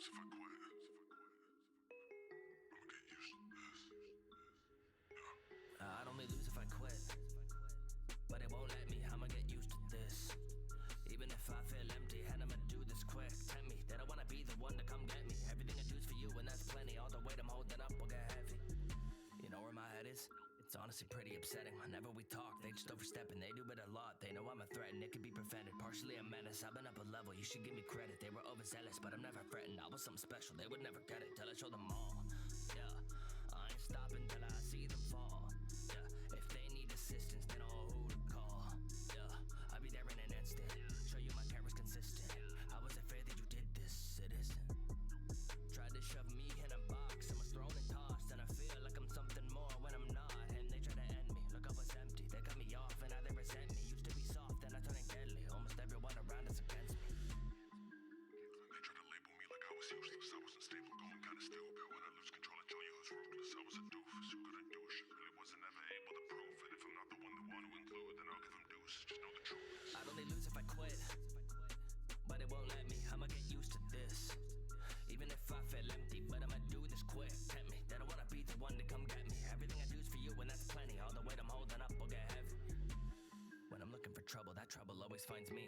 lose if I quit. I'ma get used to this. I'd only lose if I quit, but it won't let me. I'ma get used to this. Even if I feel empty, and I'ma do this quick. Tempt me, they don't wanna be the one to come get me. Everything I do's for you, and that's plenty. All the weight I'm holding up will get heavy. You know where my head is? It's honestly pretty upsetting. Whenever we talk, they just overstep and they do it a lot. They know I'm a threat and it can be prevented. Partially a menace, I've been up a level, you should give me credit. They were overzealous, but I'm never fretting. I was something special, they would never get it till I show them all. Yeah, I ain't stopping till I see them fall. Yeah, if they need assistance, they know who to call. Yeah, I'll be there in an instant. Show you my character's consistent. I wasn't fair that you did this, it isn't. Tried to shove me in a box, I was thrown and tossed, and I feel like I'm something more when I'm not. And they try to end me, look I was empty. They cut me off and now they resent me. Used to be soft, then I turned deadly. Almost everyone around is against me. They try to label me like I was useless. I wasn't stable, going kinda stupid. When I lose control, I show you who's ruthless. I was a doofus who couldn't do shit. Really wasn't ever able to prove it. If I'm not the one they want to include, then I'll give them deuces. Just know the truth. I'd only lose if I quit, but it won't let me. I'ma get used to this. Even if I feel empty, but I'ma do this quick. Tempt me, they don't wanna be the one to come get me. Everything I do's for you, and that's plenty. All the weight I'm holding up will get heavy. When I'm looking for trouble, that trouble always finds me.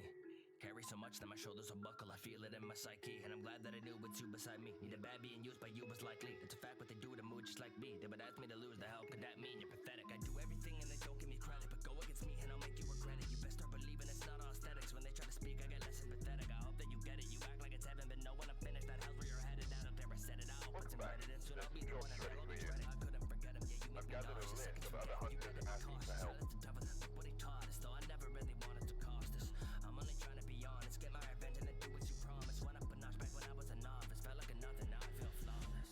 Carry so much that my shoulders will buckle, I feel it in my psyche. And I'm glad that I knew it's you beside me. Need a bad being used by you was likely. It's a fact what they do to mood just like me. They would ask me to lose, the hell could that mean? You're pathetic, I do everything and they don't give me credit. But go against me and I'll make you regret it. You best start believing it's not all aesthetics. When they try to speak, I get less sympathetic. I hope that you get it, you act like it's heaven, but no when I'm finished, that hell's where you're headed. I don't ever set it out, put some credit in, soon I'll be the one to tell all the credit. I couldn't forget him, yeah, you made me nauseous. I can forget you better be cautious. Look what he taught us, though I never really wanted to cost us. I'm only trying to be honest, get my revenge and then do what you promised. Went up a notch back when I was a novice, felt like a nothing, now I feel flawless.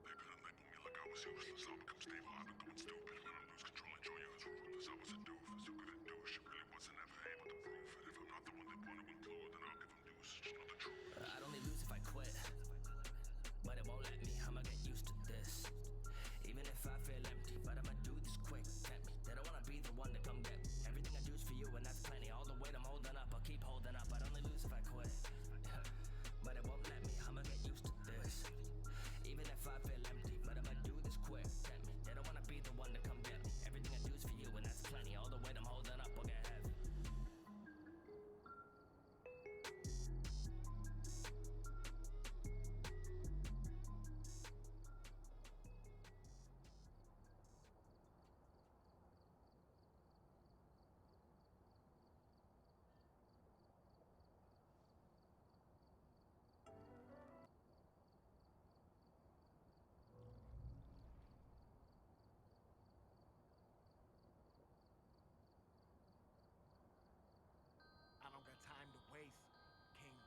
They couldn't label me like I was useless. I'll become stable, I've been going stupid. When I lose control, I show you who's ruthless. I was a doofus who couldn't do shit. Really wasn't ever able to prove it. If I'm not the one they want to include, then I'll give them deuces. Just know the truth. I'd only lose if I quit, but it won't let me. I'ma get used to this. Even if I feel empty, but I'ma do this quick. Tempt me, they don't wanna be the one to come get me. Everything I do's for you, and that's plenty. All the weight I'm holding up, I'll keep holding up. I'd only lose if I quit, but it won't let me. I'ma get used to this. Even if I feel empty, but I'ma do this quick. Tempt me, they don't wanna be the one to come get me. Everything I do's for you, and that's plenty. All the weight I'm holding up will get heavy. I don't got time to waste, king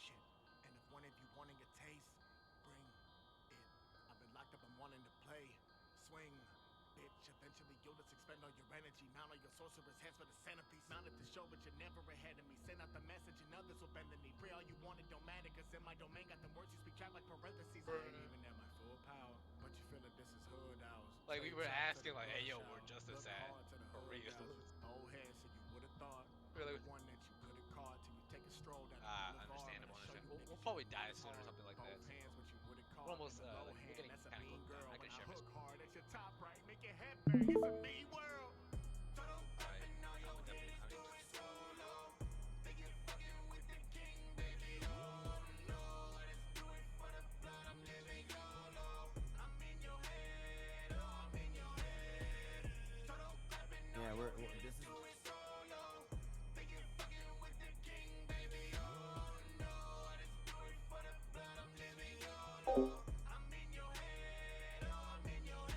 shit. And if one of you wanting a taste, bring it. I've been locked up and wanting to play, swing, bitch. Eventually you'll just expend all your energy, mount all your sorcerer's hands for the centerpiece. Mounted to show, but you're never ahead of me. Send out the message and others will bend the knee. Pray all you want, it don't matter, cause in my domain got them words you speak trapped like parentheses. I ain't even at my full power, but you feel like this is hood hours. Like we were asking, like, hey yo, we're just as sad for real. Old head, so you would've thought. Really? One that you could have caught till you take a stroll down understandable. We'll probably die soon or something like that. We're almost we're getting kind of close. I can share this. Hard at your top right, make your head bang. It's a me world. Yeah, this is.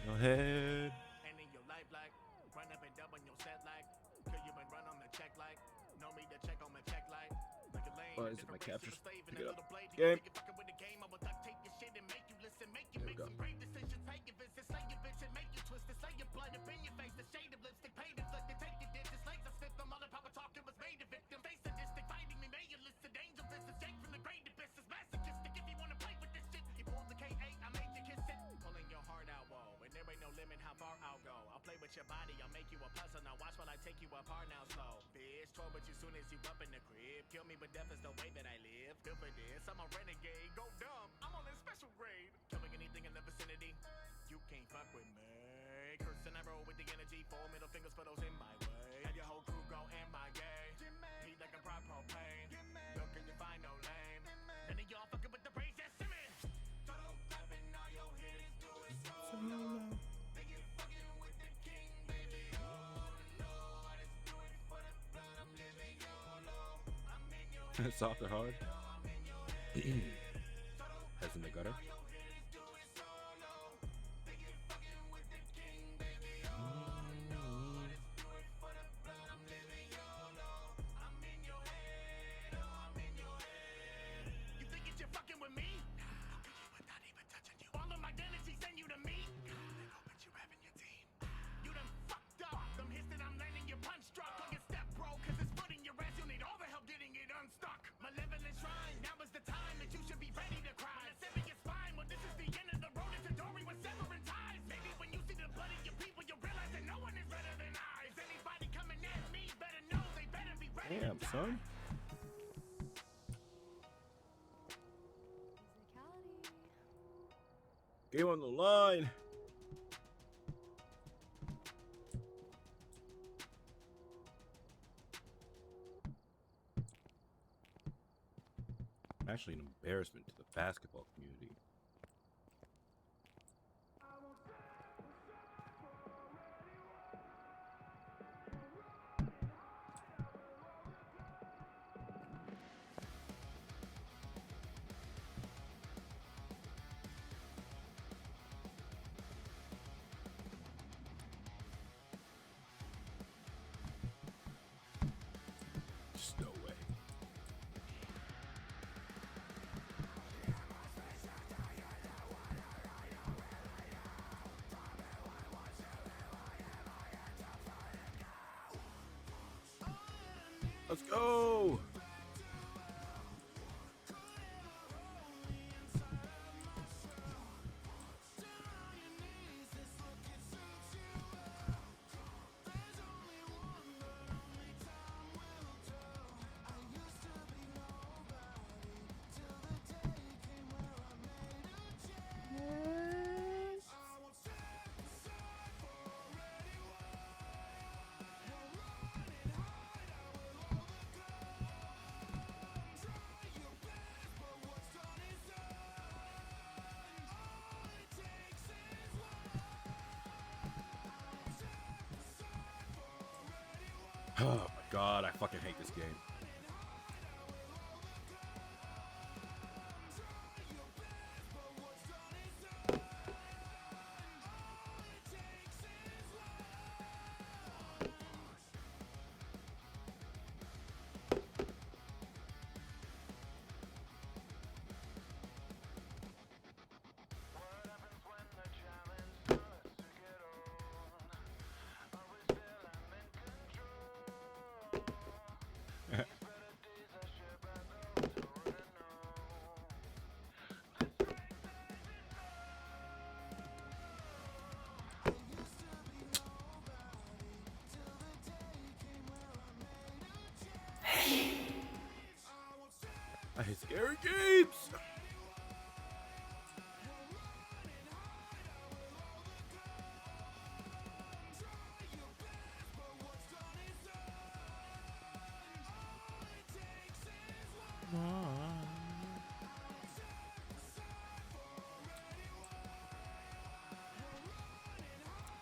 Your head. And in your life like run up and dub on your set like kill you and run on the check like know me to check on my check like a lane. Oh, is it my captures? Pick it up. Game. With the game, I will duct tape your shit and make you listen, make you make some great decisions, take your visit, slay your bitch and make you twist it, slay your blood up in your face, the shade of lipstick painted, look, they take your dishes, legs I slipped them, all the power talking was made a victim, face sadistic, fighting me, made you listen, angel this is Jake from the great abyss, is masochistic, if you wanna play with this shit, you pull the K8, I made you kiss it, pulling your heart out, whoa, and there ain't no limit how far I'll go, I'll play with your body, I'll make you a puzzle, now watch while I take you apart now slow, bitch, troll with you soon as you up in the crib, kill me but death is the way that I live, feel for this, I'm a renegade, go arrow with the energy, 4 middle fingers for those in my way. Have your whole crew go MIA. Heat like a prop propane. Look and you find no lame. None of y'all fucking with the brains that's simming. Total clapping, all your hitters do it solo. Think you fucking with the king, baby. Oh no, I just do it for the blood. I'm living YOLO. I'm in your head. Soft or hard? I'm in your head. Heads in the gutter. Damn, son. Game on the line. I'm actually an embarrassment to the basketball community. Just no way. Let's go! Oh my god, I fucking hate this game. I hate scary games!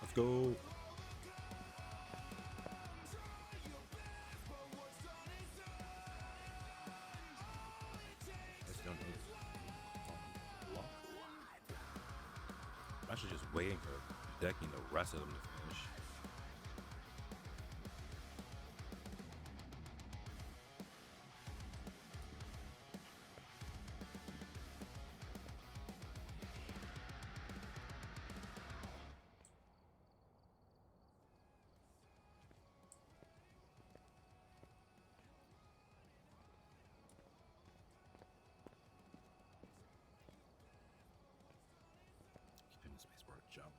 Let's go. I'm actually just waiting for decking the rest of them to finish. Keep in the space bar to jump.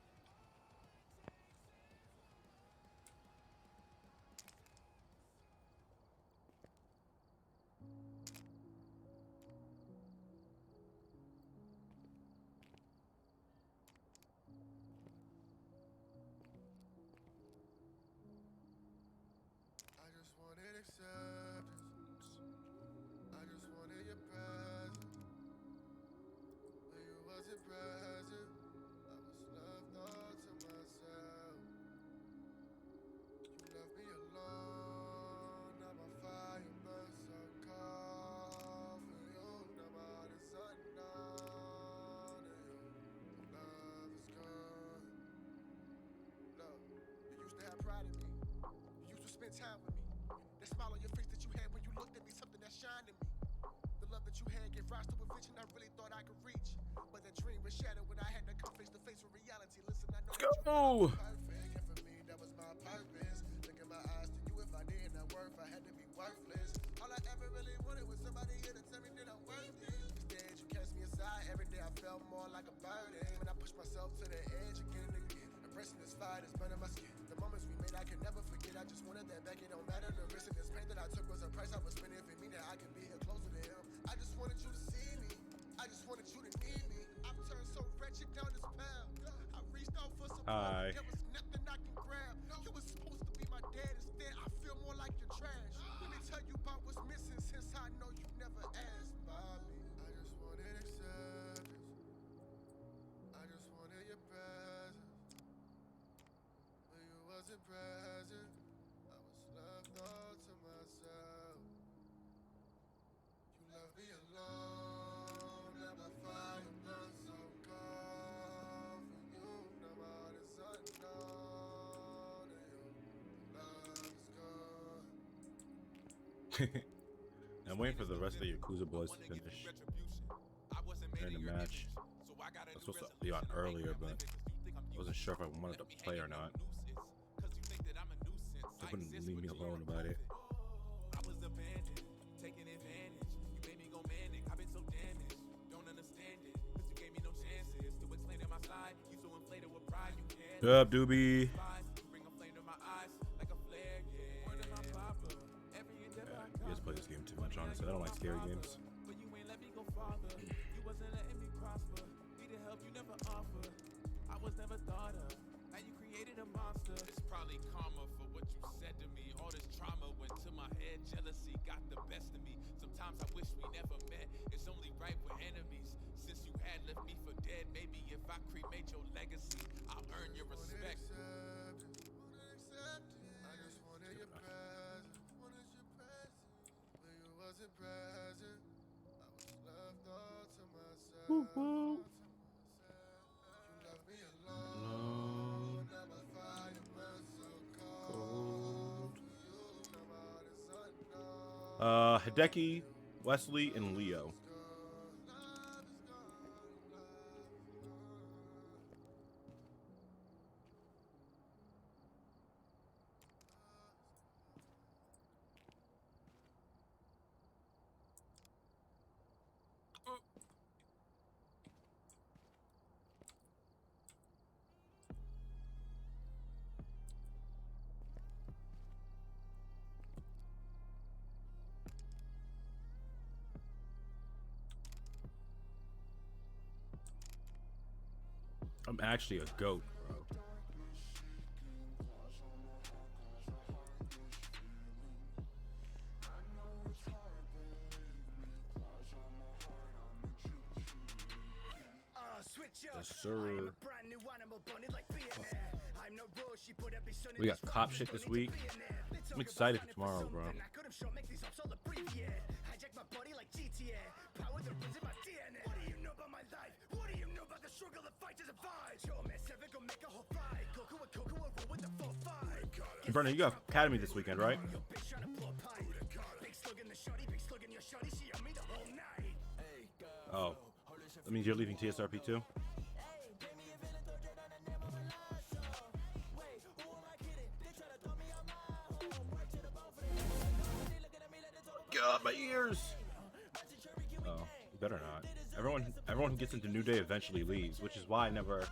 you had gave rise to a vision I really thought I could reach. But the dream was shattered when I had to come face to face with reality. Listen, I know Let's that you go. perfect, and for me that was my purpose. Look in my eyes to you, if I didn't have worth, I had to be worthless. All I ever really wanted was somebody here to tell me that I'm worth it. Instead, you cast me aside. Every day I felt more like a burden. When I pushed myself to the edge again and again, embracing this fire that's burning my skin. The moments we made, I can never forget. I just wanted that back. It don't matter. The risk and this pain that I took was a price I was spending for me that I can be here closer to him. I just wanted you to see me. I just wanted you to need me. I've turned so wretched down this path. I reached out for support. Hi. There was nothing I can grab. You was supposed to be my dad. Instead, I feel more like you're trash. Let me tell you about what's missing since I know you never asked about me. I just wanted acceptance. I just wanted your presence. But you wasn't present. I was left all to myself. You left me alone. Now my fire burns so cold for you. Now my heart is unknown. And your love is gone. I'm waiting for the rest of the Yakuza boys to finish. They're in the match. I was supposed to be on earlier, but I wasn't sure if I wanted to play or not. They wouldn't leave me alone about it. I was abandoned, taking advantage. You made me go manic. I've been so damaged, don't understand it. Cause you gave me no chances to explain in my side. You so inflated with pride, you can't. What up, Doobie? Bring a flame to my eyes like a flare, yeah. Word of my papa. Every endeavor I You guys play this game too much, honestly. I don't like scary games. but you ain't let me go farther. You wasn't letting me prosper. Needed help you never offered. I was never thought of. Now you created a monster. It's probably karma for what you said to me. All this trauma went to my head. Jealousy got the best of me. Sometimes I wish we never met. It's only right we're enemies. Since you had left me for dead, maybe if I cremate your legacy, I'll earn your respect. I just wanted your presence. Wanted your presence. But you wasn't present. I was left all to myself. Woo woo. You left me alone. Now my fire burns so cold. For you, now my heart is unknown. Hideki, Wesley, and Leo. I'm actually a goat, bro. Yes, sir. We got cop shit this week. I'm excited for tomorrow, bro. Brennan, you got Academy this weekend, right? Oh, that means you're leaving TSRP too? God, my ears! Oh, you better not. Everyone who gets into New Day eventually leaves, which is why I never.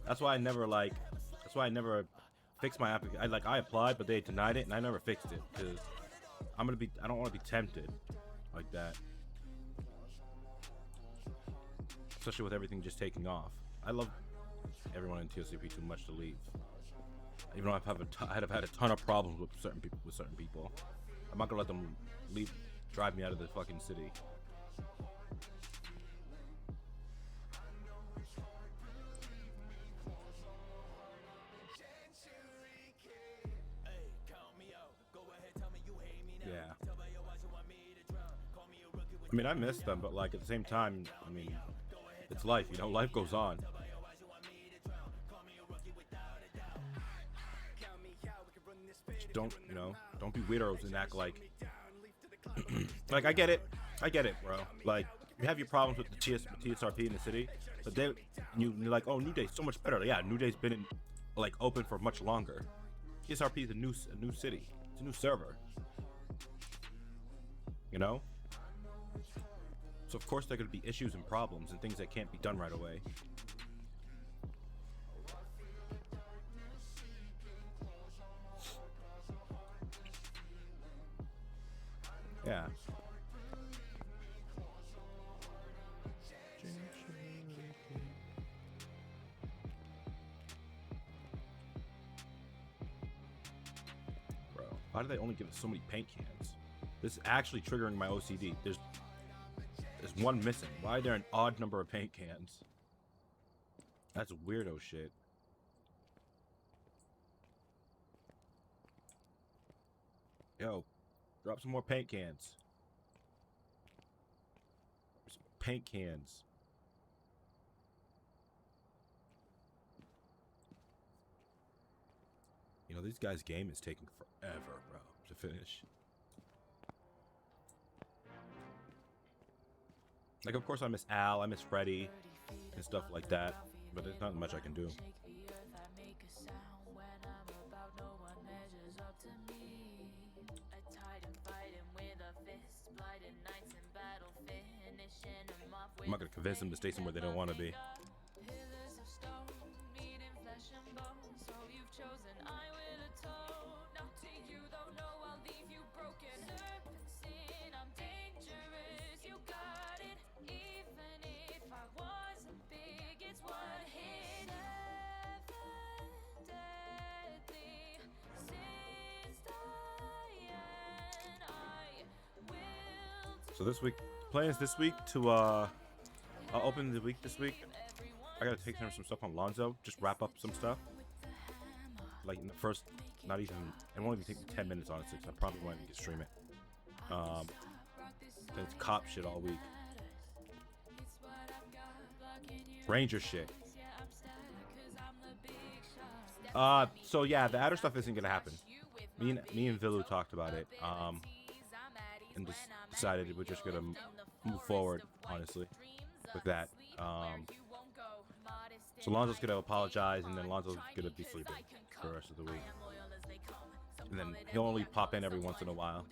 That's why I never fixed my application. I applied, but they denied it, and I never fixed it because I don't want to be tempted like that, especially with everything just taking off. I love everyone in TSCP too much to leave. Even though I've had a ton of problems with certain people. I'm not gonna let them drive me out of the fucking city. Yeah. I mean, I miss them, but like at the same time, I mean, it's life, you know, life goes on. Just don't be weirdos and act like, like I get it. I get it, bro. Like, you have your problems with the TSRP in the city, but you're like, oh, New Day's so much better. Like, yeah, New Day's been like open for much longer. TSRP is a new city. It's a new server. You know? So of course there could be issues and problems and things that can't be done right away. Yeah. Bro, why do they only give us so many paint cans? This is actually triggering my OCD. There's one missing. Why are there an odd number of paint cans? That's weirdo shit. Yo, drop some more paint cans. Some paint cans. You know, these guys' game is taking forever, bro, to finish. Like, of course I miss Al, I miss Freddy, and stuff like that, but there's not much I can do. I'm not gonna convince them to stay somewhere they don't want to be. So this week, plans this week to I'll open the week this week. I gotta take care of some stuff on Lonzo, just wrap up some stuff. Like in the first, not even, it won't even take me 10 minutes honestly, so I probably won't even get stream it. Then it's cop shit all week. Ranger shit. So yeah, the adder stuff isn't gonna happen. Me and Vilu talked about it. And just decided we're just gonna move forward, honestly, with that. So Lonzo's gonna apologize, and then Lonzo's gonna be sleeping for the rest of the week. And then he'll only pop in every once in a while.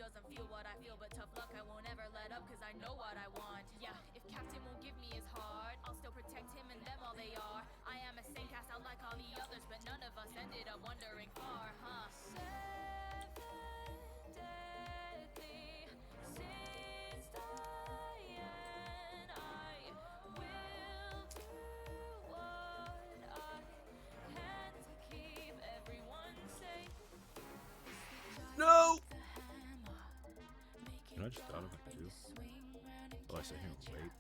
No! You know, I just thought of it too. Oh, I sit here and wait.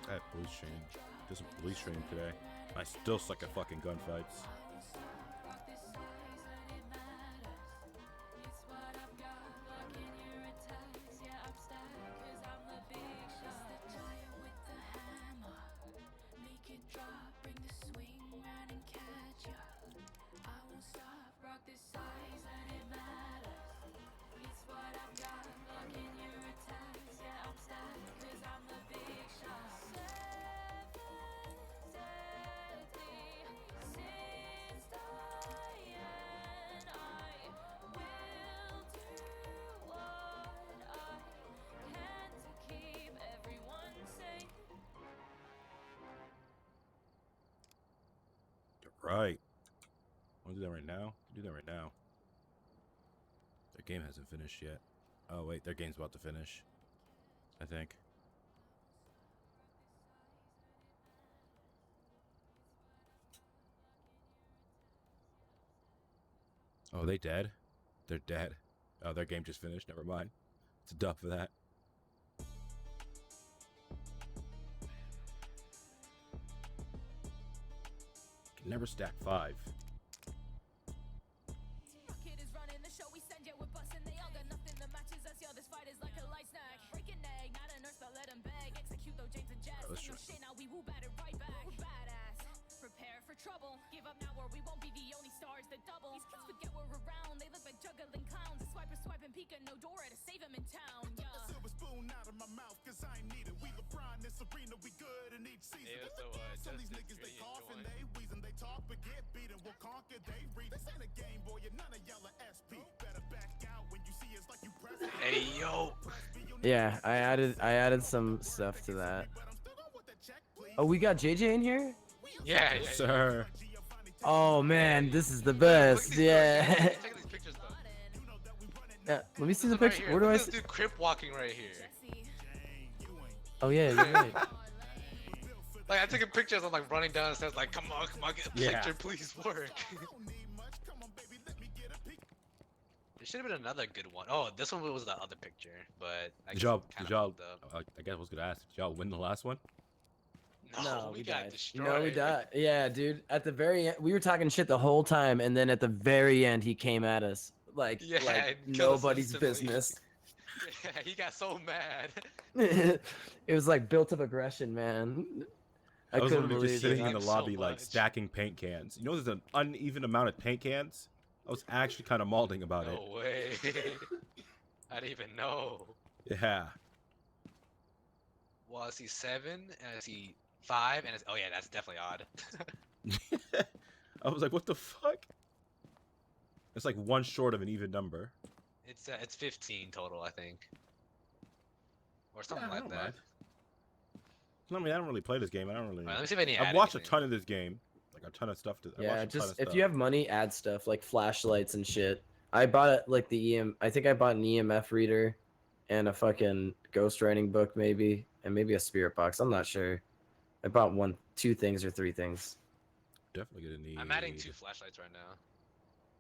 I had police training. Did some police training today. I still suck at fucking gunfights. Right. I'll do that right now. Do that right now. Their game hasn't finished yet. Oh wait, their game's about to finish, I think. Oh, they dead? They're dead. Oh, their game just finished. Never mind. It's a dub for that. Never stack 5. Kid is running the show, we send you, we're busting, they all got nothing that matches us, yo, this fight is like a light snack. Break an egg, not a nurse, but let him beg. Execute though, James and Jazz, Let's say no try. shit, now we woo bat it right back. We're badass, prepare for trouble. Give up now or we won't be the only stars that double. These kids forget we're around, they look like juggling clowns. A swiper swiping, Pika, no Dora to save him in town, yeah. Silver spoon out of my mouth, cause I ain't need it. We LeBron, this arena, we good in each season. Yeah, so, Some these Justin's niggas, they really coughing, enjoying. they wheezing, they talk, but get beaten. We'll conquer, they read. This ain't a game, boy, and none of y'all are SP. Better back out when you see us like you press. Hey yo. Yeah, I added some stuff to that. Oh, we got JJ in here? Yeah, yeah. Sir. Oh man, this is the Look at best. these Yeah. pictures. Check these pictures though. Yeah, let me see the This one right picture. here. Where do I Look at see? this dude crip walking right here. Oh yeah, you're right. Like I took a picture as I'm like running down the stairs, like come on, get a Yeah. picture, please work. There should have been another good one. Oh, this one was the other picture, but I Did guess y'all, it kinda did y'all, fucked up. I guess I was gonna ask, did y'all win the last one? No, we got died. destroyed. No, we died. Yeah, dude. At the very end, we were talking shit the whole time, and then at the very end, he came at us like Yeah, like and killed us nobody's instantly. business. Yeah, he got so mad. It was like built up aggression, man. I was couldn't literally just believe sitting it. in the So lobby like much. stacking paint cans. You know, there's an uneven amount of paint cans. I was actually kind of malding about it. No way. I didn't even know. Yeah. Well, I see 7, and I see 5, and it's, oh yeah, that's definitely odd. I was like, what the fuck? It's like one short of an even number. It's 15 total, I think, or something Yeah, I like don't that. mind. I mean, I don't really play this game. I don't really. Alright, let me see if any. I've watched a ton of this game, like a ton of stuff. I Yeah, watched a ton just of if stuff. you have money, add stuff like flashlights and shit. I bought like the I think I bought an EMF reader, and a fucking ghostwriting book maybe, and maybe a spirit box. I'm not sure. I bought 2 things or 3 things. Definitely gonna need. I'm adding 2 flashlights right now.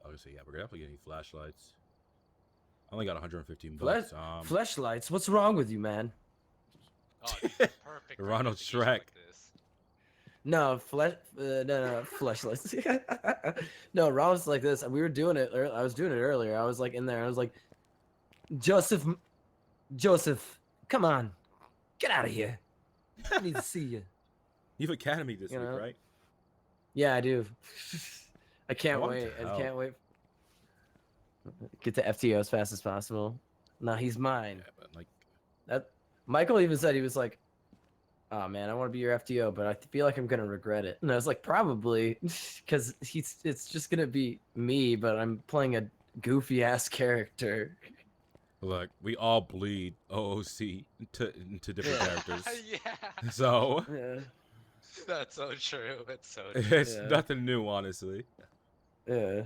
Obviously, yeah, we're definitely gonna need flashlights. I only got 115 Flash, bucks. flashlights. What's wrong with you, man? Oh, dude, perfect. for Ronald investigation Shrek. Like this. No, no, flashlights. No, Ronald's like this. We were doing it. I was doing it earlier. I was like in there. I was like, Joseph, come on, get out of here. I need to see you. You have Academy this You week, know? right? Yeah, I do. I can't What wait. the I hell? can't wait. Get to FTO as fast as possible. No, he's mine. Yeah, but like, That Michael even said, he was like, "Oh man, I want to be your FTO, but I feel like I'm gonna regret it." And I was like, "Probably, because it's just gonna be me, but I'm playing a goofy ass character." look, we all bleed OOC into different Yeah. characters. Yeah, So Yeah, that's so true. It's so true. it's Yeah. nothing new, honestly. yeah.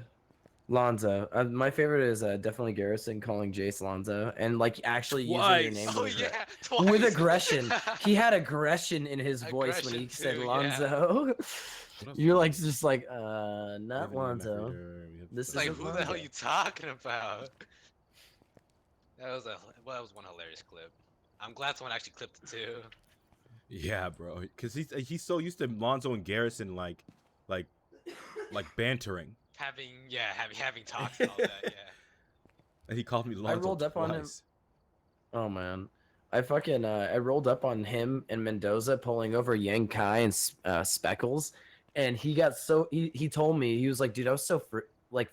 Lonzo. My favorite is definitely Garrison calling Jace Lonzo, and like actually using your Twice. name Oh with, yeah, with twice. aggression. He had aggression in his voice when he Aggression said too, yeah. Lonzo. What else You're do we like just like We not have an EMF Lonzo. reader, we have This the- Like, isn't who the hell are Lonzo. you talking about? That was one hilarious clip. I'm glad someone actually clipped it too. Yeah, bro. Because he's so used to Lonzo and Garrison like bantering, Having talks and all that. Yeah. and he called me Lonzo rolled up on him. twice. Oh man, I fucking I rolled up on him and Mendoza pulling over Yang Kai and Speckles, and he got so he told me, he was like, "Dude, I was so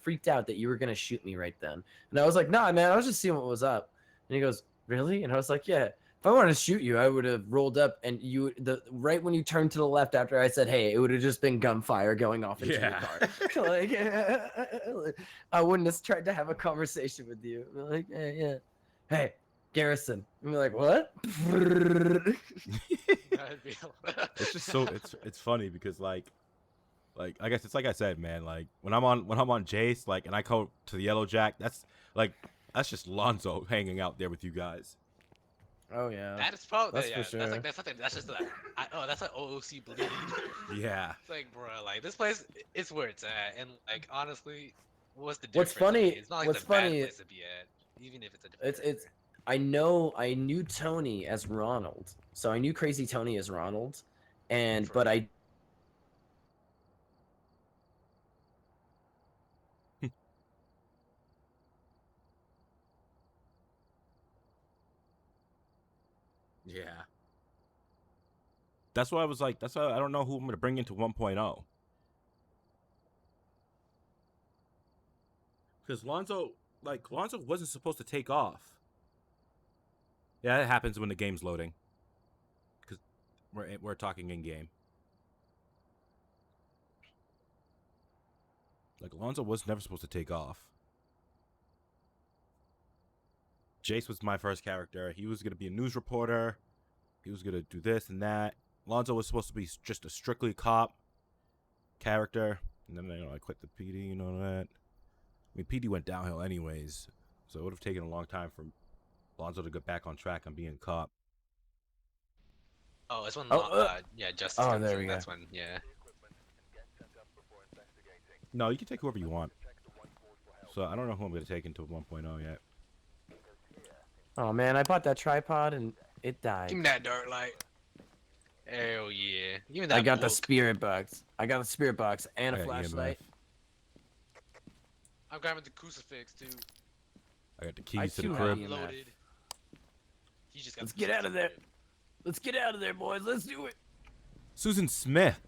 freaked out that you were gonna shoot me right then," and I was like, "Nah, man, I was just seeing what was up," and he goes, "Really?" And I was like, "Yeah. If I wanted to shoot you, I would have rolled up, and right when you turned to the left after I said, 'Hey,' it would have just been gunfire going off into Yeah. your car. Like, I wouldn't have tried to have a conversation with you. Like, yeah. Hey, Garrison. I'm like, what? That'd be It's just so it's funny because like I guess it's like I said, man. Like when I'm on Jace, like, and I go to the Yellow Jack, that's just Lonzo hanging out there with you guys. Oh yeah. That is probably That's for yeah. sure. That's like something. That's just like that's like OOC bleed. Yeah. It's like, bro, like this place, it's where it's at, and like honestly, what's the What's difference? I mean, funny- it's not like what's it's a bad funny- place to be at, even if it's a different. It's character. I knew Tony as Ronald, so I knew Crazy Tony as Ronald, and For but real. I That's why I was like, that's why I don't know who I'm gonna bring into 1.0. Because Lonzo wasn't supposed to take off. Yeah, that happens when the game's loading. Because we're talking in game. Like Lonzo was never supposed to take off. Jace was my first character. He was gonna be a news reporter. He was gonna do this and that. Lonzo was supposed to be just a strictly cop character, and then I quit the PD and all that. I mean, PD went downhill anyways, so it would have taken a long time for Lonzo to get back on track on being a cop. Oh, it's when Justice oh, comes there in. we go. That's when, yeah. No, you can take whoever you want. So I don't know who I'm gonna take into 1.0 yet. Oh man, I bought that tripod and it died. Give me that dark light. Hell yeah. Give me that I got the book. spirit box. I got the spirit box and a I got flashlight. EMF. I'm grabbing the crucifix too. I got the I keys to the too have crib. EMF. Loaded. He just got Let's the get out of there. crucifix. Let's get out of there, boys. Let's do it. Susan Smith.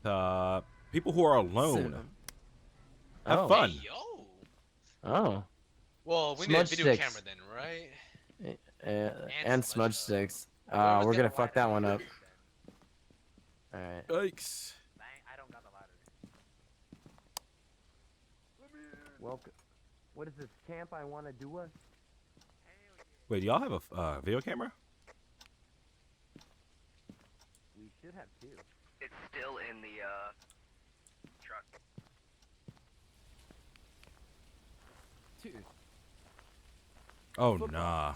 People who are alone. Have Oh. fun. Hey, yo. Oh. Well, we Smudge need a video sticks. camera then, right? And smudge smudge sticks. Whoever's We're got gonna a fuck that one up. Alright. Yikes. I don't got the ladder. Welcome. What is this camp I want to do? Wait, do y'all have a video camera? We should have two. It's still in the truck. Two. Oh nah.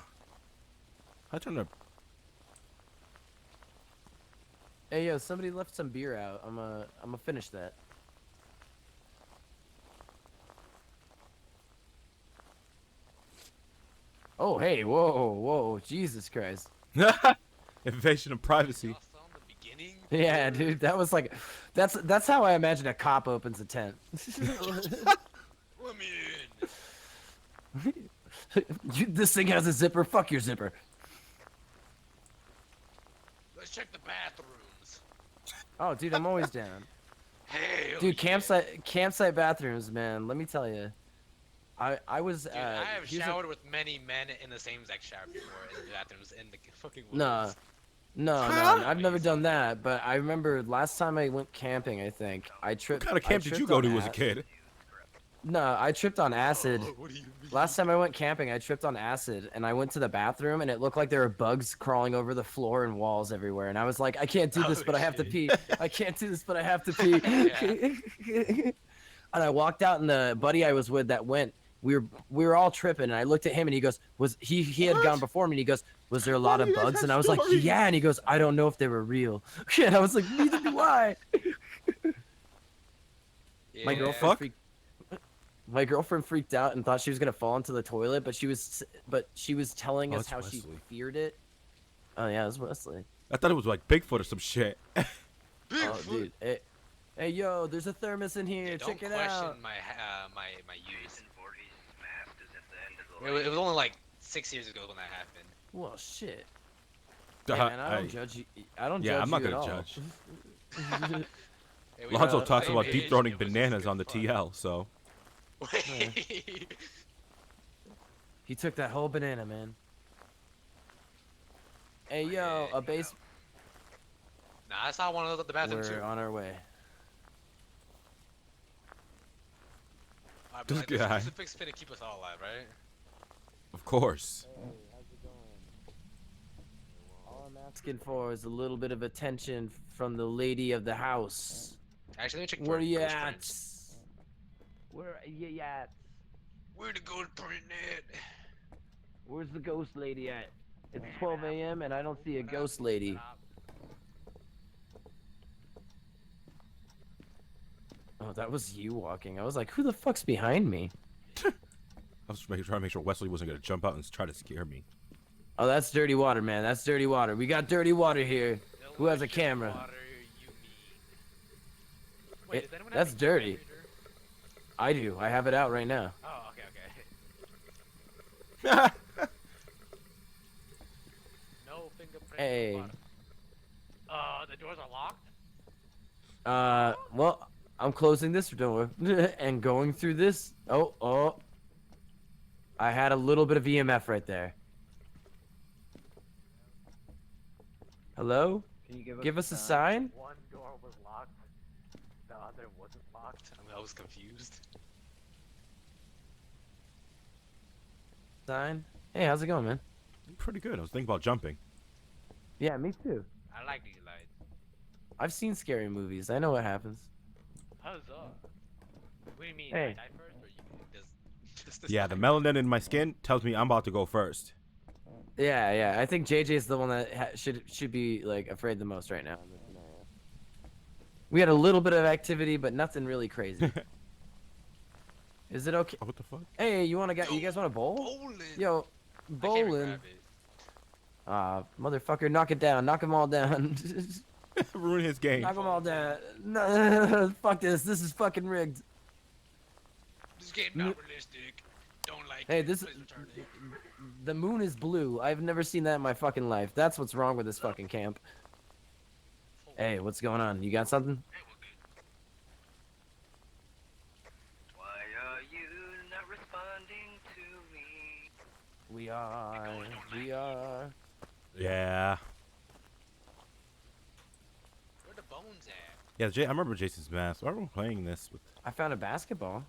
I turned up. Hey yo, somebody left some beer out. I'm gonna finish that. Oh hey, whoa, Jesus Christ. Invasion of privacy. Y'all saw in the beginning? Yeah, dude, that was like, that's how I imagine a cop opens a tent. Let me in. This thing has a zipper. Fuck your zipper. Let's check the bathrooms. Oh, dude, I'm always down. Hell Dude, yeah. campsite bathrooms, man. Let me tell you, I was. Dude, I have here's a- showered with many men in the same exact shower before in the bathrooms in the fucking Nah, woods. no, I've never done that. But I remember last time I went camping. I think I tripped. What kind of camp did you go to as a kid? No, I tripped on acid. Oh, what do you mean? Last time I went camping, I tripped on acid, and I went to the bathroom, and it looked like there were bugs crawling over the floor and walls everywhere. And I was like, I can't do this, Oh, but I have to shit. pee. I can't do this, but I have to pee. And I walked out, and the buddy I was with that went, we were all tripping, and I looked at him, and he goes, he had gone before me, and he goes, was there a lot of bugs? And I was like, yeah. And he goes, I don't know if they were real. And I was like, neither do I. My Yeah. My girlfriend freaked out and thought she was gonna fall into the toilet, but she was telling us it's how she Wesley. feared it. Oh yeah, it was Wesley. I thought it was like Bigfoot or some shit. Oh dude, hey yo, there's a thermos in here. Yeah, Check don't it question out. my use. Voorhees' mask is at the end of the It was only like 6 years ago when that happened. Well shit. Hey, man, I don't judge you. I don't judge Yeah, I'm not you at gonna all. judge. Hey, we Lonzo got- talks hey, about hey, deep hey, throating it was just bananas good on the fun. TL, so. Wait. He took that whole banana, man. Hey yo, a base. Nah, I saw one of those at the bathroom We're too. on our way. Alright, but This like, this guy. crucifix finna keep us all alive, right? Of course. All I'm asking for is a little bit of attention from the lady of the house. Actually, let me check. Where for you ghost at? prints. Where are you at? Where the ghost print at? Where's the ghost lady at? It's 12 a.m. and I don't see a ghost lady. Oh, that was you walking. I was like, who the fuck's behind me? I was trying to make sure Wesley wasn't gonna jump out and try to scare me. Oh, that's dirty water, man. That's dirty water. We got dirty water here. Who has a camera? Water, you Wait, It- does anyone that's have a dirty. camera reader? I do. I have it out right now. Oh, okay. No fingerprint. Hey. Bottom. The doors are locked? Well, I'm closing this door and going through this. Oh. I had a little bit of EMF right there. Hello? Can you Give us a sign? One door was locked, the other wasn't locked. I was confused. Sign? Hey, how's it going, man? Pretty good. I was thinking about jumping. Yeah, me too. I like these lights. I've seen scary movies. I know what happens. How's up? What do you mean? Hey. I die first, or you does this Yeah, the melanin in my skin tells me I'm about to go first. Yeah. I think JJ's the one that should be like afraid the most right now in this scenario. We had a little bit of activity, but nothing really crazy. Is it okay? Oh, what the fuck? Hey, you guys want to bowl? Bowling. Yo, I can't bowling. grab it. Motherfucker, knock it down. Knock them all down. Ruin his game. Knock them all down. No, fuck this. This is fucking rigged. This game not realistic. Don't like Hey, it. this Please return it. the moon is blue. I've never seen that in my fucking life. That's what's wrong with this fucking camp. Hey, what's going on? You got something? Why are you not responding to me? We are. Yeah. Where the bones at? Yeah, I remember Jason's mask. Why were we playing this with? I found a basketball.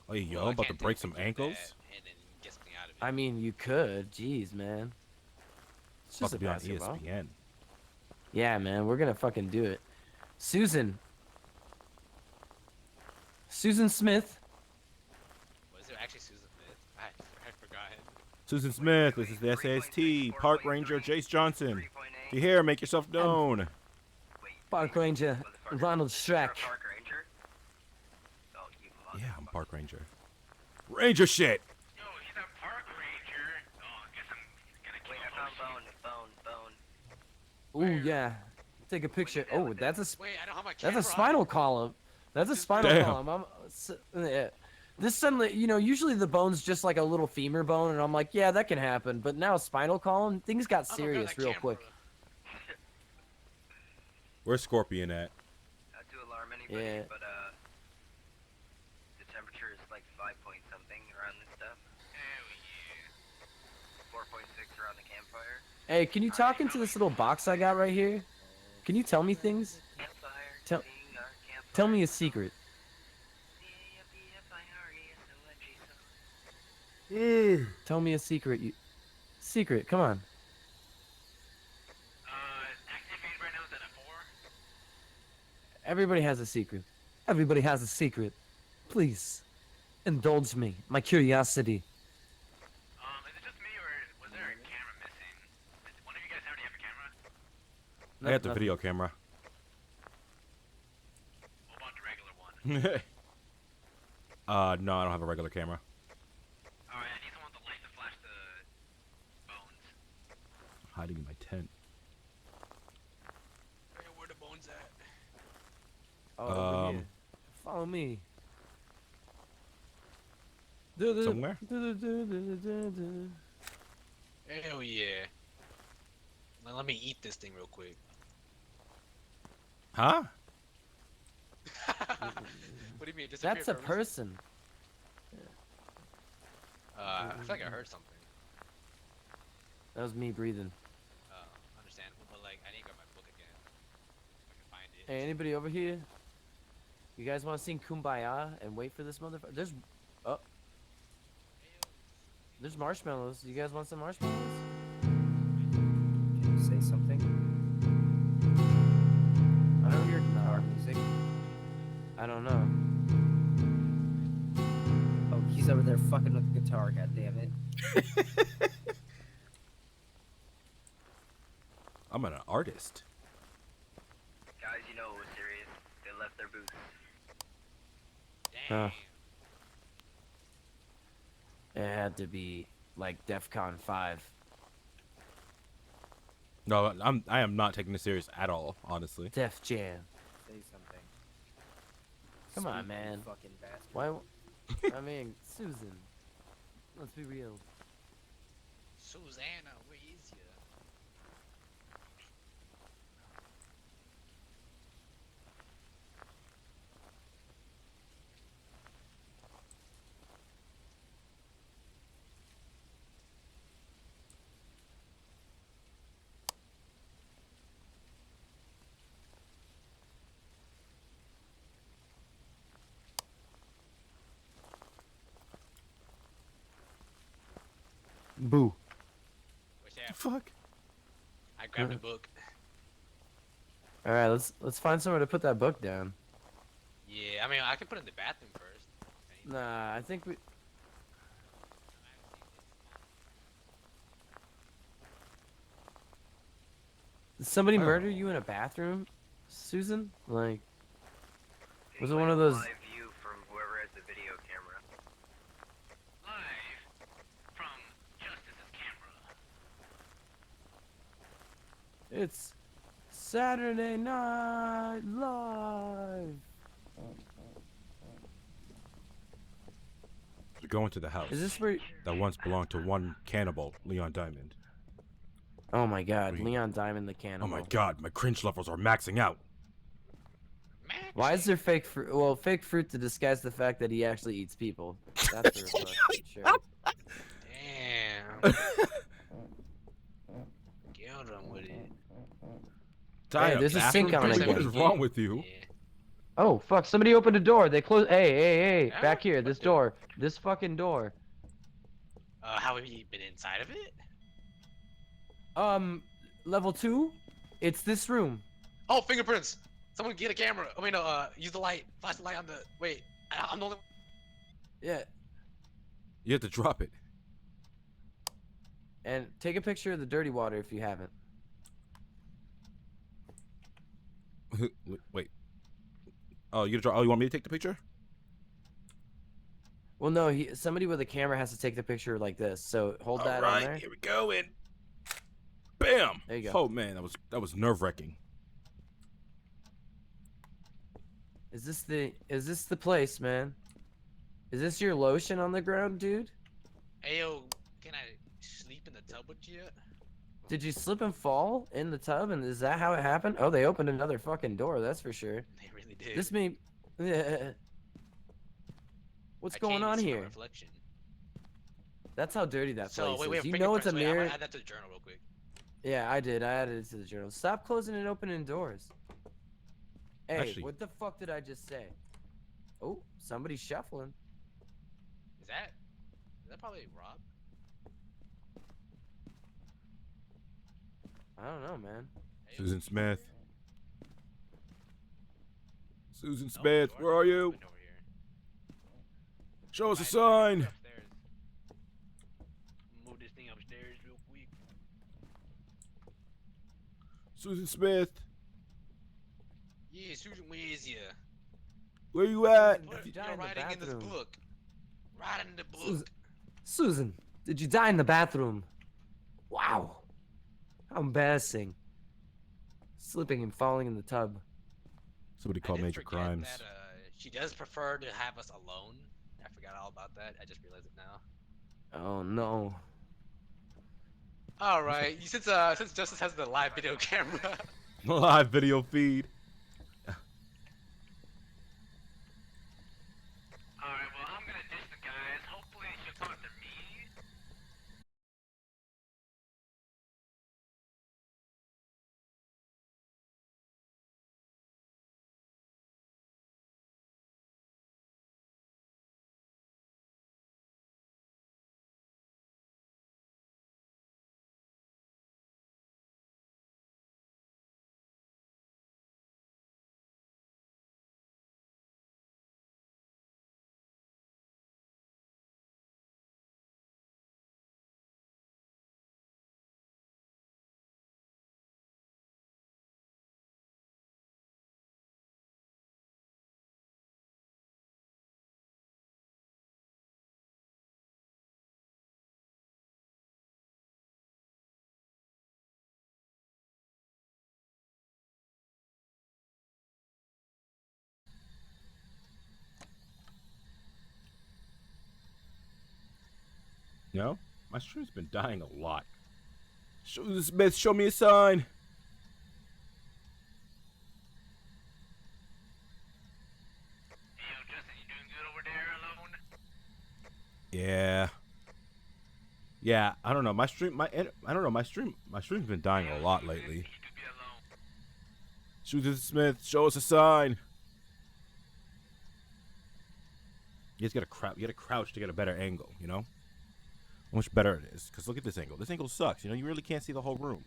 Oh, yo, Well, I about to can't break take some pictures of ankles. that and then get something out of it. I mean, you could. Jeez, man. It's About just a to be on basketball. ESPN. Yeah, man. We're gonna fucking do it. Susan Smith. Was there actually Susan Smith? I forgot. Susan Smith, this is the SAST. Park Ranger Jace Johnson. If you're here, make yourself known. Park Ranger Ronald Schreck. Park Ranger? Oh, you mother. Yeah, I'm Park Ranger. Ranger shit. Yo, he's a park ranger. Oh, I guess I'm gonna kill Wait, I found bone. Ooh, yeah. Take a picture. Oh, that's a Wait, I don't have my that's camera a spinal on. column. That's a spinal Damn. column. Yeah. This suddenly, usually the bone's just like a little femur bone, and I'm like, yeah, that can happen. But now spinal column, things got I'm gonna grab serious that real camera. quick. Where's Scorpion at? Not to alarm anybody, Yeah. but the temperature is like 5 point something around this stuff. Hell yeah. 4.6 around the campfire. Hey, can you talk into this little box I got right here? Can you tell me things? Campfire. Tell- seeing our campfire. Tell me a secret. Tell me a secret. Secret. Come on. Activity right now is at a 4. Everybody has a secret. Everybody has a secret. Please, indulge me. My curiosity. Is it just me or was there a camera missing? Did one of you guys already have a camera? I got the Nothing. video camera. What about the regular one? No, I don't have a regular camera. Alright, I need someone with the light to flash the bones. Hiding in my tent. Hey, where the bones at? Oh, over here. Follow me. Somewhere? Hell yeah. Now let me eat this thing real quick. Huh? What do you mean? It disappeared That's a for reason? person. I feel like I heard something. That was me breathing. Understandable, but like I need to grab my book again. If I can find it. Hey, anybody over here? You guys want to sing Kumbaya and wait for this motherfucker? There's marshmallows. You guys want some marshmallows? Can you say something? I don't hear Guitar music. I don't know. Oh, he's over there fucking with the guitar. God damn it. I'm an artist. Guys, you know it was serious. They left their booths. Damn. It had to be like DEFCON 5. No, I am not taking this serious at all, honestly. Def Jam. Say something. Come on, Speak, you man. Fucking bastard. Why? I mean, Susan. Let's be real. Susanna, where is ya? Boo. What's The that? fuck? I grabbed a book. All right, let's find somewhere to put that book down. Yeah, I mean, I can put it in the bathroom first. Nah, I think we. Did somebody I don't murder know. you in a bathroom, Susan? Like, was it Anyway, one of those? live view from whoever has the video camera. Live from Justice's camera. It's Saturday Night Live. We go into the house Is this where? that once belonged to one cannibal, Leon Diamond. Oh my God, Wait. Leon Diamond the cannibal. Oh my god, my cringe levels are maxing out. Why is there fake fruit? Well, fake fruit to disguise the fact that he actually eats people. That's for fucking sure. Damn. Killed him with it. Tie Hey, up, there's a sink bathroom on person, again. What is wrong with you? Yeah. Oh fuck! Somebody opened a door. They closed. Hey! Huh? Back here. What This the- door. This fucking door. How have you been inside of it? Level 2. It's this room. Oh, fingerprints! Someone get a camera. I mean, use the light. Flash the light on the. Wait, I'm the only. Yeah. You have to drop it. And take a picture of the dirty water if you haven't. Wait. Oh, you want me to take the picture? Well, no. Somebody with a camera has to take the picture like this. So hold that on there. Here we go, and bam! There you go. Oh man, that was nerve-wracking. Is this the place, man? Is this your lotion on the ground, dude? Ayo, can I sleep in the tub with you? Did you slip and fall in the tub? And is that how it happened? Oh, they opened another fucking door. That's for sure. They really did. This may. Yeah. What's I going can't even on see my here? reflection. That's how dirty that So place wait, is. You know it's a fingerprints. Wait, I'm mirror. gonna add that to the journal real quick. Yeah, I did. I added it to the journal. Stop closing and opening doors. Hey, Actually- what the fuck did I just say? Oh, somebody's shuffling. Is that probably Rob? I don't know, man. Ayo, Susan Smith. Susan no, Smith, the where door's are you? open over here. Show us a Alright, sign. upstairs. Move this thing upstairs real quick. Susan Smith, Yeah, Susan, where is ya? where you at? Did What? you You're die in the writing in this bathroom? book. Writing in the book. Susan, Susan, did you die in the bathroom? Wow. How embarrassing. Slipping and falling in the tub. Somebody I called did Major forget Crimes. That, she does prefer to have us alone. I forgot all about that. I just realized it now. Oh no. All right, since Justice has the live video camera. Live video feed. Alright, well, I'm gonna ditch the guys. Hopefully she'll talk to me. You know, my stream's been dying a lot. Susan Smith, show me a sign. Hey, yo, Justin, you doing good over there alone? Yeah. Yeah, I don't know. My stream's been dying a lot lately. You could be alone. Susan Smith, show us a sign. You just gotta crouch to get a better angle, you know? how much better it is. Because look at this angle. This angle sucks. You know, you really can't see the whole room.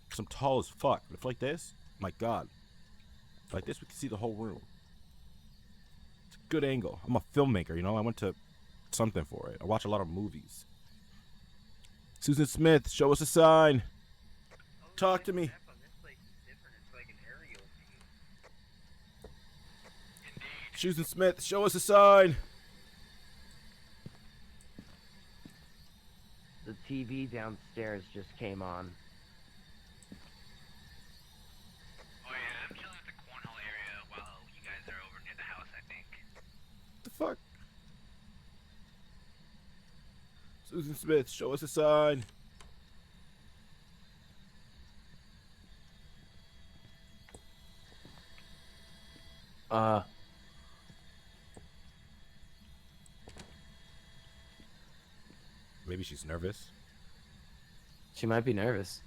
Because I'm tall as fuck. But if like this, my God. If like this, we can see the whole room. It's a good angle. I'm a filmmaker, you know. I went to something for it. I watch a lot of movies. Susan Smith, show us a sign. Talk to me. This place is different. It's like an aerial view. Susan Smith, show us a sign. The TV downstairs just came on. Oh yeah, I'm chilling at the cornhole area while you guys are over near the house, I think. What the fuck? Susan Smith, show us a sign. Maybe she's nervous. She might be nervous.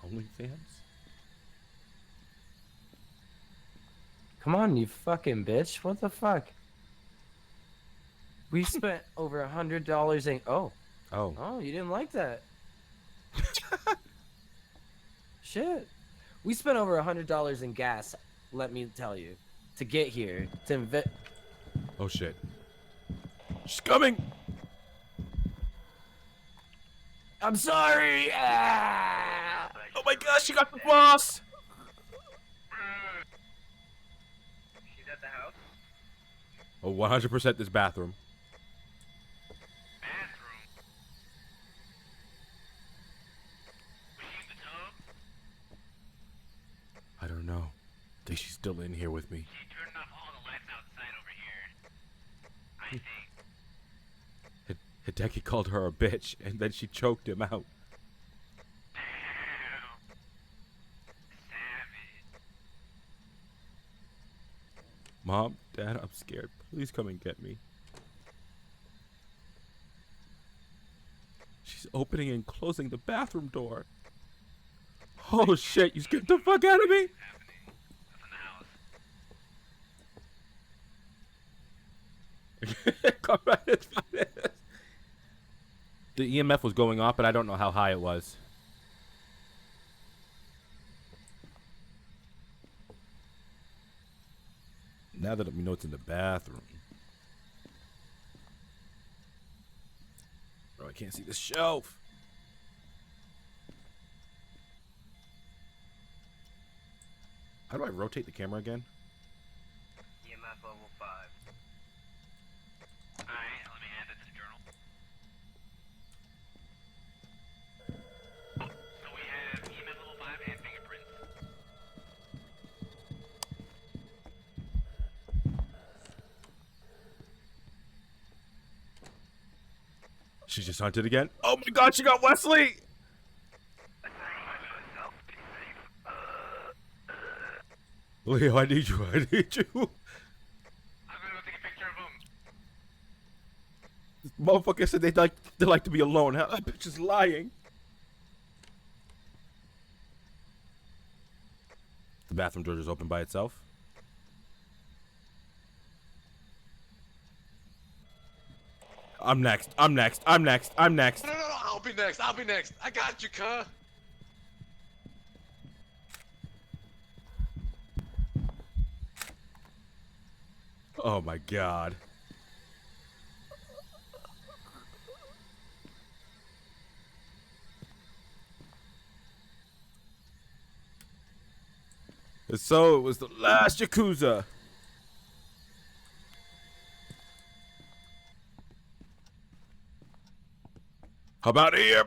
OnlyFans? Come on, you fucking bitch. What the fuck? We spent over $100 in... Oh, you didn't like that. Shit. We spent over $100 in gas, let me tell you, to get here, to invest... Oh shit. She's coming! I'm sorry! Ah! Oh my gosh, she got the boss! She's at the house. Oh, 100% this bathroom. Bathroom. Was she in the tub? I don't know. I think she's still in here with me. She turned off all the lights outside over here. I think. Hideki called her a bitch, and then she choked him out. Damn. Savage. Mom, Dad, I'm scared. Please come and get me. She's opening and closing the bathroom door. Oh shit, you scared the fuck out of me? Come right, it's fine. The EMF was going off, but I don't know how high it was. Now that we know it's in the bathroom. Bro, I can't see the shelf. How do I rotate the camera again? EMF level 5. Alright, let me add that to the journal. So we have EMF level 5 and fingerprints. She just hunted again. Oh my god, she got Wesley! Leo, I need you. I need you. I'm gonna go take a picture of him. This motherfucker said they like to be alone. How that bitch is lying. The bathroom door is open by itself. I'm next. I'm next. I'm next. I'm next. No, I'll be next. I'll be next. I got you, cuh. Oh my god. And so it was the last Yakuza. How about here?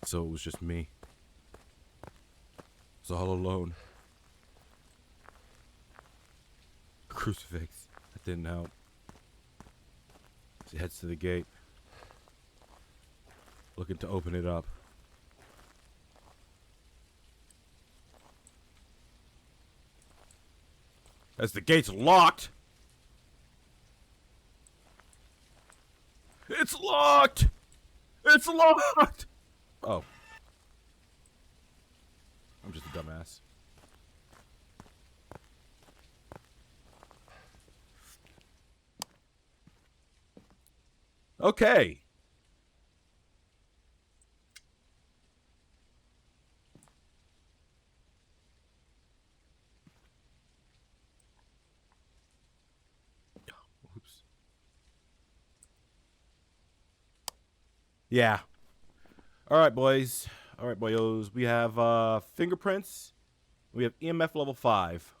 So it was just me. I was all alone. A crucifix. That didn't help. She heads to the gate. Looking to open it up. As the gate's locked! It's locked! It's locked! Oh. I'm just a dumbass. Okay. Oops. Yeah. All right, boys. All right, boyos. We have fingerprints. We have EMF level 5.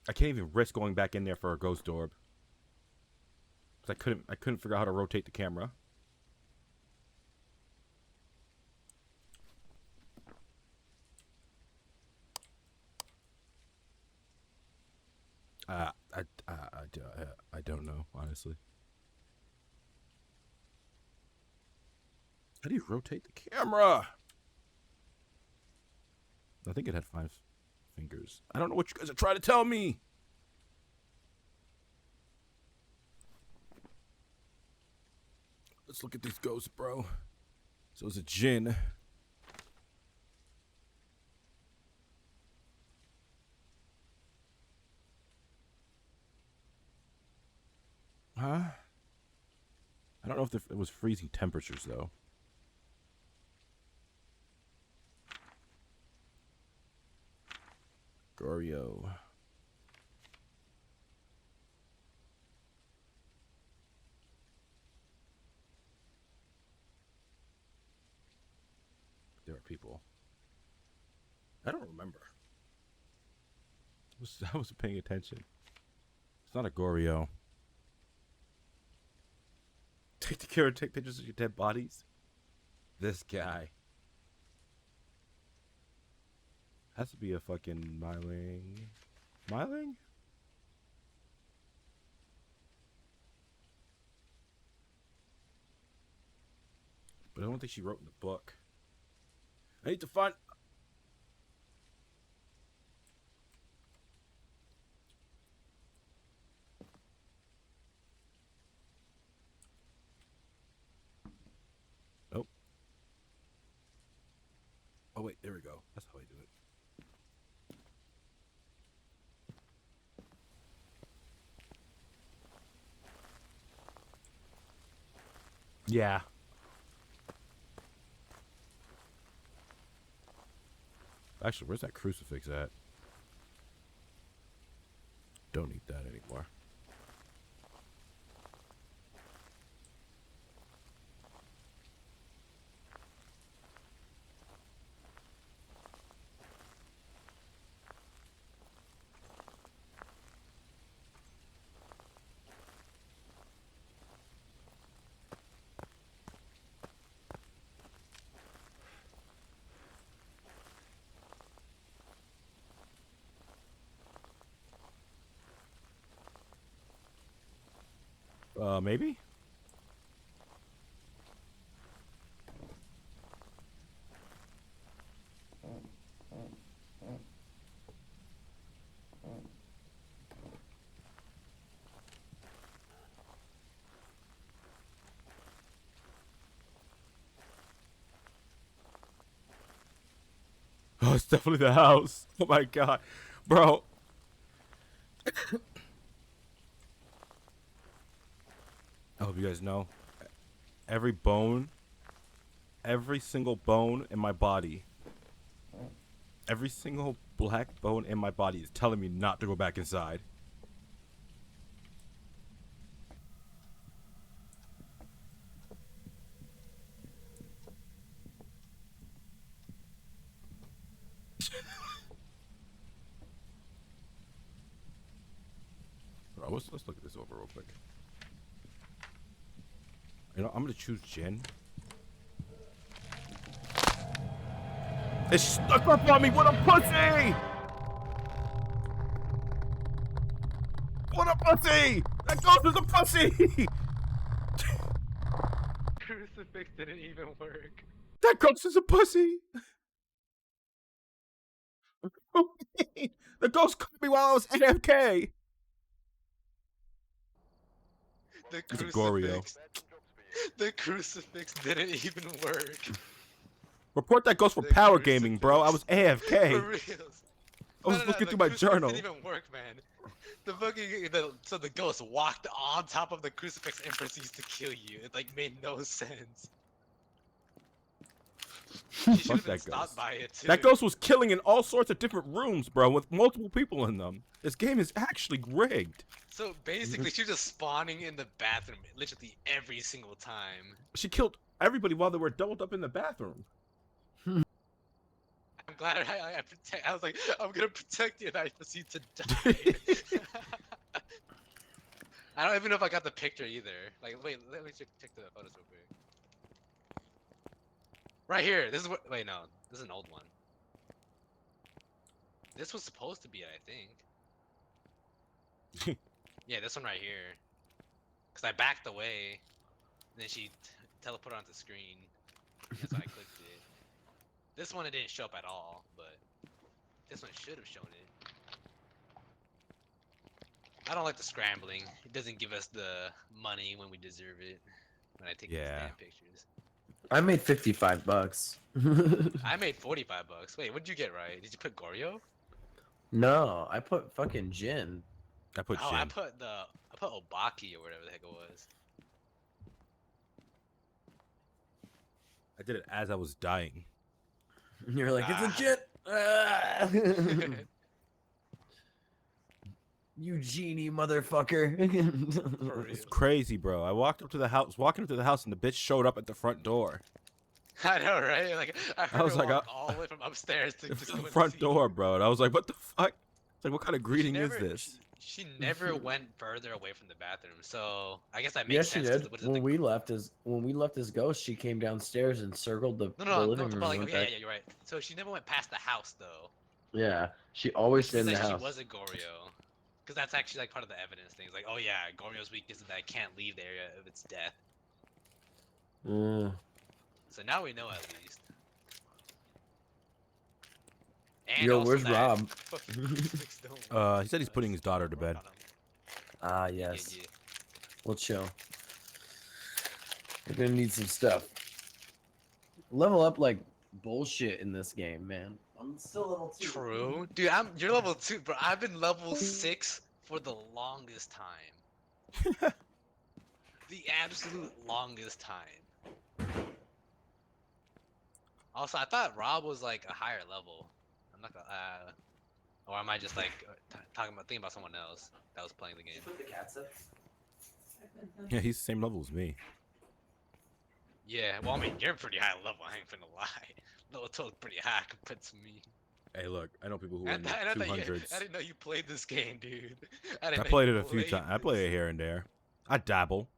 I can't even risk going back in there for a ghost orb. Cause I couldn't figure out how to rotate the camera. I don't know, honestly. How do you rotate the camera? I think it had 5 fingers. I don't know what you guys are trying to tell me. Let's look at these ghosts, bro. So it's a djinn. Huh? I don't know if it was freezing temperatures, though. Gorio. There are people. I don't remember. I wasn't paying attention. It's not a Gorio. Take the camera, take pictures of your dead bodies. This guy. Has to be a fucking Myling. Myling? But I don't think she wrote in the book. I need to find... Oh. Oh, wait, there we go. That's how I do it. Yeah. Actually, where's that crucifix at? Don't need that anymore. Maybe? Oh, it's definitely the house. Oh my god. Bro. I hope you guys know. Every single bone in my body, every single black bone in my body is telling me not to go back inside. Bro, let's look at this over real quick. You know, I'm gonna choose Jen. It's stuck up on me. What a pussy! What a pussy! That ghost is a pussy! Crucifix didn't even work. That ghost is a pussy! The ghost caught me while I was AFK! The It's a Goryo. crucifix. The crucifix didn't even work. Report that ghost for The power gaming, bro. I was For AFK. reals. I was looking through my crucifix journal. didn't even work, man. So the ghost walked on top of the crucifix and proceeds to kill you. It like made no sense. You should Fuck have been that stopped ghost. by it too. That ghost was killing in all sorts of different rooms, bro, with multiple people in them. This game is actually rigged. So basically, she was just spawning in the bathroom literally every single time. She killed everybody while they were doubled up in the bathroom. I'm glad I was like, I'm gonna protect you, and I proceed to die. I don't even know if I got the picture either. Like, wait, let me check the photos real quick. Right here. This is what. Wait, no. This is an old one. This was supposed to be it, I think. Yeah, this one right here. Cause I backed away, and then she teleported onto the screen. That's why I clicked it. This one it didn't show up at all, but this one should have shown it. I don't like the scrambling. It doesn't give us the money when we deserve it. When I take these damn pictures. I made $55. I made $45. Wait, what did you get right? Did you put Goryo? No, I put fucking Jin. I put Oh, Shin. I put Obaki or whatever the heck it was. I did it as I was dying. You're like, it's a Jin. You genie motherfucker. It's crazy, bro. I walked up to the house, walking up to the house, and the bitch showed up at the front door. I know, right? Like I was like, walk all the way from upstairs to just the come and front see door, you. bro. And I was like, what the fuck? It's like, what kind of She greeting never- is this? She never went further away from the bathroom, so I guess that Yeah, makes she sense. 'cause did. what is it, When the- we left as ghost, she came downstairs and circled the, No, the no, living no, room. but like, and went okay, back. yeah, you're right. So she never went past the house though. Yeah, she always Which stayed in the says house. she was a Goryo. Because that's actually like part of the evidence thing. It's like, oh yeah, Goryo's weakness is that I can't leave the area of its death. So now we know at least. And Yo, also where's that Rob? fucking crucifix don't He said he's putting his daughter to bed. Ah, yes. We'll chill. We're gonna need some stuff. Level up like bullshit in this game, man. I'm still level 2. True, dude. You're level 2, bro. I've been level 6 for the longest time. The absolute longest time. Also, I thought Rob was like a higher level. I'm not gonna. Or am I just like thinking about someone else that was playing the game? Put the cats up. Yeah, he's the same level as me. Yeah, well, I mean, you're pretty high level. I ain't finna lie. Level 2 is pretty high compared to me. Hey, look, I know people who are I in the thought you- 200s. I didn't know you played this game, dude. I didn't know played you it a few played times. I this. play it here and there. I dabble.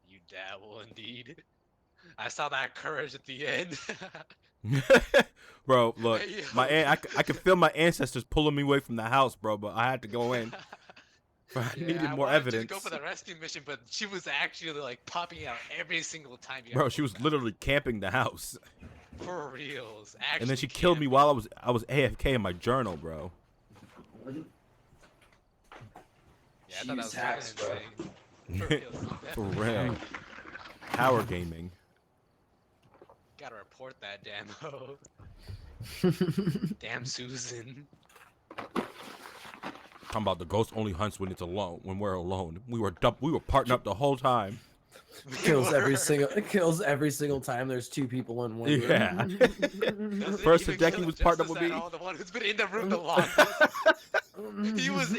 You dabble indeed. I saw that courage at the end. Bro, look, Hey, my yo. I could feel my ancestors pulling me away from the house, bro. But I had to go in. I needed I more wanted evidence. you to go for the rescue mission, but she was actually like popping out every single time. You Bro, got she was back. literally camping the house, For reals. and then she killed me while I was AFK in my journal, bro. Yeah, I thought that was She's hacks, bro. insane. For reals. For real. Power gaming. Gotta report that damn hoe. Damn Susan. Talking about the ghost only hunts when it's alone. When we're alone, we were partnered up the whole time. Kills every single time there's two people in one room. Yeah. Doesn't First even Hideki kill was just partnered as with at me. all, the one who's been in the room the longest.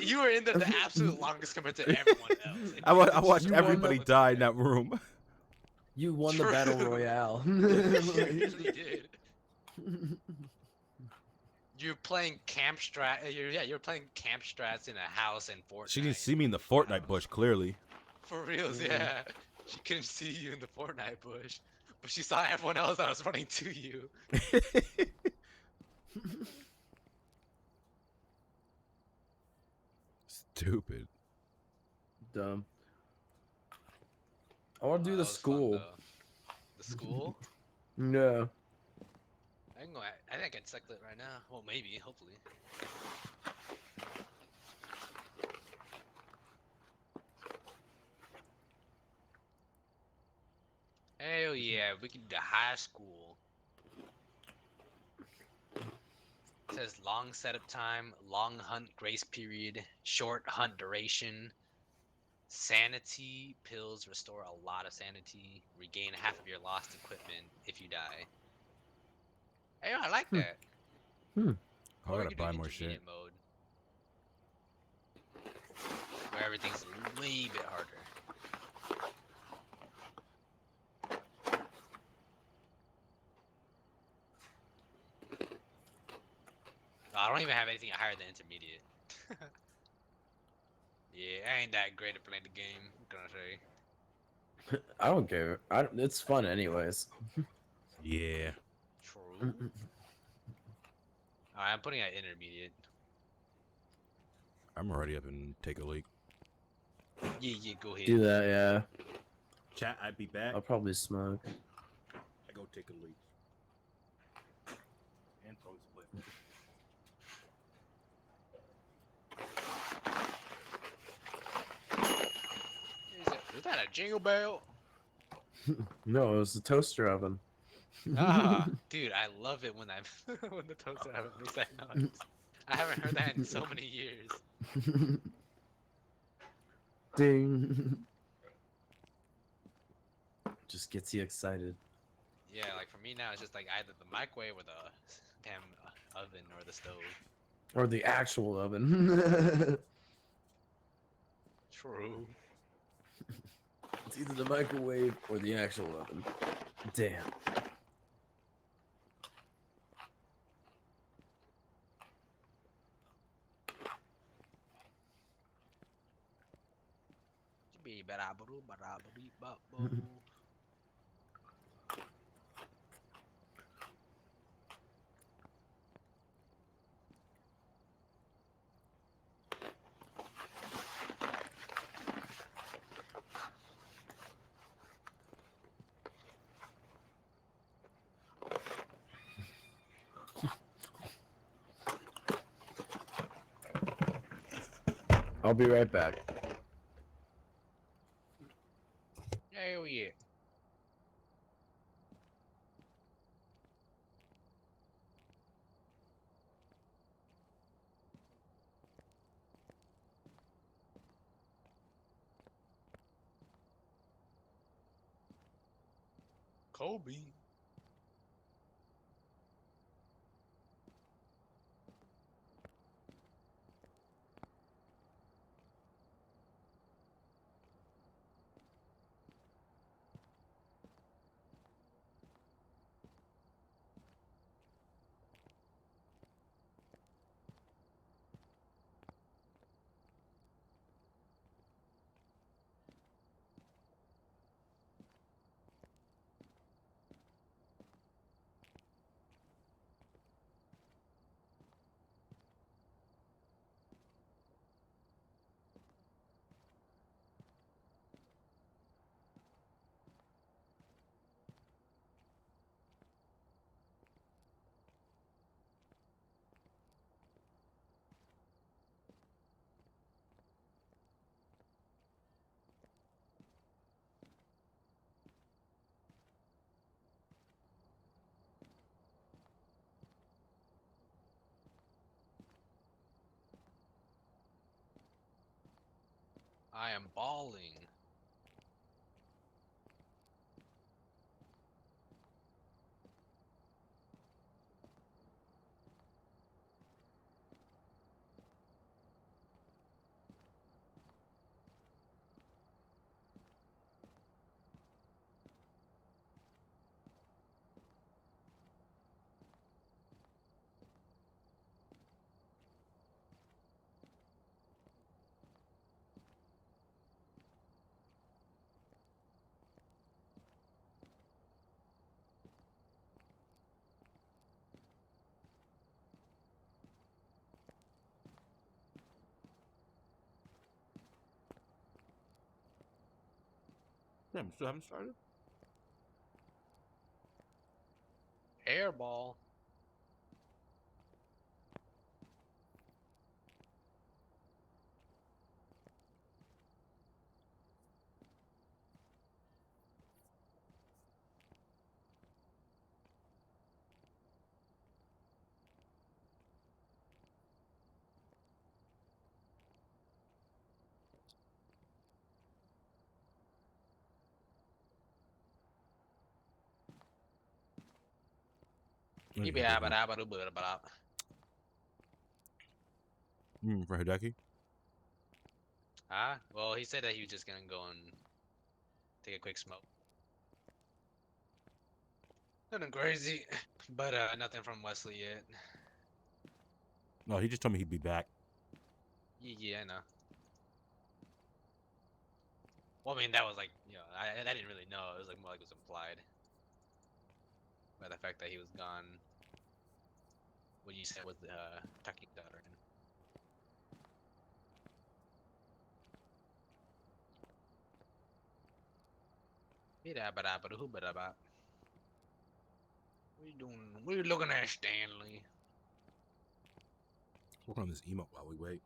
You were in there the absolute longest compared to everyone else. I watched You won everybody the- die in that room. You won the battle True. royale. You really did. You're playing camp strat. You're playing camp strats in a house in Fortnite. She didn't see me in the Fortnite bush, clearly. For reals, yeah. She couldn't see you in the Fortnite bush, but she saw everyone else that was running to you. Stupid. Dumb. I want to do That the was fun, school. though. The school? No. I think I can cycle it right now. Well, maybe, hopefully. Hell yeah, we can do high school. It says long setup time, long hunt grace period, short hunt duration, sanity pills restore a lot of sanity, regain half of your lost equipment if you die. Hey, I like that. I Or we gotta could do buy more shit. intermediate mode, where everything's way bit harder. I don't even have anything higher than intermediate. Yeah, I ain't that great at playing the game. What can I say? I don't care. It's fun anyways. Yeah. True. Alright, I'm putting at intermediate. I'm already up and take a leak. Yeah, go ahead. Do that, yeah. Chat, I'd be back. I'll probably smoke. I go take a leak. And throw split. Is that a jingle bell? No, it was the toaster oven. Ah, dude, I love it when when the toaster oven makes that noise. I haven't heard that in so many years. Ding. Just gets you excited. Yeah, like for me now, it's just like either the microwave or the damn oven or the stove. Or the actual oven. True. It's either the microwave or the actual oven. Damn. I'll be right back. Hell yeah. Kobe. I am balling. Damn, still haven't started? Airball. For Hideki? Ah, well, he said that he was just gonna go and take a quick smoke. Nothing crazy, but nothing from Wesley yet. No, he just told me he'd be back. Yeah, I know. Well, I mean, that was like, I didn't really know. It was like more like it was implied by the fact that he was gone. What you said was tucking daughter in. What you doing? What are you looking at, Stanley? Work on this emote while we wait.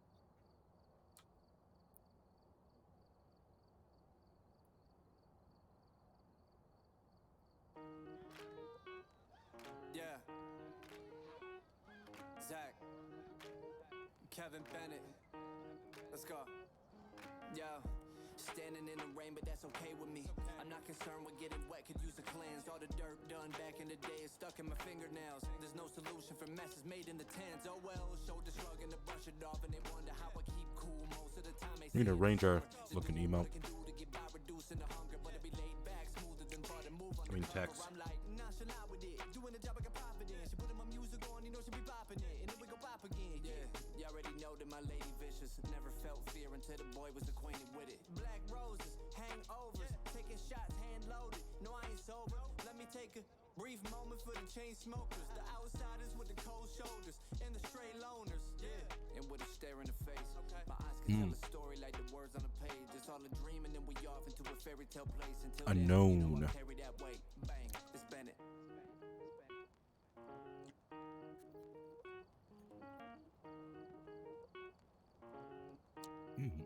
Yeah. Zach. Kevin Bennett. Let's go. Yo. Standing in the rain, but that's okay with me. I'm not concerned with getting wet, could use a cleanse. All the dirt done back in the day is stuck in my fingernails. There's no solution for messes made in the tens. Oh well, shoulder shrugging to brush it off, and they wonder how I keep cool most of the time. They You need a Ranger looking emote. I mean text. I'm like nonchalant with it, doing the job like a confidence. She putting my music on, you know she be popping it, and then we go pop again. Yeah, you already know that my lady vicious. Never felt fear until the boy was acquainted with it. Black roses, hangovers, taking shots, hand loaded. No, I ain't sober. Let me take a brief moment for the chain smokers, the outsiders with the cold shoulders, and the stray loners. Yeah, and with a stare in the face. My eyes can tell a story like the words on a page. It's all a dream, and then we off into a fairy tale place until Unknown. then, carry that weight. Bang, it's Bennett.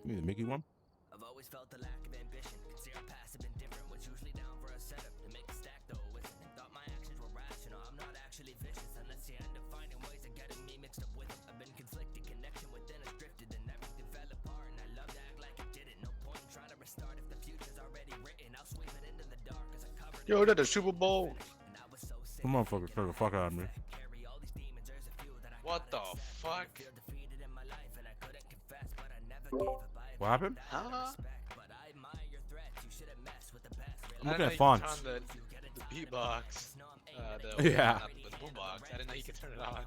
Maybe the Mickey one? I've always felt the lack of ambition. Could see our past have been different. Was usually down for a setup to make a stack, though isn't. Thought my actions were rational. I'm not actually vicious unless you end up finding ways of getting me mixed up with it. I've been conflicted, connection within us drifted, and everything fell apart. And I love to act like it didn't. No point in trying to restart if the future's already written. I'll sweep it into the dark as I covered. Yo, that the Super Bowl. Some motherfucker took the fuck out of me. What the fuck? What happened? Huh? I'm looking at fonts. The beatbox. Yeah. Not the boombox. I didn't know you could turn it on.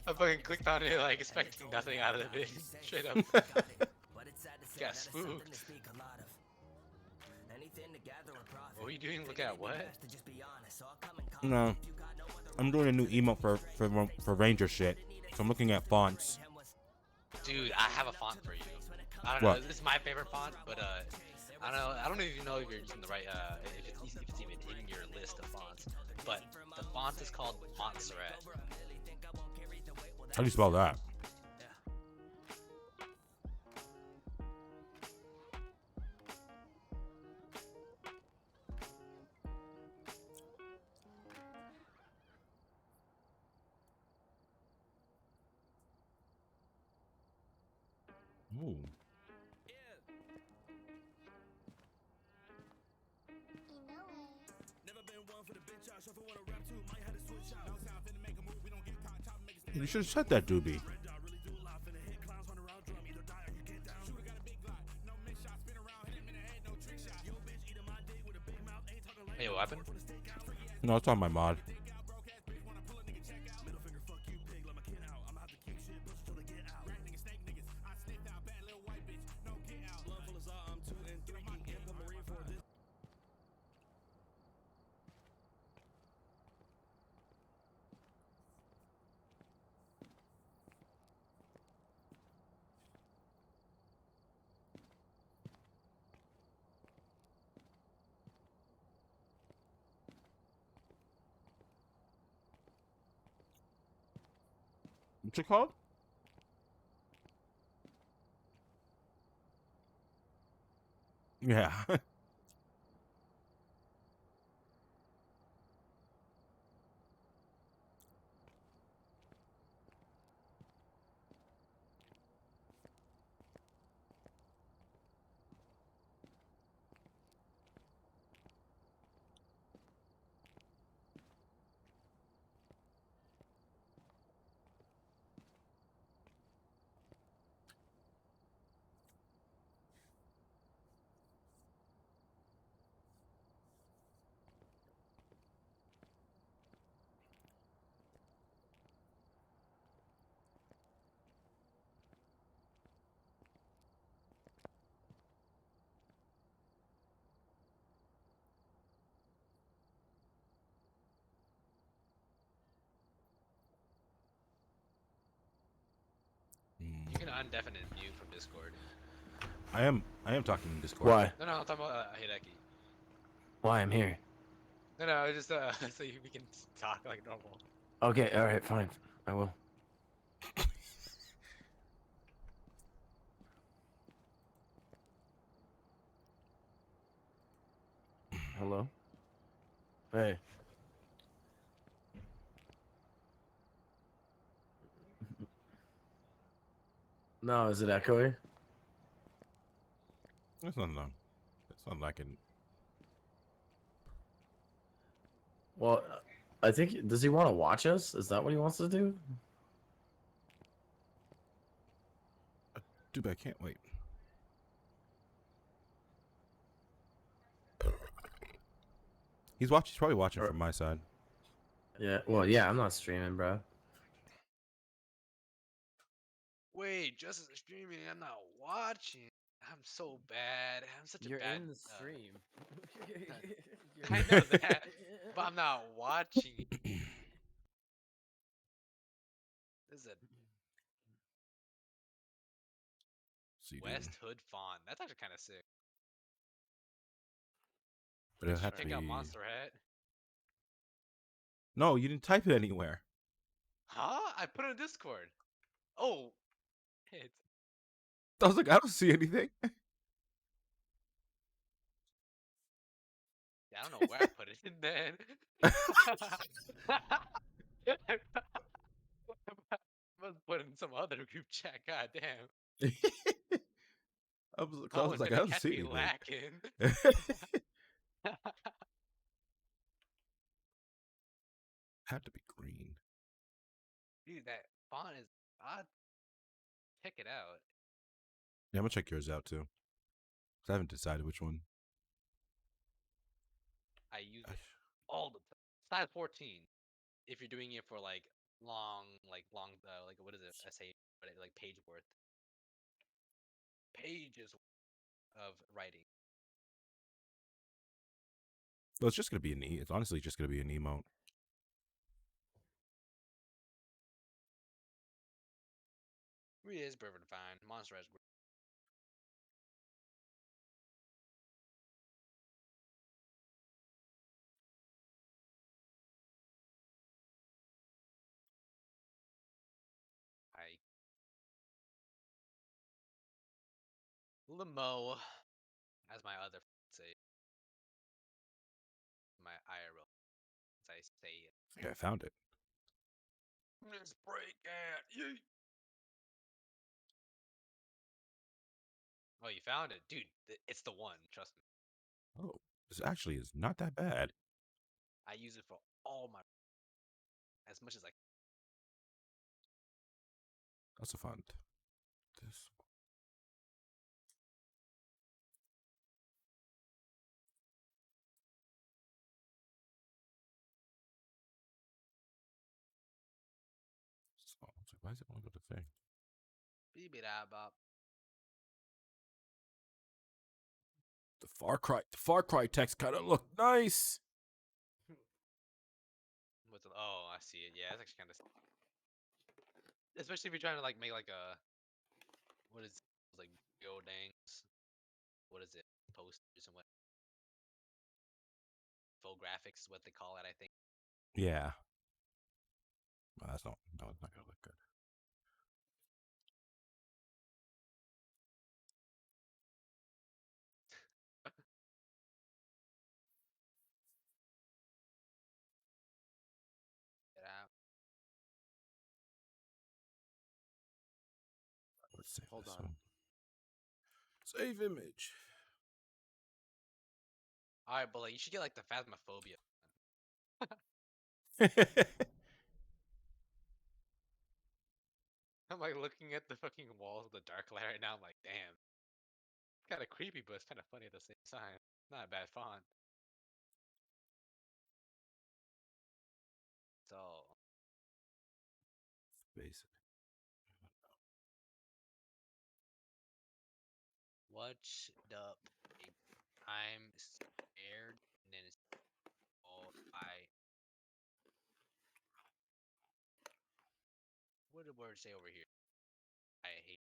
I fucking clicked on it like expecting nothing out of the vid. Straight up. Got spooked. What are you doing? Look at what? No. I'm doing a new emote for Ranger shit. So I'm looking at fonts. Dude, I have a font for you. I don't What? know. This is my favorite font, but I don't know. I don't even know if you're using the right. If it's even in your list of fonts. But the font is called Montserrat. How do you spell that? Ooh. You should have said that, Doobie. Hey, what happened? No, it's on my mod. What's it called? Yeah. on definite mute from Discord. I am talking in Discord. Why? No, I'm talking about Hideki. Why I'm here? No, just so we can talk like normal. Okay, all right, fine. I will. Hello? Hey. No, is it echoing? That's not long. That's not like an. Well, I think, does he want to watch us? Is that what he wants to do? Dude, I can't wait. He's probably watching from my side. Yeah, well, yeah, I'm not streaming, bro. Wait, just as streaming, I'm not watching. I'm so bad. I'm such You're a bad. in the stream. I know that, but I'm not watching. This is a See, dude. West Hood font. That's actually kind of sick. But it'll have to Check be. out Monster Hat. No, you didn't type it anywhere. Huh? I put it in Discord. Oh, it's I was like, I don't see anything. yeah, I don't know where I put it in then. I must put it in some other group chat. God damn. I was Someone's like, I gonna don't catch see me anything. lacking. Had to be green. Dude, that font is odd. Check it out. Yeah, I'm gonna check yours out too. 'Cause I haven't decided which one. I use it all the time. Size 14. If you're doing it for like long, like what is it? Essay, like page worth. Pages of writing. Well, it's just gonna be an It's honestly just gonna be an emote. It is perfect fine. Monster has. I Limo, as my other say, my IRL, as I say it. Yeah, I found it. Let's break it. Yeet. Oh, you found it, dude. It's the one. Trust me. Oh, this actually is not that bad. I use it for all my as much as I. That's a font. This. So, I was like, why is it only got the thing? Beep it out, Bob. The Far Cry text kind of looked nice. What's oh, I see it. Yeah, it's actually kind of. Especially if you're trying to like make like a what is like go dangs. What is it? Posters and what? Infographics is what they call it, I think. Yeah. Well, that's not. No, it's not gonna look good. Get out. Let's save Hold this on. one. Save image. All right, but like you should get like the Phasmophobia. I'm like looking at the fucking walls of the dark light right now. I'm like, damn, it's kind of creepy, but it's kind of funny at the same time. Not a bad font. So Basic. what's up? I'm scared, and then it's oh I. What did the word say over here? I hate.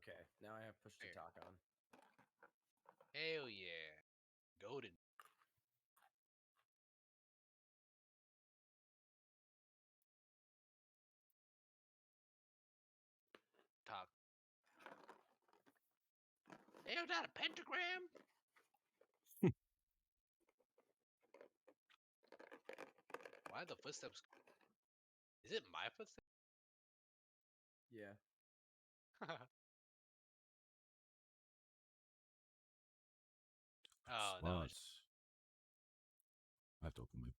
Okay, now I have push to Here. talk on. Hell yeah. Golden. Talk. Hell, not a pentagram? Why the footsteps? Is it my footsteps? Yeah. Oh no. Slots. I have to open my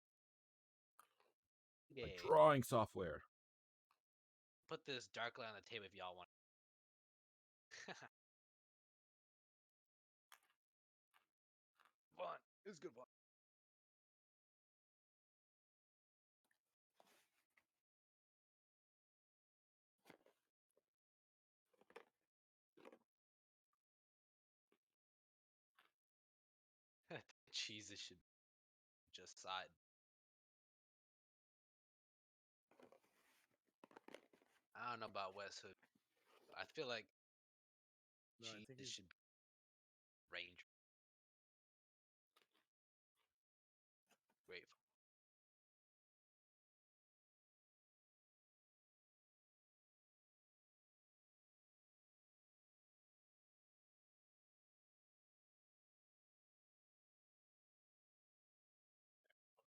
Yeah. drawing software. Put this dark light on the table if y'all want. Fun. It's good fun. Jesus should just side. I don't know about West Hood. I feel like No, I think Jesus he's should be range. Grateful.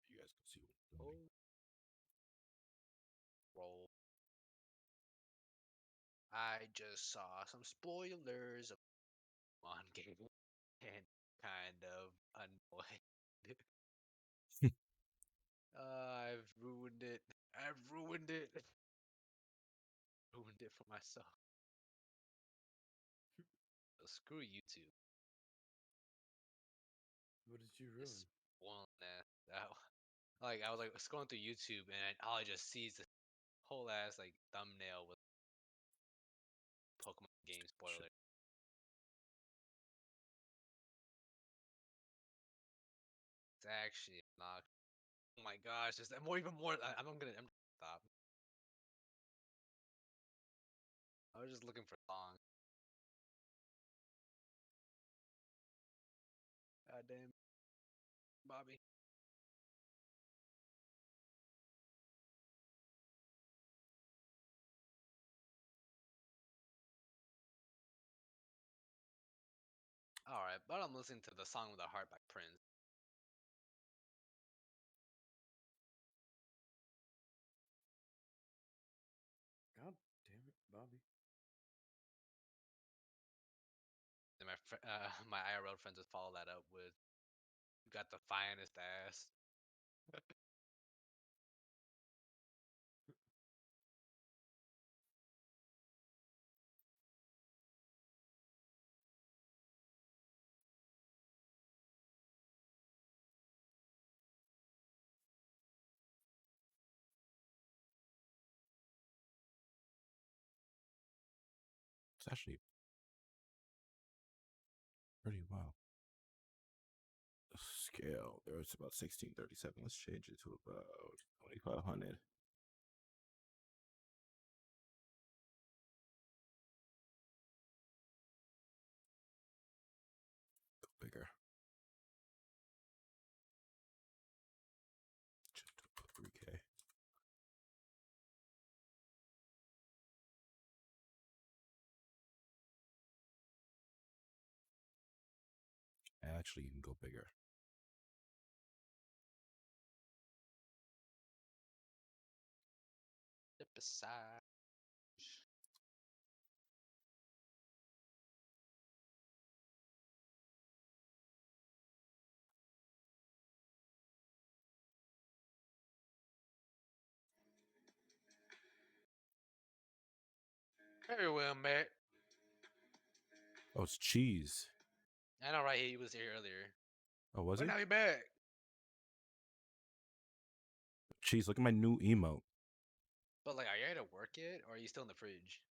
You guys can see what I'm doing. Roll. I just saw some spoilers of on game and kind of annoyed. I've ruined it. I've ruined it. Ruined it for myself. So screw YouTube. What did you ruin? It's spoiling that. Like I was like scrolling through YouTube and all I just see is this whole ass like thumbnail with Pokemon game spoiler. It's actually not. Oh my gosh! Just more, even more. I'm gonna stop. I was just looking for songs. God damn, Bobby. All right, but I'm listening to the song with the heart by Prince. God damn it, Bobby. And my IRL friends just follow that up with, "You got the finest ass." It's actually pretty well. The scale, there was about 1637. Let's change it to about 2500. Go bigger. Just to put 3K. Actually, you can go bigger. Step aside. Very well, Matt. Oh, it's cheese. I know, right? He was here earlier. Oh, was But he? now he back. Cheese, look at my new emote. But like, are you ready to work yet, or are you still in the fridge?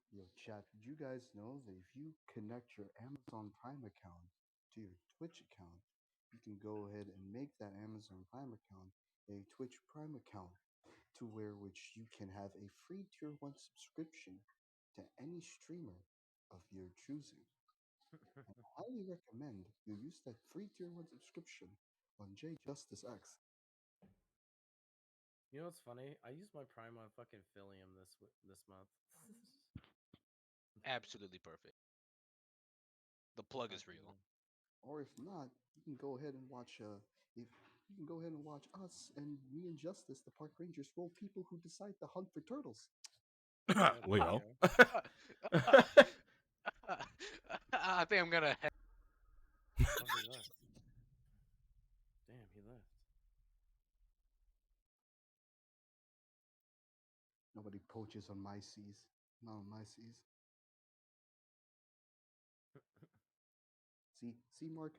Yo, chat, did you guys know that if you connect your Amazon Prime account to your Twitch account, you can go ahead and make that Amazon Prime account a Twitch Prime account to where which you can have a free tier 1 subscription to any streamer of your choosing. And I highly recommend you use that free tier 1 subscription on J Justice X. You know what's funny? I used my Prime on fucking Philium this month. Absolutely perfect. The plug is Fucking- real. Or if not, you can go ahead and watch if you can go ahead and watch us and me and Justice, the park rangers, roll people who decide to hunt for turtles. Yeah, there you Leo. go. I think I'm gonna. Oh, he left. Damn, he left. Nobody poaches on my seas. Not on my seas. See, Mark,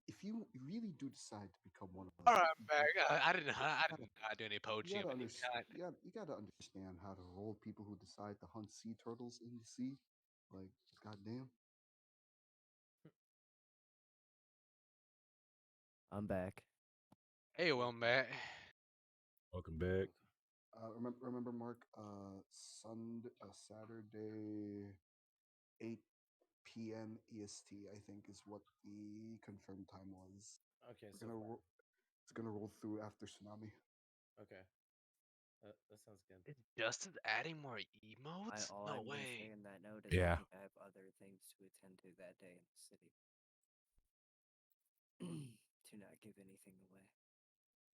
if you really do decide to become one of us, All right, I'm back. I didn't. I gotta- didn't do any you poaching of gotta any understand. kind. You gotta understand how to roll people who decide to hunt sea turtles in the sea. Like, goddamn. I'm back. Hey, well, Matt. Welcome back. Remember, Mark. Saturday, 8 p.m. EST. I think is what the confirmed time was. Okay, We're so gonna far. ro- it's gonna roll through after tsunami. Okay. That sounds good. Is Justin adding more I, emotes? all No I'm going to say way. in that note is Yeah. I think I have other things to attend to that day in the city. To not give anything away.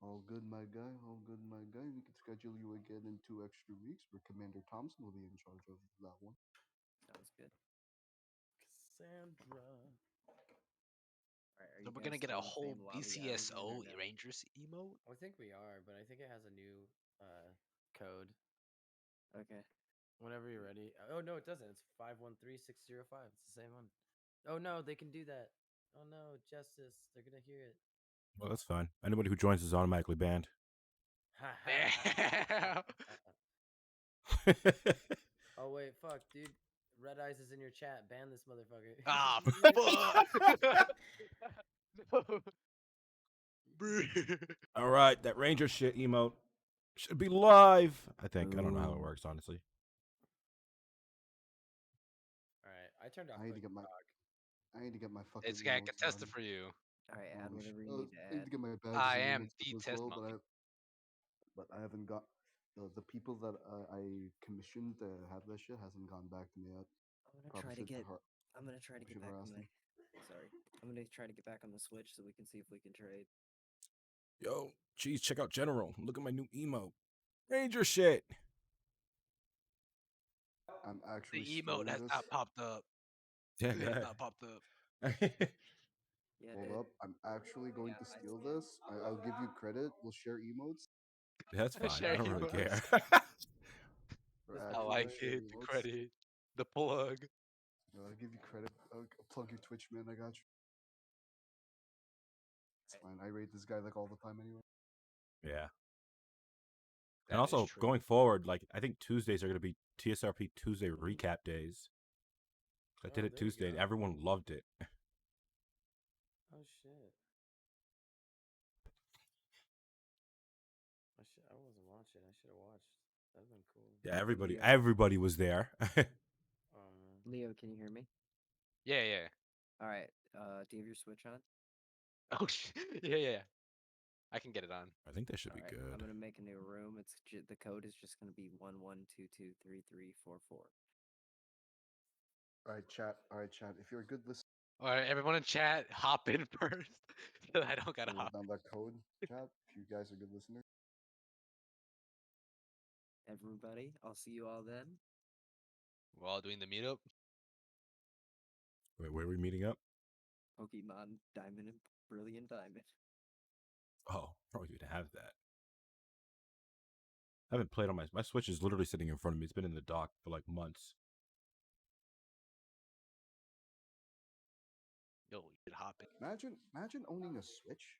All good, my guy. All good, my guy. We can schedule you again in 2 extra weeks, where Commander Thompson will be in charge of that one. Sounds good. Cassandra. Alright, are So you we're guys gonna get still a in the whole same lobby I was in or BCSO no? Rangers emote. I think we are, but I think it has a new code. Okay. Whenever you're ready. Oh no, it doesn't. It's 513605. It's the same one. Oh no, they can do that. Oh no, Justice. They're gonna hear it. Well, that's fine. Anybody who joins is automatically banned. Damn. Oh wait, fuck, dude. Red Eyes is in your chat. Ban this motherfucker. Ah, fuck. No. Bruh. All right, that Ranger shit emote should be live. I think. I don't know how it works, honestly. Alright, I turned off I need to quick get my. talk. I need to get my fucking It's got emotes contested done. for you. Alright, Oh, add whatever you I need to need add. to get my badges I and am emotes the done as test well, monkey. but I haven't got the people that I commissioned to have that shit hasn't gone back to me yet. I'm gonna Probably try to should get har- I'm gonna try to probably get should back harass on them. my sorry. I'm gonna try to get back on the Switch so we can see if we can trade. Yo, geez, check out General. Look at my new emote. Ranger shit. I'm The actually emote stealing has this. not popped up. Yeah, It go has ahead. not popped up. Yeah, Hold up, I'm actually going to steal this. I'll give you credit. We'll share emotes. That's fine. I Share don't really care. emotes. Or I actually, like we'll share it. The emotes. credit. The plug. I'll give you credit. I'll plug your Twitch, man. I got you. It's fine. I rate this guy like all the time anyway. Yeah. That And is also, true. going forward, like, I think Tuesdays are going to be TSRP Tuesday recap days. I did Oh, it there you Tuesday, and go. everyone loved it. Oh shit. I wasn't watching. I should have watched. That'd been cool. Yeah, Leo. everybody was there. Leo, can you hear me? Yeah, yeah. Alright, do you have your Switch on? Oh, yeah, yeah. I can get it on. I think that should be Alright, I'm good. gonna make a new room. The code is just gonna be 11223344. All right, chat. All right, chat. If you're a good listener, All right, everyone in chat, hop in first. So I don't gotta hop. down that code, chat. If you guys are good listeners, Everybody, I'll see you all then. We're all doing the meetup. Wait, where are we meeting up? Pokemon Diamond and Brilliant Diamond. Oh, probably would have that. I haven't played on my Switch is literally sitting in front of me. It's been in the dock for like months. Yo, you should hop in. imagine owning a Switch.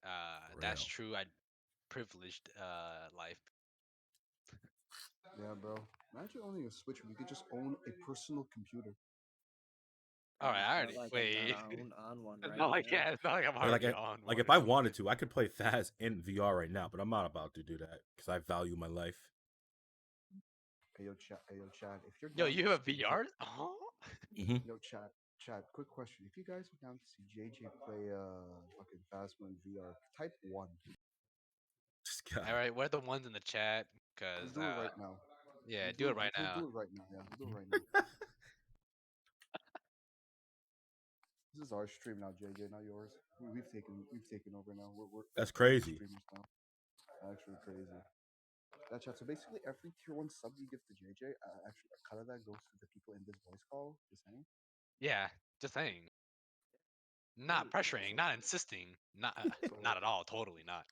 For That's real. true. I privileged life. Yeah, bro. Imagine owning a Switch where you could just own a personal computer. All right, I Not already like wait. I'm on one right Not like now. yeah, it's not like I'm Like, already on like one if or I something. wanted to, I could play Phas in VR right now, but I'm not about to do that because I value my life. Chad, if you're Yo, down you to have a see VR? Huh? Mhm. Chad, quick question. If you guys were down to see JJ play fucking Phasmo in VR, type 1. This guy. All right, we're the ones in the chat, We'll cause do it right now. yeah, do it right We'll now. do it right now. Yeah, we'll do it right now. This is our stream now, JJ, not yours. We've taken over now. That's We're the crazy. streamers now. Actually crazy. That chat. So basically, every tier 1 sub you give to JJ, actually a cut of that goes to the people in this voice call. Just saying. Yeah, just saying. Not pressuring, not insisting, not So not at all. Totally not.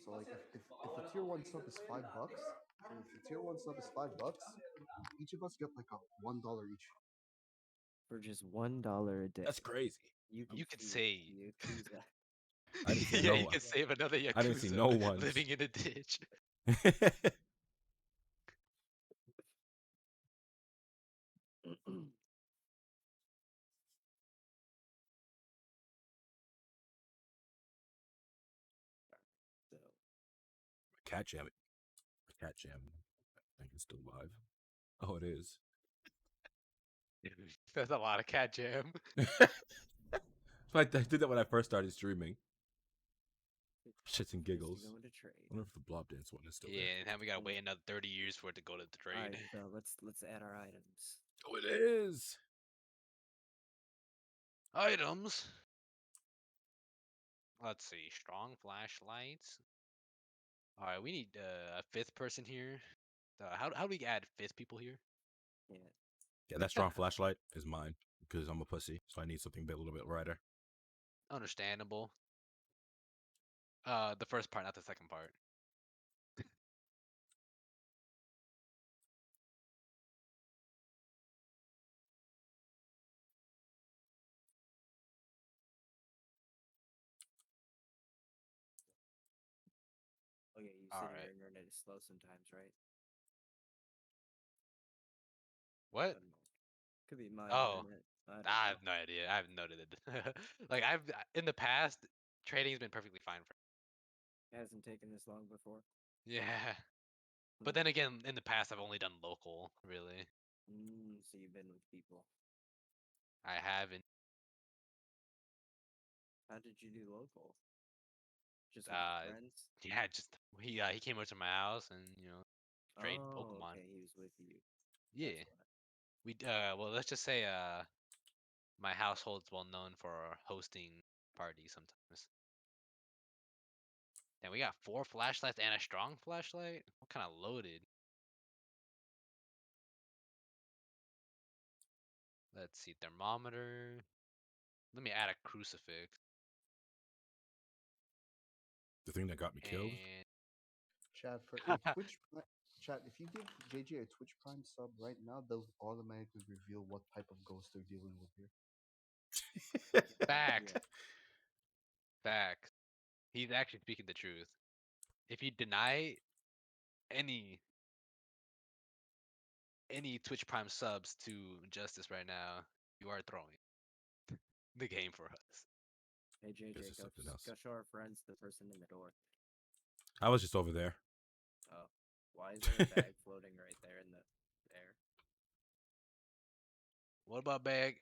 So like if a tier 1 sub is $5, if the tier 1 sub is $5, each of us get like a $1 each. For just $1 a day, That's crazy. you can You could feed say, the Yakuza. I didn't see yeah, no you one. could save another I didn't see Yakuza no ones. living in a ditch. So Cat jam. Cat jam. I think it's still live. Oh, it is. That's a lot of cat jam. Like I did that when I first started streaming. Shits and just to giggles. go into trade. I wonder if the blob dance one is still Yeah, there. and then we gotta wait another 30 years for it to go to the All trade. right, let's add our items. Oh, it is. Items. Let's see. Strong flashlights. All right, we need a fifth person here. How do we add fifth people here? Yeah. Yeah, that strong flashlight is mine because I'm a pussy, so I need something a little bit brighter. Understandable. The first part, not the second part. Oh yeah, you All said right. your internet is slow sometimes, right? What? I don't know. Could be my Oh, internet. I don't I know. have no idea. I have noted it. Like in the past, trading's been perfectly fine for. It hasn't taken this long before. Yeah, but then again, in the past, I've only done local. Really, So you've been with people. I haven't. How did you do local? Just with friends? Yeah, just he came over to my house and trade Oh, Pokemon. okay, he was with you. Yeah, That's why. we well, let's just say my household's well known for hosting parties sometimes. And we got 4 flashlights and a strong flashlight. What kind of loaded? Let's see, thermometer. Let me add a crucifix. The thing that got me killed. And Chat for a chat. If you give JJ a Twitch Prime sub right now, they'll automatically reveal what type of ghost they're dealing with here. fact, fact. He's actually speaking the truth. If you deny any Twitch Prime subs to Justice right now, you are throwing the game for us. Hey This JJ, is something else. go show our friends the person in the door. I was just over there. Oh, why is there a bag floating right there in the air? What about bag?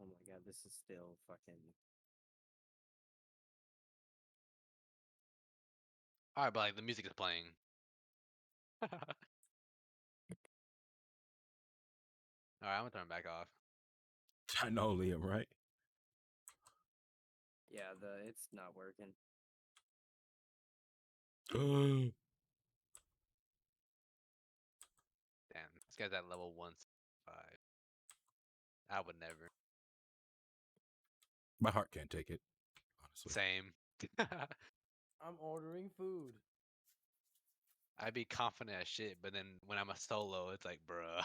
Oh my god, this is still fucking. All right, but like the music is playing. All right, I'm gonna turn it back off. I know, Liam, right? Yeah, it's not working. Damn, this guy's at level 165. I would never. My heart can't take it, honestly. Same. I'm ordering food. I'd be confident as shit, but then when I'm a solo, it's like, bruh,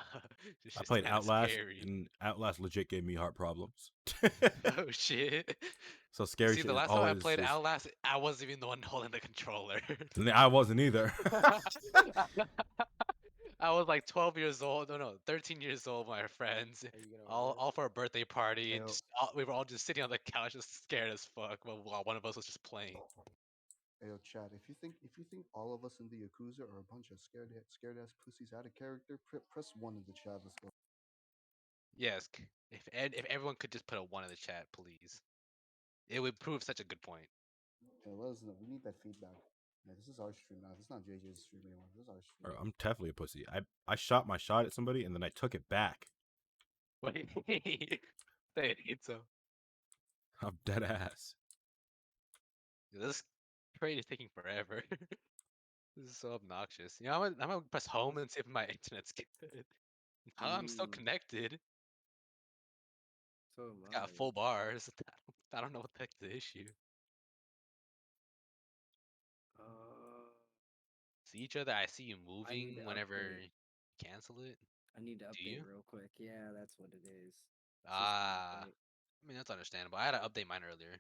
it's I just played kind of Outlast, scary. and Outlast legit gave me heart problems. Oh shit. So scary See, shit the is last time I always played just. Outlast, I wasn't even the one holding the controller. I wasn't either. I was like 12 years old. No, 13 years old. My friends, Are you gonna all order? all for a birthday party, and Ayo. we were all just sitting on the couch, just scared as fuck. While one of us was just playing. Hey, yo, Chad. If you think all of us in the Yakuza are a bunch of scared ass pussies out of character, press one in the chat. Let's go. Yes, if everyone could just put a one in the chat, please, it would prove such a good point. Yeah, let us know. We need that feedback. Yeah, this is our stream now. This is not JJ's stream anymore. This is our stream. Bro, I'm definitely a pussy. I shot my shot at somebody and then I took it back. Wait, say it so. I'm dead ass. This trade is taking forever. This is so obnoxious. You know, I'm gonna press home and see if my internet's good. I'm still connected. So am I. Got full bars. I don't know what the heck's the issue. See each other. I see you I need moving to whenever update. you cancel it. I need to Do update you? real quick. Yeah, that's what it is. System Ah, update. I mean that's understandable. I had to update mine earlier.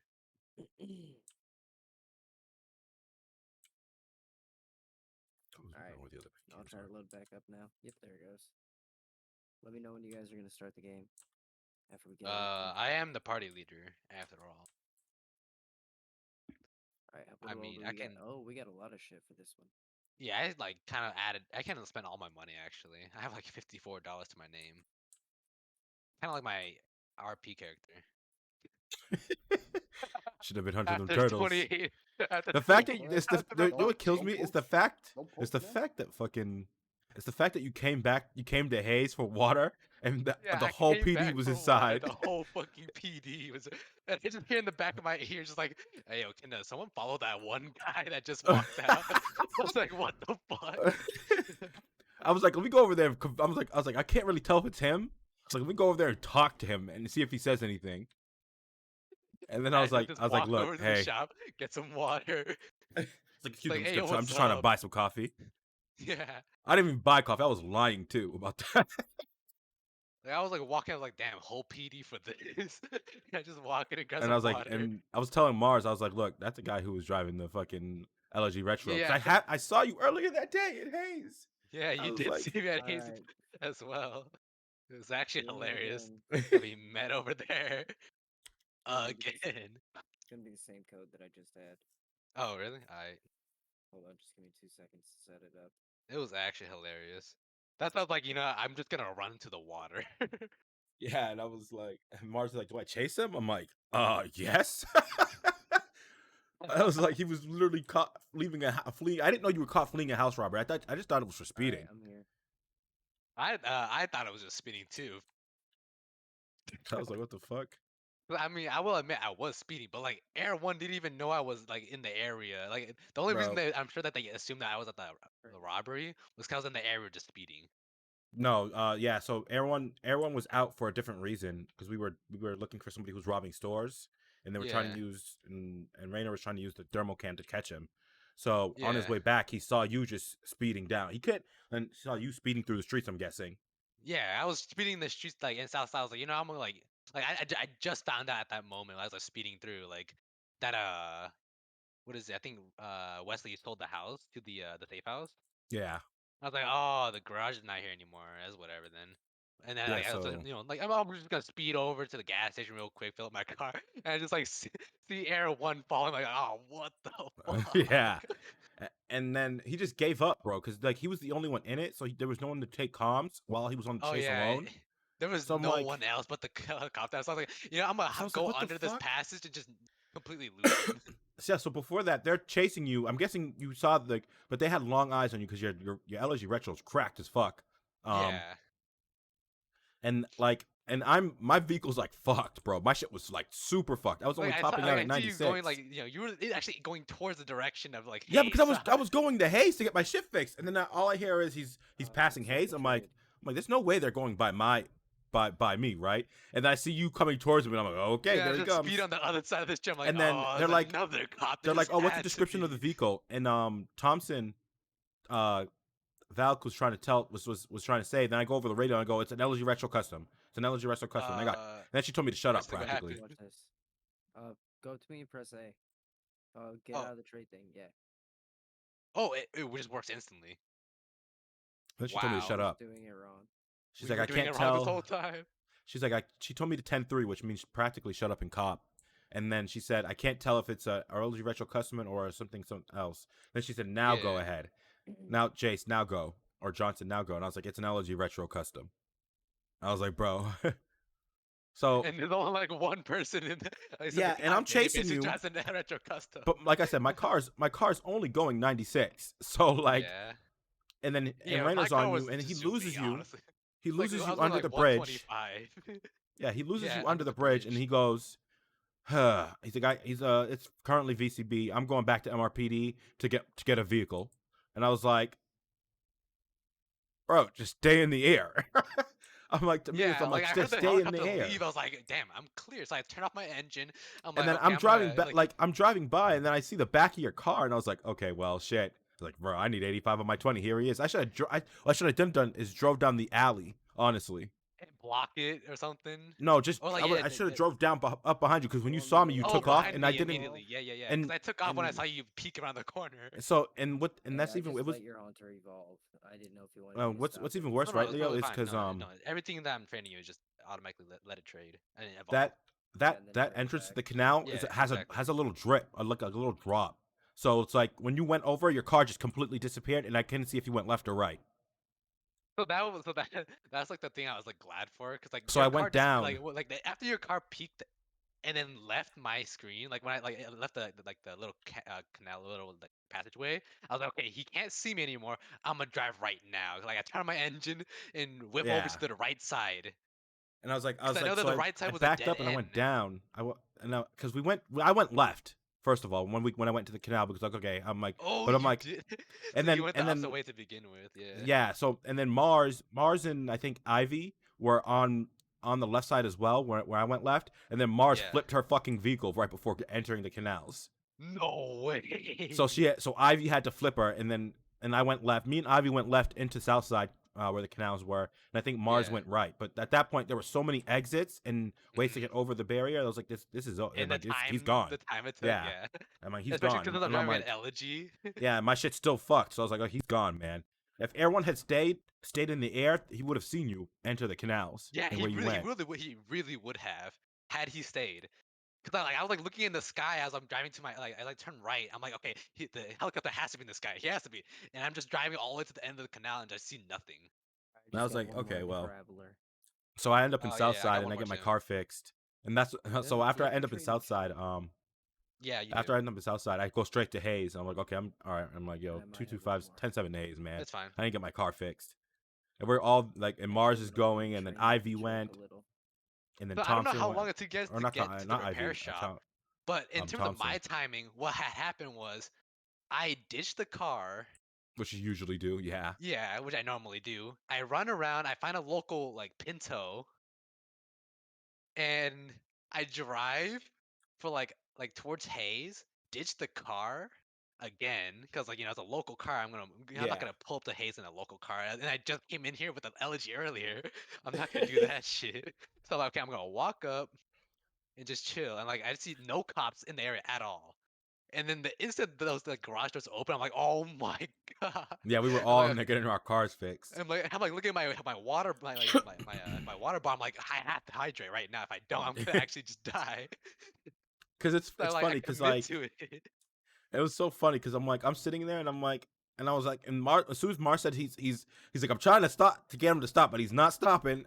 Alright, With the other I'll try to load back up now. Yep, there it goes. Let me know when you guys are gonna start the game. After we get everything. I am the party leader after all. Alright, I what mean, do I we got? can. Oh, we got a lot of shit for this one. Yeah, I like kind of added. I kind of spent all my money actually. I have like $54 to my name. Kind of like my RP character. Should have been hunting them After turtles. 28. After The fact 28. that it's After you know what kills Don't me is poke. the fact Don't it's poke, the man. fact that fucking it's the fact that you came to Hayes for water and Yeah, the I whole came PD back was for water. inside. The whole fucking PD was. And I just hear in the back of my ear, just like, "Hey, yo, can someone follow that one guy that just walked out?" I was like, "What the fuck?" I was like, let me go over there. I was like, I can't really tell if it's him. I was like, let me go over there and talk to him and see if he says anything. And then I just I was like, walk look, over to the hey. shop, get some water. It's like, It's excuse me, like, "Hey, yo, I'm what's just trying to up?" buy some coffee. Yeah. I didn't even buy coffee. I was lying too about that. Like I was like walking, I was like, "Damn, whole PD for this." I just walk in and grab And I some was like, water. and I was telling Mars, I was like, look, that's the guy who was driving the fucking LG Retro. Yeah, Cause I saw you earlier that day in Hayes. yeah, I you was did like, see me at Hayes Alright. as well. It was actually Doing it hilarious again. that we met over there Gonna be again. It's gonna be the same code that I just had. Oh, really? Hold on, just give me 2 seconds to set it up. It was actually hilarious. That sounds like, I'm just gonna run into the water. yeah. And I was like, and Mars was like, do I chase him? I'm like, yes. I was like, he was literally caught leaving fleeing. I didn't know you were caught fleeing a house robbery. I just thought it was for Alright, speeding. I'm here. I thought it was just speeding too. I was like, what the fuck? I mean, I will admit I was speeding, but like Air One didn't even know I was like in the area. Like the only reason Bro, that I'm sure that they assumed that I was at the robbery was because I was in the area just speeding. no, yeah. So Air One was out for a different reason because we were looking for somebody who's robbing stores, and they were trying Yeah, to use and Rainer was trying to use the thermal can to catch him. So on his yeah, way back, he saw you just speeding down. He could and saw you speeding through the streets. I'm guessing. yeah. I was speeding in the streets like in South Side. I was like, I'm gonna like I just found out at that moment as I was speeding through like that what is it? I think Wesley sold the house to the safe house. Yeah, I was like, oh, the garage is not here anymore. That's whatever then. And then yeah. like I was So like I'm just gonna speed over to the gas station real quick, fill up my car, and I just like see Air One falling. Like, oh, what the yeah, fuck? and then he just gave up, bro, because like he was the only one in it, so there was no one to take comms while he was on the Oh chase yeah, alone. there was So I'm no like, one else but the helicopter. So I was like, I'm gonna so I was like, go what the under this fuck? passage and just completely lose him. Yeah, so before that, they're chasing you. I'm guessing you saw but they had long eyes on you because your LG Retro's cracked as fuck. Um, Yeah. and my vehicle's like fucked, bro. My shit was like super fucked. I was only topping out Like at I see you going 96. like you were actually going towards the direction of like Yeah, because Hayes. I was going to Hayes to get my shit fixed, and then all I hear is he's passing Accept Hayes. the I'm trade. like, there's no way they're going by me, right? And then I see you coming towards me, and I'm like, okay, Yeah, there he just speed comes. on the other side of this gym. Like, And then oh, they're it's like, another cop. There just oh, what's the had to description of the be. vehicle? And Thompson, uh, Valk was trying to was trying to say. Then I go over the radio and I go, it's an LG Retro Custom. It's an LG Retro Custom. And then she told me to shut up Wesley, what practically. happened? Watch this. Go to me and press A. Get Oh, out of the trade thing. Yeah. oh, it just works instantly. Then she told me to Wow, shut I was up. doing it wrong. She's we like, were I doing can't it wrong this whole tell. time. She's like, she told me to 10-3, which means practically shut up and cop. And then she said, I can't tell if it's a LG Retro Custom or something else. Then she said, now go Yeah. ahead. Now, Jace, now go. Or Johnson, now go. And I was like, it's an LG Retro Custom. I was like, bro. So And there's only like one person in the, like, yeah, the and I'm database chasing who you. drives a retro custom. But like I said, my car's only going 96. So like, Yeah. and then Yeah, and my Rainer's car on was you, and he just zooming, loses you. honestly. He Like loses I you was going under like the bridge. 125. Yeah, he loses Yeah, you under the bridge, and bridge. he goes, huh. He's a guy. It's currently VCB. I'm going back to MRPD to get a vehicle. And I was like, bro, just stay in the air. I'm like, to me, Yeah, I'm like, I heard just the stay in helicopter the air. leave. I was like, damn, I'm clear. So I turned off my engine. I'm And like, then okay, I'm I'm driving gonna back, I'm driving by, and then I see the back of your car, and I was like, okay, well, shit. I was like, bro, I need 85 on my 20. Here he is. I should have. What I should have done is drove down the alley. Honestly, block it or something. no, just Or like, yeah, I should have drove down up behind you because when you saw me, you oh, took off, behind and I me didn't. immediately. Yeah. And Because I took off when I and saw you peek around the corner. so and what and Hey, that's I even just it was. let your Haunter evolve. I didn't know if you wanted me to What's stop even or worse, No, right, it's Leo, totally is fine. because No, everything that I'm training you is just automatically let it trade and evolve. that and then that bring it entrance to back. the canal Yeah, exactly. has a little drip, like a little drop. So it's like when you went over, your car just completely disappeared, and I couldn't see if you went left or right. So that's like the thing I was like glad for, because like So your I car went just down. after your car peaked and then left my screen, like when I like left the little canal, little like passageway, I was like, okay, he can't see me anymore. I'm gonna drive right now. Like I turn on my engine and whip over Yeah. to the right side, And I because was I know like, that so the right I side was a backed dead up and I went end. down. Because I went left first of all when I went to the canal because like okay I'm like Oh, but I'm you like did. and So you went the and opposite then way to begin with, yeah. yeah so and then Mars and I think Ivy were on the left side as well where I went left and then Mars Yeah. flipped her fucking vehicle right before entering the canals. No way. So Ivy had to flip her and I went left. Me and Ivy went left into Southside where the canals were, and I think Mars Yeah. went right. But at that point, there were so many exits and ways to Mhm. get over the barrier. I was like, this is And like he's gone. the time it took, Yeah, yeah. I'm like he's Especially gone, because I'm and I'm driving an like, elegy. yeah, my shit's still fucked. So I was like, oh, he's gone, man. If everyone had stayed in the air, he would have seen you enter the canals Yeah, and where you went. he really would have had he stayed. Cause I was like looking in the sky as I'm driving to my I like turn right. I'm like, okay, the helicopter has to be in the sky. He has to be, and I'm just driving all the way to the end of the canal and just see nothing. I And I just was got like, one more okay, at the well. Traveler. So I end up in Oh yeah, I Southside got and one I more get my too. car fixed. And that's so Yeah, after I take end the up in training Southside, ship. Yeah, you after do. I end up in Southside, I go straight to Hayes. I'm like, okay, I'm all right. I'm like, yo, I might have 225 one more. 107 Hayes, man. It's fine. I didn't get my car fixed. And we're all like, and I Mars do is it all in going, and then training Ivy to choke went, a little. and then So I don't know Thompson how went, long it took you guys or to get to the not repair Ivy, shop, but in terms of my Thompson, timing, what had happened was I ditched the car. which you usually do, yeah. Yeah, which I normally do. I run around. I find a local like Pinto, and I drive for like towards Hayes, ditch the car again because like it's a local car. I'm not Yeah. gonna pull up to Hayes in a local car, and I just came in here with an elegy earlier. I'm not gonna do that shit. So I'm like, okay, I'm gonna walk up and just chill, and like I see no cops in the area at all. And then the instant those the garage doors open, I'm like, oh my god. Yeah, we were I'm all like, in there getting our cars fixed. I'm like looking at my water my water bottle. I'm like, I have to hydrate right now. If I don't, I'm gonna actually just die. Because So it's like I funny because commit like to it. it was so funny because I'm sitting there and I'm like, and I was like, and as soon as Mar said he's like, I'm trying to stop to get him to stop, but he's not stopping.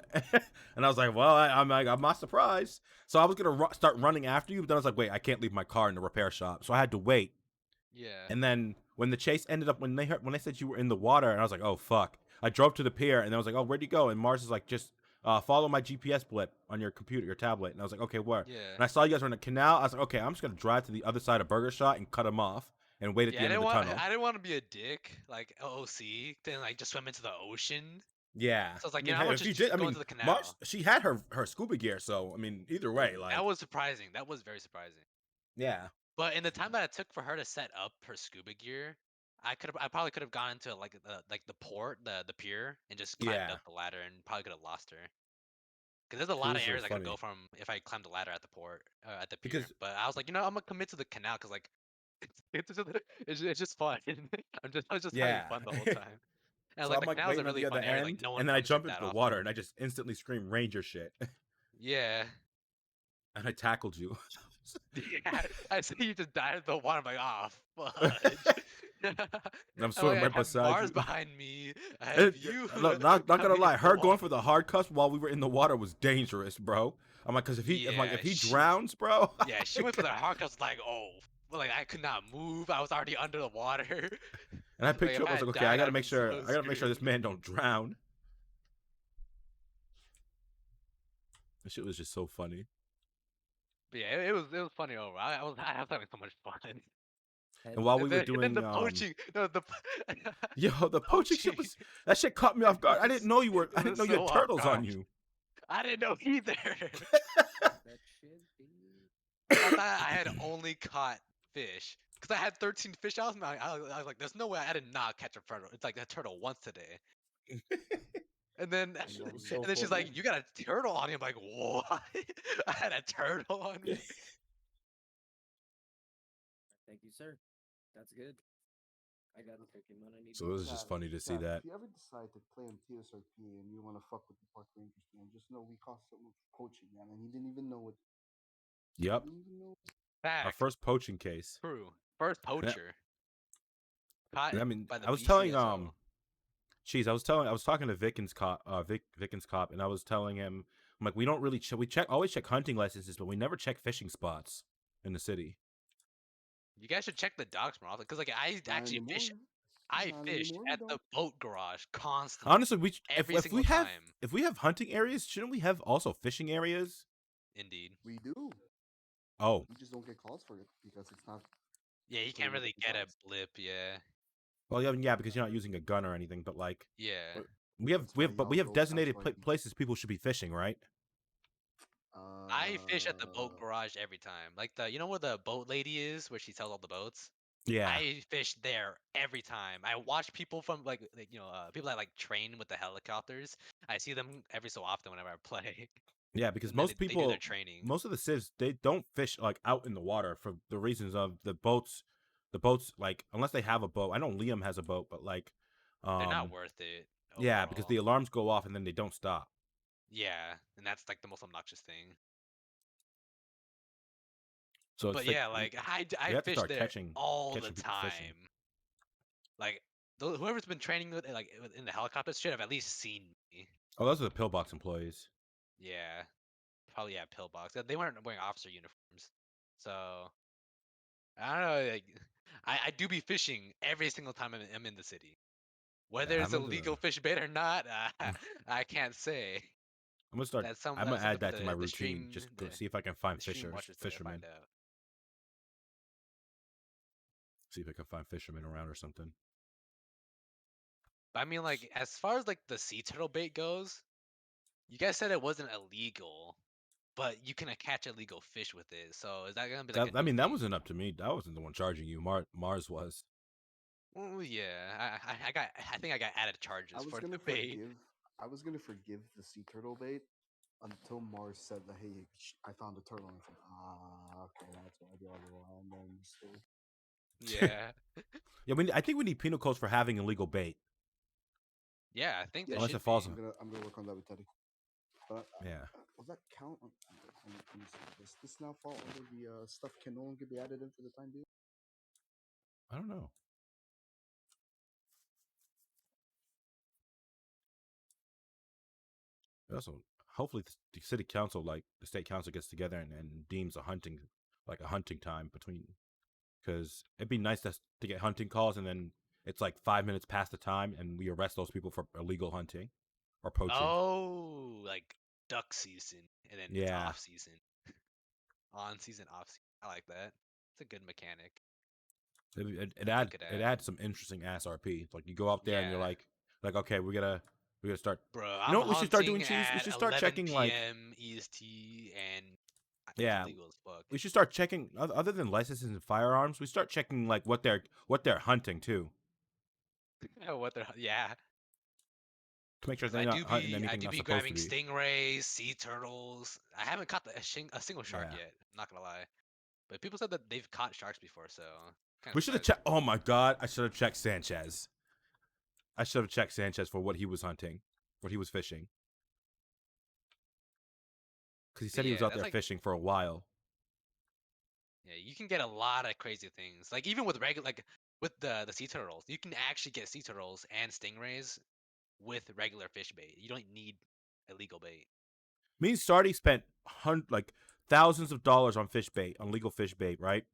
And I was like, well, I'm like, I'm not surprised. So I was gonna start running after you, but then I was like, wait, I can't leave my car in the repair shop, so I had to wait. Yeah. And then when the chase ended up, when they said you were in the water, and I was like, oh fuck. I drove to the pier, and I was like, oh, where'd you go? And Mars is like, just follow my GPS blip on your computer, your tablet. And I was like, okay, where? Yeah. And I saw you guys were in a canal. I was like, okay, I'm just gonna drive to the other side of Burger Shot and cut him off and wait at Yeah, the end of the tunnel. I didn't want to be a dick like OC, then like just swim into the ocean. Yeah. So I was like, I mean, I'm hey, gonna if you just did, I go mean, into the canal. Mars, she had her scuba gear, so I mean, either way, like, That was surprising. That was very surprising. yeah. But in the time that it took for her to set up her scuba gear, I probably could have gone into like the port, the pier, and just climbed Yeah. up the ladder and probably could have lost her. Because there's a It lot of was so areas I could funny. go from if I climbed the ladder at the port, at the pier. Because But I was like, I'm gonna commit to the canal because like it's just fun. I was just having yeah. fun the whole time. And I was So like, I'm the like canal's a waiting on really the other fun area. Like end, no one and then I comes here jump into that the often. water and I just instantly scream Ranger shit, Yeah. and I tackled you. Yeah, I see you just died in the water. I'm like, oh, fudge. I'm I'm like, swimming I right have beside Mars you. behind me. I have you Not gonna coming into lie, the her going for the water. hard cuts while we were in the water was dangerous, bro. I'm like, cause Yeah, if he she. drowns, bro. Yeah, she went for the hard. I was like, oh, like I could not move. I was already under the water. And I Like picked you if up. I I was had like, okay, died, I'd have been so I gotta make sure this screwed. man don't drown. This shit was just so funny. But yeah, it was funny overall. I was having so much fun. And while we And were then doing the poaching, no, the yo, the poaching shit poaching was that shit caught me off guard. I didn't know it I didn't was know you had so off turtles on guard. you. I didn't know either. That shit be. I thought I had only caught fish because I had 13 fish. I was like, there's no way I did not catch a turtle. It's like a turtle once today. And then That shit was so and then she's funny. like, you got a turtle on you. I'm like, what? I had a turtle on me. Thank you, sir. That's good. I got the Pokemon I need. So it was just funny to see Chat, that. if you ever decide to play on TSRP and you want to fuck with the park rangers, man, just know we caught someone poaching, man, and he didn't even know it. Yep, He didn't even know. our Fact. first poaching case. True. First Yeah. poacher. Caught I mean, by the I was telling BCSO. Cheese, I was talking to Vicken's cop, Vicken's cop, and I was telling him, I'm like, we don't really we always check hunting licenses, but we never check fishing spots in the city. You guys should check the docks more often because like I Not actually anymore. fish. I Not fished anymore, we at the don't. boat garage constantly. Honestly, Every if single we have time. hunting areas, shouldn't we have also fishing areas? Indeed. We do. Oh, We just don't get calls for it because it's not. Yeah, you can't affiliated with really the get a docks. blip. Yeah. well, yeah, because you're not using a gun or anything, but like, Yeah. but That's why but y'all we have go designated sideswiping. places people should be fishing, right? I fish at the boat garage every time. Like you know where the boat lady is, where she sells all the boats. Yeah, I fish there every time. I watch people from people that like train with the helicopters. I see them every so often whenever I play. yeah, because And then they do their training. most of the civs, they don't fish like out in the water for the reasons of the boats. The boats, like, unless they have a boat. I know Liam has a boat, but like, They're not worth it yeah, because overall. the alarms go off and then they don't stop. Yeah, and that's like the most obnoxious thing. So But it's like yeah, like we I have to fish start there catching all the people fishing. time. Like whoever's been training with in the helicopters should have at least seen me. Oh, those are the pillbox employees. Yeah, probably pillbox. They weren't wearing officer uniforms, so I don't know. Like, I do be fishing every single time I'm in the city, whether Yeah, it's a legal fish bait or not. I can't say. I'm gonna start. That's I'm gonna add something for that to my the routine. stream Just go see if I can find the stream watchers to fishermen. find out. See if I can find fishermen around or something. But I mean, like as far as like the sea turtle bait goes, you guys said it wasn't illegal, but you can catch illegal fish with it. So is that gonna be like a I new mean, that thing? wasn't up to me. That wasn't the one charging you. Mars was. Well, yeah, I think I got added charges for the bait. I was gonna forgive the sea turtle bait until Mars said that, hey, I found a turtle. And I said, okay, that's why the other one. And then Yeah. Yeah, I think we need penal codes for having illegal bait. Yeah, I think there Unless should it falls. be. I'm gonna work on that with Teddy. But Yeah. will that count? Let me see. Does this now fall under the stuff can no longer be added in for the time being? I don't know. Also, hopefully the city council, like the state council, gets together and deems a hunting time between, because it'd be nice to get hunting calls and then it's like 5 minutes past the time and we arrest those people for illegal hunting or poaching. Oh, like duck season, and then it's Yeah. off season, on season, off season. I like that. It's a good mechanic. It adds some interesting ass RP. It's like you go out there and you're Yeah. like, okay, we gotta start. Bro, You I'm know what we should start doing, hunting Cheese? We at should start 11 checking like p.m. EST, and yeah. it's illegal as fuck. We should start checking other than licenses and firearms. We start checking like what they're hunting too. What the yeah. To make sure 'Cause they're not hunting I anything do not be supposed to grabbing be. stingrays, sea turtles. I haven't caught a single shark Yeah. yet. I'm not gonna lie, but people said that they've caught sharks before, so kind We of should have surprised. checked. Oh my god, I should have checked Sanchez. I should have checked Sanchez for what he was hunting, what he was fishing. Because he said he was Yeah, out that's there like fishing for a while. Yeah, you can get a lot of crazy things. Like even with regular, like with the sea turtles, you can actually get sea turtles and stingrays with regular fish bait. You don't need illegal bait. Me and Sardi spent like thousands of dollars on fish bait, on legal fish bait, right?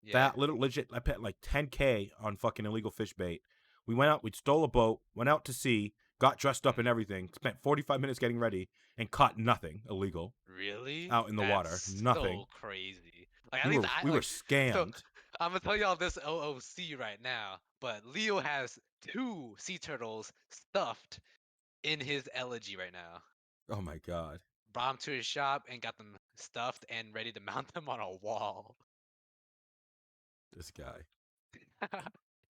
Yeah. That little legit, I paid like 10K on fucking illegal fish bait. We went out, we stole a boat, went out to sea, got dressed up and everything, spent 45 minutes getting ready, and caught nothing illegal Really? out in the water. That's Nothing. so crazy. Like at We least were I we were like so scammed. I'm gonna tell y'all this OOC right now, but Leo has 2 sea turtles stuffed in his elegy right now. Oh my god, Brought 'em to his shop and got them stuffed and ready to mount them on a wall. this guy.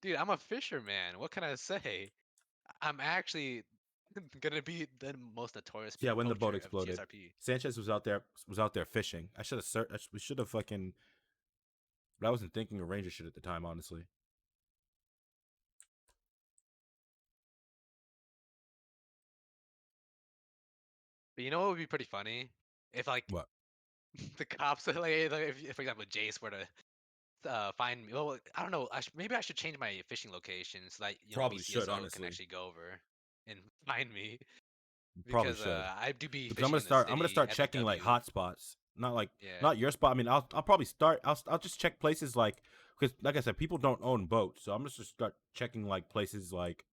Dude, I'm a fisherman. What can I say? I'm actually gonna be the most notorious Yeah, when the boat poacher of exploded, TSRP. Sanchez was out there fishing. I should have we should have fucking. But I wasn't thinking of Ranger shit at the time, honestly. But you know what would be pretty funny? If like What? the cops, like if for example Jace were to find me. Well, I don't know. Maybe I should change my fishing location so that Probably should, BCSO can honestly. actually go over and find me Probably because should. I do be Because I'm fishing gonna in the start. I'm gonna city start at the checking like W. hot spots. Not like Yeah, not your spot. I mean, I'll probably start. I'll just check places like because like I said, people don't own boats, so I'm just start checking like places like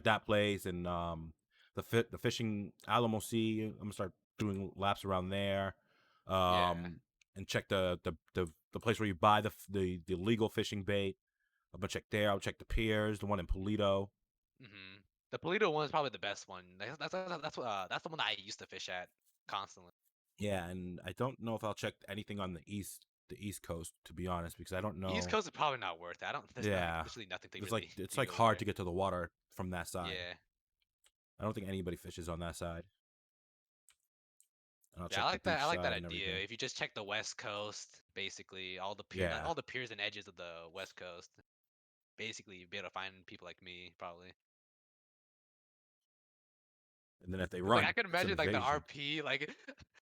that place and the fishing Alamo Sea. I'm gonna start doing laps around there, yeah. and check the place where you buy the legal fishing bait. I'm gonna check there. I'll check the piers, the one in Polito. The Polito one is probably the best one. That's the one that I used to fish at constantly. Yeah, and I don't know if I'll check anything on the East Coast, to be honest, because I don't East know. Coast is probably not worth it. I don't. There's nothing. Yeah, Literally nothing to there's really it's like do hard there. to get to the water from that side. Yeah, I don't think anybody fishes on that side. And I'll yeah. I check the like that. beach I like that side and idea. everything. If you just check the West Coast, basically Yeah, all the piers and edges of the West Coast, basically you'd be able to find people like me probably. and then if they Cause like run, I could it's an imagine like the invasion. RP like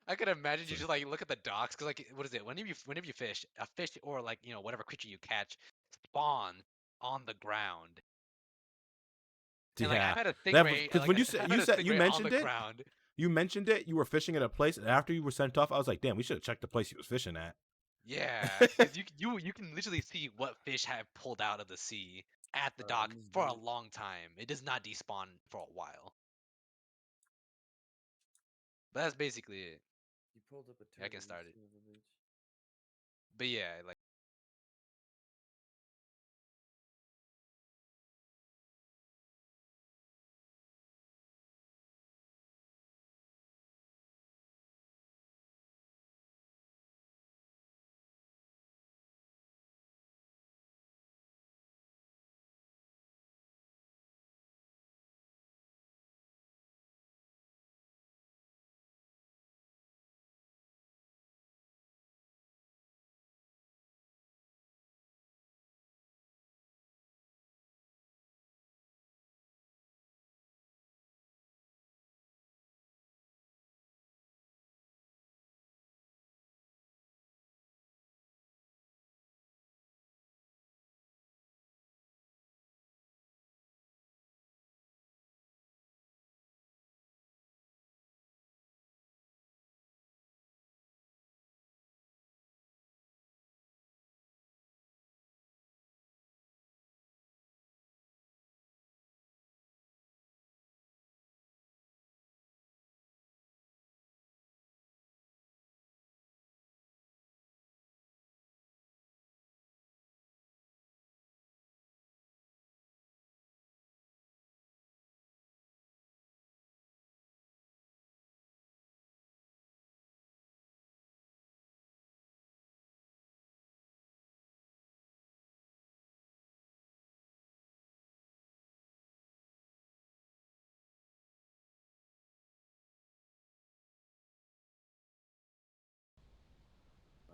I could imagine you So, just like look at the docks because like what is it whenever you fish a fish or like whatever creature you catch spawn on the ground and like I've yeah, had a that was stingray because like when I've had a you stingray on the mentioned it, ground. you were fishing at a place, and after you were sent off, I was like, damn, we should have checked the place he was fishing at. Yeah, because you can literally see what fish have pulled out of the sea at the dock for a long time. It does not despawn for a while. But that's basically it. You pulled up a I turtle. can start it. Son of a bitch. But yeah, like.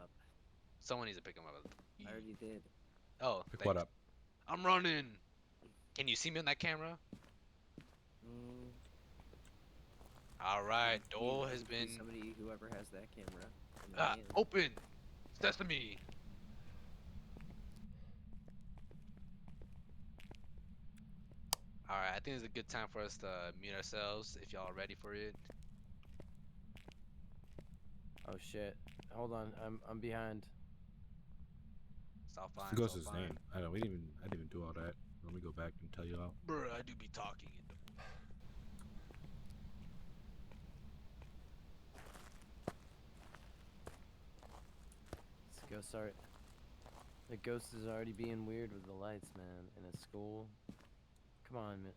Up. Someone needs to pick him up. I already did. Oh, Pick what thanks. up? I'm running. Can you see me on that camera? Mm, All right, be- door it has would be been somebody whoever has that camera. In their hand. open. Sesame. All right, I think it's a good time for us to mute ourselves if y'all are ready for it. Oh shit. Hold on, I'm behind. It's all What's fine. the It's all ghost's fine. name? I don't. I didn't even do all that. Let me go back and tell you all. Bruh, I do be talking in the. Let's go start. The ghost is already being weird with the lights, man. In a school. Come on, man.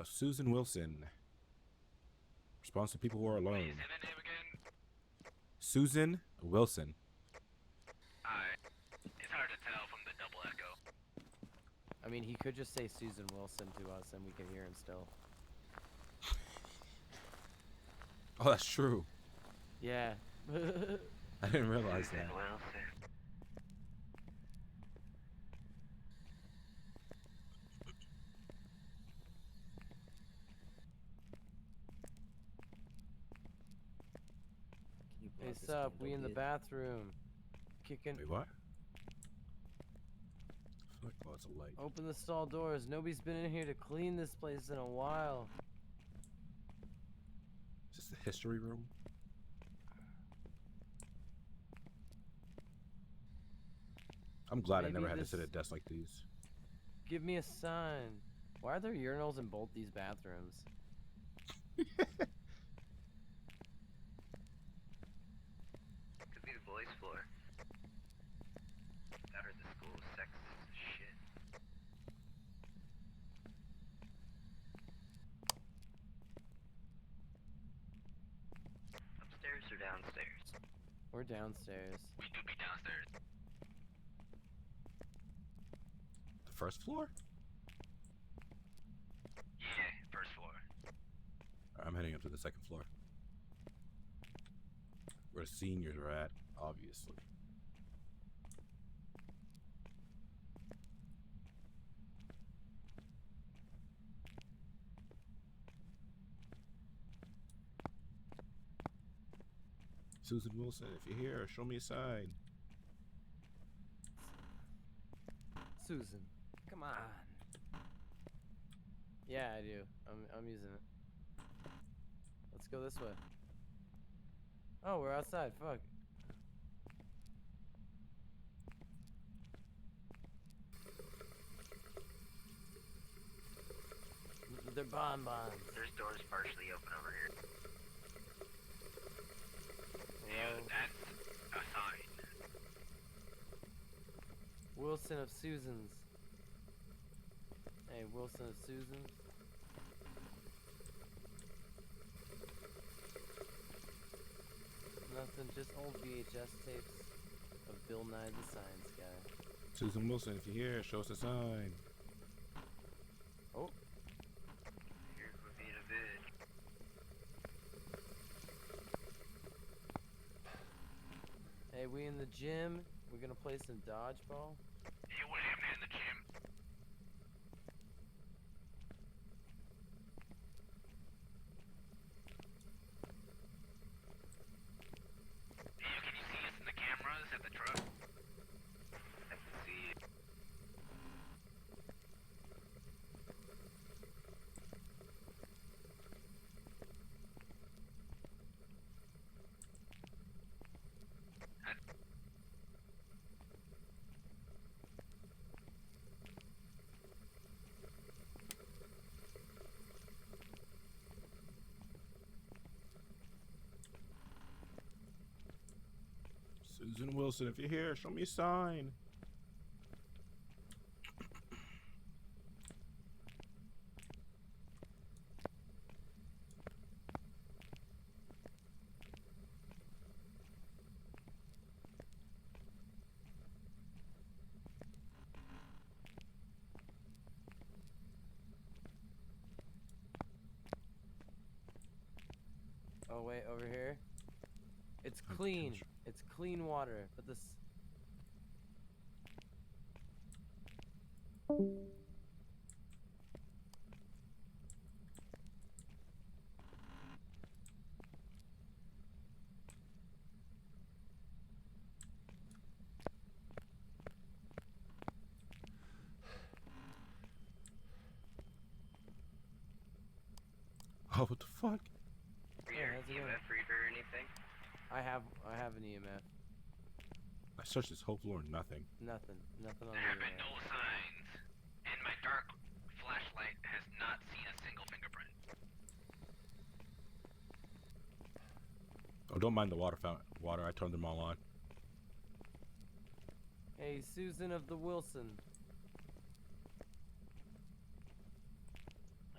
Susan Wilson. Responds to people who are Wait, alone. say that name again? Susan Wilson. Alright. It's hard to tell from the double echo. I mean, he could just say Susan Wilson to us and we could hear him still. Oh, that's true. Yeah. I didn't realize Susan that. Wilson. Can you block Hey, this sup? candle, We in the dude? bathroom. Kicking. Wait, what? Oh, it's a light. Open the stall doors. Nobody's been in here to clean this place in a while. Is this the history room? I'm glad I Maybe never had to this- sit at desks like these. Give me a sign. Why are there urinals in both these bathrooms? Could be the boys' floor. I heard the school is sexist as shit. Upstairs or downstairs? We're downstairs. We do be downstairs. The first floor? Yeah, first floor. I'm heading up to the second floor. Where the seniors are at, obviously. Susan Wilson, if you're here, show me a sign. Susan, come on. Yeah, I do. I'm using it. Let's go this way. Oh, we're outside. Fuck. They're bonbons. There's doors partially open over here. Hello? Ew, that's a sign. Wilson of Susan's. Hey, Wilson of Susan's. Nothing, just old VHS tapes of Bill Nye the Science Guy. Susan Wilson, if you're here, show us a sign. Oh. Here would be the vid. Hey, we in the gym? We're gonna play some dodgeball? Hey, what happened in the gym? Hey, can you see us in the cameras at the truck? I can see it. Susan Wilson, if you're here, show me a sign. Oh, wait, over here? It's I'm clean. sure. It's clean water, but this. Oh, what the fuck? Yeah, how's it going? EMF reader or anything? I have an EMF. I searched this whole floor, nothing. Nothing on There the have been EMF. no signs, and my dark flashlight has not seen a single fingerprint. Oh, don't mind the water fountain. Water, I turned them all on. Hey, Susan of the Wilson.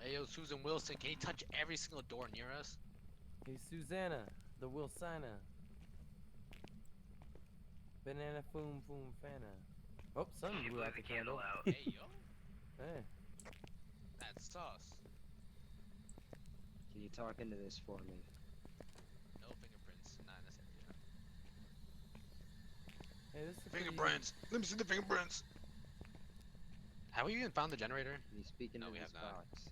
Hey, yo, Susan Wilson, can you touch every single door near us? Hey, Susanna, the Wilsina. Banana foom foom fana. Oh, sun She blew out the candle. out. Hey, yo, Hey. that's sauce. Can you talk into this for me? No fingerprints, not in this area. Hey, this is a pretty- Fingerprints! Let me see the fingerprints! Have we even found the generator? Can you speak into No, we this have not. box?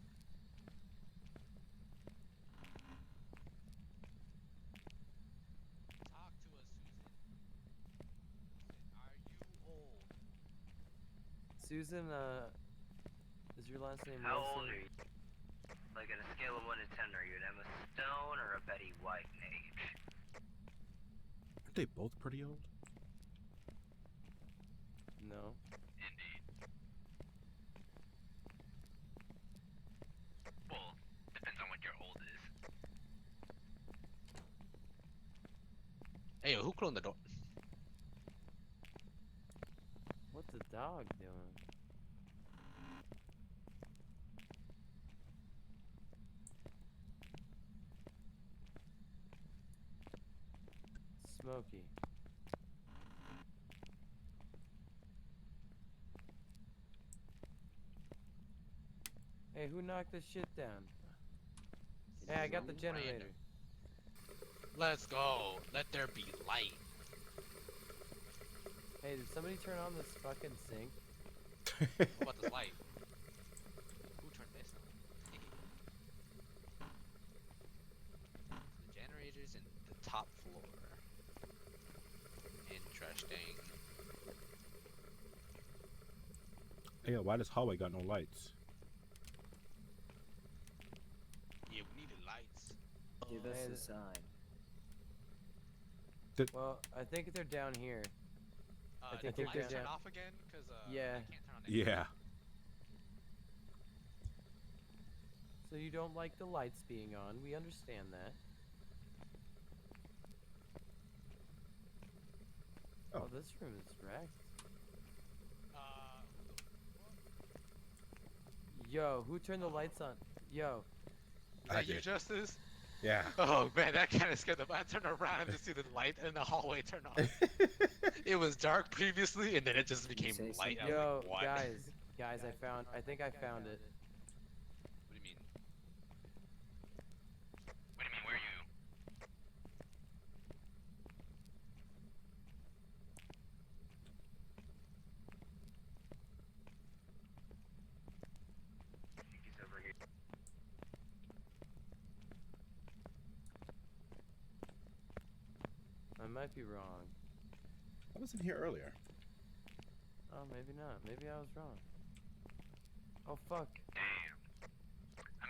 Talk to us, Susan. Are you old? Susan, is your last name How Wilson? old are you? Like on a scale of 1 to 10, are you an Emma Stone or a Betty White in age? Aren't they both pretty old? No. Indeed. Well, depends on what your old is. Hey, yo, who closed the door? What's the dog doing? Smokey. Hey, who knocked this shit down? Hey, I got the generator. Let's go. Let there be light. Hey, did somebody turn on this fucking sink? What about this light? Who turned this on? The generator's in the top floor. Interesting. Hey, yo, why this hallway got no lights? Yeah, we needed lights. Give us Hey, a sign. Well, I think they're down here. I think did the they're lights turn down. off again? Cause Yeah. I can't turn on the Yeah. So you don't like the lights being on. We understand that. Oh. Oh, this room is wrecked. Yo, who turned the lights on? Yo. Is that you, Justice? Yeah. Oh man, that kind of scared them. I turned around to see the light in the hallway turn on. It was dark previously, and then it just became say light. I was Yo, like, what? guys, I think I found it. What do you mean? What do you mean, where are you? I think he's over here. I might be wrong. I wasn't here earlier. Oh, maybe not. Maybe I was wrong. Oh, fuck. Damn.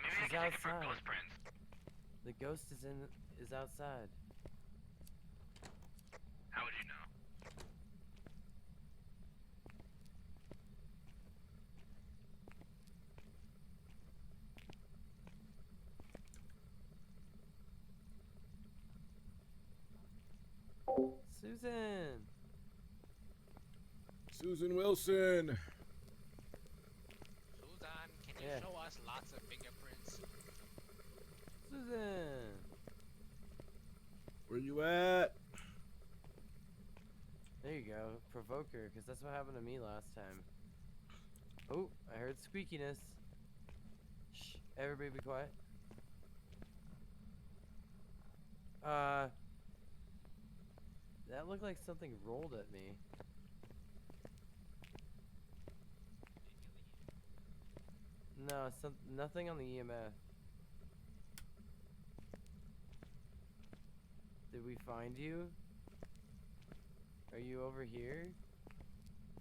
Maybe I She's can check it for outside. ghost prints. The ghost is outside. How would you know? Susan! Susan Wilson. Susan, can you Yeah. show us lots of fingerprints? Susan! Where you at? There you go. Provoke her, because that's what happened to me last time. Oh, I heard squeakiness. Shh, everybody be quiet. That looked like something rolled at me. No, nothing on the EMF. Did we find you? Are you over here?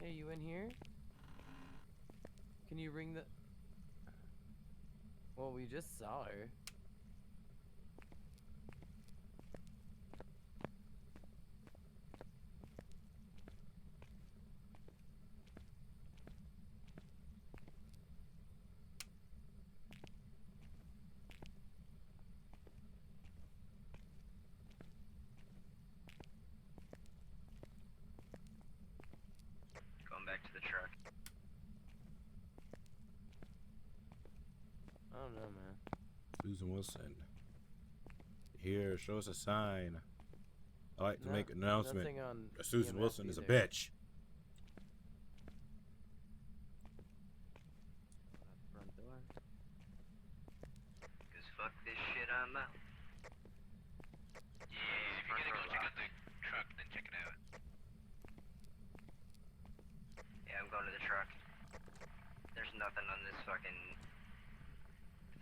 Hey, you in here? Can you ring the... Well, we just saw her. Susan Wilson. Here, show us a sign. I like to No- make an announcement. nothing on Susan EMF Wilson is a either. bitch. Front door. Cause fuck this shit, I'm out. Yeah, if you're gonna go check out the truck, then check it out. Yeah, I'm going to the truck. There's nothing on this fucking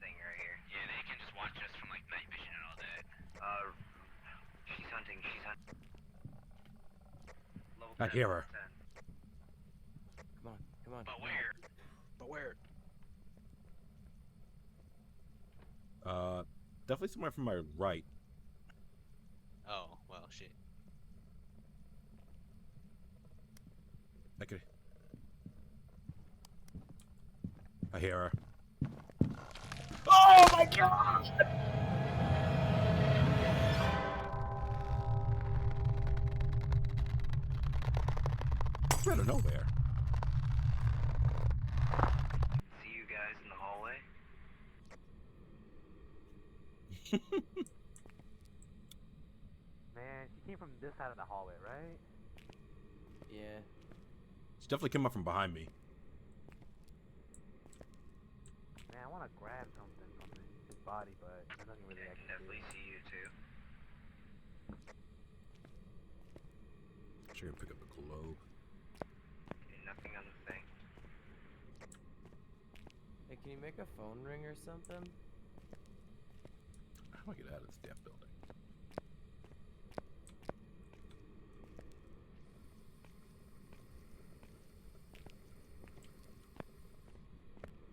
thing right here. Yeah, they can just watch us from like night vision and all that. She's hunting, Level I 10, hear her. level 10. Come on, come on. But where? But where? Definitely somewhere from my right. Oh, well, shit. I hear her. Oh my god! Out of nowhere. See you guys in the hallway? Man, she came from this side of the hallway, right? Yeah. She definitely came up from behind me. Man, I want to grab something from his body, but there's nothing really I I can can do. definitely see you too. Sure, pick up a globe. Okay, nothing on the thing. Hey, can you make a phone ring or something? How do I get out of this damn building?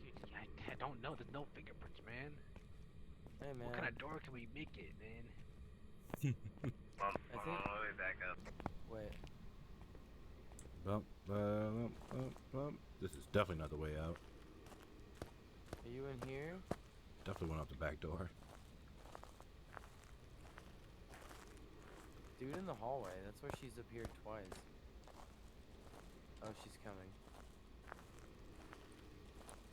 Dude, I don't know. There's no fingerprints, man. Hey, man. What kind of door can we make it, man? Bump, I on think- the way back up. Wait. Bump, bump, bump, bump. This is definitely not the way out. Are you in here? Definitely went out the back door. Dude in the hallway. That's where she's appeared twice. Oh, she's coming.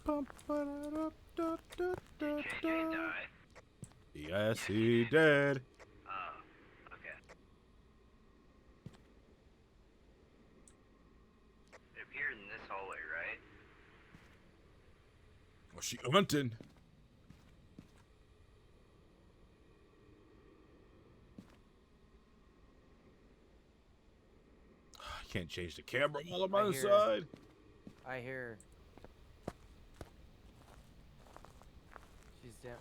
Bump, ba-da-da, da, da, da, Did JJ da. die? Yes, he did. Oh, okay. It appeared in this hallway, right? Was she hunting? I can't change the camera while I'm I on the hear- side. I hear her. She's down.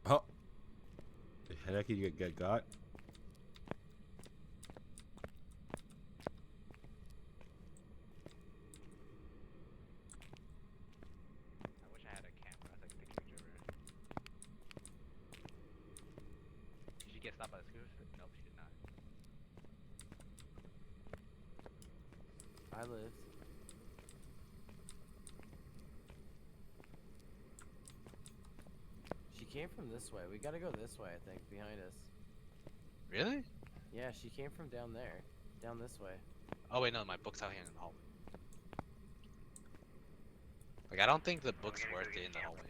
Oh. The heck you get got? I wish I had a camera so I could take a picture of her. Did she get stopped by the scooter? Nope, she did not. I lived. She came from this way. We gotta go this way, I think, behind us. Really? Yeah, she came from down there. Down this way. Oh wait, no, my book's out here in the hallway. Like, I don't think the book's gotta go worth get it in the camera. hallway.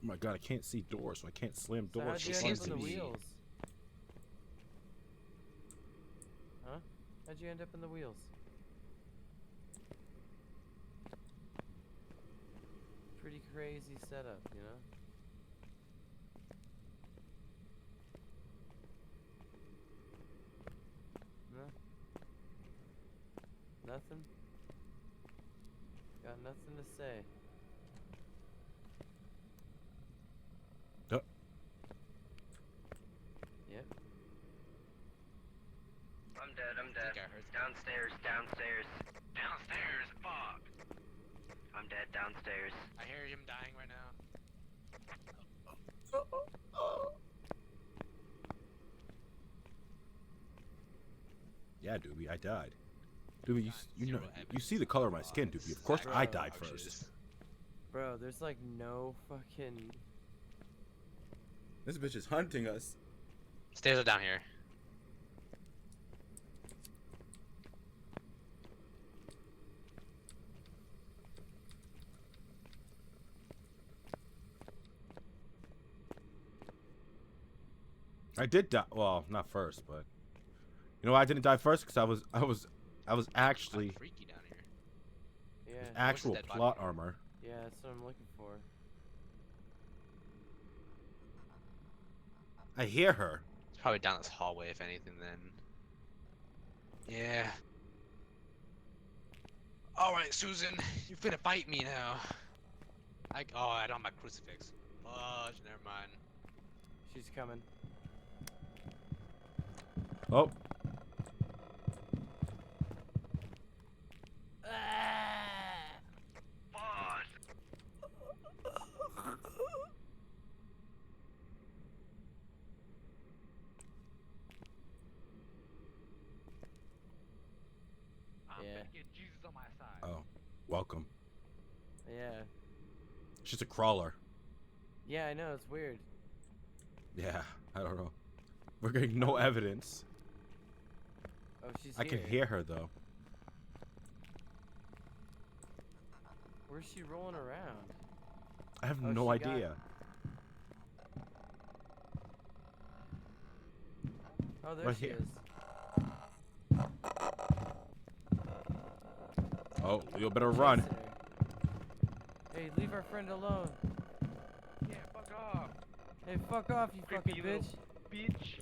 Oh my god, I can't see doors, so I can't slam So doors. how'd she you for end seems up to in the be- wheels? Huh? How'd you end up in the wheels? Pretty crazy setup, you know? No? Nothing? Got nothing to say. Yep. Yep. I'm dead, I'm dead. think I heard Downstairs, downstairs. Downstairs, fuck. I'm dead, downstairs. I hear him dying right now. Yeah, Doobie, I died. Doobie, you Zero know, evidence you see the color of my skin, Doobie. Of course, I died Ouches. first. Bro, there's like no fucking. This bitch is hunting us. Stairs are down here. I did die. Well, not first, but you know why I didn't die first? Because I was actually Freaky down here. Yeah. with actual dead body? plot armor. Yeah, that's what I'm looking for. I hear her. It's probably down this hallway, if anything. Then. Yeah. All right, Susan, you finna fight me now. I don't have my crucifix. Fudge, never mind. She's coming. Oh, I'm Yeah. gonna get Jesus on my side. oh, welcome. Yeah. She's a crawler. Yeah, I know, it's weird. Yeah, I don't know. We're getting no evidence. Oh, she's I can hear her though. Where's she rolling around? I have Oh, no she got- idea. Oh, there Right she here. is. Oh, you better run. Chasing her. Hey, leave our friend alone. Yeah, fuck off. Hey, fuck off, you Creepy fucking little bitch. bitch.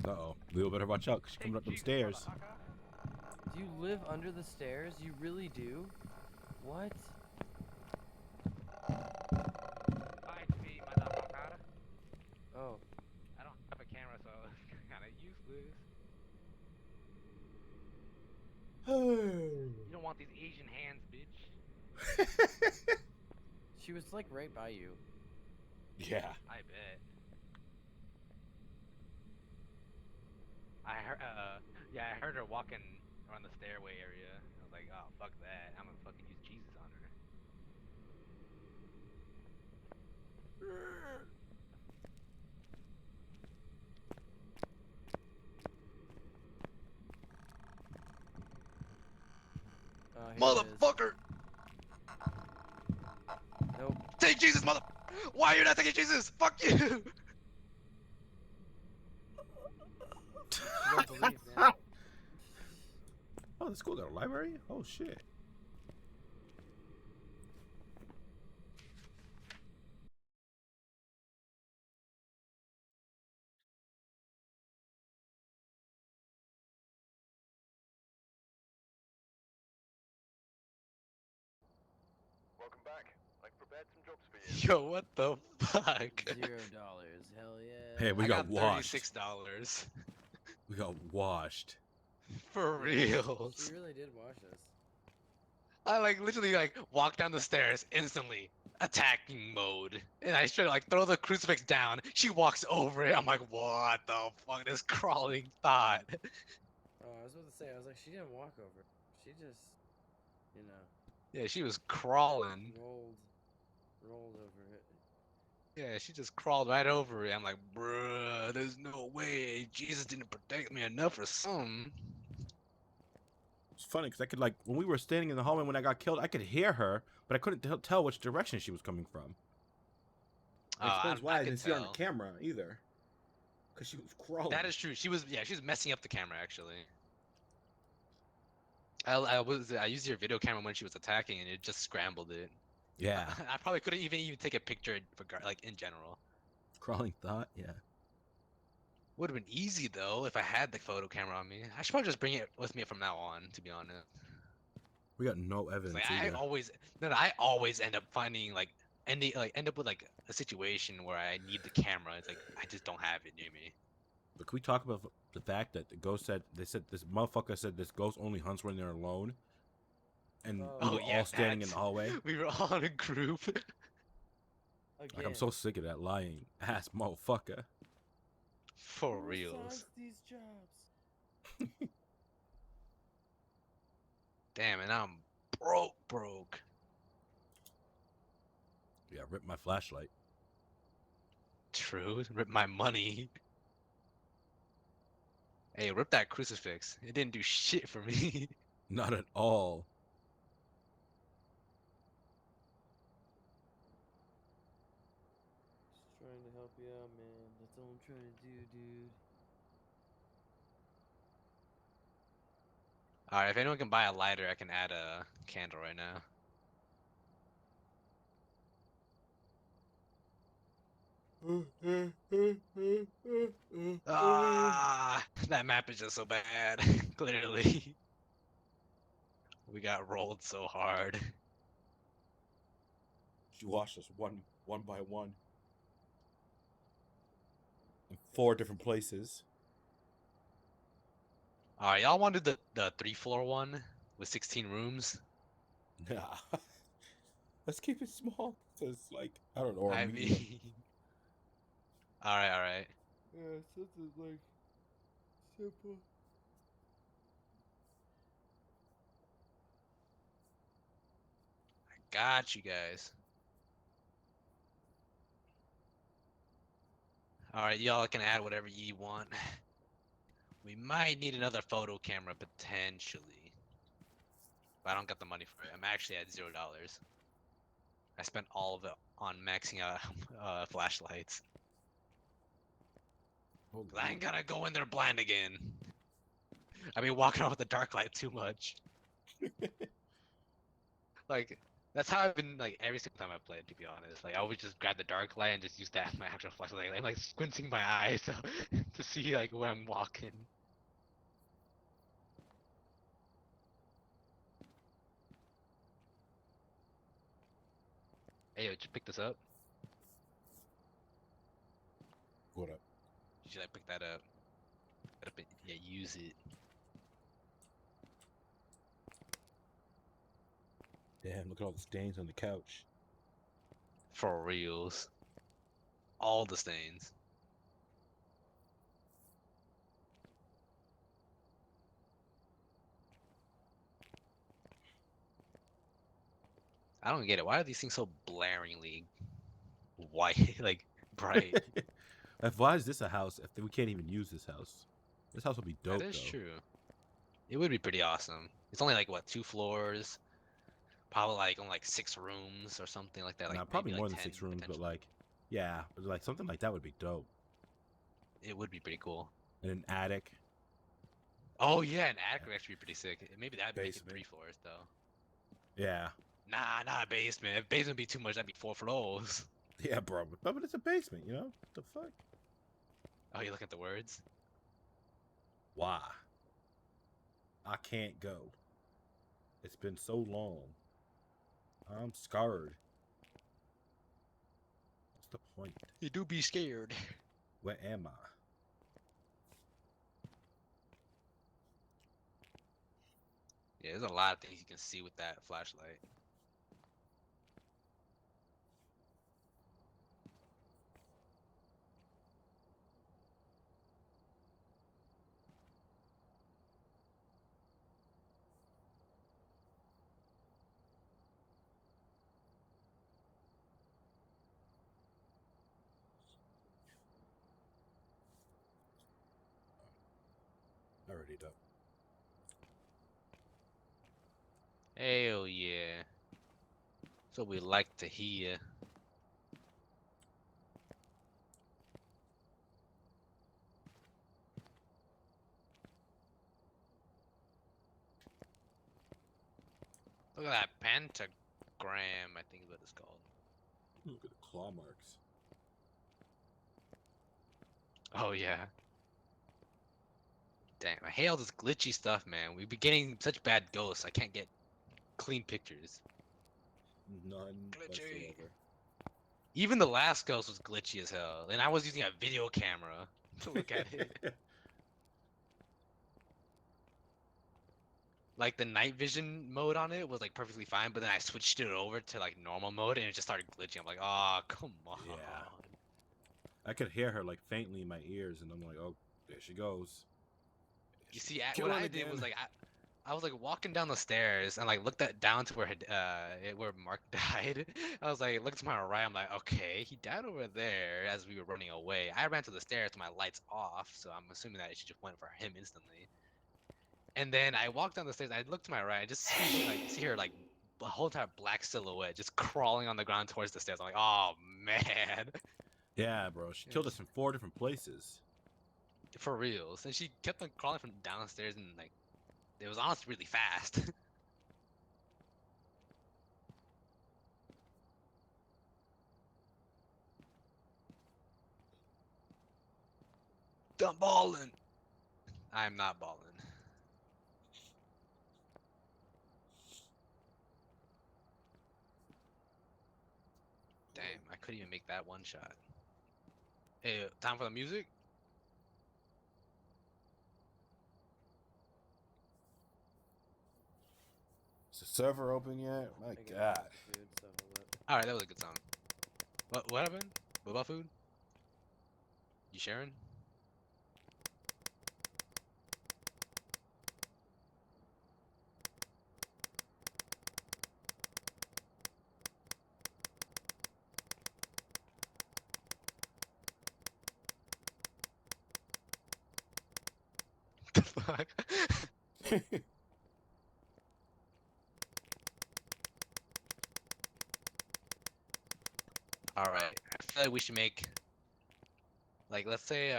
Uh-oh. Leo better watch out, 'cause she's coming up them Jesus, stairs. motherfucker. Do you live under the stairs? You really do? What? Fight me, motherfucker. Oh. I don't have a camera, so it's kind of useless. You don't want these Asian hands, bitch. She was like right by you. Yeah. I bet. I heard her walking around the stairway area. I was like, oh, fuck that. I'm gonna fucking use Jesus on her. Here it is. Motherfucker! Nope. Take Jesus, mother! Why are you not taking Jesus? Fuck you! You don't believe, man. Oh, the school got a library? Oh, shit. Welcome back. I prepared some jobs for you. Yo, what the fuck? $0. Hell yeah. Hey, we I got washed. $36. We got washed. For real. She really did wash us. I like literally like walk down the stairs instantly, attacking mode, and I try to like throw the crucifix down. She walks over it. I'm like, what the fuck? This crawling thought. Oh, I was about to say, I was like, she didn't walk over. She just, you know, Yeah, she was crawling. rolled over it. Yeah, she just crawled right over it. I'm like, bruh, there's no way. Jesus didn't protect me enough or something. It's funny because I could, like, when we were standing in the hallway when I got killed, I could hear her, but I couldn't tell which direction she was coming from. That explains why I didn't see her on the camera either. Because she was crawling. That is true. She was messing up the camera actually. I used your video camera when she was attacking and it just scrambled it. Yeah. I probably couldn't even take a picture for like in general. Crawling thought, yeah. Would have been easy though if I had the photo camera on me. I should probably just bring it with me from now on, to be honest. We got no evidence Like, either. I always end up finding like end up with like a situation where I need the camera. It's like I just don't have it near me. But can we talk about the fact that the ghost said this motherfucker said this ghost only hunts when they're alone, and we were all standing in the hallway. We were all in a group. Like, I'm so sick of that lying ass motherfucker. For reals. These jobs? Damn, and I'm broke. Yeah, rip my flashlight. True, rip my money. Hey, rip that crucifix. It didn't do shit for me. Not at all. Destroy All right, if anyone can buy a lighter, I can add a candle right now. Ah, that map is just so bad. Clearly, we got rolled so hard. She watched us one by one in 4 different places. All right, y'all want to do the 3-floor one with 16 rooms? Nah. Let's keep it small. Cause like I don't know, or I medium. mean, all right, all right. Yeah, something like simple. Got you guys. All right, y'all can add whatever you want. We might need another photo camera potentially, but I don't got the money for it. I'm actually at $0. I spent all of it on maxing out flashlights. Holy 'Cause I ain't gonna go in there blind again. I mean, walking around with the dark light too much. Like that's how I've been like every single time I've played. To be honest, like I would just grab the dark light and just use that as my actual flashlight. I'm like squinting my eyes to see like where I'm walking. Hey, yo, just pick this up. What up? You should like pick that up. Yeah, use it. Damn, look at all the stains on the couch. For reals. All the stains. I don't get it. Why are these things so blaringly white, like bright? Why is this a house if we can't even use this house? This house would be dope That is though. true. It would be pretty awesome. It's only like what, 2 floors? Probably like only like 6 rooms or something like that. Like Nah, probably maybe like more than 10 6 rooms, but potentially. like, yeah, but like something like that would be dope. It would be pretty cool. And an attic, Oh yeah, an attic would actually be pretty sick. Maybe that'd make it basement. 3 floors though. Yeah, Nah, not a basement. If basement would be too much, that'd be 4 floors. yeah, bro. But it's a basement, you know? What the fuck? Oh, you look at the words? Why? I can't go. It's been so long. I'm scarred. What's the point? You do be scared. Where am I? Yeah, there's a lot of things you can see with that flashlight. Already done. Hell yeah. So we like to hear. Look at that pentagram, I think is what it's called. Look at the claw marks. Oh yeah. Damn, I hate all this glitchy stuff, man. We've been getting such bad ghosts. I can't get clean pictures. None Glitchy. whatsoever. Even the last ghost was glitchy as hell, and I was using a video camera to look at it. Like the night vision mode on it was like perfectly fine, but then I switched it over to like normal mode and it just started glitching. I'm like, oh, come on. Yeah. I could hear her like faintly in my ears, and I'm like, oh, there she goes. You see, Kill what him I did was again. like I was like walking down the stairs and like looked down to where Mark died. I was like, look to my right. I'm like, okay, he died over there as we were running away. I ran to the stairs with my lights off, so I'm assuming that she just went for him instantly. And then I walked down the stairs. I looked to my right. I just see her like a whole entire black silhouette just crawling on the ground towards the stairs. I'm like, oh man, Yeah, bro. She killed us in 4 different places. for reals. And she kept on crawling from downstairs and like It was honestly really fast. I'm balling. I'm not balling. Damn, I couldn't even make that one shot. Hey, time for the music? Is the server open yet? My I got God. food, so hold up. All right, that was a good song. What happened? What about food? You sharing? The fuck? All right, I feel like we should make like let's say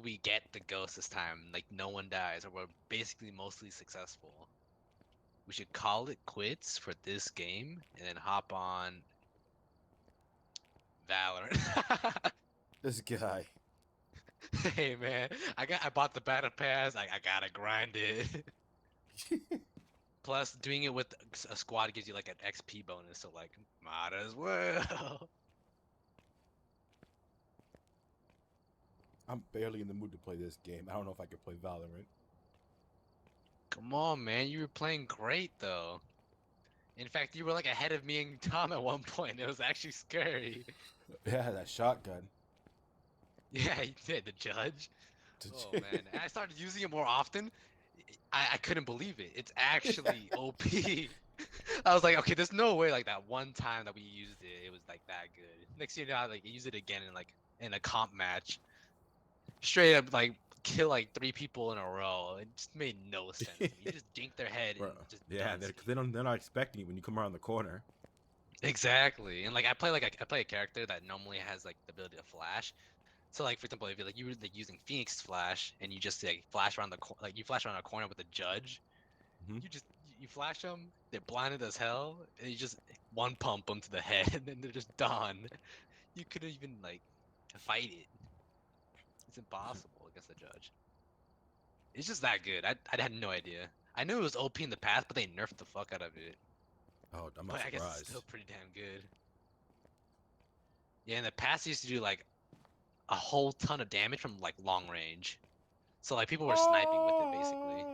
we get the ghost this time, like no one dies, or we're basically mostly successful. We should call it quits for this game and then hop on Valorant. This guy. Hey man, I bought the battle pass. I gotta grind it. Plus, doing it with a squad gives you like an XP bonus, so like might as well. I'm barely in the mood to play this game. I don't know if I could play Valorant. Come on, man, you were playing great though. In fact, you were like ahead of me and Tom at one point. It was actually scary. Yeah, that shotgun. Yeah, you did, the judge. Oh man, and I started using it more often. I couldn't believe it. It's actually OP. I was like, okay, there's no way like that one time that we used it, it was like that good. Next thing you know, I like use it again in like in a comp match. Straight up like kill like 3 people in a row. It just made no sense to me. You just dink their head and Bro, just yeah, done. because they're not expecting you when you come around the corner. Exactly. And like I play a character that normally has like the ability to flash. So like for example, if you were like using Phoenix Flash and you just like flash around like you flash around a corner with a judge, Mhm. you flash them, they're blinded as hell, and you just one pump them to the head, and then they're just done. You couldn't even like fight it. It's impossible against the judge. It's just that good. I had no idea. I knew it was OP in the past, but they nerfed the fuck out of it. Oh, I'm not But I guess it's surprised. still pretty damn good. Yeah, in the past, it used to do like a whole ton of damage from like long range. So like people were sniping with it basically.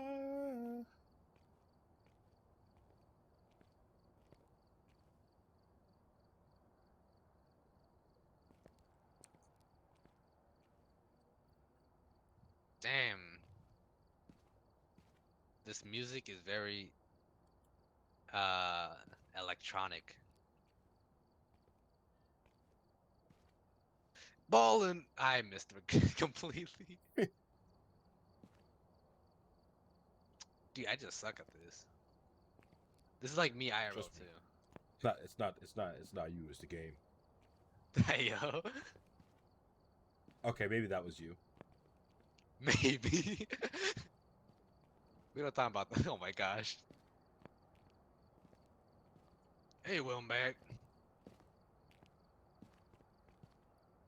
Damn. This music is very uh electronic. Ballin'! I missed it completely. Dude, I just suck at this. This is like me IRL Trust me. too. It's not you, it's the game. Hey yo. Okay, maybe that was you. Maybe. We don't talk about that. Oh my gosh. Hey, Wilmback.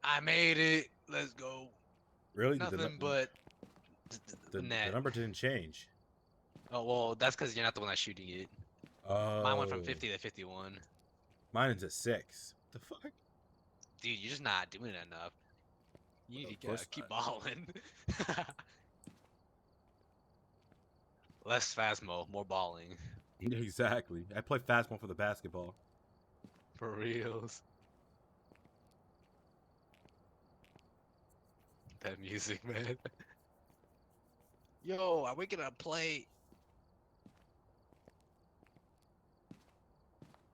I made it. Let's go. Really? Nothing but The net. number didn't change. Oh well, that's because you're not the one that's shooting it. Mine went from Oh, 50 to 51. mine is a 6. The fuck? Dude, you're just not doing it enough. You Of need to course keep not. balling. Less Phasmo, more balling. Exactly. I play Phasmo for the basketball. For reals. That music, man. Yo, are we gonna play?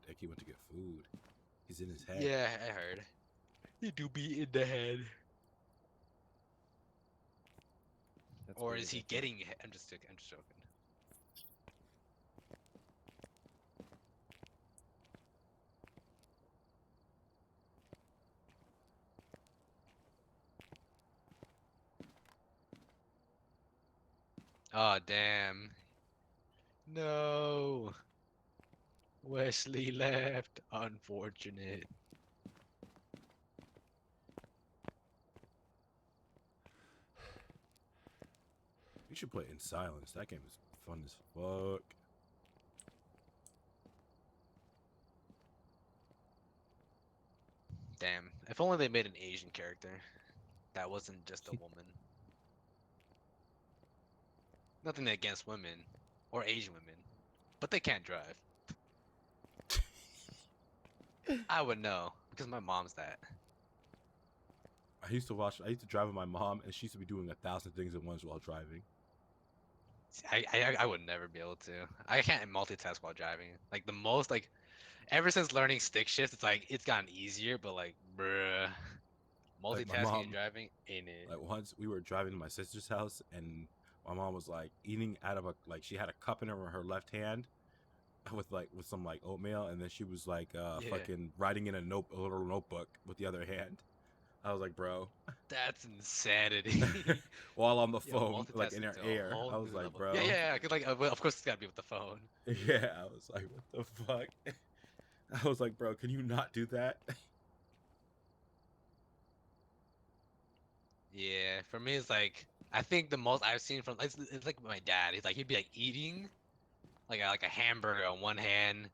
Deki went to get food. He's in his head. Yeah, I heard. You do be in the head. That's Or weird, is he Vicky. getting? I'm just joking. Oh damn! No. Wesley left. Unfortunate. You should play it in silence. That game is fun as fuck. Damn. If only they made an Asian character. That wasn't just a woman. Nothing against women. Or Asian women. But they can't drive. I would know. Because my mom's that. I used to drive with my mom, and she used to be doing 1,000 things at once while driving. I would never be able to. I can't multitask while driving. Like the most like ever since learning stick shift, it's like it's gotten easier, but like bruh. Like my Multitasking and mom, driving ain't it. like once we were driving to my sister's house, and my mom was like eating out of she had a cup in her left hand with some like oatmeal, and then she was like Yeah. fucking writing in a little notebook with the other hand. I was like, bro, That's insanity. while on the Yo, phone, like in multitasking her to a ear. whole I was new like, level. bro. Yeah. Cause like of course it's gotta be with the phone. Yeah, I was like, what the fuck? I was like, bro, can you not do that? Yeah, for me it's like I think the most I've seen from it's like my dad. He'd be like eating like a hamburger on one hand,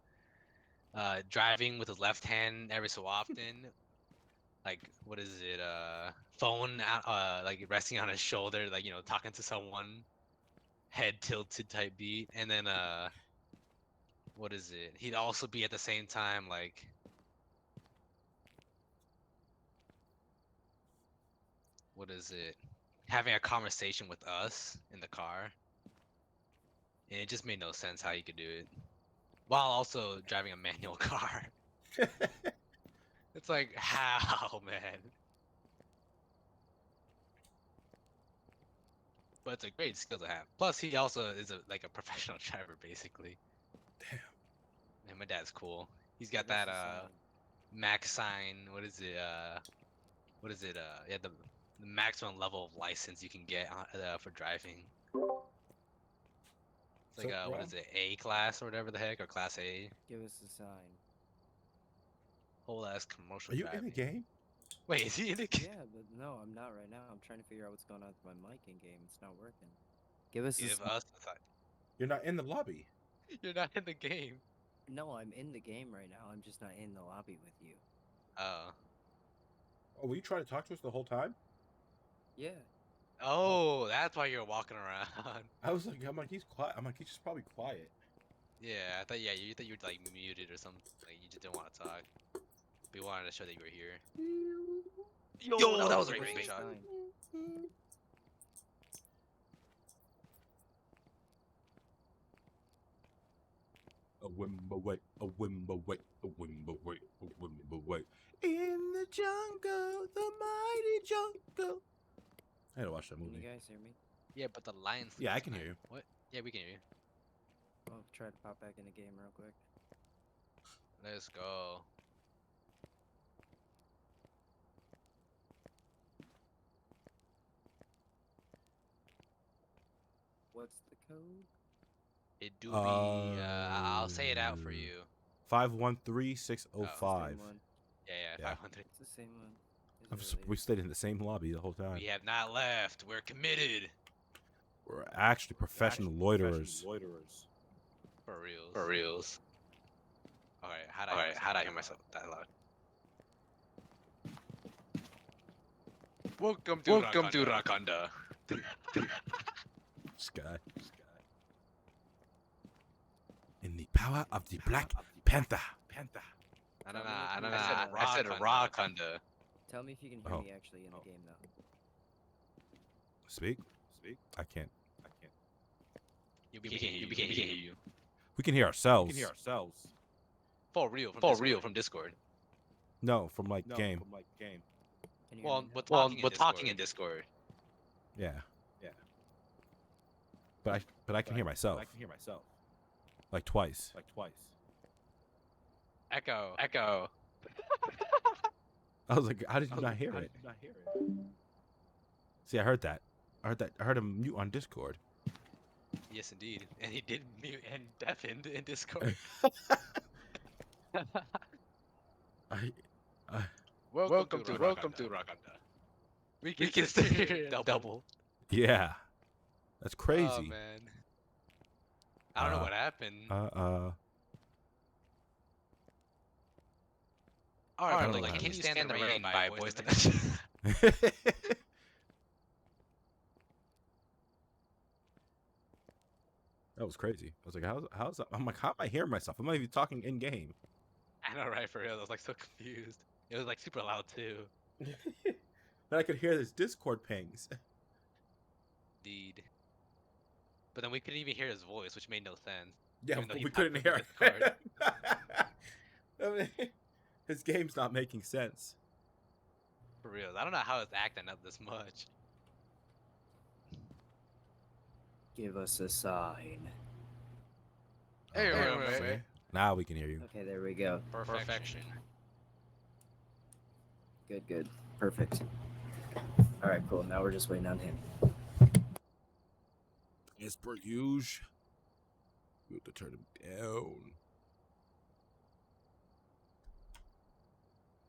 driving with his left hand every so often. Like what is it? Phone out, like resting on his shoulder, like talking to someone, head tilted type beat, and then what is it? He'd also be at the same time like what is it? Having a conversation with us in the car, and it just made no sense how he could do it while also driving a manual car. It's like how, man? But it's a great skill to have. Plus, he also is like a professional driver, basically. Damn. And my dad's cool. He's got What's that the sign? max sign. What is it? What is it? Yeah, the maximum level of license you can get for driving. It's like So, what Rob, is it? A class or whatever the heck, or class A. Give us the sign. Whole ass commercial are you driving. in the game? Wait, is he in the game? Yeah, but no, I'm not right now. I'm trying to figure out what's going on with my mic in game. It's not working. Give us the Give sign. us the sign. You're not in the lobby. You're not in the game. No, I'm in the game right now. I'm just not in the lobby with you. Oh. Oh, were you trying to talk to us the whole time? Yeah. Oh, that's why you're walking around. I was like, I'm like, he's quiet. I'm like, he's just probably quiet. Yeah, I thought you thought you were like muted or something. Like you just didn't want to talk. We wanted to show that you were here. Yo, that was a great shot. Sign. A wimba wait, a wimba wait, a wimba wait, a wimba wait. In the jungle, the mighty jungle. I had to watch that Can movie. you guys hear me? Yeah, but the lion. Yeah, I can hear you. What? Yeah, we can hear you. I'll try to pop back in the game real quick. Let's go. What's the code? It do be. I'll say it out for you. 513605. Yeah, Yeah. 500. It's the same one. Is it We related? stayed in the same lobby the whole time. We have not left. We're committed. We're actually professional loiterers. For reals. For reals. Alright, how'd I hear myself that loud? Welcome to Rakanda. Sky. In the power of the Black Panther. I don't know. I said Rakanda. Tell me if you can hear Oh. me actually in the game though. Speak. I can't. We can hear you. We can hear ourselves. For real, from Discord. No, from like game. Can you Well, hear me now? we're talking in Discord. Yeah. But I can hear myself. Like twice. Echo. I was like, how did you not hear it? See, I heard that. I heard a mute on Discord. Yes, indeed. And he did mute and deafened in Discord. I, I, Welcome to Rakanda. We can still hear it double. yeah, that's Oh crazy. man. I don't know what happened. Alright, but like, can you stand the rain by Boys to Men? That was crazy. I was like, how's that? I'm like, how am I hearing myself? I'm not even talking in game. I know, right? For real, I was like so confused. It was like super loud too. Then I could hear this Discord pings. Indeed. But then we couldn't even hear his voice, which made no sense. Yeah, Even though he we popped couldn't up in hear Discord. I mean, his game's not making sense. For real. I don't know how it's acting up this much. Give us a sign. Hey, Okay. Now we can hear you. Okay, there we go. Perfection. Good, good. Perfect. Alright, cool. Now we're just waiting on him. As per usual. We have to turn him down.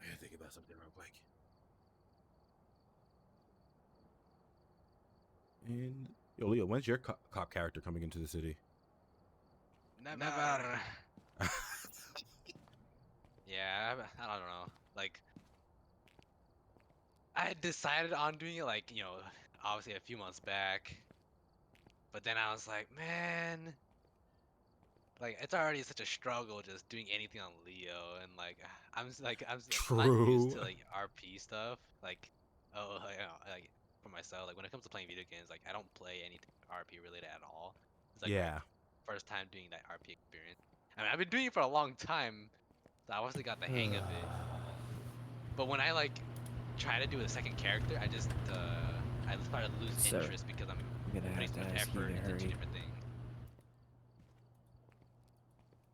I gotta think about something real quick. And yo, Leo, when's your cop character coming into the city? Never. Yeah, I don't know. Like, I had decided on doing it, like, you know, obviously a few months back. But then I was like, man, like it's already such a struggle just doing anything on Leo, and like I'm not used to True. like RP stuff. Like, oh, like for myself, like when it comes to playing video games, like I don't play anything RP related at all. It's like my Yeah. first time doing that RP experience. I mean, I've been doing it for a long time, so I obviously got the hang of it. But when I like try to do a second character, I just I started to lose Sir, interest because I'm gonna putting have so to much ask you effort to into two hurry. different things.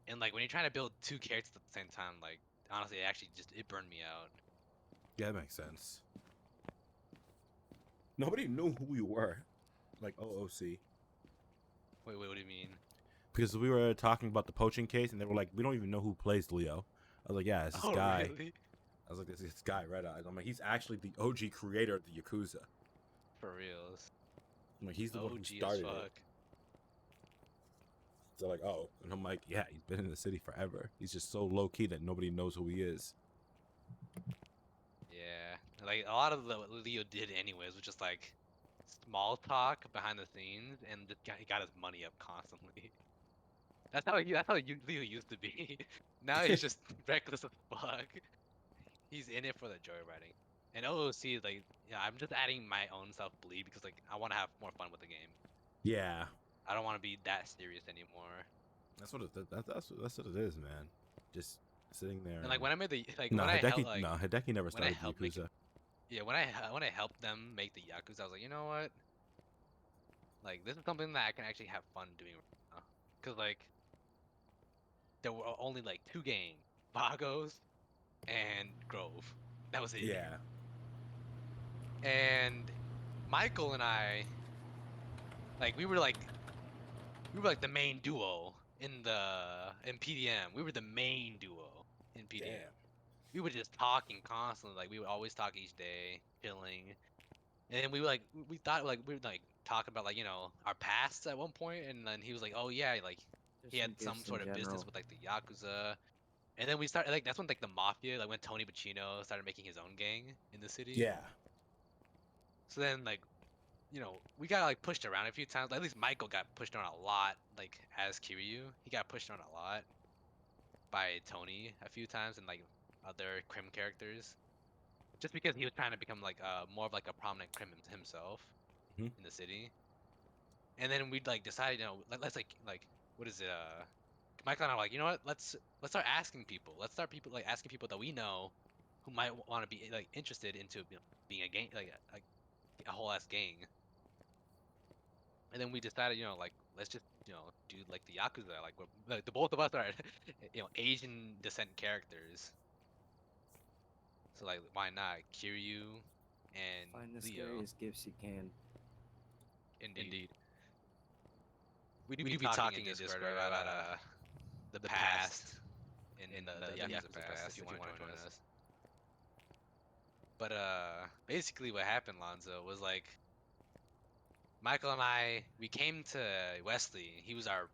And like when you're trying to build two characters at the same time, like honestly, it burned me out. Yeah, that makes sense. Nobody knew who we were, like OOC, Wait, what do you mean? because we were talking about the poaching case, and they were like, "We don't even know who plays Leo." I was like, "Yeah, it's this Oh, guy." really? I was like, "This guy, right?" I'm like, "He's actually the OG creator of the Yakuza." For reals. I'm like, "He's the one who OG as started it." fuck. They're like, "Oh," and I'm like, "Yeah, he's been in the city forever. He's just so low key that nobody knows who he is." Yeah, like a lot of what Leo did anyways was just like small talk behind the scenes, and this guy he got his money up constantly. Leo used to be. Now he's just reckless as fuck. He's in it for the joyriding. And OOC, like, yeah, I'm just adding my own self bleed because like I want to have more fun with the game. Yeah, I don't want to be that serious anymore. that's what it is, man. Just sitting there. And like when I made the like no, when I helped Hideki never when I started the helped make Yakuza. yeah when I helped them make the Yakuza, I was like, you know what? Like this is something that I can actually have fun doing right now. Cause like there were only like two gangs, Vagos and Grove. That was it. Yeah, And Michael and I, like we were like the main duo in PDM. We were the main duo in PDM. damn. We were just talking constantly. Like we would always talk each day, chilling. And then we thought like we were like talking about like you know our pasts at one point, and then he was like, oh yeah, like Just he had some gifts in sort of business general. with like the Yakuza. And then we started like that's when like the mafia, like when Tony Bacino started making his own gang in the city. Yeah, So then like you know, we got like pushed around a few times. At least Michael got pushed around a lot, like as Kiryu. He got pushed around a lot by Tony a few times and like other crim characters. Just because he was trying to become like more of like a prominent crim himself Mhm. in the city. And then we like decided, you know, let's like what is it? Michael and I were like, you know what? Let's start asking people. Let's start people like asking people that we know who might want to be like interested into you know, being a gang like a whole ass gang. And then we decided, you know, like let's just, you know, do like the Yakuza. Like, like the both of us are, you know, Asian descent characters. So like, why not Kiryu and Find the Leo? scariest gifts you can. Indeed. we do be talking in Discord about the past in the Yakuza past if you want to join us. But basically what happened, Lonzo, was like Michael and I we came to Wesley. He was our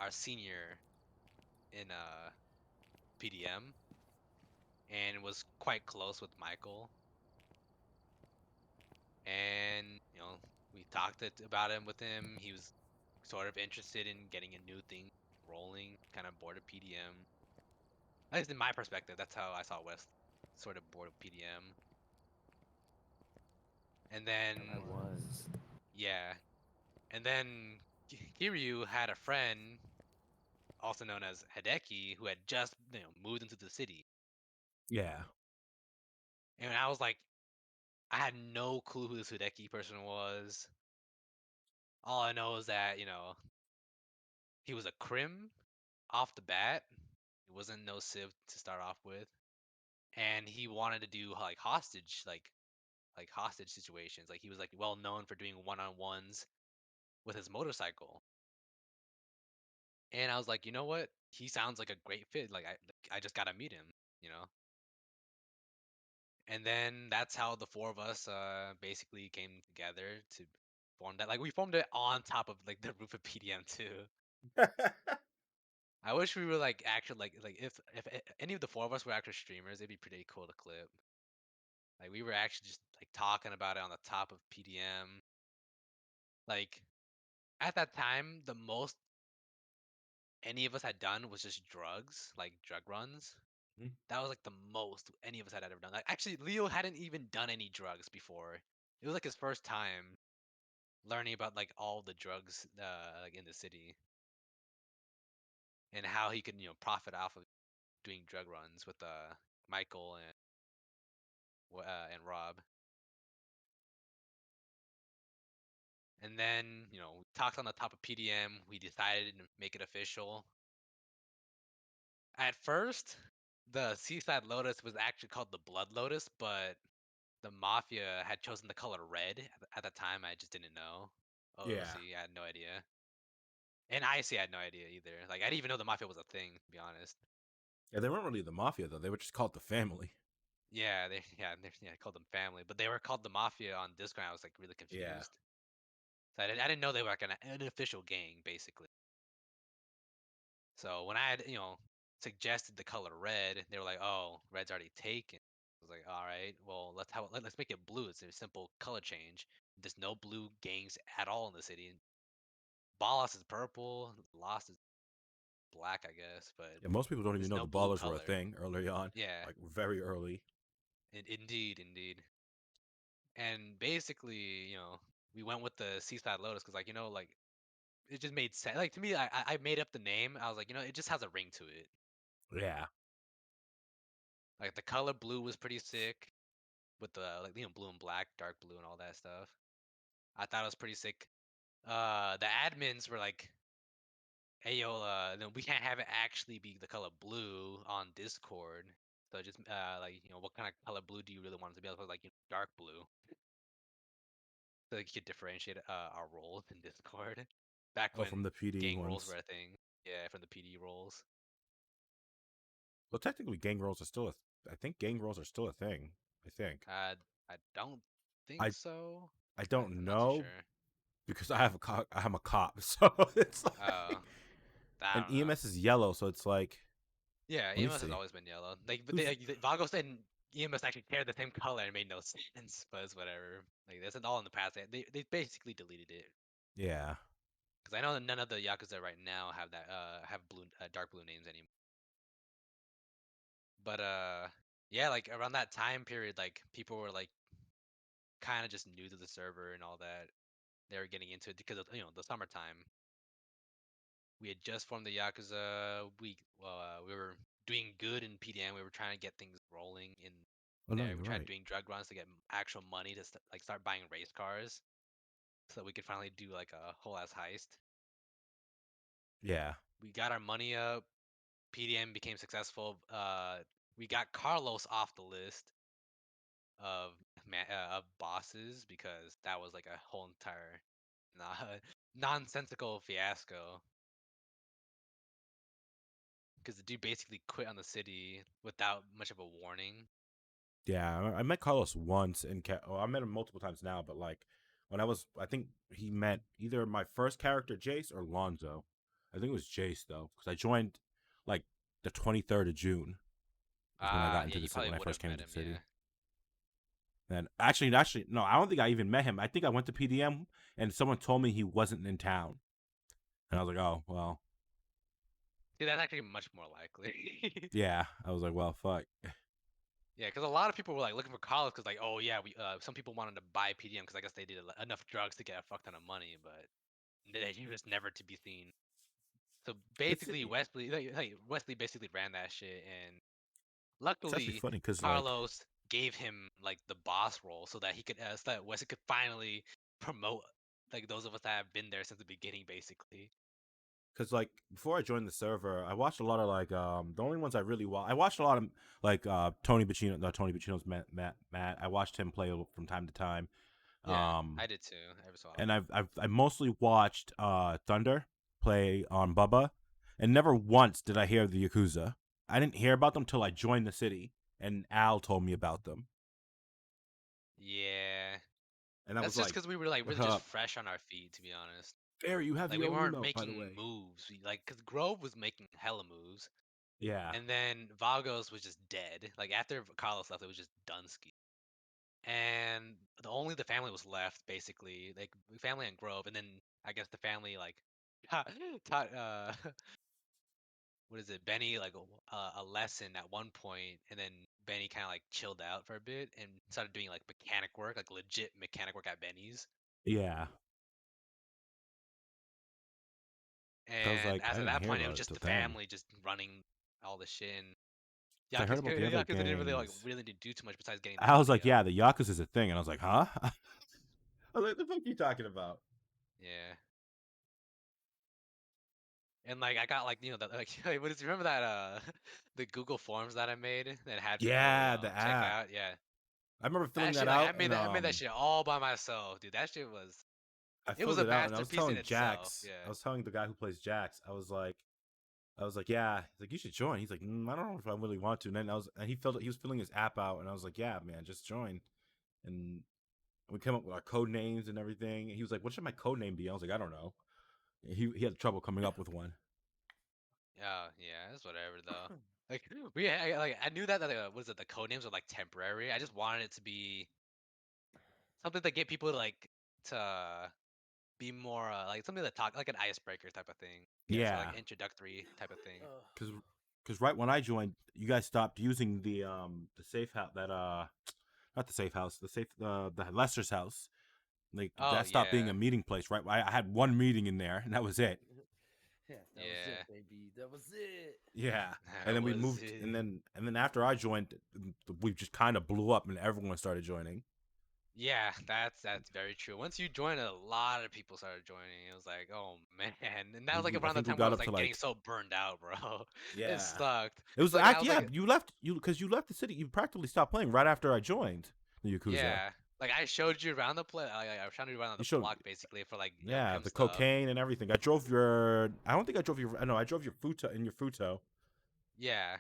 senior in PDM and was quite close with Michael. And we talked about him with him. He was sort of interested in getting a new thing rolling, kind of bored of PDM. At least in my perspective, that's how I saw West, sort of bored of PDM. And then I was. yeah, and then Kiryu had a friend, also known as Hideki, who had just moved into the city. Yeah. And I was like, I had no clue who this Hideki person was. All I know is that he was a crim off the bat. It wasn't no civ to start off with, and he wanted to do like hostage situations. Like he was like well known for doing one-on-ones with his motorcycle. And I was like, you know what? He sounds like a great fit. I just gotta meet him, you know. And then that's how the four of us basically came together to form that. Like we formed it on top of like the roof of PDM too. I wish we were like actual like if any of the four of us were actual streamers, it'd be pretty cool to clip. Like we were actually just like talking about it on the top of PDM. Like at that time, the most any of us had done was just drugs, like drug runs. Mhm. That was like the most any of us had ever done. Like actually, Leo hadn't even done any drugs before. It was like his first time learning about like all the drugs like in the city and how he could profit off of doing drug runs with Michael and Rob. And then we talked on the top of PDM. We decided to make it official. At first, the Seaside Lotus was actually called the Blood Lotus, but the Mafia had chosen the color red at the time. I just didn't know. Yeah. OOC, I had no idea. And IC had no idea either. Like I didn't even know the Mafia was a thing, to be honest. Yeah, they weren't really the mafia though. They were just called the family. Yeah, they called them family, but they were called the Mafia on Discord. I was like really Yeah. confused. So I didn't know they were like an official gang, basically. So when I had, suggested the color red, they were like, "Oh, red's already taken." I was like, "All right, well, let's make it blue. It's a simple color change. There's no blue gangs at all in the city. Ballas is purple, Lost is black, I guess, but Yeah, most people don't even there's know no the blue ballers were a color." thing early on, Yeah, like very early. indeed. And basically, we went with the Seaside Lotus because, like, like it just made sense. Like to me, I made up the name. I was like, it just has a ring to it. Yeah. Like the color blue was pretty sick with the like blue and black, dark blue, and all that stuff. I thought it was pretty sick. The admins were like, "Hey yo, no, we can't have it actually be the color blue on Discord. So just like what kind of color blue do you really want it to be?" I was like, dark blue, so like, you could differentiate our roles in Discord. Back Oh, from when the PD gang roles ones. were a thing. Yeah, from the PD roles. Well, technically, gang rolls are still a. I think gang rolls are still a thing. I think. I don't think I so. I don't I'm not too know sure. because I have a cop. I'm a cop, so it's Oh, like. I And don't know. EMS is yellow, so it's like. Yeah, Let me EMS has see. always been yellow. Who's? Vagos and EMS actually shared the same color and made no sense, but it's whatever. Like this is all in the past. They basically deleted it Yeah. because I know that none of the Yakuza right now have that have blue dark blue names anymore. But yeah, like around that time period, like people were like kind of just new to the server and all that. They were getting into it because of the summertime. We had just formed the Yakuza. We were doing good in PDM. We were trying to get things rolling in Oh no, there. We you're tried right. doing drug runs to get actual money to start buying race cars, so that we could finally do like a whole ass heist. Yeah. We got our money up. PDM became successful. We got Carlos off the list of of bosses because that was like a whole entire nonsensical fiasco. Because the dude basically quit on the city without much of a warning. Yeah, I met Carlos once in I met him multiple times now, but like when I think he met either my first character Jace or Lonzo. I think it was Jace though, because I joined like the 23rd of June is when I got Yeah, into you the city probably when I would first have came met into him. the Yeah. city. And actually, no, I don't think I even met him. I think I went to PDM and someone told me he wasn't in town, and I was like, oh well, See, that's actually much more likely. yeah. I was like, well, fuck. Yeah, because a lot of people were like looking for college because like, oh yeah, we some people wanted to buy PDM because I guess they did enough drugs to get a fuck ton of money, but he was never to be seen. So It's basically, Wesley basically ran that shit, and actually luckily funny because like Carlos gave him like the boss role so that he could so that Wesley could finally promote like those of us that have been there since the beginning, basically. before I joined the server, I watched a lot of the only ones I really I watched a lot of like Tony Bacino, not Tony Bacino's Matt. I watched him play from time to time. Yeah, Um I did too. Every so and often. I mostly watched Thunder play on Bubba, and never once did I hear the Yakuza. I didn't hear about them till I joined the city, and Al told me about them, Yeah, and I that's was just like, because we were like really just fresh on our feet, to be honest. Barry, you have Like your we own weren't emote, by the making way. moves. Like, cause Grove was making hella moves, Yeah, and then Vagos was just dead. Like after Carlos left, it was just Dunsky, and only the family was left, basically. Like family and Grove, and then I guess the family like taught what is it, Benny like a lesson at one point, and then Benny kind of like chilled out for a bit and started doing like mechanic work, like legit mechanic work at Benny's. yeah. I was And like, I after didn't that hear point, it about was it just till the then. family just running all the shit. And 'Cause I heard about the other Yakuza didn't really like gangs. really didn't do too much besides getting the I was money like, up. yeah, the Yakuza is a thing, and I was like, huh? I was like, the fuck you talking about? Yeah. And like I got like that like what is remember that the Google Forms that I made that had people Yeah, the check app. out? Yeah. I remember filling That that shit like out, and I made that shit all by myself, dude. That shit was I it was filled a it out, and I was masterpiece in telling itself. Jax, I Yeah. was telling the guy who plays Jax, I was like, yeah. He's like, you should join. He's like, I don't know if I really want to. And then he was filling his app out, and I was like, yeah, man, just join. And we came up with our code names and everything. And he was like, what should my code name be? I was like, I don't know. He had trouble coming up with one. Oh, yeah, it's whatever though. Like I knew that was it the code names were like temporary. I just wanted it to be something to get people to like to be more like something to talk like an icebreaker type of thing. Guess or Yeah, like introductory type of thing. because right when I joined, you guys stopped using the safe house not the safe house, the Lester's house. Like Oh that stopped being yeah, a meeting place, right? I had one meeting in there, and that was it. Yeah, that was yeah, it, baby. That was it. Yeah, and that then we was moved, it. and then after I joined, we just kind of blew up, and everyone started joining. Yeah, that's very true. Once you join, a lot of people started joining. It was like, oh man, and that was like I around the think we time where I got was up to like getting like, so burned out, bro. It yeah, sucked. it was Cause like I act was yeah. like, You left the city. You practically stopped playing right after I joined the Yakuza. yeah, like I showed you around the play. I was trying to run on You the showed block basically for like yeah chem the stuff. cocaine and everything. I drove your. I don't think I drove your. No, I drove your futo in your futo. Yeah,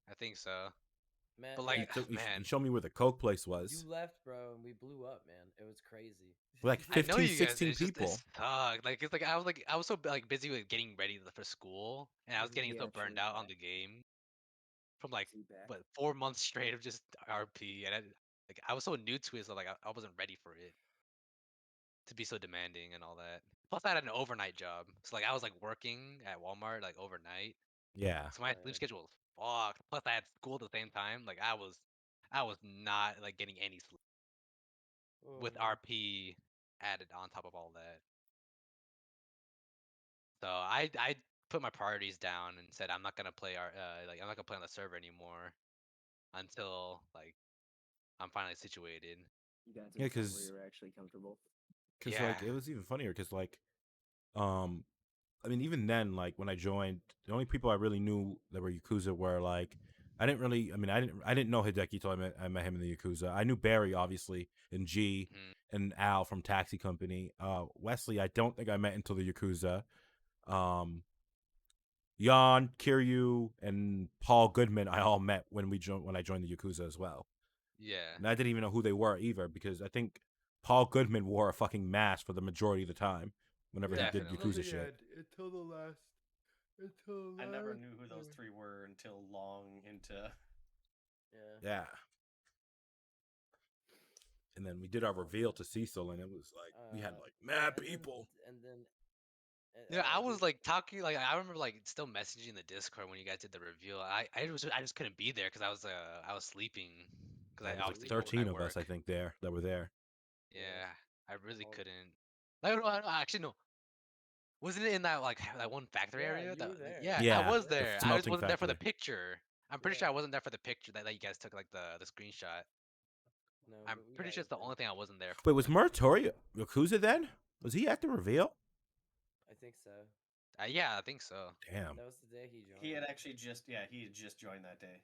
I think so. Man, But You like, took you man, showed me where the coke place you was. left, bro, and we blew up, man. It was crazy. We're like I know 15, you guys. 16 It's just it people. sucked. Like I was so like busy with getting ready for school, and I was getting Yeah, so burned true. out on the game from like Feedback. what 4 months straight of just RP, and like I was so new to it, so like I wasn't ready for it to be so demanding and all that. Plus, I had an overnight job, so like I was like working at Walmart like overnight, Yeah, so my sleep schedule was fucked. Plus, I had school at the same time. Like I was not like getting any sleep Oh with man. RP added on top of all that. So I put my priorities down and said I'm not gonna play like I'm not gonna play on the server anymore until like I'm finally situated. You got to yeah, the point where because you're actually comfortable. Yeah. like it was even funnier because um I mean, even then, like when I joined, the only people I really knew that were Yakuza were like I didn't really. I mean, I didn't know Hideki till I met him in the Yakuza. I knew Barry obviously and G Mhm. and Al from Taxi Company. Wesley, I don't think I met until the Yakuza. Um, Jan, Kiryu, and Paul Goodman, I all met when I joined the Yakuza as well. Yeah. And I didn't even know who they were either because I think Paul Goodman wore a fucking mask for the majority of the time whenever he did Definitely. Yakuza shit. Until the last. Until the I never last knew who those three were until long into. Yeah. Yeah. And then we did our reveal to Cecil, and it was like we had like mad and people. Then, and then. Yeah, I who- was like talking, like I remember like still messaging the Discord when you guys did the reveal. I just couldn't be there because I was sleeping because There I was like obviously 13 I of us, work. I think, that were there. Yeah, I really All- couldn't. Like, no, actually no. Wasn't it in that like that one factory Yeah, area? you were there. Yeah, I Yeah, was the there. I just smelting wasn't there for the factory. picture. I'm pretty sure I wasn't there for the picture that you guys took, like the screenshot. No, I'm but we pretty had sure it it's the then. only thing I wasn't there Wait, for. was Muratori Yakuza then? Was he at the reveal? I think so. Yeah, I think so. Damn. That was the day he joined. He had actually he had just joined that day.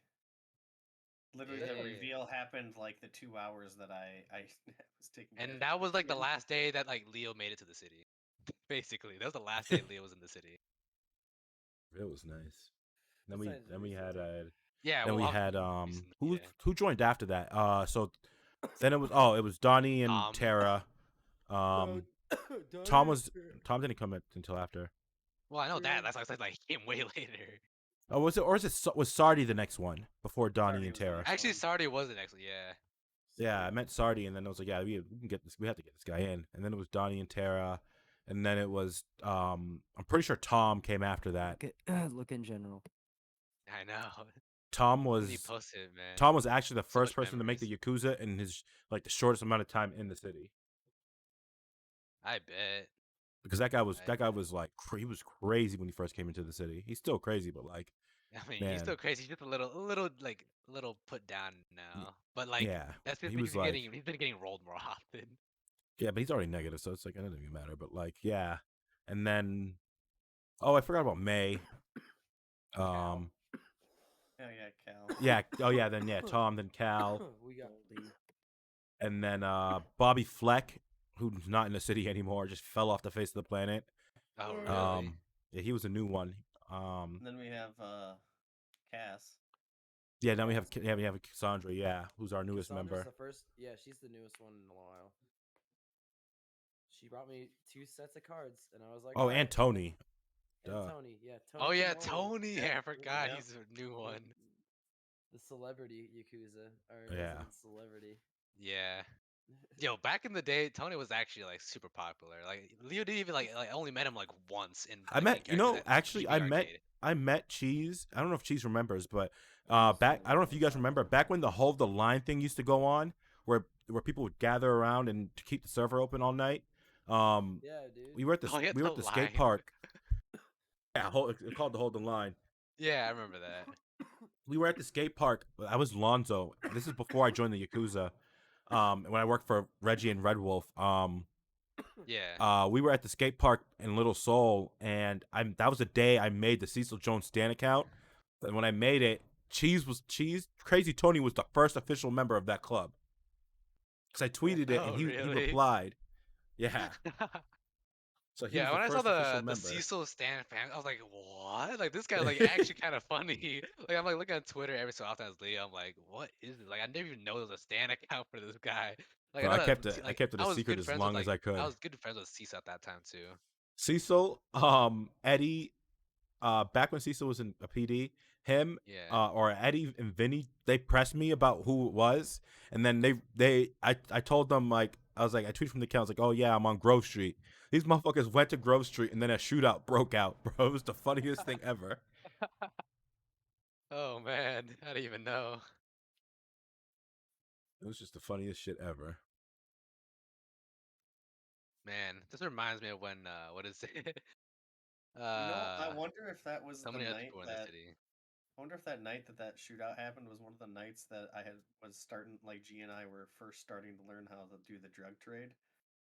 Literally, Yeah. the reveal happened like the 2 hours that I was taking. And that was like the last day that like Leo made it to the city. Basically, that was the last day Leo was in the city. It was nice. Then That's we not as then we had recent, Yeah, then well, we had recently, who yeah. who joined after that? So then it was Donnie and Tara. Um Tom didn't come until after. Well, I know that. That's why I said like he came way later. Oh, was Sardi the next one before Donnie Sardi and was the Tara? next Actually, one. Sardi wasn't actually. Yeah. Yeah, I meant Sardi, and then I was like, yeah, we can get this. We have to get this guy in. And then it was Donnie and Tara, and then it was I'm pretty sure Tom came after that. Look in general. I know. Tom When he was posted, man. Tom was actually the So first much person to make the memories. Yakuza in his like the shortest amount of time in the city. I bet. Because that guy was I bet. like he was crazy when he first came into the city. He's still crazy, but like, I mean, he's man, still crazy. He's just a little like little put down now. But like yeah, that's just he because was like, he's been getting rolled more often. yeah, but he's already negative, so it's like it doesn't even matter. But like, yeah, and then oh, I forgot about May. Cal. Oh yeah, Cal. Yeah. Oh yeah. Then yeah, Tom. Then Cal. We got And then Bobby Fleck, who's not in the city anymore, just fell off the face of the planet. Oh really? Yeah, he was a new one. And then we have Cass. Yeah. Now we have Cassandra. Yeah, who's our newest member. The first. Yeah, she's the newest one in a while. She brought me 2 sets of cards, and I was like, Oh, and Tony. And Duh. Tony, yeah. Oh yeah, Kamori. Tony. Yeah. Yeah, I forgot Yeah. he's a new one. The celebrity Yakuza, or Yeah. resident celebrity. Yeah. Yo, back in the day, Tony was actually like super popular. Like Leo didn't even like I only met him like once in I like, met, in characters at actually, GB Arcade. I met Cheese. I don't know if Cheese remembers, but back, I don't know if you guys remember, back when the Hold the Line thing used to go on, where people would gather around and to keep the server open all night. Yeah, dude. We were at the Oh, yeah, the skate line. park. Yeah, it's called the Hold the Line. Yeah, I remember that. We were at the skate park. I was Lonzo. This is before I joined the Yakuza. When I worked for Reggie and Red Wolf. Yeah. We were at the skate park in Little Seoul, and that was the day I made the Cecil Jones Stan account. And when I made it, Crazy Tony was the first official member of that club. Because I tweeted it, and he Really? replied. Yeah. So he was Yeah, the when I saw first official the member. Cecil Stan fan, I was like, what? Like this guy's like actually kind of funny. Like I'm like looking on Twitter every so often as Leo. I'm like, what is this? Like I never even know there was a Stan account for this guy. Like Bro, I I know kept that it. I like kept it I a was secret good as friends long with as like I could. I was good friends with Cecil at that time too. Cecil, Eddie, back when Cecil was in a PD, him, Yeah. or Eddie and Vinny, they pressed me about who it was, and then I told them like I tweeted from the account, I was like, oh yeah, I'm on Grove Street. These motherfuckers went to Grove Street, and then a shootout broke out, bro. It was the funniest thing ever. Oh man, I didn't even know. It was just the funniest shit ever. Man, this reminds me of when what is it? I wonder if that was so the many other night people were in the that. city. I wonder if that night that shootout happened was one of the nights that was starting, like G and I were first starting to learn how to do the drug trade.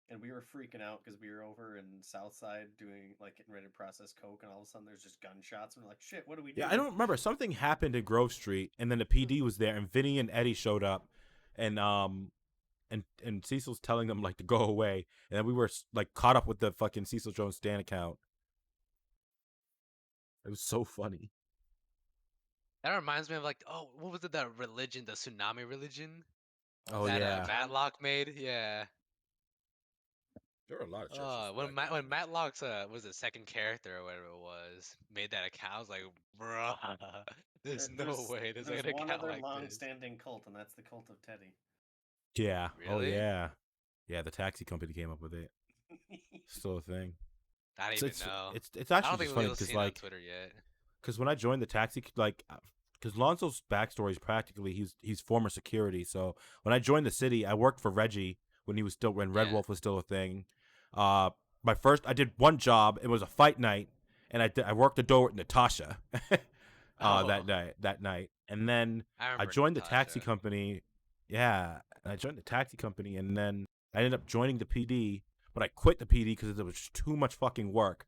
and we were freaking out because we were over in Southside doing like getting ready to process coke, and all of a sudden there's just gunshots, and we're like, shit, what do we do? Yeah, I don't remember. Something happened in Grove Street, and then the PD was there, and Vinny and Eddie showed up, and Cecil's telling them like to go away, and then we were like caught up with the fucking Cecil Jones Stan account. It was so funny. That reminds me of like, oh, what was it? That religion, the tsunami religion Oh that yeah, Matlock made. Yeah. there were a lot of churches. When Matlock's was the second character or whatever it was made that account, I was like, bruh, there's no way there's an one account other like this. long-standing cult, and that's the cult of Teddy. Yeah. Oh Really? yeah. Yeah, the taxi company came up with it. Still a thing. I don't even know. It's I actually don't think just funny we've because seen it on like Twitter yet. because when I joined the taxi, like, because Lonzo's backstory is practically he's former security. So when I joined the city, I worked for Reggie when Red Yeah. Wolf was still a thing. I did one job. It was a fight night, and I worked the door with Natasha. That night, and then I I remember joined the taxi Natasha. company. Yeah, and I joined the taxi company, and then I ended up joining the PD. But I quit the PD because there was just too much fucking work.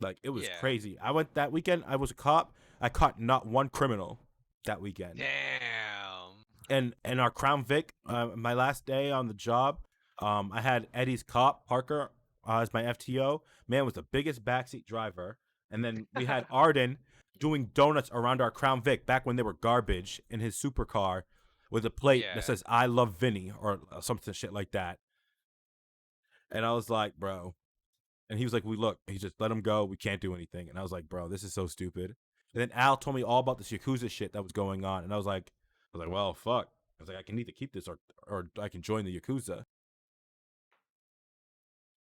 Like, it was Yeah. crazy. I went that weekend. I was a cop. I caught not one criminal that weekend. Damn. And our Crown Vic, my last day on the job, I had Eddie's cop Parker as my FTO. Man was the biggest backseat driver. And then we had Arden doing donuts around our Crown Vic back when they were garbage in his supercar with a plate that says "I love Vinny" or something shit like that. And I was like, bro. And he was like, he just let him go. We can't do anything. And I was like, bro, this is so stupid. And then Al told me all about this Yakuza shit that was going on. And I was like, well, fuck. I was like, I can either keep this or I can join the Yakuza.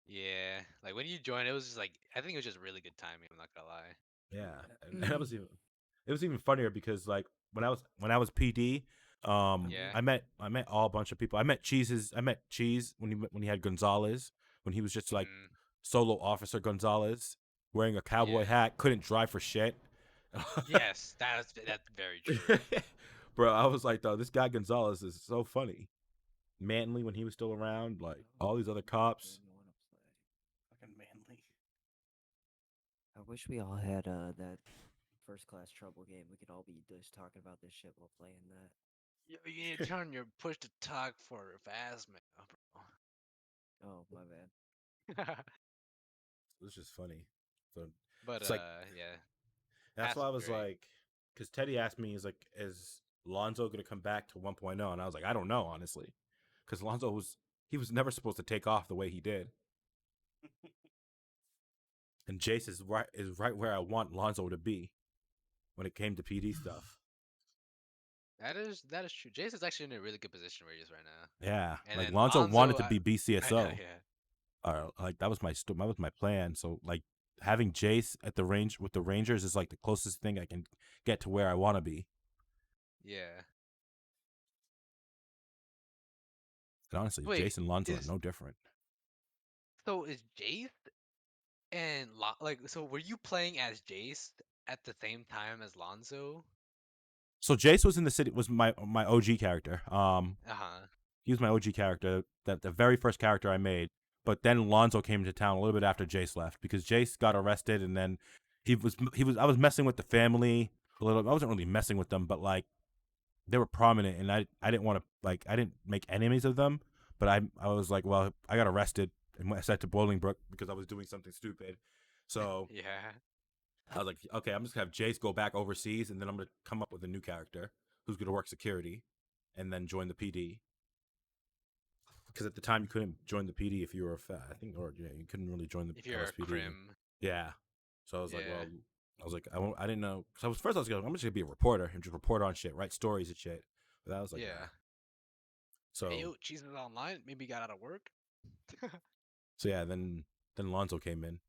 Yeah. Like when you joined, it was just like I think it was just really good timing. I'm not gonna lie. Yeah. And it was even funnier because like when I was PD, I met all a bunch of people. I met Cheese when he had Gonzalez, when he was just like solo officer Gonzalez wearing a cowboy hat, couldn't drive for shit. Yes, that's very true. Bro, I was like, though, this guy Gonzalez is so funny. Manly when he was still around, like all these other cops. Fucking Manly. I wish we all had that First Class Trouble game. We could all be just talking about this shit while playing that. You need to turn your push to talk for Phasmo, bro. Oh, my bad. It's just funny. So But it's like, yeah. that's why I was great. like, because Teddy asked me, he's like, is Lonzo gonna come back to 1.0? And I was like, I don't know, honestly, because Lonzo was never supposed to take off the way he did. And Jace is right where I want Lonzo to be when it came to PD stuff. That is true. Jason's actually in a really good position where he is right now. Yeah, And like then Lonzo wanted to be BCSO. I know, yeah. Like that was my plan. So like having Jace at the range with the Rangers is like the closest thing I can get to where I want to be. Yeah. And honestly, Wait, Jace and Lonzo are no different. So is Jace and so were you playing as Jace at the same time as Lonzo? So Jace was in the city, was my OG character. He was my OG character, that the very first character I made. But then Lonzo came to town a little bit after Jace left because Jace got arrested, and then I was messing with the family a little. I wasn't really messing with them, but like they were prominent, and I didn't want to, like, I didn't make enemies of them, but I was like, well, I got arrested and I sent to Bolingbrook because I was doing something stupid. So yeah. I was like, okay, I'm just gonna have Jace go back overseas, and then I'm gonna come up with a new character who's gonna work security, and then join the PD. Because at the time you couldn't join the PD if you were I think, or yeah, you couldn't really join the if you're LSPD. a crim. Yeah. So I was like, well, I didn't know. So I was going, I'm just gonna be a reporter and just report on shit, write stories and shit. But I was like, yeah. nah. So hey, Cheese is online. Maybe he got out of work. So yeah, then Lonzo came in,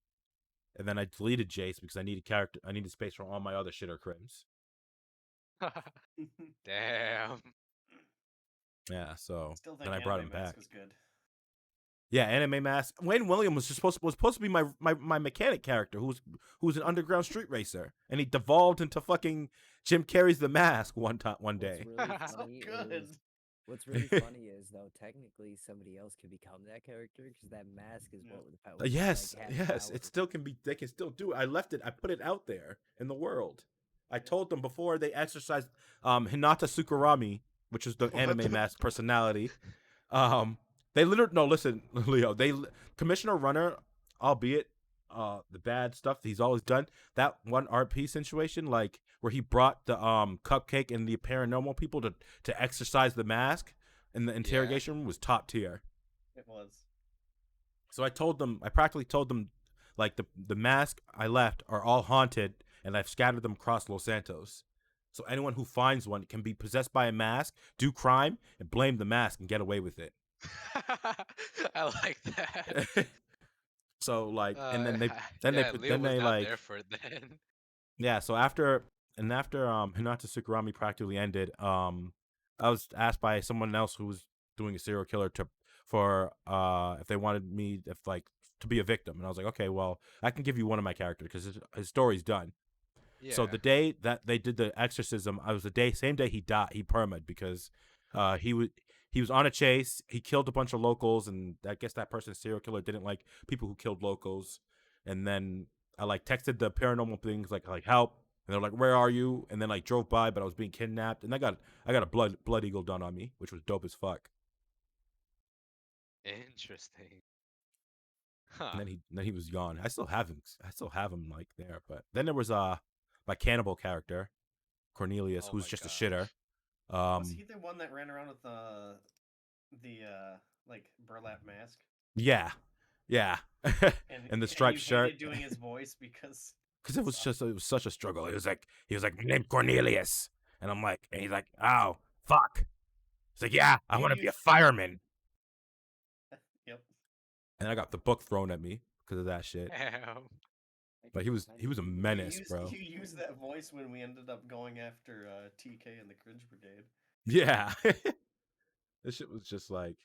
and then I deleted Jace because I needed space for all my other shitter crims. Damn. Yeah, so Still think then I brought him Anime Mask back. was good. Yeah, Anime Mask. Wayne Williams was supposed to be my mechanic character who was an underground street racer, and he devolved into fucking Jim Carrey's The Mask one day. What's really So funny good. is What's really funny is though, technically somebody else can become that character because that mask is what Yes, has yes, power. it still can be. They can still do it. I left it. I put it out there in the world. I told them before they exercised Hinata Sakurami, which is the What anime the mask personality. They literally no. Listen, Leo. Commissioner Runner, albeit the bad stuff he's always done. That one RP situation, like where he brought the cupcake and the paranormal people to exercise the mask in the interrogation room was top tier. It was. So I practically told them, like the mask I left are all haunted, and I've scattered them across Los Santos. So anyone who finds one can be possessed by a mask, do crime, and blame the mask and get away with it. I like that. So like, and then Leo was not like, there for it then. yeah. So after Hinata Sakurami practically ended, I was asked by someone else who was doing a serial killer if they wanted me to be a victim, and I was like, okay, well, I can give you one of my characters because his story's done. Yeah. So the day that they did the exorcism, I was same day he died. He perma'd because he was on a chase. He killed a bunch of locals, and I guess that person's serial killer didn't like people who killed locals. And then I like texted the paranormal things like help, and they're like, where are you? And then like drove by, but I was being kidnapped, and I got a blood eagle done on me, which was dope as fuck. Interesting. Huh. And then he was gone. I still have him like there. But then there was my cannibal character, Cornelius, Oh who's my just gosh. a shitter. Was he the one that ran around with the like burlap mask? Yeah. And the striped shirt. Doing his voice because it was such a struggle. He was like, my name's Cornelius, and he's like, oh fuck. He's like, yeah, I want to be a fireman. Yep. And I got the book thrown at me because of that shit. Damn. But he was a menace, bro. You used that voice when we ended up going after TK and the Cringe Brigade. Yeah. This shit was just like,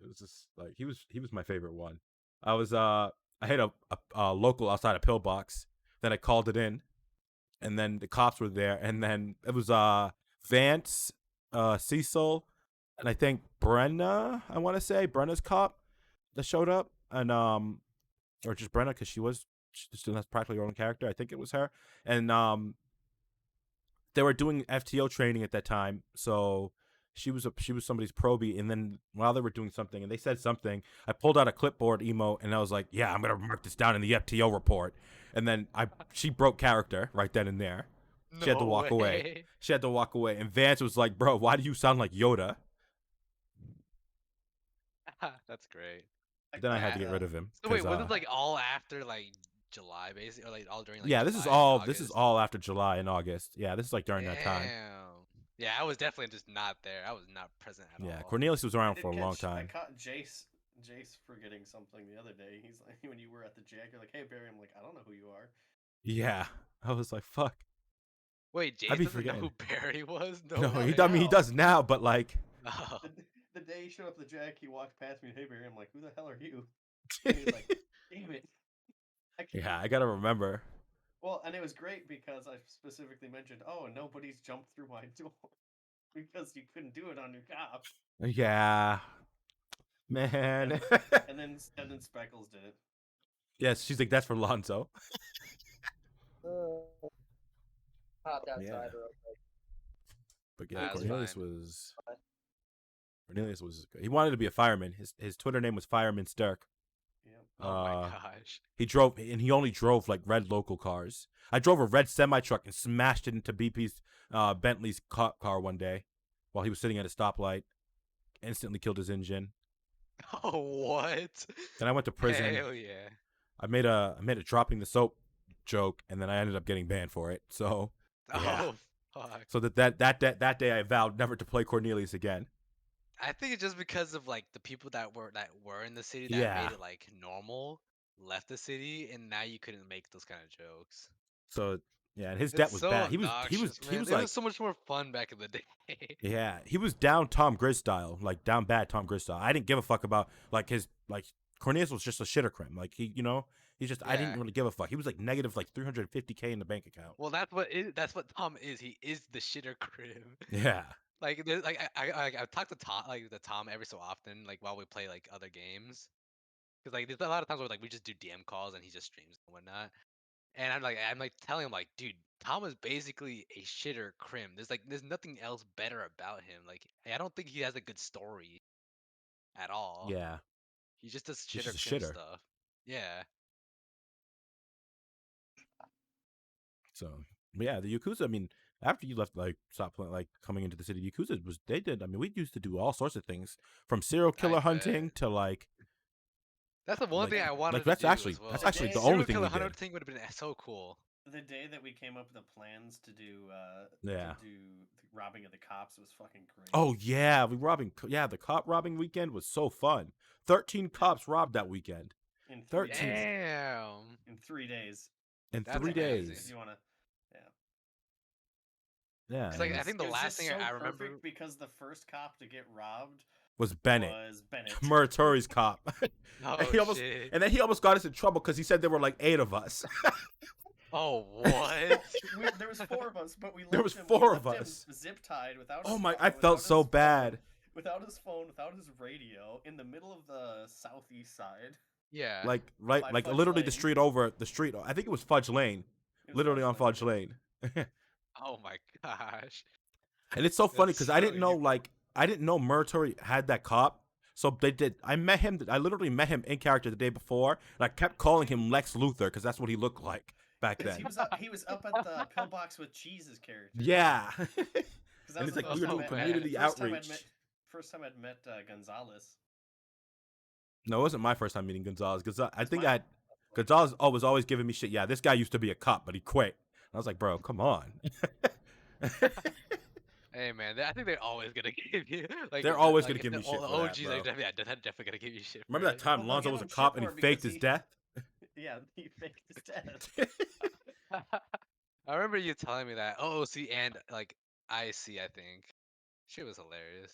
it was just like he was my favorite one. I hit a local outside a pillbox. Then I called it in, and then the cops were there, and then it was Vance, Cecil, and I think Brenna. I want to say Brenna's cop that showed up, and or just Brenna because that's practically her own character. I think it was her, and they were doing FTO training at that time, so she was somebody's probie. And then while they were doing something, and they said something, I pulled out a clipboard emote, and I was like, "Yeah, I'm gonna mark this down in the FTO report." And then she broke character right then and there. She had to walk away. She had to walk away, and Vance was like, "Bro, why do you sound like Yoda?" That's great. Then I had to get rid of him. So wait, was it like all after like July, basically, or like all during like? Yeah, July this is all after July and August. Yeah, this is like during that time. Yeah, I was definitely just not there. I was not present at all. Yeah, Cornelius was around for a long time. I caught Jace forgetting something the other day. He's like, when you were at the Jag, you're like, "Hey Barry," I'm like, "I don't know who you are." Yeah, I was like, "Fuck." Wait, Jace doesn't know who Barry was? No, he does now, but like. Oh. The day he showed up at the Jag, he walked past me. "Hey Barry," I'm like, "Who the hell are you?" And he's like, "Damn it." Yeah, I gotta remember. Well, and it was great because I specifically mentioned, "Oh, nobody's jumped through my door." Because you couldn't do it on your cop. Yeah, man. and then Speckles did it. Yes, she's like, "That's for Lonzo." Popped outside Yeah. real quick. But yeah, Cornelius was good. He wanted to be a fireman. His Twitter name was Fireman Stirk. Yeah. Oh my gosh. He only drove like red local cars. I drove a red semi truck and smashed it into BP's Bentley's cop car one day while he was sitting at a stoplight. Instantly killed his engine. Oh, what? Then I went to prison. Hell yeah. I made a dropping the soap joke, and then I ended up getting banned for it. So yeah. Oh fuck. So that day I vowed never to play Cornelius again. I think it's just because of like the people that were in the city that made it like normal left the city, and now you couldn't make those kind of jokes. So yeah, and his debt was bad. He was it like was so much more fun back in the day. Yeah, he was down Tom Grizz style, like down bad Tom Grizz style. I didn't give a fuck about like his like Cornelius was just a shitter crim. Like he's just I didn't really give a fuck. He was like negative like 350K in the bank account. Well, that's what Tom is. He is the shitter crib. Yeah. Like, I talk to Tom, like the Tom every so often, like while we play like other games, because like there's a lot of times where like we just do DM calls and he just streams and whatnot. And I'm like telling him like, dude, Tom is basically a shitter crim. There's nothing else better about him. Like I don't think he has a good story at all. Yeah, He just does he's shitter just a crim shitter. stuff. Yeah. So, but yeah, the Yakuza. I mean, after you left, like, stopped playing, like, coming into the city, Yakuza was they did. I mean, we used to do all sorts of things from serial I killer bet. hunting to That's the one thing I wanted to that's do actually as well. that's The actually day- the only Serial thing killer we hunter did. thing would have been so cool. The day that we came up with the plans to do Yeah. the robbing of the cops was fucking great. Oh yeah, the cop robbing weekend was so fun. 13 cops robbed that weekend. In 3 days. Damn. In 3 days. In That's 3 amazing. days. If you wanna, yeah. Yeah. 'Cause, like, it I was- think the It was last just thing so I perfect remember because the first cop to get robbed was Bennett. was Bennett. Muratori's cop. Oh shit. And then he almost got us in trouble because he said there were like 8 of us. Oh what? There was 4 of us, but we left There was him, 4 we of left us. him zip tied without. Oh his my! phone, I felt without so his phone, bad. without his phone, without his radio, in the middle of the southeast side. Yeah. Like By like Fudge literally Lane. the street over the street. I think it was Fudge Lane. It was Literally on Fudge Fudge Lane. Oh my gosh. And it's so funny That's because I didn't so know I didn't know Muratori had that cop. So they did. I literally met him in character the day before, and I kept calling him Lex Luthor because that's what he looked like back then. He was up at the pillbox with Cheese's character. Yeah. That And was it's the like we first were time doing I- community first time I'd outreach. First time I'd met Gonzalez. No, it wasn't my first time meeting Gonzalez. I think mine. Gonzalez was always giving me shit. Yeah, this guy used to be a cop, but he quit. And I was like, bro, come on. Hey man, I think they're always gonna give you like They're always like, gonna give the me shit for that, OGs, bro. like, they're definitely gonna give you shit. Remember that time Well, Lonzo they'll was a give him cop shit and for he it faked because his death? Yeah, he faked his death. I remember you telling me that. Oh, see, and like I think shit was hilarious.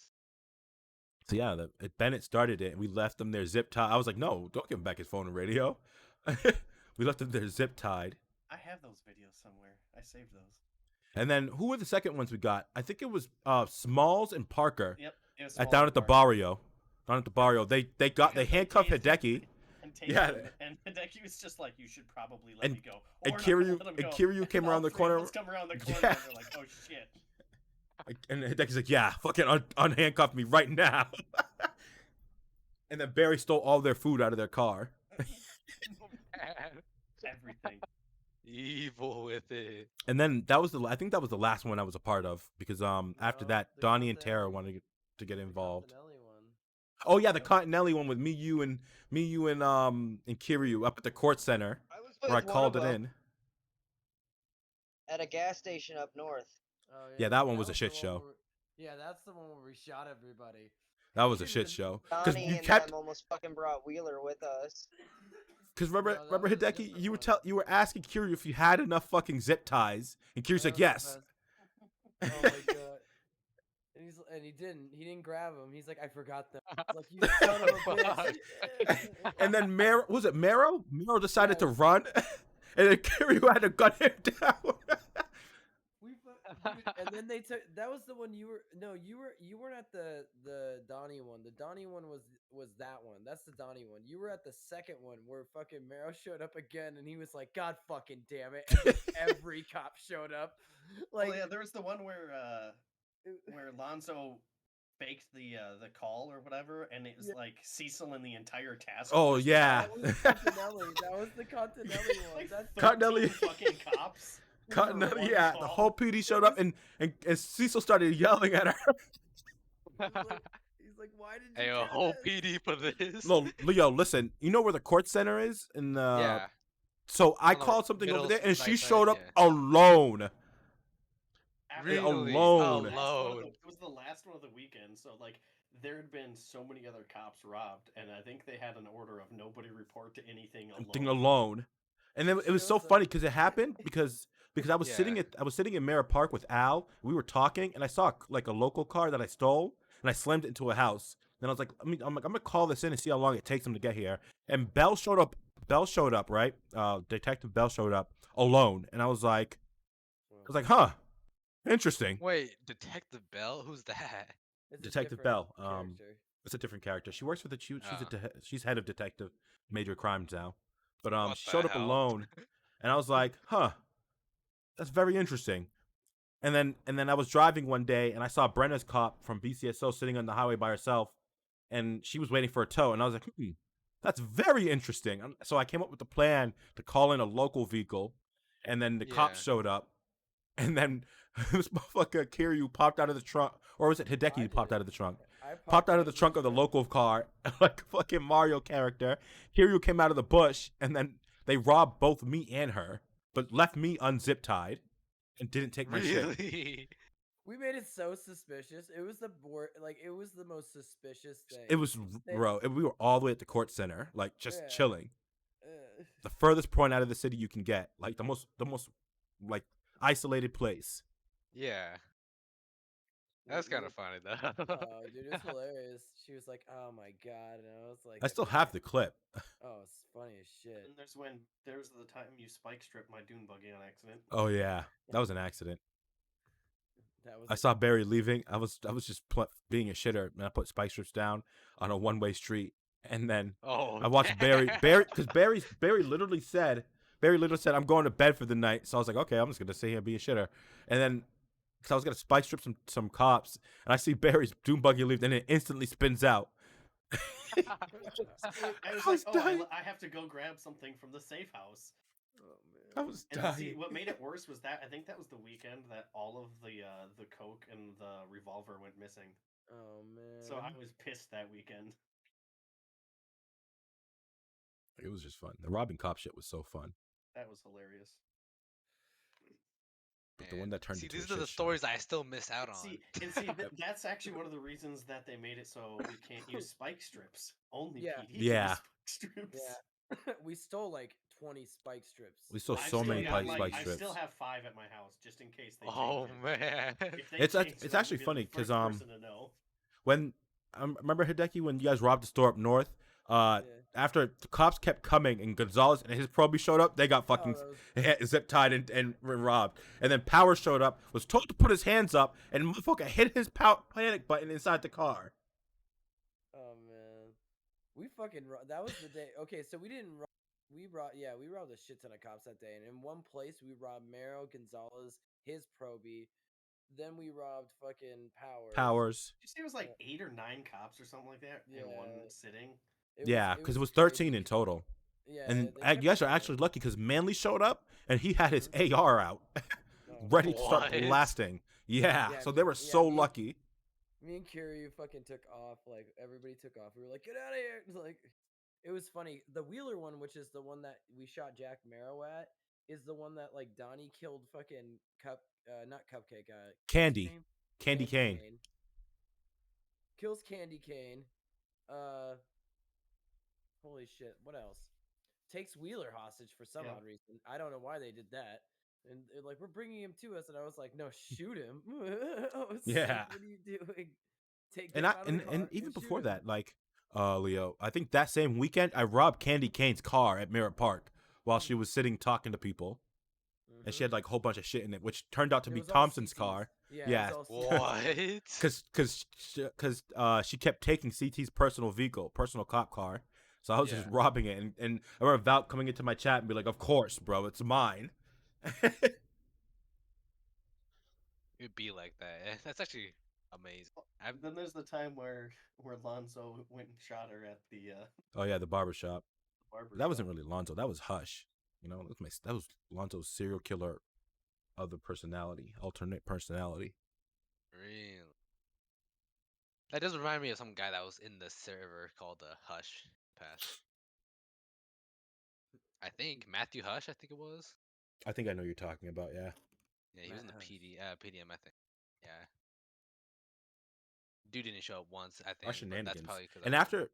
So yeah, Bennett started it, and we left him there zip tied. I was like, no, don't give him back his phone and radio. We left him there zip tied. I have those videos somewhere. I saved those. And then who were the second ones we got? I think it was Smalls and Parker. Yep, it was Down Smalls at the and Parker. barrio. Down at the barrio. They handcuffed Hideki. And tased Yeah. him, and Hideki was just like, "You should probably let And- me go." and Or not Kiryu- let him and go. Kiryu came all around the 3 of corner. us come around the corner, Yeah. and they're like, "Oh shit!" And Hideki's like, yeah, fucking unhandcuff me right now. And then Barry stole all their food out of their car. Everything. Evil with it. And then I think that was the last one I was a part of because after that Donnie and Tara wanted to get involved. Oh yeah, the Continelli one with me, you, and Kiryu up at the court center where I with one called of it them. in. At a gas station up north. Oh, Yeah, that one was a the shit one show. yeah, that's the one where we shot everybody. That was a shit show. Because Donnie you and kept them almost fucking brought Wheeler with us. Because remember, No, that was a Hideki, different you were asking Kiryu if you had enough fucking zip ties, and Kiryu's like, yes. Oh my god. And he didn't grab him. He's like, I forgot them. It's like, you son of a bitch. And then was it Mero? Mero decided to run, and then Kiryu had to gun him down. And then they took. That was the one you were. No, you weren't at the Donnie one. The Donnie one was that one. That's the Donnie one. You were at the second one where fucking Mero showed up again, and he was like, "God fucking damn it!" And every cop showed up. Like, Well, yeah, there was the one where Lonzo faked the call or whatever, and it was like Cecil and the entire task. Oh, force. yeah. That was the Continelli one. Like That's 13 Continelli- fucking cops. Continelli, one yeah, call. the whole PD showed up, and Cecil started yelling at her. He's like, why did you? Hey, a do whole this?" PD for this. No, Leo, listen. You know where the court center is? In the Yeah. So I On the called something middle over there, and she right side, showed up yeah. alone. After Really? alone. Alone. It was the last one of the weekend, so like there had been so many other cops robbed, and I think they had an order of nobody report to anything alone. Thing alone. And then it was so funny because it happened because I was sitting Yeah. I was sitting in Mara Park with Al. We were talking, and I saw like a local car that I stole, and I slammed it into a house. Then I was like, I'm gonna call this in and see how long it takes him to get here. And Bell showed up. Right? Detective Bell showed up alone, and I was like, huh? Interesting. Wait, Detective Bell? Who's that? It's a Detective different Bell. character. It's a different character. She works for the she's Oh. she's head of detective major crimes now. But What she the showed up hell? alone, and I was like, huh, that's very interesting. And then I was driving one day and I saw Brenna's cop from BCSO sitting on the highway by herself, and she was waiting for a tow, and I was like, that's very interesting. So I came up with a plan to call in a local vehicle, and then the cops Yeah. showed up, and then this motherfucker Kiryu popped out of the trunk, or was it Hideki who popped out of the trunk? I Popped out of the trunk of the local car like a fucking Mario character. Kiryu came out of the bush, and then they robbed both me and her, but left me unzip tied and didn't take my shit. Really? We made it so suspicious. It was the it was the most suspicious thing. It was, They- bro. We were all the way at the court center, like just Yeah. chilling. Uh, The furthest point out of the city you can get, like the most like isolated place. Yeah. That's kind of funny though. Oh, dude, it's hilarious. She was like, "Oh my god," and I was like, I still have the clip. Oh, it's funny as shit. And there's the time you spike stripped my dune buggy on accident. Oh yeah, that was an accident. That was. I saw Barry leaving. I was just being a shitter, and I put spike strips down on a one-way street, and then Oh, I watched Barry because Barry literally said I'm going to bed for the night. So I was like, okay, I'm just gonna sit here and be a shitter, and then. Because I was gonna spike strip some cops, and I see Barry's doom buggy leave, and it instantly spins out. I was like, oh, I have to go grab something from the safe house. Oh man. I was And dying. see, what made it worse was that I think that was the weekend that all of the coke and the revolver went missing. Oh man. So I was pissed that weekend. It was just fun. The robbing cop shit was so fun. That was hilarious. But the one that turned See, into these a are the shit show. stories I still miss out on. See, that's actually one of the reasons that they made it so we can't use spike strips. Only Yeah. PD can Yeah. use spike strips. Yeah. We stole like 20 spike strips. We stole I've so still many got, spike I strips. still have 5 at my house just in case they Oh change it. man. If they It's change it, I'll actually be the funny because first person to know. when remember Hideki when you guys robbed the store up north, after the cops kept coming and Gonzalez and his probie showed up, they got fucking zip tied and robbed. And then Power showed up, was told to put his hands up, and motherfucker hit his panic button inside the car. Oh man, we fucking that was the day. Okay, so we didn't. We robbed a shit ton of cops that day, and in one place we robbed Mero, Gonzalez, his probie. Then we robbed fucking Powers. Did you say it was like 8 or 9 cops or something like that in one sitting? Because it was 13 in total. Yeah, and they you guys are actually lucky because Manley showed up and he had his AR out, ready to start What? blasting. Yeah, so they were so lucky. Me and Kiryu fucking took off. Like everybody took off. We were like, "Get out of here!" It was like, it was funny. The Wheeler one, which is the one that we shot Jack Marrow at, is the one that like Donnie killed fucking not Cupcake. What's his Candy. name? Candy Cane. Kills Candy Cane. Holy shit! What else? Takes Wheeler hostage for some odd reason. I don't know why they did that. And they're like, we're bringing him to us, and I was like, no, shoot him. I was like, Yeah. what are you doing? Take And him out of the and car even shoot before him. that, like Leo, I think that same weekend I robbed Candy Cane's car at Merritt Park while she was sitting talking to people. And she had like a whole bunch of shit in it, which turned out to It be was all Thompson's CCs. car. Yeah, it was all CCs. What? Because she kept taking CT's personal cop car. So I was just robbing it, and I remember Val coming into my chat and be like, "Of course, bro, it's mine." It'd be like that. That's actually amazing. Then there's the time where Lonzo went and shot her at the Oh yeah, the barbershop. barber That wasn't really Lonzo. That was Hush. You know, that was Lonzo's serial killer, alternate personality. Really? That does remind me of some guy that was in the server called Hush Pass. I think Matthew Hush. I think it was. I think I know who you're talking about. Yeah. Yeah, he was in the PDM. I think. Yeah. Dude didn't show up once. I think. Our But shenanigans. that's probably because.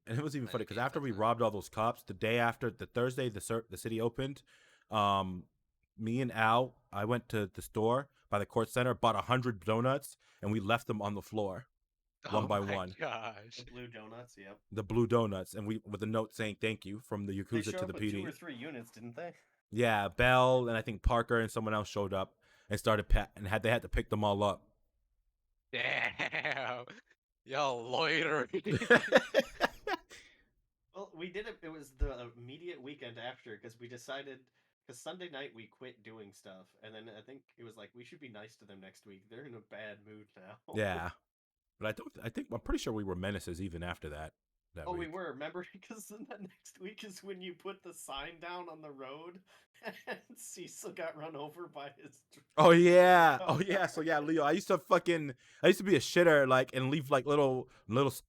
And it was even funny because after we robbed all those cops, the day after, the Thursday the city opened, me and Al, I went to the store by the court center, bought 100 donuts, and we left them on the floor, one by one. Gosh. The blue donuts. Yep. The blue donuts, and we with a note saying thank you from the They Yakuza showed to up the with PD. 2 or 3 units, didn't they? Yeah, Bell and I think Parker and someone else showed up. and they had to pick them all up. Damn. Y'all loitering. Well, we did it. It was the immediate weekend after because we decided because Sunday night we quit doing stuff, and then I think it was like we should be nice to them next week. They're in a bad mood now. Yeah, but I'm pretty sure we were menaces even after that. Oh, week. we were. Remember, because then the next week is when you put the sign down on the road, and Cecil got run over by his. Oh yeah, oh yeah. So yeah, Leo, I used to be a shitter, like, and leave like little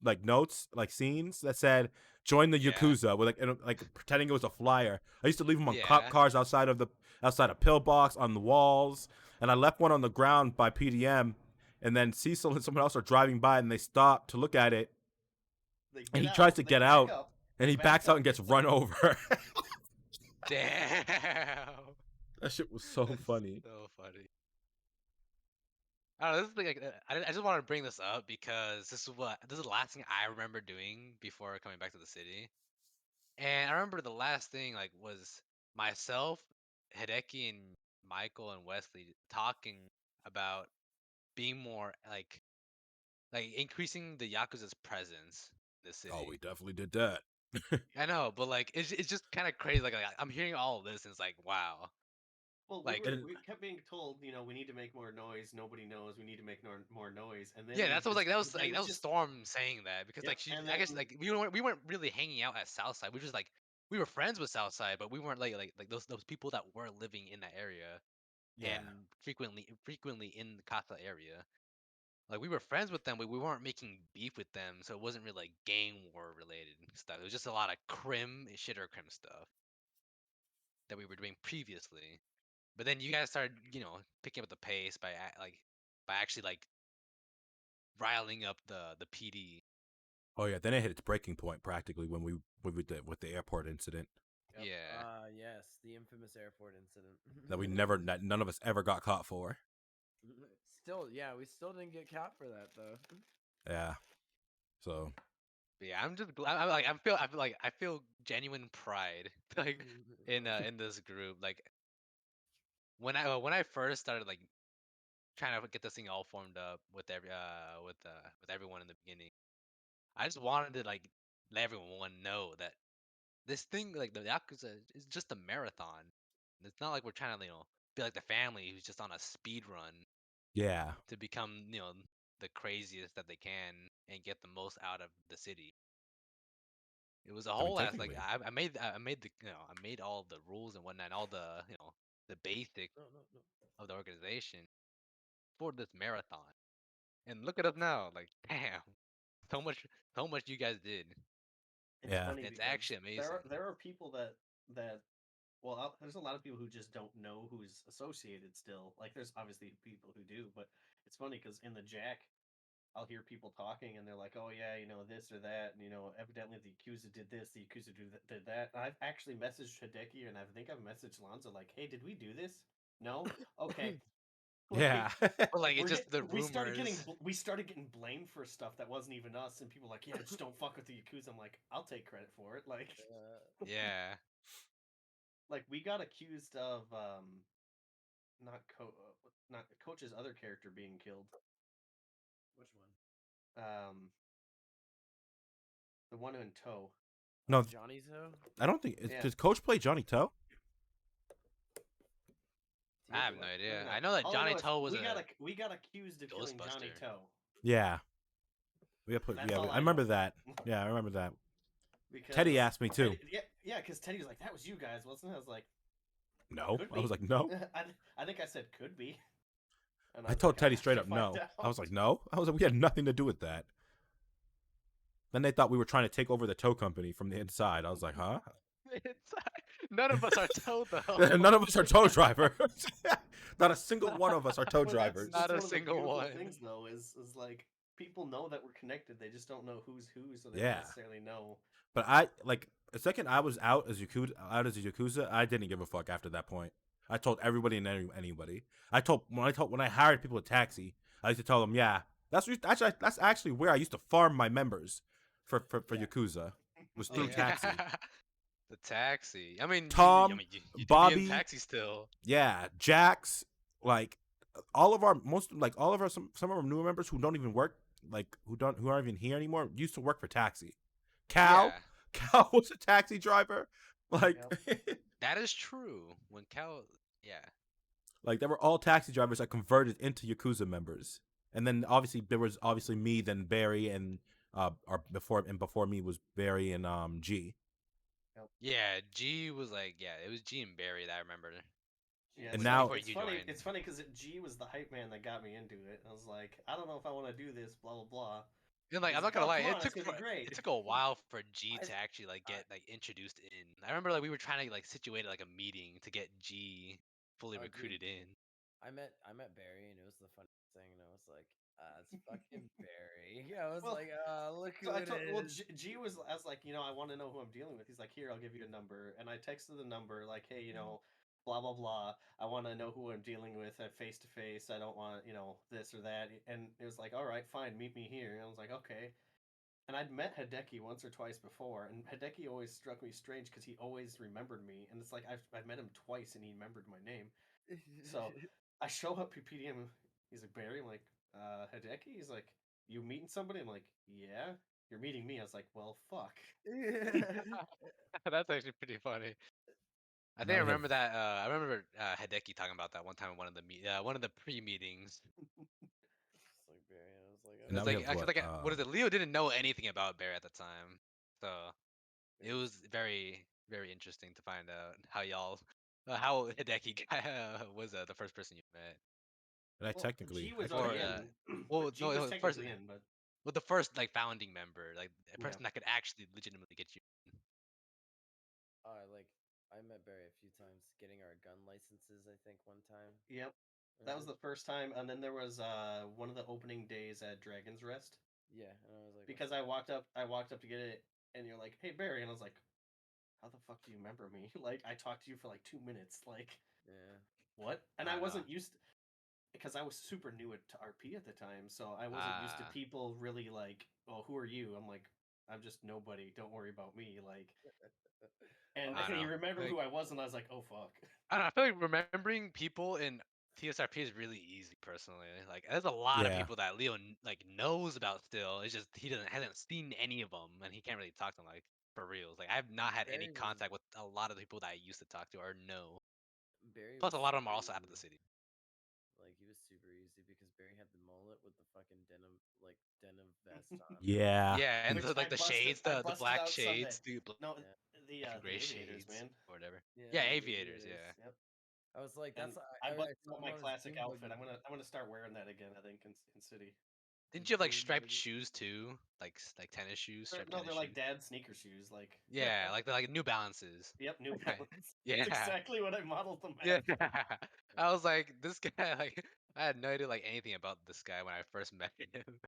like notes, like scenes that said join the Yakuza with like pretending it was a flyer. I used to leave them on cop cars outside of pillbox on the walls, and I left one on the ground by PDM, and then Cecil and someone else are driving by and they stop to look at it, and he tries to get out, and he backs out and gets run over. Damn. That shit was so funny. So funny. I don't know. This is like I just want to bring this up because this is the last thing I remember doing before coming back to the city. And I remember the last thing like was myself, Hideki, and Michael and Wesley talking about being more like increasing the Yakuza's presence in the city. Oh, we definitely did that. I know, but like it's just kind of crazy. Like I'm hearing all of this, and it's like wow. Well, Like we kept being told, we need to make more noise. Nobody knows. We need to make more noise. And then yeah, that's what that was just Storm saying that because Yep, like and I guess then- like we weren't really hanging out at Southside. We were just like we were friends with Southside, but we weren't like those people that were living in that area and frequently in the Kata area. Like we were friends with them, but we weren't making beef with them, so it wasn't really like gang war related stuff. It was just a lot of crim stuff that we were doing previously. But then you guys started, picking up the pace by actually like riling up the PD. Oh yeah, then it hit its breaking point practically when we did with the airport incident. Yep. Yeah. Yes, the infamous airport incident. that none of us ever got caught for. Still, yeah, we still didn't get caught for that though. Yeah. So. But yeah, I'm just glad. I feel genuine pride like in this group. Like when I first started like trying to get this thing all formed up with with everyone in the beginning, I just wanted to like let everyone know that this thing like the Yakuza is just a marathon. It's not like we're trying to be like the family who's just on a speed run. Yeah. To become the craziest that they can and get the most out of the city. It was a whole ass like I made the I made all the rules and whatnot, all the the basic of the organization for this marathon. And look at us now, like damn, so much you guys did. It's funny It's because actually amazing. There are people that well, there's a lot of people who just don't know who's associated still. Like, there's obviously people who do, but it's funny because in the Jack, I'll hear people talking and they're like, "Oh yeah, this or that," and evidently the Yakuza did this, the Yakuza did that. And I've actually messaged Hideki and I think I've messaged Lonzo like, "Hey, did we do this? No, okay." Yeah. But like it's just the rumors. We started getting blamed for stuff that wasn't even us, and people were like, "Yeah, just don't fuck with the Yakuza." I'm like, "I'll take credit for it." Like, yeah. Like we got accused of not Coach's other character being killed. Which one? The one in tow. No, Johnny Toe. I don't think does Coach play Johnny Toe? I have no idea. I know that Johnny Toe was we got accused of killing Johnny Toe. Yeah. I remember that. Yeah, I remember that. Because Teddy asked me too. Yeah, because Teddy was like, "That was you guys, wasn't it?" I was like, "No." I was like, "No." I think I said could be. I told Teddy straight up no. I was like, "No." I was like, "We had nothing to do with that." Then they thought we were trying to take over the tow company from the inside. I was like, "Huh?" None of us are tow though. None of us are tow drivers. Not a single one of us are tow drivers. Not a single one. Things though is like people know that we're connected. They just don't know who's who, so they Yeah. don't necessarily know. But I like the second I was out as a Yakuza, I didn't give a fuck after that point. I told everybody and anybody. When I hired people at Taxi, I used to tell them, yeah, that's actually where I used to farm my members for Yakuza. Was through Taxi. The Taxi. I mean, Tom, you Bobby, in Taxi still. Yeah, Jax, like all of our most like all of our some of our newer members who don't even work like who aren't even here anymore used to work for taxi. Cal, Yeah, Cal was a taxi driver. Like, that is true. When Cal, yeah, like they were all taxi drivers that converted into Yakuza members. And then obviously there was obviously me, then Barry, and or before me was Barry and G. yeah. G was like, yeah, it was G and Barry that I remember. Yeah, And it's funny. now Before It's you funny. joined. It's funny because G was the hype man that got me into it. I was like, I don't know if I want to do this. Blah blah blah. And like, He's I'm not like, gonna oh lie, come on, it's gonna be great. it took a while for G I, to actually like I get like introduced in. I remember like we were trying to like situate like a meeting to get G fully oh dude, recruited in. I met Barry and it was the funniest thing, and I was like, it's fucking Barry. I was Well, like, look so who I it told well is. G was I was like, I want to know who I'm dealing with. He's like, here, I'll give you a number, and I texted the number like, hey, blah blah blah. I want to know who I'm dealing with at face to face. I don't want this or that. And it was like, all right, fine, meet me here. And I was like, okay. And I'd met Hideki once or twice before, and Hideki always struck me strange because he always remembered me, and it's like I've met him twice and he remembered my name. So I show up to PDM. He's like, Barry. I'm like, Hideki. He's like, you meeting somebody? I'm like, yeah. You're meeting me. I was like, well, fuck. That's actually pretty funny. I think now I we have remember that. I remember Hideki talking about that one time in one of the pre-meetings. It's like Barry, and I was like, It and now was we like have I feel what like what is it? Leo didn't know anything about Bear at the time, so it was very interesting to find out how y'all how Hideki was the first person you met. and I Well, technically G I was Or already technically in, well but G no, was it was first technically in, but well the first like founding member, like a yeah. person that could actually legitimately get you. like I met Barry a few times, getting our gun licenses. I think one time. Yep. That was the first time, and then there was one of the opening days at Dragon's Rest. Yeah, and I was like, because I walked up to get it, and you're like, "Hey Barry," and I was like, "How the fuck do you remember me?" Like I talked to you for like 2 minutes. Like yeah. what? And I I know. wasn't used because I was super new to RP at the time, so I wasn't used to Ah, people really like, "Oh, who are you?" I'm like, "I'm just nobody. Don't worry about me." Like, and Oh, I he know. remembered Like who I was, and I was like, "Oh fuck." I don't know. I feel like remembering people in TSRP is really easy, personally. Like, there's a lot of yeah. people that Leo like knows about still. It's just he doesn't hasn't seen any of them, and he can't really talk to them like for reals. Like, I've not had any Barry was contact with a lot of the people that I used to talk to or know. Barry Plus, was a lot of them super are also out of the easy. city. Like he was super easy because Barry had the mullet with the fucking denim vest on. Yeah. Yeah, and And Which like the shades, I the busted black out Sunday. shades, the No, black and the gray aviators, shades man. or whatever. Yeah, Yeah, the aviators. aviators. Yeah. Yep. I was like, And that's I I busted saw out him my on his classic Dune outfit. buggy. I'm gonna start wearing that again. I think in city. Didn't His you have like Dune striped buggy. shoes too? Like tennis shoes, striped No, tennis they're like shoes. dad sneaker shoes. Like, Yeah, like the like New Balances. yep, New Okay. Balance. It's Yeah. exactly what I modeled them Yeah. after. I was like, this guy, like, I had no idea like anything about this guy when I first met him.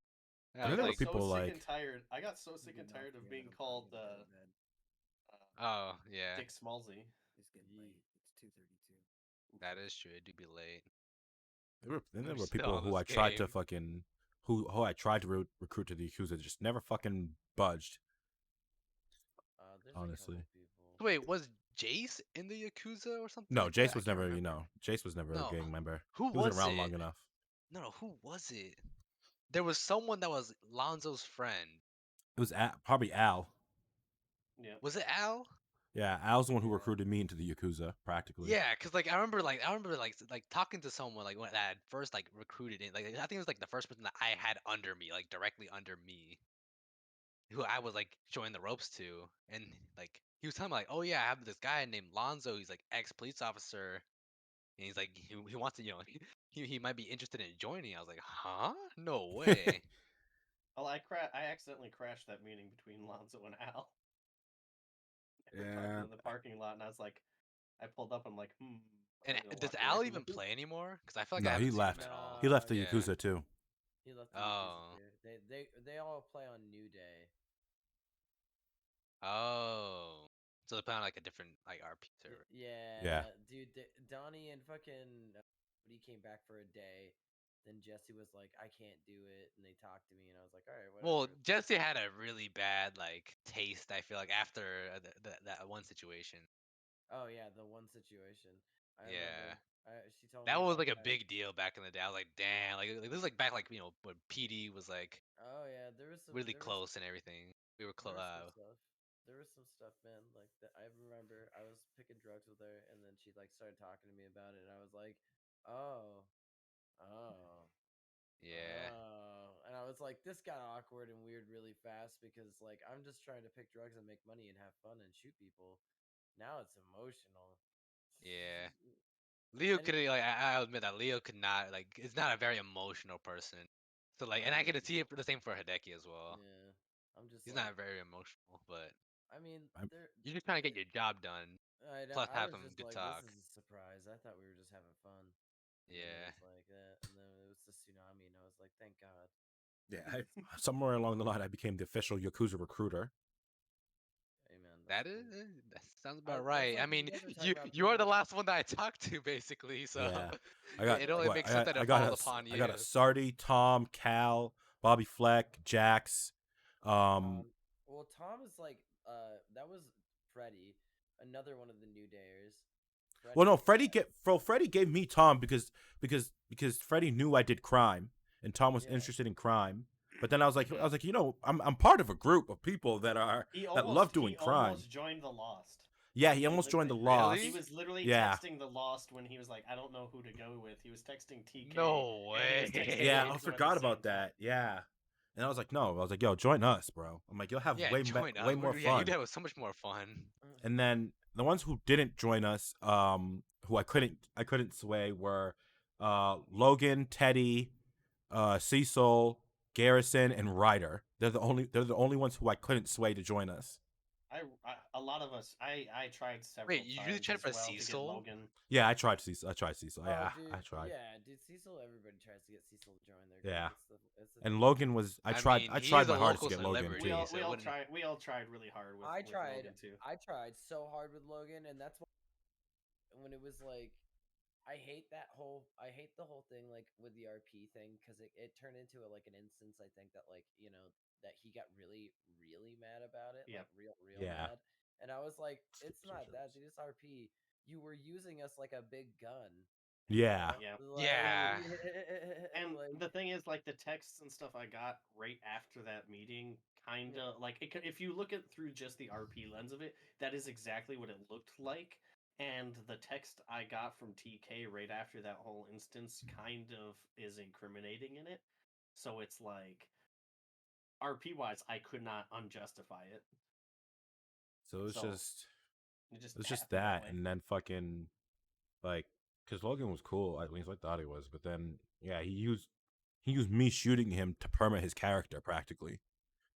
I then was I there were got like, so people sick and like tired. I got so I'm sick and getting off tired of here, but being I'm probably called gonna go to bed. oh yeah, Dick Smallsy. It's getting late. It's 2:32. that is true. It do be late. there We're were still people on who this I tried to game. fucking who I tried to recruit to the Yakuza just never fucking budged. There's a Honestly, couple people. Wait, was Jace in the Yakuza or something no. like that? Jace I was can't never remember. Jace was never a No, gang member. who He wasn't was around long it? enough. No, who was it? There was someone that was Lonzo's friend. It was probably Al. Yep. Was it Al? Yeah, Al's the one who Yeah. recruited me into the Yakuza practically. Yeah, cause I remember like talking to someone like when that had first like recruited in, like I think it was like the first person that I had under me, like directly under me, who I was like showing the ropes to, and like he was telling me like, oh yeah, I have this guy named Lonzo. He's like ex police officer, and he's like he wants to he might be interested in joining. I was like, huh? No way. Well, I accidentally crashed that meeting between Lonzo and Al. They were talking Yeah. in the parking lot, and I was like, I pulled up. I'm like, And I'm gonna does walk away Al from even them. play anymore? Cause I feel like I No, he haven't seen him left. at all. He No, left the Yeah. Yakuza too. he left the Yakuza Oh. too. They all play on New Day. Oh. So they play on like a different like RP server. Yeah. Yeah, dude, Donnie and fucking when he came back for a day, then Jesse was like, "I can't do it," and they talked to me, and I was like, "All right, Well, whatever." Jesse had a really bad like taste. I feel like after that one situation. Oh yeah, the one situation. I remember. Yeah. She told me That was about like a that. big deal back in the day. I was like, damn, like this is like back like when PD was like Oh yeah, there was some. really There was close and everything. We were there close. was some stuff. There was some stuff, man. Like that. I remember I was picking drugs with her, and then she like started talking to me about it, and I was like, oh, oh. Yeah, And I was like, this got awkward and weird really fast because like I'm just trying to pick drugs and make money and have fun and shoot people. Now it's emotional. yeah. Leo And could like I'll admit that Leo could not like is not a very emotional person. So like, and I um, can see it for the same for Hideki as well. yeah, I'm just He's like, not very emotional, but I mean, I'm, there. you're just trying to get your job done. Plus I have was some just good like, this talk. is a surprise. I thought we were just having fun, and then it Yeah, was like that, and then it was the tsunami, and I was like, thank God. yeah, somewhere along the line, I became the official Yakuza recruiter. Hey man, that's that is cool. that sounds about That's right. I like when mean, you guys were talking you about you are the people. last one that I talked to basically, so Yeah, I You got feel it only like what makes sense that I it got falls upon I you. got a Sardi, Tom, Cal, Bobby Fleck, Jax. Um, Tom is like that was Freddy, another one of the New Dayers. well, no, Freddy, Freddie gave me Tom because Freddie knew I did crime and Tom was yeah. interested in crime. But then I was like, Mhm. I'm part of a group of people that love doing He crime. almost joined the Lost. Yeah, he He almost joined the he Lost. Really? was literally Yeah, texting the Lost when he was like, I don't know who to go with. He was texting TK No and he was texting yeah, I Hanzo at the forgot same about time. that. Yeah, and I was like, no, I was like, yo, join us, bro. I'm like, you'll have Yeah, join way us. more Yeah, you'd fun. have so much more fun. And then the ones who didn't join us, who I couldn't sway were Logan, Teddy, Cecil, Garrison, and Ryder. They're the only ones who I couldn't sway to join us. A lot of us, I tried several Wait, you really times tried as for well to get Cecil? Logan. Yeah, I tried Cecil. Oh, Yeah, dude, I tried. yeah, dude. Cecil, everybody tries to get Cecil to join their group. Yeah, It's the and thing. Logan was I mean, I he is tried a my hardest to local get Logan celebrity, too. so it wouldn't. We all tried really hard with Logan too. I tried so hard with Logan, and that's why when it was like I hate the whole thing like with the RP thing because it turned into like an instance I think that like that he got really mad about it Yep. like real Yeah, mad, and I was like, it's not that, dude, it's RP. You were using us like a big gun, yeah, Yeah. Yeah. And like, the thing is, like the texts and stuff I got right after that meeting, kind yeah. of like if you look at through just the RP lens of it, that is exactly what it looked like. And the text I got from TK right after that whole instance kind of is incriminating in it. So it's like RP wise, I could not unjustify it. so So it just was just happened that that, way. and then fucking like because Logan was cool, at least I thought he was, but then yeah, he used me shooting him to permit his character practically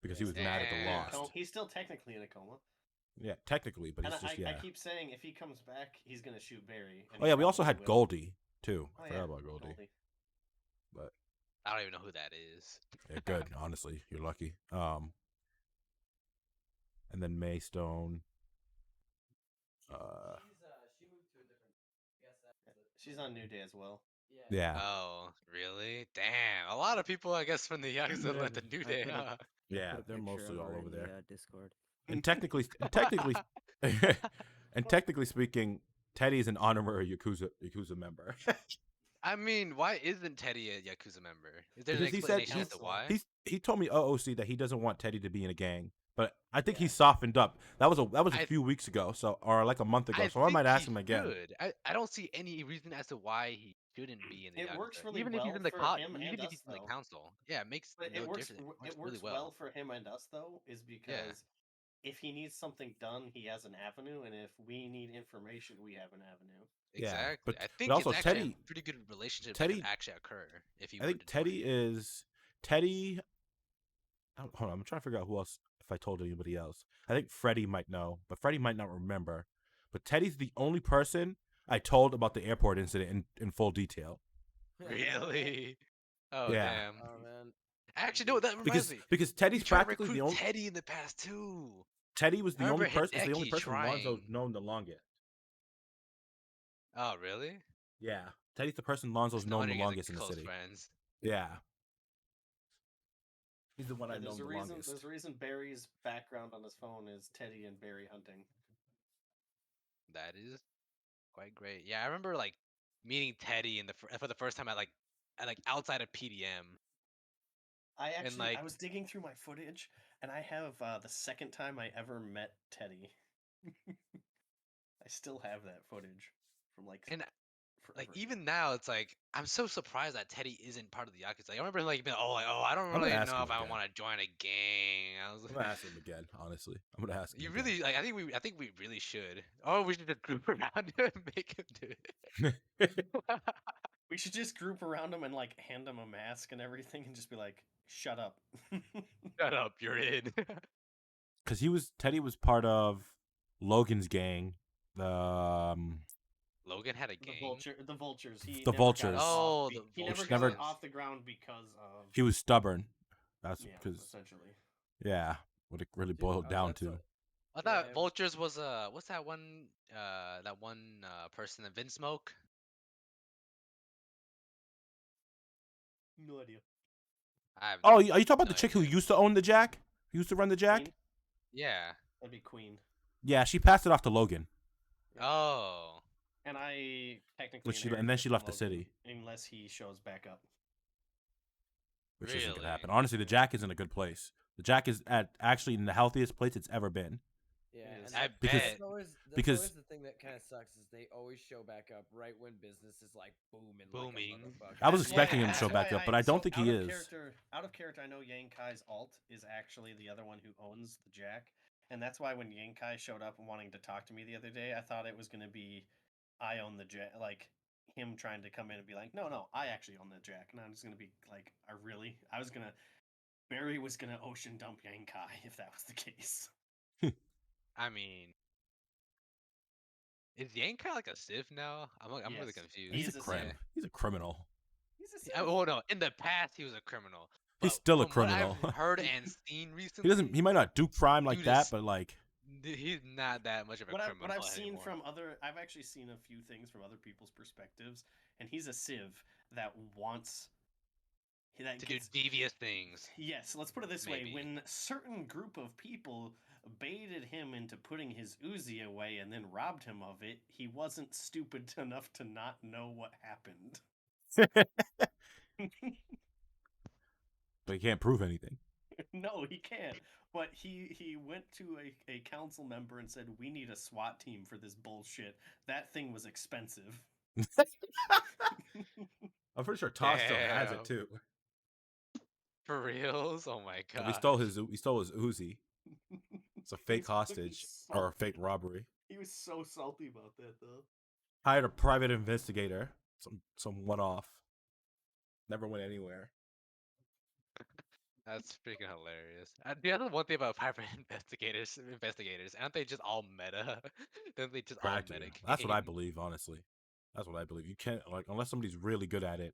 because he was mad at the He's in a Damn. coma. Lost. He's still technically in a coma. Yeah, technically, but And he's just I yeah. keep saying if he comes back, he's gonna shoot Barry. And Oh he yeah, we also probably had will. Goldie too. Oh I yeah, forgot about Goldie. Goldie. But I don't even know who that is. yeah, good. Honestly, you're lucky. And then Maystone. She moved to a different, I guess She's on New Day as well. Yeah. Oh, really? Damn. A lot of people, I guess, from the Yakuza left the New Day, huh? Yeah, they're mostly all over there. Discord. And technically, and technically speaking, Teddy is an honorary Yakuza member. I mean, why isn't Teddy a Yakuza member? Is there an Because he said explanation as to why? he told me OOC that he doesn't want Teddy to be in a gang. But I think Yeah. he softened up. That was a I- few weeks ago, or like a month ago. I So I might think ask he him again. should. I don't see any reason as to why he shouldn't be in the It Yakuza. works really Even if he's well in the for him even and if he's us in the though. council. Yeah, it makes But no difference. It it really works well for him and us though, is Yeah. because if he needs something done, he has an avenue, and if we need information, we have an avenue. Yeah, Exactly. I but think also it's actually Teddy a pretty good relationship that Teddy could actually occur if he I were think to join. Teddy. Hold on, I'm trying to figure out who else. If I told anybody else, I think Freddie might know, but Freddie might not remember. But Teddy's the only person I told about the airport incident in full detail. Really? Oh Yeah. damn. Oh man. Actually, no, that reminds me. Because Teddy's You tried to practically the recruit only. Teddy in the past too. Teddy was I the only remember person. Is the only Hideki person Lonzo's trying. known the longest. Oh really? Yeah, Teddy's the person Lonzo's There's no known wonder the you guys are longest in the close city. friends. Yeah. He's the one Yeah, I've known the longest. There's a reason Barry's background on his phone is Teddy and Barry hunting. That is quite great. Yeah, I remember like meeting Teddy for the first time at like outside of PDM. And like I was digging through my footage, and I have the second time I ever met Teddy. I still have that footage from like and forever like ago. even now it's like I'm so surprised that Teddy isn't part of the Yakuza. Like, I remember like being I don't I'm gonna really ask know him if I again. want to join a gang. I was I'm gonna ask him again. Honestly, I'm gonna ask him you again. really like I think we really should. Or we should just group around him and make him do it. We should just group around him and like hand him a mask and everything, and just be like, "Shut up." Shut up, you're in. Because Teddy was part of Logan's gang. The Logan had a gang. The vultures. He The never got it Vultures. off. Oh, the He never Which got it never. Vultures. off the ground because of He was stubborn. That's yeah, because essentially. yeah, what it really Dude, boiled down that's to. I Yeah, thought Vultures was what's that one person that Vince Smoke? No idea. Oh, are you talking about no the chick who idea. used to own the Jack? Who used to run the Jack? Queen? Yeah. That'd be Queen. Yeah, she passed it off to Logan. Oh. And I technically Which inherited and then it she from left the Logan, city, unless he shows back up. which isn't gonna Really? happen. Honestly, the Jack is in a good place. The Jack is actually in the healthiest place it's ever been. Yeah, It is. and I Because- bet. that's always the thing that kind of sucks is they always show back up right when business is like booming. Booming. Like I was That's expecting why- him to show that's back why up, but I don't think he out of is. Out of character, I know Yankai's alt is actually the other one who owns the Jack, and that's why when Yankai showed up and wanting to talk to me the other day, I thought it was going to be I own the Jack, like him trying to come in and be like, no, I actually own the Jack, and I'm just going to be like, I was gonna, Barry was gonna ocean dump Yankai if that was the case. I mean, is Yankai like a Civ now? I'm really Yes. confused. He's He's a a crim. Civ. He's a criminal. He's a Oh no, in the past he was a criminal. He's But still a from what criminal. I've heard and seen recently, He doesn't. He might not do crime like Dude that, is- but like he's not that much of a criminal What I've seen anymore. from other, I've actually seen a few things from other people's perspectives, and he's a civ that wants that to gets, do devious things. Yes, let's put it this way: Maybe. when a certain group of people baited him into putting his Uzi away and then robbed him of it, he wasn't stupid enough to not know what happened. but he can't prove anything. No, he can't. But he went to a council member and said, "We need a SWAT team for this bullshit. That thing was expensive." I'm pretty sure Todd still has Damn. it too. For reals? Oh my god. He stole his Uzi. It's a fake He's hostage so- or a fake robbery. He was so salty about that though. Hired a private investigator. Some one off. Never went anywhere. That's freaking hilarious. The other one thing about private investigators, aren't they just all meta? Don't they just all Practically. meta? That's what I game? believe, honestly. That's what I believe. You can't like unless somebody's really good at it.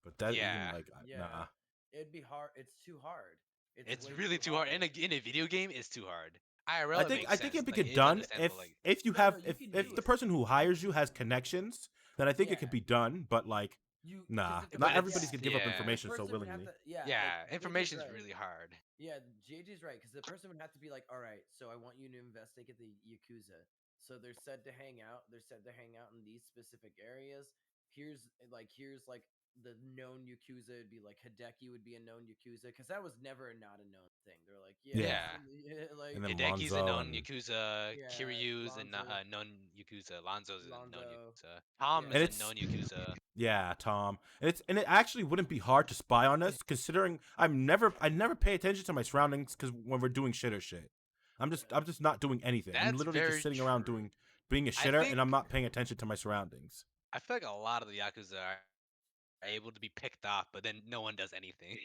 But that Yeah. even like Yeah. nah. It'd be hard. It's too hard. It's way really too hard. In a video game, it's too hard. IRL, I it think makes I think sense. it'd be Like, get it's done understandable, like, if you No, have no, you can if do the it. person who hires you has connections, then I think it Yeah. could be done. But like You, 'cause nah, it not depends- everybody's yeah. gonna give up Yeah. information The so person would have willingly. to- yeah, yeah, like, JJ's information's right. really hard. Yeah, JJ's right because the person would have to be like, "All right, so I want you to investigate the Yakuza. So they're said to hang out. They're said to hang out in these specific areas. Here's like the known Yakuza. It'd be like Hideki would be a known Yakuza because that was never not a known thing. They're like, Yeah. like And then Hideki's a Lonzo known and- Yakuza, Yeah, Kiryu's a Lonzo. known Yakuza, Lonzo's a known Lonzo. Yakuza, Tom Yeah. is a known Yakuza. Yeah, Tom. And it actually wouldn't be hard to spy on us, considering I never pay attention to my surroundings because when we're doing shit or shit, I'm just not doing anything. I'm That's literally very just sitting around true. being a I shitter, think- and I'm not paying attention to my surroundings. I feel like a lot of the Yakuza are able to be picked off, but then no one does anything.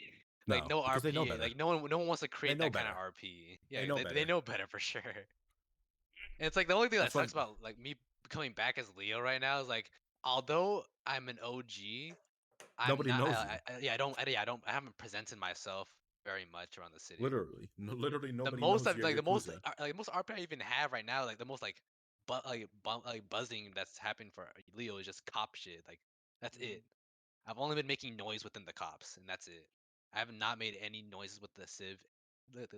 Like No, no because RP. they know better. Like no one wants to create know that kind of better. RP. Yeah, They know they better. know better for sure. And it's like the only thing that That's why- sucks about like me coming back as Leo right now is like, although I'm an OG, Nobody knows I haven't presented myself very much around the city. Literally, nobody The knows most you're like the most Yakuza. like most RP I even have right now, like the most like buzzing that's happened for Leo is just cop shit. Like that's it. I've only been making noise within the cops, and that's it. I have not made any noises with the Civ,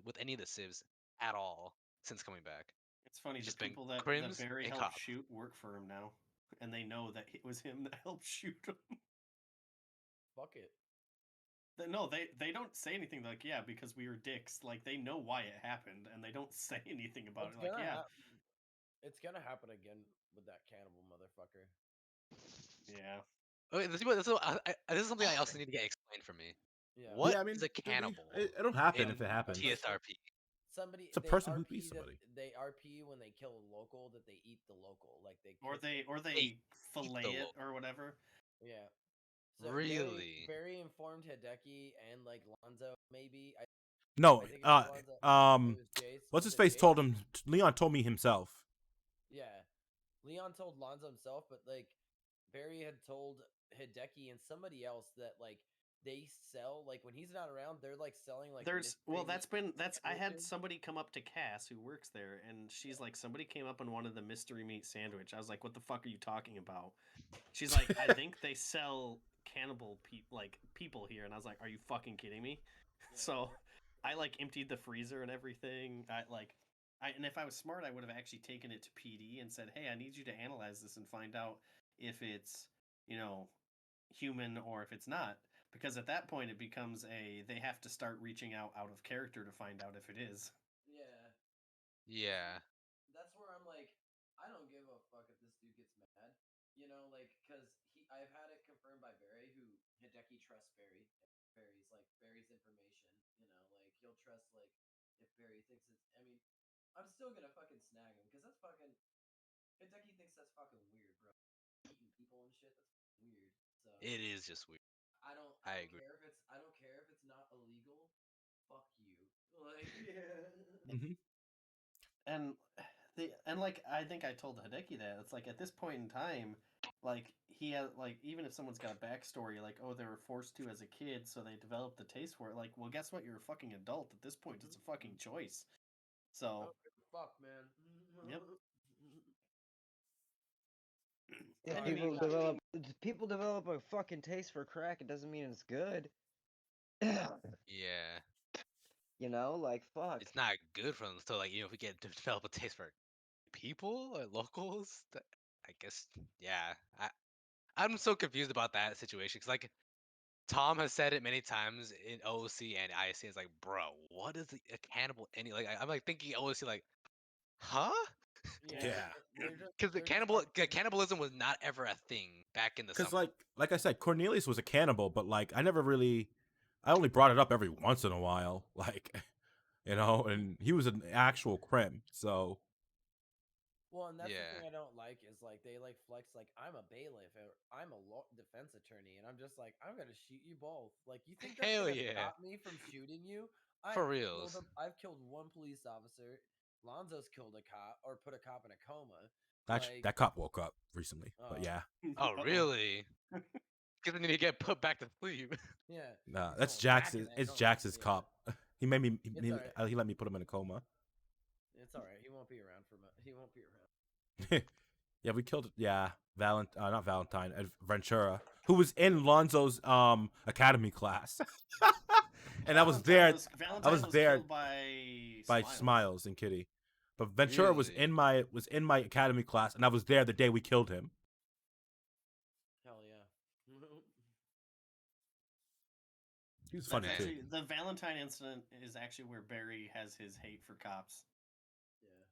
with any of the Civs at all since coming back. It's funny, It's the just been people that crims Barry and helped cops. shoot work for him now. and they know that it was him that helped shoot him. Fuck it. No, they don't say anything like, yeah, because we were dicks. Like, they know why it happened, and they don't say anything about It's it. Like, gonna yeah, it's gonna happen again with that cannibal motherfucker. yeah. Okay, this is something I also need to get explained for me. Yeah. What Yeah, I mean, is a cannibal it'll happen in if it happens. TSRP? Somebody It's a they person who RP beats that somebody. they RP when they kill a local that they eat the local, like they Or cook they it. They fillet the it local. or whatever. Yeah. So Really? Barry informed Hideki and like Lonzo maybe. No, I think it was Lonzo. It was Jace. what's Was his it face Jace? told him. Leon told me himself. Yeah. Leon told Lonzo himself, but like Barry had told Hideki and somebody else that like they sell like when he's not around, they're like selling like I had sandwiches. somebody come up to Cass who works there, and she's like, somebody came up and wanted the mystery meat sandwich. I was like, what the fuck are you talking about? She's like, I think they sell cannibal people here, and I was like, are you fucking kidding me? So I like emptied the freezer and everything. And if I was smart, I would have actually taken it to PD and said, hey, I need you to analyze this and find out if it's, human or if it's not. Because at that point, it becomes they have to start reaching out of character to find out if it is. Yeah. Yeah. That's where I'm like, I don't give a fuck if this dude gets mad, like because I've had it confirmed by Barry, who Hideki trusts Barry. Barry's like Barry's information, like he'll trust like if Barry thinks it's. I mean, I'm still gonna fucking snag him because that's fucking Hideki thinks that's fucking weird, bro. Eating people and shit, that's weird. So It is just weird. I don't agree. care if it's not illegal. Fuck you. Like yeah. Mm-hmm. And I think I told Hideki that it's like at this point in time, like he has like even if someone's got a backstory like oh they were forced to as a kid so they developed the taste for it, like well guess what, you're a fucking adult at this point, it's a fucking choice. So Fuck man. Yep. If I mean, people develop a fucking taste for crack, it doesn't mean it's good. Yeah. Like fuck. It's not good for them. So like, if we get to develop a taste for people or locals, I guess yeah. I'm so confused about that situation because like Tom has said it many times in OOC and IC. It's like, bro, what is a cannibal any like? I'm like thinking OOC like, huh? Yeah. Because cannibalism was not ever a thing back in the Because summer. like I said, Cornelius was a cannibal, but like I only brought it up every once in a while, like and he was an actual crim. So Well, and that's the thing I don't like is like they like flex like I'm a bailiff or I'm a defense attorney, and I'm just like I'm gonna shoot you both. Like you think that's Hell gonna yeah. stop me from shooting you? For reals. I've killed one police officer. Lonzo's killed a cop or put a cop in a coma. that cop woke up recently, but yeah. Oh really? Because then you get put back to sleep. Yeah. Nah, he's that's going back Jax's. in that It's coma. Jax's Yeah. cop. He made me. It's alright. He let me put him in a coma. It's all right. He won't be around for he won't be around. Yeah, we killed. Yeah, not Valentine. Ventura, who was in Lonzo's academy class, and I was there. Valentine I was there killed by Smiles and Kitty, but Ventura was in my academy class, and I was there the day we killed him. Hell yeah. He was funny too. The Valentine incident is actually where Barry has his hate for cops.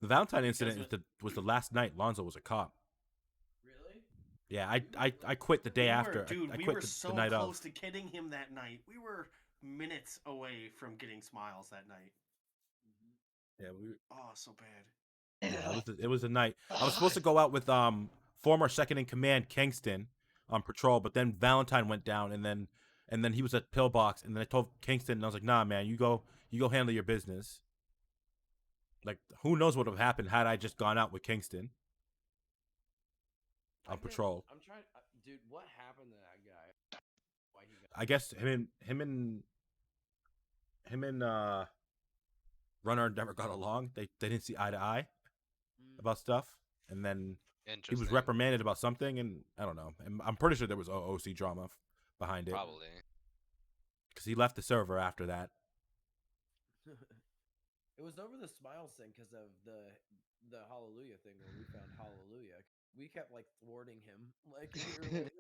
The Valentine incident was the last night Lonzo was a cop. Really? Yeah, I quit the day after. Dude, I we quit were the so night close of. to kidding him that night. We were minutes away from getting Smiles that night. Yeah, Oh, so bad. Yeah, it was a night. I was supposed to go out with former second in command Kingston on patrol, but then Valentine went down, and then he was at Pillbox, and then I told Kingston, and I was like, nah, man, you go handle your business. Like, who knows what would have happened had I just gone out with Kingston on patrol. I'm trying, dude. What happened to that guy? Why he got? I guess him and Runner never got along. They didn't see eye to eye about stuff, and then he was reprimanded about something, and I don't know. I'm pretty sure there was OC drama behind it. Probably. Because he left the server after that. It was over the Smiles thing because of the Hallelujah thing where we found Hallelujah. we kept like thwarting him. Like we were like,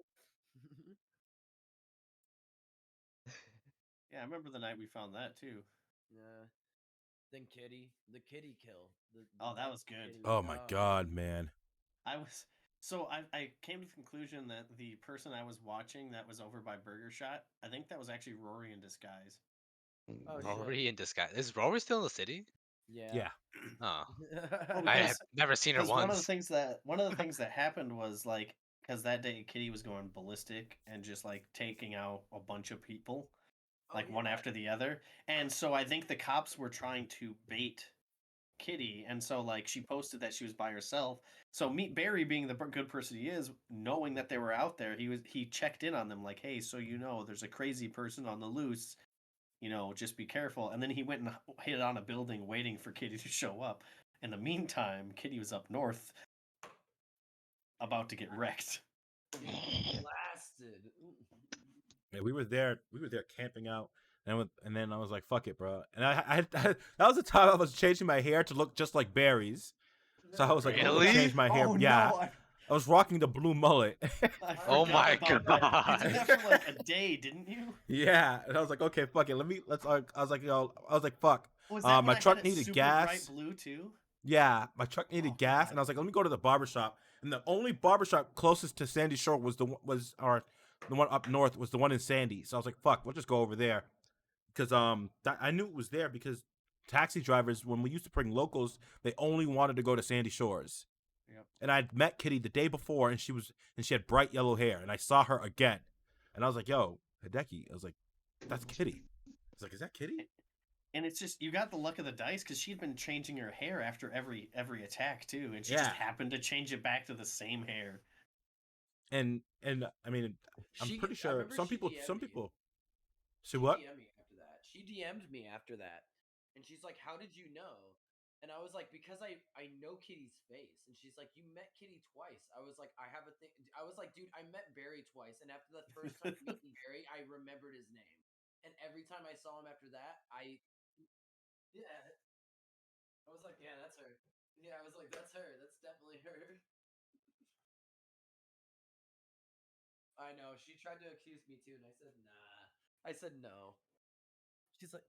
Yeah, I remember the night we found that too. yeah. Then the kitty kill. The Oh, that death was of good. Kitty. Oh my god, man. I came to the conclusion that the person I was watching that was over by Burger Shot, I think that was actually Rory in disguise. Oh shit. Rory in disguise. Is Rory still in the city? Yeah. Yeah. Oh, Well, I have never seen her because one of the once. things that happened was like because that day Kitty was going ballistic and just like taking out a bunch of people, like one after the other, and so I think the cops were trying to bait Kitty, and so like she posted that she was by herself. So meet Barry, being the good person he is, knowing that they were out there, he checked in on them like, hey, so there's a crazy person on the loose, just be careful. And then he went and hit on a building waiting for Kitty to show up. In the meantime, Kitty was up north about to get wrecked. Blasted. Yeah, we were there camping out, and then I was like, "Fuck it, bro." And that was the time I was changing my hair to look just like Barry's. So I was like, "I'm gonna Really? change my hair." Oh, Yeah, no, I was rocking the blue mullet. I Oh forgot my about that. You did god. that for like a day, didn't you? Yeah, and I was like, "Okay, fuck it. Let's." I was like, "Fuck." Was that when My I truck had it needed super gas. bright blue too? Yeah, my truck needed Oh, gas, God. and I was like, "Let me go to the barbershop." And the only barbershop closest to Sandy Shore was the one up north was the one in Sandy. So I was like, "Fuck, we'll just go over there." Because I knew it was there because taxi drivers, when we used to bring locals, they only wanted to go to Sandy Shores. Yep. And I'd met Kitty the day before, and she had bright yellow hair, and I saw her again, and I was like, "Yo, Hideki," I was like, "That's Kitty." I was like, "Is that Kitty?" And it's just you got the luck of the dice because she'd been changing her hair after every attack too, and she just Yeah. happened to change it back to the same hair. And I mean, I'm pretty sure some people say what? She DM'd me after that. She DM'd me after that, and she's like, "How did you know?" And I was like, "Because I know Kitty's face." And she's like, "You met Kitty twice." I was like, "I have a thing." I was like, "Dude, I met Barry twice, and after the first time meeting Barry, I remembered his name, and every time I saw him after that, yeah." I was like, "Yeah, that's her." Yeah, I was like, "That's her. That's definitely her." I know. She tried to accuse me too, and I said, "Nah." I said no. She's like,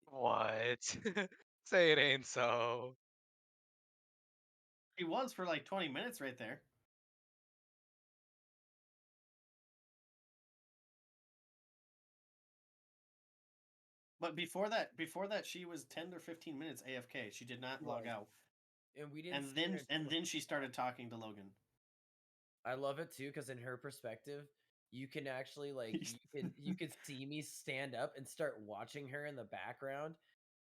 What? Say it ain't so. He was for like 20 minutes right there. But before that, she was 10 or 15 minutes AFK. She did not log out. and we didn't. And see her then until, like, she started talking to Logan. I love it too because in her perspective, you can actually like you could see me stand up and start watching her in the background,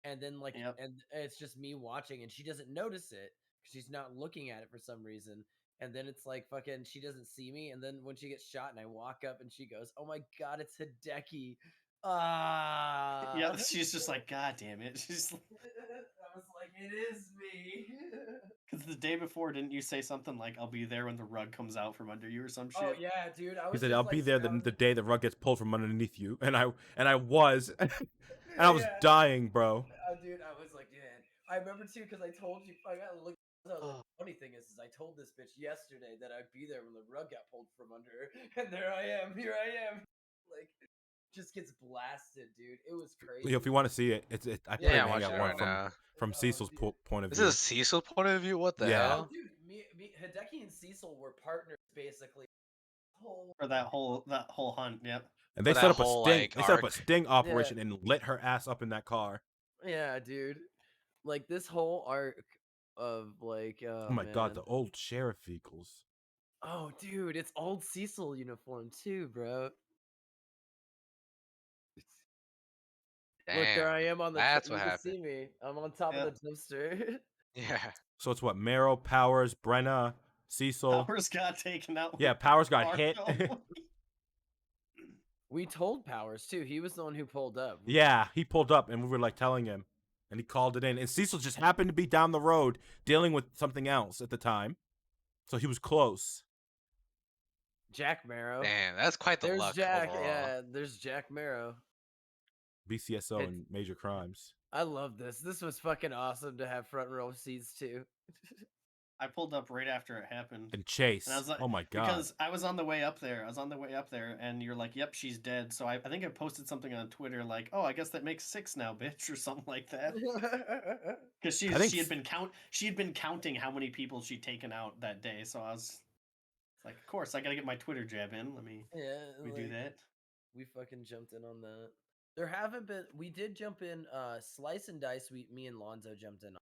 and then like Yep. and it's just me watching, and she doesn't notice it because she's not looking at it for some reason. And then it's like fucking she doesn't see me, and then when she gets shot, and I walk up, and she goes, "Oh my god, it's Hideki!" Ah, Yeah, she's just like, God damn it. She's I was like, "It is me." because the day before, didn't you say something like, "I'll be there when the rug comes out from under you" or some shit? Oh yeah, dude. I He was said, just "I'll like, be there the day the rug gets pulled from underneath you," and I was, and Yeah, I was yeah. dying, bro. Dude, I was like, man. I remember too because I told you. I got look. The funny thing is I told this bitch yesterday that I'd be there when the rug got pulled from under her, and there I am. Here I am. Like, just gets blasted, dude. It was crazy. If you want to see it, I put Yeah, in I'm watching Hangout it 1 right now. from Cecil's point of This view. is Cecil's point of view? What the Yeah. hell? Dude, me, Hideki and Cecil were partners basically. For that whole hunt, yep. And they For set that up a whole, sting. like, They set up a arc. sting operation and lit her ass up in that car. Yeah, dude. Like this whole arc of like, Oh my god, the old sheriff vehicles. Oh, dude, it's old Cecil uniform too, bro. Look, there Damn, I am on the truck. that's You what can happened. see me. I'm on top of the dumpster. Yeah. So it's what Marrow, Powers, Brenna, Cecil. Powers got taken out. Yeah, Powers got hit. We told Powers too. He was the one who pulled up. Yeah, he pulled up and we were like telling him, and he called it in. And Cecil just happened to be down the road dealing with something else at the time, so he was close. Jack Marrow. Damn, that's quite the There's luck Jack. overall. Yeah, there's Jack Marrow. BCSO and major crimes. I love this. This was fucking awesome to have front row seats too. I pulled up right after it happened. And Chase. And I was like, oh my god. because I was on the way up there. And you're like, "Yep, she's dead." So I think I posted something on Twitter like, "Oh, I guess that makes 6 now, bitch," or something like that. Because she had been counting how many people she'd taken out that day. So I was like, "Of course, I gotta get my Twitter jab in. Let me do like, that." We fucking jumped in on that. There haven't been. We did jump in. Slice and Dice. Me and Lonzo jumped in on.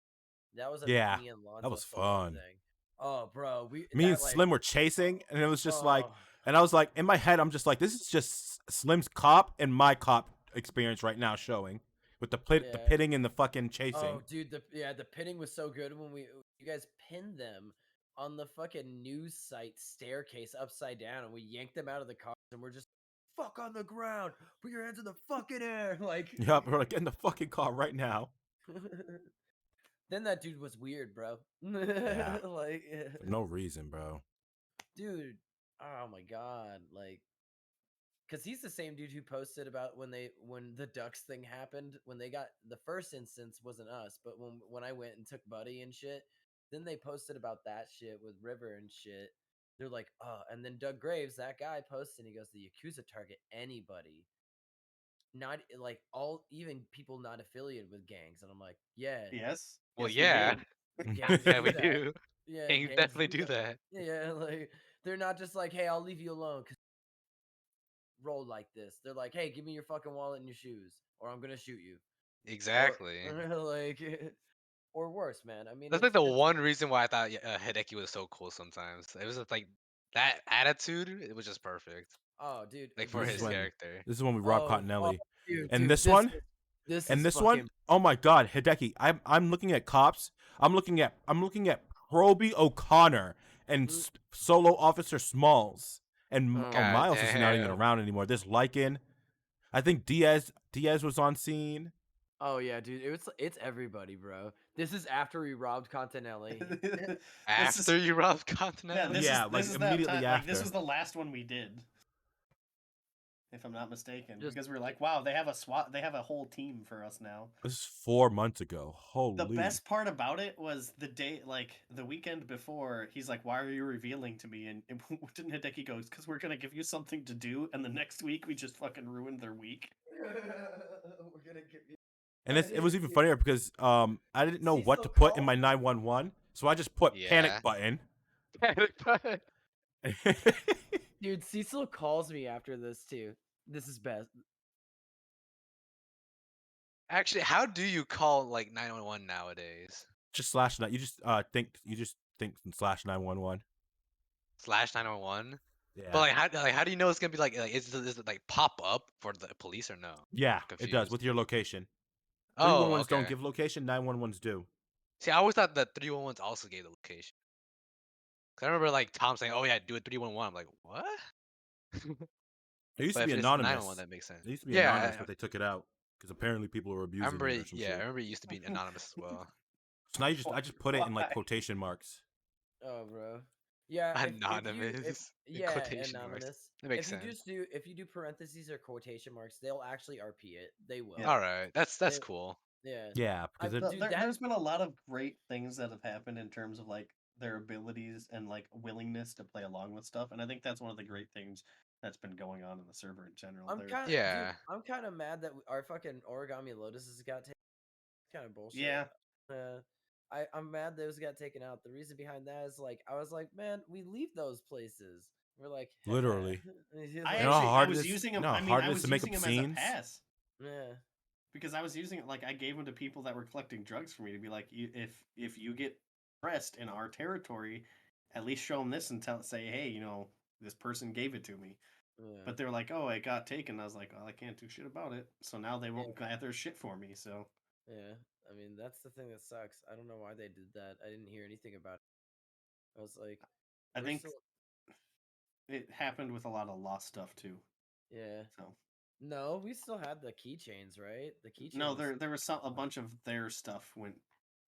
That was a Yeah, me and Lonzo that was solo fun. thing. Oh, bro, Me and Slim were chasing, and it was just like, Oh. and I was like, in my head, I'm just like, this is just Slim's cop and my cop experience right now showing, with the the pitting and the fucking chasing. Oh, dude, the pitting was so good when you guys pinned them on the fucking news site staircase upside down, and we yanked them out of the car, and we're just fuck on the ground, put your hands in the fucking air, like. Yep, we're like, get in the fucking car right now. Then that dude was weird, bro. Yeah, like for no reason, bro. Dude, oh my god, like, because he's the same dude who posted about when the ducks thing happened, when they got the first instance wasn't us, but when I went and took Buddy and shit, then they posted about that shit with River and shit. They're like, oh, and then Doug Graves, that guy, posted, and he goes, the Yakuza target anybody, not like all, even people not affiliated with gangs, and I'm like, yeah, Yes. Well, Yes, yeah. gangs Yeah, do we that. do. Yeah, Gangs gangs definitely do that. Yeah, like they're not just like, hey, I'll leave you alone because roll like this. They're like, hey, give me your fucking wallet and your shoes, or I'm gonna shoot you. Exactly. Or, like, or worse, man. I mean, That's like the one reason why I thought Hideki was so cool. Sometimes it was just like that attitude. It was just perfect. Oh, dude, Like for his character. This is when we robbed Oh, Cottonelli. dude, and dude, this one, this and is this one, fucking- oh my god, Hideki. I'm looking at cops. I'm looking at Proby O'Connor and Solo Officer Smalls. And Miles is not even damn. around anymore. There's Lycan. I think Diaz was on scene. Oh yeah, dude, it's everybody, bro. This is after we robbed Continelli. After you robbed Continental? Yeah, like this is immediately that time, after. Like, this was the last one we did, if I'm not mistaken, Just- because we were like, wow, they have a whole team for us now. This is 4 months ago. Holy. The best part about it was the day, like the weekend before, he's like, why are you revealing to me? And didn't Hideki goes, because we're gonna give you something to do, and the next week we just fucking ruined their week. We're gonna give you. And it was even funnier because I didn't know what to put in my 911, so I just put panic button. Panic button. Dude, Cecil calls me after this too. This is best. Actually, how do you call like 911 nowadays? Just slash you just think slash 911. Slash 911. Yeah. But how do you know it's gonna be like is it like pop up for the police or no? Yeah, I'm it does confused. with your location. Oh, 311s okay. don't give location. 911s do. See, I always thought that 311s also gave the location. Cause I remember like Tom saying, "Oh yeah, do it 311." I'm like, what? It used But to be if it's anonymous. 911, that makes sense. It used to be Yeah, anonymous, but they took it out because apparently people were I abusing remember. it or some I shit. remember it used to be anonymous as well. So now I just put it in like quotation marks. Oh, bro. Yeah, Anonymous. In yeah, quotation marks. anonymous. That makes if sense. you do parentheses or quotation marks, they'll actually RP it. They will. All right, that's They- cool. Yeah. Yeah, because There's been a lot of great things that have happened in terms of like their abilities and like willingness to play along with stuff, and I think that's one of the great things that's been going on in the server in general. I'm kind of mad that our fucking origami lotuses got taken. Kind of bullshit. Yeah. I'm mad those got taken out. The reason behind that is like I was like, man, we leave those places. We're like literally. I was using them. I mean, I was to make using up them as a scenes. pass. Yeah. Because I was using it like I gave them to people that were collecting drugs for me to be like, if you get pressed in our territory, at least show them this and say, hey, you know, this person gave it to me. Yeah. But they're like, oh, it got taken. I was like, well, I can't do shit about it. So now they won't gather shit for me. So yeah, I mean that's the thing that sucks. I don't know why they did that. I didn't hear anything about it. I was like, I think it happened with a lot of lost stuff too. Yeah. So no, we still had the keychains, right? The keychains. no, there was a bunch of their stuff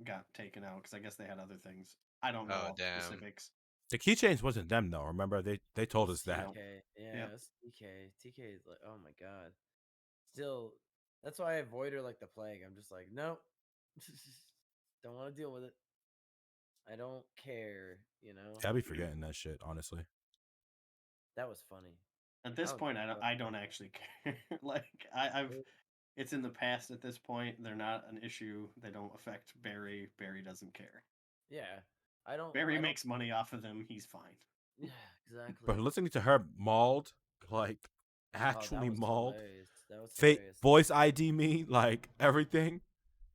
got taken out because I guess they had other things. I don't know all the specifics. The keychains wasn't them though. Remember they told us that. TK. Yeah, it's TK. TK is like, oh my god. Still, That's why I avoid her like the plague. I'm just like, nope, don't want to deal with it. I don't care, you know. Yeah, I be forgetting that shit, honestly. That was funny. At this Oh, point, that was I don't funny. actually care. Like I've, it's in the past at this point. They're not an issue. They don't affect Barry. Barry doesn't care. Yeah, I don't. Barry I don't. makes money off of them. He's fine. Yeah, exactly. But listening to her mauled, like Oh, actually that was mauled, hilarious. That was fake hilarious. voice ID me, like everything,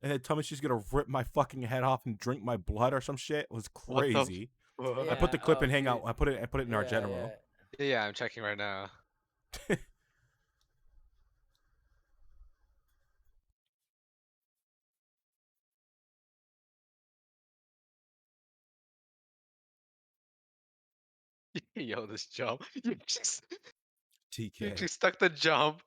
and then tell me she's gonna rip my fucking head off and drink my blood or some shit was What the crazy. fuck? I put the clip oh, in Hangout. dude. I put it in our Yeah, general. Yeah, I'm checking right now. Yo, this jump. You TK. actually stuck the jump.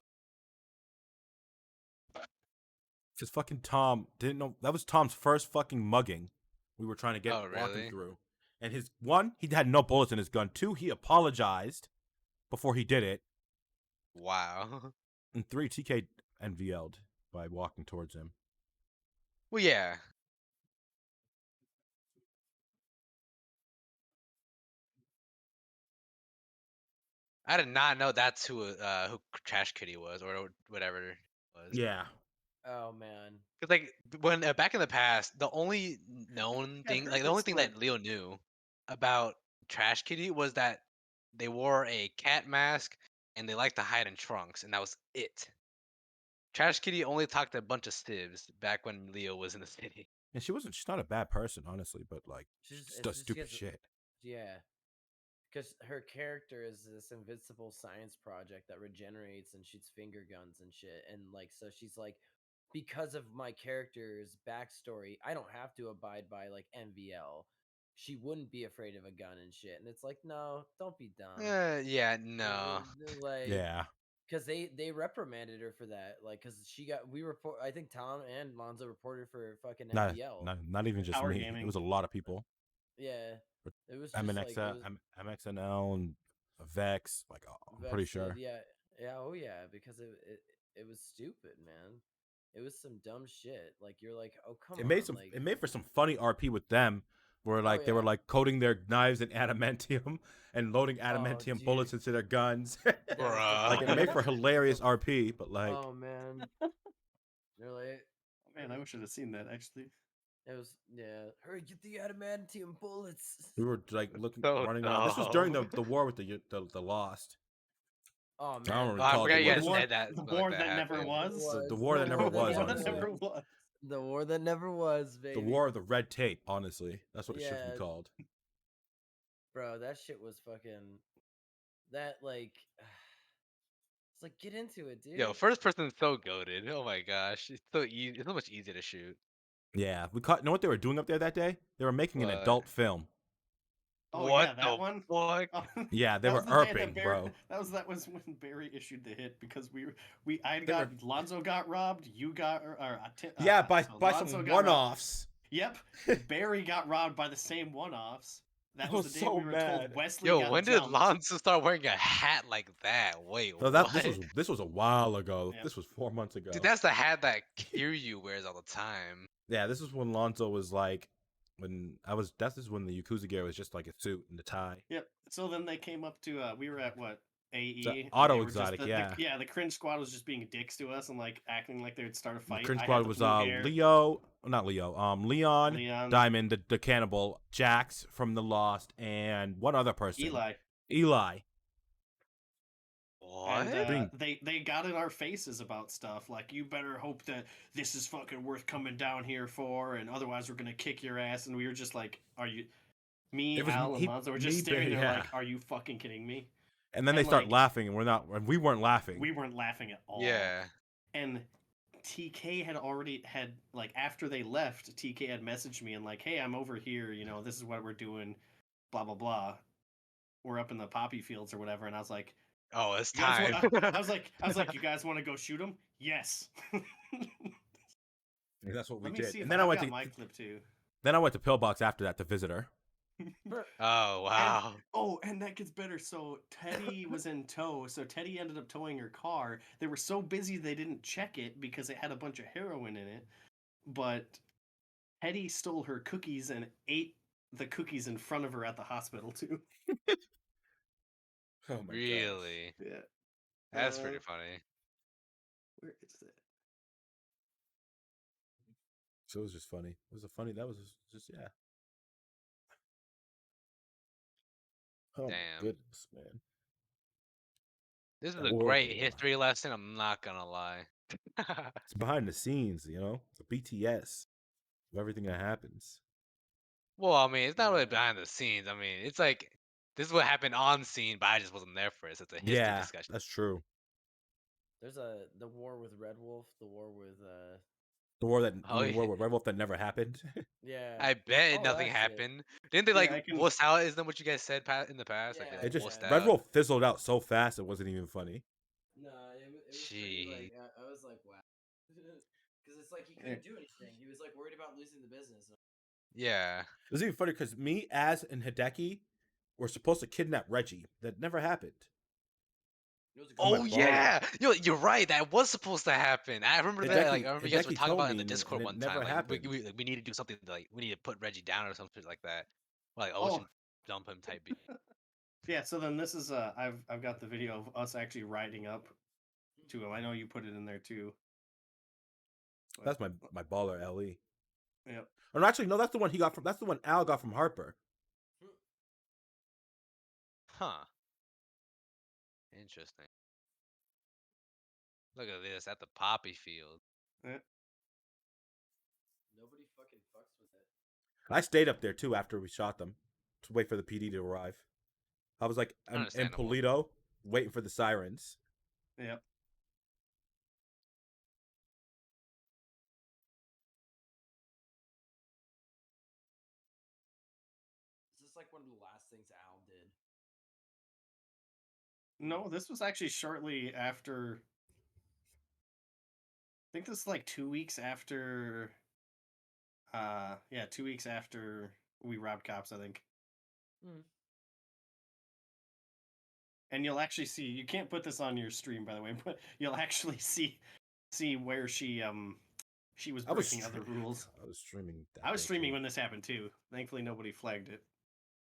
Because fucking Tom didn't know that was Tom's first fucking mugging. We were trying to Oh, walk him really? through, and his one, he had no bullets in his gun. Two, he apologized before he did it. Wow. And three, TK NVL'd by walking towards him. Well, yeah. I did not know that's who Trash Kitty was or whatever it was. Yeah. Oh man. Cause like when back in the past, the only known Yeah, I've thing, heard like the only this thing like that Leo knew about Trash Kitty was that they wore a cat mask and they liked to hide in trunks, and that was it. Trash Kitty only talked to a bunch of stivs back when Leo was in the city. And she's not a bad person, honestly, but like, she just does She stupid gets- shit. Yeah. Because her character is this invincible science project that regenerates and shoots finger guns and shit. And like, so she's like, because of my character's backstory, I don't have to abide by like MVL. She wouldn't be afraid of a gun and shit. And it's like, no, don't be dumb. Yeah, no. Like, Yeah. because they reprimanded her for that. Like, because we report. I think Tom and Lonzo reported for fucking MVL. Not even just Power me. gaming. It was a lot of people. Yeah, it was just like it was, MXNL and Vex. Like, I'm pretty Vex did, sure. yeah, oh yeah, because it was stupid, man. It was some dumb shit. Like you're like, oh come It on, made some. like It made for some funny RP with them, where like they were yeah. like coating their knives in adamantium and loading Oh, adamantium dude. bullets into their guns. That was the Like it made funniest. for hilarious RP, but like Oh man, they're like, man, I wish I'd have seen that actually. it was hurry, get the adamantium bullets. we were like looking, So running around. This was during dumb. the war with the Lost. Oh I don't man, recall I forgot you war. guys This was said that. The something war like that never happened. was. the war that never was. War that Honestly, never was. The war that never was, baby. the war of the red tape. Honestly, that's what it should Yeah. be called. Bro, that shit was fucking. That like, it's like get into it, dude. Yo, first person's so goaded. Oh my gosh, it's so easy. It's so much easier to shoot. Yeah, we caught. You know what they were doing up there that day? They were making an What? adult film. Oh What yeah, that the one. fuck? Oh, Yeah, they that were was the day that erping, Barry, bro. That was when Barry issued the hit because I They got Lonzo got robbed. You got Yeah, by so by Lonzo some got robbed. one-offs. Yep, Barry got robbed by the same one-offs. That I was was the day so we were mad. told Wesley Yo, got when did jumped. Lonzo start wearing a hat like that? Wait, So what? this was a while ago. Yep. This was 4 months ago. Dude, that's the hat that Kiryu wears all the time. Yeah, this is when Lonzo was like, this is when the Yakuza gear was just like a suit and a tie. Yep. So then they came up to we were at what AE. So, and Auto they were just Exotic, yeah. the cringe squad was just being dicks to us and like acting like they would start a The fight. Cringe I had Squad the was blue hair. Leon, Leon. Diamond, the cannibal, Jax from the Lost, and one other person. Eli. What? And they got in our faces about stuff like you better hope that this is fucking worth coming down here for, and otherwise we're gonna kick your ass. And we were just like, "Are you?" Me, Al, and Lonzo were just staring there like, "Are you fucking kidding me?" And then they start laughing, and we weren't laughing. We weren't laughing at all. Yeah. And TK had already had like after they left, TK had messaged me and like, "Hey, I'm over here. You know, this is what we're doing. Blah blah blah. We're up in the poppy fields or whatever." And I was like, "Oh, it's "You guys time." I was like, "You guys want to go shoot him?" Yes. And that's what we Let me did. see if And then I went got to my clip too. Then I went to Pillbox after that to visit her. Oh wow. And that gets better. So Teddy was in tow. So Teddy ended up towing her car. They were so busy they didn't check it because it had a bunch of heroin in it. But Teddy stole her cookies and ate the cookies in front of her at the hospital too. Oh my gosh. Really? Yeah. That's pretty funny. Where is it? So it was just funny. It was a funny. That was just yeah. Oh my Damn. goodness, man. This is That a war, great history lesson, I'm not gonna lie. it's behind the scenes, you know, the BTS of everything that happens. Well, I mean, it's not really behind the scenes. I mean, it's like this is what happened on scene, but I just wasn't there for it. So it's a history Yeah, discussion. that's true. There's the war with Red Wolf, the war with The war that Oh the war yeah. with Red Wolf that never happened. yeah. I bet Oh, nothing that's it. happened. Didn't they Yeah, like I can. wuss out? Isn't that what you guys said in the past? Like Yeah, they It just wussed yeah. Red out. Wolf fizzled out so fast it wasn't even funny. No, it was pretty Gee. like I was like wow, because it's like he Yeah. couldn't do anything. He was like worried about losing the business. Yeah. It was even funny because me, Az, and Hideki were supposed to kidnap Reggie. That never happened. It was a On my Oh baller. yeah. You're right. That was supposed to happen. I remember that. Like I remember you guys were Hideki talking told about it in me, the and Discord it one time. never Like happened. we need to do something like we need to put Reggie down or something like that. Like Oh. ocean dump him type beat. Yeah. So then this is I've got the video of us actually riding up to him. I know you put it in there too. That's my baller LE. Yep. Oh, no, actually, no, that's the one he got from. That's the one Al got from Harper. Huh. Interesting. Look at this at the poppy field. Yeah. Nobody fucking fucks with it. I stayed up there too after we shot them to wait for the PD to arrive. I was like in Understandable. Polito waiting for the sirens. Yep. Is this like one of the last things Al did? No, this was actually shortly after. I think this is like 2 weeks after. Yeah, 2 weeks after we robbed cops, I think. And you'll actually see. You can't put this on your stream, by the way, but you'll actually see where she was breaking other rules. I was streaming. I was streaming when this happened too. Thankfully, nobody flagged it.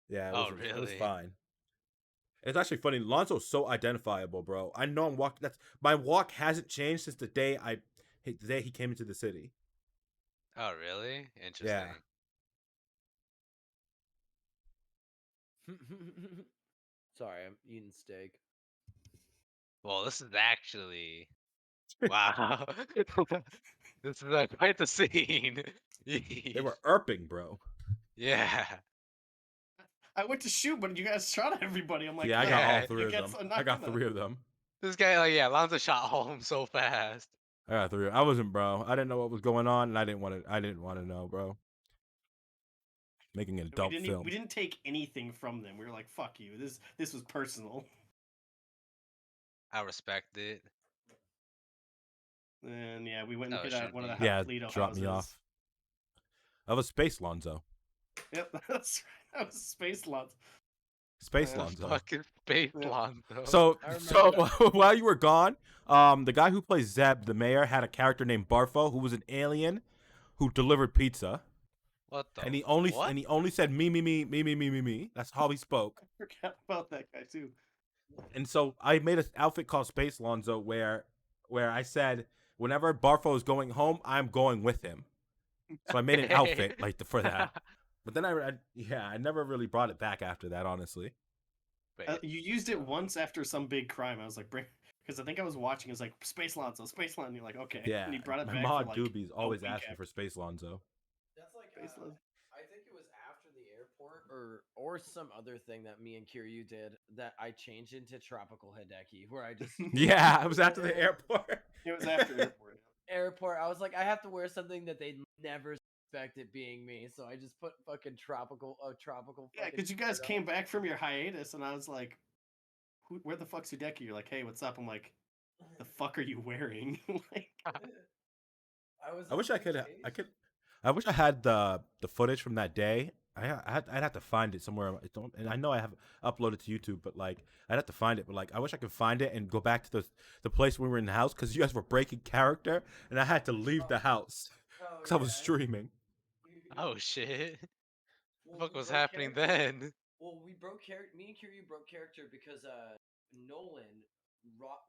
Yeah, Oh, it was really? fine. It's actually funny. Lonzo's so identifiable, bro. I know I'm walking. That's my walk hasn't changed since the day he came into the city. Oh, really? Interesting. Yeah. Sorry, I'm eating steak. Well, this is actually wow. This is quite the scene. They were erping, bro. Yeah. I went to shoot, but you guys shot at everybody. I'm like, Yeah, I got all three you of guys them. are not I got gonna- 3 of them. This guy, like, yeah, Lonzo shot home so fast. I got 3. I wasn't, bro. I didn't know what was going on, and I didn't want to know, bro. Making an adult film. We didn't take anything from them. We were like, fuck you. This was personal. I respect it. And yeah, we went and Oh, hit it out should one of be. the Yeah, Polito drop houses. me off. I was Space Lonzo. Yep, that's right. That was Space Lot. Space Lonzo. Fucking Space Lonzo. So while you were gone, the guy who plays Zeb, the mayor, had a character named Barfo who was an alien who delivered pizza. What the? And he only said me. That's how he spoke. I forgot about that guy too. And so I made an outfit called Space Lonzo where I said whenever Barfo is going home, I'm going with him. So I made an outfit for that. But then I never really brought it back after that, honestly. You used it once after some big crime. I was like, because I think I was watching. It was like Space Lonzo. And you're like, okay. Yeah. And he brought it my back. mod for like Doobies always week asking for Space Lonzo. That's like Space Lonzo. I think it was after the airport or some other thing that me and Kiryu did that I changed into Tropical Hideki, where I just Yeah, it was after the airport. It was after airport. Airport. I was like, I have to wear something that they'd never suspect it being me, so I just put fucking tropical. Yeah, because you guys came back from your hiatus, and I was like, where the fuck's Hideki? You're like, hey, what's up? I'm like, the fuck are you wearing? Like, I was. I wish I wish I had the footage from that day I'd have to find it somewhere. And I know I have uploaded to YouTube, but like I'd have to find it. But like I wish I could find it and go back to the place when we were in the house because you guys were breaking character, and I had to leave the house because I was streaming. Oh shit! Well, What the fuck we was broke happening character. then? Well, we broke character. Me and Kiryu broke character because Nolan,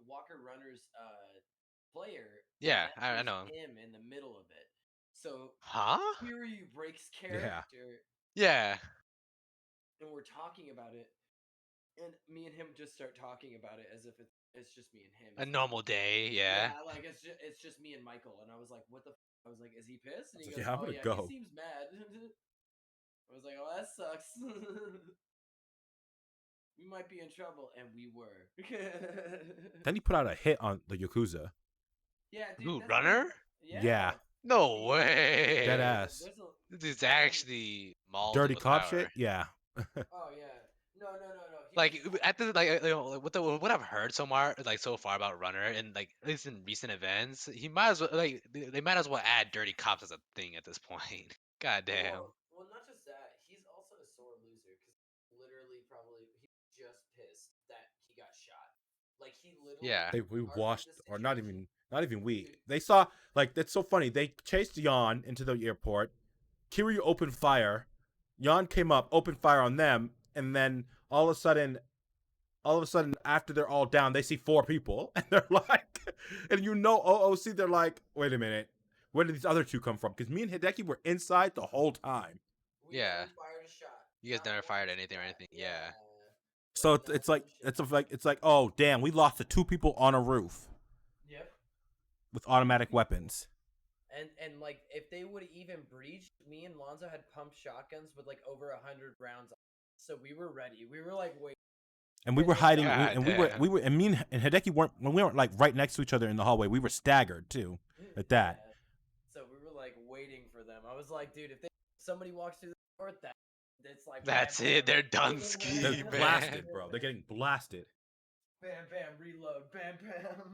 Walker Runner's player, Yeah, I messages know him. him in the middle of it. So Huh? Kiryu breaks Yeah. character, Yeah. and we're talking about it, and me and him just start talking about it as if it's just me and him. A normal day. Yeah. Yeah, like it's just me and Michael, and I was like, "What the?" I was like, "Is he pissed?" And he I was goes, like, yeah, I'm "Oh gonna yeah, he go. seems mad." I was like, "Oh, that sucks." We might be in trouble, and we were. Then he put out a hit on the Yakuza. Yeah, dude. Who, That's Runner? Yeah. No way. Dead ass. This dude's actually mauled it Dirty with cop power. shit. Yeah. Oh yeah. No. Like at the like you know, what I've heard so far about Runner and like at least in recent events, he might as well like they might as well add dirty cops as a thing at this point. God damn. Well, not just that. He's also a sore loser because literally, probably he's just pissed that he got shot. Like he literally. Yeah. We argued watched, the or not situation. even we. They saw like that's so funny. They chased Yan into the airport. Kiryu opened fire. Yan came up, opened fire on them, and then all of a sudden, after they're all down, they see 4 people, and they're like, and OOC, they're like, wait a minute, where did these other 2 come from? Because me and Hideki were inside the whole time. We never fired a shot. You guys never fired anything or anything. Yeah. So it's like, oh damn, we lost the 2 people on a roof. Yep. With automatic weapons. And like if they would have even breached, me and Lonzo had pumped shotguns with like over 100 rounds, so we were ready. We were like, wait. And we were hiding, God and damn. we were, and me and Hideki weren't like right next to each other in the hallway. We were staggered too, at that. Yeah. So we were like waiting for them. I was like, dude, if somebody walks through the door, it's like That's bam, it. They're bam, done ski, They're man. blasted, bro. They're getting blasted. Bam, bam, reload, bam, bam.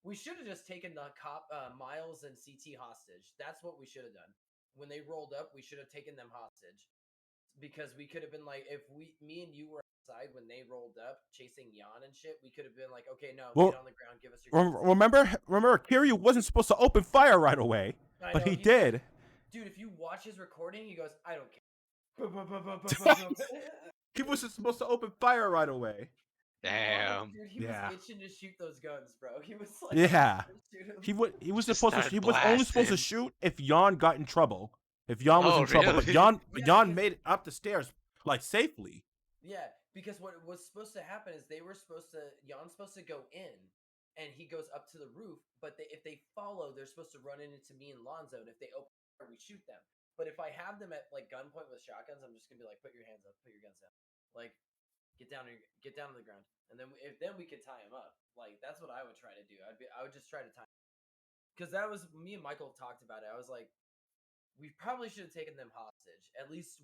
We should have just taken the cop Miles and CT hostage. That's what we should have done. When they rolled up, we should have taken them hostage. Because we could have been like, if me and you were outside when they rolled up chasing Yan and shit, we could have been like, okay, no, Well, get on the ground, give us your guns. remember, Kiryu wasn't supposed to open fire right away, I but know, he he's did. like, dude, if you watch his recording, he goes, I don't care. He wasn't supposed to open fire right away. Damn. Dude, he was itching to shoot those guns, bro. He was like, Yeah. shoot him. He was Just supposed to. started He was only supposed to blasting. shoot if Yan got in trouble. If Yan was Oh, in trouble, but really? Yan made it up the stairs like safely. Yeah, because what was supposed to happen is Jan's supposed to go in, and he goes up to the roof. But if they follow, they're supposed to run into me and Lonzo. And if they open fire, we shoot them. But if I have them at like gunpoint with shotguns, I'm just gonna be like, put your hands up, put your guns down, like get down to the ground, and then then we could tie him up. Like that's what I would try to do. I would just try to tie, because that was me and Michael talked about it. I was like, we probably should have taken them hostage, at least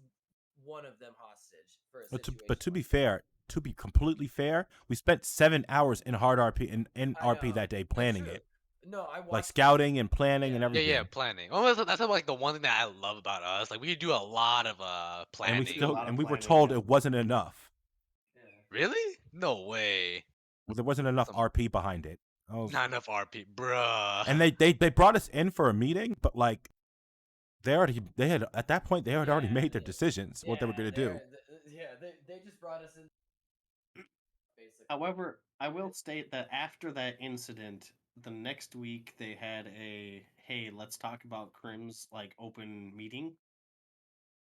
one of them hostage for a situation. But to be fair, to be completely fair, we spent 7 hours in hard RP in RP that day planning it. No, I watched like scouting and planning and everything. Yeah, planning. Well, that's like the one thing that I love about us. Like we do a lot of planning. And we were told it wasn't enough. Really? No way. Well, there wasn't enough RP behind it. Not enough RP, bruh. And they brought us in for a meeting, but like they had at that point they had already made their decisions what they were gonna do. They just brought us in. Basically. However, I will state that after that incident, the next week they had a hey, let's talk about Crim's like open meeting,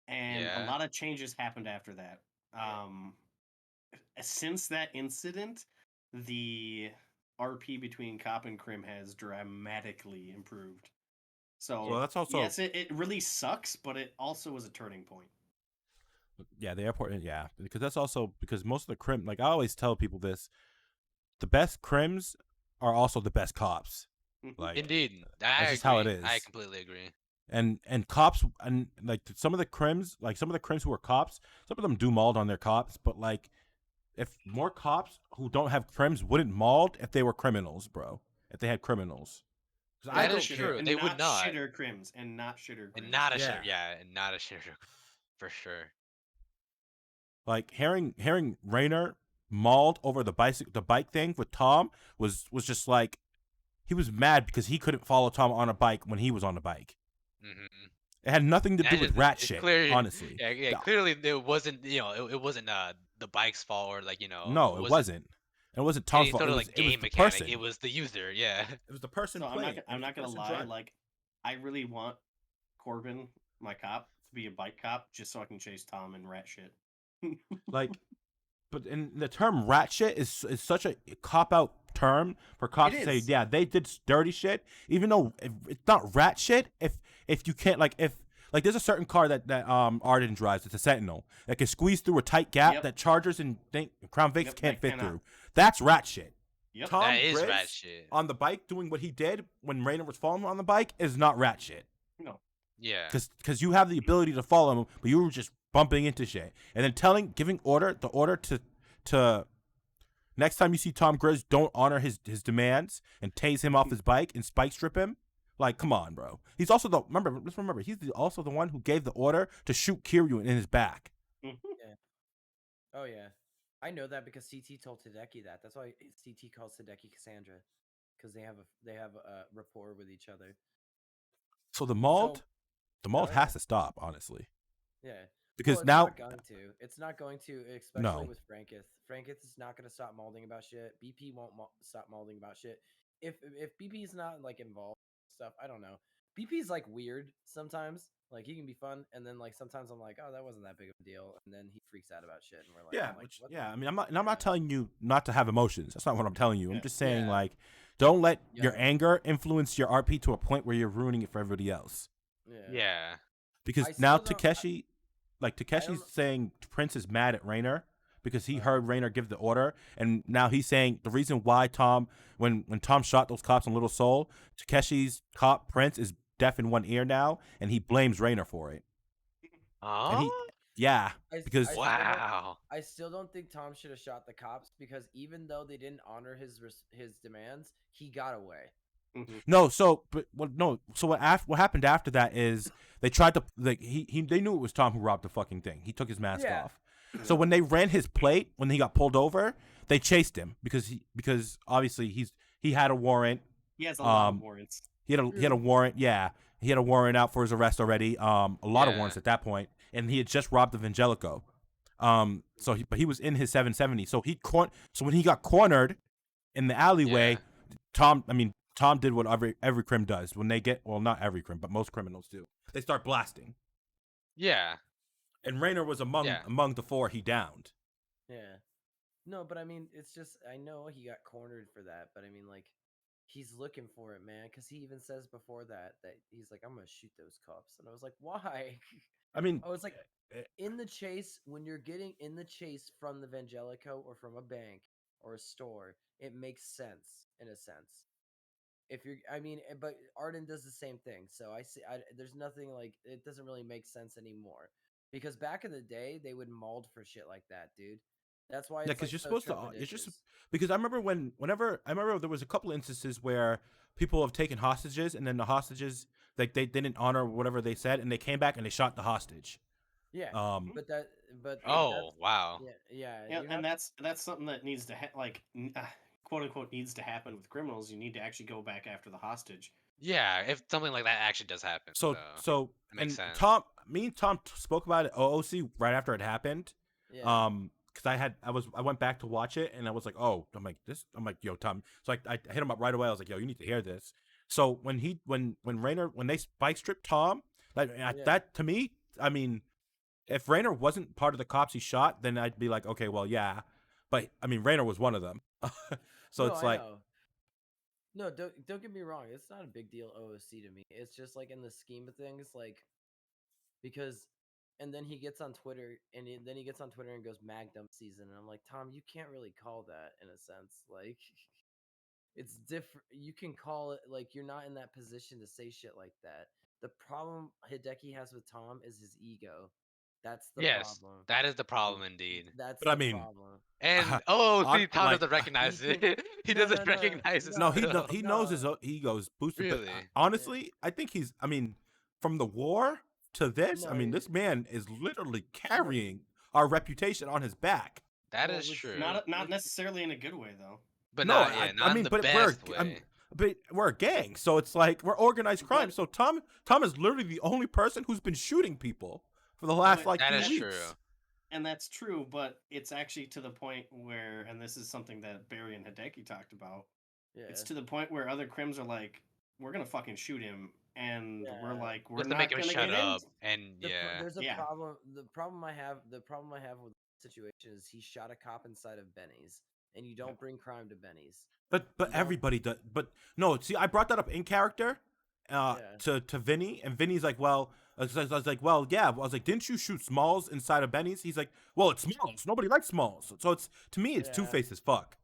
and a lot of changes happened after that. Since that incident, the RP between Cop and Crim has dramatically improved. So well, that's also yes, it really sucks, but it also was a turning point. Yeah, the airport. Yeah, because that's also because most of the Crim, like I always tell people this, the best Crims are also the best cops. Like indeed, that's just how it is. I completely agree. And cops and like some of the Crims, who are cops, some of them do mauled on their cops, but like if more cops who don't have Crims wouldn't mauled if they were criminals, bro. If they had criminals. That is true. And they would not. Shitter Crims and not shitter Crims. And not a shitter. Yeah, and not a shitter. For sure. Like hearing Rainer mauled over the bike thing with Tom was just like he was mad because he couldn't follow Tom on a bike when he was on the bike. Mm-hmm. It had nothing to do with rat It's shit, clear. honestly. Yeah. Clearly, it wasn't. It wasn't the bike's fault or like No, it wasn't. It wasn't Tom's any fault. sort It of was like it was game the mechanic. person. It was the user. Yeah. It was the person So playing. I'm not gonna lie. Like, I really want Corbin, my cop, to be a bike cop just so I can chase Tom and rat shit. Like, but in the term rat shit is such a cop out term for cops to say, yeah, they did dirty shit, even though it's not rat shit. If you can't if there's a certain car that Arden drives, it's a Sentinel that can squeeze through a tight gap that Chargers and Crown Vics can't fit through. That's rat shit. Yep. Tom That is Grizz rat shit. on the bike doing what he did when Rainer was following him on the bike is not rat shit. No. Yeah. Because you have the ability to follow him, but you were just bumping into shit. And then giving the order to next time you see Tom Grizz, don't honor his demands and tase him off his bike and spike strip him. Like, come on, bro. He's also let's remember, he's also the one who gave the order to shoot Kiryu in his back. Yeah. Oh yeah. I know that because CT told Hideki that. That's why CT calls Hideki Cassandra, because they have a rapport with each other. So the mauled has to stop, honestly. Yeah. Because it's now not going to. It's not going to, especially with Frankith. Frankith is not going to stop mauling about shit. BP won't stop mauling about shit. If BP's not like involved in stuff, I don't know. BP's like weird sometimes. Like he can be fun, and then like sometimes I'm like, oh, that wasn't that big of a deal, and then he freaks out about shit, and we're like, yeah, what I mean, I'm not telling you not to have emotions. That's not what I'm telling you. I'm just saying Yeah. like, don't let your anger influence your RP to a point where you're ruining it for everybody else. Yeah. Because now Takeshi's saying Prince is mad at Rainer because he heard Rainer give the order, and now he's saying the reason why when Tom shot those cops on Little Seoul, Takeshi's cop Prince is deaf in one ear now, and he blames Rainer for it. Oh. Because I still don't think Tom should have shot the cops, because even though they didn't honor his demands, he got away. No, so what happened after that is they tried to they knew it was Tom who robbed the fucking thing. He took his mask off. So when they ran his plate when he got pulled over, they chased him because obviously he had a warrant. He has a lot of warrants. He had a warrant. Yeah, he had a warrant out for his arrest already. A lot of warrants at that point, and he had just robbed the Vangelico. But he was in his 770. So when he got cornered in the alleyway, Tom did what every crim does when they not every crim, but most criminals do. They start blasting. Yeah. And Rainer was among the four he downed. Yeah. No, but I mean, it's just, I know he got cornered for that, but I mean, like, he's looking for it, man, because he even says before that he's like, I'm gonna shoot those cops, and I was like, why? I mean, I was like, in the chase, when you're getting in the chase from the Vangelico or from a bank or a store, it makes sense in a sense. But Arden does the same thing. So there's nothing like, it doesn't really make sense anymore, because back in the day they would mauled for shit like that, dude. That's why. Because you're supposed to. It's just because I remember whenever there was a couple instances where people have taken hostages, and then the hostages they didn't honor whatever they said, and they came back and they shot the hostage. Yeah. Wow. Yeah, and that's something that needs to quote unquote needs to happen with criminals. You need to actually go back after the hostage. Yeah, if something like that actually does happen. So it makes sense. Me and Tom spoke about it OOC right after it happened. Yeah. Because I went back to watch it, and I was like, I'm like, yo, Tom. So I hit him up right away. I was like, yo, you need to hear this. So when they spike stripped Tom, that to me, I mean, if Rainer wasn't part of the cops he shot, then I'd be like, okay, well, yeah. But I mean, Rainer was one of them. So no, it's like, no, don't get me wrong. It's not a big deal OOC to me. It's just like in the scheme of things, like, because, and then he gets on Twitter and goes Magnum season, and I'm like, Tom, you can't really call that in a sense. Like, it's different. You can call it, like, you're not in that position to say shit like that. The problem Hideki has with Tom is his ego. That's the problem. That is the problem indeed. That's but I the mean, problem. And Tom doesn't recognize it. He doesn't recognize his ego. He knows his ego is boosted. Really? But honestly, I think from the war, to this, No, I mean, this man is literally carrying our reputation on his back. That Well, is with- true. Not necessarily in a good way though. But No, not yeah, not in mean, the but best way. but we're a gang, so it's like we're organized crime. But- So Tom is literally the only person who's been shooting people for the Well, last wait, like That few is weeks. true. And that's true, but it's actually to the point where, and this is something that Barry and Hideki talked about. Yeah. It's to the point where other crims are like, we're gonna fucking shoot him, and we're Yeah. like, we're Just to not make him gonna shut get up, in. and yeah. There's a Yeah. problem. The problem I have with the situation is he shot a cop inside of Benny's, and you don't bring crime to Benny's. But You don't- everybody does. But no, see, I brought that up in character, Yeah. to Vinny, and Vinny's like, well, I was like, well, yeah. I was like, didn't you shoot Smalls inside of Benny's? He's like, well, it's Smalls. Nobody likes Smalls. So it's to me, it's Yeah. two-faced as fuck.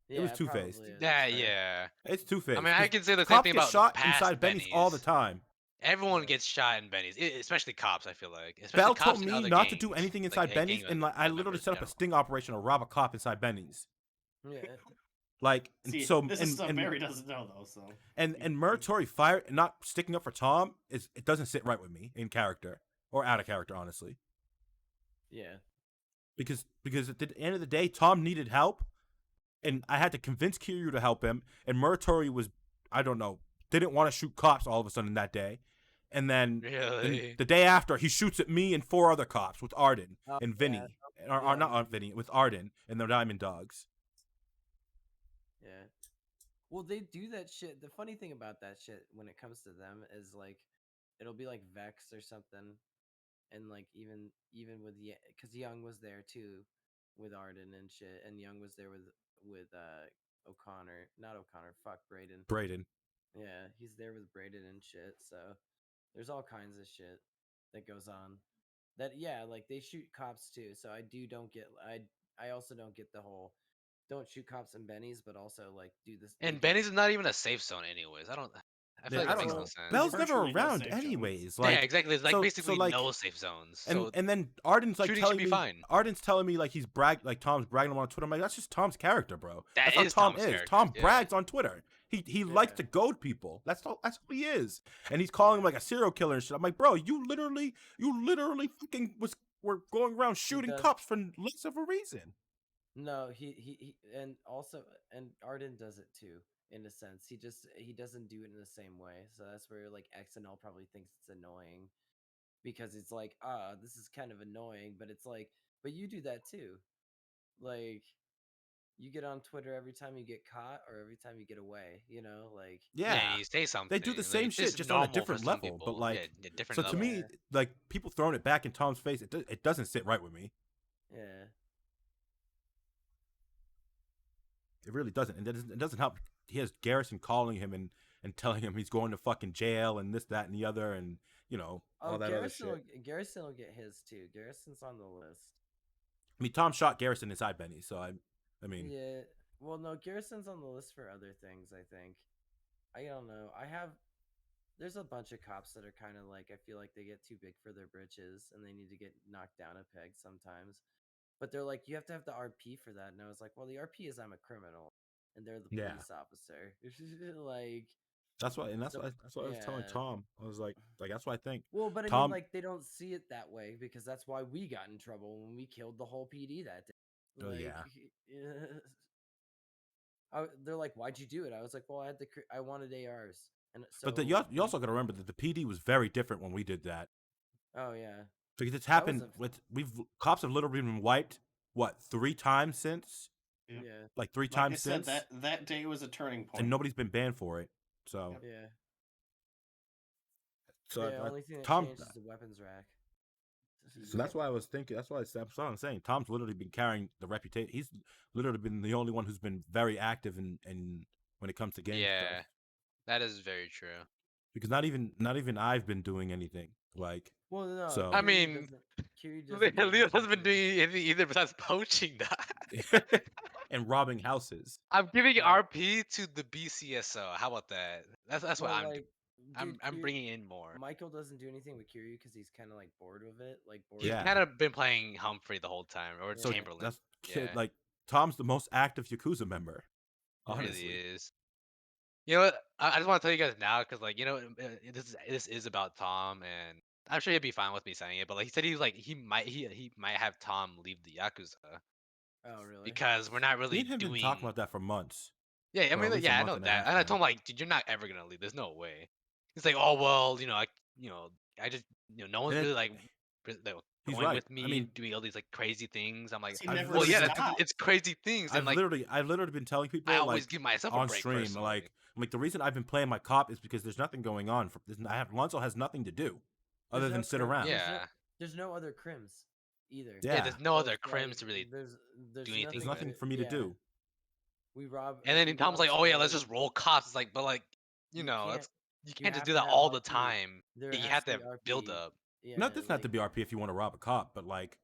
It was Yeah, two-faced. probably is. Yeah, Fair. yeah. It's two-faced. I mean, I 'cause can say the same cops thing get about shot past inside Benny's all the Benny's. time. Everyone Yeah. gets shot in Benny's, especially cops. I feel like, especially Bell cops told and me other not to gangs, do anything like, inside gang Benny's, and like, I literally members in set up a general. sting operation to rob a cop inside Benny's. Yeah. Like, and See, so this and, is stuff and, Barry doesn't know though. So and Muratori fire not sticking up for Tom it doesn't sit right with me in character or out of character, honestly. Yeah. Because at the end of the day, Tom needed help, and I had to convince Kiryu to help him, and Muratori was, I don't know, didn't want to shoot cops all of a sudden that day, and then Really? the day after he shoots at me and 4 other cops with Arden Oh, and Vinny, yeah. or not Vinny, with Arden and the Diamond Dogs. Yeah. Well, they do that shit. The funny thing about that shit when it comes to them is like, it'll be like Vex or something, and like even with because Young was there too, with Arden and shit, and Young was there with O'Connor, not O'Connor, fuck Braden. Braden. Yeah, he's there with Braden and shit. So there's all kinds of shit that goes on. That yeah, like they shoot cops too. So I also don't get the whole don't shoot cops in Benny's, but also like do this. And Benny's is not even a safe zone, anyways. I feel Yeah, like I that don't makes know. no sense. Bell's never Virtually no around safe zones. anyways. Yeah, exactly. It's like basically like, no safe zones. And So and then Arden's like shooting telling should be me, fine. Arden's telling me like Tom's bragging him on Twitter. I'm like, that's just Tom's character, bro. That That's how is Tom Tom's is. character, Tom yeah. brags on Twitter. He likes to goad people. That's who he is. And he's calling him like a serial killer and shit. I'm like, bro, you literally fucking were going around shooting does. cops for less of a reason. No, he and also and Arden does it too in a sense. He doesn't do it in the same way. So that's where like XNL probably thinks it's annoying because it's like, this is kind of annoying, but it's like, but you do that too. Like you get on Twitter every time you get caught or every time you get away, you know, like Yeah, you say something. they do the like, same it's shit, just on a normal for different some level. people. But like, yeah, different so to level. me, like people throwing it back in Tom's face, it doesn't sit right with me. yeah. It really doesn't. And it doesn't help. He has Garrison calling him and telling him he's going to fucking jail and this, that, and the other, and all that other shit. Garrison will get his too. Garrison's on the list. I mean, Tom shot Garrison inside Benny, so I mean, Yeah. Well, no, Garrison's on the list for other things, I think. I don't know. There's a bunch of cops that are kind of like, I feel like they get too big for their britches and they need to get knocked down a peg sometimes. But they're like, you have to have the RP for that. And I was like, well, the RP is I'm a criminal and they're the police officer. Like, that's why, and that's So- why I was telling yeah. Tom. I was like that's why I think. well, but I Tom, mean, like, they don't see it that way because that's why we got in trouble when we killed the whole PD that day. Oh, Like, yeah. they're like, why'd you do it? I was like, well, I wanted ARs. And so, but you also got to remember that the PD was very different when we did that. Oh, yeah. Because it's That was happened a- with cops have literally been wiped 3 times since, Yep. Yeah. like 3 like I times said, since, that day was a turning point. and nobody's been banned for it. So Yeah. so Yeah, only thing that Tom. changed is the weapons rack. So that's why I was thinking. That's why I'm saying Tom's literally been carrying the reputation. He's literally been the only one who's been very active in when it comes to game Yeah, stuff. that is very true. Because not even I've been doing anything like. Well, no. So- I mean, Kiryu doesn't do Leo hasn't been anything. doing anything either besides poaching that. and robbing houses. I'm giving Yeah. RP to the BCSO. How about that? That's what Well, I'm doing. like, dude, I'm Kiryu- bringing in more. Michael doesn't do anything with Kiryu because he's kind of like bored with it. Like bored. He's Yeah. kind of been playing Humphrey the whole time, or So Chamberlain. That's Yeah. like Tom's the most active Yakuza member. It Honestly. really is. You know what? I just want to tell you guys now because, like, this is about Tom, and I'm sure he'd be fine with me saying it, but like he said, he might have Tom leave the Yakuza Oh, really? because we're not Me really and him been doing. talking about that for months. Yeah, I For at mean, least a yeah, I month know and a that, half and I told now. him like, dude, you're not ever gonna leave. There's no way. He's like, oh well, I just, no one's And really like he's going right. with me I mean, doing all these like crazy things. I'm like, He I've never well, literally yeah, been it's stops. crazy things, and like I've literally been telling I people always like give myself a on break stream personally. like the reason I've been playing my cop is because there's nothing going on. Lonzo has nothing to do other There's than no sit crim. around. Yeah, There's no other crims either. yeah. Yeah, There's no So other it's like crims to really there's do anything there's nothing with. nothing to for me to yeah. do. We rob And if then we Tom's rob like, oh yeah, let's stores. just roll cops. It's like, but like, You can't. that's you You can't just have do to that have all the RP. time. There Yeah, you has have to to be build RP. up. Yeah, Not doesn't have to be RP if you want to rob a cop, but like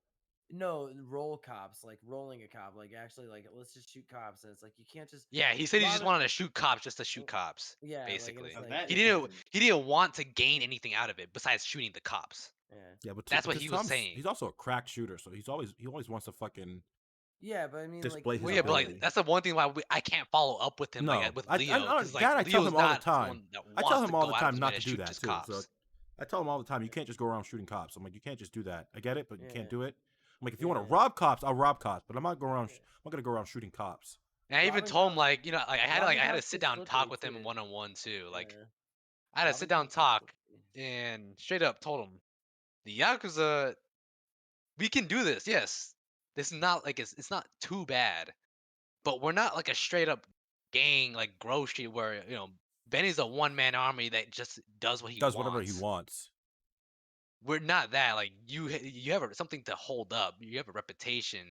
no roll cops, like rolling a cop, like actually like let's just shoot cops, and it's like you can't just Yeah, he said he rob just it. wanted to shoot cops just to shoot cops. Yeah, like and Basically, it's Now like that he you can't didn't do. he didn't want to gain anything out of it besides shooting the cops. yeah. yeah, but That's what because he was Tom's saying. he's also a crack shooter, so he always wants to fucking Yeah, but I mean, like display his Well, yeah, but like ability. that's the one thing why I can't follow up with him like No, with Leo because like that I tell Leo's him all the not the time. one that I tell wants to him all the go out of time his way not to to do shoot that just too. So cops. I tell him all the time, you can't just go around shooting cops. I'm like, you can't just do that. I get it, but you can't yeah, do it. I'm like, if you want to yeah, rob cops, I'll rob cops, but I'm not going around. yeah. I'm not gonna go around shooting cops. And I even Robbing told him cops, like like robbing I had to cops sit gets down and talk slippery with him too. one on one too. Like Yeah, I had to sit robbing down and cops gets talk slippery. and straight up told him the Yakuza we can do this. Yes, this is not like it's not too bad, but we're not like a straight up gang like grocery where Benny's a one man army that just does what he Does whatever he wants. wants. We're not that. Like you have something to hold up. You have a reputation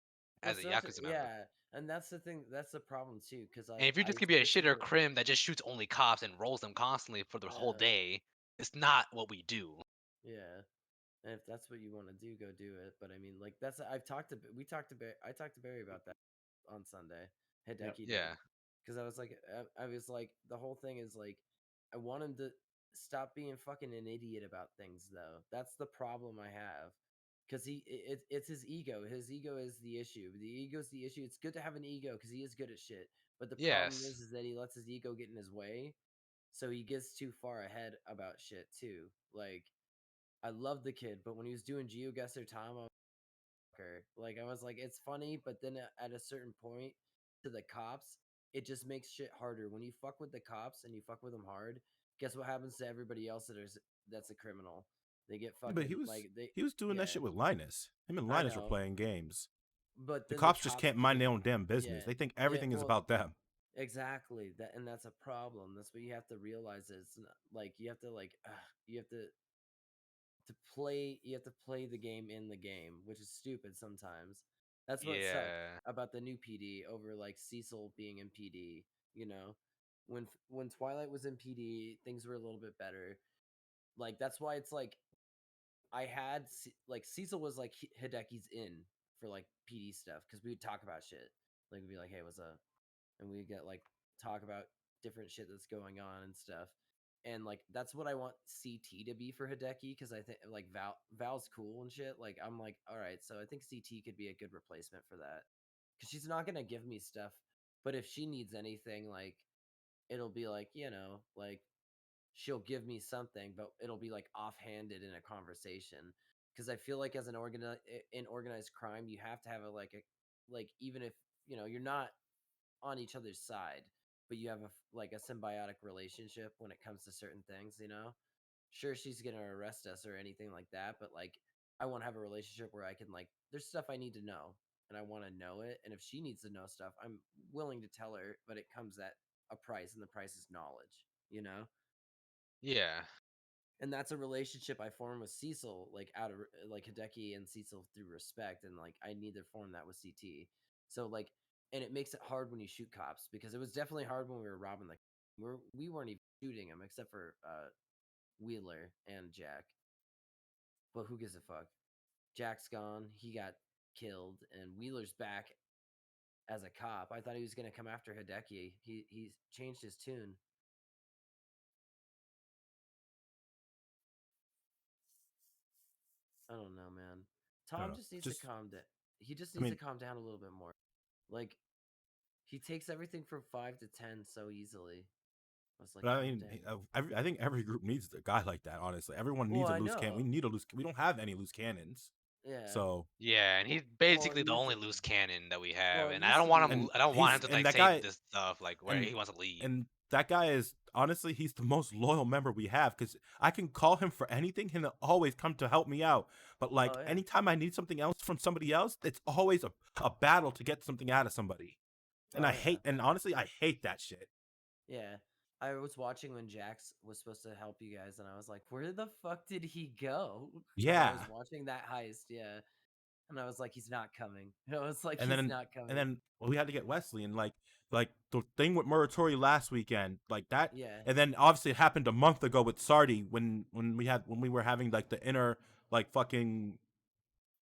Well, as a especially Yakuza member. yeah, and that's the thing. That's the problem too, because And if you're I just gonna be a listen shitter to crim that just shoots only cops and rolls them constantly for the whole yeah, day, it's not what we do. yeah. And if that's what you want to do, go do it. But I mean, like that's I've talked to we talked to Barry, I talked to Barry about that on Sunday. Yep. Hideki did Yeah. because I was like, I was like, the whole thing is like, I want him to stop being fucking an idiot about things. Though that's the problem I have. Because it's his ego. His ego is the issue. The ego's the issue. It's good to have an ego because he is good at shit. But the problem Yes. is that he lets his ego get in his way, so he gets too far ahead about shit too. Like I love the kid, but when he was doing GeoGuessr Tom, I was like, I was like, it's funny, but then at a certain point to the cops, it just makes shit harder. When you fuck with the cops and you fuck with them hard, guess what happens to everybody else that's a criminal? They get Yeah, but fucking like they he was doing that yeah. shit with Linus. Him and I Linus were know, playing games. but The then the cops just cops can't get mind their own damn business. yeah, They think yeah. everything is Well, about them. exactly that, and that's a problem. That's what you have to realize. It's not, like you have to you have you have to play the game in the game, which is stupid sometimes. That's what sucked Yeah. about the new PD over like Cecil being in PD, you know. When Twilight was in PD, things were a little bit better. Like that's why it's like I had like Cecil was like Hideki's in for like PD stuff cuz we would talk about shit. Like we'd be like, "Hey, what's up?" And we get like talk about different shit that's going on and stuff. And like that's what I want CT to be for Hideki because I think like Val's cool and shit. Like I'm like, all right, so I think CT could be a good replacement for that because she's not gonna give me stuff, but if she needs anything, like it'll be like like she'll give me something, but it'll be like offhanded in a conversation. Because I feel like as in organized crime, you have to have like even if you're not on each other's side, but you have like a symbiotic relationship when it comes to certain things, Sure, she's gonna arrest us or anything like that, but like I want to have a relationship where I can like there's stuff I need to know and I want to know it, and if she needs to know stuff, I'm willing to tell her, but it comes at a price, and the price is knowledge. Yeah. And that's a relationship I formed with Cecil, like out of like Hideki and Cecil through respect, and like I need to form that with CT. So like, and it makes it hard when you shoot cops because it was definitely hard when we were robbing we weren't even shooting them except for Wheeler and Jack. But who gives a fuck? Jack's gone, he got killed, and Wheeler's back as a cop. I thought he was gonna come after Hideki. He's changed his tune. I don't know, man. I don't Tom know. just needs to Just calm down. He just I needs to mean, calm down a little bit more. Like he takes everything from 5 to 10 so easily. I was like, But I "God mean, damn." I think every group needs a guy like that. Honestly, everyone Well, needs a I loose cannon. We know. need a loose. We don't have any loose cannons. Yeah. So Yeah, and he's Well, basically it the used only to. loose cannon that we have, Well, it and I used don't to want be. him. and I don't want him he's to and like that say guy this stuff like where and he wants to leave. and that guy is honestly he's the most loyal member we have because I can call him for anything and he'll always come to help me out. But like Oh yeah. anytime I need something else from somebody else, it's always a battle to get something out of somebody. And Oh yeah. and honestly I hate that shit. Yeah. I was watching when Jax was supposed to help you guys, and I was like, "Where the fuck did he go?" Because I Yeah. was watching that heist. Yeah. And I was like, "He's not coming." I was like, And "He's then not and coming." then we had to get Wesley and like the thing with Muratori last weekend, like that, Yeah. and then obviously it happened a month ago with Sardi when we were having like the inner like fucking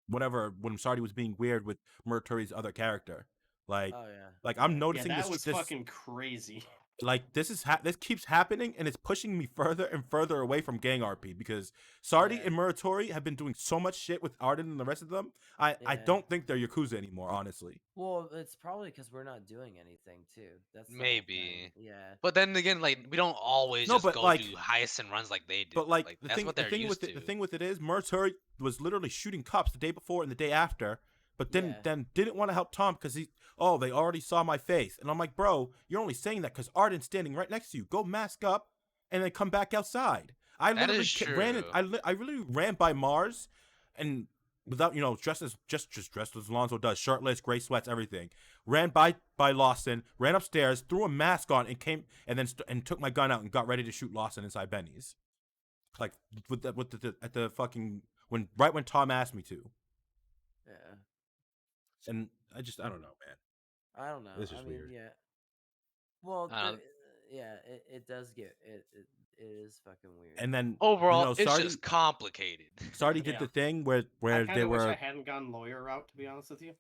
whatever when Sardi was being weird with Muratori's other character, like Oh yeah. like Yeah. I'm Yeah, noticing that was this fucking crazy. like this keeps happening and it's pushing me further and further away from gang RP because Sardi Yeah. and Muratori have been doing so much shit with Arden and the rest of them. I Yeah. don't think they're Yakuza anymore, honestly. Well, it's probably because we're not doing anything too. That's the whole thing. Maybe. Yeah. But then again, like we don't always No, just but go do like heists and runs like they do. But like Like that's what the they're thing with used it, to. the thing with it is, Muratori was literally shooting cops the day before and the day after, but Yeah. then didn't want to help Tom because they already saw my face, and I'm like, bro, you're only saying that because Arden's standing right next to you. Go mask up, and then come back outside. I That literally is ran it. true. I really ran by Mars, and without dressed as just dressed as Alonzo does, shirtless, gray sweats, everything. Ran by Lawson, ran upstairs, threw a mask on, and came and then and took my gun out and got ready to shoot Lawson inside Benny's. Like with the at the fucking when Tom asked me to, Yeah. and I don't know, man. I don't know. This I is mean, weird. yeah. Well, Um, yeah, it does get it is fucking weird. And then Overall, it's Sardi just complicated. did Yeah. the thing where I they kind of wish I were hadn't gone lawyer route, to be honest with you.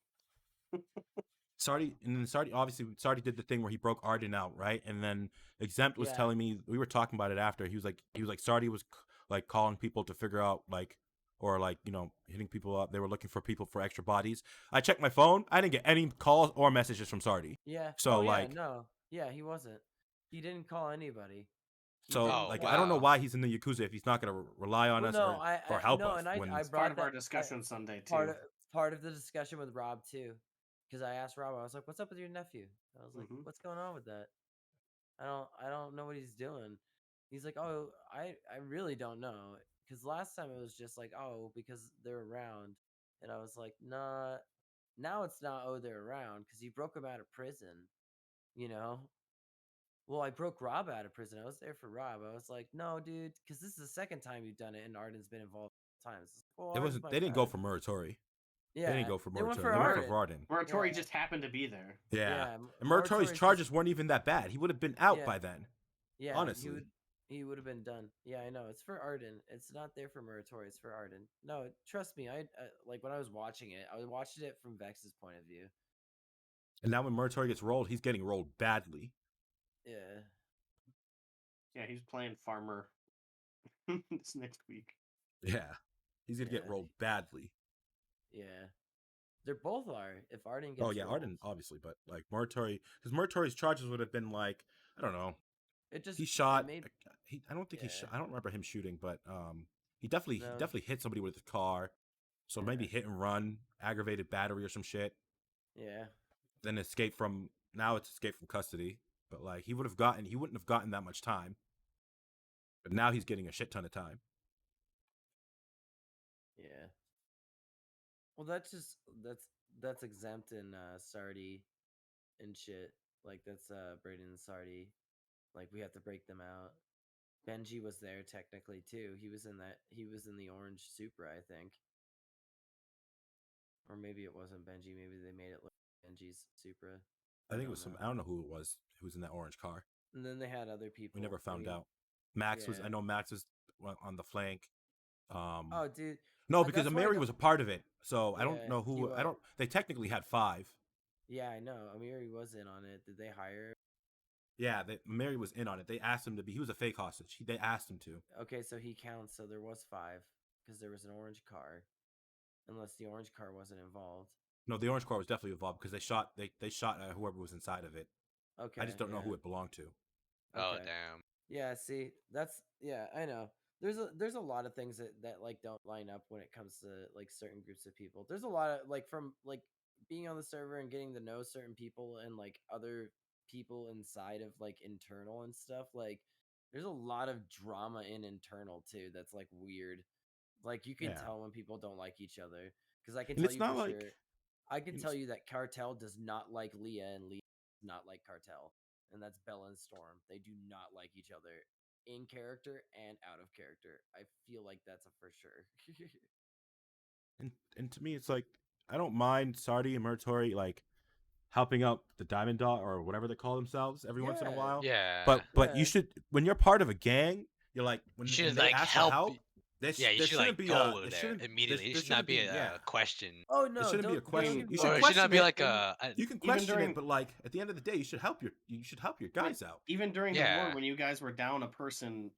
Sardi and then Sardi did the thing where he broke Arden out, right? And then Exempt was Yeah. telling me we were talking about it after. He was like Sardi was like calling people to figure out like or like hitting people up. They were looking for people for extra bodies. I checked my phone. I didn't get any calls or messages from Sardi. Yeah. So Oh yeah. like No. Yeah, he wasn't. He didn't call anybody. He so didn't Oh, like call. I don't know wow. why he's in the Yakuza if he's not gonna rely on Well, us no, or help no, us and I when I It's brought part of our that discussion Sunday too. part of the discussion with Rob too, because I asked Rob, I was like, "What's up with your nephew?" I was like, Mhm. "What's going on with that?" I don't know what he's doing. He's like, "Oh, I really don't know." Because last time it was just like, "Oh, because they're around," and I was like, "Nah." Now it's not. Oh, they're around because you broke him out of prison. You know. Well, I broke Rob out of prison. I was there for Rob. I was like, "No, dude," because this is the second time you've done it, and Arden's been involved times. It's like, well, it Arden's wasn't. my They didn't go friend. for Muratori. They didn't Yeah, go for they went Muratori. for They went Arden. for Arden. Moratori Yeah. just happened to be there. Yeah. Yeah, And Muratori's Muratori's charges just- weren't even that bad. He would have been out Yeah. by then. Yeah, Honestly. he would have been done. Yeah, I know. It's for Arden. It's not there for Muratori. It's for Arden. No, trust me. I like when I was watching it. I was watching it from Vex's point of view. And now when Muratori gets rolled, he's getting rolled badly. Yeah. Yeah, he's playing farmer this next week. Yeah. He's gonna get Yeah. rolled badly. Yeah. They're both are. If Arden gets Oh yeah, rolled, Arden obviously, but like Muratori, because Muratori's charges would have been like I don't know. it just He shot. made I don't think he Yeah. shot. I don't remember him shooting, but he No. definitely hit somebody with his car. So maybe Yeah. hit and run, aggravated battery or some shit. Yeah. Then escape from now it's escape from custody. But like he wouldn't have gotten that much time. But now he's getting a shit ton of time. Yeah. Well, that's exempt in Sardi and shit. Like that's Braden and Sardi. Like we have to break them out. Benji was there technically too. He was in the orange Supra, I think. Or maybe it wasn't Benji. Maybe they made it look like Benji's Supra. I think it was don't some. know. I don't know who it was. Who was in that orange car? And then they had other people. We never I found mean, out. Max was. yeah. I know Max was on the flank. Oh, dude. No, because that's why I Amiri don't- was a part of it. So I don't Yeah, know he who. I was. don't. They technically had 5. Yeah, I know. Amiri was in on it. Did they hire him? Yeah, Mary was in on it. They asked him to be. He was a fake hostage. They asked him to. Okay, so he counts. So there was 5 because there was an orange car, unless the orange car wasn't involved. No, the orange car was definitely involved because they shot. They shot whoever was inside of it. Okay, I just don't know who yeah. it belonged to. Oh Okay. damn. Yeah, see, I know. There's a lot of things that like don't line up when it comes to like certain groups of people. There's a lot of like from like being on the server and getting to know certain people and like other people inside of like internal and stuff. Like there's a lot of drama in internal too that's like weird. Like you can Yeah. tell when people don't like each other because I can And tell it's you for not like sure. I can and tell it's- you that Cartel does not like Leah and Leah does not like Cartel, and that's Bella and Storm. They do not like each other in character and out of character. I feel like that's a for sure. and to me it's like I don't mind Sardi and Murtori like helping out the Diamond Dot or whatever they call themselves every once in a Yeah, while. Yeah. But you yeah. should when you're part of a gang, you're like You when and should they like ask for help. help, Yeah, you there should like shouldn't be a go there immediately. It there should not shouldn't be be a question, Oh it no, shouldn't be a don't question. get me You wrong. should or it should question not be it. like a You can Even question it, during but like at the end of the day, you should help your guys out. even during the war yeah. when you guys were down a person,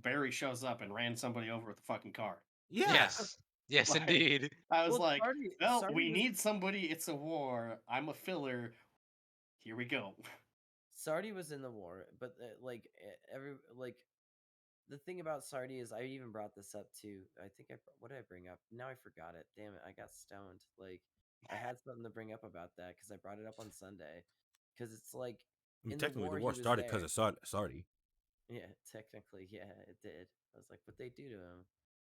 Barry shows up and ran somebody over with a fucking car. Yeah. Yes. Yes, Like indeed. I was Well, like, well, Sardi we was need somebody. It's a war. I'm a filler. Here we go. Sardi was in the war, but every like the thing about Sardi is I even brought this up too. I think what did I bring up? Now I forgot it. Damn it, I got stoned. Like I had something to bring up about that because I brought it up on Sunday. Because it's like I mean, in the technically, the war war he was started because there. of Sardi. Yeah, technically, yeah, it did. I was like, what they do to him?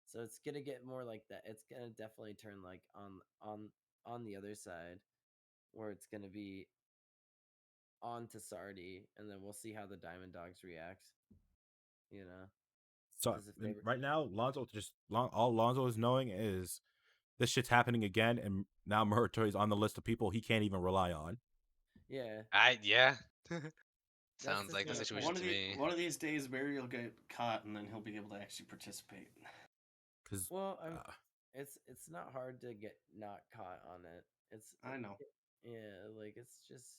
So it's gonna get more like that. It's gonna definitely turn like on the other side, where it's gonna be on to Sardi, and then we'll see how the Diamond Dogs react. You know, So because if they were, right now, all Lonzo is knowing is this shit's happening again, and now Muratori's on the list of people he can't even rely on. yeah, Yeah. that's Sounds the like the thing. situation to me. One of these days, Barry will get caught, and then he'll be able to actually participate. Because Well, it's not hard to get not caught on it. I know. Yeah, like it's just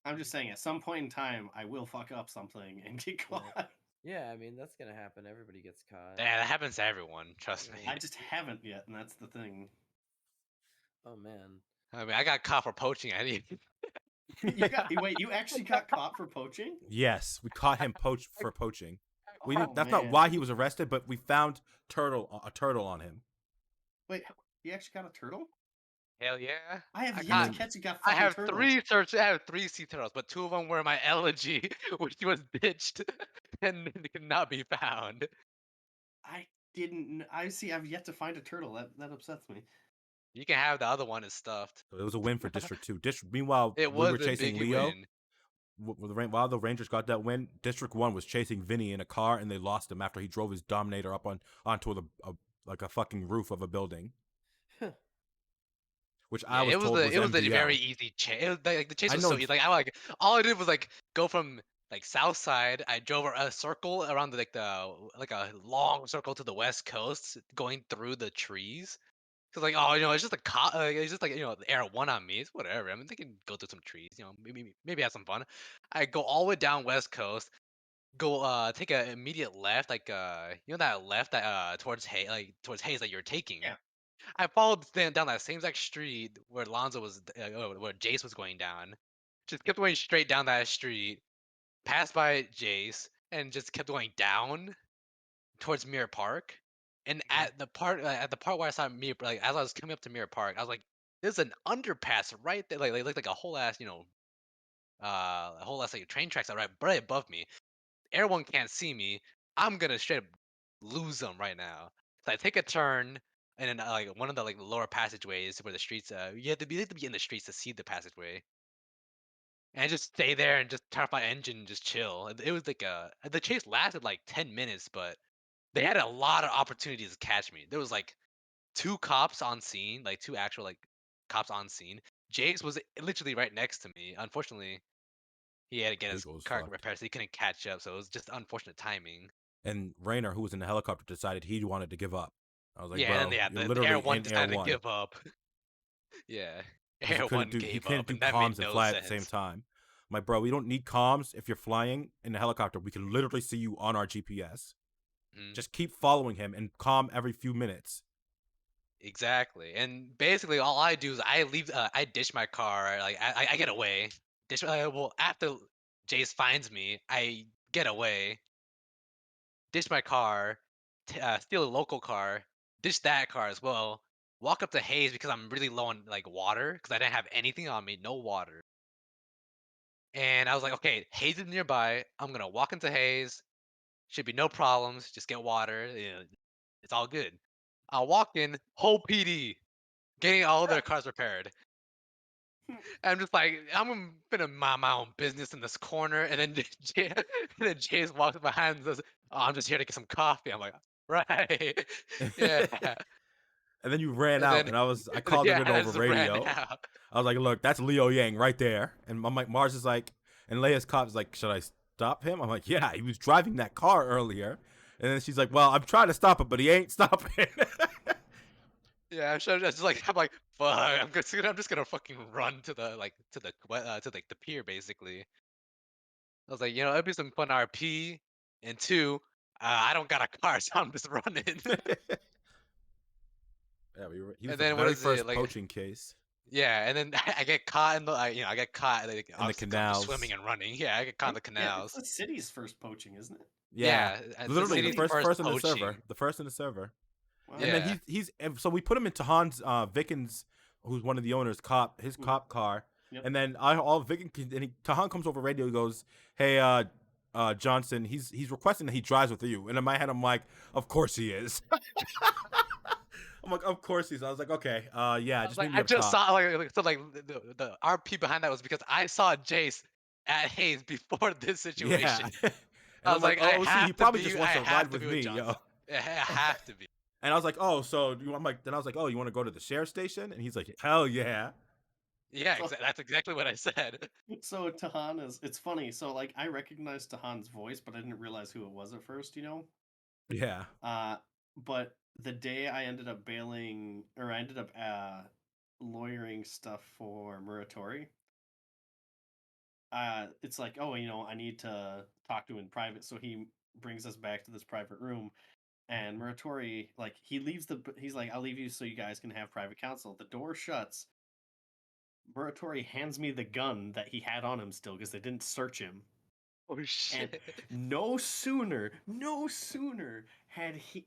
I'm just saying, at some point in time, I will fuck up something and get yeah. caught. Yeah, I mean that's gonna happen. Everybody gets caught. Yeah, that happens to everyone. Trust me. I just haven't yet, and that's the thing. Oh man. I mean, I got caught for poaching. I didn't. Wait, you actually got caught for poaching? yes, we caught him for poaching. We Oh, didn't. That's not man. why he was arrested, but we found a turtle on him. Wait, you actually got a turtle? Hell yeah! I have yet got- to catch a got I fucking have turtle. I have 3 sea turtles, but 2 of them were in my elegy, which was ditched and could not be found. I didn't. I see. I've yet to find a turtle. That upsets me. You can have the other one is stuffed. So it was a win for District 2. Meanwhile, It we was were a chasing big Leo. win. While the Rangers got that win, District 1 was chasing Vinny in a car, and they lost him after he drove his Dominator up onto like a fucking roof of a building. Which Yeah, I was told was it was a MDL. very easy chase. Like the chase I was know so easy. Like like all I did was like go from like south side. I drove a circle around the like a long circle to the west coast, going through the trees. Cause like oh it's just a it's just like the air one on me. It's whatever. I mean they can go through some trees. Maybe have some fun. I go all the way down west coast. Go take an immediate left like that left that towards towards Hayes that you're taking. Yeah. I followed down that same exact street where Lonzo was, where Jace was going down. Just kept going straight down that street, passed by Jace, and just kept going down towards Mirror Park. And at the part where I saw Mirror, like as I was coming up to Mirror Park, I was like, "There's an underpass right there, like a whole ass, a whole ass like train tracks right above me. Everyone can't see me. I'm gonna straight up lose them right now." So I take a turn, and then like one of the like lower passageways where the streets. You have to be in the streets to see the passageway, and I just stay there and just turn off my engine and just chill. It was like the chase lasted like 10 minutes, but they had a lot of opportunities to catch me. There was like 2 cops on scene, like 2 actual like cops on scene. Jace was literally right next to me. Unfortunately, he had to get his Legal as car fuck. repaired, so he couldn't catch up. So it was just unfortunate timing. And Rainer, who was in the helicopter, decided he wanted to give up. I was like, Yeah, and bro, then you're the literally Air One in Air decided to 1. give up. Yeah, Because Air One he gave couldn't up, do and that made comms and no fly at the same sense. time. I'm like, bro, we don't need comms if you're flying in a helicopter. We can literally see you on our GPS. Mhm. Just keep following him and comm every few minutes. Exactly, and basically all I do is I leave. I ditch my car. Like I get away. Well, after Jace finds me. I get away, ditch my car, steal a local car, ditch that car as well. Walk up to Hayes because I'm really low on like water because I didn't have anything on me, no water. And I was like, okay, Hayes is nearby. I'm gonna walk into Hayes. Should be no problems. Just get water. It's all good. I walk in, whole PD, getting all their cars repaired. I'm just like, I'm gonna mind my own business in this corner, and then and then Jace walks behind and says, "Oh, I'm just here to get some coffee." I'm like, right, yeah. And then you ran And out, then, and I called yeah, it I over just ran radio. out. I was like, look, that's Leo Yang right there. And I'm like, Mars is like, and Leia's cop is like, should I stop him? I'm like, yeah, he was driving that car earlier. And then she's like, well, I'm trying to stop him, but he ain't stopping. Yeah, I'm just like, fuck. I'm just gonna fucking run to the the pier basically. I was like, it'd be some fun RP, and two, I don't got a car, so I'm just running. Yeah, he was And the then what very is it first like? poaching case Yeah, and then I get caught in I get caught like in the obviously 'cause I'm just swimming canals. and running. Yeah, I get caught in the Yeah, it's canals. the city's first poaching, isn't it? Yeah, Yeah, it's the literally the city's first first in the server. poaching. The first in the server. Wow. And then so we put him into Hans Vikens, who's one of the owners, his cop car. Yep. And then Tahan comes over radio. He goes, "Hey, Johnson, he's requesting that he drives with you." And in my head, I'm like, "Of course he is." I'm like, "Of course he's." I was like, "Okay, yeah, just Like, maybe I a just cop." saw the RP behind that was because I saw Jace at Hayes before this situation. Yeah. And I I'm was like, like, I "Oh, see, he have to probably be, just I wants to have ride to with be me, with yo." Johnson. I have to be. And I was like, "Oh, so I'm like," then I was like, "Oh, you want to go to the sheriff station?" And he's like, "Hell yeah." Yeah, that's exactly what I said. So Tahan it's funny. So like I recognized Tahan's voice, but I didn't realize who it was at first, Yeah. But the day I ended up lawyering stuff for Muratori, it's like, oh, I need to talk to him in private, so he brings us back to this private room. And Muratori, like, he's like, I'll leave you so you guys can have private counsel. The door shuts. Muratori hands me the gun that he had on him still because they didn't search him. Oh shit! And no sooner had he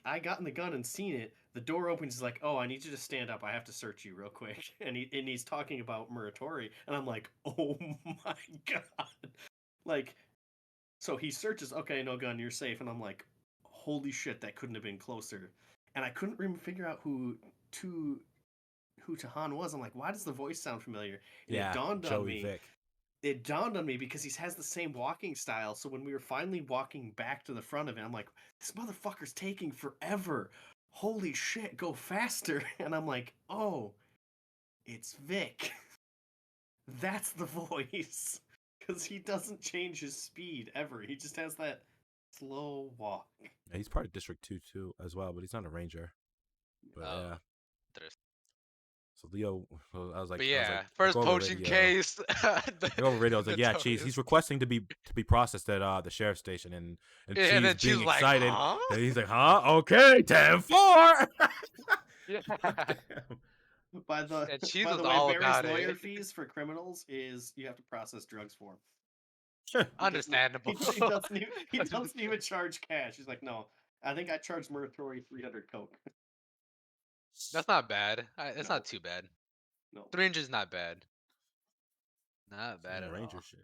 I gotten the gun and seen it. The door opens. He's like, "Oh, I need you to stand up. I have to search you real quick." And he's talking about Muratori, and I'm like, "Oh my god!" Like, so he searches. Okay, no gun. You're safe. And I'm like, "Holy shit! That couldn't have been closer." And I couldn't figure out who Tahan was. I'm like, "Why does the voice sound familiar?" And Yeah, it dawned on Joey me. Vick. It dawned on me because he has the same walking style. So when we were finally walking back to the front of it, I'm like, this motherfucker's taking forever. Holy shit, go faster. And I'm like, oh, it's Vic. That's the voice. Because he doesn't change his speed ever. He just has that slow walk. Yeah, he's part of District 2 too as well, but he's not a ranger. But yeah. So Leo, I was like, But yeah, like, first go over poaching radio. case. Go over radio. I was like, yeah, Cheese. He's requesting to be processed at the sheriff's station, and Yeah, Cheese and then being Cheese like, excited. huh? And he's like, huh? Okay, 10-4. Yeah. By the Cheese by was the way, all Barry's about lawyer it. fees for criminals is you have to process drugs for him. Understandable. He doesn't even charge cash. He's like, no, I think I charged Muratori 300 coke. That's not bad. It's not too bad. No. 300's not bad. Not bad at Ranger all. shit.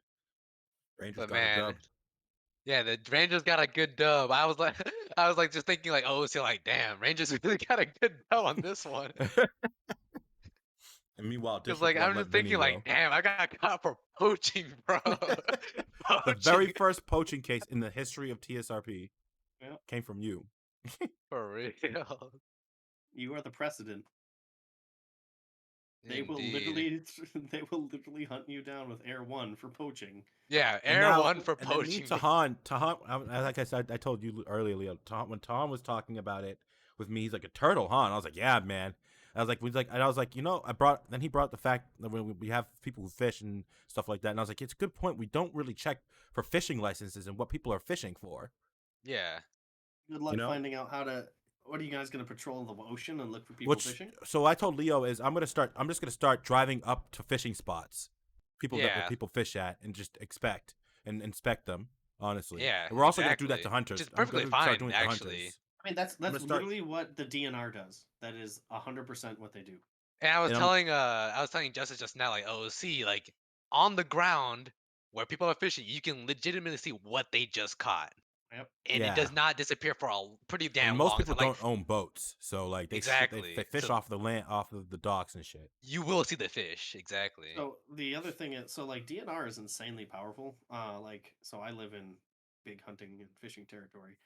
Rangers But got a man, dub. yeah, the Rangers got a good dub. I was like, just thinking like, oh, so like, damn, Rangers really got a good dub on this one. And meanwhile, Because District like 1 I'm let just thinking Vinny like, damn, I got caught for poaching, bro. The very first poaching case in the history of TSRP came from you. For real. You are the precedent. They Indeed. will literally hunt you down with Air 1 for poaching. Yeah, And Air now- 1 for and then me, poaching. Tahan, like I said, I told you earlier, Leo. When Tahan was talking about it with me, he's like a turtle, huh? And I was like, yeah, man. I was like, then he brought the fact that when we have people who fish and stuff like that, and I was like, it's a good point. We don't really check for fishing licenses and what people are fishing for. Yeah. Good luck finding out how to. What are you guys going to patrol the ocean and look for people fishing? So I told Leo is I'm just gonna start driving up to fishing spots. people that people fish at and just expect and inspect them. Honestly, Yeah, and we're also exactly. gonna do that to hunters. Which is I'm perfectly gonna fine, start doing it to actually. hunters. I mean, that's gonna start- literally what the DNR does. That is 100% what they do. And I was And telling Justice just now, like, oh, see, like on the ground where people are fishing, you can legitimately see what they just caught, Yep. and it does not disappear for a pretty damn and most long people time. don't own boats, so like they Exactly. they fish So- off the land, off of the docks and shit. You will see the fish, exactly. So the other thing is, so like DNR is insanely powerful. So I live in big hunting and fishing territory.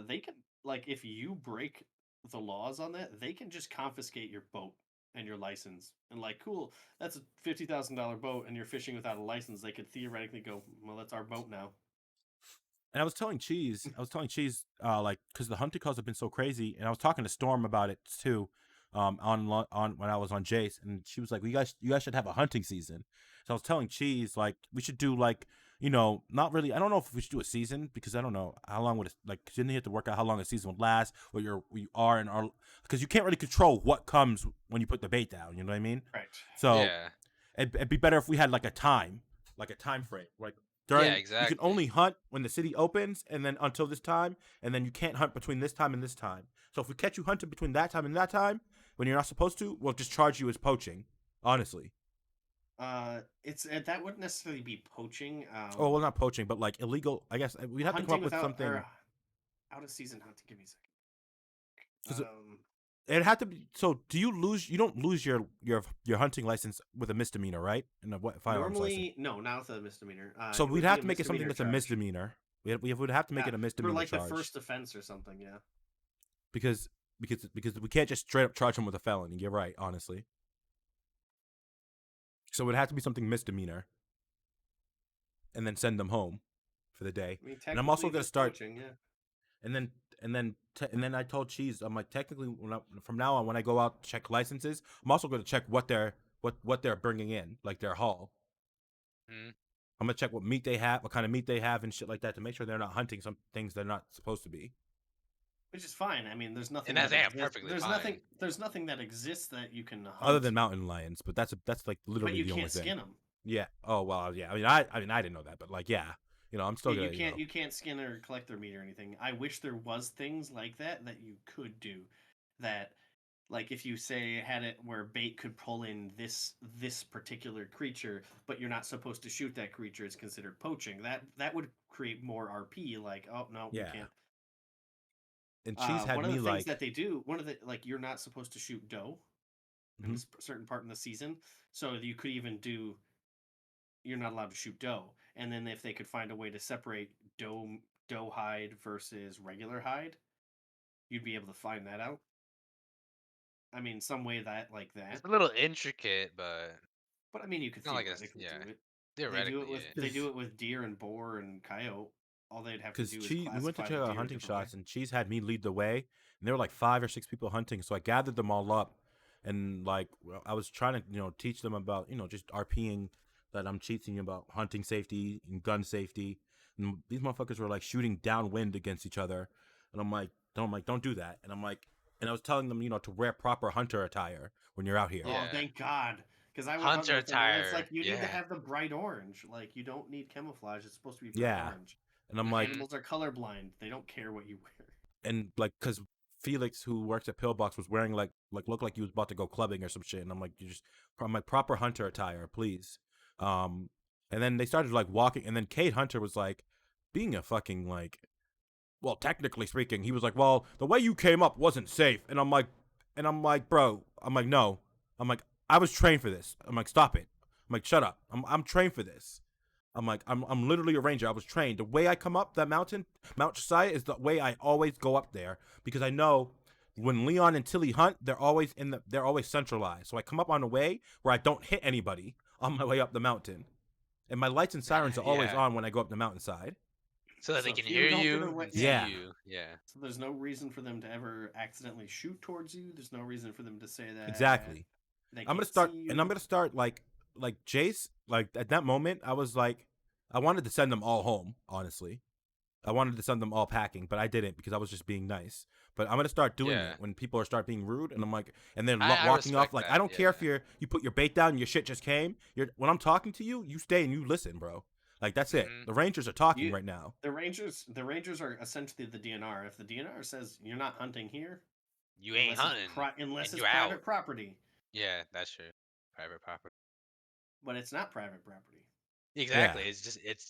They can, like, if you break the laws on that, they can just confiscate your boat and your license. And like, cool, that's a $50,000 boat, and you're fishing without a license. They could theoretically go, well, that's our boat now. And I was telling Cheese, like, because the hunting calls have been so crazy, and I was talking to Storm about it too, on when I was on Jace, and she was like, "You guys should have a hunting season." So I was telling Cheese, like, we should do, like, not really. I don't know if we should do a season, because I don't know how long would it, like, didn't you have to work out how long a season would last, what you are and are, because you can't really control what comes when you put the bait down. You know what I mean? Right. So Yeah. it'd be better if we had like a time frame, like. During, Yeah, exactly. You can only hunt when the city opens, and then until this time, and then you can't hunt between this time and this time. So if we catch you hunting between that time and that time, when you're not supposed to, we'll just charge you as poaching. Honestly. That wouldn't necessarily be poaching. Oh well, not poaching, but like illegal. I guess we'd have to come up with something. Out of season hunting. Give me a 'Cause second. it had to be. So do you lose? You don't lose your hunting license with a misdemeanor, right? And a firearms Normally, license. no, not with a misdemeanor. So it we'd would have be to make it something that's charge. a misdemeanor. We would have to make it a misdemeanor for like charge. the first offense or something. Yeah. Because we can't just straight up charge them with a felony. You're right, honestly. So it would have to be something misdemeanor, and then send them home for the day. I mean, and I'm also gonna start. Poaching, yeah. And then I told Cheese, I'm like, technically, from now on, when I go out to check licenses, I'm also going to check what they're bringing in, like their haul. Mm-hmm. I'm gonna check what meat they have, what kind of meat they have, and shit like that, to make sure they're not hunting some things they're not supposed to be. Which is fine. I mean, there's nothing. And that's perfectly there's fine. nothing. There's nothing that exists that you can hunt. Other than mountain lions, but that's like literally the only thing. But you can't skin them. Yeah. Oh well. Yeah. I mean, I didn't know that, but like, yeah. I'm still gonna. You can't skin or collect their meat or anything. I wish there was things like that you could do. That, like, if you say had it where bait could pull in this particular creature, but you're not supposed to shoot that creature, it's considered poaching. That would create more RP. Like, oh no, Yeah. you can't. And Cheese had one of me the like things that they do. One of the, like, you're not supposed to shoot doe in a certain part in the season, so you could even do. You're not allowed to shoot doe, and then if they could find a way to separate doe hide versus regular hide, you'd be able to find that out. I mean, some way like that. It's a little intricate, but I mean, you could theoretically do it. Theoretically, they do it with deer and boar and coyote. All they'd have to do is we went to check out hunting shots, way. and Cheese had me lead the way, and there were like 5 or 6 people hunting, so I gathered them all up, and like I was trying to teach them about just RPing, that I'm teaching about hunting safety and gun safety, and these motherfuckers were like shooting downwind against each other, and I'm like, don't do that, and I was telling them to wear proper hunter attire when you're out here. Oh, thank God. Because I went hunter hunting with them, and attire. it's like you need to have the bright orange. Like, you don't need camouflage. It's supposed to be bright Yeah. orange. And I'm like, Animals are colorblind. They don't care what you wear. and like, because Felix, who works at Pillbox, was wearing like looked like he was about to go clubbing or some shit, and I'm like, I'm like, proper hunter attire, please. And then they started like walking, and then Kate Hunter was like, being a fucking like, well, technically speaking, he was like, well, the way you came up wasn't safe, and I'm like, bro, I'm like, no, I'm like, I was trained for this. I'm like, stop it. I'm like, shut up. I'm trained for this. I'm like, I'm literally a ranger. I was trained. The way I come up that mountain, Mount Josiah, is the way I always go up there, because I know when Leon and Tilly hunt, they're always centralized. So I come up on a way where I don't hit anybody on my way up the mountain, and my lights and sirens are always on when I go up the mountainside, so that they can if hear don't get you away- and see Yeah. you. Yeah. So there's no reason for them to ever accidentally shoot towards you. There's no reason for them to say that. exactly. They I'm gonna can't start, see you. and I'm gonna start like Jace. Like at that moment, I was like, I wanted to send them all home, honestly. I wanted to send them all packing, but I didn't because I was just being nice. But I'm gonna start doing Yeah. it when people start being rude, and I'm like, and they're I walking off. respect Like, I that, don't care if yeah. you put your bait down and your shit just came. When I'm talking to you, you stay and you listen, bro. Like, that's it. Mhm. The Rangers are talking right now. The Rangers are essentially the DNR. If the DNR says you're not hunting here, You ain't hunting, unless and it's you private out. property. Yeah, that's true. Private property. But it's not private property. Exactly. It's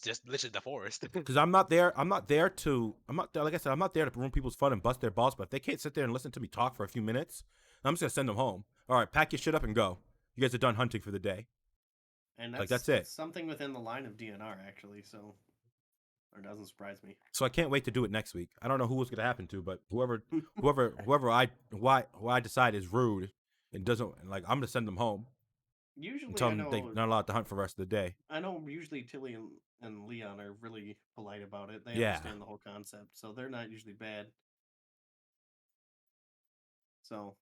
just literally the forest. Because I'm not there. I'm not there to. I'm not like I said. I'm not there to ruin people's fun and bust their balls. But if they can't sit there and listen to me talk for a few minutes, I'm just gonna send them home. All right, pack your shit up and go. You guys are done hunting for the day. And that's it. something within the line of DNR actually. So, or doesn't surprise me. So I can't wait to do it next week. I don't know who it's gonna happen to, but whoever I decide is rude and doesn't like, I'm gonna send them home. Usually, and tell them they're not allowed to hunt for the rest of the day. I know usually Tilly and Leon are really polite about it. They Yeah. understand the whole concept, so they're not usually bad. So,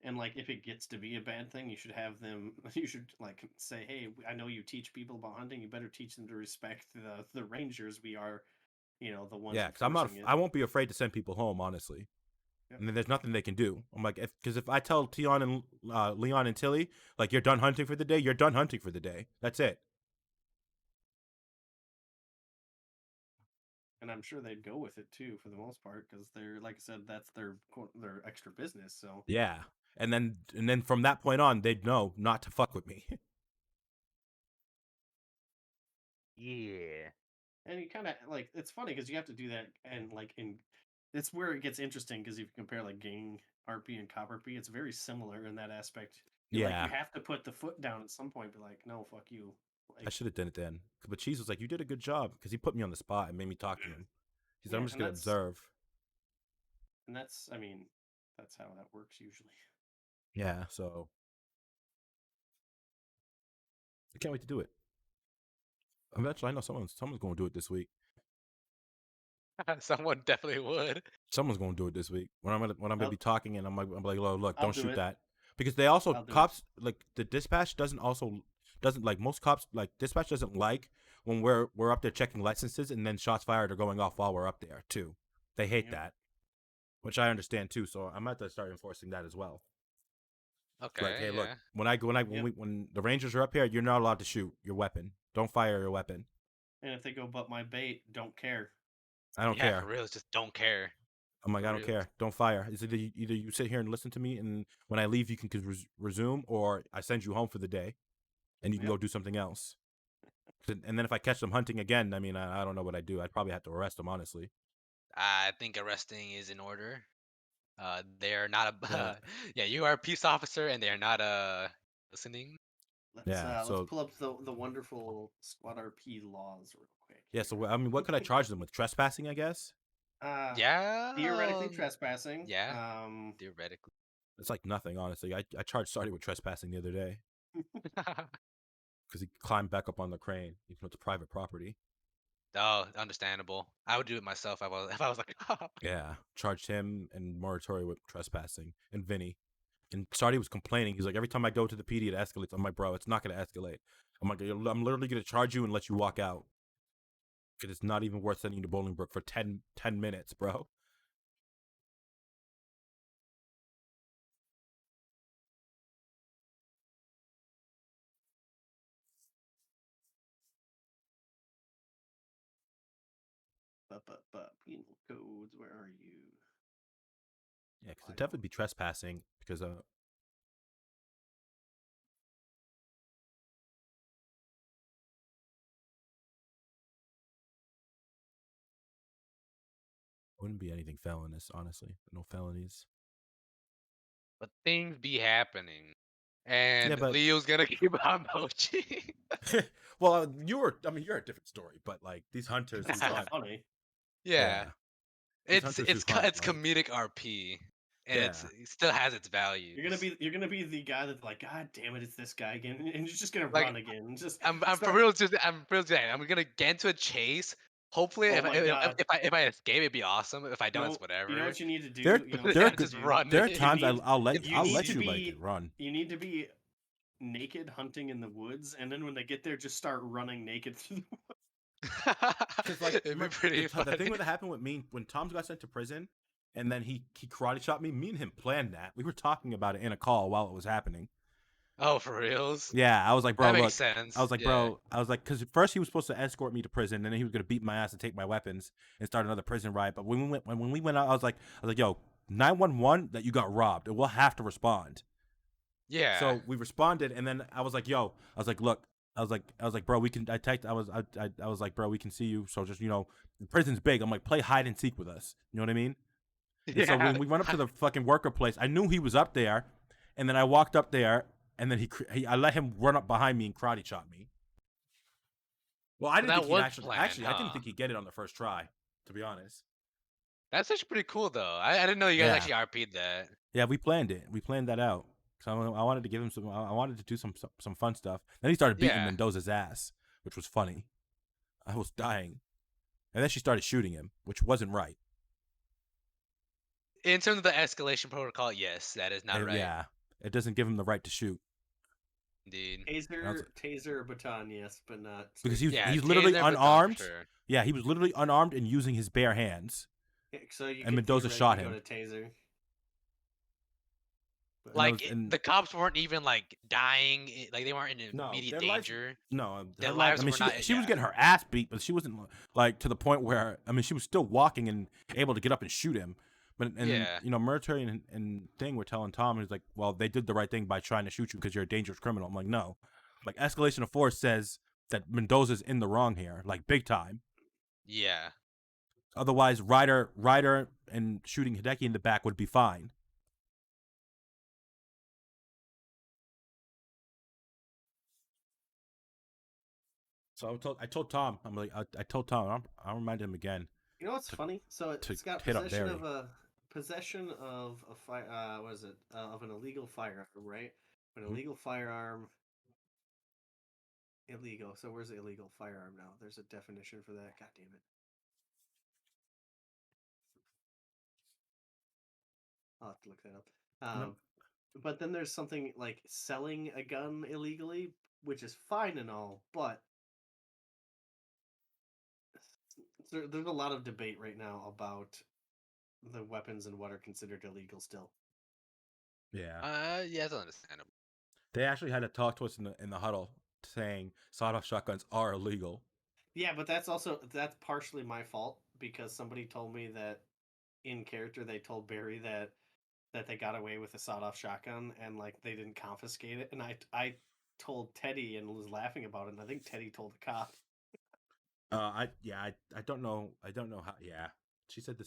and like if it gets to be a bad thing, you should have them. You should like say, "Hey, I know you teach people about hunting. You better teach them to respect the rangers. We are, the ones." Yeah, because I won't be afraid to send people home, honestly. Yep. And then there's nothing they can do. I'm like, because if I tell Leon and Tilly, like, you're done hunting for the day, you're done hunting for the day. That's it. And I'm sure they'd go with it too, for the most part, because they're, like I said, that's their extra business. So yeah, and then from that point on, they'd know not to fuck with me. Yeah. And you kind of like, it's funny because you have to do that, and like it's where it gets interesting because if you compare like Gang RP and Copper P, it's very similar in that aspect. You Yeah. have to put the foot down at some point. Be like, no, fuck you. Like, I should have done it then. But Cheese was like, you did a good job, because he put me on the spot and made me talk to him. He's like, I'm just gonna observe. And that's, I mean, that's how that works usually. Yeah, so I can't wait to do it. Eventually, I know someone's going to do it this week. Someone definitely would. Someone's going to do it this week when I'm gonna be talking, and I'm like, look, I'll don't do shoot it. that, because they also I'll do cops like the dispatch doesn't like, most cops, like, dispatch doesn't like when we're up there checking licenses and then shots fired are going off while we're up there too. They hate that, which I understand too. So I'm about to start enforcing that as well. Okay. Like, hey, yeah. look, when the Rangers are up here, you're not allowed to shoot your weapon. Don't fire your weapon. And if they go butt my bait, don't care. I don't Yeah, care. for real, it's just don't care. I'm like, I don't care. Don't fire. It's either you sit here and listen to me, and when I leave, you can resume, or I send you home for the day, and you can go do something else. And then if I catch them hunting again, I mean, I don't know what I'd do. I'd probably have to arrest them, honestly. I think arresting is in order. They are not a. Yeah. Yeah, you are a peace officer, and they are not listening. Let's pull up the wonderful Squad RP laws real quick. Yeah. So I mean, what could I charge them with? Trespassing, I guess. Yeah. Theoretically trespassing. Yeah. Theoretically. It's like nothing, honestly. I charged Sardi with trespassing the other day because he climbed back up on the crane, even though it's private property. Oh, understandable. I would do it myself if I was like. Yeah, charged him and Moratori with trespassing, and Vinny. And Sardi was complaining. He's like, every time I go to the PD, it escalates. I'm like, bro, it's not going to escalate. I'm like, I'm literally going to charge you and let you walk out. Because it's not even worth sending you to Bolingbrook for 10 minutes, bro. Penal codes, where are you? Yeah, because it'd definitely be trespassing, because wouldn't be anything felonious, honestly. No felonies. But things be happening, and Yeah, but Leo's gonna keep on poaching. well, you're a different story, but like these hunters, It's still funny. Yeah. It's hunt, comedic RP, and Yeah. it still has its value. You're gonna be the guy that's like, God damn it, it's this guy again, and you're just gonna Like, run again. Just I'm start- for real. I'm for real today. I'm gonna get into a chase. Hopefully, Oh my God. if I escape, it'd be awesome. If I don't, No, it's whatever. You know what you need to do? There are times I'll let you like run. You need to be naked hunting in the woods, and then when they get there, just start running naked through the woods. Because like It'd be remember, pretty the funny. thing that happened with me when Tom got sent to prison, and then he karate chopped me. Me and him planned that. We were talking about it in a call while it was happening. Oh, for reals? Yeah, I was like, bro, That makes look. I sense. was like, Yeah. bro, I was like, because first he was supposed to escort me to prison, and then he was gonna beat my ass and take my weapons and start another prison riot. But when we went out, I was like, yo, 911, that you got robbed, and we'll have to respond. Yeah. So we responded, and then I was like, yo, I was like, look, I was like, bro, we can. I was like, bro, we can see you. So just the prison's big. I'm like, play hide and seek with us. You know what I mean? And so Yeah. when we went up to the fucking worker place, I knew he was up there, and then I walked up there, and then I let him run up behind me and karate chop me. Well, I So didn't think that he'd was planned, I didn't huh? think he'd get it on the first try, to be honest. That's actually pretty cool, though. I didn't know you guys Yeah, actually RP'd that. yeah, we planned it. We planned that out. So I wanted to give him some. I wanted to do some fun stuff. Then he started beating Yeah. Mendoza's ass, which was funny. I was dying, and then she started shooting him, which wasn't right. In terms of the escalation protocol, yes, that is not right. Yeah, it doesn't give him the right to shoot. Indeed. Taser, baton, yes, but not Because straight he's shooting. literally taser, baton for unarmed. sure. Yeah, he was literally unarmed and using his bare hands. Yeah, so you And could Mendoza shot him. go to taser. But Like the cops weren't even like dying, like they weren't in immediate their lives- danger. No, Their her lives I mean, were not. she was Yeah. getting her ass beat, but she wasn't like to the point where she was still walking and able to get up and shoot him. But Yeah. military and thing were telling Tom, he's like, well, they did the right thing by trying to shoot you because you're a dangerous criminal. I'm like, no, like escalation of force says that Mendoza's in the wrong here, like big time. Yeah. Otherwise, Ryder and shooting Hideki in the back would be fine. So I told Tom, I'm like, I told Tom, I'll remind him again. You know what's funny? So it's got hit up possession of a fire. What is it? Of an illegal firearm, right? An Mhm. illegal firearm. Illegal. So where's the illegal firearm now? There's a definition for that. God damn it. I'll have to look that up. Nope. But then there's something like selling a gun illegally, which is fine and all, but there's a lot of debate right now about the weapons and what are considered illegal still. Yeah. Yeah, that's understandable. They actually had to talk to us in the huddle, saying sawed-off shotguns are illegal. Yeah, but that's partially my fault because somebody told me that in character they told Barry that they got away with a sawed-off shotgun and like they didn't confiscate it, and I told Teddy and was laughing about it, and I think Teddy told the cop. I don't know how. Yeah, she said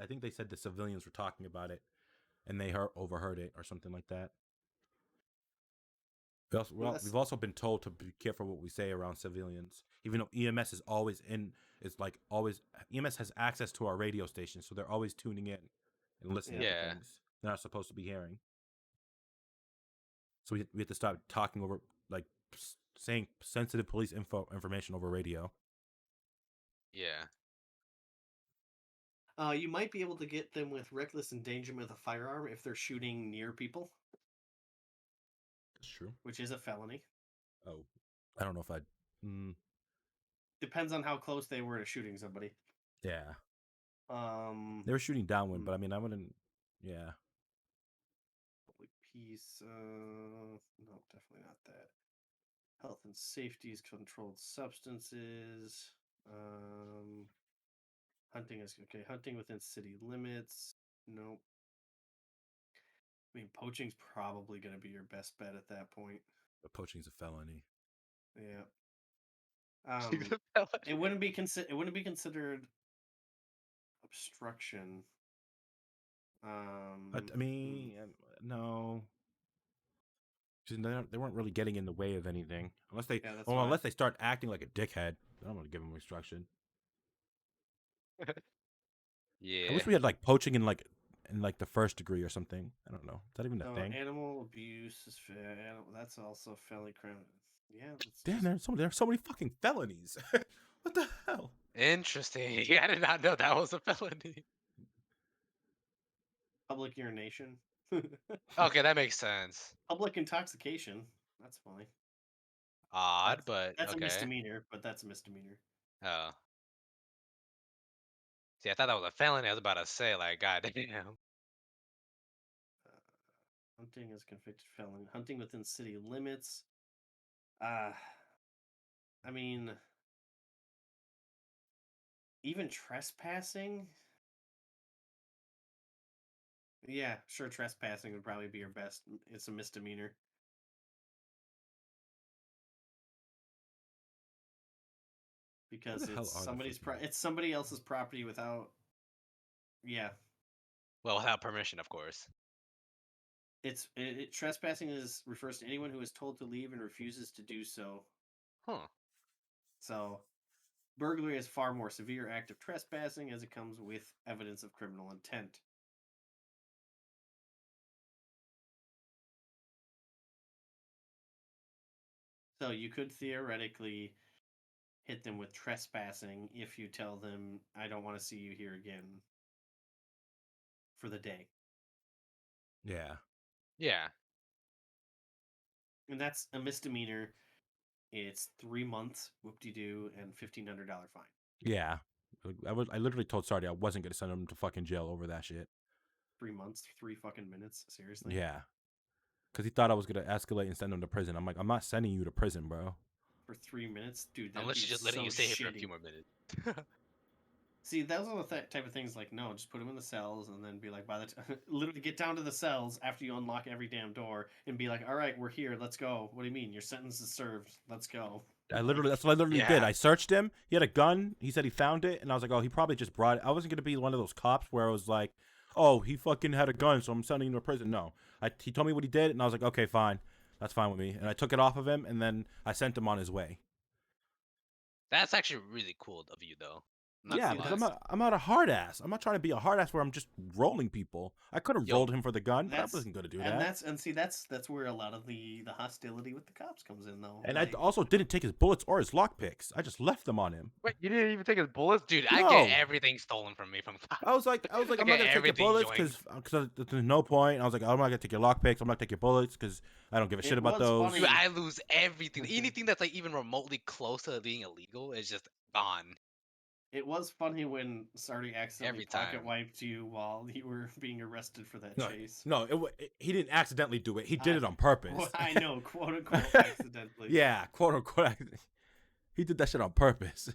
I think they said the civilians were talking about it, and they overheard it or something like that. We've also been told to be careful what we say around civilians, even though EMS is always EMS has access to our radio station, so they're always tuning in and listening to things they're not supposed to be hearing. So we have to stop talking over, like, saying sensitive police information over radio. Yeah. You might be able to get them with reckless endangerment of a firearm if they're shooting near people. That's true. Which is a felony. Oh, I don't know if I'd. Depends on how close they were to shooting somebody. Yeah. They were shooting downwind, but I mean, I wouldn't. Yeah. Public peace. No, definitely not that. Health and safety is controlled substances. Hunting is okay. Hunting within city limits. Nope. I mean, poaching's probably going to be your best bet at that point. But poaching's a felony. Yeah. It wouldn't be considered obstruction. I mean, no. They weren't really getting in the way of anything, unless they unless they start acting like a dickhead. I'm gonna give them obstruction. Yeah. I wish we had like poaching in the first degree or something. I don't know. Is that even a thing? Animal abuse is that's also felony crime. Yeah. Damn, there's so many fucking felonies. What the hell? Interesting. I did not know that was a felony. Public urination. Okay, that makes sense. Public intoxication. That's funny. Odd, but that's okay. a misdemeanor, but that's a misdemeanor. Oh. See, I thought that was a felony. I was about to say, like, goddamn. Hunting is convicted felon. Hunting within city limits. I mean, even trespassing. Yeah, sure. Trespassing would probably be your best. It's a misdemeanor. Because the hell it's are the it's somebody else's property without. Yeah, Well, without permission, of course. trespassing refers to anyone who is told to leave and refuses to do so. Huh. So, burglary is far more severe act of trespassing as it comes with evidence of criminal intent. So you could theoretically hit them with trespassing if you tell them, "I don't want to see you here again for the day." Yeah. Yeah. And that's a misdemeanor. It's 3 months, whoop-de-doo, and $1,500 fine. Yeah. I literally told Sardi I wasn't gonna send him to fucking jail over that shit. 3 months, 3 fucking minutes, seriously? Yeah. Because he thought I was gonna escalate and send him to prison. I'm like, I'm not sending you to prison, bro. For 3 minutes? Dude, that'd Unless be she's just so letting you stay here for a shitty. few more minutes. See, those are the type of things like, no, just put them in the cells and then be like, by the time, literally get down to the cells after you unlock every damn door and be like, all right, we're here, let's go. What do you mean? Your sentence is served. Let's go. That's what I literally did. I searched him. He had a gun. He said he found it, and I was like, oh, he probably just brought it. I wasn't gonna be one of those cops where I was like, oh, he fucking had a gun, so I'm sending him to prison. No, he told me what he did, and I was like, okay, fine, that's fine with me. And I took it off of him, and then I sent him on his way. That's actually really cool of you, though. Yeah, because I'm not a hard ass. I'm not trying to be a hard ass where I'm just rolling people. I could have rolled him for the gun, but I wasn't gonna do that. That's where a lot of the hostility with the cops comes in, though. And I also didn't take his bullets or his lockpicks. I just left them on him. Wait, you didn't even take his bullets, dude? I No. get everything stolen from me from cops. I was like, I'm not gonna take your bullets because there's no point. I was like, I'm not gonna take your lockpicks. I'm not gonna take your bullets because I don't give a shit about those. Dude, I lose everything. Anything that's like even remotely close to being illegal is just gone. It was funny when Sardi accidentally pocket wiped you while you were being arrested for that chase. No, he didn't accidentally do it. He did it on purpose. Well, I know, quote unquote, accidentally. Yeah, quote unquote. He did that shit on purpose.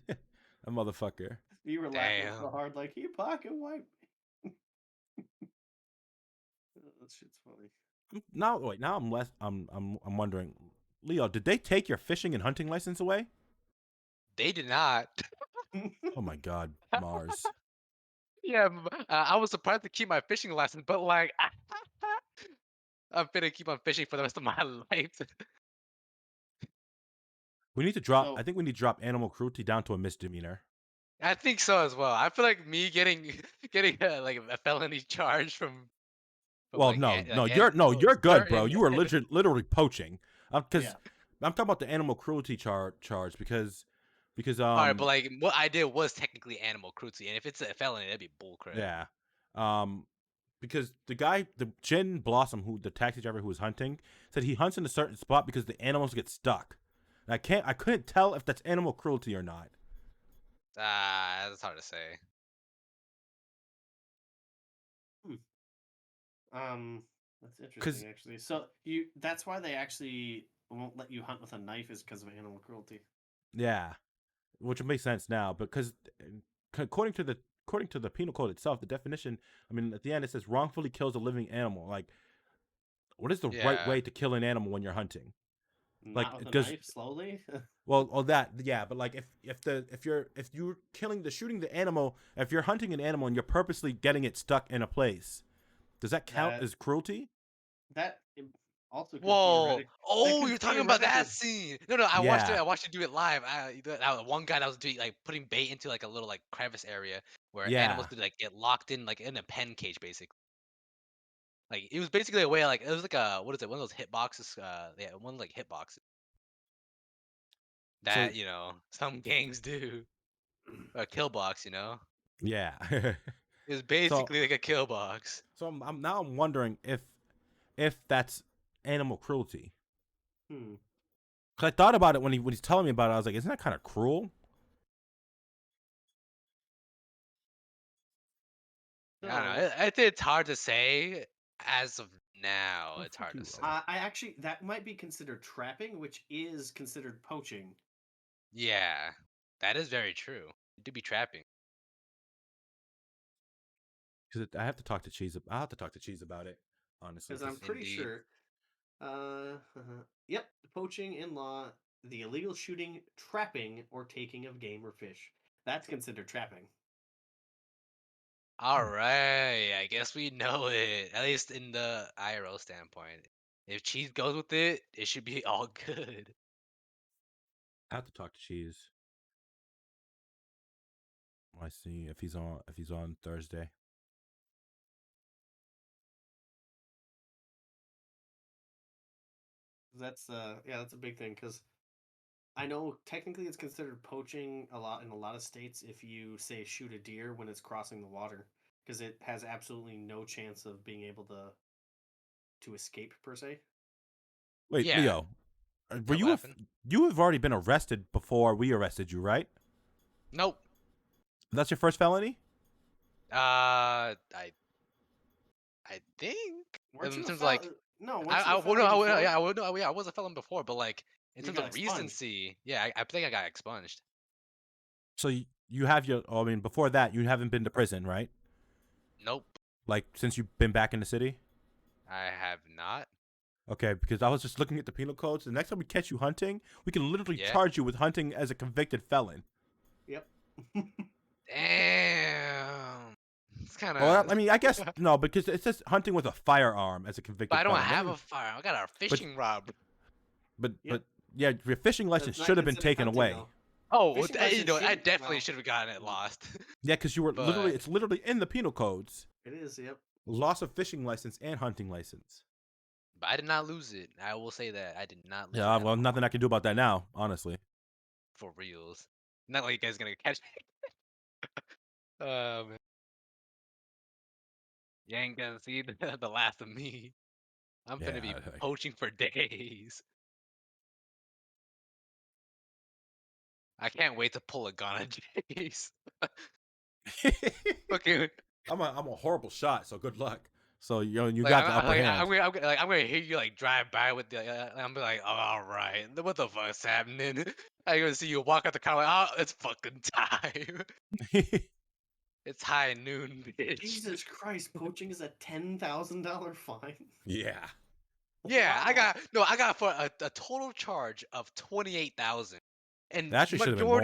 A motherfucker. You were laughing so hard, like he pocket wiped me. That shit's funny. Now I'm wondering, Leo, did they take your fishing and hunting license away? They did not. Oh my God, Mars. Yeah, I was surprised to keep my fishing license, but like, I'm gonna keep on fishing for the rest of my life. We need to drop. I think we need to drop animal cruelty down to a misdemeanor. I think so as well. I feel like me getting like a felony charge from. Well, like, you're good, bro. You were literally poaching. Because I'm talking about the animal cruelty charge because All right, but like what I did was technically animal cruelty, and if it's a felony, that'd be bullcrap. Yeah. Because the Jin Blossom, the taxi driver who was hunting, said he hunts in a certain spot because the animals get stuck. And I couldn't tell if that's animal cruelty or not. That's hard to say. That's interesting actually. So that's why they actually won't let you hunt with a knife is because of animal cruelty. Yeah. Which makes sense now, because according to the penal code itself, the definition, I mean, at the end it says wrongfully kills a living animal. Like, what is the right way to kill an animal when you're hunting? Not with a knife, slowly. But like if you're shooting the animal, if you're hunting an animal and you're purposely getting it stuck in a place, does that count as cruelty? That also. Whoa! Oh, you're talking about that scene? No, I watched it. I watched it do it live. One guy that was doing like putting bait into like a little like crevice area where animals could like get locked in like in a pen cage, basically. Like it was basically a way like it was like a what is it? One of those hit boxes. One like hit boxes that some gangs do. A kill box, Yeah. It was basically like a kill box. So I'm wondering if that's animal cruelty. Cause I thought about it when he's telling me about it. I was like, isn't that kind of cruel? I don't know. It's hard to say as of now. It's hard to say. I actually that might be considered trapping, which is considered poaching. Yeah, that is very true. It do be trapping. Because I have to talk to Cheese. I'll have to talk to Cheese about it, honestly. Because I'm pretty sure. Yep, poaching in law, the illegal shooting, trapping, or taking of game or fish. That's considered trapping. All right, I guess we know it. At least in the IRL standpoint. If Cheese goes with it, it should be all good. I have to talk to Cheese. I see if he's on Thursday. That's that's a big thing because I know technically it's considered poaching a lot in a lot of states if you say shoot a deer when it's crossing the water because it has absolutely no chance of being able to escape per se. Wait, Yeah. Leo, were you you have already been arrested before we arrested you, right? Nope. That's your first felony? I think Weren't in you a terms of felon? like No, weren't I you a well, felon no, before? yeah, I was a felon before, but like in You terms got of expunged. recency, yeah, I think I got expunged. So you have your. I mean, before that, you haven't been to prison, right? Nope, Like since you've been back in the city. I have not. Okay, because I was just looking at the penal codes. The next time we catch you hunting, we can literally Yeah. charge you with hunting as a convicted felon. Yep. Damn. It's kind Well, of. I mean, I guess no, because it says hunting with a firearm as a convicted But I don't felon. have a fire. I got a fishing rod. But Yep. yeah, your fishing license should have been taken away. Oh, Fishing you know, license I should- definitely well, should have gotten it lost. Yeah, because you were literally, But- it's literally in the penal codes. It is, yep. Loss of fishing license and hunting license. But I did not lose it. I will say that I did not lose Yeah, it. well, nothing I can do about that now, honestly. For reals. Not like you guys gonna catch me. Man. You ain't gonna see the last of me. I'm finna be Yeah, poaching for days. I can't wait to pull a gun on Jace. Okay. I'm a horrible shot, so good luck. So you Like, got the upper hand. I'm gonna hear you like drive by with the. I'm be like, oh, all right, what the fuck's happening? I gonna see you walk out the car like, oh, it's fucking time. It's high noon, bitch. Jesus Christ, poaching is a $10,000 fine. Yeah. Yeah, I got for a total charge of 28,000, and That actually should've been more.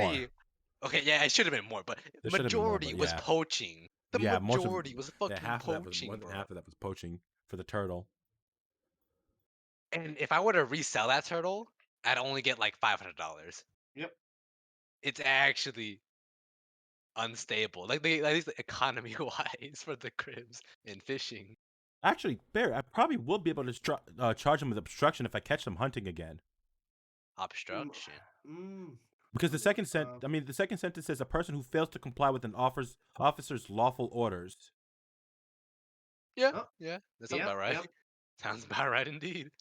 Okay, yeah, it should have been more, but There should've been more, majority but was yeah. poaching. The Yeah, most of majority was fucking half of that was poaching, more than bro. half of that was poaching for the turtle. And if I were to resell that turtle, I'd only get like $500. Yep. It's actually unstable, like at least economy wise for the cribs and fishing. Actually, Barry, I probably will be able to charge them with obstruction if I catch them hunting again. Obstruction. Because the second sentence says a person who fails to comply with an officer's lawful orders. Yeah, yeah, that sounds about right. Yep. Sounds about right indeed.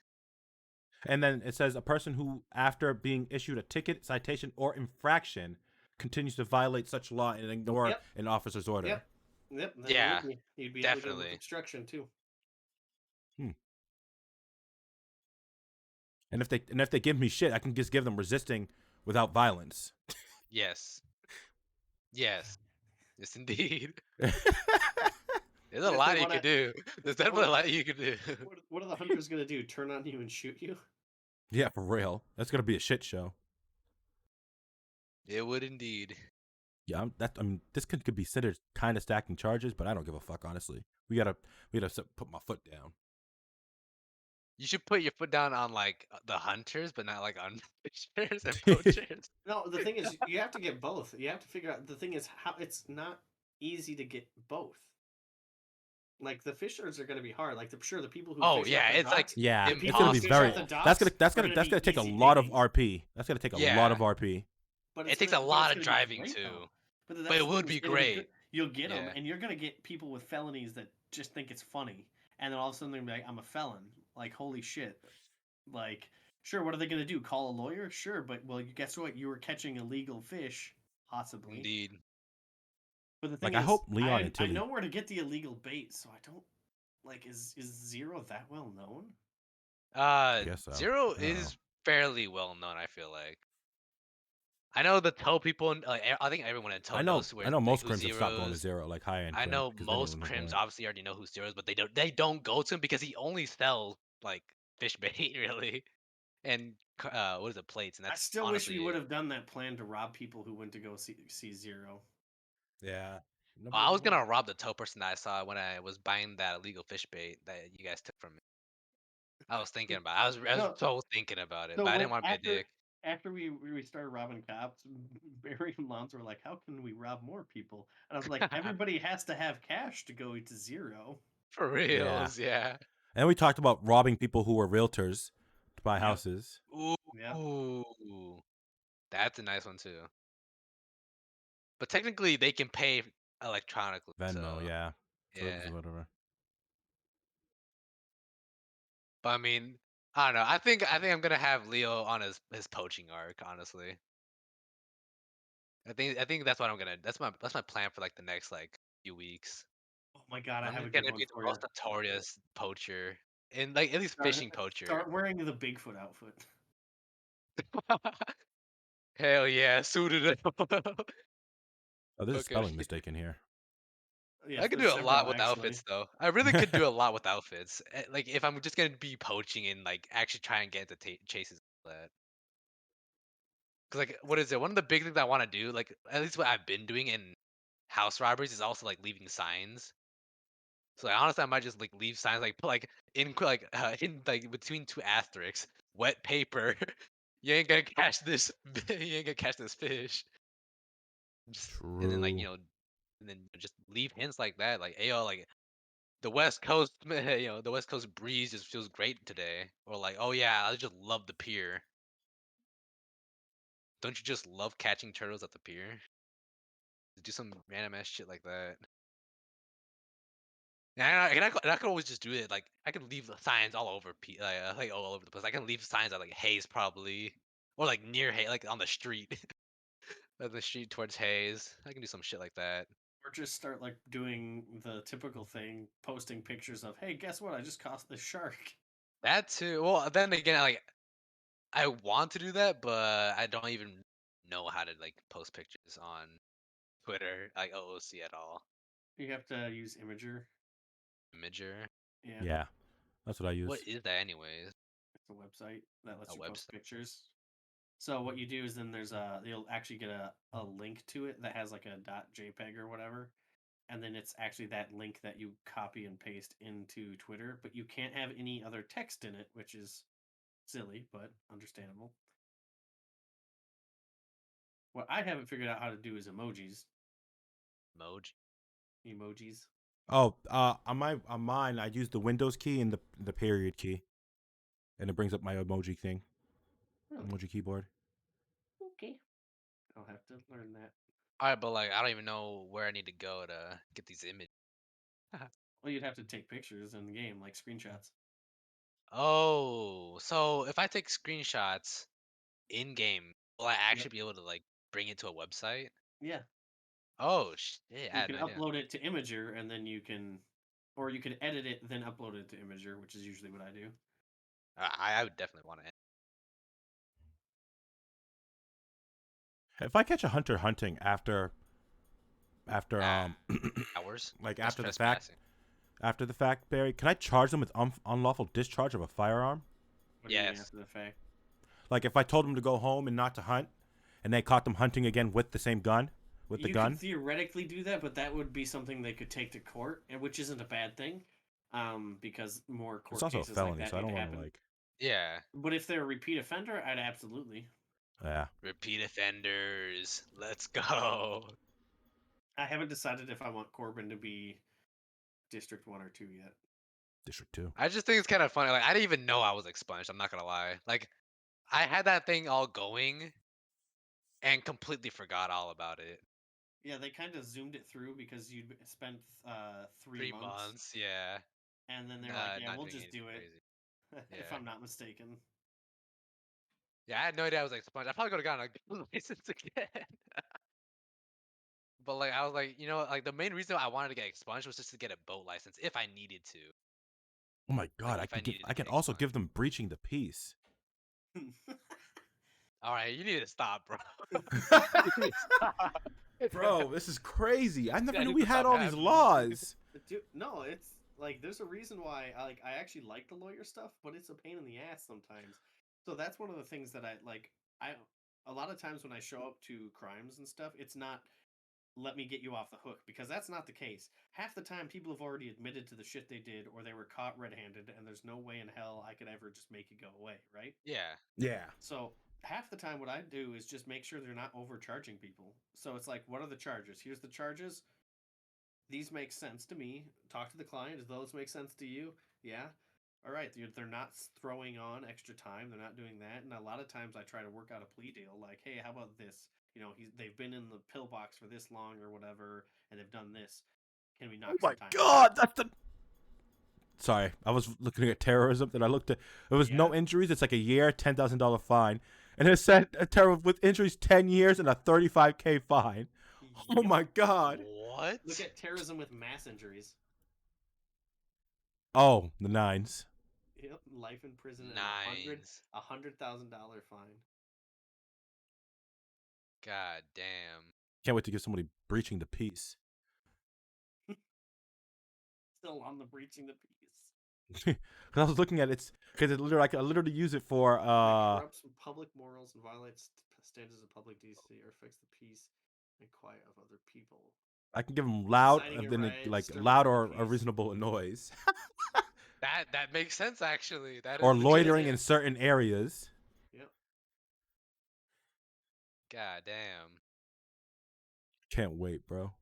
And then it says a person who, after being issued a ticket, citation, or infraction, continues to violate such law and ignore an officer's order. Yep. Yep. Then Yeah, you'd be definitely. with obstruction too. And if they give me shit, I can just give them resisting without violence. Yes. Yes. Yes, indeed. There's a lot you could do. There's definitely a lot you could do. What are the hunters gonna do? Turn on you and shoot you? Yeah, for real. That's gonna be a shit show. It would indeed. Yeah, I mean, this could be considered kind of stacking charges, but I don't give a fuck, honestly. We gotta put my foot down. You should put your foot down on like the hunters, but not like on fishers and poachers. No, the thing is, you have to get both. You have to figure out. The thing is, how it's not easy to get both. Like the fishers are going to be hard. Like the people who. Oh fish yeah, off the it's like docks, yeah, the it's gonna be who fish very. off the That's docks gonna be take a easy lot of digging. RP. That's gonna take a lot of RP. But it it's takes gonna- a but lot it's of gonna be driving great, too. though. But that's it the would thing, be it'll great. good. You'll get them, Yeah. and you're gonna get people with felonies that just think it's funny, and then all of a sudden they're gonna be like, "I'm a felon." Like, holy shit! Like, sure, what are they gonna do? Call a lawyer? Sure, but well, guess what? You were catching illegal fish, possibly. Indeed. But the thing Like, I is, hope Leon and I Tilly. know where to get the illegal bait, so I don't like. Is Zero that well known? I guess so. Zero I don't know. is fairly well known. I feel like. I know the Toe people. Like, I think everyone in Toe I know. knows where I know like most who crims have stopped going to Zero's. Zero, like high end I crim, know because then it was most no crims point. obviously already know who Zero's, but they don't go to him because he only sells like fish bait really, and what is it, plates, and I that's still wish honestly we would it. have done that plan to rob people who went to go see Zero. Yeah. I was gonna rob the Toe person that I saw when I was buying that illegal fish bait that you guys took from me. I was thinking about. I was No, so thinking about it, so but I when didn't want to be a dick. after we started robbing cops, Barry and Lance were like, "How can we rob more people?" And I was like, "Everybody has to have cash to go to Zero." For Yeah. reals, yeah. And we talked about robbing people who were realtors to buy Yep. houses. Yep. Ooh, that's a nice one too. But technically, they can pay electronically. Venmo, So yeah. So it was yeah. whatever. But I mean, I don't know. I think I'm gonna have Leo on his poaching arc. Honestly, I think that's what I'm gonna. That's my plan for like the next like few weeks. Oh my god, I I'm have a just good gonna one be the for you. most notorious poacher, and like at least fishing poacher. Start wearing the Bigfoot outfit. Hell yeah, suited up. Oh, there's a Okay. spelling mistake in here. Yes, I could there's do a lot several with actually. outfits though. I really could do a lot with outfits. Like if I'm just gonna be poaching and like actually try and get into chases and all that. Cause like what is it? One of the big things I want to do, like at least what I've been doing in house robberies, is also like leaving signs. So like, honestly, I might just like leave signs like put like in like between two asterisks, wet paper. You ain't gonna catch this. You ain't gonna catch this fish. And then like True. and then just leave hints like that, like ayo, like the West Coast, the West Coast breeze just feels great today. Or like, oh yeah, I just love the pier. Don't you just love catching turtles at the pier? Do some random ass shit like that. And I could always just do it. Like I could leave the signs all over, like all over the place. I can leave signs at like Hayes probably, or like near Hayes, like on the street, on the street towards Hayes. I can do some shit like that. Or just start like doing the typical thing, posting pictures of, "Hey, guess what? I just caught this shark." That too. Well, then again, like I want to do that, but I don't even know how to like post pictures on Twitter, like OOC at all. You have to use Imager. Imager. Yeah, Yeah. That's what I What use. is that anyways? it's a website that A lets you post website. pictures. So what you do is then you'll actually get a link to it that has like a .jpeg or whatever, and then it's actually that link that you copy and paste into Twitter, but you can't have any other text in it, which is silly but understandable. What I haven't figured out how to do is emojis. Emojis. Oh, on mine, I use the Windows key and the period key, and it brings up my emoji thing, Really? emoji keyboard. Okay. I'll have to learn that. All right, but like I don't even know where I need to go to get these images. Well, you'd have to take pictures in the game, like screenshots. Oh, so if I take screenshots in game, will I Yep. actually be able to like bring it to a website? Yeah. Oh shit, I You had can no idea. upload it to Imager, and then or you can edit it, then upload it to Imager, which is usually what I do. I would definitely want to. If I catch a hunter hunting after Hours. like That's after the fact, trespassing. Barry, can I charge them with unlawful discharge of a firearm? What do you mean Yes. after the fact? Like if I told them to go home and not to hunt, and they caught them hunting again with the same gun, with the You gun. could theoretically do that, but that would be something they could take to court, and which isn't a bad thing, because more It's court also a cases like felony, that so I need don't to want happen. to like. Yeah. But if they're a repeat offender, I'd absolutely. Yeah. Repeat offenders. Let's go. I haven't decided if I want Corbin to be District 1 or 2 yet. District 2. I just think it's kind of funny. Like I didn't even know I was expunged. I'm not gonna lie. Like I had that thing all going and completely forgot all about it. Yeah, they kind of zoomed it through because you'd spent 3 3 months, months, yeah. and then they were like, "Yeah, Not we'll doing just anything do it," crazy. if Yeah. I'm not mistaken. Yeah, I had no idea I was expunged. I probably could have gotten a license again. But like I was like, like the main reason I wanted to get expunged was just to get a boat license if I needed to. Oh my god, Like if I needed I to can get also expunged. give them breaching the peace. All right, you need to stop, bro. Bro, this is crazy. I never I knew need we to had stop all these having laws. Dude, no, it's like there's a reason why I actually like the lawyer stuff, but it's a pain in the ass sometimes. So that's one of the things that I like. I a lot of times when I show up to crimes and stuff, it's not let me get you off the hook because that's not the case. Half the time, people have already admitted to the shit they did, or they were caught red-handed, and there's no way in hell I could ever just make it go away, right? Yeah. Yeah. So half the time, what I do is just make sure they're not overcharging people. So it's like, what are the charges? Here's the charges. These make sense to me. Talk to the client. Does those make sense to you? Yeah. All right. They're not throwing on extra time. They're not doing that. And a lot of times I try to work out a plea deal. Like, hey, how about this? They've been in the pill box for this long or whatever, and they've done this. Can we knock Oh some my time? god, that's the. Sorry, I was looking at terrorism. Then I looked at there was no Yeah. injuries. It's like a year, $10,000 fine, and it said a terror with injuries 10 years and a 35K fine. Oh Yep. my god. What? Look at terrorism with mass injuries. Oh, the nines. Yep. Life in prison and Nines. $100,000 fine. God damn. Can't wait to get somebody breaching the peace. Still on the breaching the peace. Because I was looking at it, because it literally I could literally use it for That corrupts public morals and violates standards of public decency or affects the peace and quiet of other people. I can give them loud, Inciting a then riot, like disturbance loud of the or a peace. reasonable noise, That makes sense actually. That is or legit. loitering in certain areas. Yep. God damn. Can't wait, bro.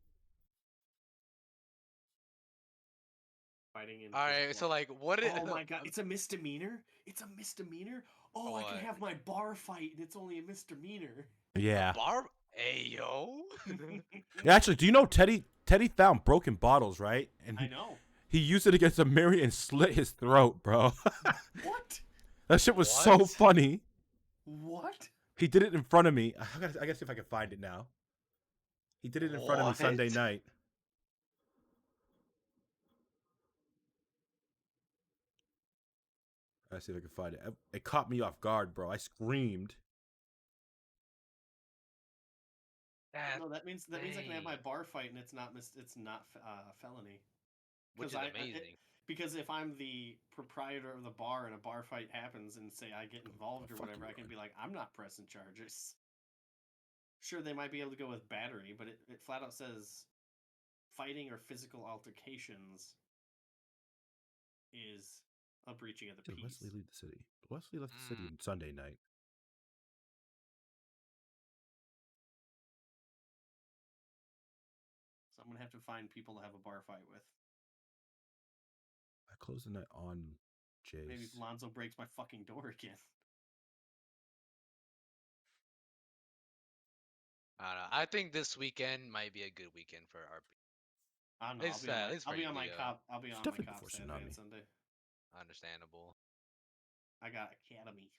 Fighting in All right, physical. so like, what is? Oh my god, it's a misdemeanor. It's a misdemeanor. Oh, I can What? have my bar fight, and it's only a misdemeanor. Yeah. Bar? Hey yo. Yeah, actually, do you know Teddy found broken bottles, right? And I know. he used it against a Mary and slit his throat, bro. What? That shit was so What? funny. What? He did it in front of me. I guess if I can find it now. He did it in front of me Sunday What? night. Let's see if I can find it. It caught me off guard, bro. I screamed. No, that means I can have my bar fight, and it's not felony. Which is amazing. Because if I'm the proprietor of the bar and a bar fight happens, and say I get involved or whatever, I can be like, I'm not pressing charges. Sure, they might be able to go with battery, but it flat out says fighting or physical altercations is a breaching of the Did peace. Wesley leave the city? Wesley left the city on Sunday night. So I'm gonna have to find people to have a bar fight with. I closed the night on Jace. Maybe Lonzo breaks my fucking door again. I don't know. I think this weekend might be a good weekend for RP. I don't know. I'll be on my cop forcing on Saturday me. and Sunday. Understandable. I got Academy.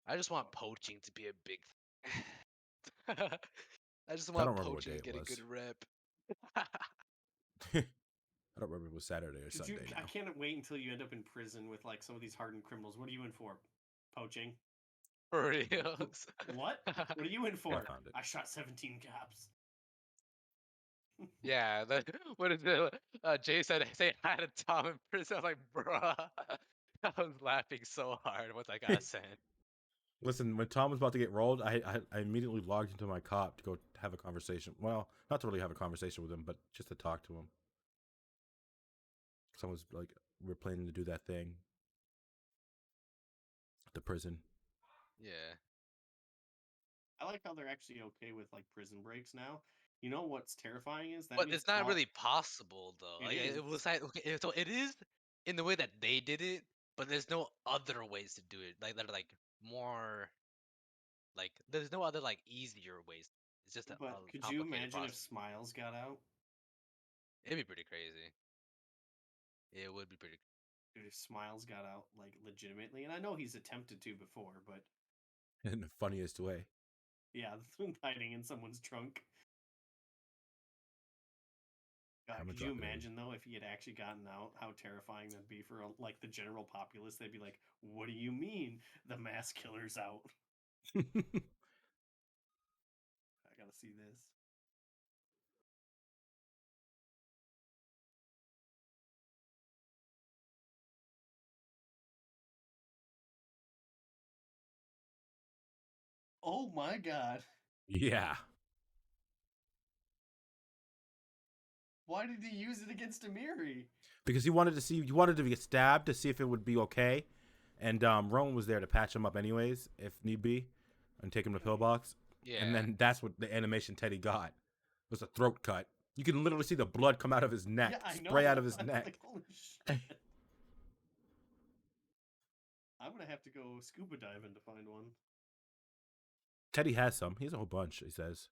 I just want poaching to be a big thing. I just I want don't remember what poaching day to it get a was. good rep. I don't remember if it was Saturday or Sunday I now. can't wait until you end up in prison with like some of these hardened criminals. What are you in for? Poaching? For reals. What? What are you in for? found it. I shot 17 cops. Yeah, what is it? Jay said, "Say hi to Tom in prison." I was like, "Bruh," I was laughing so hard once I got sent. Listen, when Tom was about to get rolled, I immediately logged into my cop to go have a conversation. Well, not to really have a conversation with him, but just to talk to him. Someone's like, we're planning to do that thing at the prison. Yeah. I like how they're actually okay with like prison breaks now. You know what's terrifying is that But means it's not really possible though. It Like is. it was like okay, so it is in the way that they did it, but there's no other ways to do it. Like that are like more like there's no other like easier ways. It's just a But could you complicated imagine if process. Smiles got out? It'd be pretty crazy. It would be pretty. Dude, if Smiles got out like legitimately, and I know he's attempted to before, but in the funniest way. Yeah, hiding in someone's trunk. God, I'ma could you drop it in. imagine though if he had actually gotten out, how terrifying that'd be for like the general populace? They'd be like, "What do you mean the mass killer's out?" I gotta see this. Oh my god! Yeah. Why did he use it against Amiri? Because he wanted to get stabbed to see if it would be okay, and Rowan was there to patch him up anyways, if need be, and take him to pillbox. Yeah. And then that's what the animation Teddy got was a throat cut. You can literally see the blood come out of his neck, Yeah, I spray know. out of his I was neck. like, holy shit. I'm gonna have to go scuba diving to find one. Teddy has some. He has a whole bunch. He says.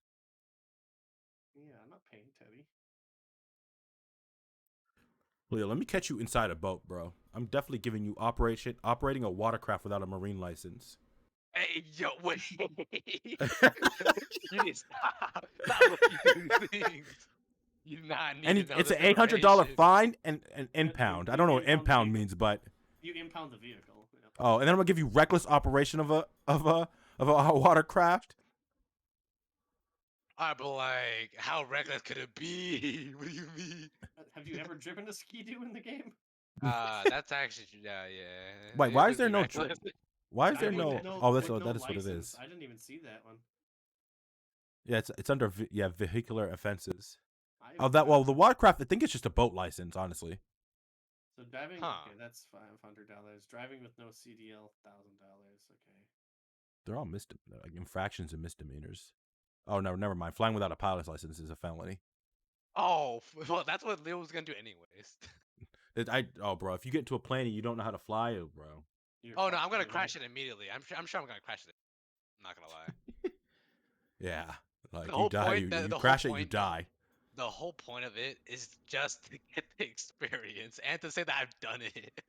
Yeah, I'm not paying Teddy. Leo, let me catch you inside a boat, bro. I'm definitely giving you operating a watercraft without a marine license. Hey, yo, wait. You need to stop. Stop looking through these things. You do not need And to know it's this an $800 information. fine and an impound. I don't know what impound means, but You impound the vehicle. Yeah. oh, and then I'm gonna give you reckless operation of a watercraft. I'd be like, how reckless could it be? What do you mean? Have you ever driven a ski-doo in the game? That's actually yeah. Wait, It why would is there be no? reckless. Why is there Driving no? with no, Oh, that's with no that is what it license? is. I didn't even see that one. Yeah, it's under vehicular offenses. I Oh, that well, the watercraft. I think it's just a boat license, honestly. So driving, Huh. okay, that's $500. Driving with no CDL, $1,000. Okay. They're all infractions and misdemeanors. Oh no, never mind. Flying without a pilot's license is a felony. Oh, well, that's what Leo was gonna do anyways. Bro, if you get into a plane and you don't know how to fly it, bro. Oh no, I'm gonna crash it immediately. I'm sure I'm gonna crash it. I'm not gonna lie. Yeah, like The you whole die, point- you the whole crash it, you point- die. The whole point of it is just to get the experience and to say that I've done it.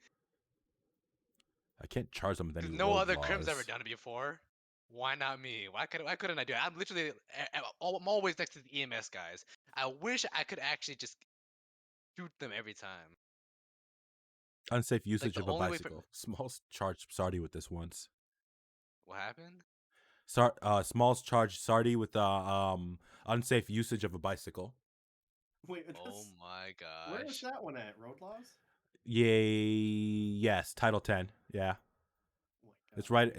I can't charge them with any No road other laws. crim's ever done it before. Why not me? Why couldn't I do it? I'm literally I'm always next to the EMS guys. I wish I could actually just shoot them every time. Unsafe usage the of a only way for- bicycle. Smalls charged Sardi with this once. What happened? Smalls charged Sardi with unsafe usage of a bicycle. Wait, Oh my gosh. where is that one at? Road laws? Yay! Yes, Title 10. Yeah, Oh my God, it's right.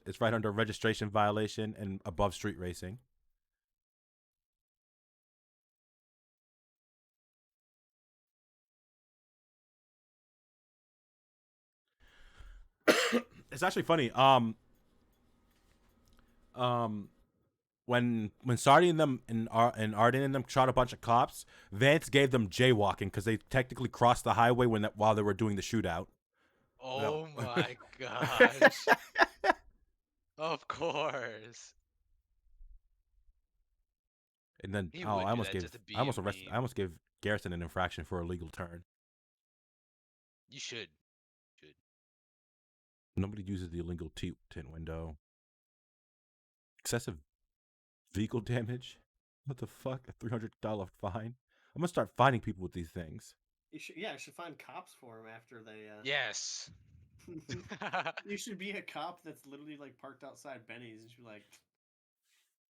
It's right under registration violation and above street racing. It's actually funny. When Sardi and them and Arden and them shot a bunch of cops, Vance gave them jaywalking because they technically crossed the highway while they were doing the shootout. Oh my gosh. Of course. And then He I would do almost that gave just to be I almost a arrested. meme. I almost gave Garrison an infraction for a legal turn. You should. Nobody uses the illegal tint window. Excessive vehicle damage. What the fuck? A $300 fine. I'm gonna start fining people with these things. I should find cops for him after they. Yes. You should be a cop that's literally like parked outside Benny's and should be like,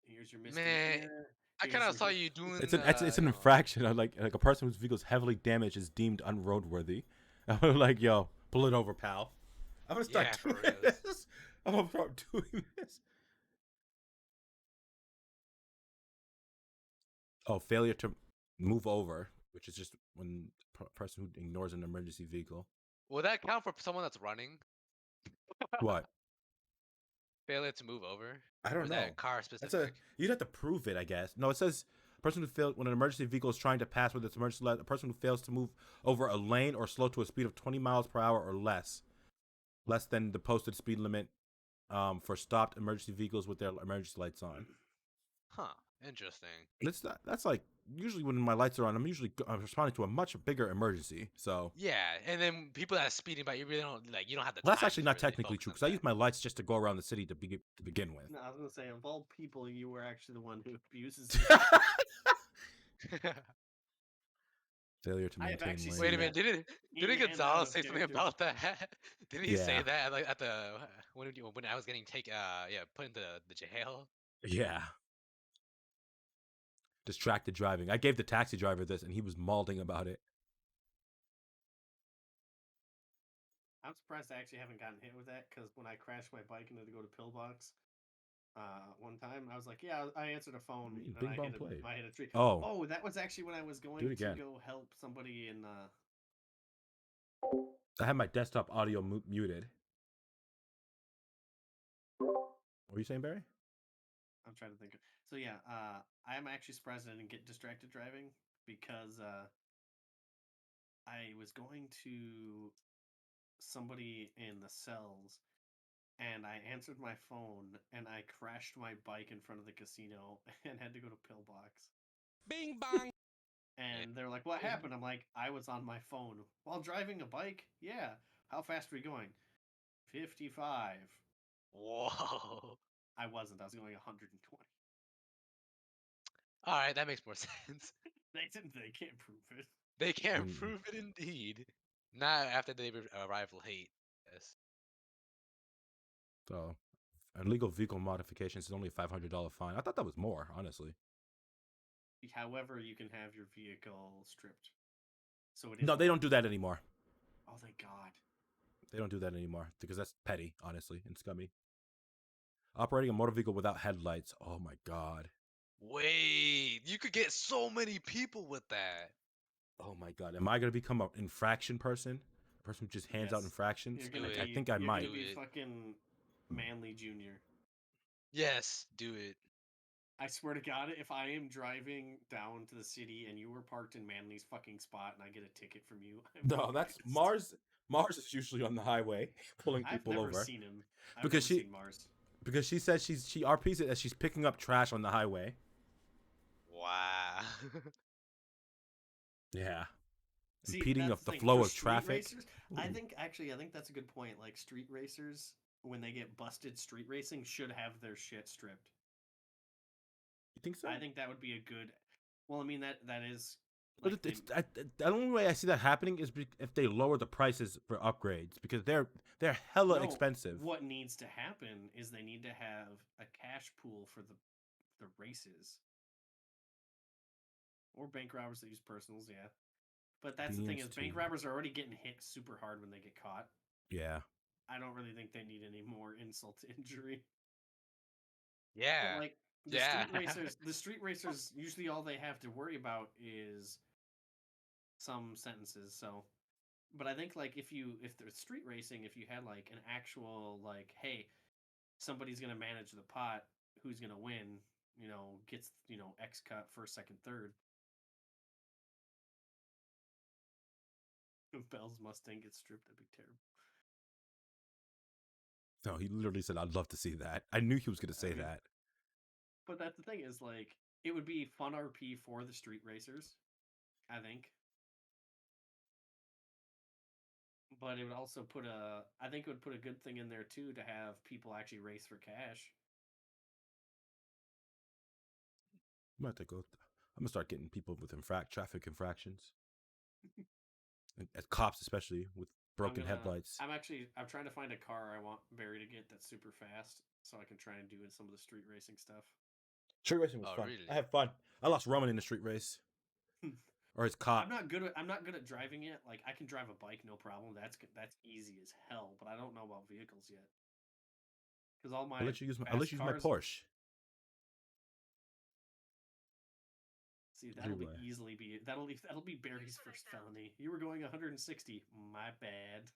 "Here's your Man, misdemeanor." I kind of saw you doing. It's an infraction. Like a person whose vehicle is heavily damaged is deemed unroadworthy. I'm like, yo, pull it over, pal. I'm gonna start doing this. I'm gonna start doing this. Oh, failure to move over, which is just when a person who ignores an emergency vehicle. Will that count for someone that's running? What? Failure to move over? I Or don't is know. that car specific? You'd have to prove it, I guess. No, it says a person who failed when an emergency vehicle is trying to pass with its emergency light. A person who fails to move over a lane or slow to a speed of 20 miles per hour or less than the posted speed limit, for stopped emergency vehicles with their emergency lights on. Huh. Interesting. That's like usually when my lights are on, I'm responding to a much bigger emergency. So Yeah, and then people that are speeding by, you really don't like. You don't have the well, that's time actually to not really technically focus true on because I that. use my lights just to go around the city to begin with. No, I was gonna say, of all people, you were actually the one who abuses it. Failure to I have maintain actually lane. Wait a seen minute, that didn't in and out Gonzalez of say something character. about that? Didn't he say Yeah. that like at the when I was getting put into the jail? Yeah. Distracted driving. I gave the taxi driver this, and he was malding about it. I'm surprised I actually haven't gotten hit with that because when I crashed my bike and had to go to Pillbox, one time I was like, yeah, I answered a phone and Bing bong played. I hit a tree. Oh. Oh, that was actually when I was going to again. go help somebody in. I had my desktop audio muted. What were you saying, Barry? I'm trying to think. So yeah, I am actually surprised I didn't get distracted driving because I was going to somebody in the cells and I answered my phone and I crashed my bike in front of the casino and had to go to Pillbox. Bing bong. And they're like, "What happened?" I'm like, "I was on my phone while driving a bike." Yeah. How fast were you going? 55. Whoa. I wasn't. I was going 120. All right, that makes more sense. They can't prove it. They can't prove it indeed. Not after they arrival hate. Yes. So, illegal vehicle modifications is only a $500 fine. I thought that was more, honestly. However, you can have your vehicle stripped. So it is. No, they don't do that anymore. Oh, thank God. They don't do that anymore because that's petty, honestly, and scummy. Operating a motor vehicle without headlights. Oh my God. Wait, you could get so many people with that. Oh my God. Am I going to become an infraction person? A person who just hands out infractions? I think I might. You're gonna be fucking Manly Jr. Yes, do it. I swear to God, if I am driving down to the city and you were parked in Manly's fucking spot and I get a ticket from you, No, that's Mars. Mars is usually on the highway pulling people over. I've never seen him. Because seen Mars. Because she says she RPs it as she's picking up trash on the highway. Wow. Yeah. See, Impeding that's the thing. flow For of street traffic. Racers, I think that's a good point. Like street racers, when they get busted street racing, should have their shit stripped. You think so? I think that would be a good. Well, I mean that is. But the only way I see that happening is if they lower the prices for upgrades because they're hella expensive. What needs to happen is they need to have a cash pool for the races. Or bank robbers that use personals, yeah. But that's the thing is bank robbers are already getting hit super hard when they get caught. Yeah. I don't really think they need any more insult to injury. Yeah. But like the street racers usually all they have to worry about is some sentences. So, but I think like if there's street racing, if you had like an actual like, hey, somebody's gonna manage the pot, who's gonna win, gets X cut first, second, third. If Bell's Mustang gets stripped, that'd be terrible. No, he literally said, "I'd love to see that." I knew he was gonna say that. But that's the thing is like it would be fun RP for the street racers, I think. But it would also I think it would put a good thing in there too to have people actually race for cash. I'm gonna start getting people with traffic infractions, and cops especially with broken headlights. I'm trying to find a car I want Barry to get that's super fast, so I can try and do some of the street racing stuff. Street racing was fun. Really? I had fun. I lost Roman in the street race. Or his cop. I'm not good at driving it. Like I can drive a bike, no problem. That's easy as hell. But I don't know about vehicles yet. Because all my I'll let you use my Porsche. See, that'll be Barry's first felony. You were going 160. My bad.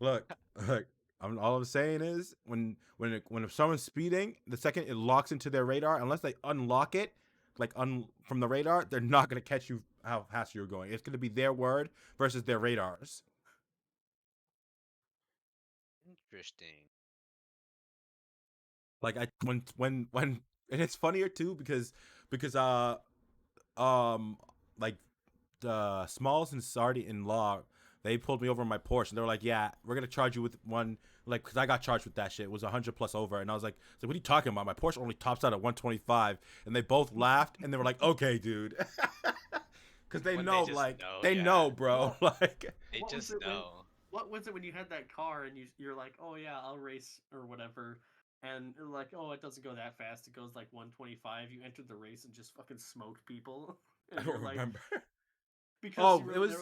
Look. All I'm saying is when someone's speeding, the second it locks into their radar, unless they unlock it, from the radar, they're not gonna catch you how fast you're going. It's gonna be their word versus their radars. Interesting. Like when and it's funnier too because because like the Smalls and Sardi in Law, they pulled me over in my Porsche and they were like, yeah, we're gonna charge you with one, like, because I got charged with that shit. It was 100 plus over, and I was like, what are you talking about? My Porsche only tops out at 125, and they both laughed and they were like, okay, dude, because they When know, just like, know, they yeah. know, bro, like, They What was just it when- know. What was it when you had that car and you're like, oh yeah, I'll race or whatever, and like, oh, it doesn't go that fast. It goes like 125. You entered the race and just fucking smoked people. And I you're don't like, remember. because Oh, you were, it was-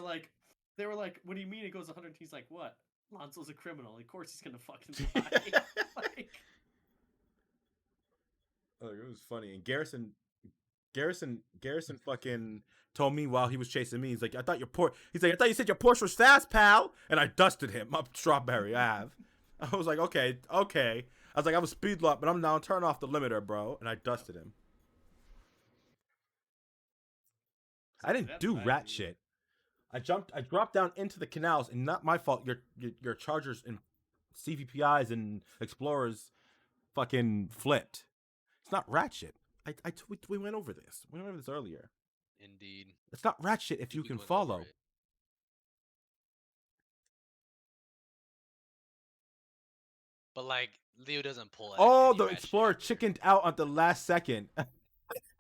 they were like, what do you mean it goes 100? He's like, what? Lonzo's a criminal. Of course he's gonna fucking die. Like, Oh, it was funny. And Garrison fucking told me while he was chasing me, he's like, I thought you said your Porsche was fast, pal. And I dusted him up Strawberry Ave. I was like, okay. I was like, I was speed up, but I'm now turn off the limiter, bro. And I dusted him. I didn't do rat shit. I dropped down into the canals, and not my fault. Your Chargers and CVPIs and Explorers fucking flipped. It's not rat shit. We went over this. We went over this earlier. Indeed. It's not rat shit if you can follow. But like Leo doesn't pull. Oh, the Explorer chickened out at the last second.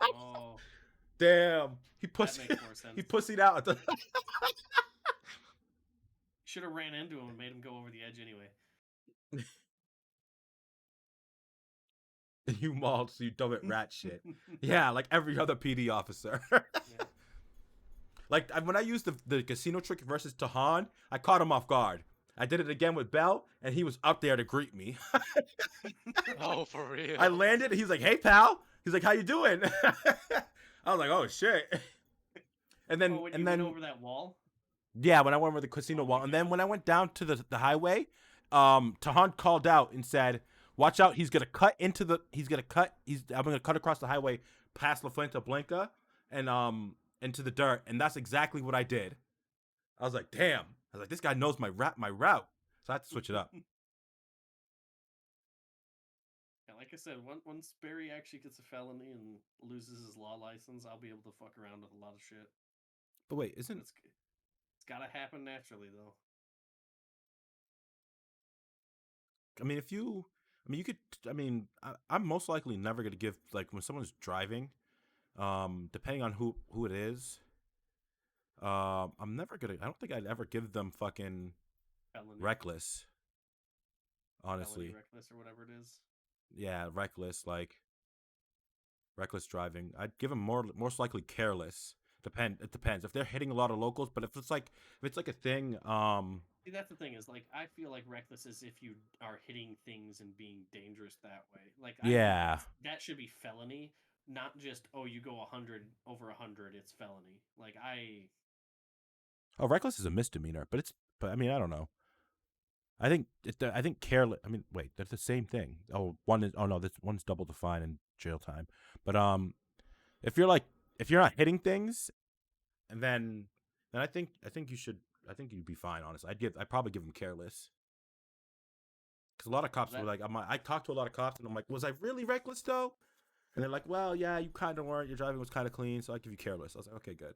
oh, damn! He makes more sense. He pussied out at the. Should have ran into him and made him go over the edge anyway. You mauled, so you dumb at rat shit. Yeah, like every other PD officer. Yeah. Like when I used the casino trick versus Tahan, I caught him off guard. I did it again with Bell, and he was up there to greet me. Oh, for real? I landed, and he's like, "Hey, pal." He's like, "How you doing?" I was like, "Oh shit." And then, when you went over that wall. Yeah, when I went over the casino wall, and then when I went down to the highway, Tahan called out and said, "Watch out! I'm gonna cut across the highway past La Fuente Blanca and into the dirt." And that's exactly what I did. I was like, "Damn!" I was like, "This guy knows my route," so I had to switch it up. Yeah, like I said, once Barry actually gets a felony and loses his law license, I'll be able to fuck around with a lot of shit. But wait, it's gotta happen naturally, though. I mean, you could. I mean, I'm most likely never gonna give, like, when someone's driving, depending on who it is. I'm never gonna. I don't think I'd ever give them fucking felony. Reckless. Honestly, Felony reckless or whatever it is. Yeah, reckless, like reckless driving. I'd give them most likely careless. It depends if they're hitting a lot of locals. But if it's like a thing, See, that's the thing is, like, I feel like reckless is if you are hitting things and being dangerous that way. Like, yeah, that should be felony, not just, oh, you go 100 over 100, it's felony. Like, Oh, reckless is a misdemeanor, but I mean, I don't know. I think careless. I mean, wait, they're the same thing. Oh, this one's double the fine and jail time. But if you're not hitting things, and then I think you'd be fine. Honestly, I'd probably give them careless. Because a lot of cops were like, I talked to a lot of cops, and I'm like, was I really reckless though? And they're like, well, yeah, you kind of weren't. Your driving was kind of clean, so I give you careless. I was like, okay, good.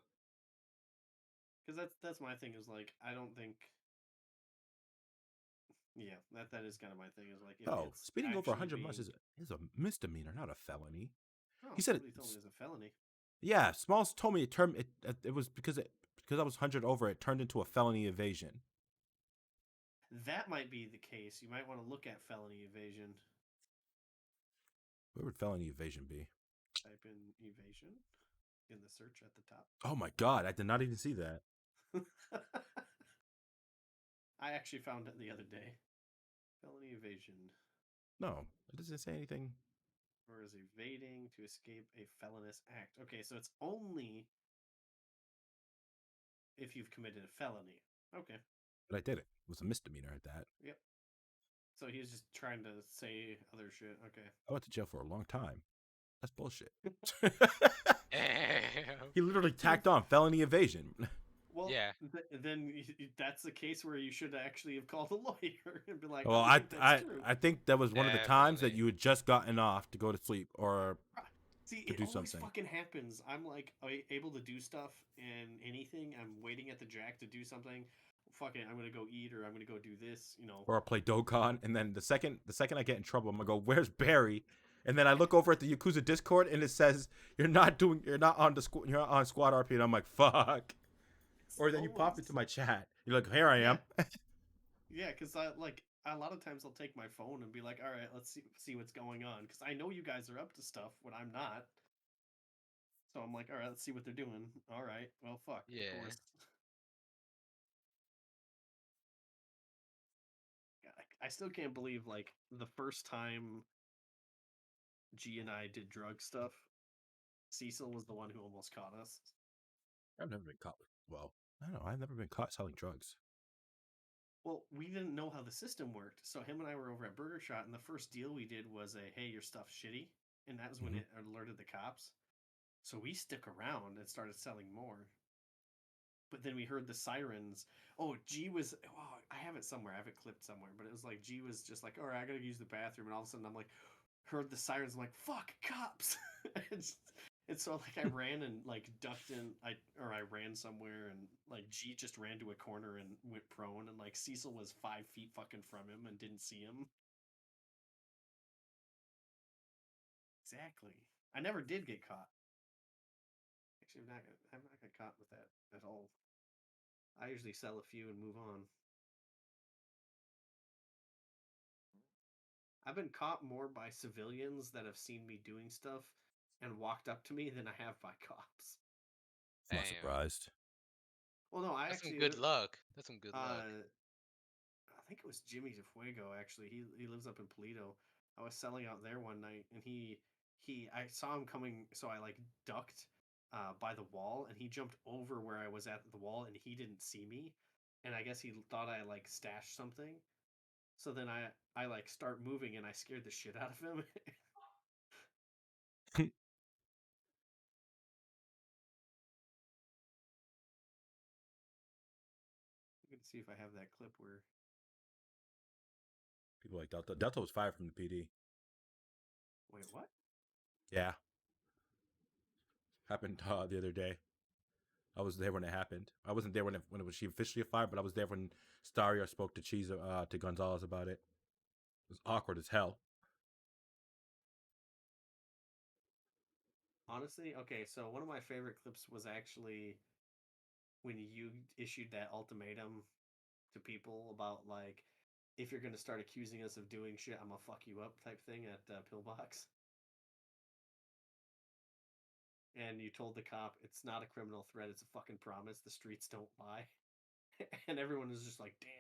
Because that's my thing is, like, I don't think. Yeah, that is kind of my thing is, like, speeding over 100 miles is a misdemeanor, not a felony. Oh, He said told me it was a felony. Yeah, Smalls told me it was because I was 100 over. It turned into a felony evasion. That might be the case. You might want to look at felony evasion. Where would felony evasion be? Type in evasion in the search at the top. Oh my god, I did not even see that. I actually found it the other day. Felony evasion. No, it doesn't say anything. Or is evading to escape a felonious act. Okay, so it's only if you've committed a felony. Okay. But I did it. It was a misdemeanor at that. Yep. So he's just trying to say other shit. Okay. I went to jail for a long time. That's bullshit. He literally tacked on felony evasion. Well, yeah. Then that's the case where you should actually have called a lawyer and be like, well, I think that was one of the times that you had just gotten off to go to sleep, or See, to it do always something. fucking happens. I'm like able to do stuff and anything. I'm waiting at the jack to do something. Fucking, I'm gonna go eat or I'm gonna go do this. You know. Or I play Dokkan, and then the second I get in trouble, I'm gonna go, "Where's Barry?" And then I look over at the Yakuza Discord, and it says, you're not on you're not on Squad RP," and I'm like, "Fuck." Or then you pop into my chat. You're like, "Here I am." Yeah, because I like a lot of times I'll take my phone and be like, "All right, let's see what's going on," because I know you guys are up to stuff when I'm not. So I'm like, "All right, let's see what they're doing." All right, well, fuck, Yeah. of course. I still can't believe like the first time G and I did drug stuff, Cecil was the one who almost caught us. I've never been caught. Well, I don't know. I've never been caught selling drugs. Well, we didn't know how the system worked, so him and I were over at Burger Shot, and the first deal we did was a, "Hey, your stuff's shitty," and that was when it alerted the cops. So we stuck around and started selling more. But then we heard the sirens. Oh, G was. Oh, I have it somewhere. I have it clipped somewhere. But it was like G was just like, "All right, I gotta use the bathroom," and all of a sudden I'm like, heard the sirens. I'm like, "Fuck, cops!" and so like I ran and like ducked in. I ran somewhere and like G just ran to a corner and went prone, and like Cecil was 5 feet fucking from him and didn't see him. Exactly. I never did get caught. Actually, I'm not get caught with that at all. I usually sell a few and move on. I've been caught more by civilians that have seen me doing stuff and walked up to me than I have by cops. I'm not surprised. Well, no, I That's some actually good luck. That's some good luck. I think it was Jimmy DeFuego. Actually, he lives up in Polito. I was selling out there one night, and I saw him coming, so I like ducked by the wall, and he jumped over where I was at the wall, and he didn't see me, and I guess he thought I like stashed something. So then I like start moving, and I scared the shit out of him. I'm gonna see if I have that clip where People like Delta. Delta was fired from the PD. wait, what? Yeah. Happened the other day. I was there when it happened. I wasn't there when it was she officially fired, but I was there when Stario spoke to to Gonzalez about it. It was awkward as hell. Honestly, okay, so one of my favorite clips was actually when you issued that ultimatum to people about like if you're gonna start accusing us of doing shit, I'm gonna fuck you up type thing at Pillbox. And you told the cop it's not a criminal threat, it's a fucking promise. The streets don't lie. And everyone was just like, damn.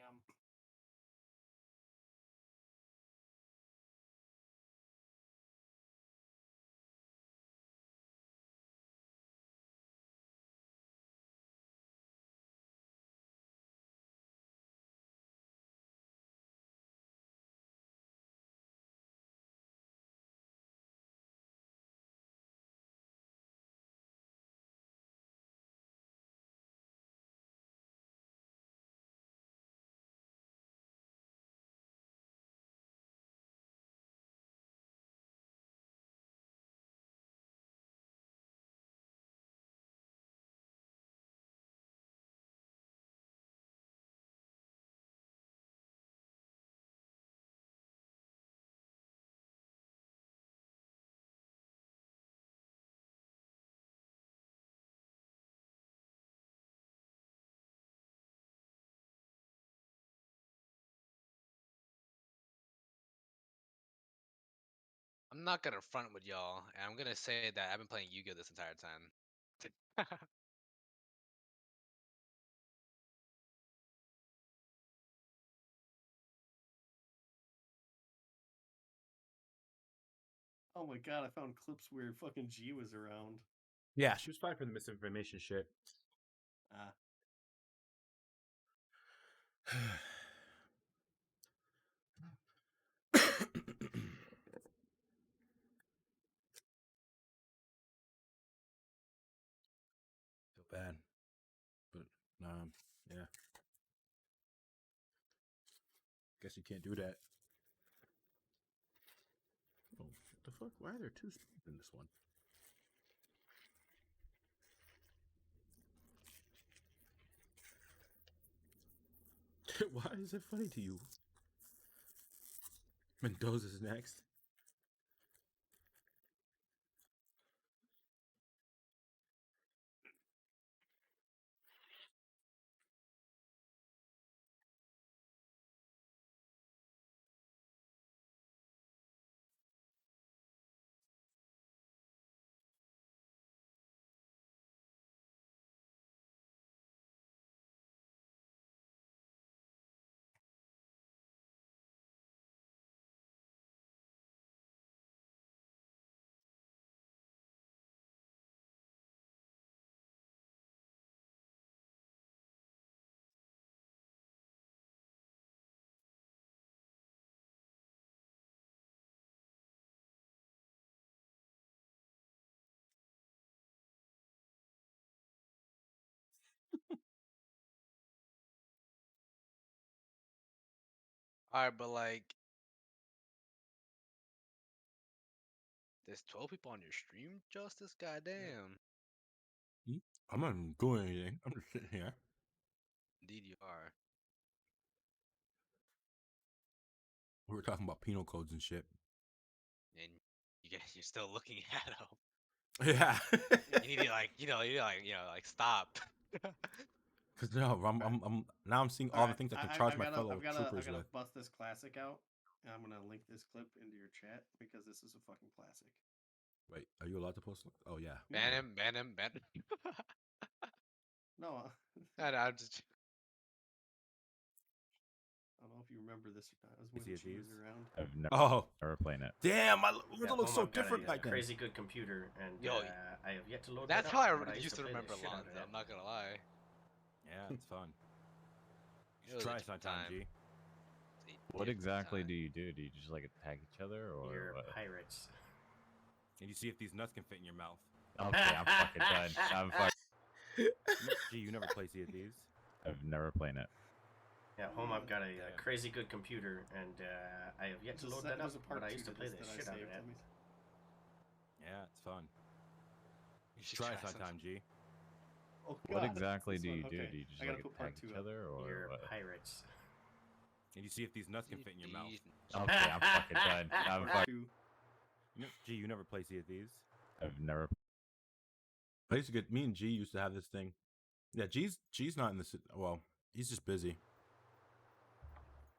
I'm not gonna front with y'all, and I'm gonna say that I've been playing Yu-Gi-Oh this entire time. Oh my god, I found clips where fucking G was around. Yeah, she was fired for the misinformation shit. Ah. Feel bad, but yeah. Guess you can't do that. Oh, what the fuck? Why are there two screens in this one? Why is it funny to you? Mendoza's next. Alright, but like, there's 12 people on your stream, Justice? Goddamn. I'm not even doing anything. I'm just sitting here. Indeed, you are. We were talking about penal codes and shit. And you're still looking at them. Yeah. You need to like, like stop. Cause no, I'm seeing all the things I can charge my fellow troopers I've gotta with. bust this classic out. And I'm gonna link this clip into your chat because this is a fucking classic. Wait, are you allowed to post? Oh yeah. Ban him, ban him, ban him. No, I'm just. I don't know if you remember this or not. It was when Is he she was these? around. I've Oh, never played it. damn! My Yeah, looks so I've got different back then. crazy good computer, and Yo, I have yet to load That's that how up, but I used to play the remember shit out of Lonzo. that. I'm not gonna lie. Yeah, it's fun. It was a Try different sometime, time. G. What exactly do you do? Do you just like attack each other or You're what? pirates. And you see if these nuts can fit in your mouth. Okay, I'm fucking done. I'm fucking. G, you never play Sea of Thieves? I've never played it. Yeah, home I've got a crazy good computer, and I have yet to load that up, but I used to play the shit out of that. Yeah, it's fun. You should Try try sometime, G. Oh, What God, exactly this do one. you do? Okay, Do you just I gotta like put attack part two each up. other or You're what? pirates. And you see if these nuts can fit in your mouth. Okay, I'm fucking done. I'm fucking. G, you never play Sea of Thieves? I've never. I used to get me and G used to have this thing. Yeah, G's not in this. Well, he's just busy.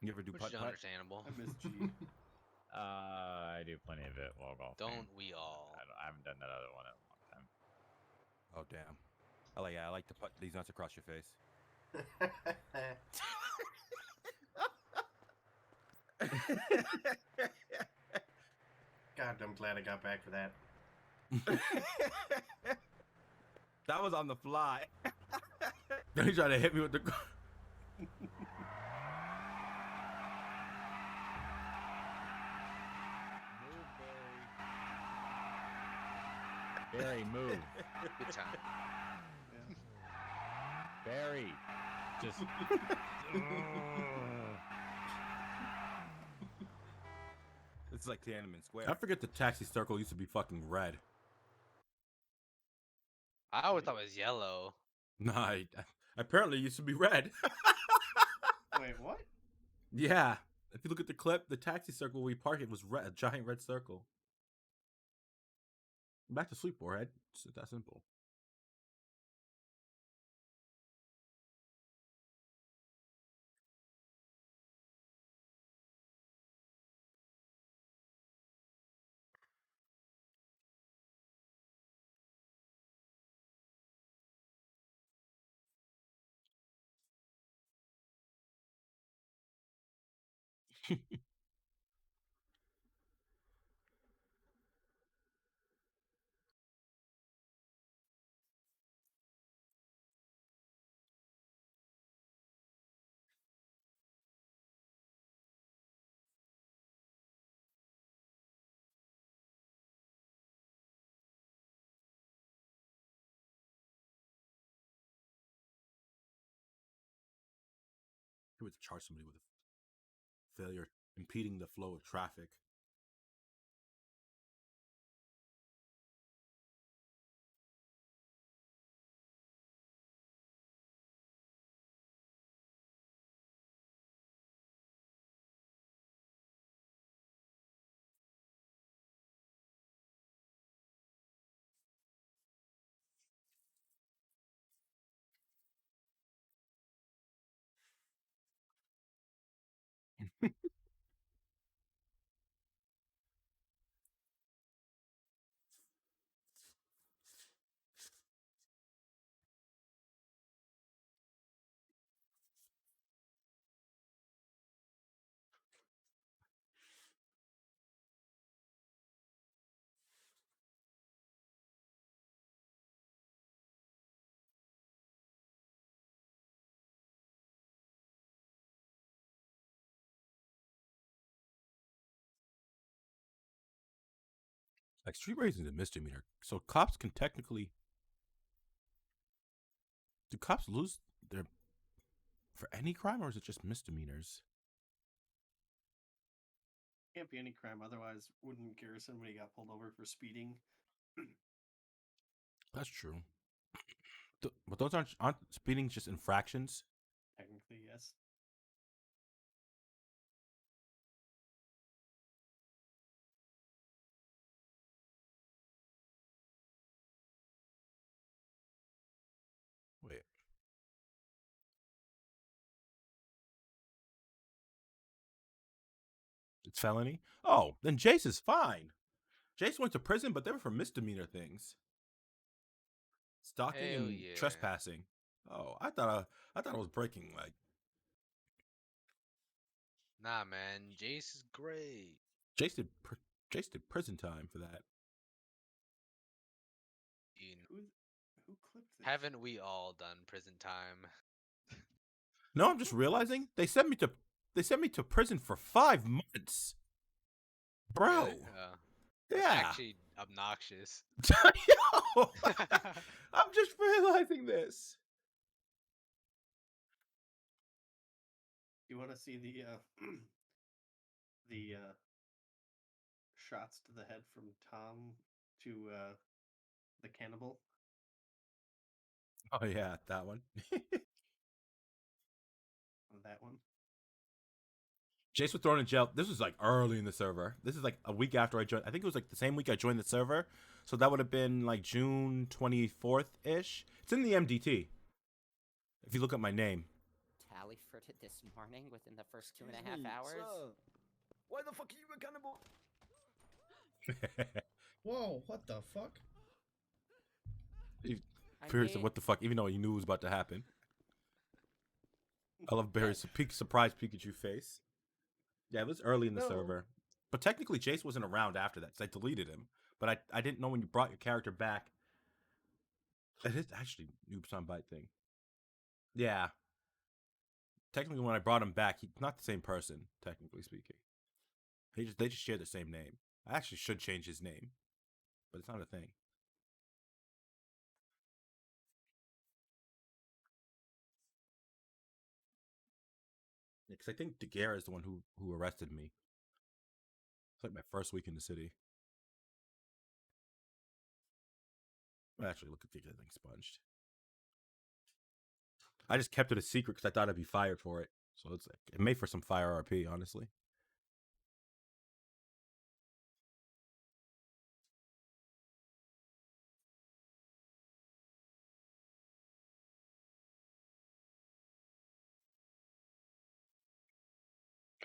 You ever do Which putt is putt? understandable. I miss G. I do plenty of it while golfing. Don't we all? I haven't done that other one in a long time. Oh damn! I like to put these nuts across your face. God, I'm glad I got back for that. That was on the fly. Then he tried to hit me with the. Barry, move. Good time. Barry, just. It's like Tiananmen Square. I forget the taxi circle used to be fucking red. I always thought it was yellow. Nah, apparently it used to be red. Wait, what? Yeah. If you look at the clip, the taxi circle we parked it was red, a giant red circle. Back to sleep, warhead. It's that simple. He would charge somebody with a failure impeding the flow of traffic. Like street racing is a misdemeanor, so cops can technically. Do cops lose their for any crime, or is it just misdemeanors? Can't be any crime, otherwise wouldn't Garrison when he got pulled over for speeding? That's true. But those aren't speeding just infractions. Technically, yes. Wait. It's felony? Oh, then Jace is fine. Jace went to prison, but they were for misdemeanor things. Stalking Hell and yeah. trespassing. Oh, I thought I was breaking like. Nah, man. Jace is great. Jace did prison time for that. Who clipped this? Haven't we all done prison time? No, I'm just realizing they sent me to prison for 5 months. Bro. Really? That's Yeah. actually obnoxious. Yo, I'm just realizing this. You want to see the the shots to the head from Tom to the cannibal? Oh yeah, that one. That one. Jace was thrown in jail. This was like early in the server. This is like a week after I joined. I think it was like the same week I joined the server. So that would have been like June 24th ish. It's in the MDT. If you look at my name. Tally for it this morning within the first 2.5 hours. Sir, why the fuck are you a cannibal? Whoa, what the fuck? Barry said, "What the fuck?" Even though he knew it was about to happen. I love Barry's surprise Pikachu face. Yeah, it was early in the server. But technically, Jace wasn't around after that, because I deleted him. But I didn't know when you brought your character back. It is actually Noob Soundbite thing. Yeah. Technically, when I brought him back, he's not the same person, technically speaking. They just share the same name. I actually should change his name, but it's not a thing. Because I think Daguerre is the one who arrested me. It's like my first week in the city. Actually, look at the thing sponged. I just kept it a secret because I thought I'd be fired for it. So it's like it made for some fire RP, honestly.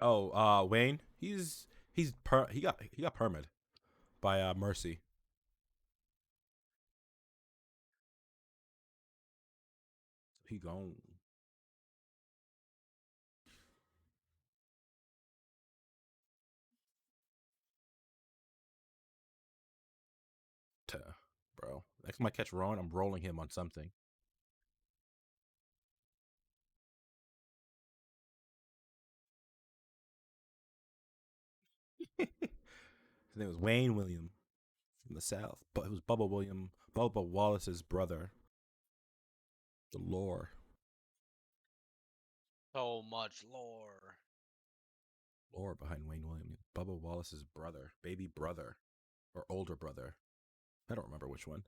Oh, Wayne, he got permit by Mercy. He gone. Bro, next time I catch Rowan, I'm rolling him on something. His name was Wayne William from the South, but it was Bubba Wallace's brother. The lore. So much lore. Lore behind Wayne William. Bubba Wallace's brother, baby brother, or older brother. I don't remember which one.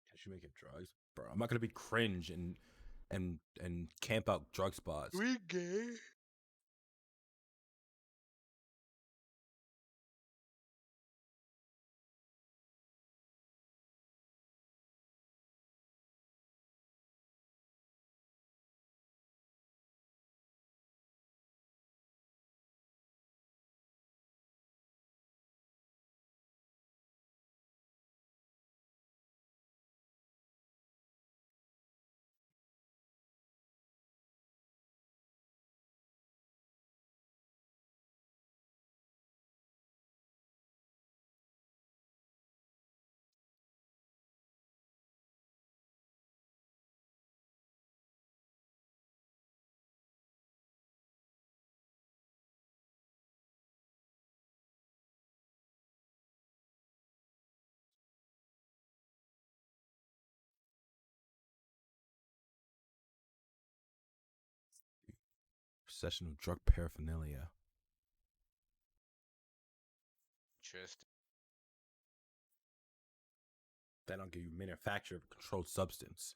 Can she make it drugs, bro? I'm not gonna be cringe and camp out drug spots. We gay. Possession of drug paraphernalia. Interesting. Then I'll give you manufacture of a controlled substance.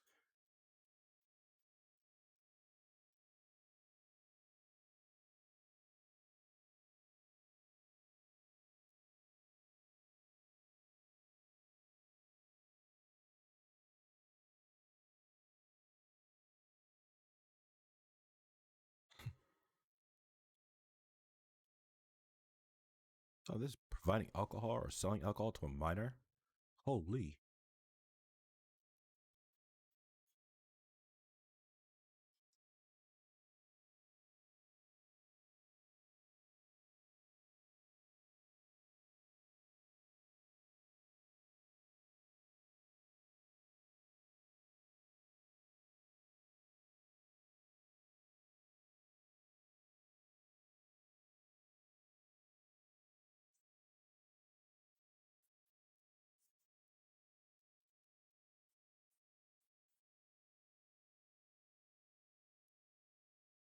So this is providing alcohol or selling alcohol to a minor? Holy.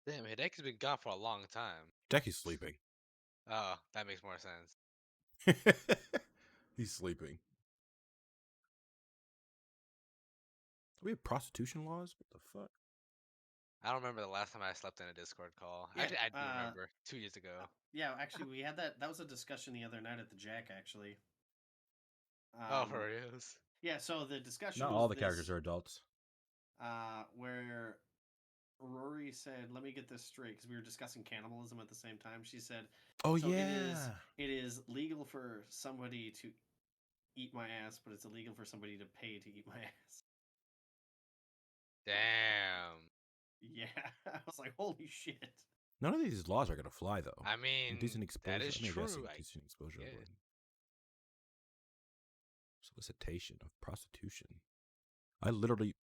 Damn, Hideki's been gone for a long time. Hideki's sleeping. Oh, that makes more sense. He's sleeping. Do we have prostitution laws? What the fuck? I don't remember the last time I slept in a Discord call. Yeah, Actually, I do remember 2 years ago. Yeah, actually, we had that. That was a discussion the other night at the Jack. Actually. Oh, for reals? Yeah. So the discussion. Not was all the this, characters are adults. Where Rory said, "Let me get this straight," because we were discussing cannibalism at the same time. She said, Oh, so yeah. it is legal for somebody to eat my ass, but it's illegal for somebody to pay to eat my ass." Damn. Yeah, I was like, "Holy shit!" None of these laws are gonna fly though. I mean, indecent exposure. that is I mean, I guess true. indecent exposure. Yeah. But solicitation of prostitution. I literally.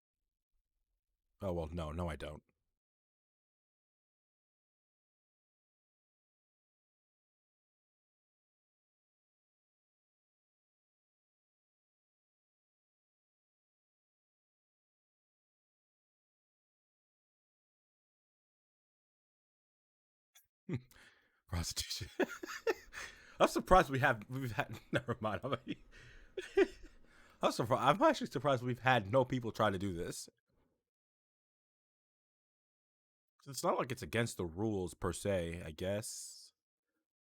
Oh well, no, I don't. Prostitution. I'm surprised we've had. Never mind. I'm surprised. I'm actually surprised we've had no people try to do this. It's not like it's against the rules per se, I guess.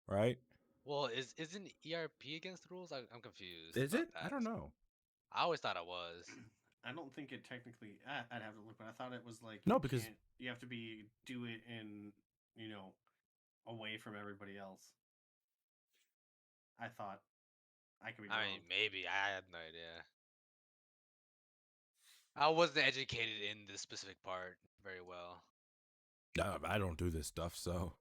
Right? Well, isn't ERP against the rules? I'm confused. Is about it? that. I don't know. I always thought it was. I don't think it technically. I'd have to look, but I thought it was like No, because you have to do it in away from everybody else. I thought. I could be wrong. I mean, maybe. I had no idea. I wasn't educated in this specific part very well. No, I don't do this stuff, so.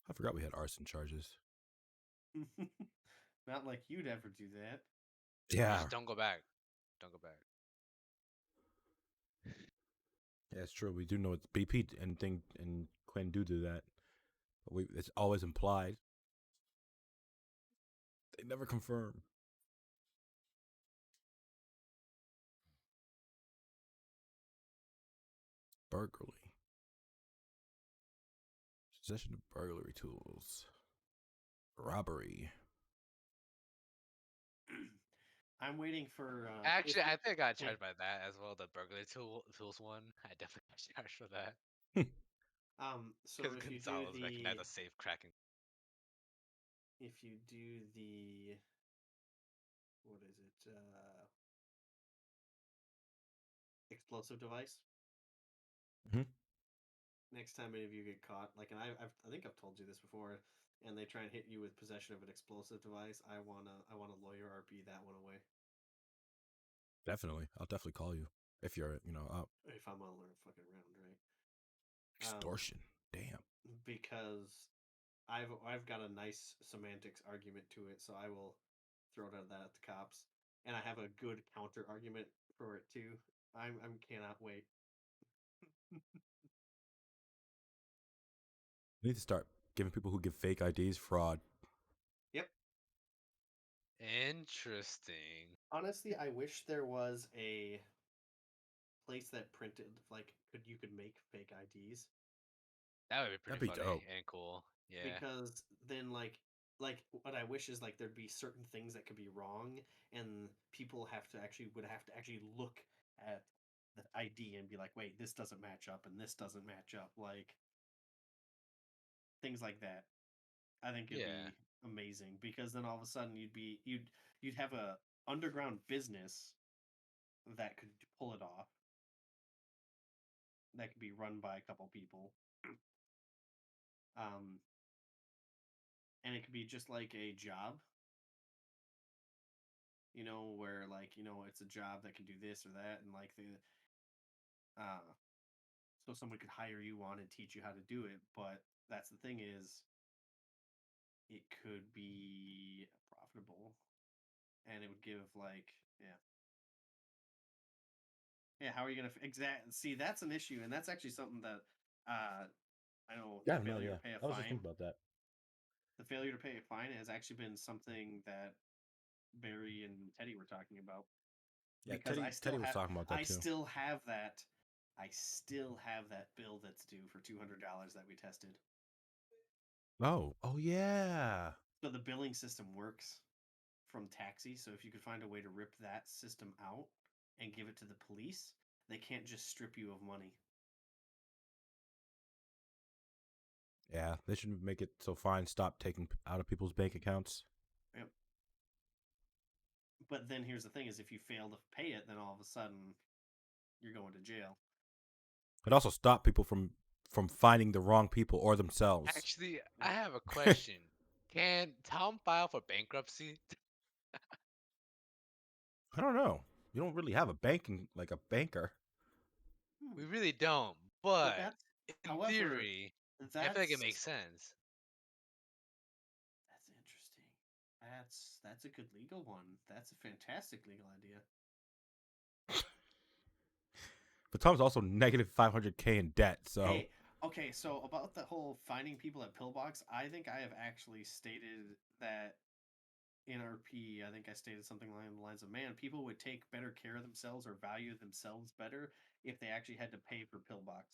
I forgot we had arson charges. Not like you'd ever do that. Yeah. Just don't go back. Don't go back. Yeah, it's true. We do know it's BP and Quinn do that. But it's always implied. They never confirm. Burglary. Possession of burglary tools. Robbery. I'm waiting for. Actually, I think I got charged by that as well. The burglary tools one. I definitely got charged for that. So Because if you do Gonzalez recognized a safe cracking. if you do the, what is it? Explosive device. Mhm. Next time any of you get caught, like, and I think I've told you this before, and they try and hit you with possession of an explosive device, I wanna lawyer RP that one away. Definitely. I'll definitely call you. If you're, up. If I'm on a fucking round, right? Extortion. Damn. Because I've got a nice semantics argument to it, so I will throw that at the cops. And I have a good counter argument for it too. I cannot wait. We need to start giving people who give fake IDs fraud. Yep. Interesting. Honestly, I wish there was a place that printed you could make fake IDs. That would be pretty That'd be funny dope. and cool. Yeah. Because then like what I wish is like there'd be certain things that could be wrong and people would have to actually look at the ID and be like, wait, this doesn't match up and this doesn't match up, like things like that. I think it'd Yeah. be amazing because then all of a sudden you'd have a underground business that could pull it off. That could be run by a couple people. And it could be just like a job, where it's a job that can do this or that, and like so someone could hire you on and teach you how to do it. But that's the thing is, it could be profitable, and it would give yeah. How are you gonna see? That's an issue, and that's actually something that I know Yeah, the no, failure yeah. to pay a I was just fine. thinking about that. The failure to pay a fine has actually been something that Barry and Teddy were talking about. Yeah, Because Teddy was talking about that I too. still have that. I still have that bill that's due for $200 that we tested. Oh yeah. So the billing system works from Taxi. So if you could find a way to rip that system out and give it to the police, they can't just strip you of money. Yeah, they should make it so fines stop taking out of people's bank accounts. Yep. But then here's the thing: is if you fail to pay it, then all of a sudden you're going to jail. It also stop people from finding the wrong people or themselves. Actually, I have a question. Can Tom file for bankruptcy? I don't know. You don't really have a banker. We really don't. But But that's, in however, theory, I feel like it makes sense. That's interesting. That's a good legal one. That's a fantastic legal idea. But Tom's also negative 500K in debt, so. Hey, okay, so about the whole finding people at Pillbox, I think I have actually stated that in RP, I think I stated something along the lines of, man, people would take better care of themselves or value themselves better if they actually had to pay for Pillbox.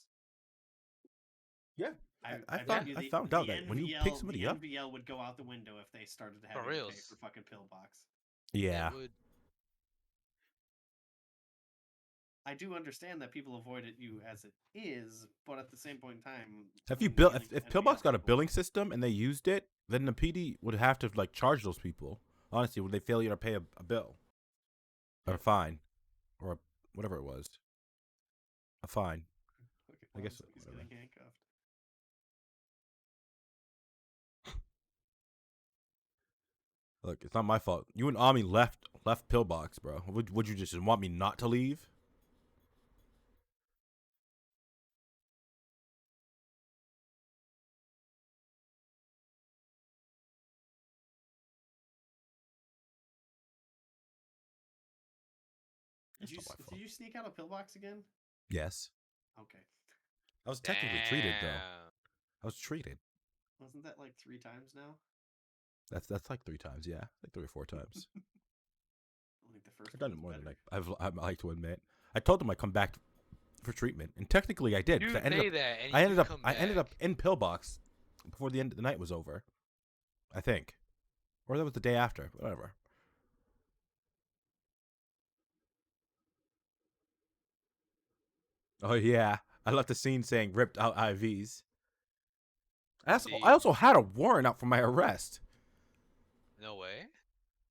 Yeah, I found out that when you pick somebody up, NVL would go out the window if they started having to pay for fucking Pillbox. Yeah. It would. I do understand that people avoid it as it is, but at the same point in time, if Pillbox got a billing system and they used it, then the PD would have to like charge those people. Honestly, would they fail you to pay a bill or a fine or whatever it was? A fine. I guess. He's getting handcuffed. Look, it's not my fault. You and Ami left Pillbox, bro. Would you just want me not to leave? Did you sneak out a Pillbox again? Yes. Okay. I was technically treated though. I was treated. Wasn't that like 3 times now? That's like 3 times, yeah, like 3 or 4 times. I think the first I've done it more than I like to admit. I told them I come back for treatment, and technically I did. You I say that, and I you ended up come I ended up back. in Pillbox before the end of the night was over. I think, or that was the day after. Whatever. Oh yeah, I left the scene saying ripped out IVs. I also had a warrant out for my arrest. No way.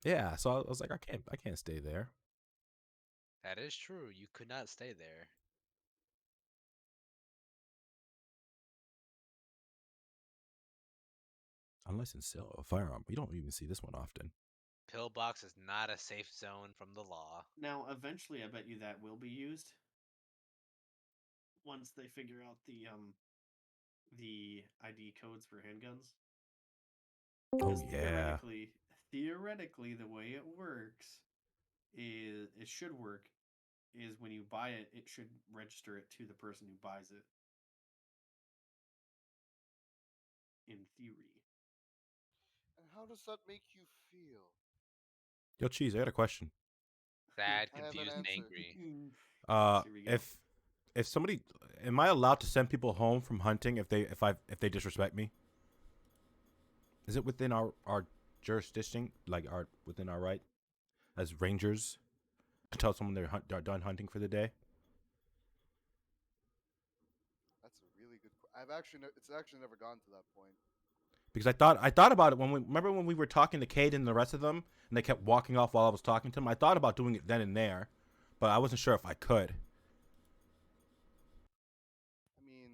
Yeah, so I was like, I can't stay there. That is true. You could not stay there. Unless it's still a firearm. You don't even see this one often. Pillbox is not a safe zone from the law. Now, eventually, I bet you that will be used once they figure out the ID codes for handguns. Oh yeah. Theoretically, the way it works is it should work is when you buy it, it should register it to the person who buys it. In theory. And how does that make you feel? Yo, Cheese, I got a question. Sad, I have an confused, and answer. angry. Here we go. If somebody, am I allowed to send people home from hunting if they disrespect me? Is it within our jurisdiction, like within our right as rangers, to tell someone they're done hunting for the day? That's a really good. It's actually never gone to that point. Because I thought about it remember when we were talking to Cade and the rest of them, and they kept walking off while I was talking to them. I thought about doing it then and there, but I wasn't sure if I could. I mean,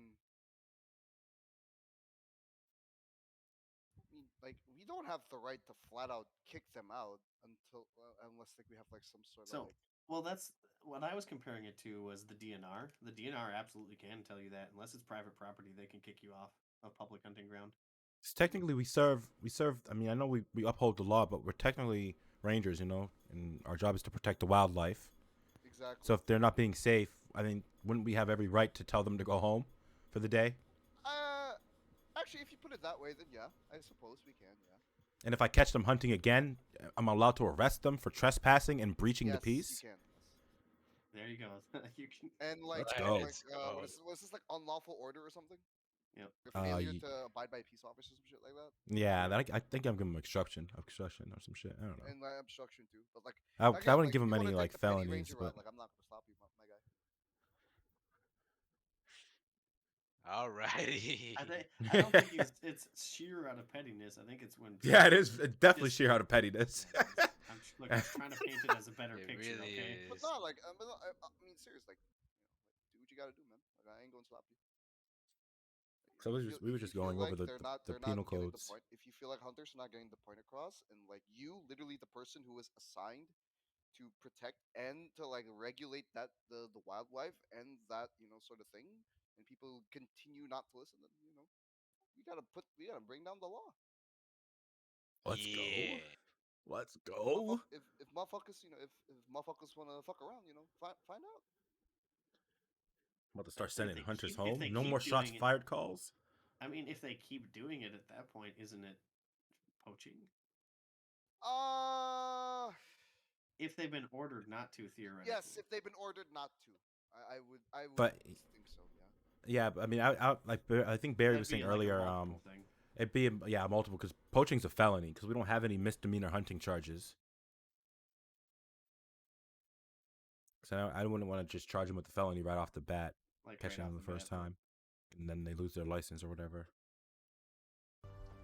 like we don't have the right to flat out kick them out unless like we have like some sort of like. Well, that's what I was comparing it to was the DNR. The DNR absolutely can tell you that unless it's private property, they can kick you off of public hunting ground. Technically, we serve. I mean, I know we uphold the law, but we're technically rangers, and our job is to protect the wildlife. Exactly. So if they're not being safe, I mean, wouldn't we have every right to tell them to go home for the day? Actually, if you put it that way, then yeah, I suppose we can. Yeah. And if I catch them hunting again, I'm allowed to arrest them for trespassing and breaching the Yes, peace? you can. There you go. You can. And like, Let's go. was this like unlawful order or something? Yep. Or failure to abide by peace officers, some shit like that. Yeah, I think I'm giving them obstruction or some shit. I don't know. And obstruction too, but like I again, wouldn't like, give if them you any wanna like take the petty felonies, ranger but route, like I'm not gonna stop you, my guy. Alrighty. I don't think it's sheer out of pettiness. I think it's when. Yeah, it is definitely sheer out of pettiness. Look, I'm trying to paint it as a better picture, really okay? But no, like I mean, seriously, like do what you gotta do, man. Like I ain't gonna stop you. So we were just going over the penal getting codes. the point. If you feel like hunters are not getting the point across, and like you, literally the person who was assigned to protect and to like regulate that the wildlife and that sort of thing, and people continue not to listen, then we gotta bring down the law. Let's go. If motherfuckers if motherfuckers wanna fuck around, find out. I'm about to start sending hunters If home. they No keep more shots doing it- fired calls. I mean, if they keep doing it at that point, isn't it poaching? If they've been ordered not to, theoretically. Yes, if they've been ordered not to, I would But think so. Yeah. yeah, but I mean, I think Barry was saying earlier, it'd be multiple because poaching's a felony because we don't have any misdemeanor hunting charges. So I wouldn't want to just charge them with the felony right off the bat, catching them the first time, and then they lose their license or whatever.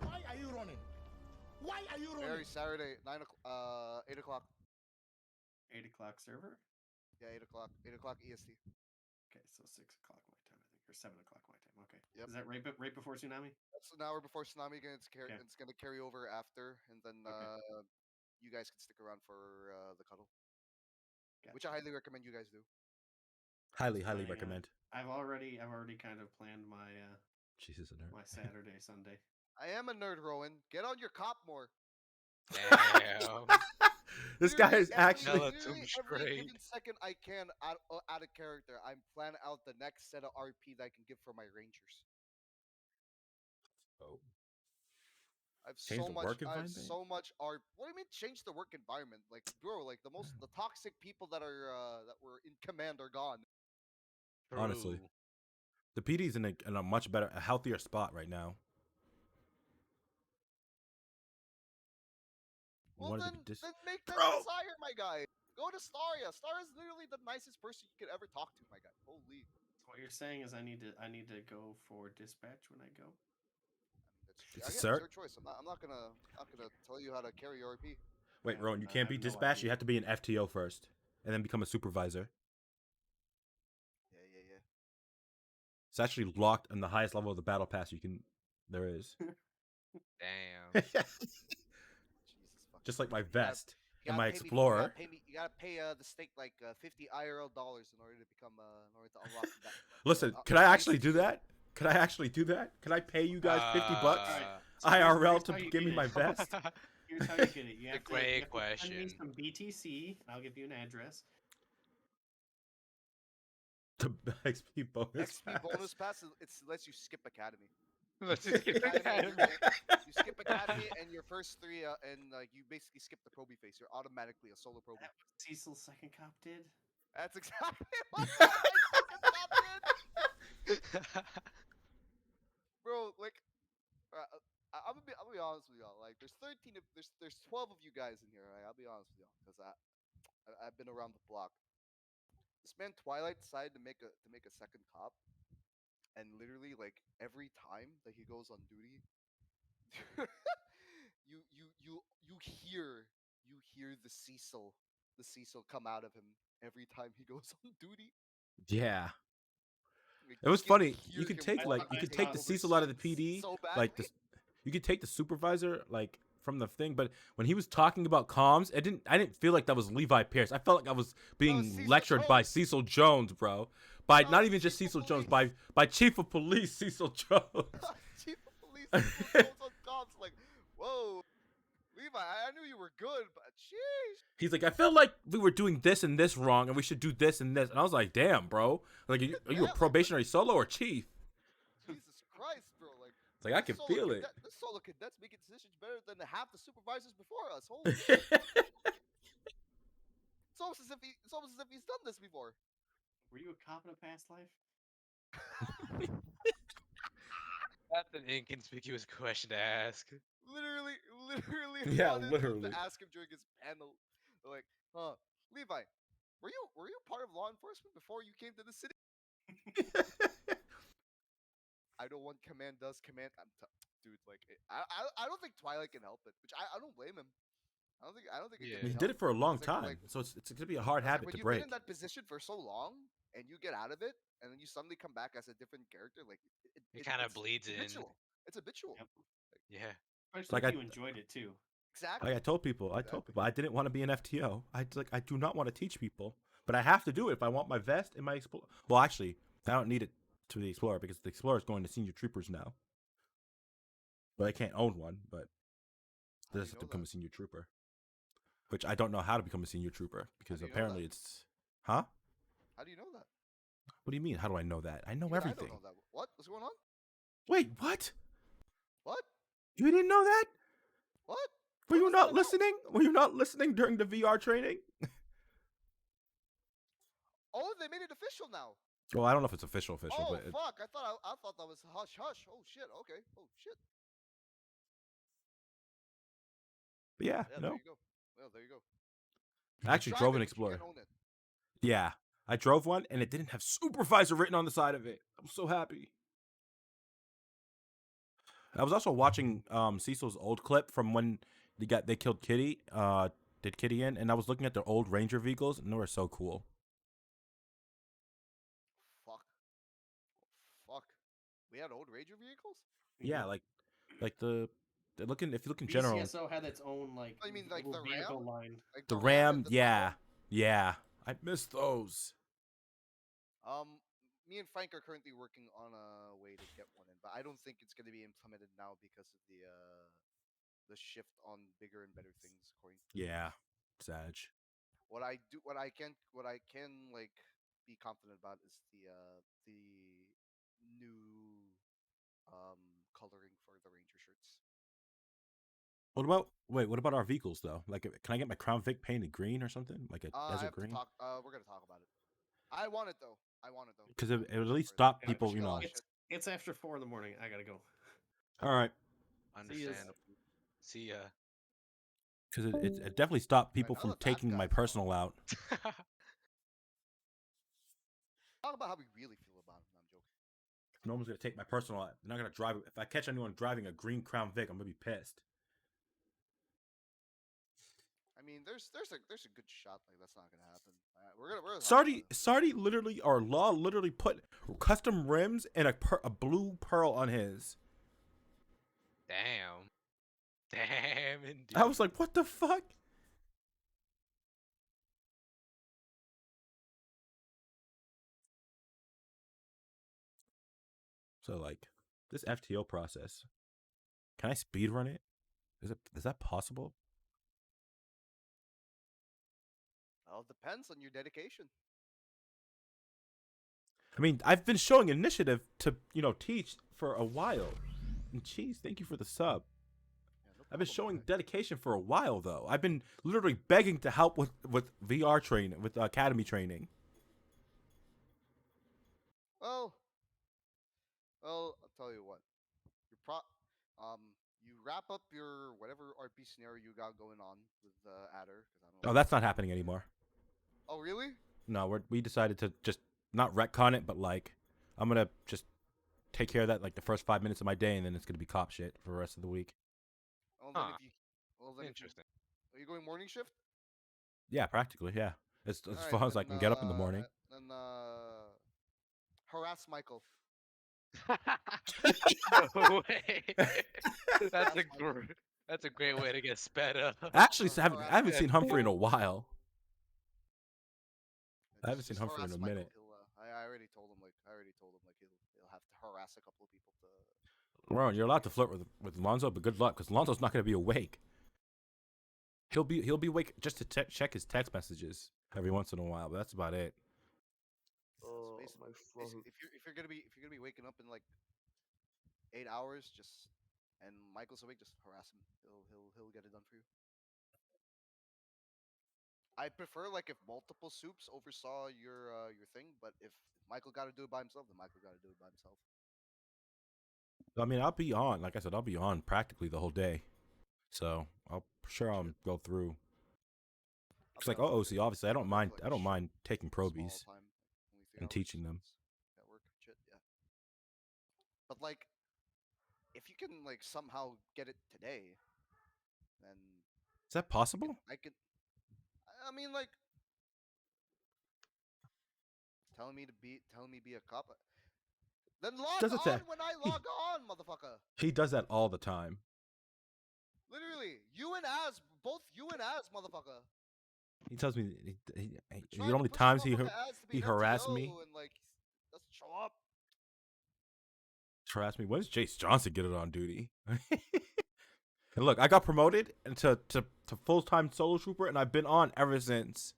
Why are you running? Why are you running? Very Saturday, 8 o'clock. 8 o'clock server? Yeah, 8 o'clock. 8 o'clock EST. Okay, so 6 o'clock my time, I think, or 7 o'clock my time. Okay. Yep. Is that right before tsunami? That's an hour before tsunami. Again, it's gonna carry over after, and then you guys can stick around for the cuddle, which I highly recommend you guys do. Highly recommend. I've already kind of planned my Jesus, a nerd. my Saturday, Sunday. I am a nerd, Rowan. Get on your cop more. Damn. This guy is actually. Every given second I can out of character, I'm planning out the next set of RP that I can give for my rangers. Oh. I've Change so the much. work I have environment? so much RP. What do you mean change the work environment? Like, bro, like the toxic people that were in command are gone. Honestly, the PD's in a much better, a healthier spot right now. Well, then make them desire, my guy. Go to Staria. Staria is literally the nicest person you could ever talk to, my guy. Holy. So what you're saying is I need to go for dispatch when I go. It's your choice. I'm not gonna tell you how to carry your RP. Wait, Rowan, you can't be dispatched. You have to be an FTO first, and then become a supervisor. Yeah. It's actually locked on the highest level of the battle pass there is. Damn. Just like my vest and my You Explorer. gotta pay the stake like 50 IRL dollars in order to unlock that. Listen, could I actually do that? Could I actually do that? Can I pay you guys $50 IRL to give me my vest? Here's how you get it. You have Great to question. send me some BTC, and I'll give you an address. The XP bonus. XP bonus pass. It lets you skip academy. Let's You just skip skip academy. academy. You skip academy, and your first three, and like you basically skip the probie phase. You're automatically a solo probie. Cecil's second cop did. That's exactly what my second cop did, bro. Like, I'm gonna be honest with y'all. Like, there's 13 of there's 12 of you guys in here. Right? I'll be honest with y'all, because I've been around the block. This man Twilight decided to make a second cop, and literally like every time that he goes on duty, you hear the Cecil come out of him every time he goes on duty. Yeah. Like, It was you can funny. hear You could him take like fucking you could take take the over Cecil out of the shit PD, so like badly. you could take the supervisor like from the thing, but when he was talking about comms, I didn't feel like that was Levi Pierce. I felt like I was being Cecil lectured by Jones. Cecil Jones, bro. By That not was even just Chief of Cecil Jones, Police. by Chief of Police Cecil Jones. Chief of Police Cecil Jones on comms, like, whoa, Levi, I knew you were good, but sheesh. He's like, I feel like we were doing this and this wrong, and we should do this and this. And I was like, damn, bro. Like, are you a probationary solo or chief? Jesus Christ, bro. Like, It's like I can feel it. This solo cadet's making decisions better than half the supervisors before us. Holy shit. It's almost as if he's done this before. Were you a cop in a past life? That's an inconspicuous question to ask. Literally Yeah, wanted literally. to ask him during his panel. Like, Levi, were you part of law enforcement before you came to the city? I know one command does command. Dude, like, I don't think Twilight can help it, which I don't blame him. I don't think it can He help did it for a long It's like- time, like, so it's gonna be a hard it's like habit when to you've break. been in that position for so long and you get out of it, and then you suddenly come back as a different character, like It kind of it's bleeds in. habitual. It's habitual. Yeah. Especially Like if I- you enjoyed it too. Exactly. Like I told people I didn't want to be an FTO. I do not want to teach people, but I have to do it if I want my vest and my Explorer. Well, actually, I don't need it to the Explorer because the Explorer is going to senior troopers now. But I can't own one. But I just have to become a senior trooper, which I don't know how to become a senior trooper because apparently it's, huh? How do you know that? What do you mean? How do I know that? I know Even everything. I don't know that. What? What's going on? Wait, what? What? You didn't know that? What? Were you not listening? Were you not listening during the VR training? Oh, they made it official now. Well, I don't know if it's official, Oh but fuck! I thought that was hush hush. Oh shit. Okay. Oh shit. yeah, Yeah. no. There you go. Well, there you go. I actually Drive drove it, an but you Explorer. can't own it. Yeah, I drove one and it didn't have supervisor written on the side of it. I'm so happy. I was also watching Cecil's old clip from when they killed Kitty, did Kitty in, and I was looking at their old Ranger vehicles and they were so cool. Fuck. We had old Ranger vehicles. Yeah, like they're looking, if you look in general, BCSO had its own like. Oh, you mean like little the vehicle Ram? line. Like the Ram Ram, and the yeah, I miss those. Me and Frank are currently working on a way to get one in, but I don't think it's going to be implemented now because of the shift on bigger and better things. According to Yeah, Sag. what I can like be confident about is the new coloring for the Ranger shirts. What about our vehicles though? Like, can I get my Crown Vic painted green or something? Like a I desert have to green? talk. We're gonna talk about it. I want it though. Because it would at least stop people, you know. It's after 4 in the morning. I gotta go. All right. Understandable. See ya. Because it definitely stopped people from taking my personal out. Talk about how we really feel about it. No, I'm joking. No one's gonna take my personal out. They're not gonna drive it. If I catch anyone driving a green Crown Vic, I'm gonna be pissed. I mean, there's a good shot like that's not gonna happen. We're gonna Sardi literally, or Law literally put custom rims and a blue pearl on his. Damn. Damn, indeed. I was like, what the fuck? So like, this FTO process, can I speed run it? Is that possible? Well, it depends on your dedication. I mean, I've been showing initiative to teach for a while. And Cheese, thank you for the sub. I've been showing dedication for a while though. I've been literally begging to help with VR training, with academy training. Well, I'll tell you what. You wrap up your whatever RP scenario you got going on with Adder, because I don't know. Oh, that's not happening anymore. Oh, really? No, we decided to just not retcon it, but like I'm gonna just take care of that like the first 5 minutes of my day, and then it's gonna be cop shit for the rest of the week. Well, then if you, interesting. Are you going morning shift? Yeah, practically, yeah. As Alright, far as I can get up in the morning. Then harass Michael. No way. That's a great way to get sped up. Actually, I haven't seen Humphrey in a while. I haven't seen Just Humphrey in harass a Michael. minute. I already told him he'll have to harass a couple of people to. Well, you're allowed to flirt with Lonzo, but good luck, because Lonzo's not gonna be awake. He'll be awake just to check his text messages every once in a while, but that's about it. So if you're gonna be waking up in like 8 hours, and Michael's awake, just harass him. He'll get it done for you. I prefer like if multiple soups oversaw your thing, but if Michael got to do it by himself, then Michael got to do it by himself. I mean, I'll be on. Like I said, I'll be on practically the whole day, so I'll go through. It's like, OC, obviously, I don't mind taking probies and teaching them. At work, shit, yeah. But like, if you can like somehow get it today, then Is that possible? I could. I mean, like, telling me be a cop. Then log Does it say- on when I log on, motherfucker. He does that all the time. Literally, both you and Az, motherfucker. He tells me the only times he harassed me. And like, doesn't show up. Harassed me. When's Jace Johnson get it on duty? And look, I got promoted to full-time solo trooper, and I've been on ever since.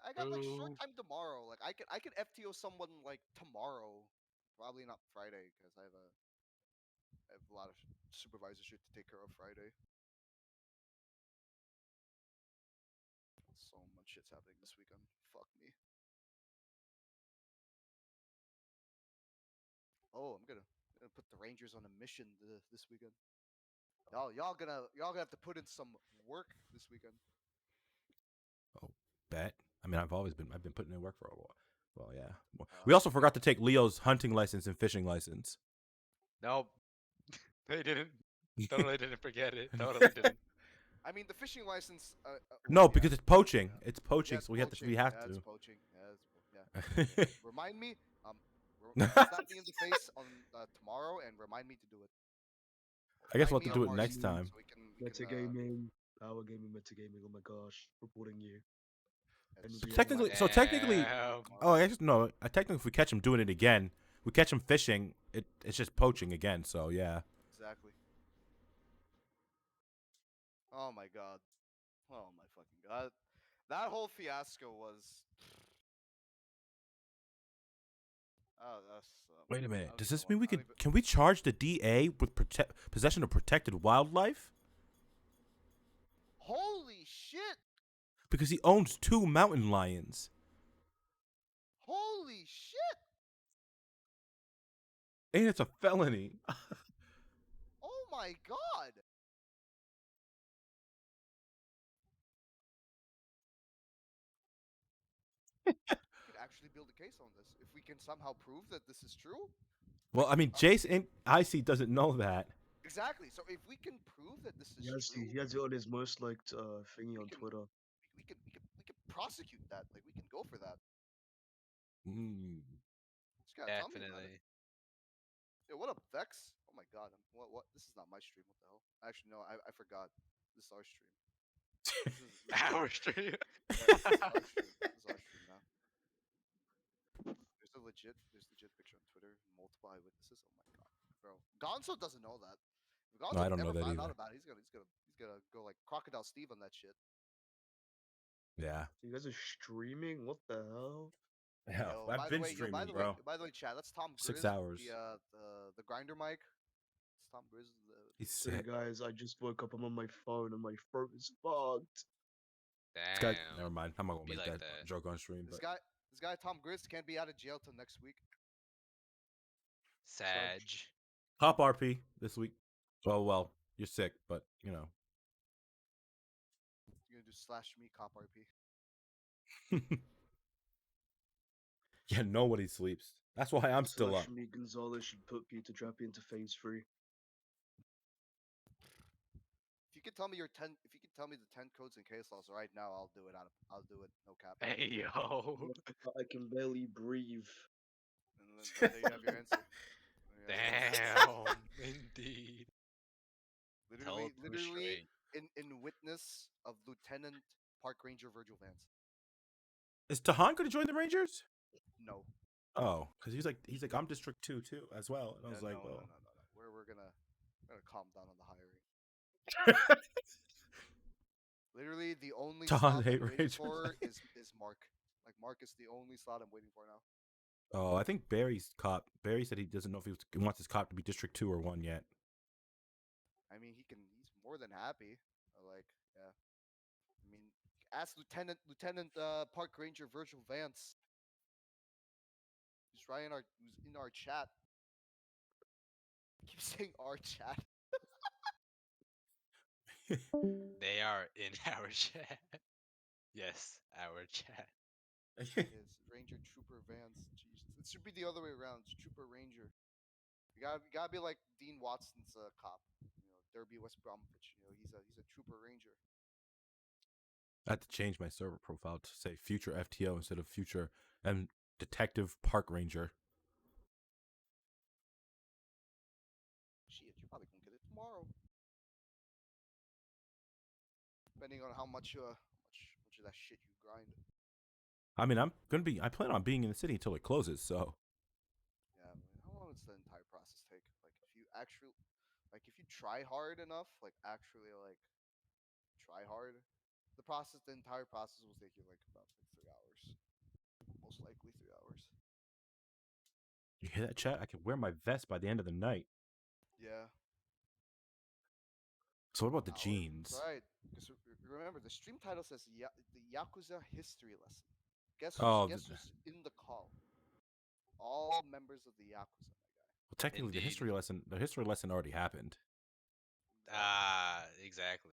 I got like short time tomorrow. Like I can FTO someone like tomorrow, probably not Friday because I have a lot of supervisor shit to take care of Friday. So much shit's happening this weekend. Fuck me. Oh, I'm gonna put the Rangers on a mission this weekend. Y'all gonna have to put in some work this weekend. Oh, bet. I mean, I've been putting in work for a while. Well, yeah. We also forgot to take Leo's hunting license and fishing license. Nope. They didn't. Totally didn't forget it. Totally didn't. I mean, the fishing license. No, because it's poaching. Yeah. It's poaching, Yeah, it's so poaching. we have yeah, to. It's poaching. Yeah. Remind me. Slap me in the face on tomorrow and remind me to do it. I guess we'll have to do it next time. So we can, Metagaming, our gaming, metagaming. Oh my gosh, reporting you. Technically, oh, I guess no. Technically, if we catch him doing it again, we catch him fishing. It's just poaching again. So yeah. Exactly. Oh my god. Oh my fucking god. That whole fiasco was. Wait a minute. Does this mean we can we charge the DA with possession of protected wildlife? Holy shit! Because he owns 2 mountain lions. Holy shit! And it's a felony. Oh my god! We could actually build a case on this if we can somehow prove that this is true. Well, I mean, Jace IC doesn't know that. Exactly. So if we can prove that this is true, He has it on his most liked thingy on Twitter. We can prosecute that. Like we can go for that. Definitely. Yeah, what up, Vex? Oh my god. What? This is not my stream. What the hell? Actually, no. I forgot. This is our stream. Our stream. This is our stream now. There's legit picture on Twitter. Multiple eyewitnesses. Oh my god, bro. Gonzo doesn't know that. If Gonzo No, I don't know that found either. out about it, he's gonna go like Crocodile Steve on that shit. Yeah. You guys are streaming? What the hell? Yeah, Yo, I've by the been way, streaming, bro. by the way, chat. That's Tom 6 Grizz, hours. the grinder mic. It's Tom Grizz. He's Sorry sick. guys, I just woke up. I'm on my phone and my throat is fucked. This Damn. guy, never mind. I'm not gonna Be make like that, that. joke on stream. This But guy Tom Grizz can't be out of jail till next week. Sag. Hop RP this week. Well, you're sick, but you know. You're gonna do slash me cop RP. Yeah, nobody sleeps. That's why I'm still up. Me Gonzalez should put Peter Trappy into phase 3. If you could tell me if you could tell me the 10 codes and case laws right now, I'll do it. I'll do it. No cap. Hey yo. I can barely breathe. And then there you have your answer. Damn. Indeed. Literally, in witness of Lieutenant Park Ranger Virgil Vance. Is Tahan gonna join the Rangers? No. Oh, because he's like I'm District 2 too as well, and I was like, no. well, We're gonna calm down on the hiring. Literally, the only Tahan slot I'm hate waiting Rangers. for is Mark. Like Mark is the only slot I'm waiting for now. Oh, I think Barry's cop. Barry said he doesn't know if he wants his cop to be District 2 or 1 yet. I mean, he's more than happy. Like, yeah. I mean, ask Lieutenant Park Ranger Virgil Vance. Who's in our chat. I keep saying our chat. They are in our chat. Yes, our chat. Yes, Ranger Trooper Vance. Jeez. It should be the other way around. It's Trooper Ranger. You gotta be like Dean Watson's cop. You know, Derby West Bromwich. You know, he's a Trooper Ranger. I had to change my server profile to say future FTO instead of future Detective Park Ranger. Shit, you're probably gonna get it tomorrow. Depending on how much of that shit you grind. I mean, I plan on being in the city until it closes, so. Yeah, I mean, how long does the entire process take? Like if you try hard enough, like actually like try hard, the entire process will take you like about 3 hours. Most likely 3 hours. You hear that, chat? I can wear my vest by the end of the night. Yeah. So what about the jeans? Right. Because remember, the stream title says the Yakuza history lesson. Guess who's in the call? All members of the Yakuza, my guy. Well, technically, the history lesson already happened. Exactly.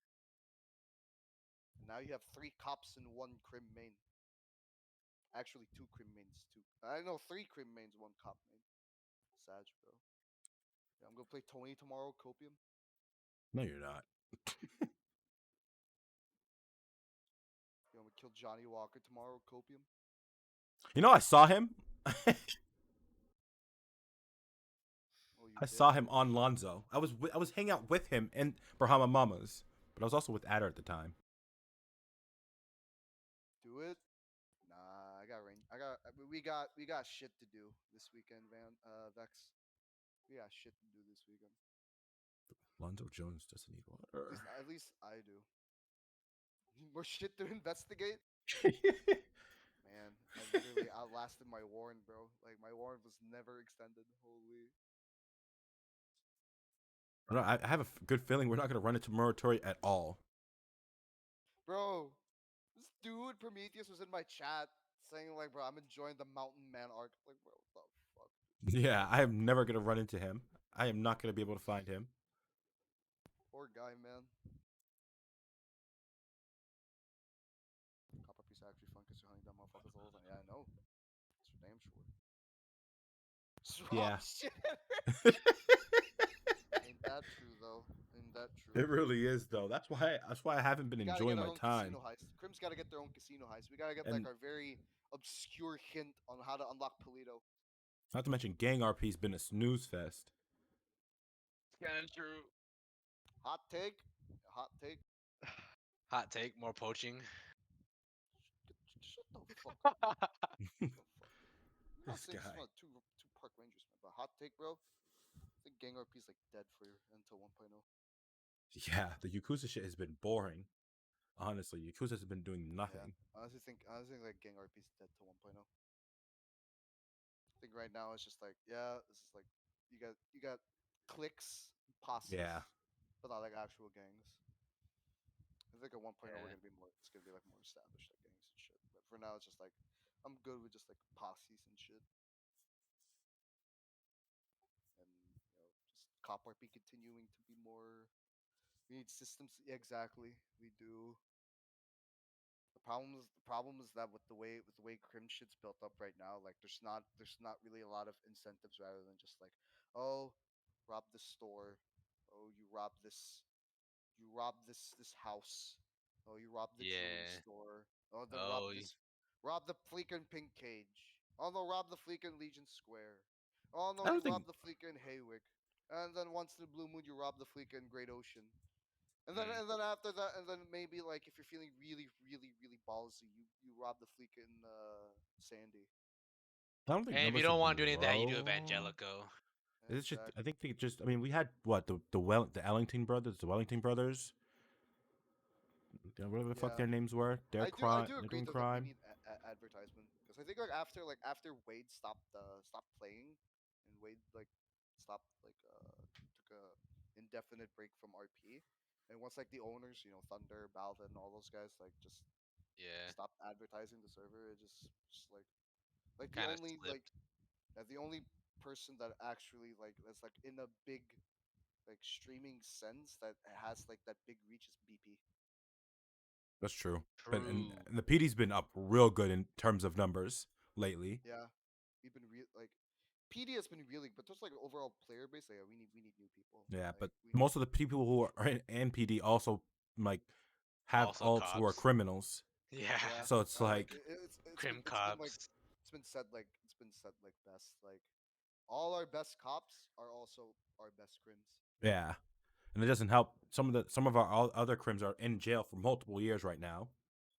And now you have 3 cops and 1 crim main. Actually, 2 crim mains, 2. I know 3 crim mains, 1 cop main. Sag, bro. Yeah, I'm gonna play Tony tomorrow, Copium. No, you're not. You know, we kill Johnny Walker tomorrow, Copium. You know, I saw him. I saw him on Lonzo. I was hanging out with him in Brahma Mamas, but I was also with Adder at the time. Do it? Nah, we got shit to do this weekend, Vex. We got shit to do this weekend. Lonzo Jones doesn't need water. At least I do. More shit to investigate. Man, I literally outlasted my warrant, bro. Like my warrant was never extended. Holy. I have a good feeling we're not going to run into Muratori at all. Bro, this dude Prometheus was in my chat saying like, bro, I'm enjoying the Mountain Man arc. Like, bro, what the fuck? Yeah, I am never going to run into him. I am not going to be able to find him. Poor guy, man. Copper piece actually fun because you're hunting down motherfuckers all the time. Yeah, I know. That's for damn sure. Yeah. Shit. Ain't that true though? Ain't that true? It really is though. That's why I haven't been enjoying my time. Crim's got to get their own casino heist. We gotta get like our very obscure hint on how to unlock Polito. Not to mention, Gang RP's been a snooze fest. Kind of true. Hot take. Hot take. Hot take. More poaching. Shut the fuck up. I'm not saying guy. This two Park Rangers, man, but hot take, bro. I think Gang RP's like dead for until 1.0. Yeah, the Yakuza shit has been boring. Honestly, Yakuza has been doing nothing. Yeah, honestly think like Gang RP's dead to 1.0. think right now it's just like, yeah, this is like you got cliques, Yeah. posses, but not like actual gangs. I think at 1.0 we're Yeah. gonna be more. It's gonna be like more established like gangs and shit. But for now, it's just like I'm good with just like posses and shit, and just cop RP continuing to be more. We need systems. Yeah, exactly, we do. The problem is that with the way crim shit's built up right now, like there's not really a lot of incentives rather than just like, oh, rob this store, oh you rob this house, oh you rob the jewelry Yeah. store, oh then Oh, rob the Fleekin Pink Cage, oh no rob the Fleekin Legion Square, oh no I you don't rob think. the Fleekin Haywick, and then once in the blue moon you rob the Fleekin Great Ocean. mm, And then after that, and then maybe like if you're feeling really, really, really ballsy, you rob the fleek in Sandy. I don't think and if you numbers don't should be want to do any of that, you do low. Evangelico. It's just. I Exactly. think they just. I mean, we had what the Ellington brothers, the Wellington brothers, whatever the fuck Yeah, their names were. They're I crime. do They're agree doing though that we crime. need advertisement because I think like after Wade stopped playing, and Wade like stopped like took a indefinite break from RP, and once like the owners, Thunder, Balvin, all those guys just Yeah. stopped advertising the server, it just like the Kind of only like slipped. the only person that actually like that's like in a big like streaming sense that has like that big reach is BP. That's true. But True. and the PD's been up real good in terms of numbers lately. Yeah, we've been real like PD has been really, but just like overall player base, like, yeah, we need new people. Yeah, Like but we most of the people who are in PD also like have Also alts who are cops. criminals. Yeah. yeah, So it's like like Crim it's been like cops. it's been said like best like all our best cops are also our best crims. yeah, and it doesn't help. Some of our other crims are in jail for multiple years right now.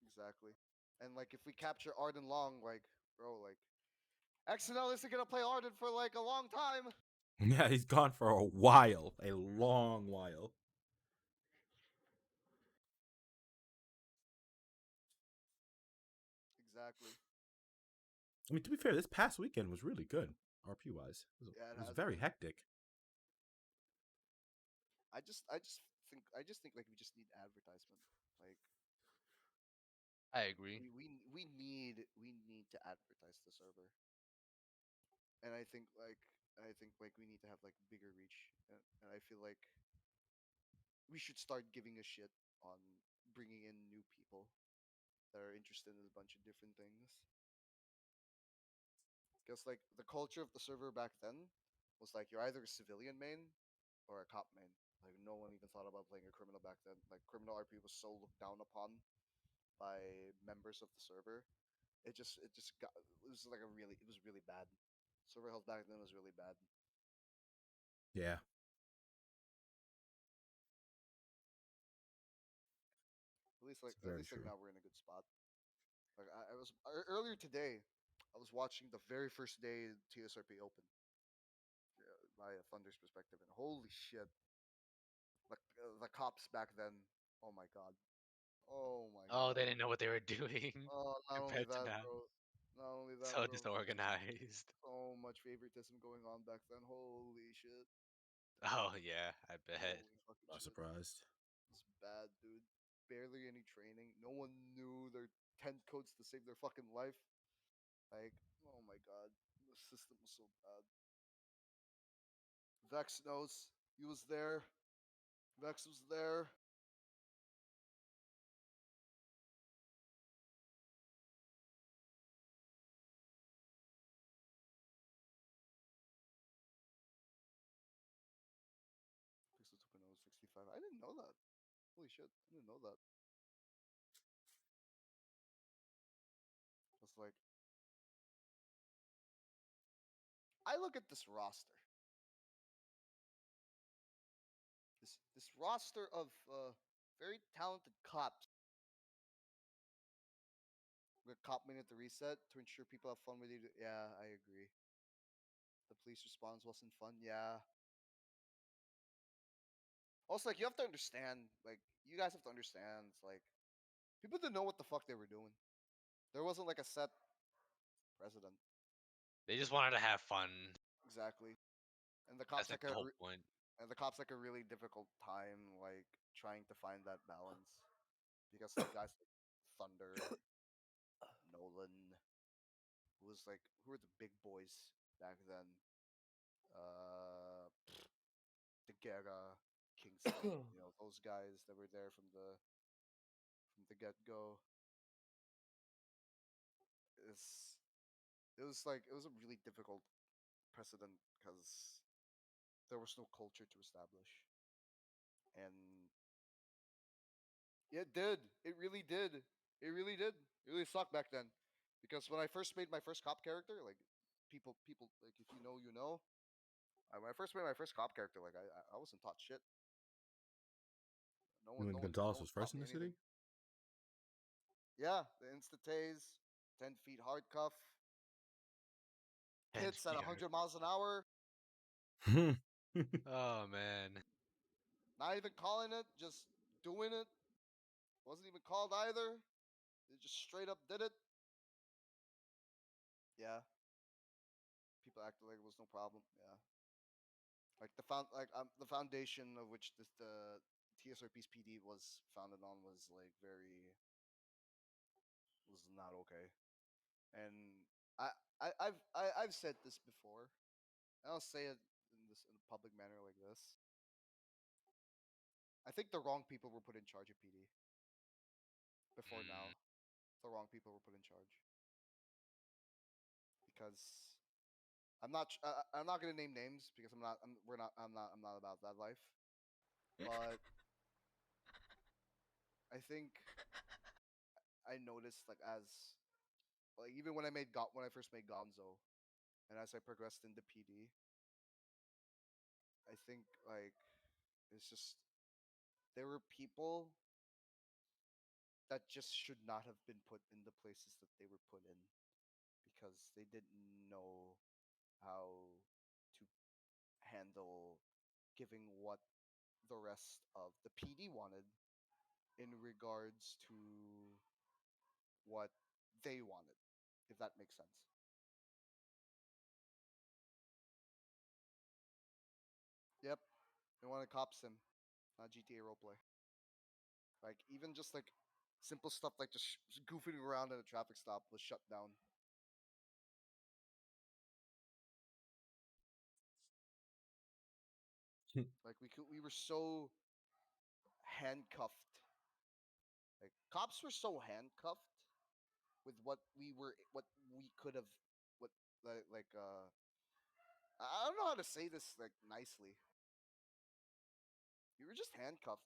Exactly. And like if we capture Arden Long, like bro, like XNL isn't gonna play Arden for like a long time. Yeah, he's gone for a long while. Exactly. I mean, to be fair, this past weekend was really good, RP wise. Yeah, it It was has very been. hectic. I just think like we just need advertisement. Like I agree. we need to advertise the server, and I think like we need to have like bigger reach, and I feel like we should start giving a shit on bringing in new people that are interested in a bunch of different things. Because like the culture of the server back then was like you're either a civilian main or a cop main. Like no one even thought about playing a criminal back then. Like criminal RP was so looked down upon by members of the server. It was really bad. Server health back then was really bad. Yeah, At least like it's at very least like true. now we're in a good spot. Like I was earlier today, I was watching the very first day TSRP opened, by a Thunder's perspective, and holy shit, the cops back then. Oh my god. Oh my Oh, they god. didn't know what they were doing Oh, not only compared to that, now. bro. Not only that, So bro. disorganized. So much favoritism going on back then. Holy shit. Oh yeah, I bet. Holy fucking Not shit. surprised. It's bad, dude. Barely any training. No one knew their 10 codes to save their fucking life. Like, oh my god. The system was so bad. Vex knows. He was there. Vex was there. Pixel 2.0 65. I didn't know that. Holy shit. I didn't know that. It's like, I look at this roster. This roster of very talented cops. We got cop minute to reset to ensure people have fun with you. Yeah, I agree. The police response wasn't fun. Yeah. Also, like you have to understand, like you guys have to understand, it's like people didn't know what the fuck they were doing. There wasn't like a set president. They just wanted to have fun. Exactly. And the That's cops like like the whole point. a really difficult time like trying to find that balance because like guys like Thunder, Nolan, who was like who were the big boys back then? Uh, the Guerra, Kingston, those guys that were there from the get go. It's it was a really difficult precedent because there was no culture to establish, and it did. It really did. It really did. It really sucked back then, because when I first made my first cop character, like people like if you know you know. When I first made my first cop character, like I wasn't taught shit. When Gonzalez No was one first taught in me the anything. city. Yeah, the insta tase, 10 feet hard cuff, 10 hits at feet hard. 100 miles an hour. Oh man. Not even calling it, just doing it. Wasn't even called either. They just straight up did it. Yeah, people acted like it was no problem. Yeah, like the foundation of which the TSRP's PD was founded on was like was not okay. And I I've said this before. And I'll say it in a public manner like this. I think the wrong people were put in charge of PD before Mm. now. The wrong people were put in charge because I'm not gonna name names because I'm not about that life. But I think I noticed like as like even when when I first made Gonzo, and as I progressed into PD, I think like it's just there were people that just should not have been put in the places that they were put in because they didn't know how to handle giving what the rest of the PD wanted in regards to what they wanted, if that makes sense. Yep, they wanted cop sim, not GTA roleplay. Like even just like simple stuff like just goofing around at a traffic stop was shut down. Like we were so handcuffed. Like cops were so handcuffed with what we could have what like I don't know how to say this like nicely. We were just handcuffed.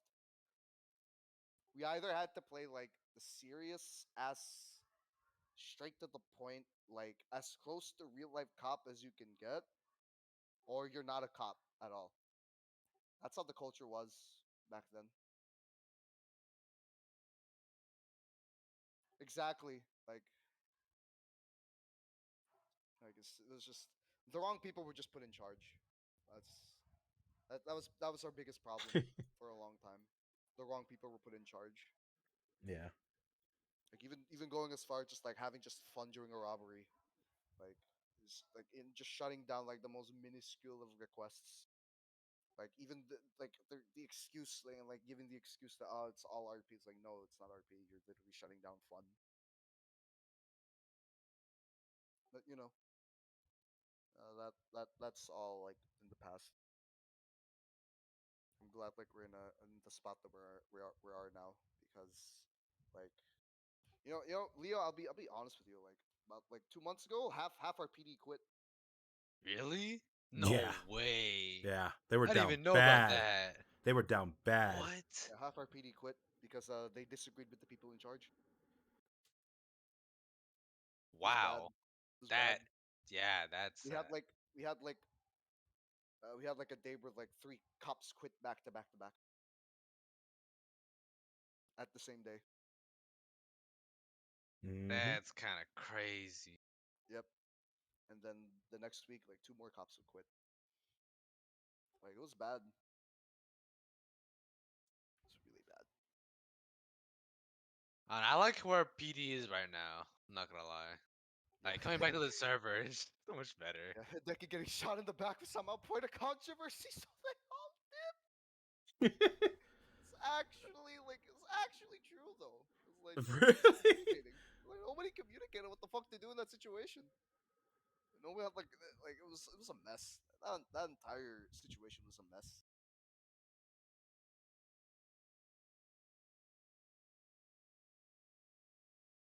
We either had to play like the serious ass straight to the point, like as close to real life cop as you can get, or you're not a cop at all. That's how the culture was back then. Exactly. It was just the wrong people were just put in charge. That's that was our biggest problem for a long time. The wrong people were put in charge. Yeah. Like even going as far as just like having just fun during a robbery, like like in just shutting down like the most minuscule of requests. Like even the excuse like giving the excuse that oh it's all RP. It's like no, it's not RP. You're literally shutting down fun. But that's all like in the past. I'm glad like we're in the spot that we are now because like Leo, I'll be honest with you. Like about like 2 months ago, half our PD quit. Really? No Yeah. way. Yeah. They were I didn't down even know about bad. that. They were down bad. What? Yeah, half our PD quit because they disagreed with the people in charge. It was bad. Wow. It was bad. That. Yeah, that's. We had like we had like we had like a day where like three cops quit back to back to back at the same day. Mm-hmm. That's kind of crazy. Yep. And then the next week, like two more cops would quit. Like it was bad. It's really bad. I like where PD is right now. I'm not gonna lie. Like coming back to the server is so much better. Yeah, Hideki getting shot in the back was somehow point of controversy. So like, oh, it's actually true though. It's like nobody's Really? communicating. Like nobody communicated what the fuck to do in that situation. No, we had like it was a mess. That entire situation was a mess.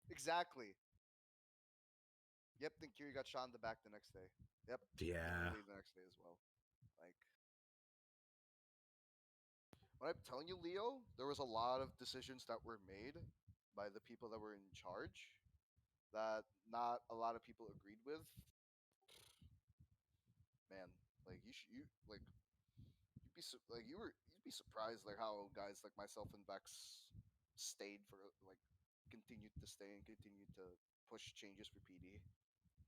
Exactly. Yep. Then Kiri got shot in the back the next day. Yep. Yeah. Literally the next day as well. Like what I'm telling you, Leo, there was a lot of decisions that were made by the people that were in charge that not a lot of people agreed with. Man, like you like you'd be surprised like how guys like myself and Bex stayed for like continued to stay and continued to push changes for PD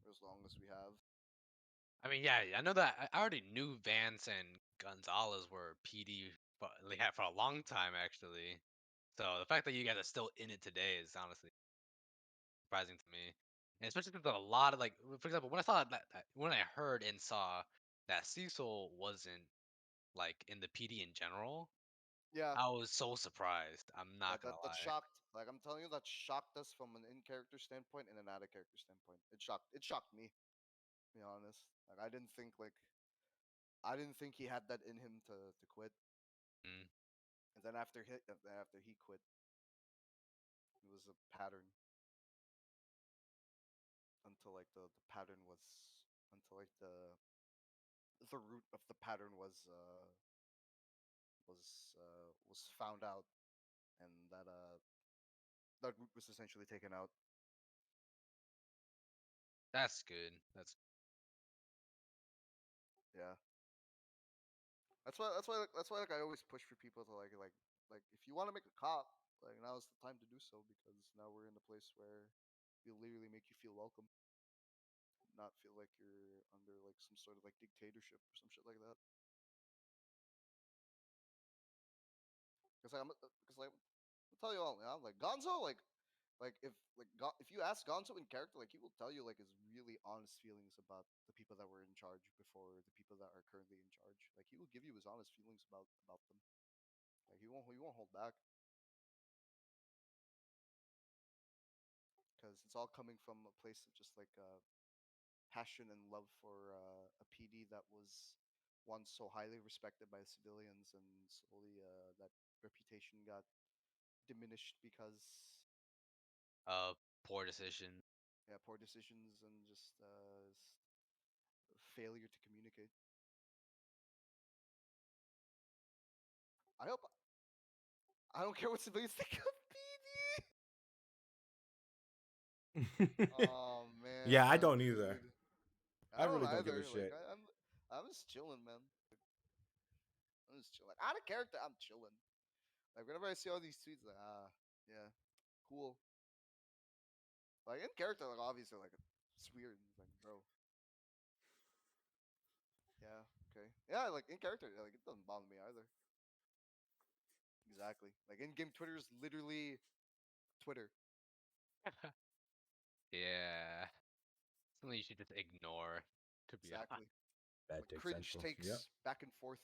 for as long as we have. I mean, yeah, I know that I already knew Vance and Gonzalez were PD, but they had for a long time actually. So the fact that you guys are still in it today is honestly surprising to me, and especially because a lot of like, for example, when I saw when I heard and saw that Cecil wasn't like in the PD in general, Yeah, I was so surprised. I'm yeah, not gonna that lie. shocked. Like I'm telling you, that shocked us from an in character standpoint and an out of character standpoint. It shocked me. To be honest, like I didn't think he had that in him to quit. Mm. And then after he quit, it was a pattern until like the pattern was until like the root of the pattern was found out, and that root was essentially taken out. That's good. That's Yeah, that's why like I always push for people to like if you want to make a cop, like now is the time to do so because now we're in a place where we literally make you feel welcome, not feel like you're under like some sort of like dictatorship or some shit like that. Because like I'll tell you all, man, like Gonzo, if you ask Gonzo in character, like he will tell you like his really honest feelings about the people that were in charge before the people that are currently in charge. Like he will give you his honest feelings about them. Like he won't hold back because it's all coming from a place of just like passion and love for a PD that was once so highly respected by civilians, and slowly that reputation got diminished because uh poor decision. yeah, poor decisions and just failure to communicate. I hope I don't care what civilians think of PD. Oh Yeah, I man, don't either. dude. I I don't really don't give a either. Like shit. I'm just chilling, man. I'm just chilling. Like, out of character, I'm chilling. Like whenever I see all these tweets, like yeah, cool. Like in character, like obviously, like it's weird. It's like, bro, yeah, okay, yeah. Like in character, like it doesn't bother me either. Exactly. Like in game Twitter is literally Twitter. Yeah, something you should just ignore. To be honest. Exactly. Bad Like take cringe central. Yep. takes back and forth.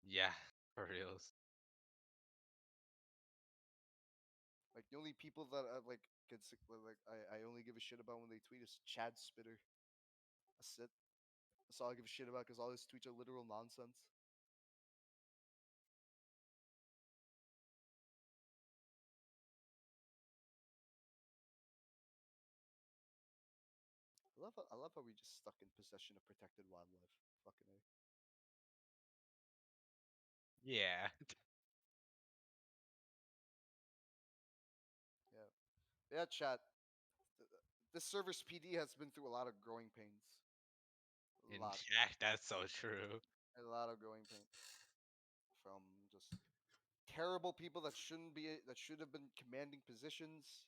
Yeah, for reals. Like the only people that I like I only give a shit about when they tweet is Chad Spitter. That's it. That's all I give a shit about because all his tweets are literal nonsense. I love how we just stuck in possession of protected wildlife. Fucking A. Yeah. Yeah. Yeah, chat. This server's PD has been through a lot of growing pains. A And lot. yeah, that's so true. A lot of growing pains. From just terrible people that should have been commanding positions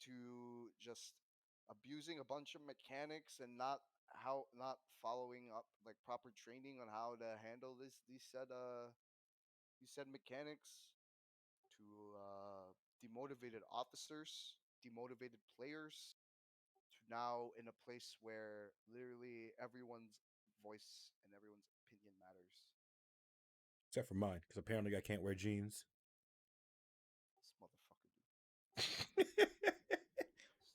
to just abusing a bunch of mechanics and not following up like proper training on how to handle these said mechanics to demotivated officers, demotivated players, to now in a place where literally everyone's voice and everyone's opinion matters. Except for mine, because apparently I can't wear jeans. This motherfucker, dude. This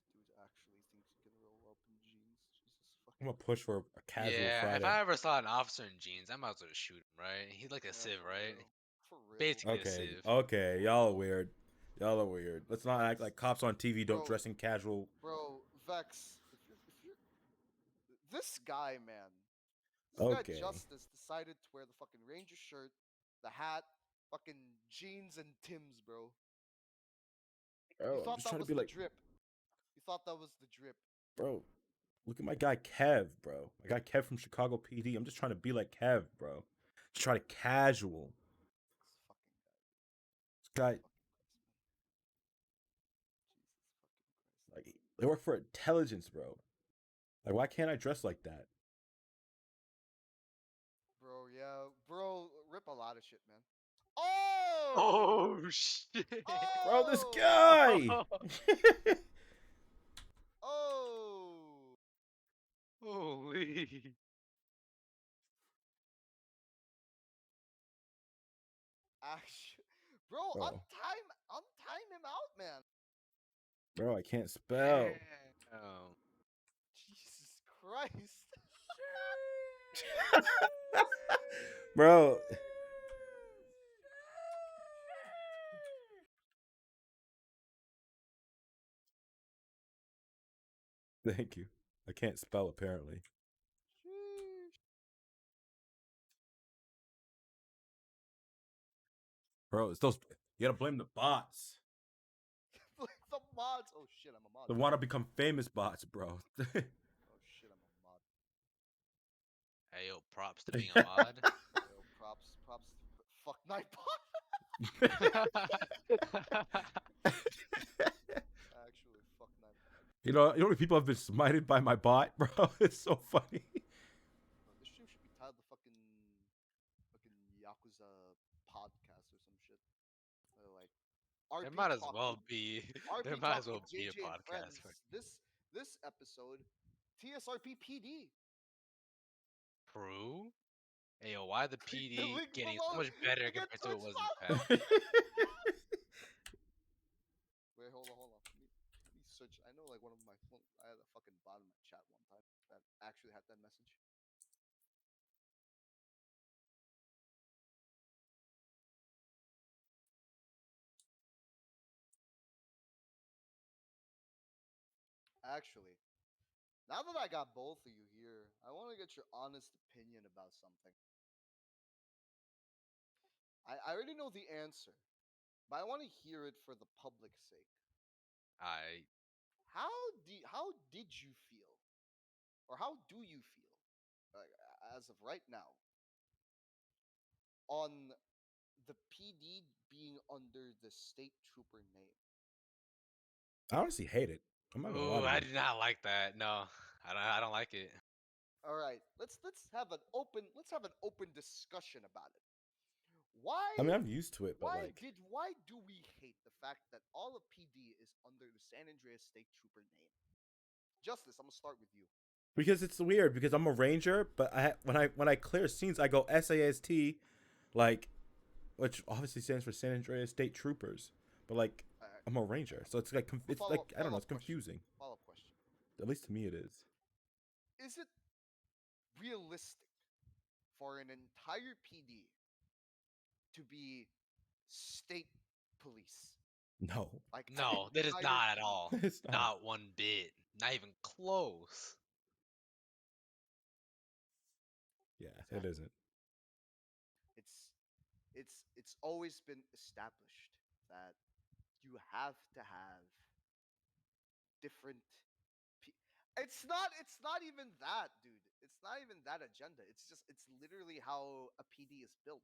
dude actually thinks he can roll up in jeans. Jesus fucking. I'm gonna push for a casual Yeah, if Friday. I ever saw an officer in jeans, I might as well just shoot him, right? He's like a Yeah, civ, for right? real. For real. Basically a Okay, civ. okay, y'all are weird. Y'all are weird. Let's not act like cops on TV don't Bro, dress in casual. Bro, Vex, if you're this guy, man, this guy Okay. Justice decided to wear the fucking Ranger shirt, the hat, fucking jeans and Tims, bro. Bro, You I'm thought just that trying to was be the like, drip. You thought that was the drip. bro, look at my guy Kev, bro. My guy Kev from Chicago PD. I'm just trying to be like Kev, bro. Just try to casual. This fucking guy. This guy, like, they work for intelligence, bro. Like, why can't I dress like that? Bro, yeah. Bro, rip a lot of shit, man. Oh! Oh shit! Bro, this Oh! guy! Oh! Holy! Actually, bro, Bro. untime him out, man. Bro, I can't spell. Damn. Jesus Christ. Bro. Thank you. I can't spell apparently. Bro, it's those. You gotta blame the bots. The mods. Oh shit, I'm a mod. The want to become famous bots, bro. Oh shit, I'm a mod. Hey yo, props to being a mod. Yo, props. Fuck Nightbot. Actually, fuck Nightbot. You know how many people have been smited by my bot, bro? It's so funny. This stream should be titled the fucking Yakuza podcast or some shit. Like There RP might as talking, well be. RP There might as talking well be a JJ and podcast. friends. This episode, TSRP PD. True. Hey yo, why the Click PD the link getting below so much better to get compared to what it Twitch was in the follow. past? Wait, hold on. Let me search. I know, like I had a fucking bot in my chat one time that actually had that message. Actually, now that I got both of you here, I want to get your honest opinion about something. I already know the answer, but I want to hear it for the public's sake. How did you feel, or how do you feel, like, as of right now, on the PD being under the state trooper name? I honestly hate it. I'm not gonna lie Ooh, to I you. did not like that. No, I don't like it. All right, let's have an open discussion about it. Why? I mean, I'm used to it, but like, Why do we hate the fact that all of PD is under the San Andreas State Trooper name? Justice, I'm gonna start with you. because it's weird. Because I'm a ranger, but when I clear scenes, I go SAST, like, which obviously stands for San Andreas State Troopers. But like, I'm a ranger, so it's like it's like I don't know, it's confusing. Follow-up question. At least to me, it is. Is it realistic for an entire PD to be state police? No. Like No, that is not at all. It's not. Not one bit. Not even close. Yeah, it isn't. It's always been established that you have to have different. It's not even that, dude. It's not even that agenda. It's literally how a PD is built.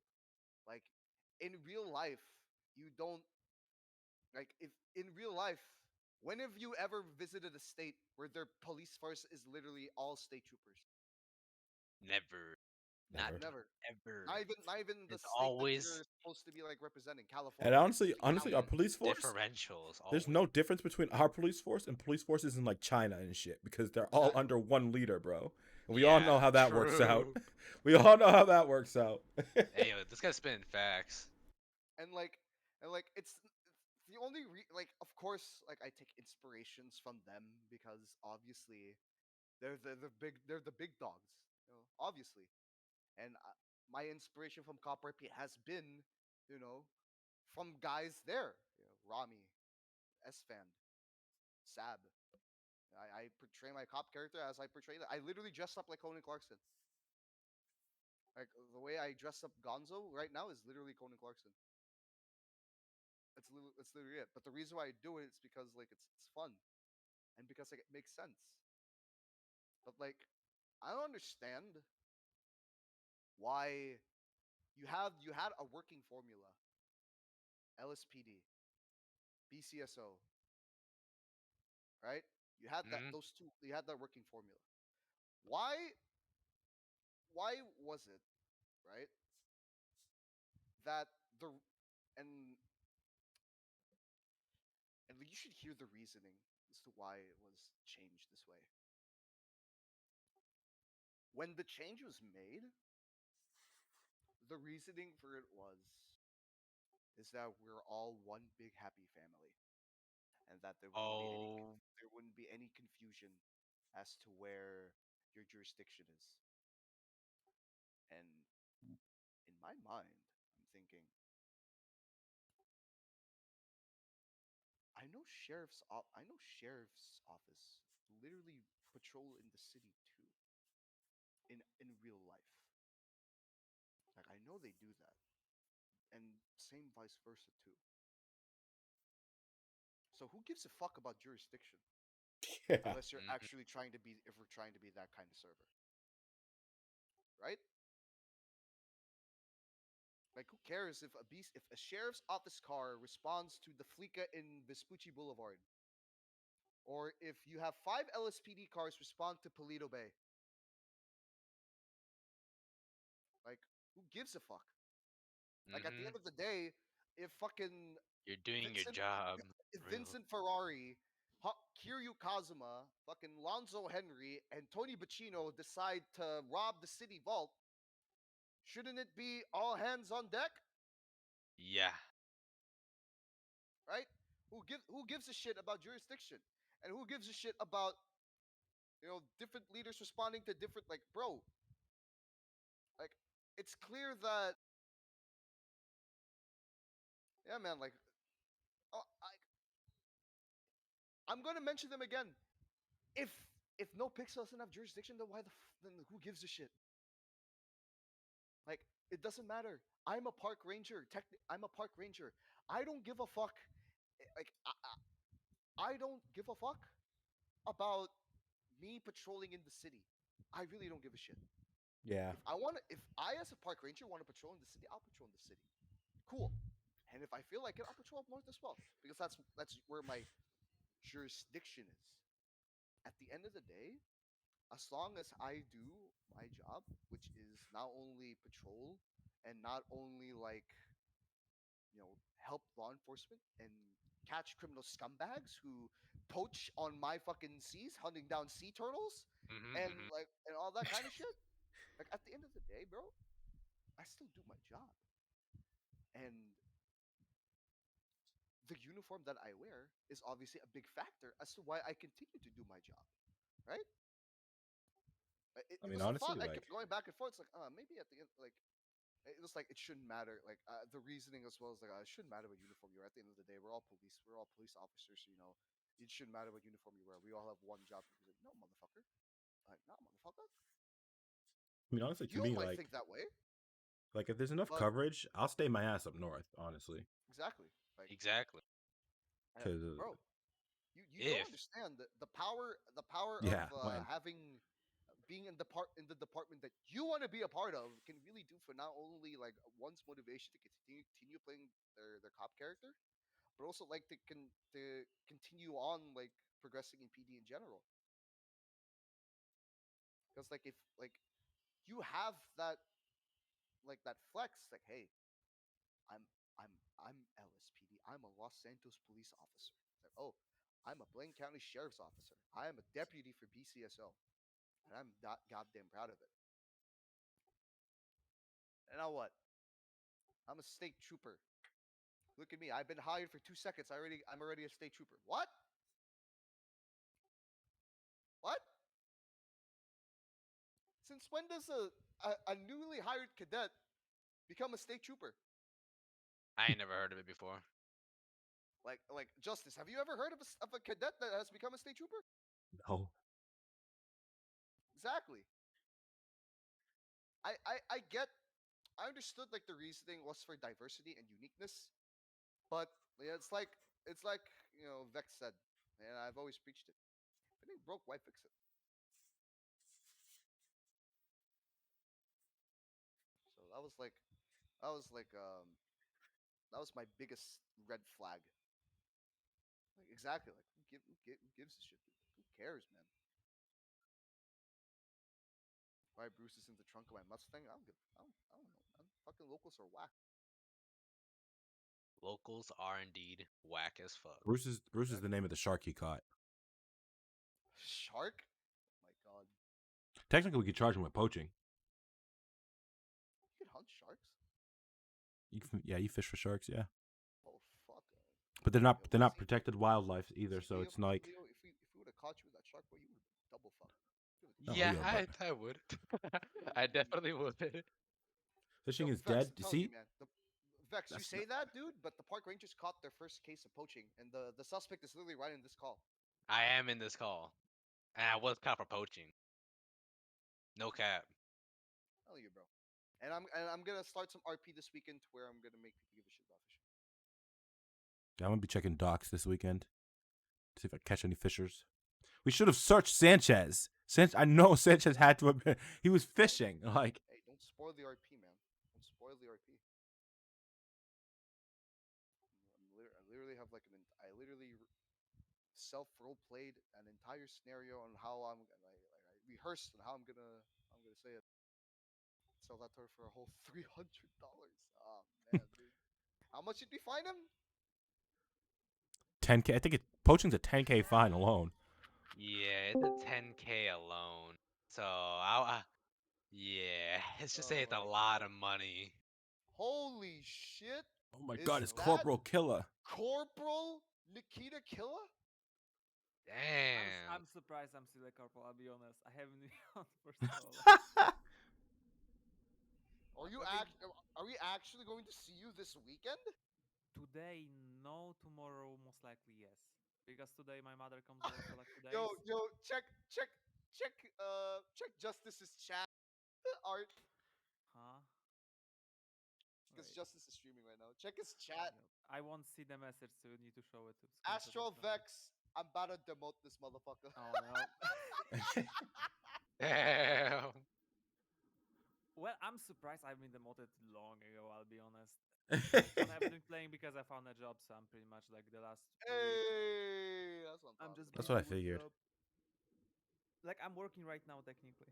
Like in real life, you don't like if in real life. When have you ever visited a state where their police force is literally all state troopers? Never. Not Never. ever. Not even the It's state that always you're supposed to be like representing, And California. honestly, our police force, differentials. there's Always. no difference between our police force and police forces in like China and shit because they're all under one leader, bro. And we all know how that works out. true. We all know how that works out. Hey, yo, this guy's spitting facts. and like it's the only like of course like I take inspirations from them because obviously they're the big dogs, you know, obviously. And my inspiration from Copper Pete has been, you know, from guys there, you know, Rami, Esfand, Sab. I portray my cop character as I portray that. I literally dress up like Conan Clarkson. Like the way I dress up Gonzo right now is literally Conan Clarkson. It's literally it. But the reason why I do it is because like it's fun, and because like it makes sense. But like I don't understand why you had a working formula, LSPD, BCSO, right? You had that those two. You had that working formula. Why? Why was it right that the and and you should hear the reasoning as to why it was changed this way. When the change was made, the reasoning for it was is that we're all one big happy family, and that there wouldn't be any confusion as to where your jurisdiction is. And in my mind, I'm thinking, I know sheriff's office literally patrol in the city too, in real life. Like I know they do that, and same vice versa too. So who gives a fuck about jurisdiction? Yeah. Unless you're actually trying to be, if we're trying to be that kind of server, right? Like, who cares if if a sheriff's office car responds to the Fleeca in Vespucci Boulevard, or if you have 5 LSPD cars respond to Polito Bay? Like, who gives a fuck? Like, at the end of the day, if fucking You're doing Vincent, your job. if Real. Vincent Ferrari, Kiryu Kazuma, fucking Lonzo Henry, and Tony Bacino decide to rob the city vault, shouldn't it be all hands on deck? Yeah. Right? Who gives a shit about jurisdiction? And who gives a shit about, you know, different leaders responding to different, like, bro, like, it's clear that, yeah, man, like, oh, I'm gonna mention them again. If no Pixel doesn't have jurisdiction, then then who gives a shit? Like, it doesn't matter. I'm a park ranger. I'm a park ranger. I don't give a fuck. Like, I don't give a fuck about me patrolling in the city. I really don't give a shit. Yeah. If I as a park ranger want to patrol in the city, I'll patrol in the city. Cool. And if I feel like it, I'll patrol up north as well, because that's where my jurisdiction is. At the end of the day, as long as I do my job, which is not only patrol and not only like, you know, help law enforcement and catch criminal scumbags who poach on my fucking seas, hunting down sea turtles, and like and all that kind of shit. Like at the end of the day, bro, I still do my job. And the uniform that I wear is obviously a big factor as to why I continue to do my job, right? It I mean, was a thought honestly, I like, kept going back and forth. It's like, maybe at the end, like, it was like it shouldn't matter. Like the reasoning as well as like, it shouldn't matter what uniform you wear. At the end of the day, we're all police. We're all police officers. You know, it shouldn't matter what uniform you wear. We all have one job. Like, no, motherfucker. Like, no, motherfucker. I mean, honestly, to You me, might like, think that way. if there's enough But coverage, I'll stay my ass up north. Honestly, exactly. Like, exactly. because bro, you don't If understand the power of yeah, when having being in the department that you want to be a part of can really do for not only like one's motivation to continue playing their cop character, but also like to continue on like progressing in PD in general. Because like if like you have that like that flex, like, hey, I'm I'm LSPD. I'm a Los Santos police officer. It's like, oh, I'm a Blaine County Sheriff's officer. I am a deputy for BCSO, and I'm not goddamn proud of it. And now what? I'm a state trooper. Look at me. I've been hired for 2 seconds. I'm already a state trooper. What? What? Since when does a newly hired cadet become a state trooper? I ain't never heard of it before. Like Justice, have you ever heard of a cadet that has become a state trooper? No. Exactly. I get I understood like the reasoning was for diversity and uniqueness, but yeah, it's like Vex said, and I've always preached it. If it ain't broke, why fix it? So that was like that was my biggest red flag. Like exactly, like who gives a shit? Dude? Who cares, man? Why Bruce is in the trunk of my Mustang? I don't know, man. Fucking locals are whack. Locals are indeed whack as fuck. Bruce is the name of the shark he caught. Shark? Oh my god. Technically, we could charge him with poaching. You can hunt sharks? You fish for sharks, yeah. Oh fuck. But they're not protected wildlife either, so it's like. Leo, if we would have caught you with that shark, boy, you would have double fucked. Not Yeah, Leo, but I would. I definitely would. fishing is Vex, dead. I'm You telling you, see, man. Vex, you say that, dude, but the park rangers caught their first case of poaching, and the suspect is literally right in this call. I am in this call, and I was caught for poaching. No cap. Hell you, bro. And I'm gonna start some RP this weekend where I'm gonna make people give a shit about fishing. yeah, I'm gonna be checking docks this weekend. See if I catch any fishers. We should have searched Sanchez. I know Sanchez had to have been. He was fishing. Like, Hey, don't spoil the RP, man. Don't spoil the RP. I literally have like I literally self role played an entire scenario on how I rehearsed on how I'm gonna say it. Sell that to her for a whole $300. Oh man, dude. How much did we find him? 10K. I think poaching's a 10K fine alone. Yeah, it's a 10K alone. So yeah, let's just say it's a lot of money. Holy shit! Oh my Is god, it's that Corporal Killer. Corporal Nikita Killa? Damn. I'm surprised I'm still a corporal. I'll be honest. I haven't been on for so long. Are we actually going to see you this weekend? Today, no. Tomorrow, most likely, yes. Because today my mother comes over for like 2 days. Yo, check Justice's chat art. Huh? Because Wait. Justice is streaming right now. Check his chat. I won't see the message, so you need to show it to Astral Vex, I'm about to demote this motherfucker. Oh no. Damn. Well, I'm surprised I've been demoted long ago, I'll be honest. I haven't been playing because I found a job, so I'm pretty much like the last Hey, that's what I'm just That's what I busy with figured. job. Like I'm working right now technically.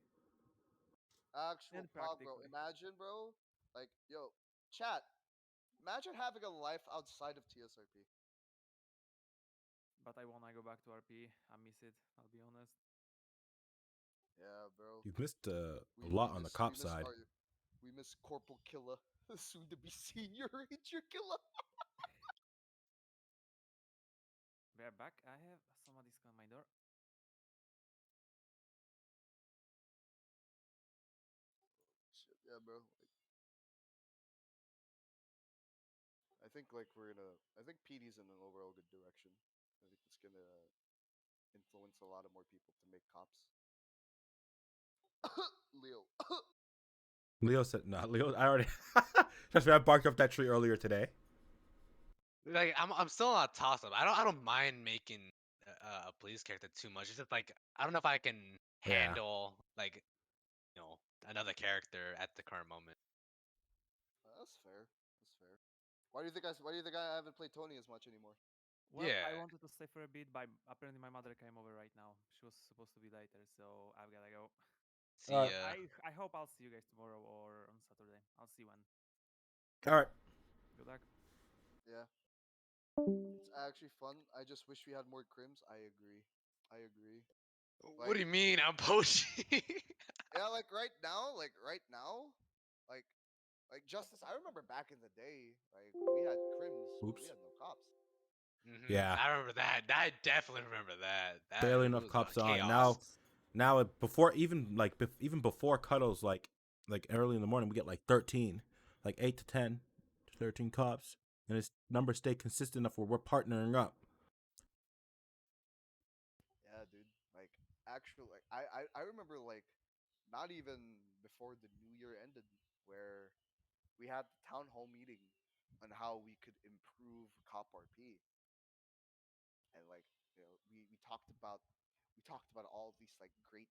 Actual And pog, bro. practically. Imagine, bro. Like, yo, chat. Imagine having a life outside of TSRP. But I wanna go back to RP. I miss it, I'll be honest. Yeah, bro. You've missed a lot on the cop side. We miss Corporal Killa, soon to be Senior Ranger Killa. We're back. I have somebody's on my door. Shit, yeah, bro. I think like I think PD's in an overall good direction. I think it's gonna influence a lot of more people to make cops. Leo. Leo said, "No, Leo. I already. Trust me, I barked up that tree earlier today." Like I'm still on a toss up. I don't mind making a police character too much. It's just like I don't know if I can handle like another character at the current moment. That's fair. That's fair. Why do you think I haven't played Tony as much anymore? Well, Yeah. I wanted to stay for a bit, but apparently my mother came over right now. She was supposed to be later, so I've gotta go. See ya. I hope I'll see you guys tomorrow or on Saturday. I'll I'll see when. All right. Good luck. Yeah. It's actually fun. I just wish we had more crims. I agree. I agree. What do you mean I'm poaching? Yeah, like right now, like Justice. I remember back in the day, like we had crims, but we Oops. had no cops. Yeah. I remember that. I definitely remember that. That Barely it enough was cops on. chaos. Now before even like even before cuddles like early in the morning we get like 13, like 8 to 10, 13 cops, and its numbers stay consistent enough where we're partnering up. Yeah, dude. Like actual, like I remember like not even before the new year ended, where we had the town hall meeting on how we could improve cop RP, and like we talked about all these like great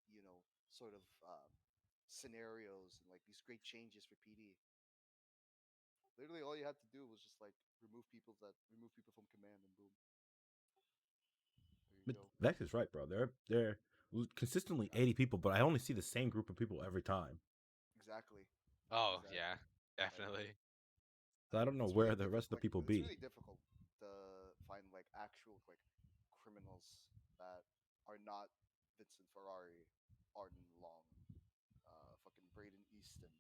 sort of scenarios and like these great changes for PD. Literally, all you had to do was just like remove people from command, and boom, there you But go. Vex is right, bro. They're consistently 80 people, but I only see the same group of people every time. Exactly. Oh yeah, Exactly. Like definitely. So I don't know it's where really the rest of difficult. the Like people it's be. really difficult to find like actual like criminals that are not Vincent Ferrari, Arden Long, fucking Braden Easton.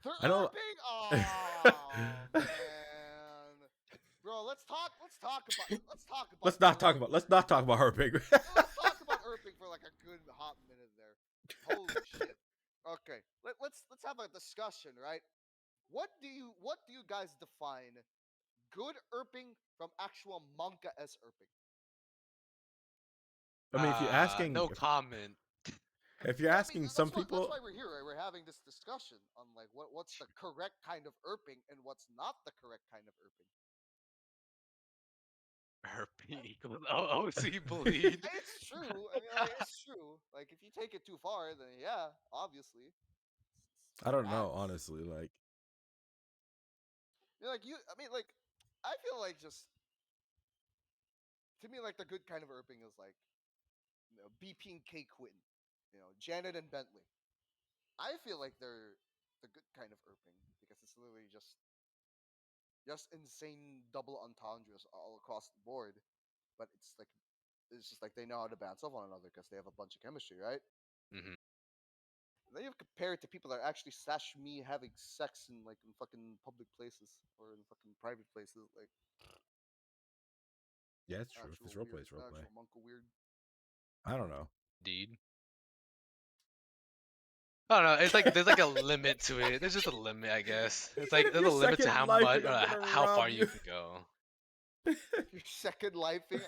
They're I know. irping. Oh man, bro. Let's talk about Let's not talk irping. about. Let's not talk about her, pig. Let's talk about irping for like a good hot minute there. Holy shit. Okay, let's have a discussion, right? What do you guys define good irping from actual manga s irping? I mean, if you're asking, No comment. if you're Yeah, I mean asking some that's people, why we're here, right? We're having this discussion on like what's the correct kind of irping and what's not the correct kind of irping. Herping equals OC bleed. It's true. I mean, like it's true. Like if you take it too far, then yeah, obviously, I it's don't bad. know, honestly. Like, I mean, like I feel like just to me, like the good kind of irping is like BP and K Quinn, Janet and Bentley. I feel like they're the good kind of irping because it's literally just insane double entendres all across the board. But it's just like they know how to bounce off one another because they have a bunch of chemistry, right? Mm-hmm. Then you compare it to people that are actually me having sex in fucking public places or in fucking private places, like yeah, it's true. If actual it's roleplay, weird, it's roleplay. actual monka weird. I don't know. Indeed. I don't know. It's like there's like a limit to it. There's just a limit, I guess. It's like If there's you're a limit to second how life, much, I'm gonna how rob far you you. can go. You're second lifing,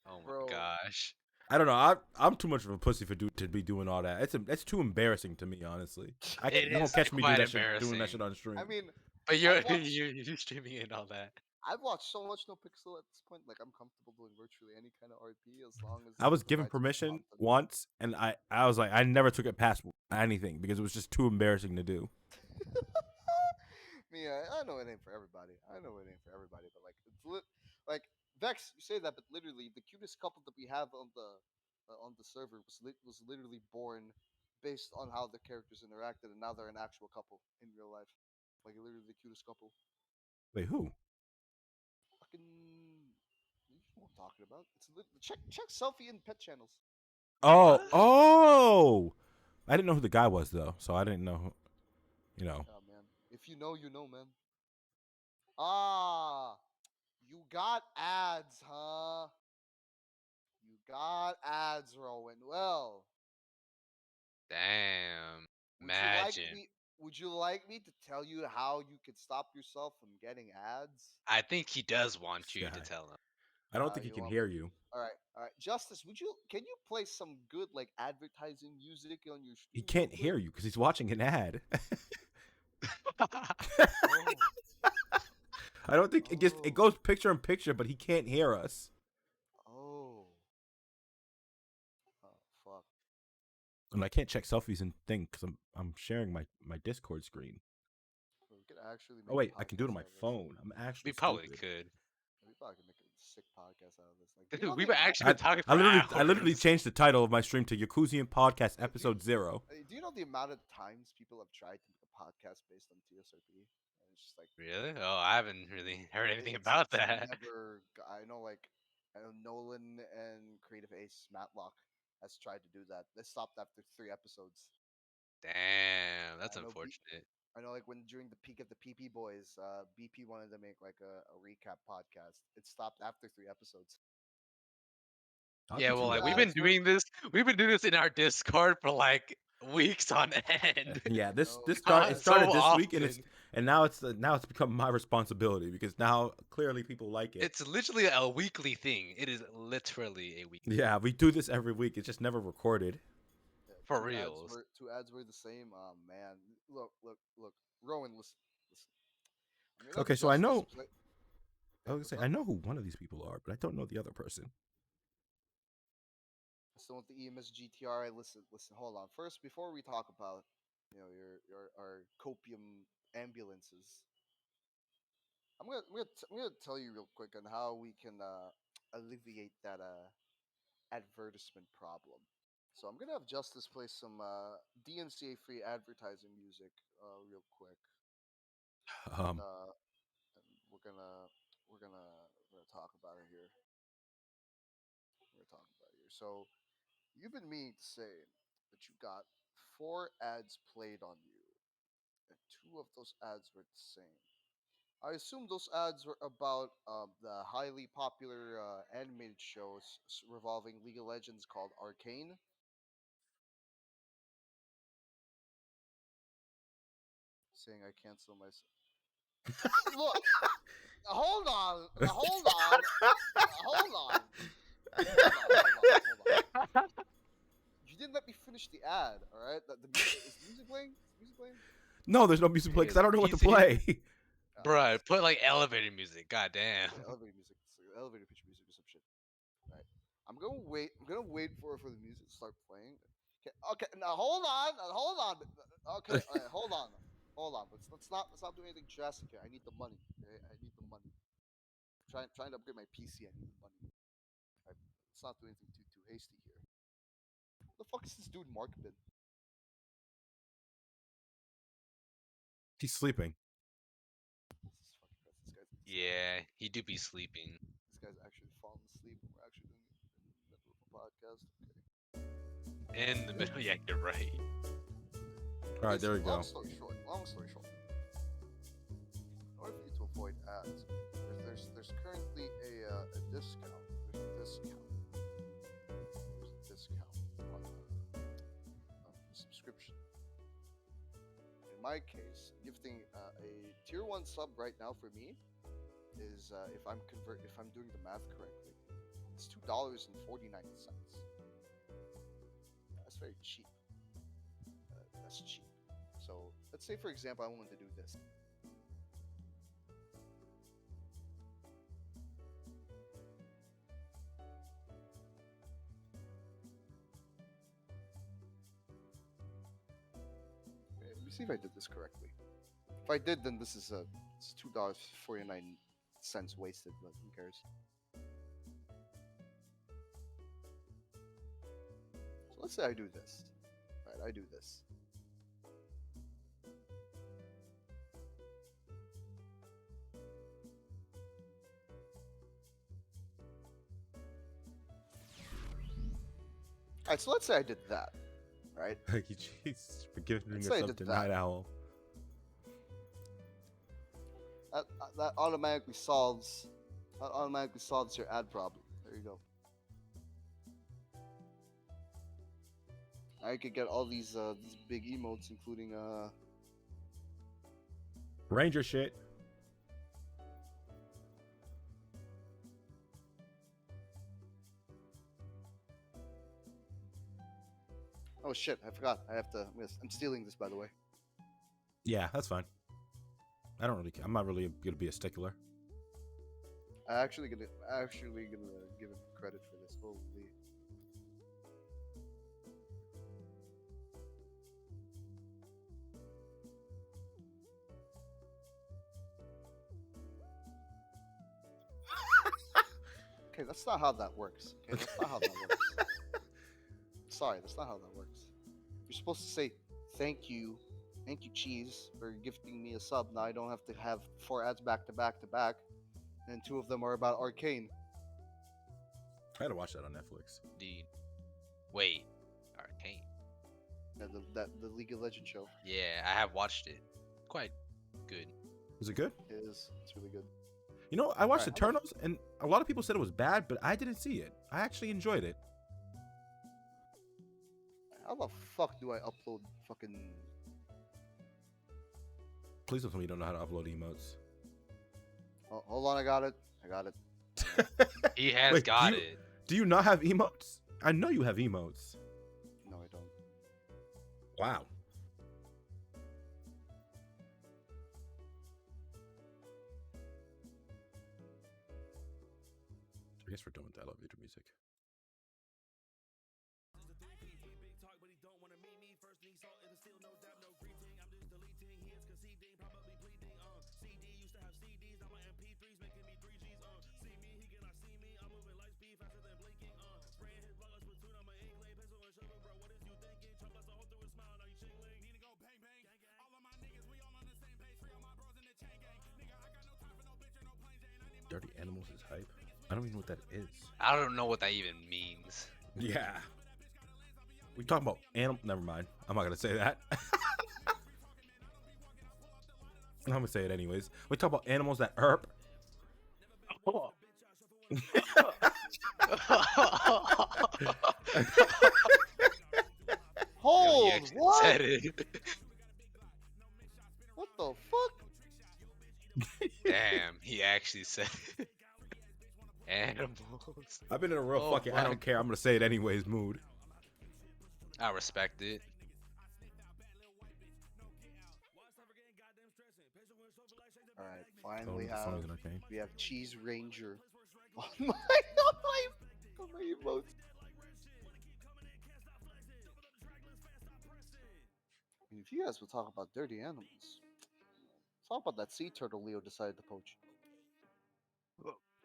Oh my bro. gosh. I don't know. I'm too much of a pussy to be doing all that. It's too embarrassing to me, honestly. It You won't is catch me quite doing that embarrassing. shit on stream. I mean, But you're I've watched you're streaming it and all that. I've watched so much No Pixel at this point. Like I'm comfortable doing virtually any kind of RP as long as I it was given provides good permission content. once, and I was like, I never took it past anything because it was just too embarrassing to do. Me, I know it ain't for everybody. I know it ain't for everybody, but like like Vex, you say that, but literally the cutest couple that we have on the server was literally born based on how the characters interacted, and now they're an actual couple in real life. Like literally the cutest couple. Wait, who? Fucking, you know what I'm talking about? Check selfie and pet channels. Oh, What? oh! I didn't know who the guy was though, so I didn't know. Oh man, if you know, you know, man. Ah, you got ads, huh? You got ads, Rowan. Well, Damn. would you like Imagine. me? Would you like me to tell you how you could stop yourself from getting ads? I think he does want This you to guy. tell him. I don't think he You can want me? hear you. All right. Justice, can you play some good like advertising music on your He stream real can't quick? hear you because he's watching an ad. Oh, I don't think it oh, goes picture in picture, but he can't hear us. oh, oh, fuck. And I can't check selfies and thing because I'm sharing my Discord screen. We could actually Oh make a wait, I can do it on podcast my out of this. phone. I'm We actually probably stupid. could. We probably could make it. sick podcast out of this. Like, do you know Dude, we've the amount? actually been talking for I literally hours. changed the title of my stream to Yakuzian Podcast Episode 0. Do you know the amount of times people have tried to make a podcast based on TSRP? And it's just like Really? Oh, I haven't really heard anything it's about that. never. I know, like, I know Nolan and Creative Ace Matlock has tried to do that. They stopped after 3 episodes. Damn, that's I know. unfortunate. I know, like when during the peak of the PP Boys, BP wanted to make like a recap podcast. It stopped after 3 episodes. Yeah, well, like Two ads were we've been doing this in our Discord for like weeks on end. Yeah, this No. this So started this week, and often. now it's become my responsibility because now clearly people like it. It's literally a weekly thing. It is literally a week. Yeah, we do this every week. It's just never recorded. For two ads reals. were two ads were the same. Oh man, look, Rowan, listen. I'm gonna Okay, so I adjust this know. play- I was gonna say I know who one of these people are, but I don't know the other person. So with the EMS GTR, listen. Hold on. First, before we talk about, your our copium ambulances, I'm gonna tell you real quick on how we can alleviate that advertisement problem. So I'm gonna have Justice play some DMCA free advertising music real quick. And we're gonna talk about it here. We're gonna talk about it here. So you've been meaning to say that you got 4 ads played on you, and 2 of those ads were the same. I assume those ads were about the highly popular animated shows revolving League of Legends called Arcane. Saying I cancel myself. Look, hold on. You didn't let me finish the ad. All right, the music is music playing. Is music playing? No, there's no music play because I don't know what to play. Bruh, put like elevator music. God damn. Elevator music, elevator pitch music or some shit. Right. I'm gonna wait. I'm gonna wait for the music to start playing. Okay. Now hold on. Okay. All right, hold on. Let's not do anything drastic here. I need the money. Okay? I need the money. Trying to upgrade my PC. I need the money. Right. Let's not do anything too hasty here. What the fuck is this dude Mark been? He's sleeping. Yeah, he do be sleeping. This guy's actually falling asleep. We're actually doing it in the middle of a podcast. In the middle, yeah, you're right. All right, there we go. Long story short. In order for you to avoid ads, there's currently a discount. There's a discount on the subscription. In my case, gifting a tier 1 sub right now for me is if I'm doing the math correctly, it's $2.49. That's very cheap. That's cheap. So let's say, for example, I wanted to do this. Let me see if I did this correctly. If I did, then this is it's $2.49 wasted, but who cares? So let's say I do this. Right, I do this. Alright, so let's say I did that. Right? Jeez, for giving Let's me say I sub did to that. Night Owl. That automatically solves your ad problem. There you go. I could get all these big emotes, including Ranger shit. Oh shit! I forgot. I'm stealing this, by the way. Yeah, that's fine. I don't really. I'm not really gonna be a stickler. I'm actually gonna give him credit for this. Holy. Okay, that's not how that works. Okay, that's not how that works. Sorry, that's not how that works. You're supposed to say thank you, cheese, for gifting me a sub. Now I don't have to have 4 ads back to back to back, and 2 of them are about Arcane. I had to watch that on Netflix. Indeed. Wait, Arcane. Yeah, the League of Legends show. Yeah, I have watched it. Quite good. Was it good? It is. It's really good. You know, I watched Alright, Eternals, and a lot of people said it was bad, but I didn't see it. I actually enjoyed it. How the fuck do I upload fucking? Please don't tell me you don't know how to upload emotes. Oh, hold on, I got it. He has Wait, got it. Do you not have emotes? I know you have emotes. No, I don't. Wow. I guess we're done with that elevator music. Dirty Animals is hype. I don't even know what that is. I don't know what that even means. Yeah. We talking about animal. Never mind. I'm not gonna say that. I'm gonna say it anyways. We talk about animals that herp. Oh. Hold, Yo, he actually what? said it. What the fuck? Damn, he actually said it. Animals. I've been in a real fucking I my don't care, I'm gonna say it anyways mood. I respect it. All right, finally we have Cheese Ranger on my emotes. I mean, if you guys will talk about dirty animals, let's talk about that sea turtle Leo decided to poach.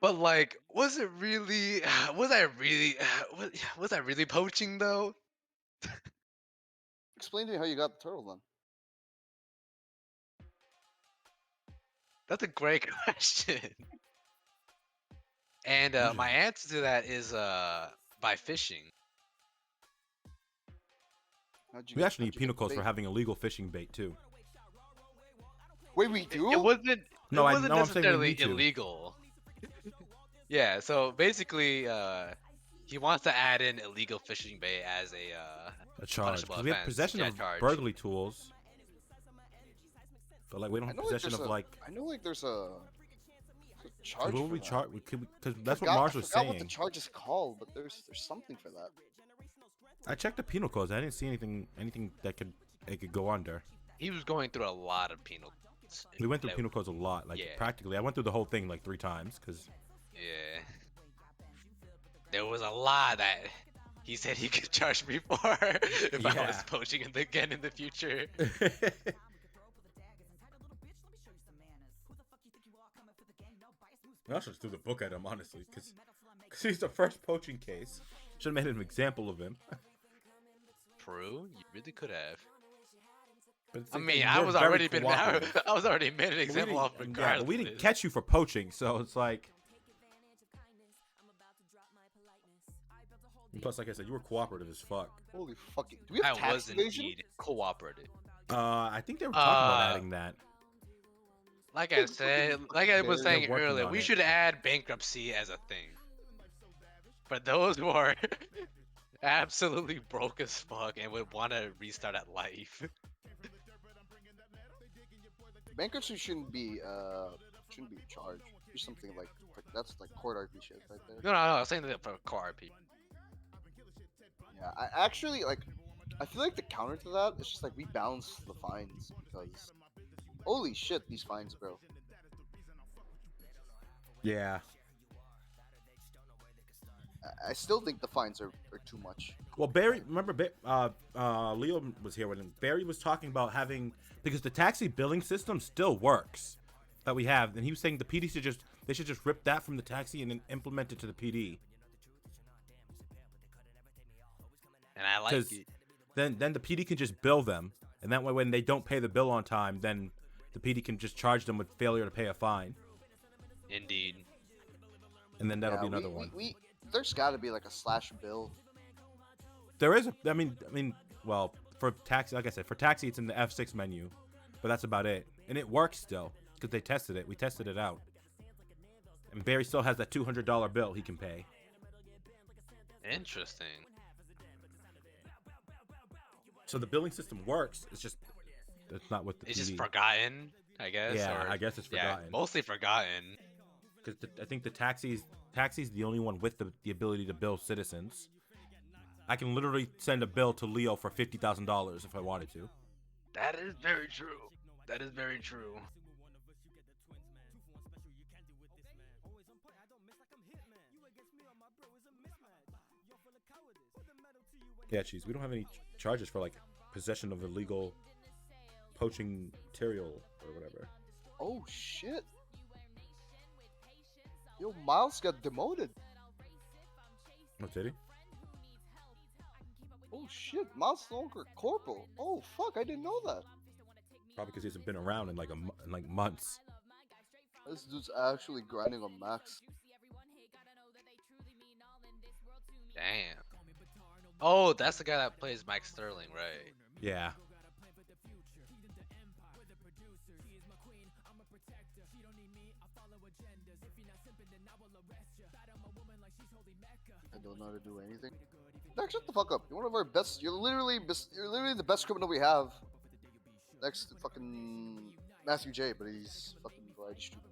But like, was it really? Was I really? Was I really poaching though? Explain to me how you got the turtle then. That's a great question. And my answer to that is by fishing. We actually need penal codes for having illegal fishing bait too. Wait, we do? It wasn't. No, it wasn't I'm saying we necessarily need to. illegal. Yeah. So basically, he wants to add in illegal fishing bait as a charge. punishable 'Cause we have offense. possession Yeah, of charge. burglary tools. But like we don't I have know possession of like. I know like there's a charge. What for would we that. charge? Because that's what I Mars was forgot what the saying. charge is called, but there's something for that. I checked the penal codes. I didn't see anything that it could go under. He was going through a lot of penal. We went through penal codes a lot, like Yeah. practically. I went through the whole thing like 3 times because. Yeah. There was a lot that he said he could charge me for if I was Yeah. poaching again in the future. I also just threw the book at him, honestly, because he's the first poaching case. Should have made an example of him. True, you really could have. But it's I like, mean, we're I was very already cooperative. I was already made an But we example of didn't- regardless. but we didn't catch you for poaching, so it's like. And plus, like I said, you were cooperative as fuck. Holy fucking! Do we have I tax was evasion? indeed cooperative. I think they were talking about adding that. Like I said, like I was They're saying working earlier, on we it. should add bankruptcy as a thing. But those who are absolutely broke as fuck and would want to restart at life. Bankruptcy shouldn't be charged. Do something like that's like court RP shit right there. No, I was saying that for car RP. Yeah, I actually like. I feel like the counter to that is just like we balance the fines because holy shit, these fines, bro. Yeah. I still think the fines are too much. Well, Barry, remember, Leo was here when Barry was talking about having, because the taxi billing system still works that we have, and he was saying the PD should just They should just rip that from the taxi and then implement it to the PD. And I like it. Then the PD can just bill them, and that way when they don't pay the bill on time, then the PD can just charge them with failure to pay a fine. Indeed. And then that'll be another one. There's got to be like a slash bill. There is I mean, well, for taxi, like I said, for taxi, it's in the F6 menu, but that's about it. And it works still, because they tested it. We tested it out. And Barry still has that $200 bill he can pay. Interesting. So the billing system works. It's just, it's not with the It's PD. just forgotten, I guess. Yeah, or, I guess it's forgotten. Yeah, mostly forgotten. Because I think the taxi's the only one with the ability to bill citizens. I can literally send a bill to Leo for $50,000 if I wanted to. That is very true. That is very true. Yeah, Cheese, we don't have any charges for like possession of illegal poaching material or whatever. Oh shit. Yo, Miles got demoted. Oh, did he? Oh shit, Miles no longer corporal. Oh fuck, I didn't know that. Probably because he hasn't been around in like months. This dude's actually grinding on max. Damn. Oh, that's the guy that plays Mike Sterling, right? Yeah. I don't know how to do anything. Next, shut the fuck up. You're one of our best. You're literally the best criminal we have. Next to fucking Matthew J, but he's fucking variety stupid.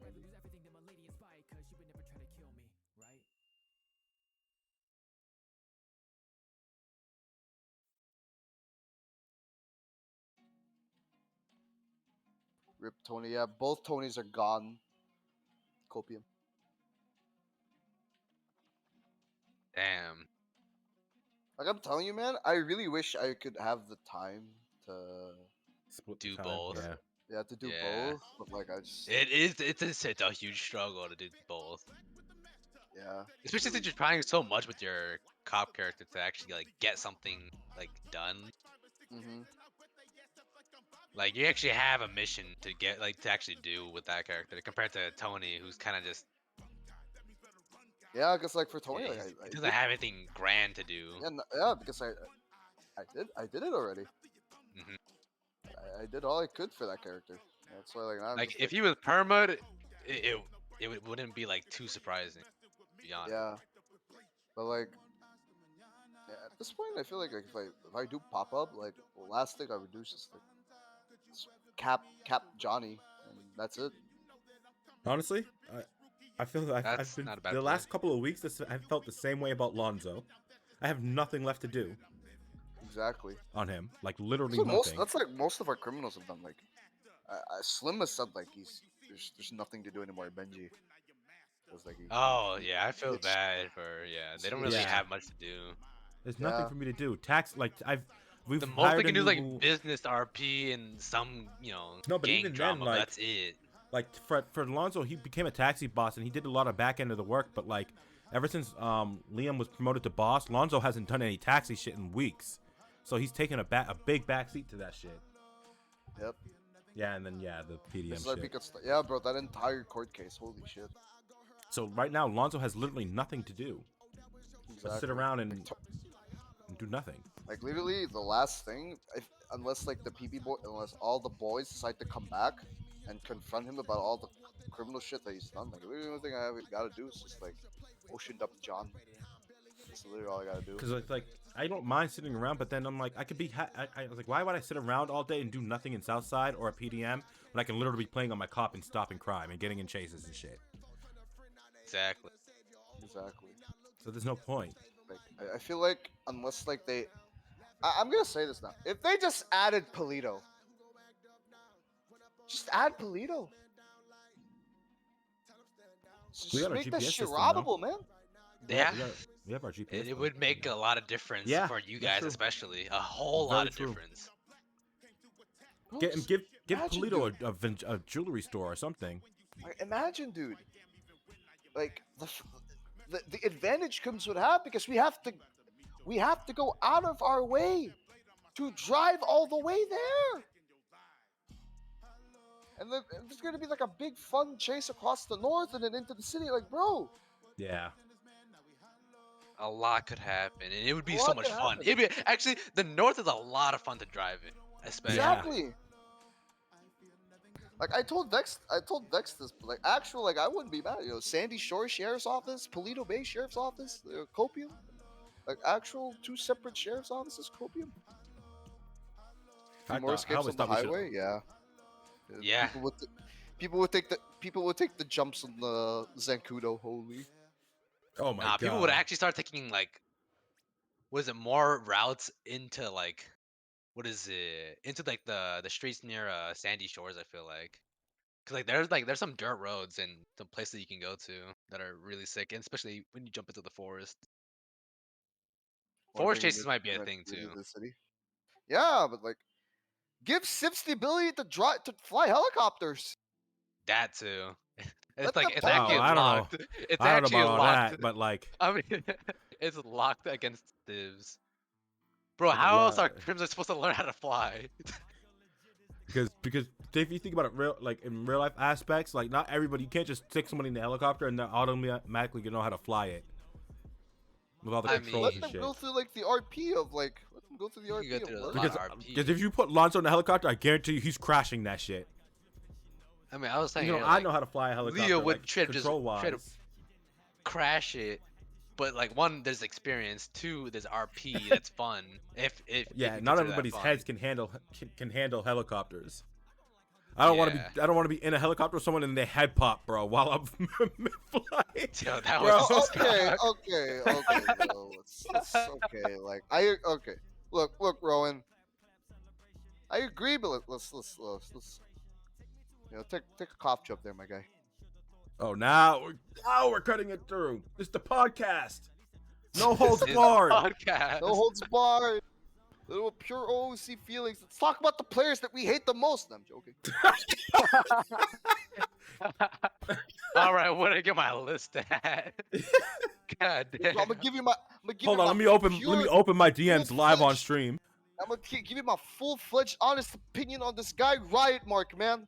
Rip Tony. Yeah, both Tonys are gone. Copium. Damn. Like I'm telling you, man, I really wish I could have the time to do both. Yeah. Yeah, to do Yeah. both, but like I just. It's a huge struggle to do both. Yeah. Especially since you're trying so much with your cop character to actually like get something like done. Mm-hmm. Like you actually have a mission to get like to actually do with that character compared to Tony, who's kind of just Yeah, because like for Tony, yeah, like, he doesn't have anything grand to do. Yeah, yeah, because I did it already. Mhm. I did all I could for that character. That's why like I'm Like just, if he was perma'd, wouldn't be like too surprising. To be honest. Yeah, but like yeah, at this point, I feel like if I do pop up, like the last thing I would do is just like cap Johnny, and that's it. Honestly, I feel that I've That's been not a bad the plan. last couple of weeks. I've felt the same way about Lonzo. I have nothing left to do Exactly. on him. Like literally That's, nothing. that's like most of our criminals have done. Like Slim has said like there's nothing to do anymore. Benji. Like Oh yeah, I feel bad for they don't really Yeah. have much to do. There's nothing for me to do. Tax like we've The most hired they a can do is new- like business RP and some No, but gang even drama. then, like That's it. Like for Alonzo, he became a taxi boss and he did a lot of back end of the work. But like ever since Liam was promoted to boss, Lonzo hasn't done any taxi shit in weeks. So he's taken a big backseat to that shit. Yep. Yeah, and then the PDM It's shit. like because yeah, bro, that entire court case, holy shit. So right now, Lonzo has literally nothing to do. But sit Exactly. around and do nothing. Like literally, the last thing, unless like the unless all the boys decide to come back and confront him about all the criminal shit that he's done, like literally the only thing I gotta do is just like oceaned up John. That's literally all I gotta do. Because it's like I don't mind sitting around, but then I'm like I could be. I was like, why would I sit around all day and do nothing in Southside or a PDM when I can literally be playing on my cop and stopping crime and getting in chases and shit. Exactly. Exactly. So there's no point. Like I feel like unless like I'm gonna say this now. If they just added Polito, just add Polito. We Just got our make that GPS shit system, robbable, man. Yeah. We have our GPS. It would make a lot of difference Yeah, for you that's guys, true. especially a whole Very lot of true. difference. Give imagine, Polito a jewelry store or something. Like, imagine, dude. like the advantage comes with that because we have to go out of our way to drive all the way there. And then there's gonna be like a big fun chase across the north and then into the city. Like, bro, Yeah. A lot could happen, and it would a be so lot much can fun. happen. It'd be actually the north is a lot of fun to drive in, especially. Exactly. Like I told Dex this, but like actual, like I wouldn't be mad. Sandy Shore Sheriff's Office, Paleto Bay Sheriff's Office, Copium, like actual two separate sheriff's offices, Copium. Few more escapes always on the thought we should. highway, yeah. Yeah. People would take the jumps on the Zancudo. Holy. Oh my Nah, god. people would actually start taking like, was it more routes into like, what is it? Into like the streets near Sandy Shores. I feel like, cause there's some dirt roads and some places you can go to that are really sick, and especially when you jump into the forest. Wanna Forest bring a chases new might be a thing connectivity too. to the city. Yeah, but like, give Sips the ability to fly helicopters. That too. Let It's like them it's take actually Oh, I don't know. locked. It's I don't know actually about all locked. that, but like, I mean, it's locked against divs. Bro, okay, how else yeah, are crims supposed to learn how to fly? because if you think about it, in real life aspects, like not everybody, you can't just stick somebody in the helicopter and then automatically you know how to fly it with all the I controls let and them shit. go through like the RP of like let them go through the You can go RP of through a learning. lot of Because RP. if you put Lonzo in the helicopter, I guarantee you he's crashing that shit. I mean, I was saying You know, here, I like know how to fly a helicopter. Leo would like, try to just control try to wise. crash it, but like one, there's experience. Two, there's RP. That's fun. If Yeah, you not consider that everybody's fun. heads can handle helicopters. I don't want to be in a helicopter with someone and they head pop, bro, while I'm flying. Yo, that Bro, was so Okay, bro. Let's okay. Like okay. Look, Rowan. I agree, but let's take a cough drop there, my guy. Oh, now we're cutting it through. It's the podcast. No holds This is barred. podcast. No holds barred. Little pure OC feelings. Let's talk about the players that we hate the most. No, I'm joking. All right, where did I get my list at? God damn. I'm gonna give you my. Hold on, let me open my DMs live on stream. I'm gonna give you my full-fledged, honest opinion on this guy, Riot Mark, man.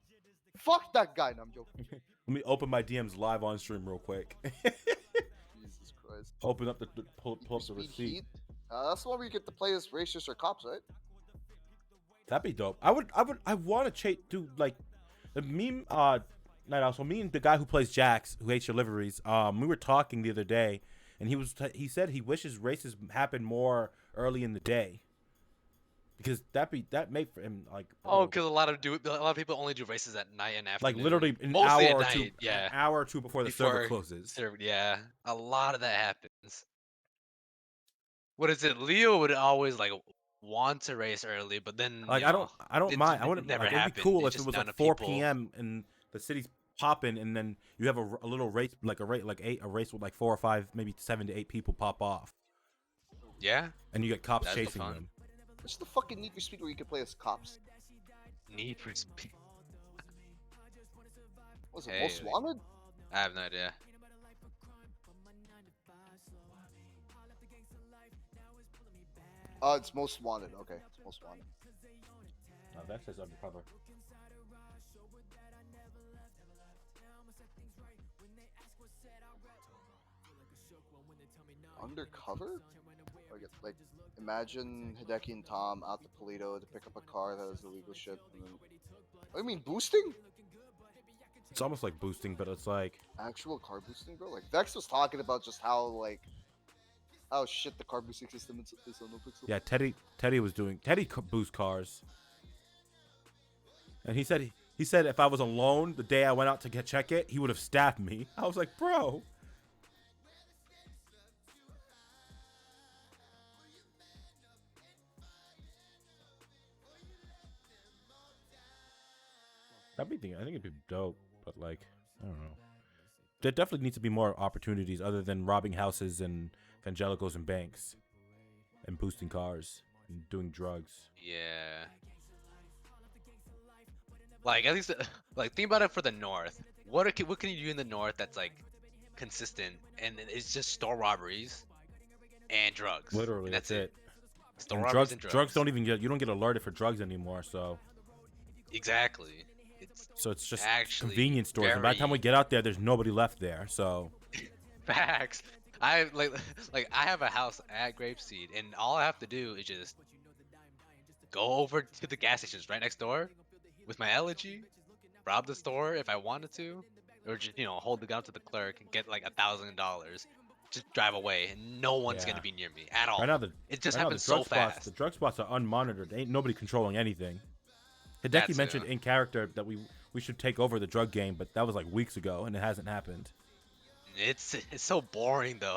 Fuck that guy. No, I'm joking. Let me open my DMs live on stream real quick. Jesus Christ. Open up pull up the Speed receipt. Heat. That's the one where you get to play as racers or cops, right? That'd be dope. I want to do like the meme. Night Owl. So me and the guy who plays Jax, who hates your liveries, we were talking the other day, and he said he wishes races happen more early in the day. Because that made for him like Because a lot of people only do races at night and afternoon. like literally Mostly an at night, yeah. an hour or two before the server closes. Yeah, a lot of that happens. What is it? Leo would always like want to race early, but then Like you know, I don't mind. I wouldn't never like it'd be happened. cool It's if it just was none like of 4 people- p.m. and the city's popping, and then you have a little race like a race with like 4 or 5, maybe 7 to 8 people pop off. Yeah. And you get cops That'd be chasing fun. them. What's the fucking Need for Speed where you can play as cops? Need for Speed. Was it Hey, Most Wanted? I have no idea. It's Most Wanted. Okay, it's Most Wanted. No, that says undercover. Undercover? Like, imagine Hideki and Tom out to Polito to pick up a car that has illegal shit. And then... I mean, boosting? It's almost like boosting, but it's like actual car boosting, bro. Like Vex was talking about just how shit the car boosting system is on NoPixel. yeah, Teddy was doing boost cars, and he said if I was alone the day I went out to check it, he would have stabbed me. I was like, bro. I think it'd be dope, but like, I don't know. There definitely needs to be more opportunities other than robbing houses and evangelicals and banks, and boosting cars and doing drugs. Yeah. Like at least, like think about it for the north. What can you do in the north that's like consistent, and it's just store robberies and drugs. Literally, and that's it. Store And robberies drugs, and drugs don't even get, you don't get alerted for drugs anymore. So Exactly. it's just actually convenience stores. And by the time we very- get out there, there's nobody left there. So Facts. I like I have a house at Grapeseed, and all I have to do is just go over to the gas stations right next door with my elegy, rob the store if I wanted to, or just hold the gun to the clerk and get like $1,000. Just drive away, and no one's yeah. gonna be near me at all. Right now the It just right now happens the drug so spots, fast. the drug spots are unmonitored. Ain't nobody controlling anything. That Hideki mentioned too. in character that we should take over the drug game, but that was like weeks ago, and it hasn't happened. It's so boring though.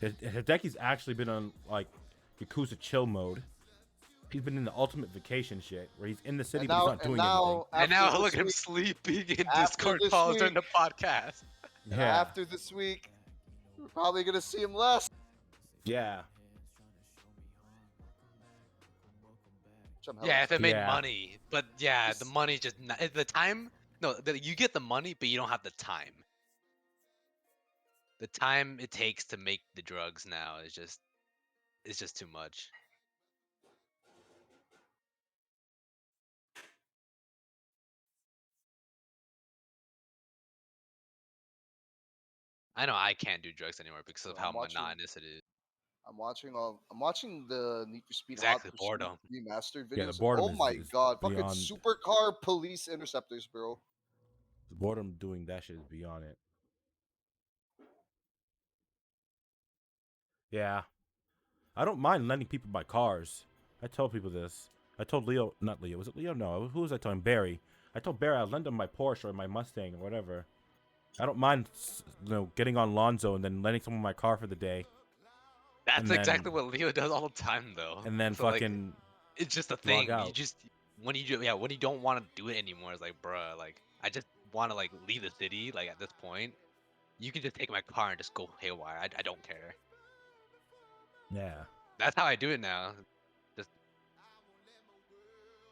Hideki's actually been on like Yakuza chill mode. He's been in the ultimate vacation shit, where he's in the city And but he's now, not and doing anything. now, And after now look this at him week- sleeping in after Discord this calls during week- the podcast. and Yeah. after this week, we're probably gonna see him less. Yeah. Which I'm hella Yeah, if it made Yeah. money, but yeah, the money just the time. No, you get the money, but you don't have the time. The time it takes to make the drugs now is just too much. I know I can't do drugs anymore because of Bro, how I'm watching- monotonous it is. I'm watching the Need for Speed Exactly, Hot Pursuit boredom. remastered videos. Yeah, the boredom oh my is god, fucking beyond- supercar police interceptors, bro. The boredom doing that shit is beyond it. Yeah. I don't mind lending people my cars. I told people this. I told Leo, not Leo, was it Leo? No, who was I telling? Barry. I told Barry I'd lend him my Porsche or my Mustang or whatever. I don't mind, getting on Lonzo and then lending someone my car for the day. That's And then- exactly what Leo does all the time, though. And then So, like, fucking it's just a log thing. You out. just when you don't want to do it anymore, it's like, bruh, like I just want to like leave the city. Like at this point, you can just take my car and just go haywire. I don't care. Yeah. That's how I do it now. Just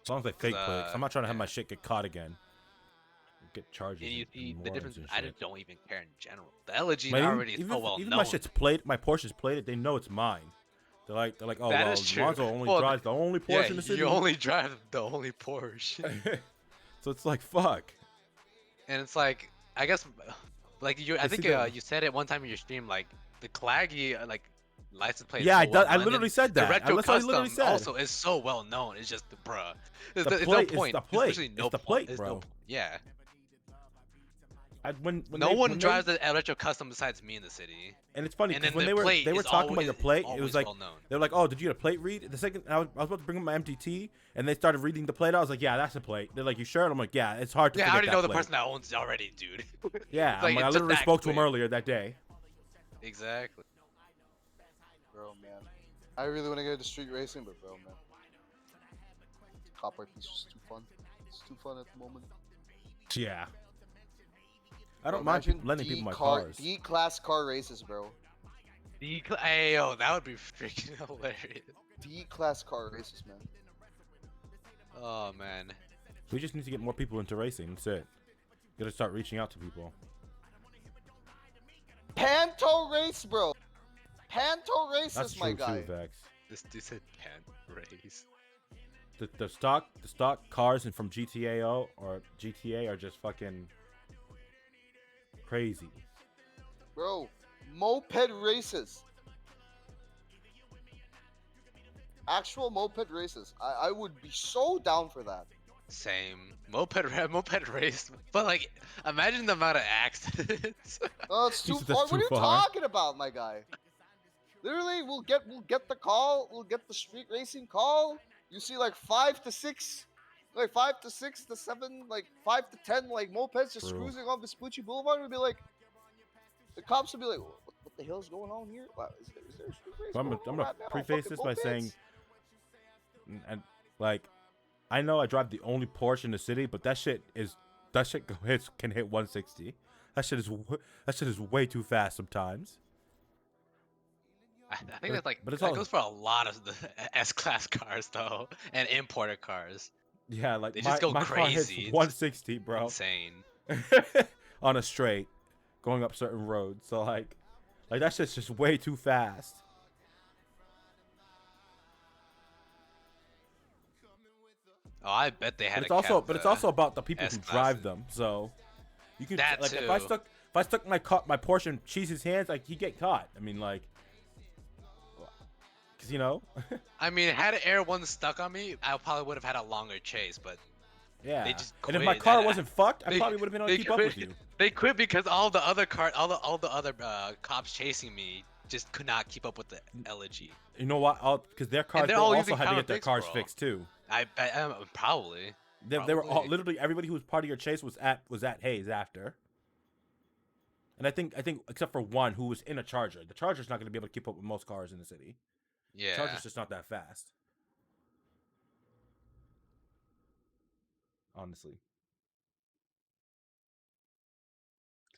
As long as I fake plates. I'm not trying to have my yeah. shit get caught again. Get charges. And you and see the warrants difference. and I shit. just don't even care in general. The elegy Man, already is even, so well even known. my shit's plated, my Porsche's plated. They know it's mine. They're like, oh That well, is true. Lonzo only Well, drives the only Porsche yeah, in the city. you only drive the only Porsche. So it's like fuck. And it's like, I guess, like I They think see the- you said it one time in your stream, like the Claggy license plate. Yeah, is I so well done- I known, literally and said the that. retro That's what I literally custom said. also is so well known. It's just, bruh, The there's plate no is point. the There's plate. literally no It's the point. plate, There's bro. no, yeah. When No they- one when drives they, the retro custom besides me in the city. And it's funny And because then when the they plate were is talking about your plate, it always was like well known. they were like, "Oh, did you get a plate read?" The second I was about to bring up my MTT, and they started reading the plate. I was like, "Yeah, that's a plate." They're like, "You sure?" And I'm like, "Yeah, it's hard to." Yeah, I forget already that know the plate." person that owns it already, dude. Yeah, It's like, I'm like, I it's just literally that spoke to him quick. earlier that day. Exactly. Bro, man. I really want to get into street racing, but bro, man. Cop racing is just too fun. It's too fun at the moment. Yeah. I don't Bro, mind imagine lending people my D-car- cars. D-class car races, bro. Hey, yo, that would be freaking hilarious. D-class car races, man. Oh man. We just need to get more people into racing. That's it. Gotta start reaching out to people. Panto race, bro. Panto races, That's my true guy. too, Vex. This dude said pan race. The stock cars and from GTA or GTA are just fucking crazy. Bro, moped races. Actual moped races. I would be so down for that. Same. Moped race. But like, imagine the amount of accidents. Oh, it's too That's far. What too are you far. talking about, my guy? Literally, we'll get the call. We'll get the street racing call. You see, like 5 to 6, like 5 to 6 to 7, like 5 to 10, like mopeds just True. cruising on Vespucci Boulevard. We'd be like, the cops would be like, what the hell's going on here? Wow, is there a street race But I'm going on gonna right now? preface Fucking this by mopeds? saying, and like, I know I drive the only Porsche in the city, but that shit can hit 160. That shit is way too fast sometimes. I think But- that's like but it's that all- goes for a lot of the S-class cars though, and imported cars. Yeah, like They my, just go my car hits crazy. It's 160, bro. Insane. On a straight. going up certain roads. So like that shit's just way too fast. Oh, I bet they had But a it's also cap about the people who drive S-classes. them. So you can That like too. if I stuck my Porsche in Cheese's hands, like he'd get caught. I mean like, cause you know. I mean, had Air 1 stuck on me, I probably would have had a longer chase, but Yeah. they just And quit. if my car wasn't fucked, I probably would have been able to they keep up with you. They quit because all the other cops chasing me just could not keep up with the elegy. You know what? Because their cars, they're they all also using had to get their common cars fix, bro. fixed too. I probably. They were all literally everybody who was part of your chase was at Hayes after. And I think except for one who was in a Charger. The Charger's not going to be able to keep up with most cars in the city. Yeah. The Charger's just not that fast. Honestly.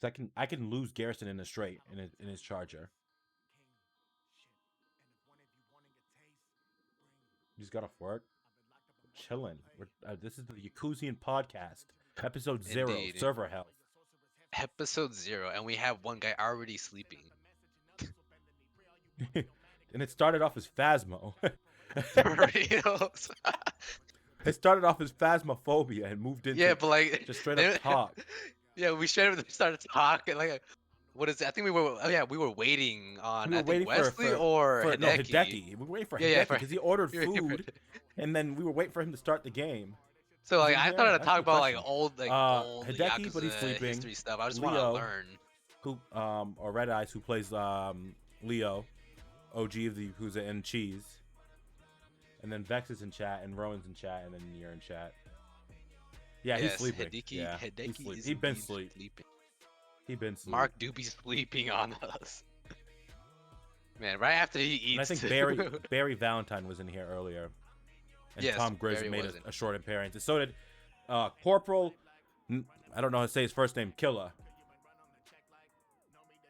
Because I can lose Garrison in a straight in his Charger. You just got off work. Chilling. This is the Yakuzian podcast, episode 0, Indeed. server health. Episode 0, and we have one guy already sleeping. And it started off as Phasmo. For reals. It started off as Phasmophobia and moved into but like just straight up talk. Yeah, we straight up started talking like, what is it? I think we were waiting on Wesley or Hideki. No, Hideki. We were waiting for Hideki because he ordered food, and then we were waiting for him to start the game. So like I started to talk about like old Hideki, Yakuza but he's sleeping. history stuff. I just want to learn. Who or Red Eyes, who plays Leo, OG of the Yakuza and Cheese. And then Vex is in chat, and Rowan's in chat, and then you're in chat. Yeah, he's sleeping. Hideki he's been sleeping. He's been sleeping. Mark do be sleeping on us. Man, right after he eats. And I think Barry Valentine was in here earlier. And yes, Tom Grizz made a short appearance. And so did Corporal, I don't know how to say his first name, Killa.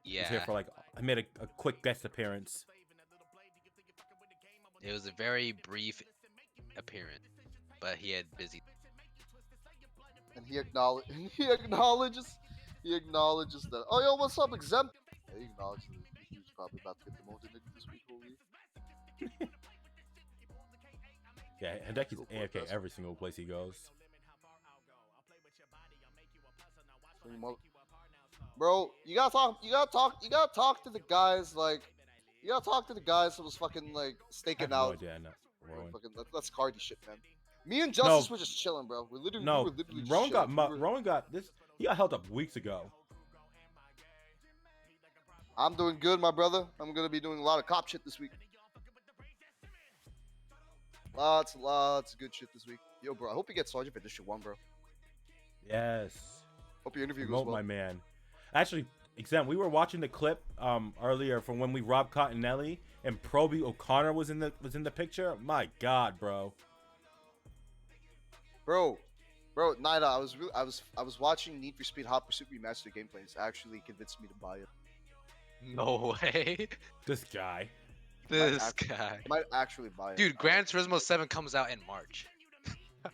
Yeah. He was here for I made a quick guest appearance. It was a very brief appearance, but he had busy. And he acknowledges that. Oh, yo, what's up, Exempt? Yeah, he acknowledges that he was probably about to get demoted this week. Holy. Yeah, Hideki's AFK every single place he goes. Bro, you gotta talk to the guys you gotta talk to the guys who was fucking staking out. No idea, fucking, that's Cardi shit, man. Me and Justice were just chilling, bro. We were literally just Rowan got chilling. Rowan got this. He got held up weeks ago. I'm doing good, my brother. I'm gonna be doing a lot of cop shit this week. Lots of good shit this week. Yo, bro, I hope you get Sergeant for District 1, bro. Yes. Hope your interview goes well. My man. Actually, we were watching the clip earlier from when we robbed Cottonelli and Proby O'Connor was in the picture. My God, bro. Bro, Nida, I was watching Need for Speed Hot Pursuit Remastered gameplays. Actually convinced me to buy it. No way. This guy. I might actually buy it. Dude, Gran Turismo 7 comes out in March. I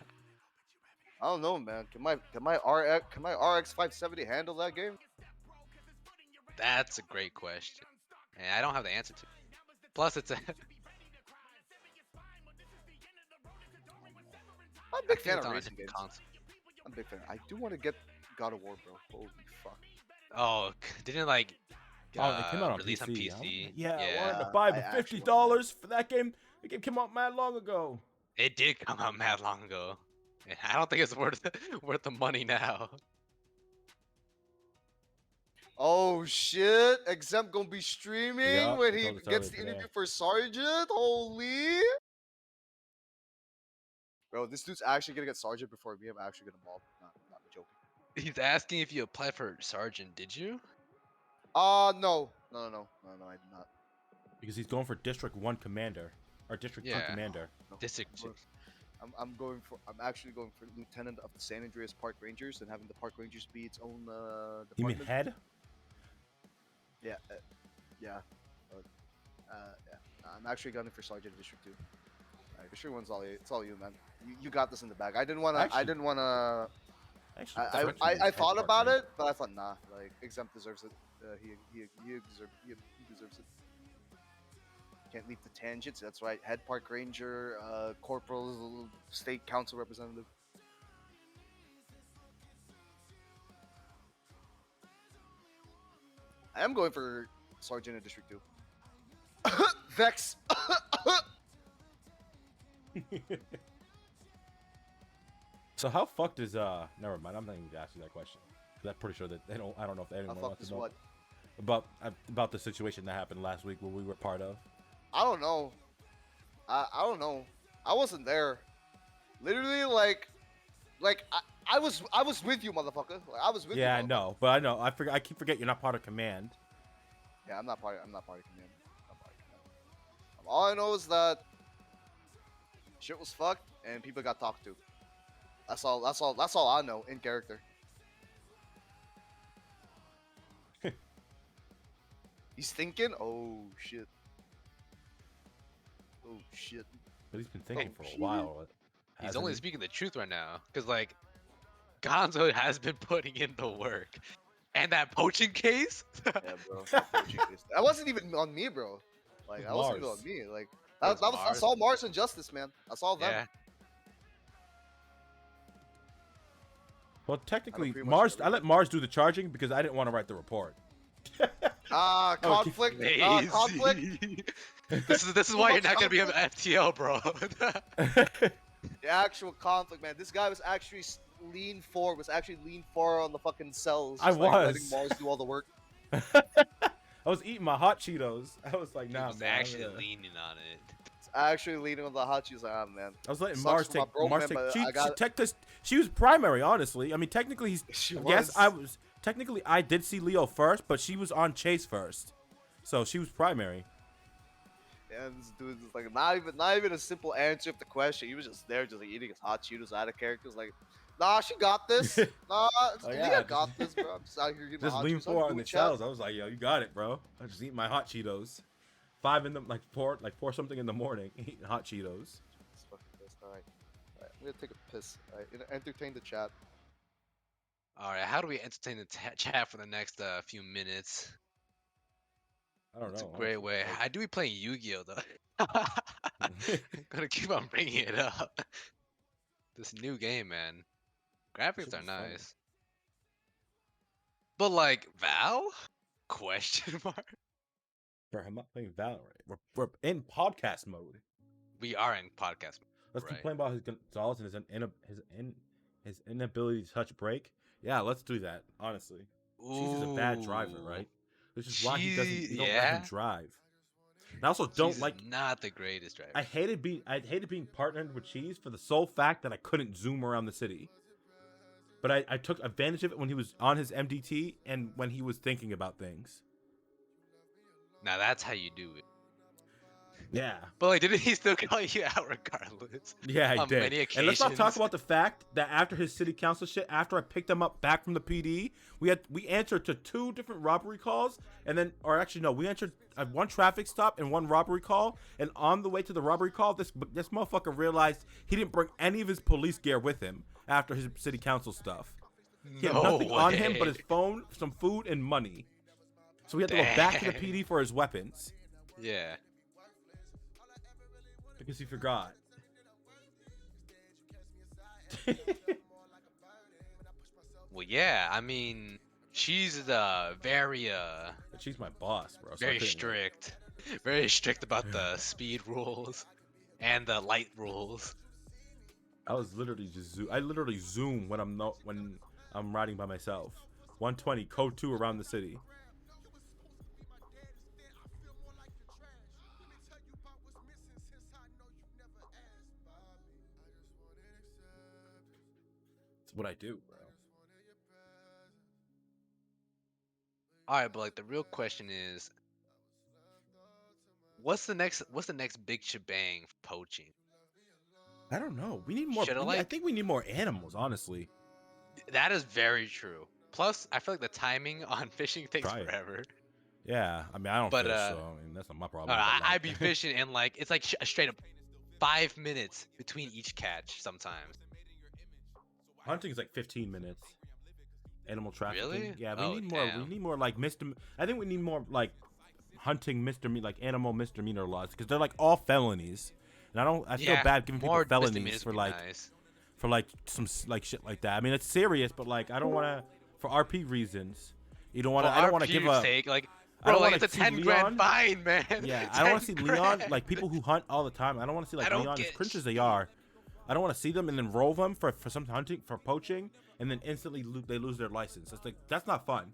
don't know, man. Can my RX 570 handle that game? That's a great question, and I don't have the answer to. Plus, it's a. I'm a big fan of racing games. I'm a big fan. I do want to get God of War, bro. Holy fuck. Oh, didn't it came out on release PC. on PC? Yeah, I wanted to buy $50 for that game. The game came out mad long ago. It did come out mad long ago. And I don't think it's worth the money now. Oh shit! Exempt gonna be streaming when he gets the interview for Sergeant. Holy! Bro, this dude's actually gonna get Sergeant before me. I'm actually gonna mob. Not joking. He's asking if you applied for Sergeant. Did you? No, I did not. Because he's going for District 1 Commander or District 2 Commander. No. District 2. I'm actually going for Lieutenant of the San Andreas Park Rangers and having the Park Rangers be its own department. You mean head? Yeah, yeah. I'm actually gunning for Sergeant of District 2. District 1's all you, man. You got this in the bag. I didn't wanna Actually, I Frenchie is I head thought part about ranger. it, but I thought nah. Like Exempt deserves it. He deserves it. Can't leave the tangents. That's right. Head Park Ranger, Corporal, State Council Representative. I am going for Sergeant in District 2. Vex. So how fucked is Never mind. I'm not even gonna ask you that question. 'Cause I'm pretty sure that they don't. I don't know if anyone fucked wants is to know what? about the situation that happened last week where we were part of. I don't know. I don't know. I wasn't there. Literally, I was with you, motherfucker. Like, I was with you. Yeah, I know, but I know. I keep forgetting you're not part of command. Yeah, I'm not part of command. All I know is that shit was fucked and people got talked to. That's all I know in character. He's thinking, oh shit. Oh shit. But he's been thinking for a shit. while. He's hasn't only he? speaking the truth right now, because like Gonzo has been putting in the work, and that poaching case. Yeah, bro. That poaching case. That wasn't even on me, bro. Like It that was wasn't even Mars. on me. Like It was that's all Mars and Justice, man. That's all them. Yeah. Well, technically, pretty much Mars. I let Mars do the charging because I didn't want to write the report. Conflict. Lazy. Conflict. This is Too why you're much not gonna be an conflict. FTL, bro. The actual conflict, man. This guy was actually lean forward. Was actually lean forward on the fucking cells. I Just, like, letting was. Mars do all the work. I was eating my hot Cheetos. I was like, He nah, was man. I'm actually gonna- leaning on it. It's actually leaning on the hot cheese. Like, ah, man. I was letting Sucks Mars for my take. bro, Mars man, take. but She was primary, honestly. I mean, technically, he's. She Yes, was. I was. Technically, I did see Leo first, but she was on Chase first, so she was primary. And this dude is like not even a simple answer of the question. He was just there, just like eating his hot Cheetos out of character. Like, nah, she got this. Nah, Leah got this, bro. I'm just out here getting my Just hot lean Cheetos. forward on I'm the doing chat. cells. I was like, yo, you got it, bro. I just eat my hot Cheetos. 5 in the pour something in the morning, eating hot Cheetos. It's fucking pissed. All right, I'm gonna take a piss. All right, entertain the chat. All right, how do we entertain the chat for the next few minutes? I don't know. It's a great honestly. way. Like, I do be playing Yu-Gi-Oh though. I'm gonna keep on bringing it up. This new game, man. Graphics shit are was fun. nice, but like Val? Question mark. Bro, I'm not playing Valorant. We're in podcast mode. We are in podcast. Let's right. keep playing about his Gonzalez and his inability to touch break. Yeah, let's do that. Honestly, Cheese is a bad driver, Ooh. right? Which is why he doesn't. You don't let him Yeah. drive. And I also Cheese don't is like. not the greatest driver. I hated being partnered with Cheese for the sole fact that I couldn't zoom around the city. But I took advantage of it when he was on his MDT and when he was thinking about things. Now that's how you do it. Yeah. But like, didn't he still call you out regardless? Yeah, I on did. Many And let's not talk occasions? about the fact that after his city council shit, after I picked him up back from the PD, we answered to 2 different robbery calls, and then, or actually no, we answered 1 traffic stop and 1 robbery call. And on the way to the robbery call, this motherfucker realized he didn't bring any of his police gear with him after his city council stuff. He had No nothing on him but way. his phone, some food, and money. So we had to go back to the PD for his weapons Yeah. because he forgot. Well, yeah. I mean, she's very She's my boss, bro. so I very couldn't- strict, very strict about the speed rules and the light rules. I was literally just I literally zoom when I'm riding by myself. 120 code 2 around the city. It's what I do, bro. All right, but like the real question is, what's the next big shebang for poaching? I don't know. We need more. I think we need more animals, honestly. That is very true. Plus, I feel like the timing on fishing takes Try it. forever. Yeah, I mean I don't But fish, so I mean that's not my problem. I'd be fishing and like it's like a straight up 5 minutes between each catch sometimes. Hunting is like 15 minutes. Animal trafficking. Really? Yeah, we Oh, need more. We damn. need more like I think we need more like hunting misdemeanor, like animal misdemeanor laws, because they're like all felonies, and I feel Yeah, bad giving people more felonies misdemeanors for would be like nice. for like some like shit like that. I mean, it's serious, but like I don't want to for RP reasons. You don't want to. I don't want to give RP's a. sake, like, I don't bro, like, want it's to a see 10 grand Leon. fine, man. Yeah, I don't want to see 10 Leon grand. like people who hunt all the time. I don't want to see like I don't Leon, as get cringe as they shit. are. I don't want to see them and then roll them for some hunting for poaching, and then instantly they lose their license. It's like that's not fun.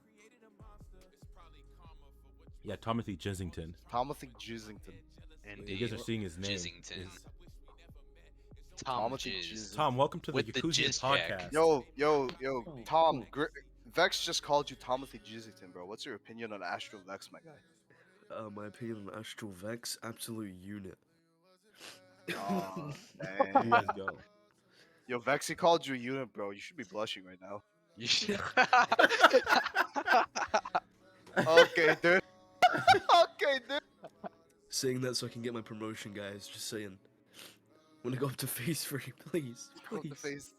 Yeah, Timothy Jissington. Timothy Jissington. You guys are seeing his name. Jizzington. Tom Jizz. Tom, welcome to the With the Yakuza jizz check. podcast. Yo, Tom. Vex just called you Timothy Jissington, bro. What's your opinion on Astro Vex, my guy? My opinion on Astral Vex, absolute unit. Oh, You dang. guys go. Yo, Vexy called you a unit, bro. You should be blushing right now. You should. Okay, dude. Okay, dude. Saying that so I can get my promotion, guys. Just saying. Wanna go up to phase 3, please? Go to Please. phase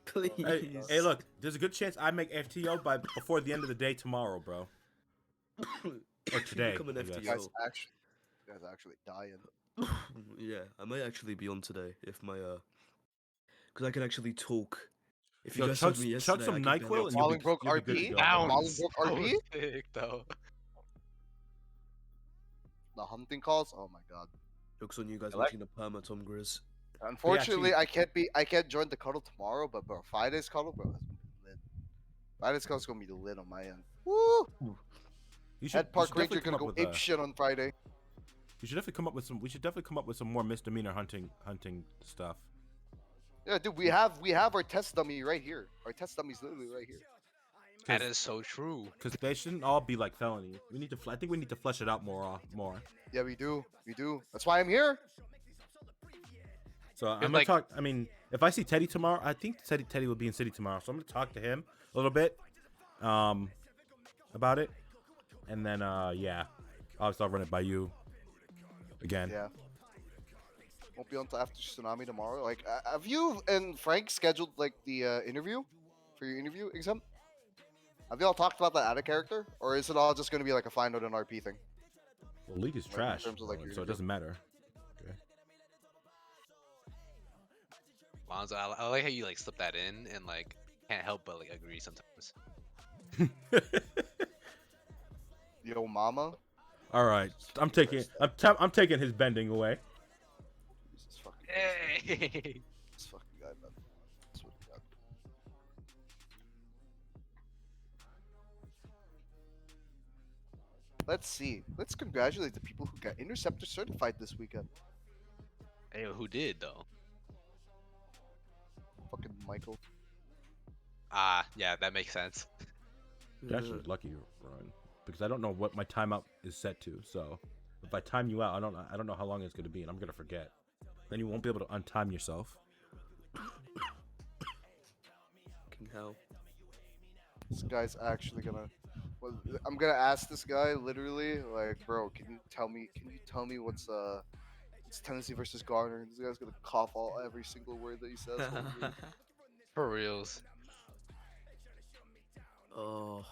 Please. Hey, look, there's a good chance I make FTO before the end of the day tomorrow, bro. Or today. Become an I guess. You guys actually dying. Yeah, I might actually be on today if my because I can actually talk. If you Yo, guys chug, told me chug yesterday, some I could NyQuil barely- and you'll be, Bolingbroke you'll be good to RP? go. Sounds Bolingbroke RP? so sick, though. The hunting calls? Oh my god. Jokes on you guys I like- watching the perma Tom Grizz. Unfortunately, I can't join the cuddle tomorrow, but bro, Friday's cuddle, bro, that's gonna be lit. Friday's cuddle's gonna be lit on my end. Woo! Head Park Ranger gonna go ape shit on Friday. You should definitely come up with some. We should definitely come up with some more misdemeanor hunting stuff. Yeah, dude, we have our test dummy right here. Our test dummy's literally right here. That is so true. Because they shouldn't all be like felony. We need to. I think we need to flesh it out more. Yeah, we do. That's why I'm here. So I'm gonna talk. I mean, if I see Teddy tomorrow, I think Teddy will be in city tomorrow. So I'm gonna talk to him a little bit, about it, and then yeah, I'll run it by you again. Yeah. Won't be on till after Tsunami tomorrow. Like, have you and Frank scheduled like the interview for your interview exam? Have y'all talked about that out of character, or is it all just gonna be like a find out an RP thing? Well, league is Like, in trash, terms of, like, your so it interview? doesn't matter. Okay. Lonzo, I like how you like slip that in and like can't help but like agree sometimes. Yo, mama. All right, I'm taking his bending away. Jesus fucking Hey. This fucking guy, man. I swear to God. Let's see. Let's congratulate the people who got Interceptor certified this weekend. Hey, who did though? Fucking Michael. Ah, yeah, that makes sense. You're actually lucky, Ryan, because I don't know what my timeout is set to. So if I time you out, I don't know how long it's gonna be, and I'm gonna forget. Then you won't be able to untime yourself. Fucking hell. This guy's actually gonna. Well, I'm gonna ask this guy literally, like, bro, can you tell me what's it's Tennessee versus Garner? This guy's gonna cough every single word that he says. Holy. For reals. Oh,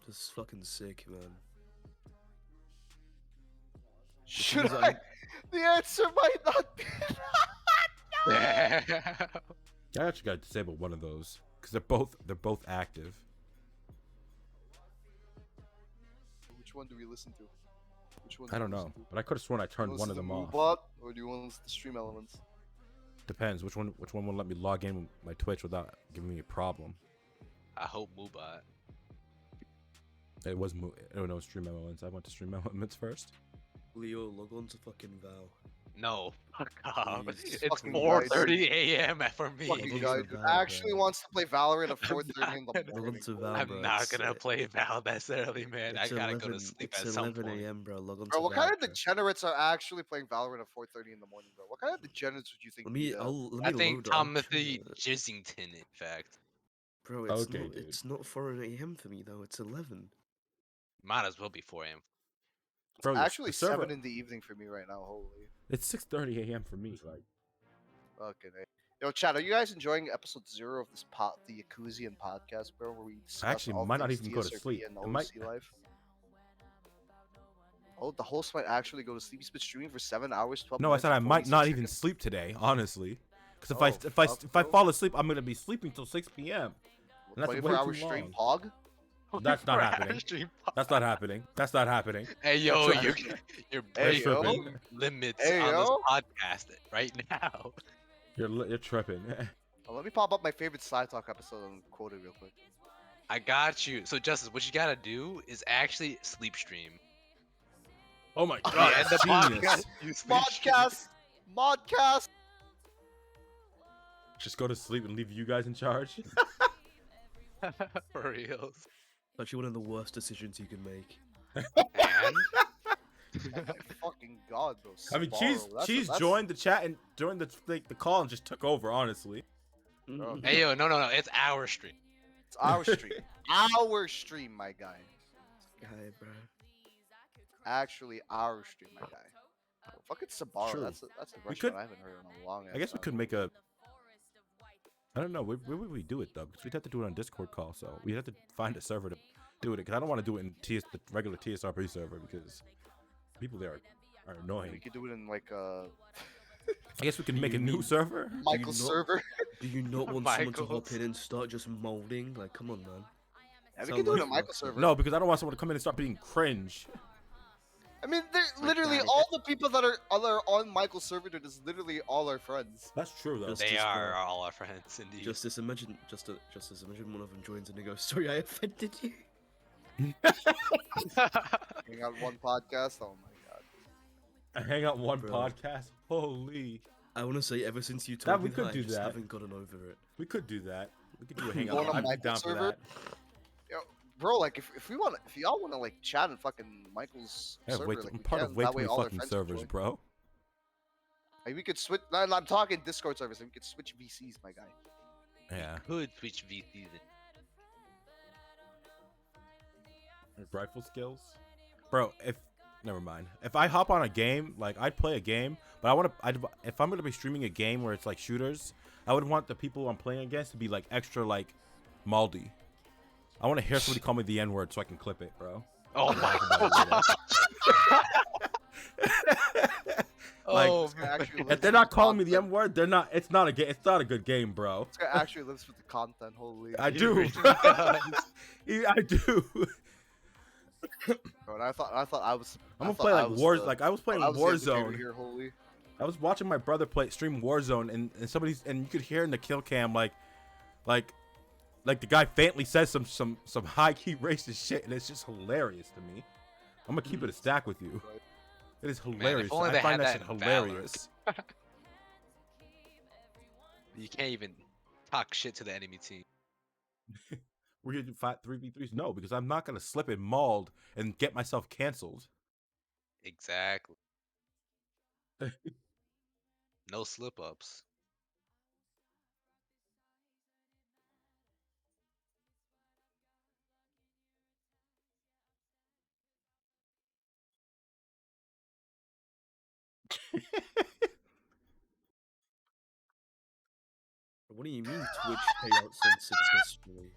this is fucking sick, man. Should I? The answer might not be. I actually got to disable one of those because they're both active. Which one do we listen to? Which one? I don't know, but I could have sworn I turned one of them off. Bot, or do you want to listen to stream elements? Depends which one will let me log in with my Twitch without giving me a problem. I hope Mubot. It was no Stream Elements. I went to Stream Elements first. Leo, log on to fucking Val. No, fuck off. Please. It's Fucking 4:30 a.m. for me. Fucking guy who actually wants to play Valorant at 4:30 in the morning. I'm not gonna play Val that early, man. I gotta go to sleep at some point. 11 a.m., bro. Log on Bro, to what Val, kind of bro. degenerates are actually playing Valorant at 4:30 in the morning, bro? What kind of degenerates would you think? I think Timothy Jissington, in fact. Bro, it's Okay, not. dude. It's not 4 a.m. for me though. It's 11. Might as well be 4 a.m. Bro, Actually, the server, 7 in the evening for me right now. Holy. It's 6:30 a.m. for me. Like, Fucking A. Yo, Chad, are you guys enjoying episode 0 of this the Yakuzian podcast, bro, where we discuss I actually all might not things even go to TSRP sleep. and It might. OC life? Oh, the host might actually go to sleep. He's been streaming for 7 hours, 12 No, I minutes. said I and might not 46 even seconds. sleep today, honestly. Because Oh, if I fall asleep, I'm gonna be sleeping till 6 p.m. And that's way 24-hour too stream long. pog? That's not 24-hour happening. stream That's not happening. That's not happening. Hey yo, You're you're Hey, yo. breaking limits Hey, on this yo. podcast right now. You're tripping. Let me pop up my favorite side talk episode and quote it real quick. I got you. So Justice, what you gotta do is actually sleep stream. Oh my The god, end of genius. podcast, you sleep Modcast! Modcast! Just go to sleep and leave you guys in charge. For reals. Actually, one of the worst decisions you can make. And Oh my fucking god, bro. I mean, Sbarro, Cheese that's- joined the chat and joined the call and just took over. Honestly. hey yo, no, it's our stream. It's our stream. Our stream, my guy. Guy, bro. Actually, our stream, my guy. Bro, fucking Sbarro, True. that's a We restaurant could- I haven't heard in a long I guess we time. could make a. I don't know. Where would we do it though? Because we'd have to do it on Discord call, so we'd have to find a server to do it. Because I don't want to do it in the regular TSRP server because people there are We annoying. could do it in like I guess we can make a new server. Michael's server. Do you not want someone to hop Michael's. in and start just molding? Like, come on, man. Yeah, we Sound can do it like in Michael's server. No, because I don't want someone to come in and start being cringe. I mean, they're literally that. all the people that are on Michael's server. They're just literally all our friends. That's true though. They are all our friends indeed. Justice, imagine one of them joins and he goes, "Sorry, I offended you." Hang out one podcast. Oh my god. I hang out one Bro. podcast. Holy. I want to say, ever since you That told we me could that, do I just that. haven't gotten over it. We could do that. We could do a You hangout. want a I'd be Michael down for server? that. Yo, bro, like if y'all wanna like chat in fucking Michael's Yeah, server, wait, like I'm we part can. of way That too way many all our fucking friends can servers, join. bro. Like we could switch. No, I'm talking Discord servers. Like, we could switch VCs, my guy. Yeah. Could switch VCs. Rifle skills, bro. Never mind. If I hop on a game, like I'd play a game, but if I'm gonna be streaming a game where it's like shooters, I would want the people I'm playing against to be like extra like Maldi. I want to hear somebody call me the N-word so I can clip it, bro. Oh my Like, Oh, if they're not calling me the M-word, they're not. It's not a good game, bro. This guy actually lives with the content. Holy. I He do. really does. I do. Bro, and I thought I was. I'm I gonna thought play I like was Wars. the- Like I was playing I was the educator Warzone. here, holy. I was watching my brother stream Warzone, and you could hear in the kill cam like the guy faintly says some high key racist shit, and it's just hilarious to me. I'm gonna keep it a stack with you. It is hilarious. only I they find had that that shit in Valorant. hilarious. You can't even talk shit to the enemy team. We're gonna do 3v3s? No, because I'm not gonna slip and mauled and get myself canceled. Exactly. No slip ups. What do you mean Twitch payout sent successfully?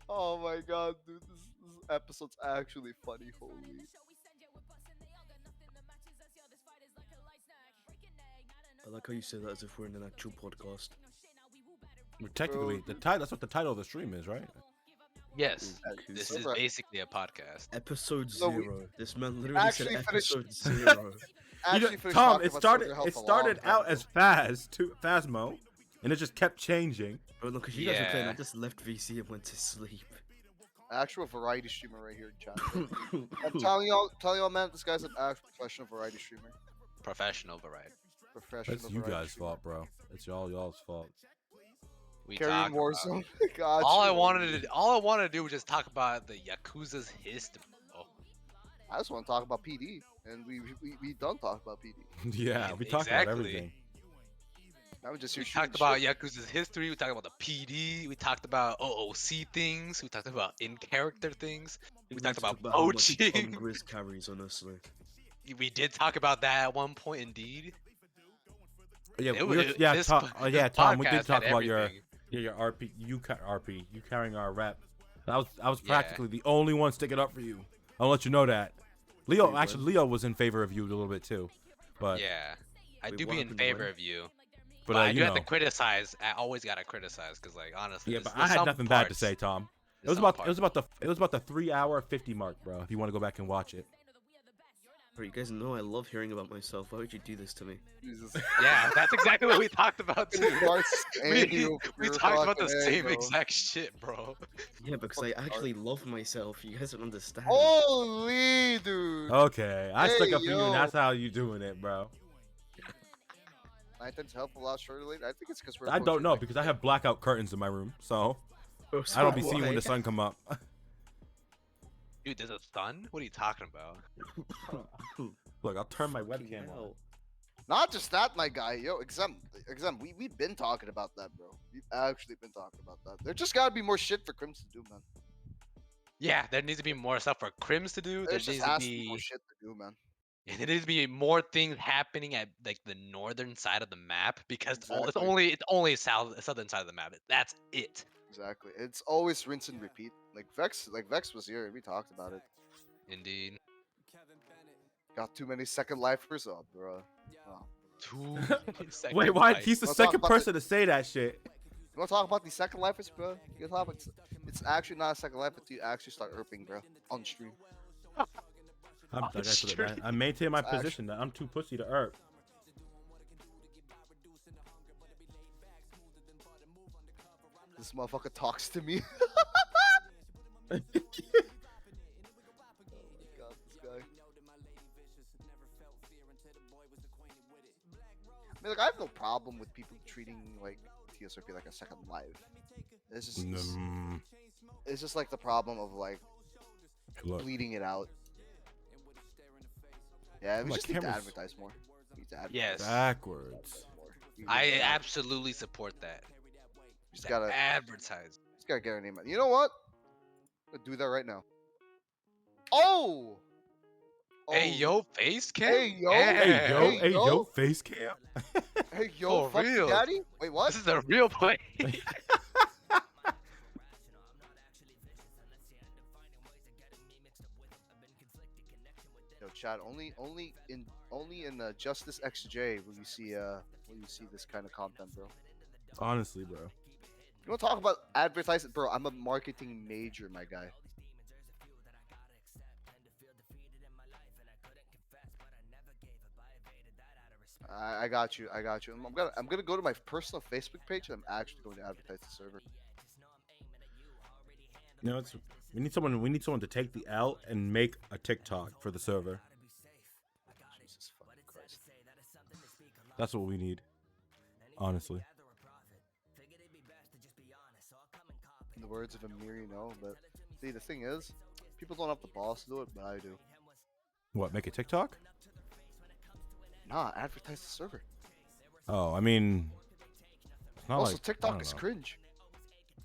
Oh my god, dude, this episode's actually funny. Holy. I like how you say that as if we're in an actual podcast. Technically, that's what the title of the stream is, right? Yes, this is basically a podcast. Episode No, we 0. This man literally said actually finished- episode 0. Actually finished Tom, talking it about started. Soldier Health It a long started time out ago. as Phasmo, and it just kept changing. Bro, look, because you guys were playing, I Yeah. just left VC and went to sleep. Actual variety streamer right here in chat. I'm telling y'all, man, this guy's an actual professional variety streamer. Professional variety. Professional. That's you variety guys' streamer. fault, bro. It's y'all's fault. We Carrying talk about Warzone. God, all I you- wanted to do was just talk about the Yakuza's history. Oh, I just want to talk about PD, and we done talk about PD. Yeah, we talked about Exactly. everything. I was just we here talked shooting about shit. Yakuza's history. We talked about the PD. We talked about OOC things. We talked about in character things. We talked about how much Tom poaching. Grizz carries, honestly. We did talk about that at one point, indeed. Yeah, It we wa- were, yeah, this Tom. po- this Yeah, Tom. We podcast did talk had about your everything. your RP. You carrying our rep. I was Yeah. practically the only one sticking up for you. I'll let you know that. Leo, actually, Leo was in favor of you a little bit too, but Yeah, I Wait, do what be in happened favor when? of you, but but I you do have to know, criticize. I always gotta criticize because, like, honestly, yeah. there's, But I there's had some nothing parts, bad to say, Tom. It there's was some about parts. it was about the 3-hour 50 mark, bro. If you want to go back and watch it. Bro, you guys know I love hearing about myself. Why would you do this to me? Jesus. Yeah, that's exactly what we talked about too. Andy we over we here talked about the fucking A, same bro. exact shit, bro. Yeah, because I actually love myself. You guys don't understand. Holy dude. Okay, I stuck Hey, up for you, and yo. that's how you doing it, bro. I tend to help a lot shorter later. I think it's because we're. I don't approaching, know like, because I have blackout curtains in my room, so Oh, I don't so be seeing why? when the sun come up. Dude, there's a sun? What are you talking about? Look, I'll turn my Fucking webcam on. hell. Not just that, my guy. Yo, exam. We've been talking about that, bro. We've actually been talking about that. There just gotta be more shit for Crims to do, man. Yeah, there needs to be more stuff for Crims to do. There There just needs to has to be more be shit to do, man. there needs to be more things happening at like the northern side of the map because Exactly. it's only southern side of the map. That's it. Exactly. It's always rinse and repeat. Like Vex was here. We talked about it. Indeed. Got too many second lifers, oh, bro. Oh. Wait, why? life. He's the Wanna talk second about person to say that shit. You want to talk about these second lifers, bro? You talk about it's actually not a second life until you actually start erping, bro, on stream. I maintain my It's actually- position that I'm too pussy to erp. This motherfucker talks to me. Oh my god, this guy. I mean, like, I have no problem with people treating like TSRP like a second life. It's just, it's just like the problem of like Look. bleeding it out. Yeah, we My just need to camera's- advertise more. We need to advertise Yes. Backwards. more. We I need to absolutely support that. just gotta advertise. Just gotta get our name out. You know what? I'm gonna do that right now. Oh! Hey yo, face cam. Hey yo! Hey yo, face cam. Hey yo, For fuck real. daddy? Wait, what? This is a real play. Yo, Chad, only in Justice XJ will you see this kind of content, bro. Honestly, bro. You want to talk about advertising, bro? I'm a marketing major, my guy. I got you. I'm gonna go to my personal Facebook page and I'm actually going to advertise the server. You know, we need someone to take the L and make a TikTok for the server. Jesus fucking Christ. That's what we need. Honestly. In the words of Amir, but see, the thing is, people don't have the balls to do it, but I do. What, make a TikTok? Nah, advertise the server. Oh, I mean, it's not Also, like, I TikTok don't is know. cringe.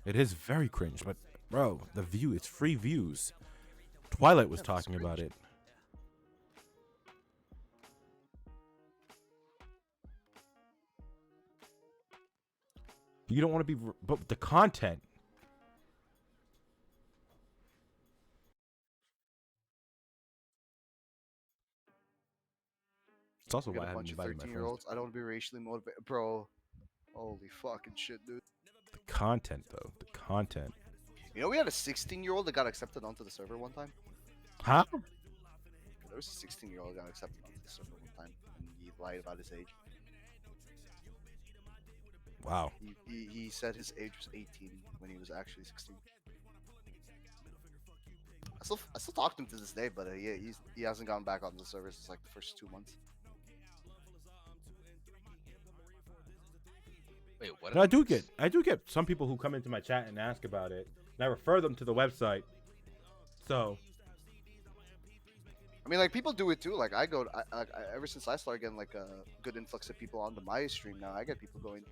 It is very cringe, but bro, it's free views. Twilight was talking about it. You don't want to be, but the content. It's also We got why I a haven't bunch of invited my 13-year-olds. friends. I don't want to be racially motivated, bro. Holy fucking shit, dude. The content, though, the content. You know, we had a 16-year-old that got accepted onto the server one time. Huh? There was a 16-year-old that got accepted onto the server one time, and he lied about his age. Wow. He said his age was 18 when he was actually 16. I still talk to him to this day, but he hasn't gone back on the server since like the first 2 months. Wait, what? And I do get some people who come into my chat and ask about it, and I refer them to the website. So, I mean, like, people do it too. Like, I ever since I started getting like a good influx of people onto my stream now, I get people doing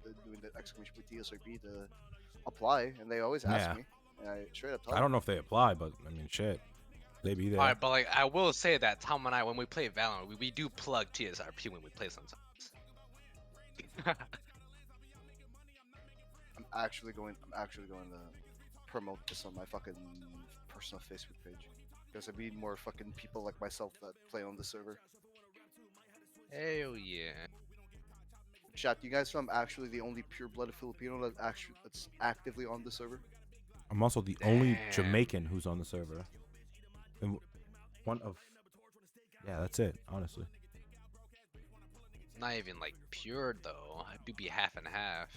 the exclamation with TSRP to apply, and they always ask Yeah. me. And I straight up tell I don't know if they apply, but I mean, shit. They be there. All right, but like I will say that Tom and I, when we play Valorant, we do plug TSRP when we play sometimes. I'm actually going to promote this on my fucking personal Facebook page because I need more fucking people like myself that play on the server. Hell yeah. Chat, you guys know I'm actually the only pure-blooded Filipino that's actively on the server. I'm also the only Jamaican who's on the server. And one of... Yeah, that's it, honestly. Not even like pure though. I'd be half and half.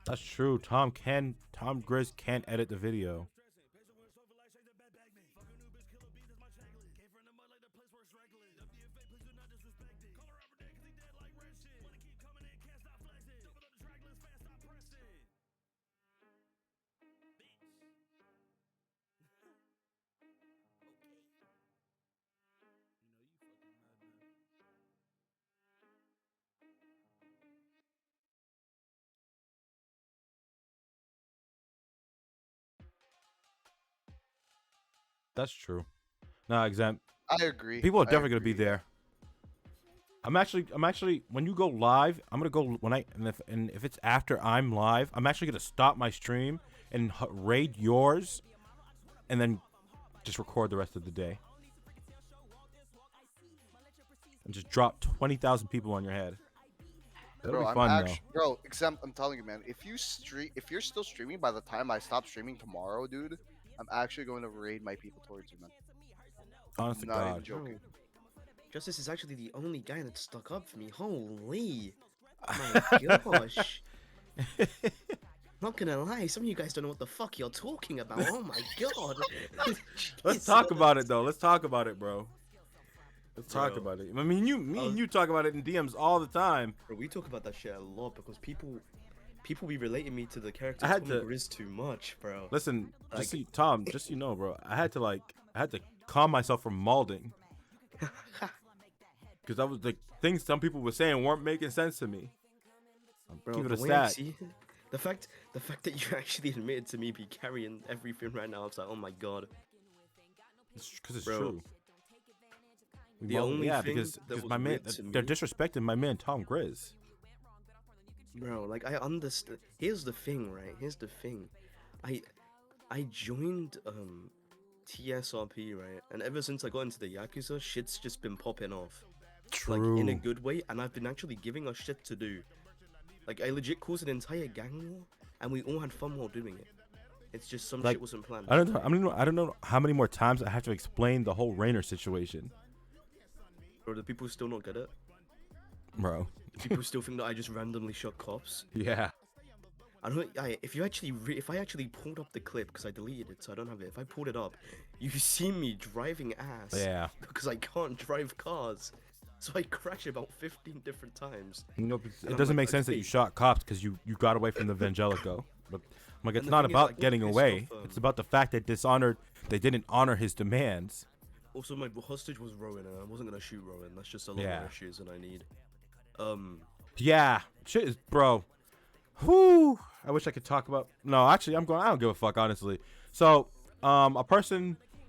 That's true. Tom Grizz can edit the video. That's true. No, exempt. I agree. People are definitely gonna be there. I'm actually when you go live, I'm gonna go when if it's after I'm live, I'm actually gonna stop my stream and raid yours, and then just record the rest of the day, and just drop 20,000 people on your head. That'll be fun though. Bro, exempt. I'm telling you, man. If you're still streaming by the time I stop streaming tomorrow, dude, I'm actually going to raid my people towards you, man. Honest to Not God. even joking. Justice is actually the only guy that stuck up for me. Holy. My gosh. Not gonna lie, some of you guys don't know what the fuck you're talking about. Oh my god. Let's talk about it though. Let's talk about it, bro. Let's talk about it. I mean, me and you talk about it in DMs all the time. Bro, we talk about that shit a lot because people be relating me to the character I had Tom to Grizz too much, bro. Listen, Like- just Tom, just so you know, bro. I had to calm myself from malding. Because I was like things some people were saying weren't making sense to me. Bro, Keep it the a way I stack. see the fact that you actually admitted to me be carrying everything right now, I was like, oh my god. Because it's Bro, true. the only thing because that was my man, weird to they're me- disrespecting my man Tom Grizz. Bro, like I understand. Here's the thing, right? Here's the thing. I joined TSRP, right? And ever since I got into the Yakuza, shit's just been popping off. Like in a True. good way, and I've been actually giving us shit to do. Like I legit caused an entire gang war, and we all had fun while doing it. It's just some Like, shit wasn't planned. I don't know how many more times I have to explain the whole Rainer situation, Bro, do people still not get it? bro. Do people still think that I just randomly shot cops? Yeah. I don't. If I actually pulled up the clip because I deleted it, so I don't have it. If I pulled it up, you see me driving ass. Yeah. Because I can't drive cars, so I crash about 15 different times. You know, And it I'm doesn't like, make sense that you okay. shot cops because you got away from the Evangelico. But I'm like, it's And the not thing is, about I got getting pissed away. off, It's about the fact that they didn't honor his demands. Also, my hostage was Rowan, and I wasn't gonna shoot Rowan. That's just a lot Yeah. more issues than I need. Yeah, shit is, bro. Whoo! I wish I could talk about. No, actually, I don't give a fuck, honestly. So, a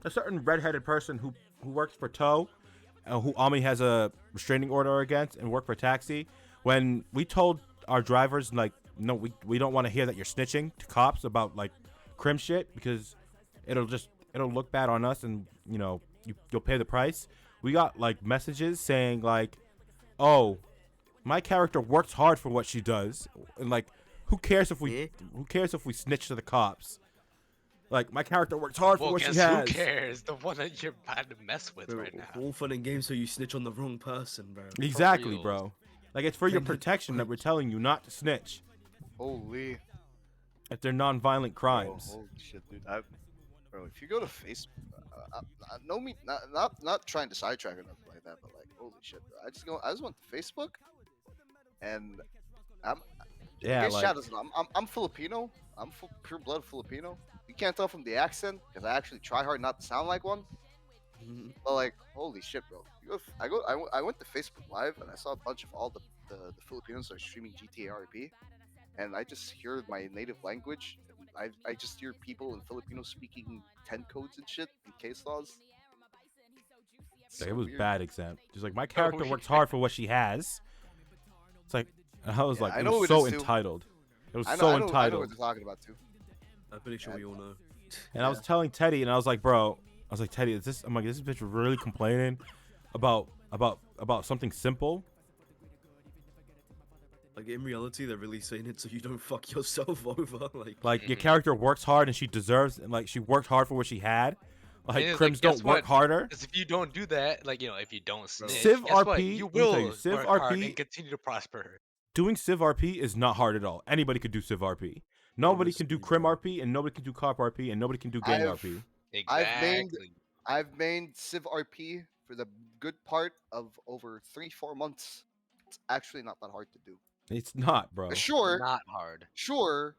certain redheaded person who works for Tow, who Ami has a restraining order against, and worked for Taxi. When we told our drivers, like, no, we don't want to hear that you're snitching to cops about like crim shit because it'll look bad on us, and you know you'll pay the price. We got like messages saying like, oh, my character works hard for what she does, and like, who cares if we snitch to the cops? Like, my character works hard for Well, what she guess has. who cares? The one that you're about to mess with Bro, right now. all fun and games, so you snitch on the wrong person, bro. Exactly, real. bro. Like, it's for your Then- protection that we're telling you not to snitch Holy. if they're non-violent crimes. Holy shit, dude. Bro, if you go to Facebook, not trying to sidetrack or nothing like that, but like, holy shit, bro. I just went to Facebook, and Yeah, in case like- chat doesn't know, I'm Filipino. I'm pure blood Filipino. You can't tell from the accent because I actually try hard not to sound like one. But like, holy shit, bro. I went to Facebook Live and I saw a bunch of all the Filipinos that are streaming GTA RP, and I just hear my native language, and I just hear people in Filipino speaking 10 codes and shit and case laws. Like, So it was weird. bad example. Just like my Oh, character works hard for what she has. It's like I was Yeah, like, I it know was who it so is too. entitled. It was I know, so I know, I know what entitled. they're talking about too. I'm pretty sure we all know. And I was telling Teddy, and I was like, bro, I was like, Teddy, is this? I'm like, this bitch really complaining about something simple. Like in reality, they're really saying it so you don't fuck yourself over. Like your character works hard and she deserves, and like she worked hard for what she had. Like And it's Crims guess don't work what? harder. Because if you don't do that, like, if you don't snitch, Civ guess what? RP, You let me tell will you, Civ work hard RP and continue to prosper. Doing Civ RP is not hard at all. Anybody could do Civ RP. Nobody can do Crim RP, and nobody can do Cop RP, and nobody can do Gang RP. I've mained Civ RP for the good part of over 3-4 months. It's actually not that hard to do. It's not, bro. Sure, Not hard. Sure,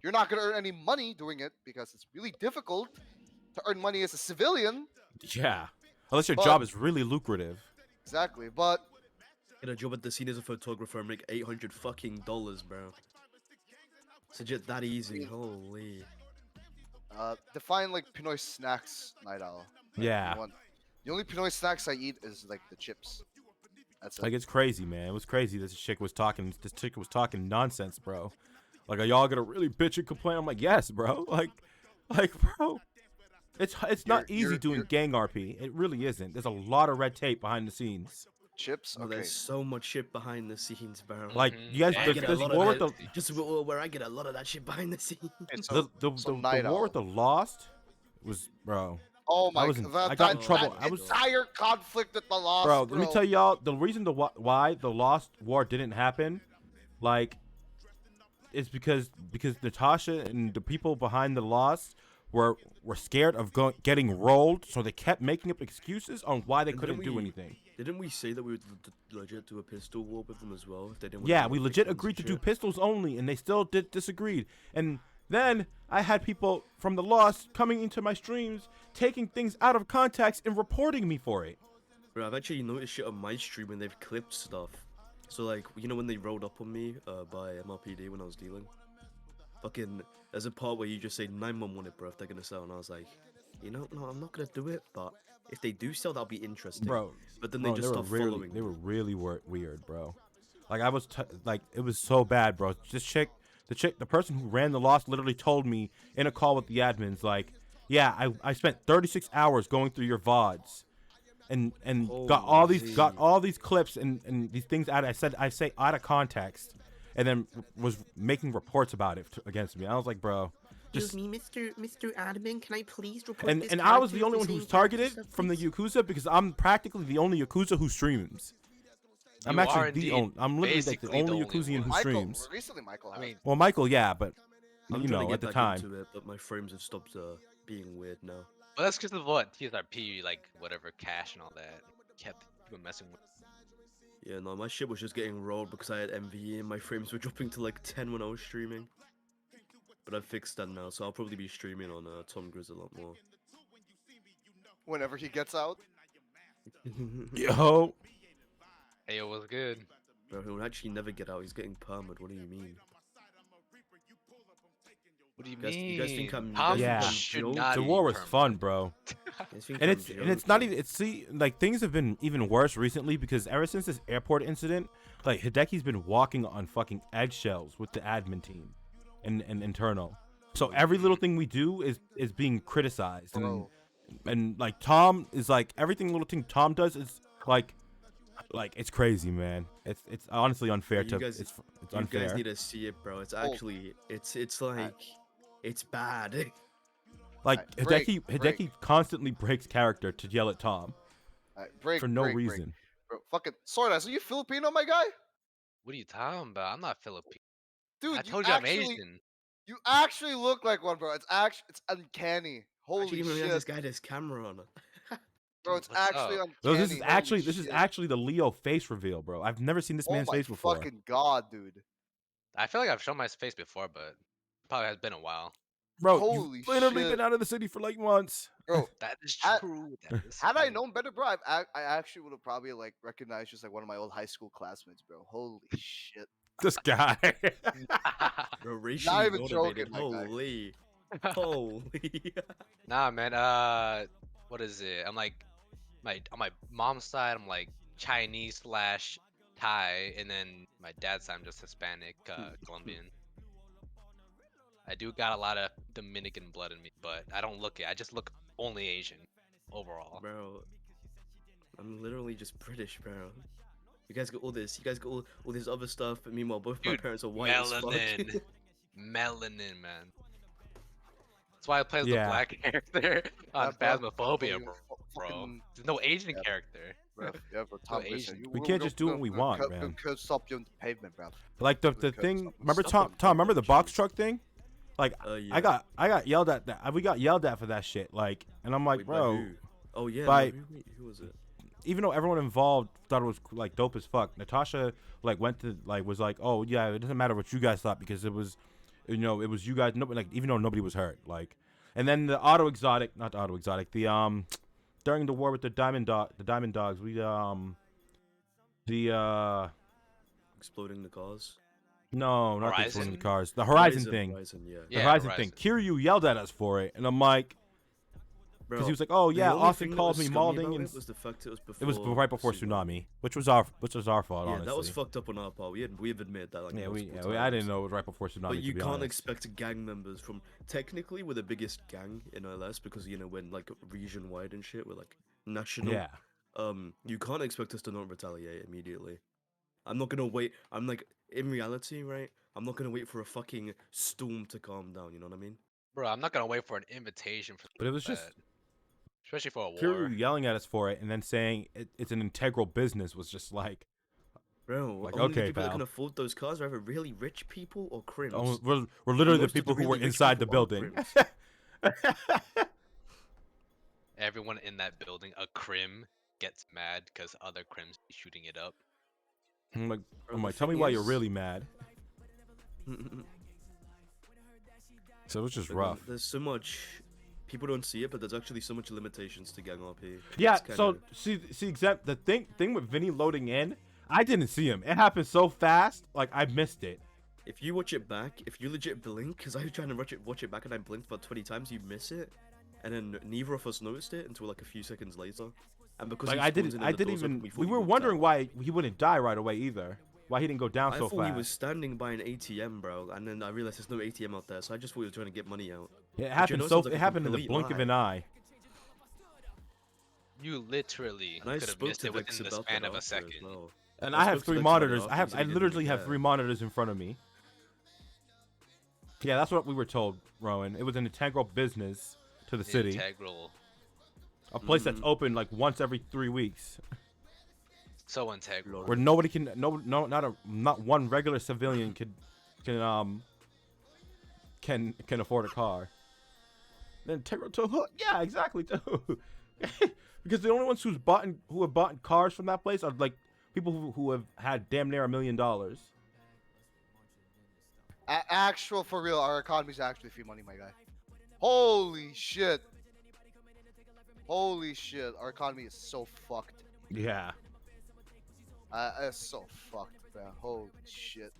you're not gonna earn any money doing it because it's really difficult to earn money as a civilian. Yeah, unless your But- job is really lucrative. Exactly, but Get a job at the scene as a photographer and make $800 fucking dollars, bro. It's legit that easy. Holy. define like Pinoy snacks, Night Owl. Like, Yeah. the only Pinoy snacks I eat is like the chips. That's it. Like it's crazy, man. It was crazy. This chick was talking nonsense, bro. Like, are y'all gonna really bitch and complain? I'm like, yes, bro. Like, bro. It's not easy doing gang RP. It really isn't. There's a lot of red tape behind the scenes. Chips. Okay. There's so much shit behind the scenes, bro. Like, you guys, I get a there's lot war of with that, just where I get a lot of that shit behind the scenes. the war with the Lost was, bro. Oh my I got in trouble. That entire conflict at the Lost, Bro, let me tell y'all the reason why the Lost War didn't happen, like, is because Natasha and the people behind the Lost were scared of getting rolled, so they kept making up excuses on why they couldn't do anything. Didn't we say that we would legit do a pistol war with them as well? If they didn't. Yeah, we legit agreed to do pistols only, and they still disagreed. And then I had people from the Lost coming into my streams, taking things out of context and reporting me for it. Bro, I've actually noticed shit on my stream when they've clipped stuff. So like, you know when they rolled up on me by MRPD when I was dealing? Fucking, there's a part where you just say 911 it, bro, if they're gonna sell, and I was like, you know, no, I'm not gonna do it, but if they do sell, that'll be interesting. Bro, but then they just stopped following. They were really weird, bro. Like I was like, it was so bad, bro. The person who ran the Lost literally told me in a call with the admins, like, yeah, I spent 36 hours going through your VODs, and got all these clips and these things out. I say out of context, and then was making reports about it against me. I was like, bro. Excuse me, Mr. Admin, can I please report this? And I was the only one who was targeted from the Yakuza because I'm practically the only Yakuza who streams. I'm actually I'm literally like the only Yakuzian who streams. Recently, Michael. Well, Michael, yeah, but I'm you trying know, to at get the back time. into it, but my frames have stopped being weird now. But that's because of what TSRP, like whatever cache and all that, kept people messing with. Yeah, no, my shit was just getting rolled because I had MVE and my frames were dropping to like 10 when I was streaming. But I've fixed that now, so I'll probably be streaming on Tom Grizz a lot more. Whenever he gets out. Yo. Hey, it was good. Bro, he'll actually never get out. He's getting permed. What do you mean? What do you mean? You guys think I'm? Yeah, the war was fun, bro. and it's not even. Like things have been even worse recently because ever since this airport incident, like Hideki's been walking on fucking eggshells with the admin team, and internal. So every little thing we do is being criticized, and like Tom is like everything little thing Tom does is like it's crazy, man. It's honestly unfair it's unfair. You guys need to see it, bro. It's actually it's like it's bad. Like Hideki constantly breaks character to yell at Tom for no reason. Bro, fucking Sordas, are you Filipino, my guy? What are you talking about? I'm not Filipino. Dude, I told you I'm Asian. You actually look like one, bro. It's uncanny. Holy actually, shit! Even this guy has camera on it. Bro, it's actually uncanny. No, this is actually the Leo face reveal, bro. I've never seen this man's face before. Oh my fucking god, dude. I feel like I've shown my face before, but probably has been a while. Bro, holy you've literally shit. been out of the city for like months. Bro, that is true. Had I known better, bro, I actually would have probably like recognized just like one of my old high school classmates, bro. Holy shit. This guy. Bro, Not racially even joking, motivated. my guy. Holy. Holy. Nah, man. What is it? I'm like, on my mom's side, I'm like Chinese slash Thai, and then my dad's side, I'm just Hispanic, Colombian. I do got a lot of Dominican blood in me, but I don't look it. I just look only Asian overall. Bro, I'm literally just British, bro. You guys got all this. You guys got all this other stuff, but meanwhile, both my Dude, parents are white as fuck. melanin, melanin, man. That's why I play as the Yeah. black character on bro. Phasmophobia, bro. Fucking- There's no Asian Yeah. character. Bro, yeah, bro, No Tom, listen, Asian. you- We can't just do what we want, we man. could stop you on the pavement, bro. Like the Because thing. of Remember stuff Tom? and Remember the fucking box cheese. truck thing? Like Yeah. I got yelled at that. We got yelled at for that shit. Like, and I'm like, Wait, by bro. who? Oh yeah. by- no, who was it? Even though everyone involved thought it was like dope as fuck, Natasha like went to was like, oh yeah, it doesn't matter what you guys thought because it was, it was you guys. Nobody, like, even though nobody was hurt, like, and then the during the war with the Diamond Dogs, we Exploding the cars. no, not the Horizon? exploding the cars, the Horizon thing, Horizon, yeah. the Yeah, Horizon Horizon. thing. Kiryu yelled at us for it, and I'm like, Bro, because he was like, oh the yeah, only Austin thing that called was me scummy molding, about and it was the fact it was before. it was right before tsunami, which was our fault, Yeah, honestly. that was fucked up on our part. We've admitted that. Like, Yeah, multiple I didn't times. know it was right before tsunami. But you to be can't honest. expect gang members from technically we're the biggest gang in LS because we're like region wide and shit. We're like national. Yeah. You can't expect us to not retaliate immediately. I'm not gonna wait. I'm like, in reality, right? I'm not gonna wait for a fucking storm to calm down. You know what I mean? Bro, I'm not gonna wait for an invitation for. But it was just especially for a war. Kiryu yelling at us for it and then saying it's an integral business was just like, Bro, like, only okay, the people that pal. can afford those cars are either really rich people or crims. Oh, we're literally the most of people who were really rich inside the people are building. crims. Everyone in that building, a crim, gets mad because other crims be shooting it up. I'm like, Bro, the tell me thing why you're is- really mad. So it was just Like, rough. There's so much. People don't see it, but there's actually so much limitations to gang RP. Yeah. It's So kinda- see, except the thing with Vinny loading in, I didn't see him. It happened so fast, like I missed it. if you watch it back, if you legit blink, because I was trying to watch it back and I blinked about 20 times, you miss it, and then neither of us noticed it until like a few seconds later. And because Like he I spawns didn't in and the doors open, even. thought We he were walked wondering out. why he wouldn't die right away either. Why he didn't go down I so thought fast. he was standing by an ATM, bro, and then I realized there's no ATM out there, so I just thought he was trying to get money out. It Which I happened know so. sounds like It a happened in the complete blink of lie. an eye. You literally And I could have spoke missed to it Vex within the about span that of a after as second. well. And I I have spoke to 3 Vex about it monitors. after, I he have. said I he didn't literally really have care. 3 monitors in front of me. Yeah, that's what we were told, Rowan. It was an integral business to the city. Integral. A place that's open like once every 3 weeks, So integral. where nobody can, not one regular civilian can afford a car. Then integral to yeah, exactly too. Because the only ones who have bought cars from that place are like people who have had damn near $1 million. Actual for real, our economy's actually free money, my guy. Holy shit. Holy shit, our economy is so fucked. Yeah. It's so fucked, man. Holy shit.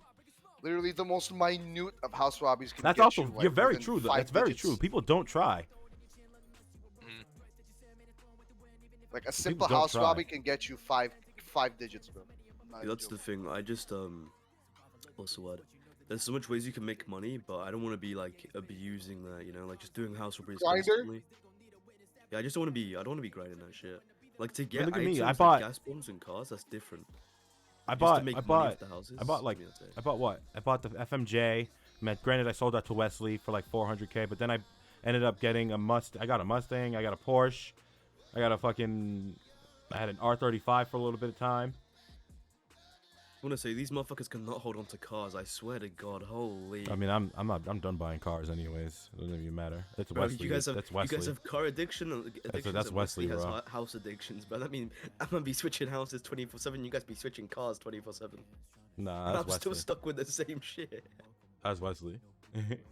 Literally the most minute of house robberies can That's get also you, like, you're very within true though. 5 That's very digits. true. People don't try. Like a simple don't house try. robbery can get you five digits, bro. I'm not Yeah, even that's the joking. thing. I just what's the word? There's so much ways you can make money, but I don't want to be like abusing that, like just doing house robberies Grinder? constantly. Yeah, I just don't want to be. I don't want to be grinding that shit. Like to get look at me, items I like bought- gas bombs and cars. That's different. I Just to bought, make I money bought, off the houses, I bought like, maybe that's it. I bought what? I bought the FMJ. Granted, I sold that to Wesley for like 400K, but then I ended up getting a I got a Mustang. I got a Porsche. I got a fucking. I had an R35 for a little bit of time. I want to say these motherfuckers cannot hold on to cars. I swear to God, holy. I mean, I'm done buying cars anyways. It doesn't even matter. It's Bro, Wesley. you guys have That's Wesley. you guys have car addiction. Addictions that's and Wesley, has bro. house addictions, but I mean, I'm gonna be switching houses 24/7. You guys be switching cars 24/7. Nah, And that's I'm still Wesley. stuck with the same shit. That's Wesley.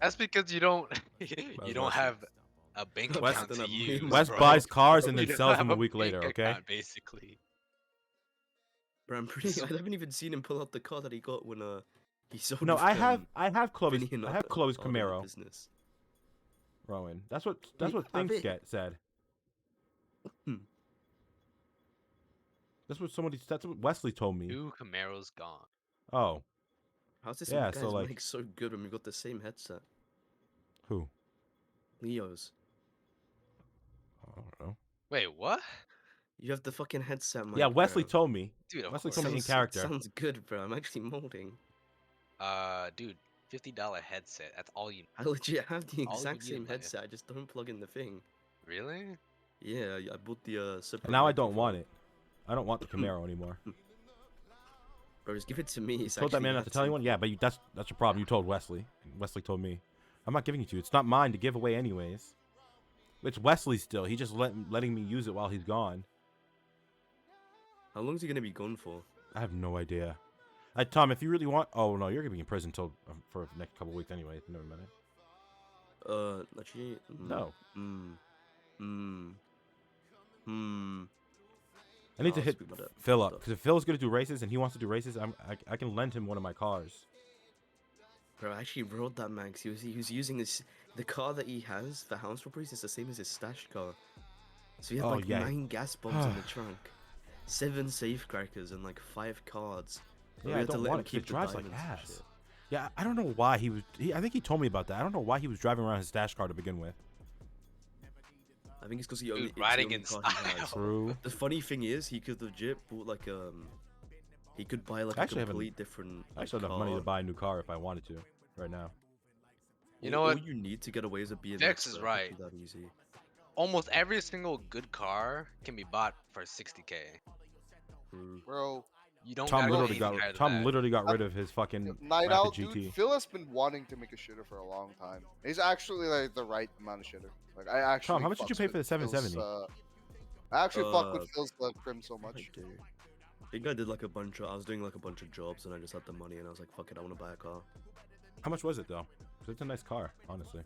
That's because you don't you don't Wesley. have a bank Wes- account to use. Wes bro. buys cars and You then don't sells have them a week bank later, okay? account, basically. Bro, I'm pretty. I haven't even seen him pull out the car that he got when He sold No, I have Chloe's Vinny and I have Otto Chloe's out of the Camaro. business. Rowan. That's what You have things it. get said. That's what Wesley told me. 2 Camaros gone. Oh. How's this Yeah, guy's so like mic so good when we got the same headset? who? Leo's. I don't know. Wait, what? You have the fucking headset mic. Yeah, Wesley bro. told me. Dude, of Wesley course. told me in It character. sounds good, bro. I'm actually molding. Dude, $50 headset. That's all you I legit have the all you exact need in same life. headset. I just don't plug in the thing. Really? Yeah, I bought the separate. And now I don't microphone. want it. I don't want the Camaro anymore. Bro, just give it to me. You It's told that actually man not to tell anyone? Yeah, but that's your problem. You told Wesley. Wesley told me. I'm not giving it to you. It's not mine to give away anyways. It's Wesley still. He just letting me use it while he's gone. How long is he gonna be gone for? I have no idea. Tom, if you really want... Oh, no, you're going to be in prison till for the next couple weeks anyway. Never mind. Actually... No. I need I'll to hit speak about that. Phil up. Because if Phil's going to do races and he wants to do races, I can lend him one of my cars. Bro, I actually rode that man 'cause he was using the car that he has for house robberies is the same as his stash car. So he had Oh, like yeah. 9 gas bombs in the trunk, 7 safecrackers, and like 5 cards. But Yeah, we I had to don't let want him it 'cause it keep the drives like diamonds and ass. shit. Yeah, I don't know why he was... I think he told me about that. I don't know why he was driving around his stash car to begin with. I think it's because Dude, it's the riding only in car he style. has. True. The funny thing is, he could legit bought like he could buy like I a actually haven't- complete different. I Like, actually have enough money to buy a new car if I wanted to right now. You know all what? you need to get away is a BMX. Dex is bro. right. It's that easy. Almost every single good car can be bought for 60K. Bro. You don't Tom gotta go literally anything higher than Tom that. literally got rid of his fucking Night Rapid out, GT. dude. Phil has been wanting to make a shitter for a long time. He's actually like the right amount of shitter. Like I actually. Tom, how much did you fucks pay with for the 770? Phil's, I actually fuck with Phil's Crim so much. I think I did like a bunch of. I was doing like a bunch of jobs, and I just had the money, and I was like, "Fuck it, I want to buy a car." How much was it though? 'Cause it's a nice car, honestly.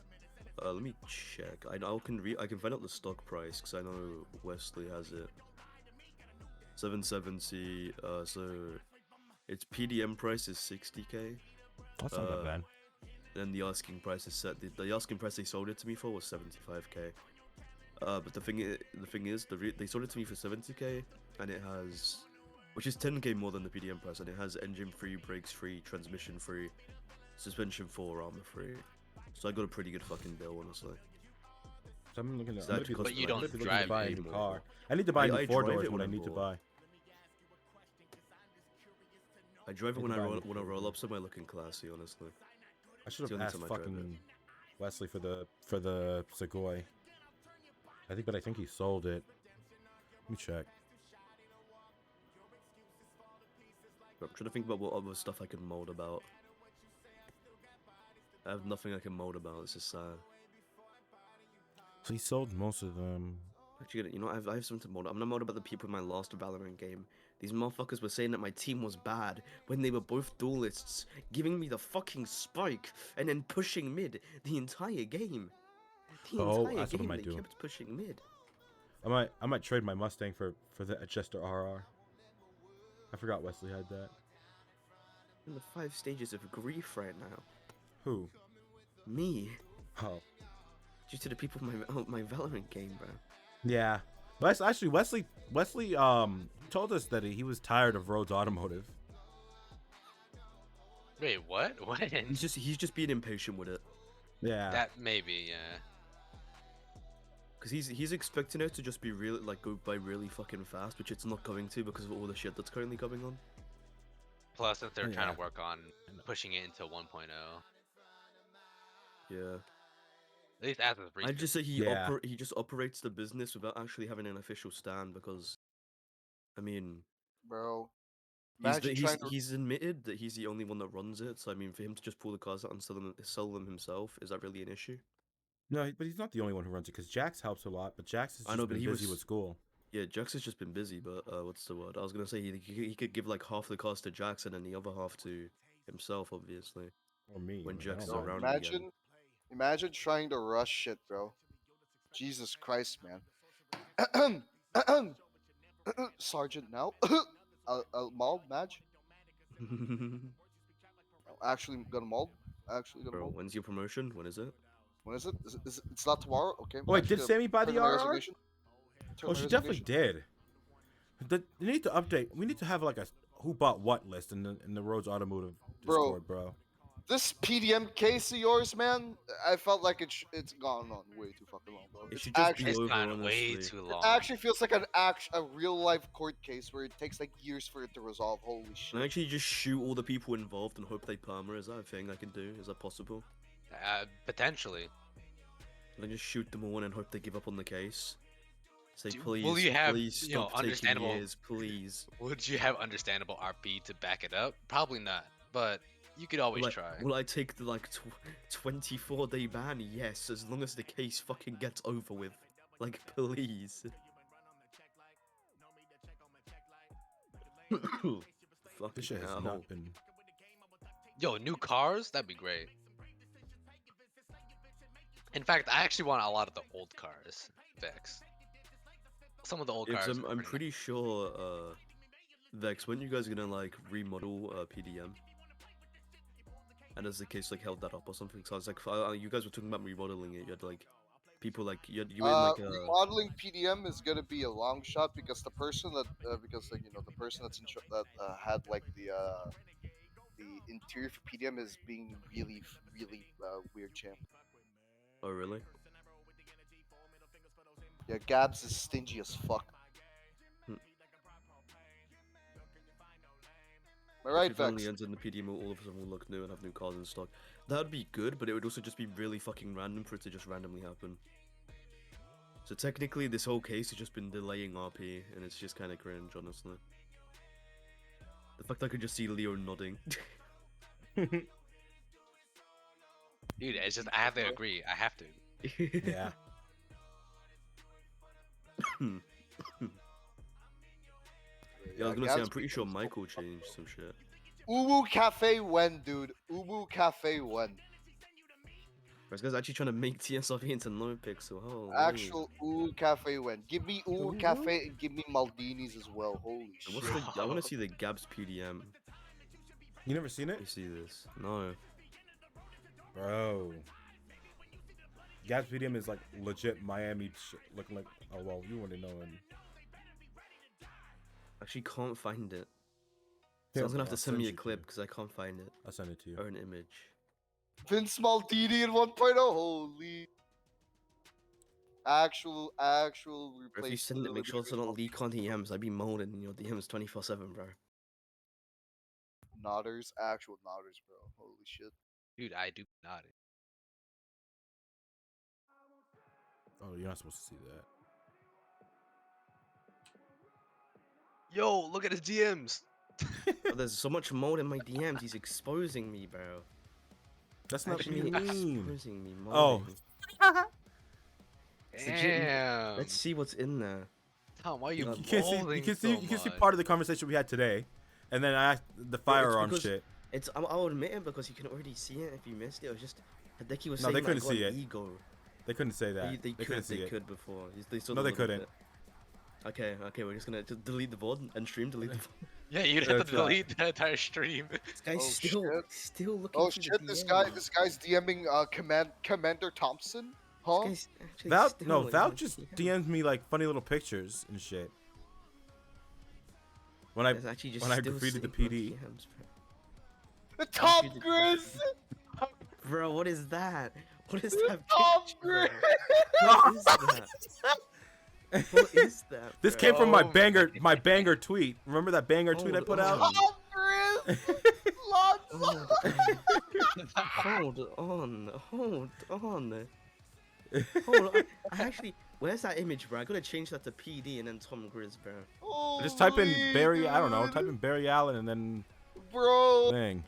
Let me check. I can find out the stock price because I know Wesley has it. 770. So its PDM price is 60K. That's not that bad. Then the asking price is set. The asking price they sold it to me for was 75K. But the thing is, they sold it to me for 70K, and it has, which is 10K more than the PDM price, and it has engine free, brakes free, transmission free, suspension 4, armor free. So I got a pretty good fucking deal, honestly. So I'm looking at. So that cost But me, you like, don't 50 drive to buy a K new more. car. I need to buy a I new 4 drive doors. it What when I I'm need to bored. buy. I drive it Need when to I buy a roll new when I four roll door. up somewhere looking classy, honestly. I should It's the have only asked time I drive it. fucking Wesley for the Segoy. But I think he sold it. Let me check. I'm trying to think about what other stuff I can mold about. I have nothing I can mold about. It's just sad. So he sold most of them. Actually, you know, I have something to mold. I'm gonna mold about the people in my last Valorant game. These motherfuckers were saying that my team was bad when they were both duelists, giving me the fucking spike and then pushing mid the entire game. The Oh, entire that's what I game might they do. kept pushing mid. I might trade my Mustang for the Chester RR. I forgot Wesley had that. In the 5 stages of grief right now. Who? Me. Oh. Due to the people in my Valorant game, bro. Yeah. Wesley told us that he was tired of Rhodes Automotive. Wait, what? When? He's just being impatient with it. Yeah. That maybe, yeah. Cause he's expecting it to just be really go by really fucking fast, which it's not going to because of all the shit that's currently going on. Plus, if they're trying Yeah. to work on pushing it into 1.0. Yeah. At least as of I recent. just say he Yeah. he just operates the business without actually having an official stand because, I mean, Bro. Imagine trying to... he's admitted that he's the only one that runs it. So I mean, for him to just pull the cars out and sell them himself, is that really an issue? No, but he's not the only one who runs it because Jax helps a lot, but Jax has I just know, but been he busy was- with school. Yeah, Jax has just been busy, but what's the word? I was gonna say he could give like half the cars to Jackson and the other half to himself, obviously. Or me. When like, I Jax is don't mind. around again. Imagine trying to rush shit, bro. Jesus Christ, man. Sergeant now. Maul, Madge. actually gonna mold. Actually gonna Bro, mold. when's your promotion? When is it? When is it? It's not tomorrow? Okay. Oh, wait, actually did gonna Sammy buy turn the in my RR? resignation. Turn Oh, my she definitely resignation. did. You need to update. We need to have like a who bought what list in the Rhodes Automotive Bro, Discord, bro. This PDM case of yours, man, I felt like it's gone on way too fucking long, bro. It should just be over, honestly. It actually feels like a real life court case where it takes like years for it to resolve. Holy shit! Can I actually just shoot all the people involved and hope they perma? Is that a thing I can do? Is that possible? Potentially. Can I just shoot them all and hope they give up on the case? Say, please, Will you have please stop taking understandable? years, please. Would you have understandable RP to back it up? Probably not, but you could always try. Will I take the like 24-day ban? Yes, as long as the case fucking gets over with. Like, please. This shit has not been. Yo, new cars? That'd be great. In fact, I actually want a lot of the old cars fixed. Some of the old cars. I'm pretty sure, Vex, when you guys gonna like remodel PDM? And as the case like held that up or something, so I was like, you guys were talking about remodeling it. You had like people like you were in like a. Remodeling PDM is gonna be a long shot because the person that because like the person that's that had like the interior for PDM is being really weird, champ. Oh really? Yeah, Gabs is stingy as fuck. Am I right, If it only Vex? ends in the PDM, all of a sudden will look new and have new cars in stock. That'd be good, but it would also just be really fucking random for it to just randomly happen. So technically, this whole case has just been delaying RP, and it's just kind of cringe, honestly. The fact I could just see Leo nodding. Dude, it's just I have to agree. I have to. Yeah. Yeah, I was gonna say, I'm pretty sure Michael changed some shit. Uwu Cafe when, dude. Uwu Cafe when. This guy's actually trying to make TSRP into no pixel. Holy. Actual Uwu Cafe when. Give me Uwu Cafe and give me Maldini's as well. Holy shit. I want to see the Gabs PDM. You never seen it? You see this? No. Bro. Gabs PDM is like legit Miami shit, looking like. Oh well, you wouldn't know. Actually, can't find it. Someone's gonna have to send me a clip because I can't find it. I'll send it to you. Or an image. Vince Maldini in 1.0. Holy. Actual replace. If you send it, make sure it's not leak on DMs. I'd be molding in your DMs 24/7, bro. Nodders, actual nodders, bro. Holy shit. Dude, I do not. Oh, you're not supposed to see that. Yo, look at his DMs. Oh, there's so much mold in my DMs. He's exposing me, bro. That's not actually mean. exposing me. Oh. Damn. Let's see what's in there. Tom, why are you? You can see part of the conversation we had today, and then I asked the firearm shit. I'll admit it because you can already see it if you missed it. It was just Hideki was No, saying they couldn't that I got see an it. ego. They couldn't say that. They couldn't see it. could before. They saw No, the they little couldn't. bit. Okay, we're just gonna delete the VOD and stream. Delete the VOD. Yeah, you'd have to delete the entire stream. This guy's still looking. Oh through shit! the This DMs. guy's DMing Commander Thompson. Huh? Val just DM'd me like funny little pictures and shit. When I graffitied the PD. The Tom Grizz. Bro, what is that? What is that? Tom picture, Grizz. What is that? What is that? This bro? came from my banger tweet. Remember that banger tweet I put out? Tom Grizz. Hold on. I actually, where's that image, bro? I gotta change that to PD and then Tom Grizz, bro. Just type in Barry. I don't know. Type in Barry Allen and then. Bro. Thing.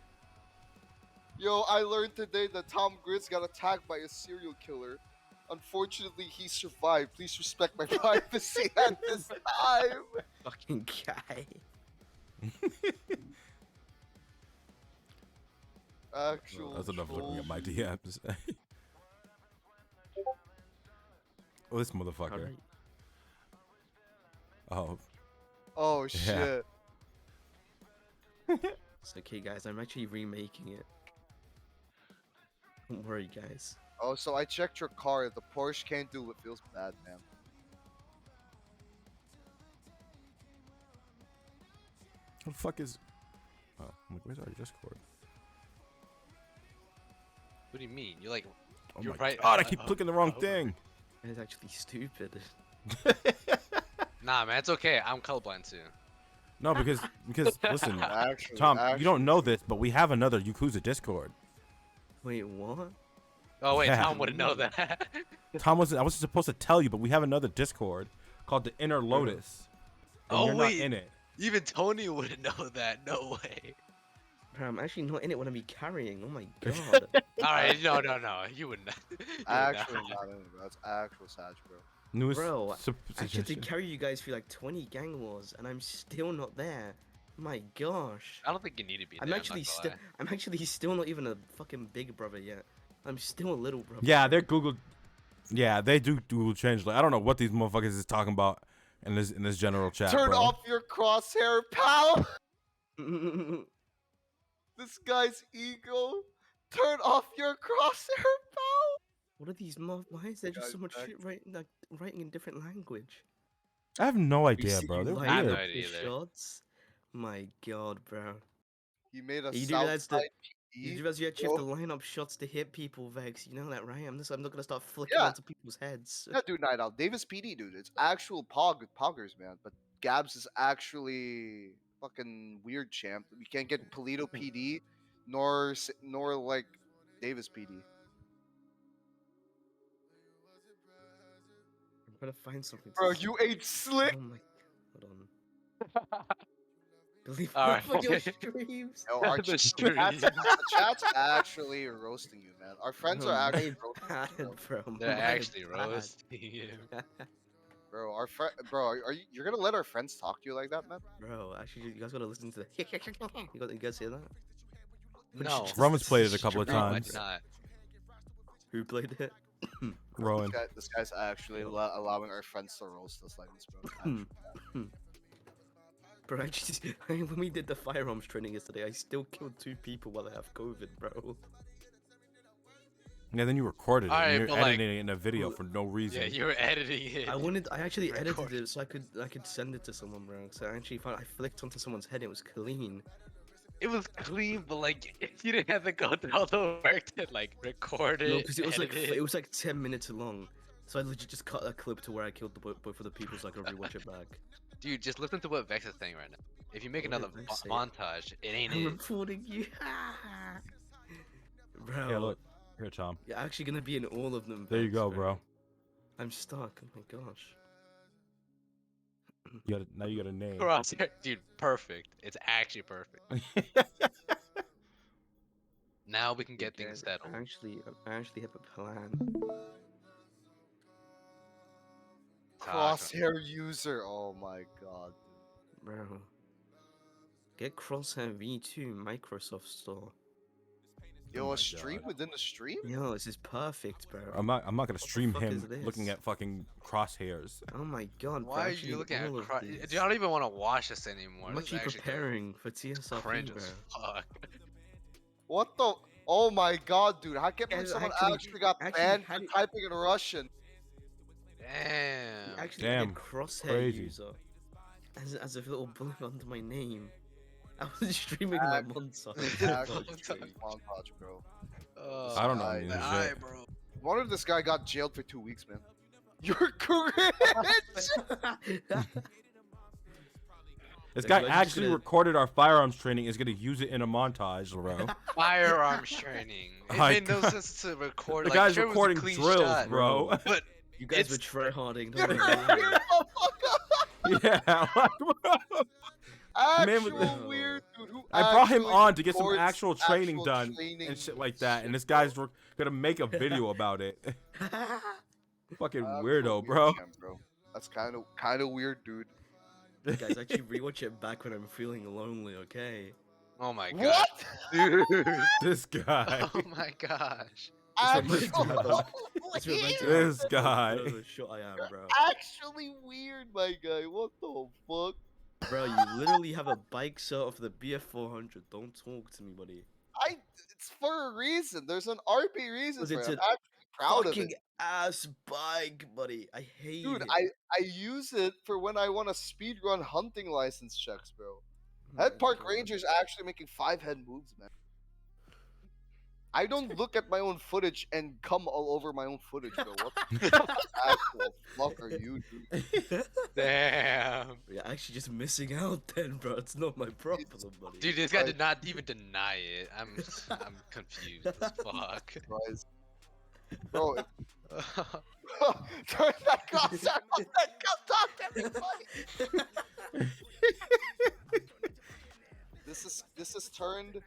Yo, I learned today that Tom Grizz got attacked by a serial killer. Unfortunately, he survived. Please respect my privacy at this time. Fucking guy. Actual. That's enough looking at my DMs. Oh, this motherfucker. Oh. Oh Yeah. shit. It's okay, guys. I'm actually remaking it. Don't worry, guys. Oh, so I checked your car. The Porsche can't do what feels bad, man. What the fuck is? Oh, I'm like, where's our Discord? What do you mean? You're like, Oh you're my right. god! I keep clicking the wrong thing. It's actually stupid. Nah, man, it's okay. I'm colorblind too. No, because listen, Actually, Tom, you don't know actually. this, but we have another Yakuza Discord. Wait, what? Oh wait, Yeah. Tom wouldn't know that. Tom wasn't. I wasn't supposed to tell you, but we have another Discord called the Inner Lotus. And Oh you're wait, not in it. even Tony wouldn't know that. No way. Bro, I'm actually not in it when I'm carrying. Oh my god. All right, no, you wouldn't. You would Actually, not. not in it, bro. That's actual Sag, bro. Newest Bro, I actually suggestion. did carry you guys through like 20 gang wars, and I'm still not there. My gosh. I don't think you need to be. I'm there, actually not gonna still. lie. I'm actually still not even a fucking big brother yet. I'm still a little brother. Yeah, they're Google. Yeah, they do Google Translate. I don't know what these motherfuckers is talking about in this general chat, Turn bro. off your crosshair, pal. This guy's ego. Turn off your crosshair, pal. What are these Why is there just Guys, so much back- shit writing in different language? I have no You idea, see bro. you They're line I have no up weird. idea your either. shots. My god, bro. He made a You do realize that Southside you PD. do realize you actually have bro. to line up shots to hit people, Vex. You know that, right? I'm not gonna start flicking Yeah. onto people's heads. Yeah, dude, Night Owl. Davis PD, dude. It's actual poggers, man. But Gabs is actually fucking weird, champ. We can't get Polito PD, nor like Davis PD. I'm trying to find something. Bro, to you ain't slick. Oh my. Hold on. Believe All half right. of your streams. Yo, our The chat's actually roasting you, man. Our friends Oh, are actually my roasting bad, you, bro. They're My actually bad. roasting you. bro. Bro, are you? You're gonna let our friends talk to you like that, man? Bro, actually, you guys gotta listen to the. You guys hear that? No. Roman's played it a couple of No, I times. did not. Who played it? Rowan. This guy's actually allowing our friends to roast us like this, bro. Actually. Bro, actually, when we did the firearms training yesterday, I still killed 2 people while I have COVID, bro. Yeah, then you recorded it. All right, and you're but, like- editing it in a video for no reason. Yeah, you were editing it. I actually edited Recorded. it so I could send it to someone, bro. So I actually I flicked onto someone's head. It was clean. It was clean, but like you didn't have to go through all the work to like record it. No, because it was like edit it was like 10 minutes long. So I legit just cut a clip to where I killed both of the people so I could rewatch it back. Dude, just listen to what Vex is saying right now. If you make What another did Vex say? montage, it ain't I'm it. reporting you. Bro, Yeah, look. Here, Tom. you're actually gonna be in all of them. There you Vex, go, bro. I'm stuck. Oh my gosh. Now you got a name. Crosshair, dude, perfect. It's actually perfect. Now we can get Okay, things settled. I actually have a plan. Crosshair user. Oh my god. Bro. Get Crosshair V2 Microsoft Store. Yo, my a stream God. within the stream? Yo, this is perfect, bro. I'm not gonna stream fuck him is looking this? at fucking crosshairs. Oh my god, bro, Why are actually you looking at all of Dude, these. I don't even want to watch this anymore. I'm This is actually preparing for TSRP, cringe bro. as fuck. What the? Oh my god, dude. How can Guys, someone actually- actually got actually, banned how for do- typing in Russian? Damn. Actually, Damn, did Crosshair crazy. user as a little bullet under my name. I was streaming my montage. Actually, streaming montage, bro. I don't know. I- any of this Aye, shit. bro. Wonder if this guy got jailed for 2 weeks, man. You're cringe. This Like, guy I'm just actually gonna- recorded our firearms training. Is gonna use it in a montage, bro. Firearms training. It My made no God. sense to record. The like, guy's sure, it was a recording clean drills, shot, bro. But You guys it's were tryharding. You're Don't a worry. weird motherfucker. Yeah. Man with Actual the- weird dude who I brought him actually on to get some records actual training actual done training and shit like that, and this guy's gonna make a video about it. Fucking Actual weirdo, weird bro. champ, That's kind of weird, dude. Guys, actually rewatch it back when I'm feeling lonely, okay? oh my god, What? dude. This guy. Oh my gosh. Actual It's reminds me This of guy. how short I am, bro. actually weird, my guy. What the fuck? Bro, you literally have a bike set of the BF400. Don't talk to me, buddy. It's for a reason. There's an RP reason Because for it. it's I'm an actually proud of fucking it. ass bike, buddy. I hate Dude, it. I use it for when I want to speed run hunting license checks, bro. Oh Head my Park God. Ranger's actually making 5 head moves, man. I don't look at my own footage and come all over my own footage, bro. What the actual fuck are you doing? Damn. You're actually just missing out then, bro. It's not my problem, buddy. Dude, this guy did not even deny it. I'm confused as fuck. Bro, turn that cross out. Come talk to everybody. This is turned.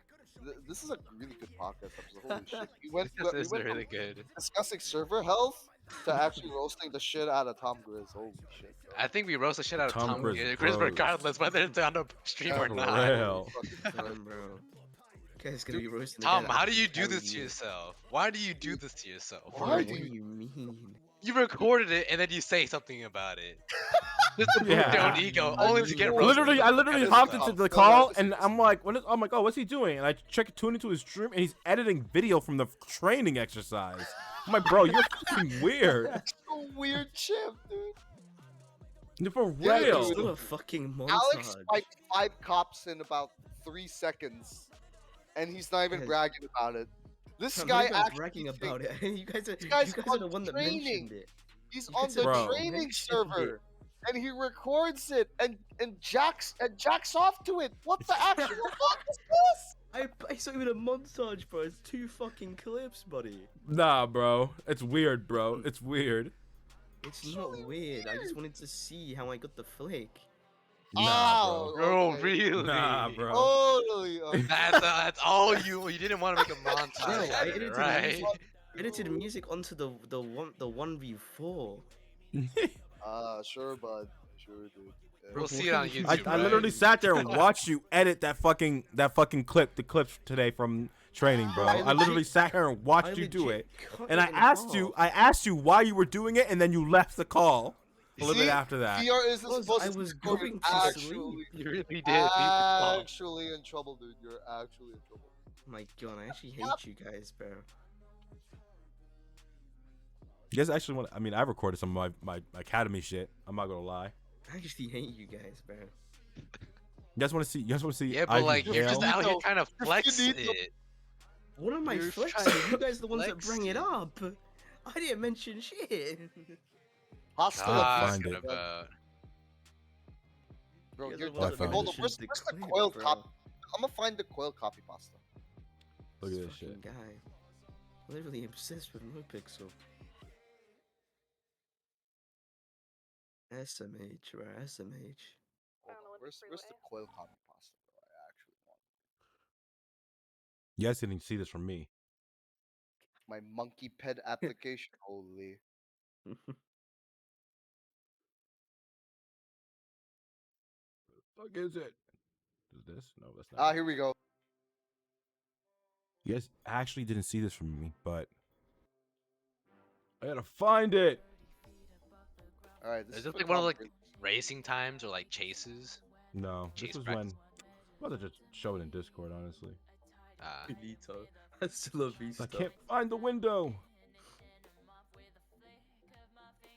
This is a really good podcast episode. Holy shit! This We is went really from good. discussing server health to actually roasting the shit out of Tom Grizz. Holy shit! Bro. I think we roast the shit out of Tom Tom Grizz Grizz bros. regardless whether it's on the stream or For not. real. Damn, bro. You guys gonna be roasting the Tom, guy that how do you actually do this carried to you. yourself? Why do you do this to yourself? Bro, what do you mean? You recorded it and then you say something about it. Just to boost your own Yeah. ego, only to get roasted. I literally hopped into the call and I'm like, what is? Oh my god, what's he doing? And I tune into his stream and he's editing video from the training exercise. I'm like, bro, you're fucking weird. So weird, chimp, dude. You're for Yeah, real. It's still a fucking montage. Alex spiked 5 cops in about 3 seconds, and he's not even Guys. bragging about it. This I'm guy not even actually bragging about it. You guys This guy's are on the one that training. mentioned it. He's You on guys the are training mentioned server, it. and he records it and jacks off to it. What the actual fuck is this? It's not even a montage, bro. It's 2 fucking clips, buddy. Nah, bro. It's weird, bro. It's weird. It's not weird. I just wanted to see how I got the flick. Nah, Oh, bro. Bro, okay. really? Nah, bro. Totally. Okay. That's all you didn't want to make a montage Bro, out I of it, edited right? music. Edited music onto the 1v4. Sure, bud. Sure, dude. Yeah. We'll see it on YouTube. I literally right? sat there and watched you edit that fucking clip, the clips today from training, bro. I literally sat here and watched you do it, and I asked you why you were doing it, and then you left the call a little bit after that. VR isn't supposed I to was record going you to actually, sleep. You really did. leave the call. actually in trouble, dude. You're actually in trouble. Oh my god, I actually hate you guys, bro. You guys actually want? I mean, I recorded some of my academy shit. I'm not gonna lie. I actually hate you guys, bro. You guys want to see? You guys want to see? Yeah, but Ivy like you're just Gale? out here trying to flex finito. it. What am I You're flexing? trying to You guys are the ones that flex bring it it. up. I didn't mention shit. Hostile. find Talking it. about. Bro, You guys you're are the ones that hold on. mentioned Where's the the clip, coil bro. copy? I'm gonna find the coil copy pasta. Look at this shit. Fucking guy. Literally obsessed with NoPixel. SMH, bro. SMH. Hold on. Where's the coil copy pasta? Bro? I actually want You guys didn't see this from me. my monkey ped application. Holy. Fuck is it? Is this? No, that's not. Here we go. You guys actually didn't see this from me, but I gotta find it. All right. This Is is this for like one of Tom like Grizz. racing times or like chases? No, Chase this was practice. when. I'd rather just show it in Discord, honestly. Finito. Hasta la vista. I can't find the window.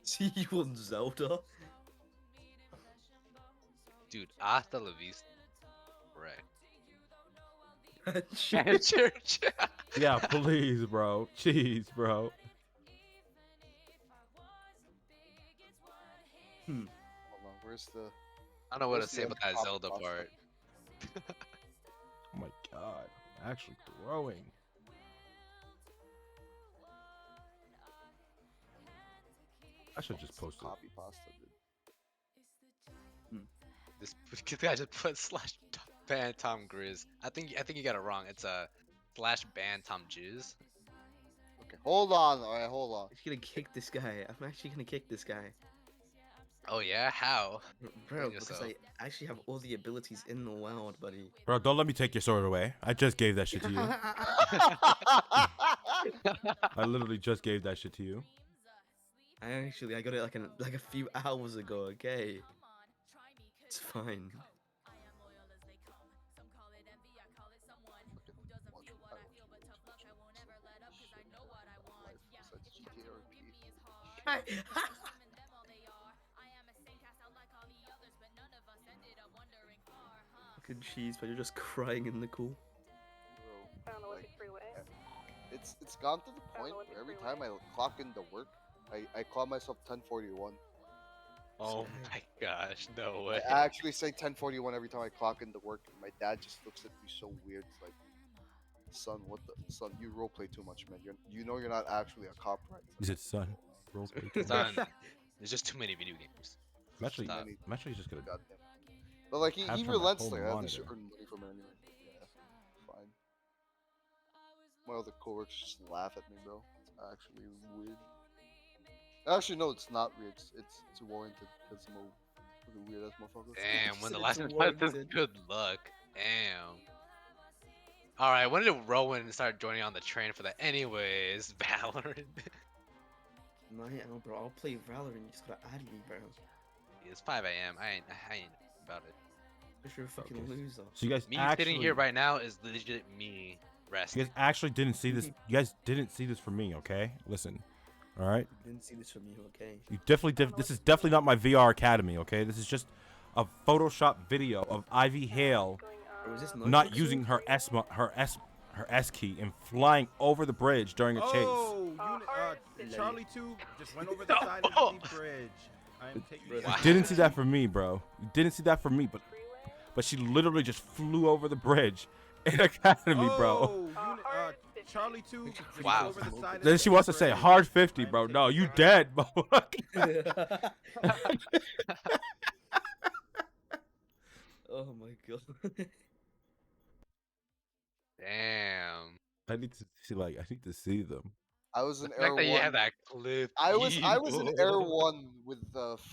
See you on Zelda. Dude, hasta la vista. Correct. Shit. And church. Yeah, please, bro. Jeez, bro. Hold on. Where's the? I don't know what to Where's the say about that copy Zelda pasta? part. Oh my god. I'm actually growing. I should just post it. Copy pasta, dude. This guy just put slash ban Tom Grizz. I think you got it wrong. It's a slash ban Tom Jizz. Okay, hold on. All right, hold on. I'm actually gonna kick this guy. I'm actually gonna kick this guy. Oh yeah, how? Bro, Kill because yourself. I actually have all the abilities in the world, buddy. Bro, don't let me take your sword away. I just gave that shit to you. I literally just gave that shit to you. I got it like a few hours ago, okay? It's fine. Fucking cheese, but you're just crying in the cool. Bro, like, it's gone to the point where every time I clock into work, I call myself 1041. Oh my gosh, no way. I actually say 1041 every time I clock into work, and my dad just looks at me so weird. It's like, son, son? You roleplay too much, man. You know you're not actually a cop, right? He said, son. Roll Son, there's just too many video games. I'm actually Stop. just gonna. Goddamn. But like he Capture my relents whole like I have to monitor. earn money from it anyway. Yeah, fine. My other coworkers just laugh at me, bro. It's actually weird. Actually, no, it's not weird. It's warranted because I'm a fucking weird ass motherfucker. Damn, when the license plate says good luck. Damn. Alright, when did Rowan start joining on the train for that? Anyways, Valorant. Bro, I'll play Valorant. You just gotta add me, bro. It's 5 a.m. I ain't about it. Because you're a fucking loser. So you guys Me actually sitting here right now is legit me resting. You guys actually didn't see this. You guys didn't see this from me, okay? Listen, all right. You didn't see this from you, okay? You definitely This is definitely not my VR Academy, okay? This is just a Photoshop video of Ivy Hale not using her S key and flying over the bridge during a chase. Oh, Charlie 2 just went over the side of the bridge. I am taking. Bro, You didn't see that from me, bro. You didn't see that from me, but she literally just flew over the bridge in Academy, bro. Charlie 2. Wow. Then she wants to say hard 50, bro. No, you dead, bro. Oh my god. Damn. I need to see them. I was in The Air fact that you 1. have that clip. I was in Air 1 with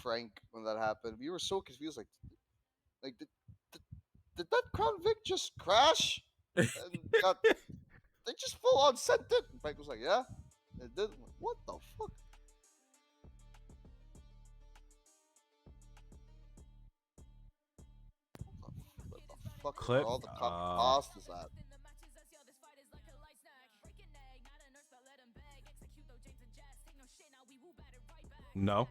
Frank when that happened. We were so confused. Like did that Crown Vic just crash? And they just full on sent it. And Frank was like, yeah, it did. I'm like, what the fuck? What the fuck Clip? are all the copy pastas at? No.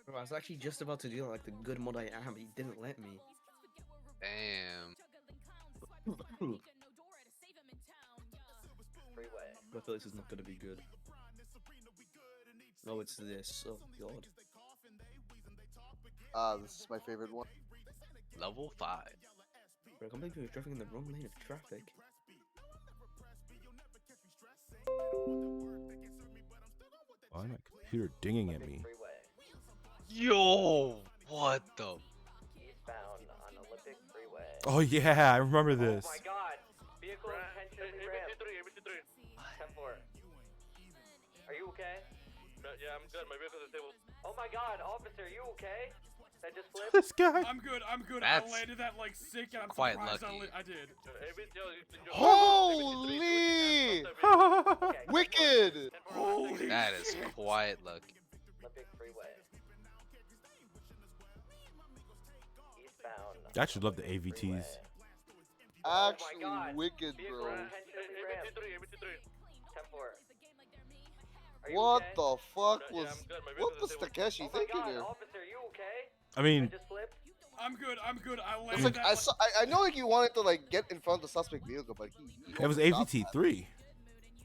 Bro, I was actually just about to do like the good mod I am, but he didn't let me. Damn. I feel this is not gonna be good. No, it's this. Oh god. This is my favorite one. Level 5. Bro, I can't believe you're driving in the wrong lane of traffic. Why is my computer dinging at me? Yo, what the? Eastbound on Olympic Freeway. Oh yeah, I remember this. Oh my god! Vehicle intentionally rammed. 10-4. Are you okay? Yeah, I'm good. My vehicle is stable. Oh my god, officer, you okay? That just flipped? This guy. I'm good. That's I landed that like sick, and I'm quite surprised lucky. I did. Holy! Wicked! Holy That is quite lucky. Olympic Freeway. Eastbound. I actually love the AVTs. Actually wicked, bro. 10-4. Are you What okay? the fuck was? What was Takeshi thinking here? Officer, you okay? I mean, Just flipped? I'm good. I landed It's like that. I know like he wanted to like get in front of the suspect vehicle, but he it was overshot AVT that. 3.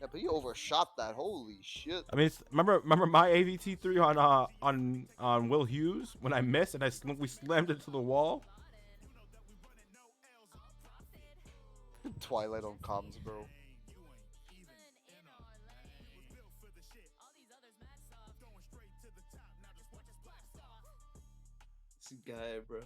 Yeah, but he overshot that. Holy shit! I mean, remember my AVT 3 on Will Hughes when I missed and we slammed into the wall. Twilight on comms, bro. This guy, bro.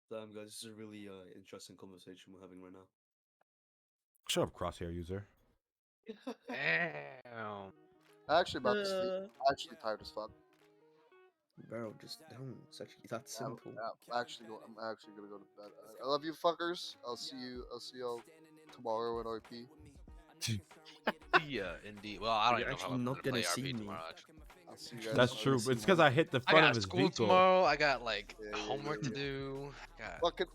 Damn, guys, this is a really interesting conversation we're having right now. Shut up, crosshair user. Damn. I'm actually about to sleep. I'm actually tired as fuck. Bro, just don't. It's actually that simple. I'm actually gonna go to bed. I love you, fuckers. I'll see y'all tomorrow in RP. Yeah, indeed. Well, I don't You're even know if actually I'm not gonna gonna play see RP me. tomorrow. Actually, I'll see you guys. That's tomorrow. true. It's because I hit the I front got of his school vehicle. tomorrow. I got like Yeah, homework to do. Fucking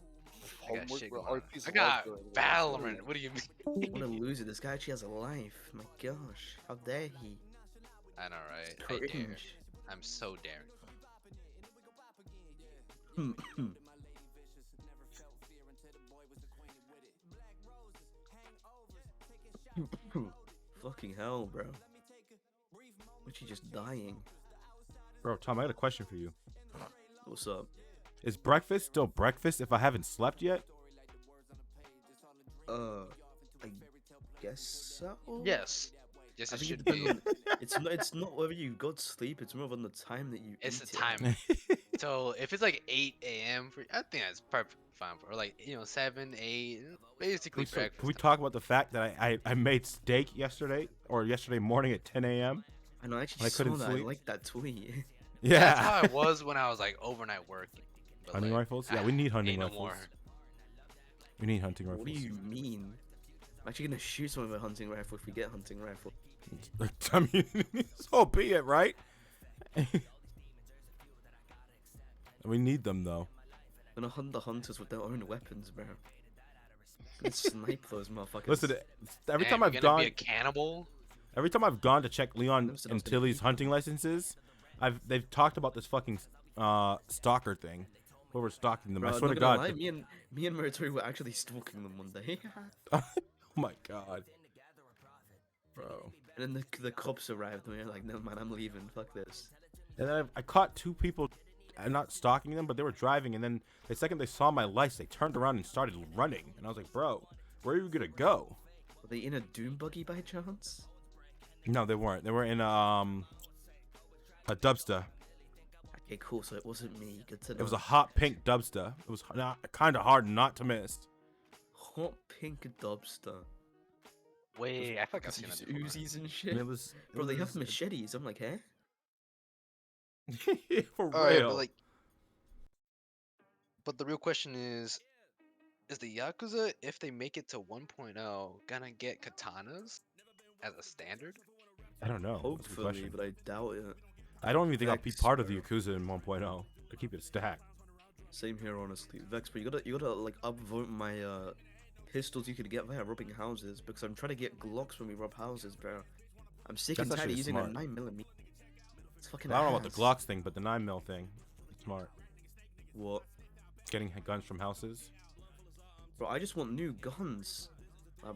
I got homework, shit bro. going on. RP's I life got right now. Valorant. What do you mean? What a loser. This guy actually has a life. My gosh. How dare he? I know, right? It's I dare. cringe. I'm so daring. Fucking hell, bro. Was she just dying? Bro, Tom, I got a question for you. What's up? Is breakfast still breakfast if I haven't slept yet? I guess so. Yes. Yes, I it think should depends be. on, it's not whether you got sleep. It's more on the time that you It's eat the time. it. So if it's like 8 a.m. for, I think that's perfect fine for, or like 7, 8, basically Can breakfast. we talk about the fact that I made steak yesterday morning at 10 a.m. I know. I actually when I saw couldn't that. sleep? I like that tweet. Yeah. That's how I was when I was like overnight working. But, Hunting like, rifles? Yeah, we need hunting ain't no rifles. more. We need hunting rifles. What do you mean? I'm actually gonna shoot someone with a hunting rifle if we get a hunting rifle. I mean, so be it, right? We need them though. I'm gonna hunt the hunters with their own weapons, bro. And snipe those motherfuckers. Listen, every Damn, time you're I've gonna gone, be a cannibal. every time I've gone to check Leon Never said I and was gonna Tilly's eat hunting licenses, they've talked about this fucking stalker thing, where we're stalking them. Bro, I I'm swear not to gonna God. lie, me and Muratory were actually stalking them one day. Oh my God, bro. And then the cops arrived and we were like, no man, I'm leaving. Fuck this. And then I caught two people, not stalking them, but they were driving. And then the second they saw my lights, they turned around and started running. And I was like, bro, where are you gonna go? Were they in a doom buggy by chance? No, they weren't. They were in a Dubsta. Okay, cool. So it wasn't me. Good to know. It was a hot pink Dubsta. It was kind of hard not to miss. hot pink Dubster. Wait, I thought I seen Use that before. Uzis and shit. And it was, Bro, they have machetes. I'm like, eh? For real. Alright, but the real question is the Yakuza, if they make it to 1.0, gonna get katanas as a standard? I don't know. That's a good Hopefully, question. but I doubt it. I don't even think I'll be Vex, part of the bro. Yakuza in 1.0. To keep it stacked. Same here, honestly. Vex, but you gotta like upvote my pistols you could get via robbing houses because I'm trying to get Glocks when we rob houses, bro. I'm sick That's and tired of actually using smart. a 9mm. It's fucking I don't know about ass. the Glocks thing, but the 9mm thing. It's smart. What? Getting guns from houses. Bro, I just want new guns.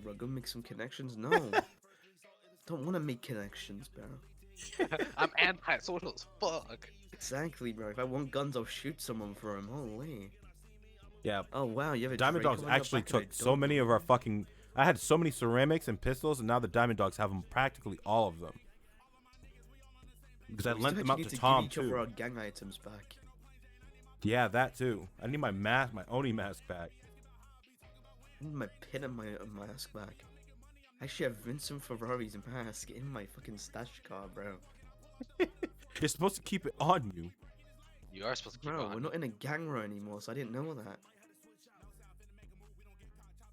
Bro, go make some connections. No. Don't want to make connections, bro. I'm anti-social as fuck. Exactly, bro. If I want guns, I'll shoot someone for them. Holy. Yeah. Oh, wow. You have a Diamond Draco Dogs on your actually back and I took so don't many know. of our fucking. I had so many ceramics and pistols, and now the Diamond Dogs have them practically all of them. Because I We lent still them out actually to need Tom give each other too. our gang items back. Yeah, that too. I need my mask, my Oni mask back. I need my pin and my mask back. I actually have Vincent Ferrari's mask in my fucking stash car, bro. You're supposed to keep it on you. You are supposed to keep Bro, on. we're not in a gang war anymore, so I didn't know that.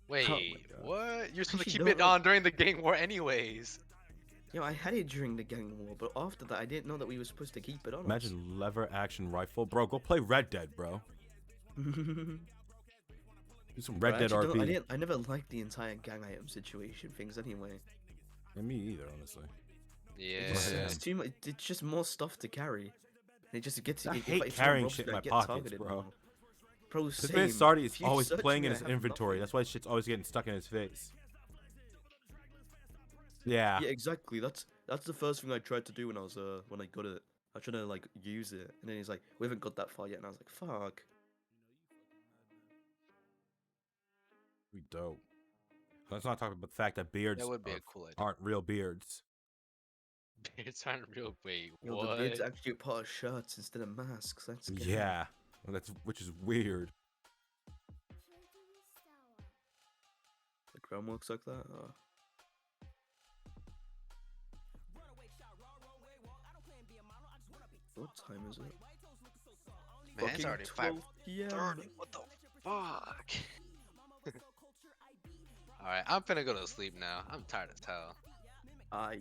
Wait, God. what? You're supposed to Actually, keep no, it no. on during the gang war anyways. Yo, I had it during the gang war, but after that, I didn't know that we were supposed to keep it on. Imagine lever action rifle, bro. Go play Red Dead, bro. us. Do some Bro, Red I Dead actually RP. I never liked the entire gang item situation things anyway. Yeah, me either, honestly. Yeah. It's too much. It's just more stuff to carry. It just gets. I if hate if someone carrying robs shit me, in I my get pockets, targeted bro. more. Bro, This man same. Sardi is If you always search playing me, in I his have inventory. nothing. That's why shit's always getting stuck in his face. Yeah. Yeah, exactly. That's the first thing I tried to do when I got it. I tried to like use it, and then he's like, "We haven't got that far yet," and I was like, "Fuck." We dope. Let's not talk about the fact that beards That would be a cool idea. aren't real beards. It's not real. Wait, Yo, what? the beard's actually a part of shirts instead of masks. That's gay. Yeah, which is weird. The crown works like that. What time is it? Man, it's Fucking already 12 p.m. 5:30. What the fuck? Alright, I'm finna go to sleep now. I'm tired as hell. I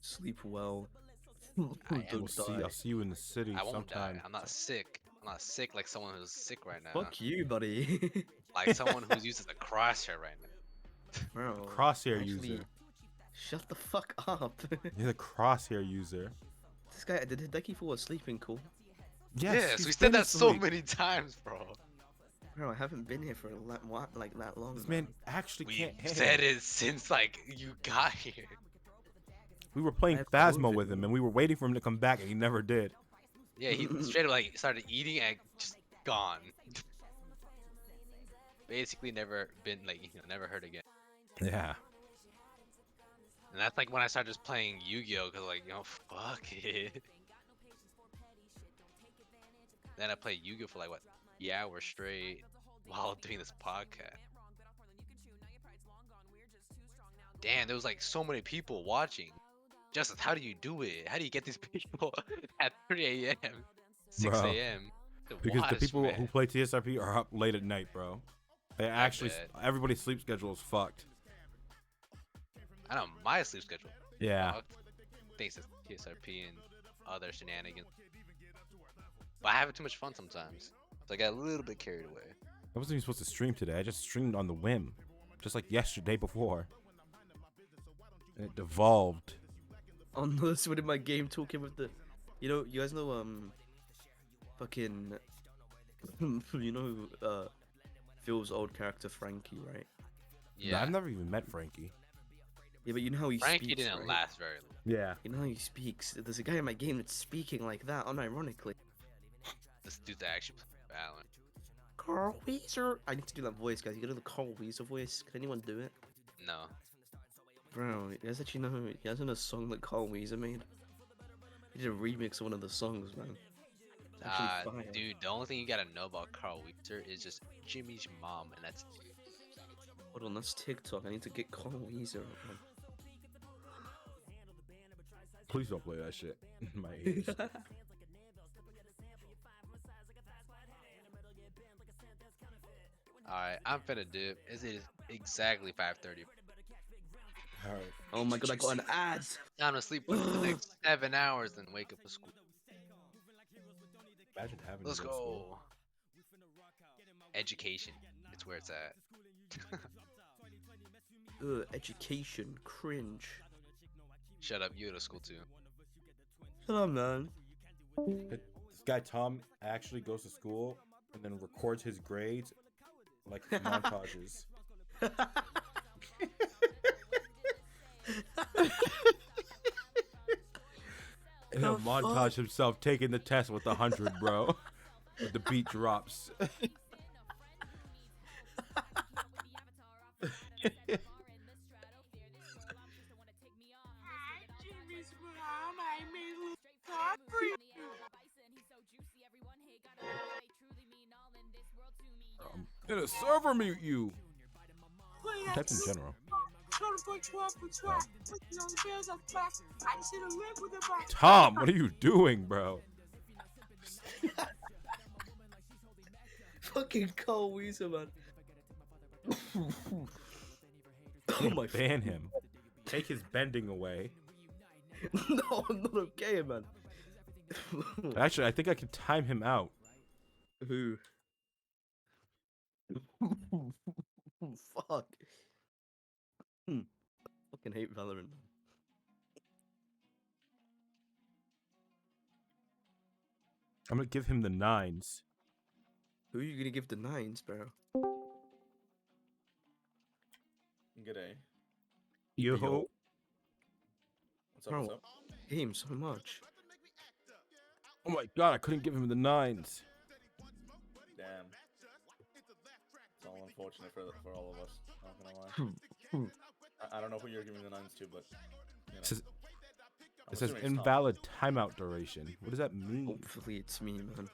sleep well. I am. Don't die. I'll see you in the city I won't die. sometime. I'm not sick. I'm not sick like someone who's sick right now. Fuck you, buddy. Like someone who's using the crosshair right now. Bro, Crosshair actually, user. shut the fuck up. You're the crosshair user. This guy, did Decky fall asleep in cool? Yes, he's we said been that so asleep. many times, bro. Bro, I haven't been here for like that long. This man actually We can't hang. said it since like you got here. We were playing I have Phasmo COVID, with him, man. and we were waiting for him to come back, and he never did. Yeah, he straight up like started eating and just gone. Basically, never been like never heard again. Yeah. And that's like when I started just playing Yu-Gi-Oh, cause like fuck it. Then I played Yu-Gi-Oh for like what 3 hours straight while doing this podcast. Damn, there was like so many people watching. Justice, how do you do it? How do you get these people at 3 a.m., 6 Bro. a.m. to Because watch, the people man? who play TSRP are up late at night, bro. They actually, bet. everybody's sleep schedule is fucked. I know my sleep schedule. Yeah. Fucked, thanks to TSRP and other shenanigans. But I have too much fun sometimes, so I got a little bit carried away. I wasn't even supposed to stream today. I just streamed on the whim, just like yesterday before. And it devolved. On this one in my game talking with the, you guys know fucking, Phil's old character Frankie, right? Yeah. I've never even met Frankie. Yeah, but you know how he Frankie speaks, didn't right? last very long. Yeah. You know how he speaks. There's a guy in my game that's speaking like that, unironically. This dude that actually played Valorant. Carl Weezer. I need to do that voice, guys. You gotta do the Carl Weezer voice. Can anyone do it? No. Bro, you guys actually know he has in a song that Carl Weezer made? He did a remix of one of the songs, man. It's actually fire. Dude, the only thing you gotta know about Carl Weezer is just Jimmy's mom, and that's Hold on, that's TikTok. I need to get Carl Weezer up, man. Please don't play that shit in my ears. Alright, I'm finna dip. It is exactly 5:30. Alright. Oh my god, I got an ad! Time to sleep for the next 7 hours, then wake up for school. Imagine having Let's to to school. go. Education. It's where it's at. Ugh, education, cringe. Shut up, you go to school too. Shut up, man. This guy Tom actually goes to school and then records his grades like montages. And he'll montage himself taking the test with 100, bro. With the beat drops. Gonna server mute you. Type in general. Tom, what are you doing, bro? Fucking Carl Weezer, man. Oh my! Ban him. Take his bending away. No, I'm not okay, man. Actually, I think I can time him out. Who? Fuck. Fucking hate Valorant. I'm gonna give him the 9s. Who are you gonna give the 9s, bro? G'day. Yo. What's up? Bro, What's up? game so much. Oh my god, I couldn't give him the 9s. Damn. It's all unfortunate for all of us. Not gonna lie. I don't know who you're giving the 9s to, but you know. It says invalid timeout duration. What does that mean? Hopefully it's me, man.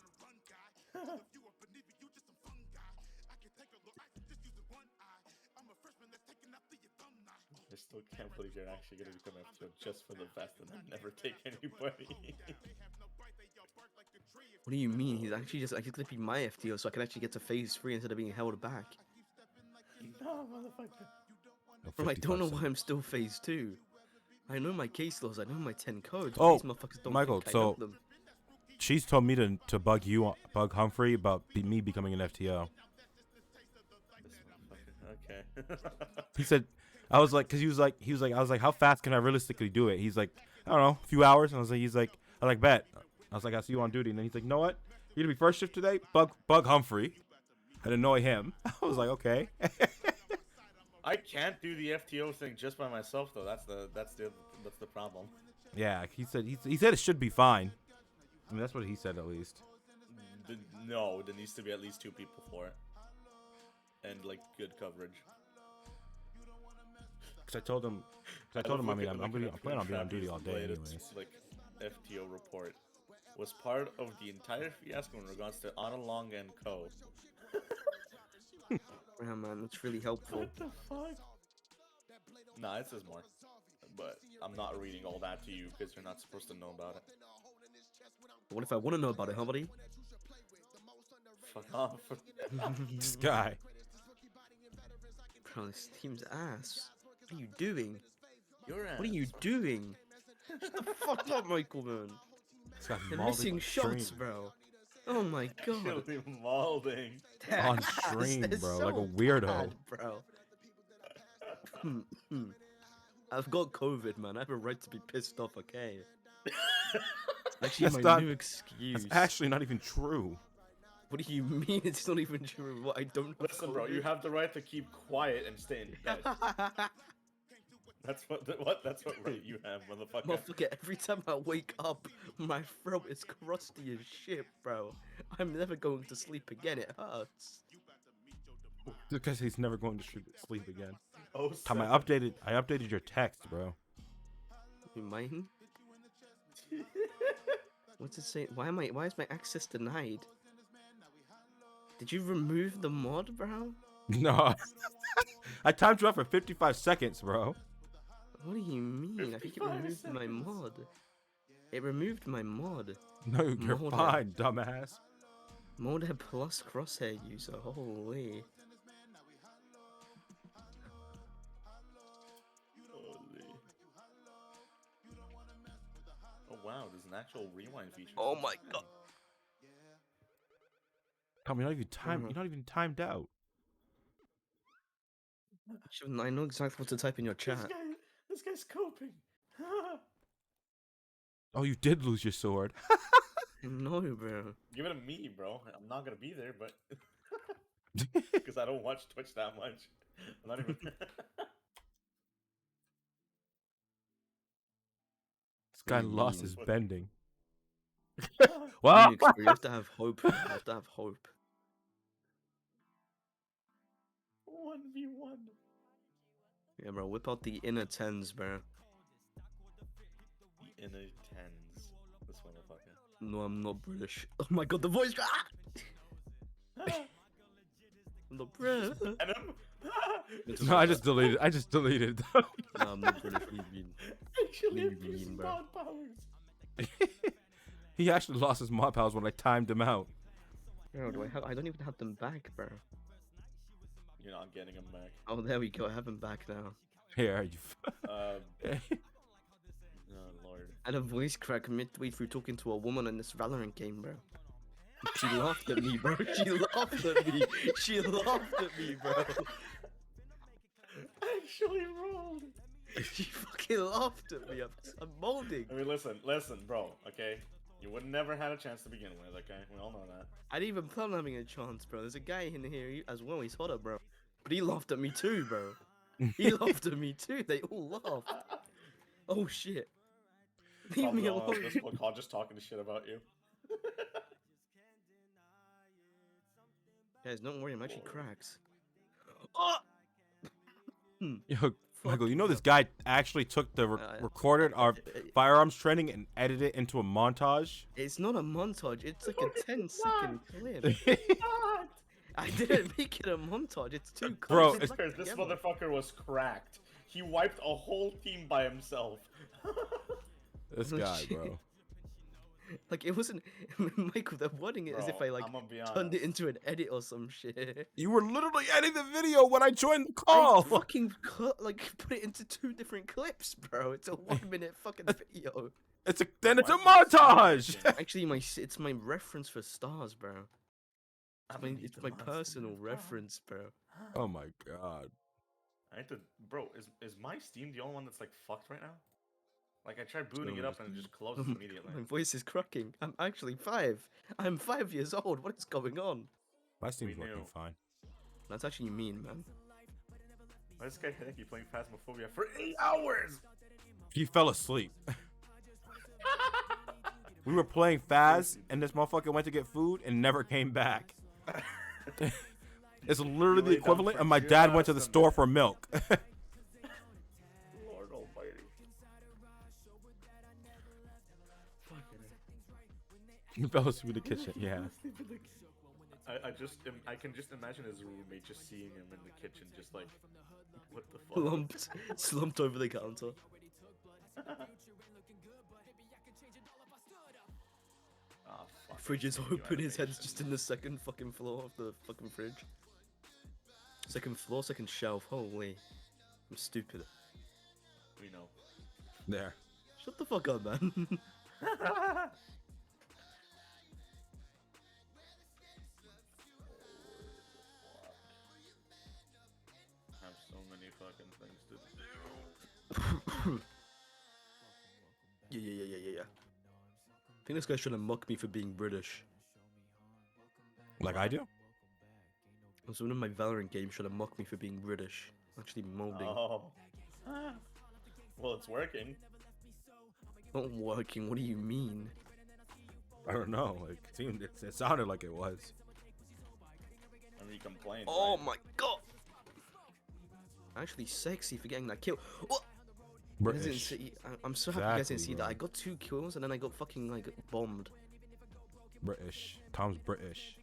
I still can't believe you're actually gonna become F2 just for the best and then never take anybody. What do you mean? He's actually just he's gonna be my FTO, so I can actually get to phase 3 instead of being held back. No, motherfucker. Bro, I don't know 55 why I'm still phase 2. I know my case laws, I know my 10 codes, but Oh, these motherfuckers don't Michael, think I know so them. she's told me to bug Humphrey about me becoming an FTO. Okay. He said, I was like, cause he was like, I was like, how fast can I realistically do it? He's like, I don't know, a few hours. And I was like, I was like, bet. I was like, I'll see you on duty. And then he's like, you know what? You're gonna be first shift today. Bug Humphrey, and annoy him. I was like, okay. I can't do the FTO thing just by myself though. That's the problem. Yeah, he said it should be fine. I mean, that's what he said at least. No, there needs to be at least 2 people for it, and like good coverage. Cause I told him, I mean, I'm planning on being on duty all day anyways. Like FTO report was part of the entire fiasco in regards to Onalong and Co. Yeah, man, that's really helpful. What the fuck? Nah, it says more, but I'm not reading all that to you because you're not supposed to know about it. What if I want to know about it, huh, buddy? Fuck off. This guy. Bro, this team's ass. What are you doing? Your ass. What are you doing? Shut the fuck up, Michael, man. They're mauled missing on shots, stream. bro. Oh my god. Actually mauling. On stream, They're bro, so like a weirdo. bad, bro. I've got COVID, man. I have a right to be pissed off, okay? Actually, That's my not- new excuse. That's actually not even true. What do you mean it's not even true? What, I don't have Listen, bro, you COVID? have the right to keep quiet and stay in bed. That's what right you have, motherfucker. Motherfucker, every time I wake up, my throat is crusty as shit, bro. I'm never going to sleep again. It hurts. Because he's never going to sleep again. Oh, Tom, I updated your text, bro. Mine? What's it say? Why is my access denied? Did you remove the mod, bro? No. I timed you out for 55 seconds, bro. What do you mean? I think it removed my mod. It removed my mod. No, you're Modem. fine, dumbass. Modem plus crosshair user. Holy. Oh wow, there's an actual rewind feature. Oh my god. Tom, you're not even timed out. I know exactly what to type in your chat. This guy's coping. Oh, you did lose your sword. No, bro. Give it to me, bro. I'm not gonna be there, but because I don't watch Twitch that much. I'm not even. This guy lost his What? bending. Well, Well, you have to have hope. You have to have hope. 1v1. Yeah, bro. Whip out the inner tens, bro. The inner tens. This motherfucker. No, I'm not British. Oh my god, the voice. Ah! No, bro. no, I just deleted. No, I'm not British. What do you mean? Actually, What do you mean, bro? mod powers. He actually lost his mod powers when I timed him out. Bro, I don't even have them back, bro. You're not getting him back. Oh, there we go. I have them back now. Here, you. Oh lord. I had a voice crack midway through talking to a woman in this Valorant game, bro. She laughed at me, bro. She laughed at me. She laughed at me, bro. Actually rolled. She fucking laughed at me. I'm molding. I mean, listen, bro. Okay, you would never had a chance to begin with. Okay, we all know that. I didn't even plan on having a chance, bro. There's a guy in here as well. He's hotter, bro. But he laughed at me too, bro. He laughed at me too. They all laughed. Oh shit. Leave me alone. This one call just talking shit about you. Guys, don't worry. I'm actually cracked. Oh! Yo, Michael, you know this guy actually took the recorded our firearms training and edited it into a montage? It's not a montage. It's like a 10-second clip. I didn't make it a montage. It's too Bro, close. This motherfucker was cracked. He wiped a whole team by himself. This Oh, guy, shit. bro. Like it wasn't Michael. They're wording it as if Bro, I like I'ma be turned it honest. into an edit or some shit. You were literally editing the video when I joined the I call. fucking put it into 2 different clips, bro. It's a 1-minute fucking video. Then it's a montage. Actually, it's my reference for stars, bro. It's my personal reference, bro. Oh my god. I need to, bro. Is my Steam the only one that's like fucked right now? Like I tried booting it up and it just closes immediately. My voice is cracking. I'm actually 5. I'm 5 years old. What is going on? My Steam's working fine. That's actually mean, man. Why is this guy Hideki playing Phasmophobia for 8 hours? He fell asleep. We were playing Phaz, and this motherfucker went to get food and never came back. It's literally the equivalent of my dad went to the store for milk. Lord almighty. He fell asleep in the kitchen, yeah. I can just imagine his roommate just seeing him in the kitchen, just like, what the fuck? Slumped over the counter. Oh, fuck. Fridge is open. His head's just in the second fucking floor of the fucking fridge. Second floor, second shelf. Holy, I'm stupid. We know. There. Shut the fuck up, man. I have so many fucking things to do. Yeah. I think this guy's trying to mock me for being British. Like I do? It was one of my Valorant games trying to mock me for being British. Actually molding. Oh. Well, it's working. Not working, what do you mean? I don't know. Like, it sounded like it was. I mean, you complain. Oh right? my god! Actually sexy for getting that kill. What? British. I'm so happy you guys didn't see Exactly, that. bro. I got 2 kills and then I got fucking like bombed. British. Tom's British.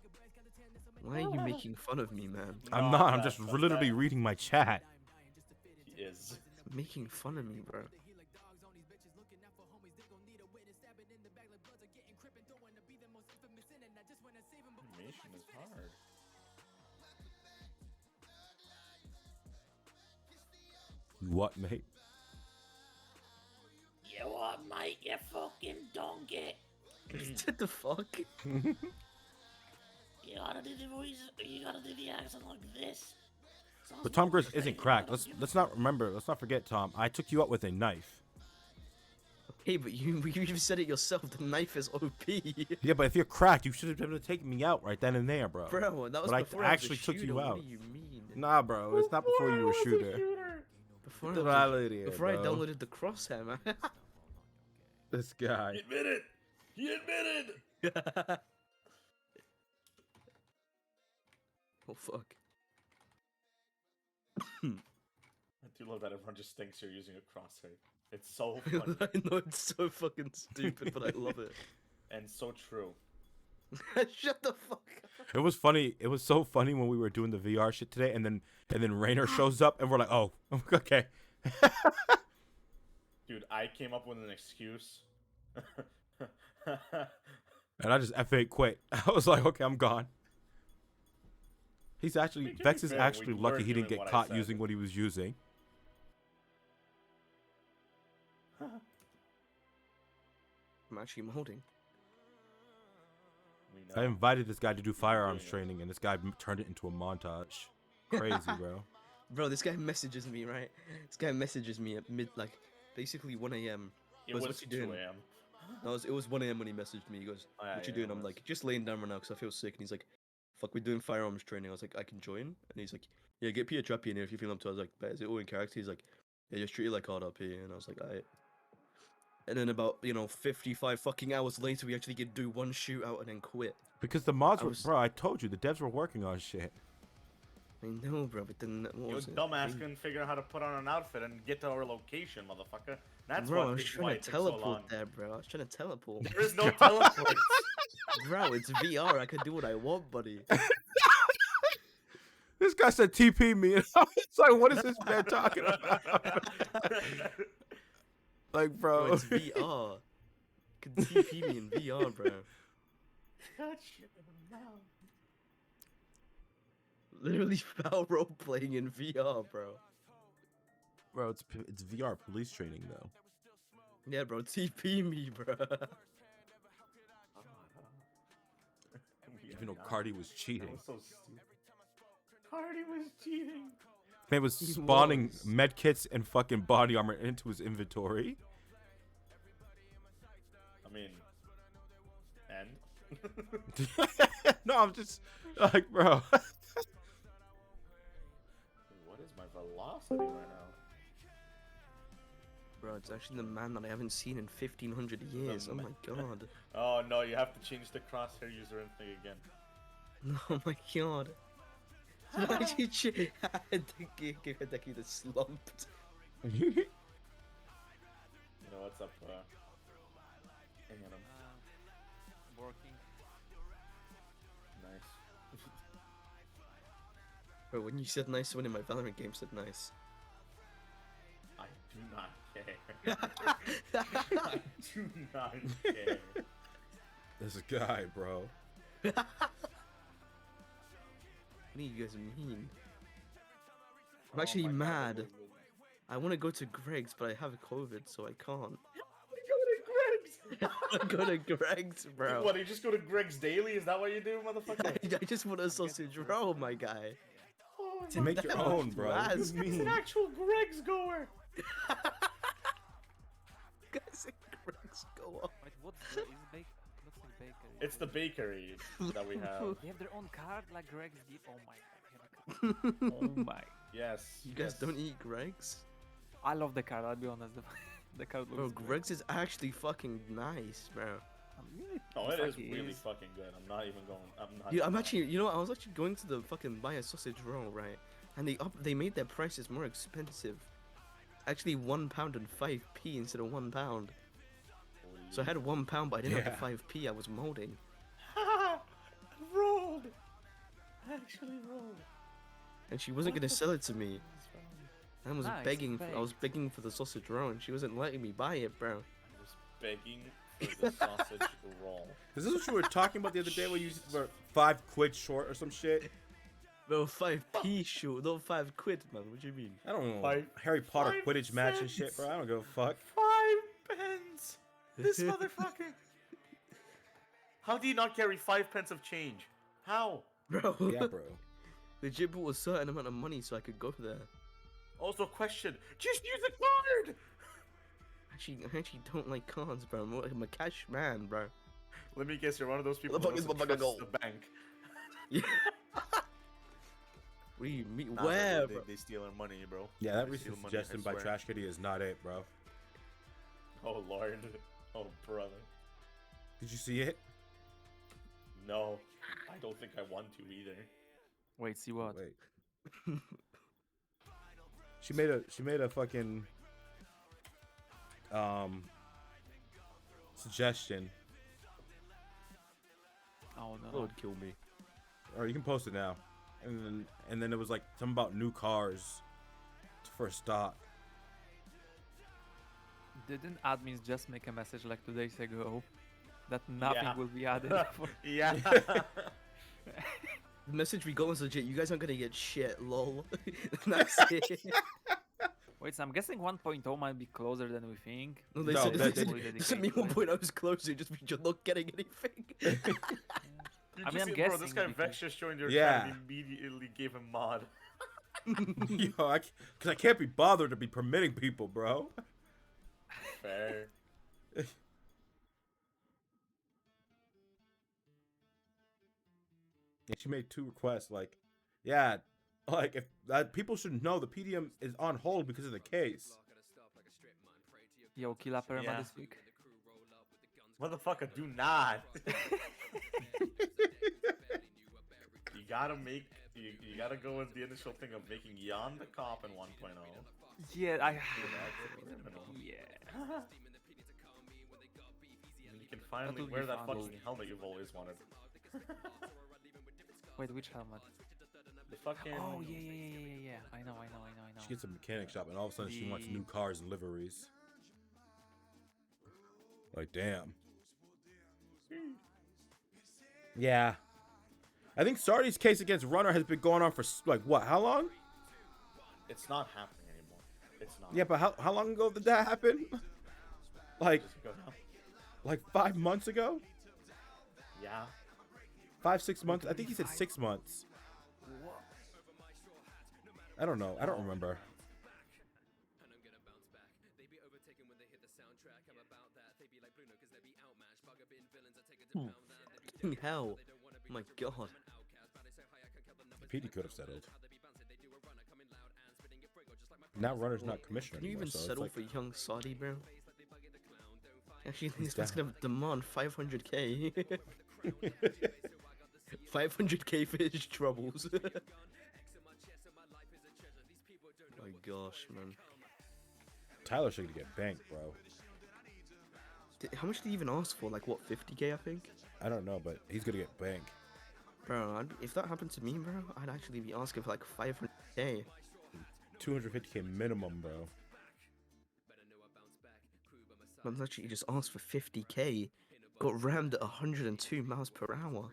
Why are you making fun of me, man? I'm not. I'm just literally reading my chat. He is. Making fun of me, bro. Animation is hard. What, mate? You what, mate? You fucking donkey. What the fuck? You gotta do the voice. You gotta do the accent like this. But Tom Grizz isn't cracked. Let's not forget, Tom. I took you out with a knife. Hey, but you said it yourself. The knife is OP. Yeah, but if you're cracked, you should have been able to take me out right then and there, bro. Bro, that was but before I I was a actually took shooter. you What out. do you mean? Nah, bro. It's not before you were a shooter. Before, Get the I, hell outta here, before I bro. downloaded the crosshair, man. This guy. He admitted. He admitted. Oh fuck. I do love that everyone just thinks you're using a crosshair. It's so funny. I know it's so fucking stupid, but I love it. And so true. Shut the fuck up. It was funny. It was so funny when we were doing the VR shit today, and then Rainer shows up, and we're like, oh, okay. Dude, I came up with an excuse. And I just F8 quit. I was like, okay, I'm gone. He's actually, to be Vex is fair, actually we lucky were he didn't doing get what I caught said. using what he was using. I'm actually molding. I invited this guy to do firearms training, and this guy turned it into a montage. Crazy, bro. Bro, this guy messages me, right? This guy messages me at basically 1 a.m. It Goes, was "What you doing?" 2 a.m. No, it was 1 a.m. when he messaged me. He goes, Oh, yeah, what you yeah, doing? it I'm was. like, just laying down right now because I feel sick. And he's like, fuck, we're doing firearms training. I was like, I can join? And he's like, yeah, get Peter Trappy in here if you feel up to it. I was like, but is it all in character? He's like, yeah, just treat it like hard up here. And I was like, alright. And then about, 55 fucking hours later, we actually get do one shootout and then quit. Because the mods were, bro, I told you, the devs were working on shit. I know, bro, but then what You was it? dumbass couldn't figure out how to put on an outfit and get to our location, motherfucker. That's Bro, why I was why trying it to took so long. teleport there, bro. I was trying to teleport. There is no teleport. Bro, it's VR. I can do what I want, buddy. This guy said TP me, and I was like, what is this man talking about? Like, bro. Bro, it's VR. Could TP me in VR, bro. Got shit in the mouth. Literally foul role playing in VR, bro. Bro, it's VR police training though. Yeah, bro, TP me, bro. Even though Cardi was cheating. That was so stupid. Cardi was cheating. Man was He spawning was. med kits and fucking body armor into his inventory. I mean, and No, I'm just like, bro. what is my velocity right now? Bro, it's actually the man that I haven't seen in 1500 years. Oh my god. Oh no, you have to change the crosshair user thing again. Oh my god. Give Hideki the slumped. You know what's up, hang on. Working. Nice. Bro, when you said nice, someone in my Valorant game said nice. I do not care. I do not care. This guy, bro. What do you guys mean? I'm actually mad. I want to go to Greg's, but I have COVID, so I can't. I go to Greg's, bro. What, you just go to Greg's daily? Is that what you do, motherfucker? I just want a sausage roll, my guy. Oh, To make your own, bro. What do you It's mean? an actual Greg's goer. Guys, Greg's go off. Wait, what's the bakery? It's the bakery that we have. They have their own card like Greg's give. Oh my god. Oh my. Yes. You guys yes. don't eat Greg's? I love the card. I'll be honest. The card looks. Bro, great. Greg's is actually fucking nice, bro. Oh, it is really fucking good. I'm not even going. I'm not. Dude, I'm even actually, you know, I was actually going to the fucking buy a sausage roll, right? And they made their prices more expensive. Actually, £1 and 5p instead of £1. So I had £1, but I didn't have the 5p. I was molding. I rolled. I actually rolled. And she wasn't gonna sell it to me. I was Nice, begging. I was baked. begging for the sausage roll, and she wasn't letting me buy it, bro. I was begging for the sausage roll. Is this what you were talking about the other day when you were 5 quid short or some shit? No, 5p short, not 5 quid, man. What do you mean? I don't know. Harry Potter Quidditch match and shit, bro. I don't give a fuck. 5 pence. This motherfucker. How do you not carry 5 pence of change? How? Bro. Yeah, bro. Legit bought a certain amount of money so I could go there. Also, question. Just use a card. I actually don't like cards, bro. I'm a cash man, bro. Let me guess. You're one of those people What the who fuck is doesn't motherfucker trust go? the bank. Yeah. What do you mean? Nah, Where, they, bro? they steal our money, bro. Yeah, that They steal recent money, I suggestion by swear. Trash Kitty is not it, bro. Oh lord. Oh brother. Did you see it? No, I don't think I want to either. Wait, see what? Wait. She made a fucking suggestion. Oh That no. would kill me. Or you can post it now. And then it was like something about new cars for stock. Didn't admins just make a message like 2 days ago that nothing Yeah. will be added? For... Yeah. The message we got was legit. You guys aren't gonna get shit, lol. That's it. Wait, so I'm guessing 1.0 might be closer than we think. No, they No, said that- it that- doesn't mean 1.0 is closer. It just means you're not getting anything. Did I you mean, I'm see, bro, this guessing guy because- Vex just joined your Yeah. chat and immediately gave him mod. Yo, cause I can't be bothered to be permitting people, bro. Fair. And she made 2 requests, like, yeah, like if that people should know the PDM is on hold because of the case. Yo, kill up Perma Yeah. this week. Motherfucker, do not. You gotta make. You gotta go with the initial thing of making Yon the cop in 1.0. Yeah, I. Yeah. Yeah. You can finally would be wear that fun. fucking helmet you've always wanted. Wait, which helmet? The fucking. Oh yeah. I know. She gets a mechanic shop, and all of a sudden she wants The- new cars and liveries. Like, damn. Yeah. I think Sardi's case against Runner has been going on for like what? How long? It's not happening anymore. It's not. Yeah, but how long ago did that happen? Like, Just go now. like 5 months ago? Yeah. 5-6 months? I think he said 6 months. I don't know. I don't remember. Hell, my God. PD could have settled. Now Runner's not commissioner Can you anymore, even so it's settle like, for young Saudi, bro? Actually, He's this man's gonna demand 500k. 500k for his troubles. My gosh, man. Tyler should get banked, bro. How much did he even ask for? Like, what, 50k, I think? I don't know, but he's gonna get banked. Bro, if that happened to me, bro, I'd actually be asking for like 500k. 250k minimum, bro. Man's actually just asked for 50k. Got rammed at 102 miles per hour.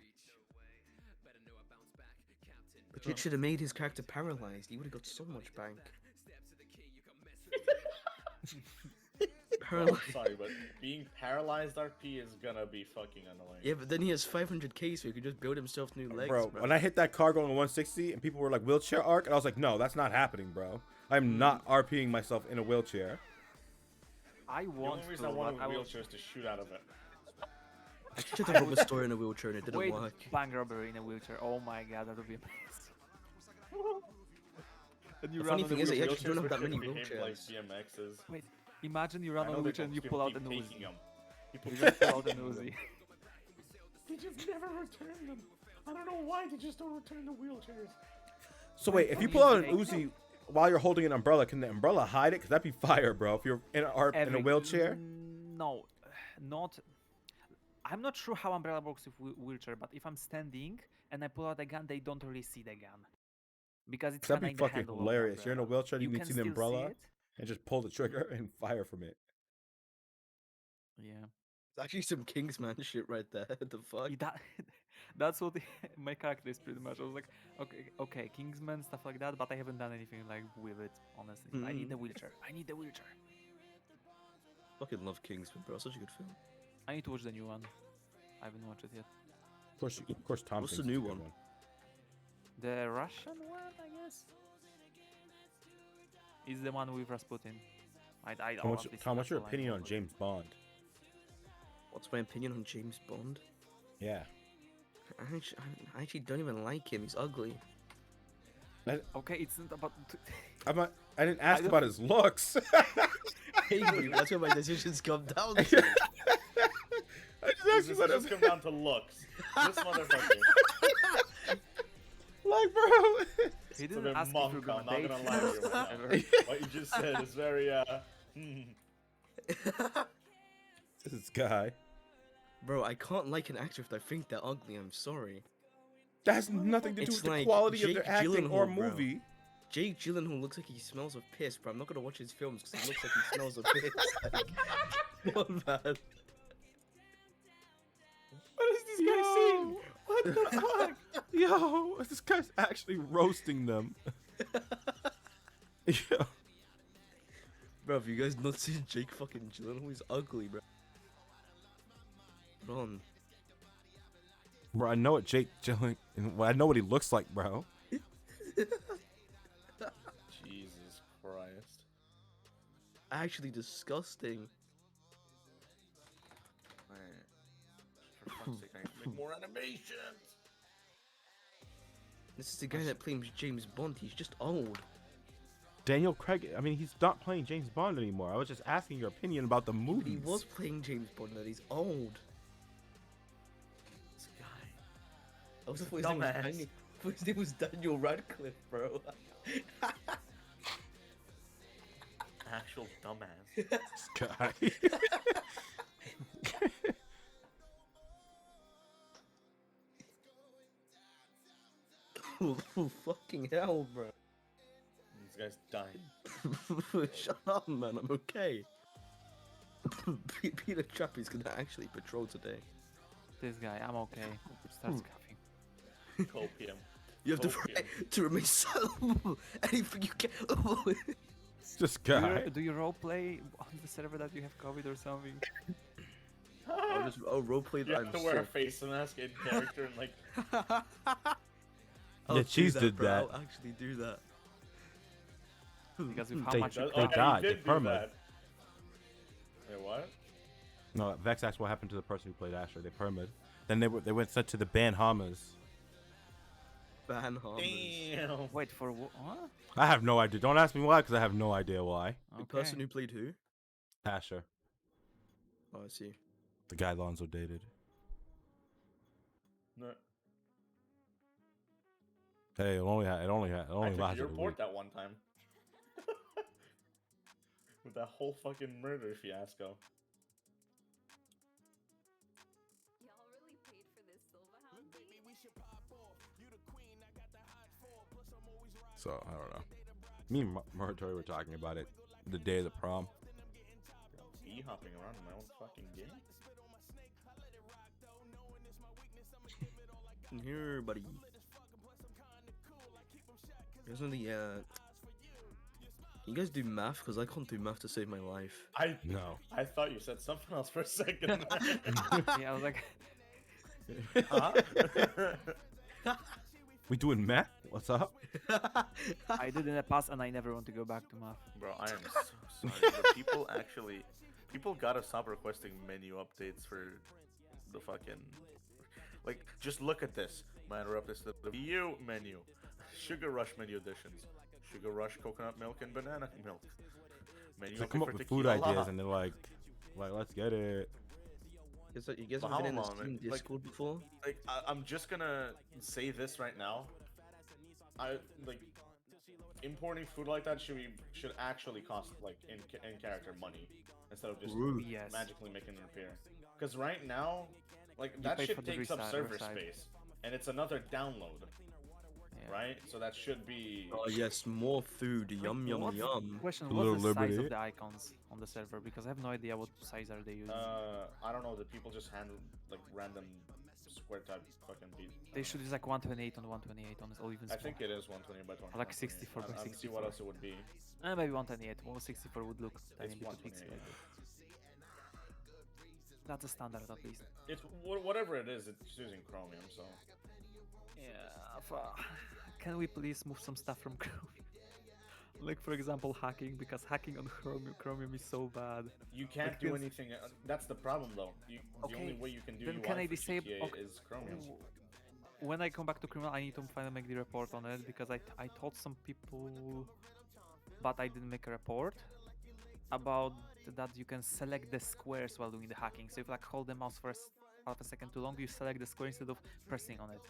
It should have made his character paralyzed. He would have got so much bank. Well, I'm sorry, but being paralyzed RP is gonna be fucking annoying. Yeah, but then he has 500k, so he can just build himself new legs, Bro, when I hit that car going 160 and people were like, wheelchair arc, and I was like, no, that's not happening, bro. I'm not RPing myself in a wheelchair. I The want only reason to, I wanted but I a will- wheelchair is to shoot out of it. I tried to rob a store in a wheelchair and it didn't Wait, work. bank robbery in a wheelchair. Oh my god, that would be amazing. And you The run funny on thing a is, you wheelchair. actually don't have that many Behave like wheelchairs. BMXs. Wait, imagine you run I on know a they wheelchair and you don't pull out keep an taking Uzi. them. People You keep just pull out an taking them. Uzi. They just never return them. I don't know why they just don't return the wheelchairs. So wait, if you pull out an Uzi while you're holding an umbrella, can the umbrella hide it? Because that'd be fire, bro. If you're in a wheelchair. No, not. I'm not sure how umbrella works with wheelchair, but if I'm standing and I pull out a gun, they don't really see the gun. Because it's That'd kinda be in the fucking handle of the hilarious. You're in a umbrella. wheelchair, you can see the still umbrella it. and just pull the trigger and fire from it. Yeah. It's actually some Kingsman shit right there. The fuck? That's what my character is pretty much. I was like, okay, Kingsman, stuff like that, but I haven't done anything like with it, honestly. I need the wheelchair. I need the wheelchair. Fucking love Kingsman, bro. Such a good film. I need to watch the new one. I haven't watched it yet. Of course, Tom. What's thinks the it's new a good one? The Russian one, I guess. Is the one with Rasputin. Tom, what's your opinion on James Bond? What's my opinion on James Bond? Yeah. I actually don't even like him. He's ugly. Okay, it's not about. I didn't ask about his looks. Hey, that's where my decisions come down to. I just asked you about Just come down to looks. This motherfucker. Like, bro. He It's a didn't bit ask monk, if you're I'm gonna not date gonna lie to you him right or now. whatever. What you just said is very, This guy. Bro, I can't like an actor if I think they're ugly. I'm sorry. That has nothing to do with the quality of their acting or movie. Jake Gyllenhaal looks like he smells of piss, bro. I'm not gonna watch his films because he looks like he smells of piss. Like, come on, man. What is this guy saying? What the fuck? Yo, this guy's actually roasting them. Yo. Bro, have you guys not seen Jake fucking Gyllenhaal? He's ugly, bro. Ron. Bro, I know what Jake Gyllenhaal. I know what he looks like, bro. Jesus Christ. Actually disgusting. For fuck's sake, I need to make more animations. This is the guy that plays James Bond. He's just old. Daniel Craig. I mean, he's not playing James Bond anymore. I was just asking your opinion about the movie. He was playing James Bond, and he's old. This guy. I was his name was Daniel Radcliffe, bro. Actual dumbass. This guy. Oh, fucking hell, bro. These guys dying. Shut up, man. I'm okay. Peter Chappie's gonna actually patrol today. This guy, I'm okay. Starts coughing. Copium. You have the Copium. right to remain silent. Anything you can. This Do guy. you, do you roleplay on the server that you have COVID or something? I'll roleplay that You I'm have to wear a sick. face mask in character and like. I'll Yeah, do Cheese that, did bro. that. I'll actually do that. Because with how They- much you they Oh, cough, yeah, died. you They did do permaed. that. Wait, what? No, Vex asked what happened to the person who played Asher. They permed. Then they went sent to the Bahamas. Bahamas. Damn. Wait for what? I have no idea. Don't ask me why, because I have no idea why. The person who played who? Asher, Oh, I see. the guy Lonzo dated. No. Hey, it only I took lasted your a port week. that one time. With that whole fucking murder fiasco. So I don't know. Me and Muratori were talking about it the day of the prom. E-hopping around in my own fucking game? Here, buddy. There's only Can you guys do math? Because I can't do math to save my life. No. I thought you said something else for a second. Yeah, I was like. Huh? We doing math? What's up? I did in the past and I never want to go back to math. Bro, I am so sorry. But people gotta stop requesting menu updates for the fucking. Like, just look at this. Might interrupt this. The EU menu, Sugar Rush menu additions, Sugar Rush coconut milk and banana milk. Menu They update come up for with food tequila. ideas and they're like, let's get it. You guys But have been in the how long, Steam man? Discord before? Like, I'm just gonna say this right now. Importing food like that should actually cost like in character money instead of just Yes. magically making it appear. Because right now, like You that pay shit for the takes up reside- server reside. space, and it's another download, right? So that should be. Oh yes, more food. Yum yum What's- yum. Question: A What's little the size liberty. of the icons on the server? Because I have no idea what size are they using. I don't know. The people just hand like random square type fucking beat. They should use like 128 on 128 on this, or even I small. think it is 120 by 20. Like 64 by I'll see 64. what else it would be. Maybe 128. 164 would look tiny It's bit 128. pixelated. That's a standard at least. It's whatever it is. It's using Chromium, so. Yeah. Can we please move some stuff from Chromium? Like for example hacking, because hacking on Chromium is so bad. You can't Like, do this- anything. That's the problem, though. The only way you can do then UI can I for disable? GTA Okay, is Chromium. when I come back to criminal, I need to finally make the report on it because I told some people, but I didn't make a report about that. You can select the squares while doing the hacking. So if you like hold the mouse for half a second too long, you select the square instead of pressing on it.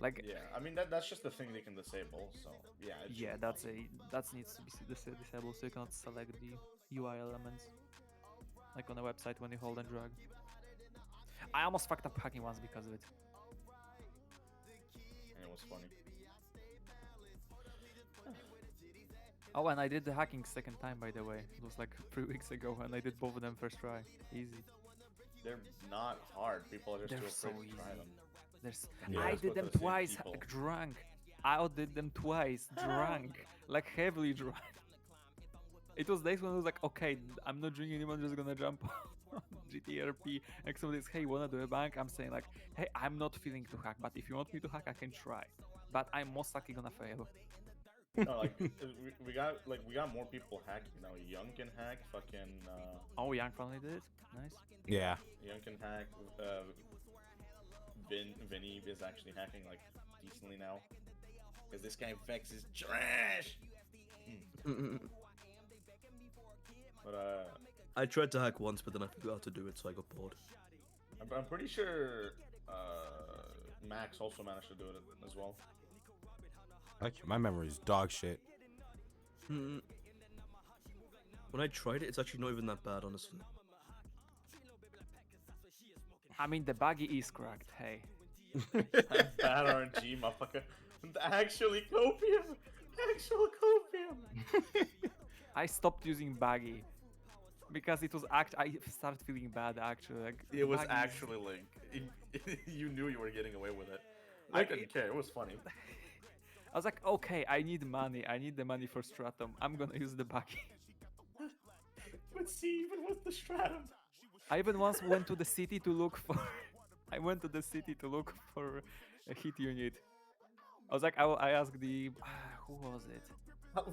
Like Yeah, I mean that's just the thing they can disable. So yeah. It yeah, should that needs to be disabled, so you cannot select the UI elements like on a website when you hold and drag. I almost fucked up hacking once because of it. And it was funny. Oh, and I did the hacking second time, by the way. It was like 3 weeks ago, and I did both of them first try. Easy. They're not hard. People are just They're too so afraid to try easy. them. There's Yeah, I let's go did to them the same twice, people. drunk. I outdid them twice, drunk, like heavily drunk. It was days when I was like, okay, I'm not drinking anymore, I'm just gonna jump on GTRP. And somebody says, hey, wanna do a bank? I'm saying like, hey, I'm not feeling to hack, but if you want me to hack, I can try. But I'm most likely gonna fail. No, like we got more people hacking now. Young can hack. Fucking. Oh, Young finally did it. Nice. Yeah. Young can hack. Vinny is actually hacking like decently now. Because this guy Vex is trash. But I tried to hack once, but then I forgot how to do it, so I got bored. I'm pretty sure Max also managed to do it as well. My memory is dog shit. When I tried it, it's actually not even that bad, honestly. I mean, the buggy is cracked, hey. Bad RNG, motherfucker. Actually copium! Actual copium! I stopped using buggy Because it was I started feeling bad actually. Like It was buggies- actually like you knew you were getting away with it. I Like, didn't care. It was funny. I was like, okay, I need money. I need the money for Stratum. I'm gonna use the buggy. But see, even with the stratum. I even once went to the city to look for. I went to the city to look for a hit unit. I was like, I asked the who was it?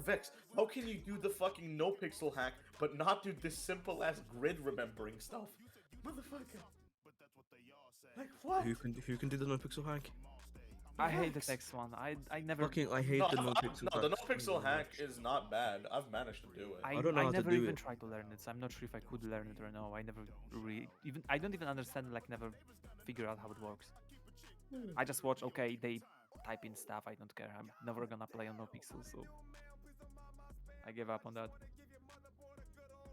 Vex, how can you do the fucking no pixel hack but not do this simple ass grid remembering stuff? Motherfucker. Like what? Who can do the no pixel hack? I hate the Vex. next one. I never. Fucking I hate the no pixel hack. No, the no so pixel hack much. is not bad. I've managed to do it. I don't know I how to never do even it. tried to learn it, so I'm not sure if I could learn it or no. I never even I don't even understand, like never figure out how it works. I just watch, okay, they type in stuff, I don't care. I'm never gonna play on no pixel, so I give up on that.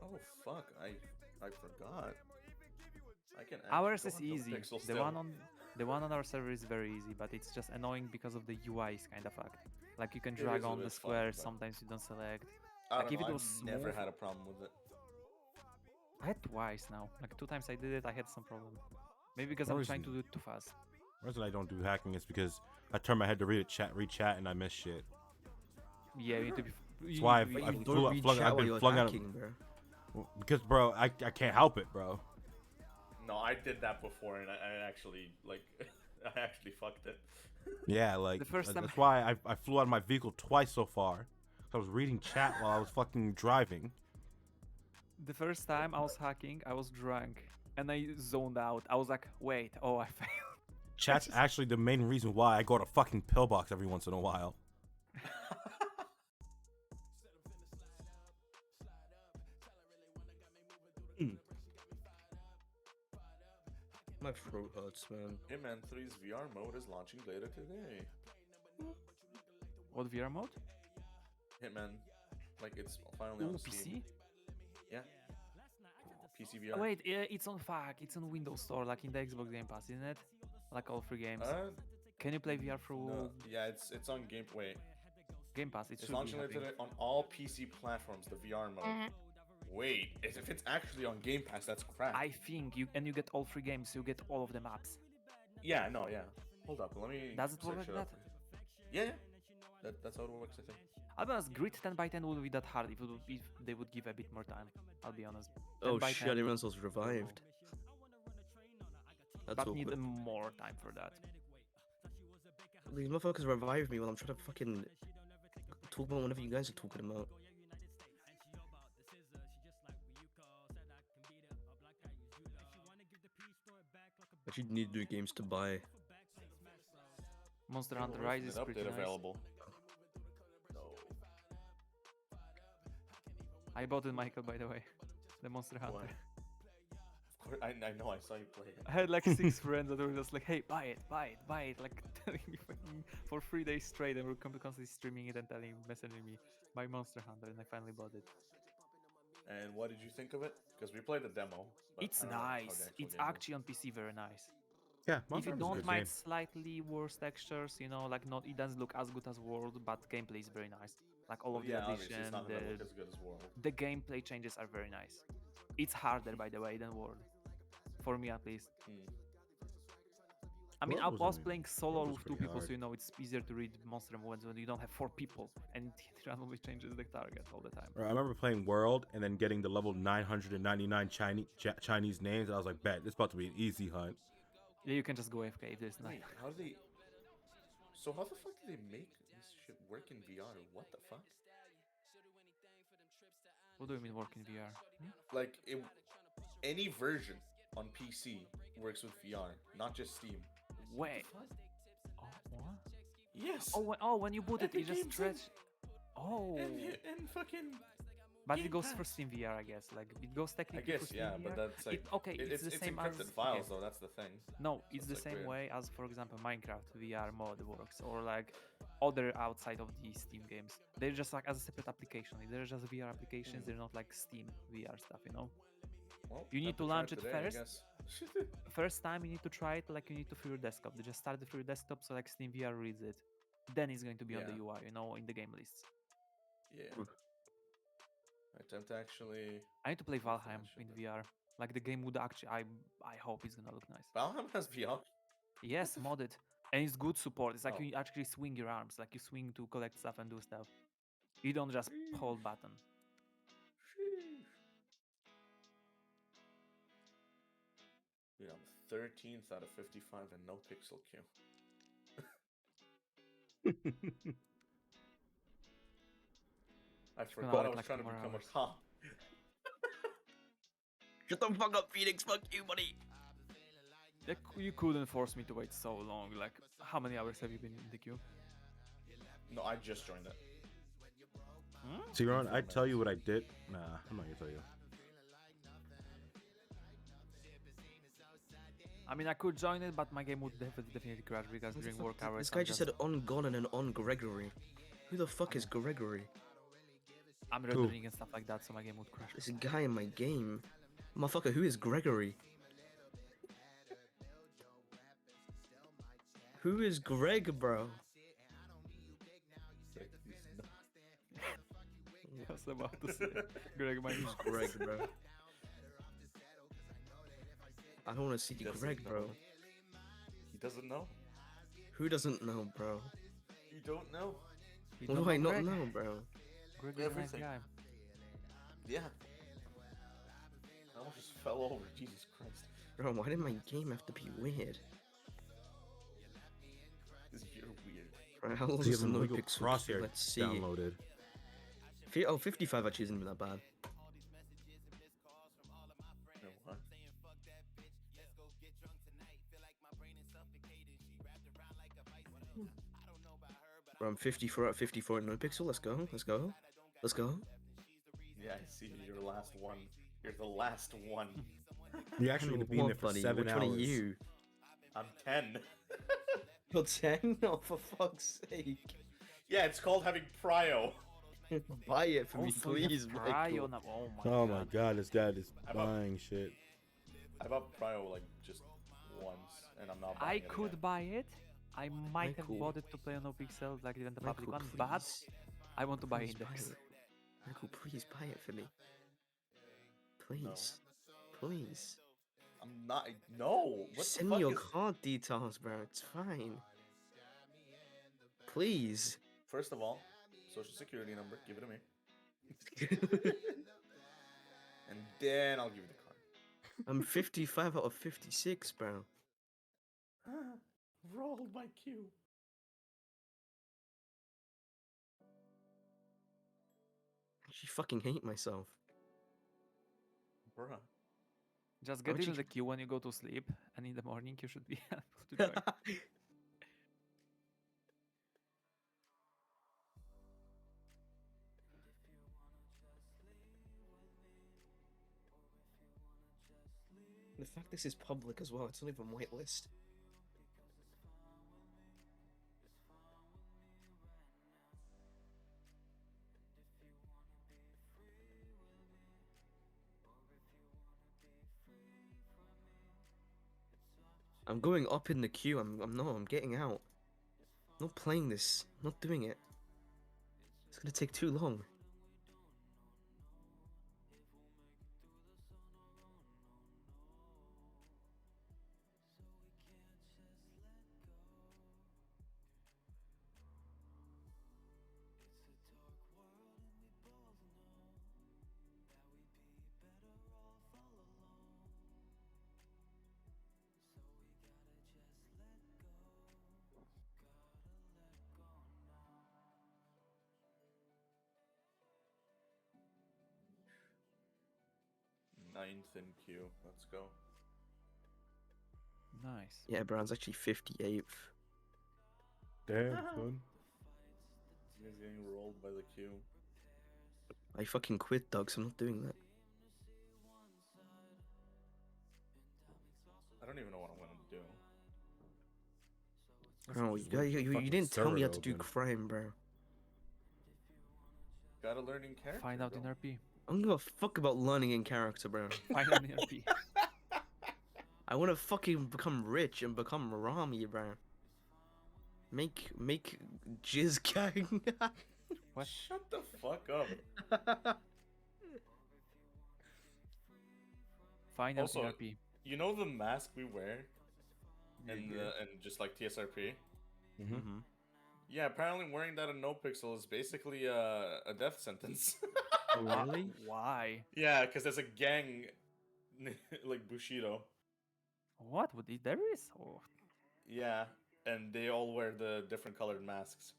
Oh fuck, I forgot. I can Ours actually is go on no easy. pixel The still. one on our server is very easy, but it's just annoying because of the UI is kind of fucked. Like you can It drag is a on the bit squares, fucked, but sometimes you don't select. I Like don't if know, it was I've smooth, never had a problem with it. I had twice now. Like 2 times I did it, I had some problem. Maybe because The I'm trying reason- to do it too fast. The reason I don't do hacking is because I turn my head to read chat, and I miss shit. Yeah, you need to be. That's why you- I've you- Don't read chat I've while been you're flung hacking, out. bro. Because, bro, I can't help it, bro. No, I did that before and I actually like I actually fucked it. Yeah, like The first time- that's why I flew out of my vehicle twice so far. I was reading chat while I was fucking driving. The first time I was hacking, I was drunk and I zoned out. I was like, wait, oh, I failed. Chat's actually the main reason why I go to fucking pillbox every once in a while. My throat hurts, man. Hitman 3's VR mode is launching later today. What VR mode? Hitman, like it's finally on Ooh, Steam. PC? Yeah. PC VR. Wait, it's on It's on Windows Store, like in the Xbox Game Pass, isn't it? Like all free games. Can you play VR through No, yeah, it's on Game Pass? It It's should launching be. I later think. today on all PC platforms. The VR mode. Wait, if it's actually on Game Pass, that's crap. I think you get all free games. You get all of the maps. Yeah, no, yeah. Hold up, let me. Does it work search like it up. that? Yeah, that's how it works. I think. I'll be honest, Grid 10x10 wouldn't be that hard if they would give a bit more time. I'll be honest. Oh 10 by shit, 10, everyone else revived. That's but need awkward. more time for that. These motherfuckers revive me while I'm trying to fucking talk about whatever you guys are talking about. But you need to do games to buy. Monster Yeah, Hunter but Rise with is an pretty update nice. available. No. I bought it, Michael, by the way. The Monster Hunter. What? Of course, I know. I saw you play it. I had like 6 friends that were just like, "Hey, buy it, like telling me fucking for 3 days straight, and we're constantly streaming it and messaging me, "Buy Monster Hunter," and I finally bought it. And what did you think of it? Because we played the demo. But It's I don't know how the nice. actual It's game is. actually on PC very nice. Yeah, If Monster you Hunter's a don't good mind game. slightly worse textures, you know, like not it doesn't look as good as World, but gameplay is very nice. Like all Well, of the yeah, obviously addition, it's not gonna look as good as World. the gameplay changes are very nice. It's harder, by the way, than World, for me at least. I mean, I World was wasn't- playing solo World was with 2 pretty people, hard. so you know it's easier to read monster movements when you don't have 4 people, and it randomly changes the target all the time. I remember playing World and then getting the level 999 Chinese names, and I was like, bet, this about to be an easy hunt. Yeah, you can just go AFK if there's Wait, nothing. how do they? So how the fuck do they make this shit work in VR? What the fuck? What do you mean work in VR? Like any version on PC works with VR, not just Steam. Wait. Oh, what? Yes. When you boot it, Epic it just Games stretch. Oh. And fucking. But it Game goes Pass. for Steam VR, I guess. Like it goes I technically guess for Steam yeah, VR. but that's like okay. it's the same encrypted as files okay. though. That's the thing. No, it's the That's, like, same weird. way as, for example, Minecraft VR mod works, or like other outside of the Steam games. They're just like as a separate application. They're just VR applications. They're not like Steam VR stuff, you know. Well, You need to time try launch it today, I first. guess. First time you need to try it, like you need to free your desktop. They just start it for your desktop, so like Steam VR reads it. Then it's going to be on the Yeah. UI, you know, in the game lists. Yeah. attempt actually. I need to play go for Valheim that shit in then. VR. Like the game would actually, I hope it's gonna look nice. Valheim has VR. Yes, modded, and it's good support. It's like Oh. you actually swing your arms, like you swing to collect stuff and do stuff. You don't just hold button. Dude, I'm 13th out of 55 and no pixel queue. I It's gonna forgot I work was like trying to 2 more become hours. a cop. Shut the fuck up, Phoenix. Fuck you, buddy. Like, you couldn't force me to wait so long. Like, how many hours have you been in the queue? No, I just joined it. See, Ron, I tell you what I did. Nah, I'm not gonna tell you. I mean, I could join it, but my game would definitely crash because during work hours. This guy just said on Golan and on Gregory. Who the fuck is Gregory? I'm rendering and stuff like that, so my game would crash. This guy in my game. Motherfucker, who is Gregory? Who is Greg, bro? I was about to say, Greg, my name's Greg, bro. I don't want to see Greg, bro. He doesn't know. Who doesn't know, bro? You don't know. What do I not know, bro? Greg is a nice Everything. guy. Yeah. I almost just fell over. Jesus Christ. Bro, why did my game have to be weird? You're weird. Right, how long So you is have the an illegal NoPixel? crosshair Let's see. downloaded. 55 actually isn't even that bad. You know what? Bro, I'm 54 out of 54 in NoPixel. Let's go. Let's go. Let's go. Yeah, I see. You're the last one. You're the last one. You actually need to be in there for buddy? 7 Which hours. one are you? I'm 10. You're 10? Oh, for fuck's sake. Yeah, it's called having prio. Buy it for me, Also, you have please, Prio Michael. now. Oh my god, this dad is I bought- buying shit. I bought prio like just once, and I'm not buying I it could again. buy it. I might have Michael. bought it to play on NoPixel, like even the public Michael, one, but please. I want to buy Please buy Index. it. Michael, please buy it for me. Please. Please. I'm not. No. What Send the me fuck your is... card details, bro. It's fine. Please. First of all, social security number. Give it to me. And then I'll give you the card. I'm 55 out of 56, bro. Rolled my cue. I actually fucking hate myself. Bruh. Just get Aren't into you- the queue when you go to sleep, and in the morning you should be able to join. The fact this is public as well, it's not even whitelist. I'm going up in the queue. I'm getting out. I'm not playing this. I'm not doing it. It's gonna take too long. Ninth in queue. Let's go. Nice. Yeah, Brown's actually 58th. Damn, son. You guys getting rolled by the queue. I fucking quit, Doug, so I'm not doing that. I don't even know what I'm gonna do. Bro, Just you wait for the you didn't fucking tell me how server to do open. crime, bro. Gotta learn in character. Find out in bro. RP. I don't give a fuck about learning in character, bro. Find out in RP. I want to fucking become rich and become Rami, bro. Make Jizz Gang. What? Shut the fuck up. Final Also, TRP. you know the mask we wear, and Yeah. and just like TSRP. Mm-hmm. Yeah, apparently wearing that in NoPixel is basically a death sentence. Really? Why? Yeah, because there's a gang like Bushido. What would it? There is? Oh. Yeah, and they all wear the different colored masks.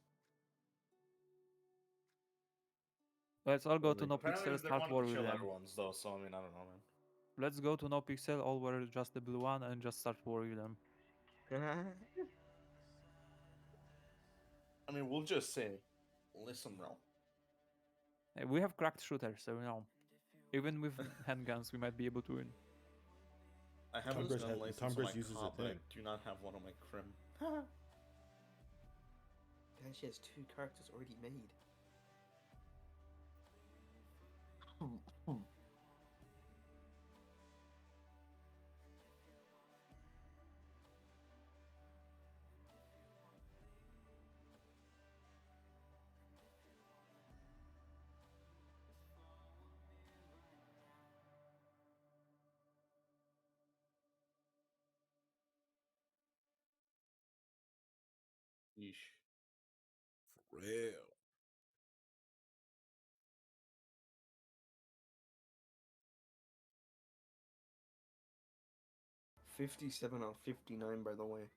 Let's all go to Really? no Apparently pixel, they start wanted war to with kill them. everyone's though, so I mean I don't know, man. Let's go to no pixel, all wear just the blue one, and just start war with them. I mean we'll just say, listen, bro. We have cracked shooters, so even with handguns, we might be able to win. I have Tom this Cruise gun has- license Tom on Cruise my uses a cop, but I thing. do not have one on my crim. Guys, she has 2 characters already made. Yeesh. For real. $57 out of 59, by the way.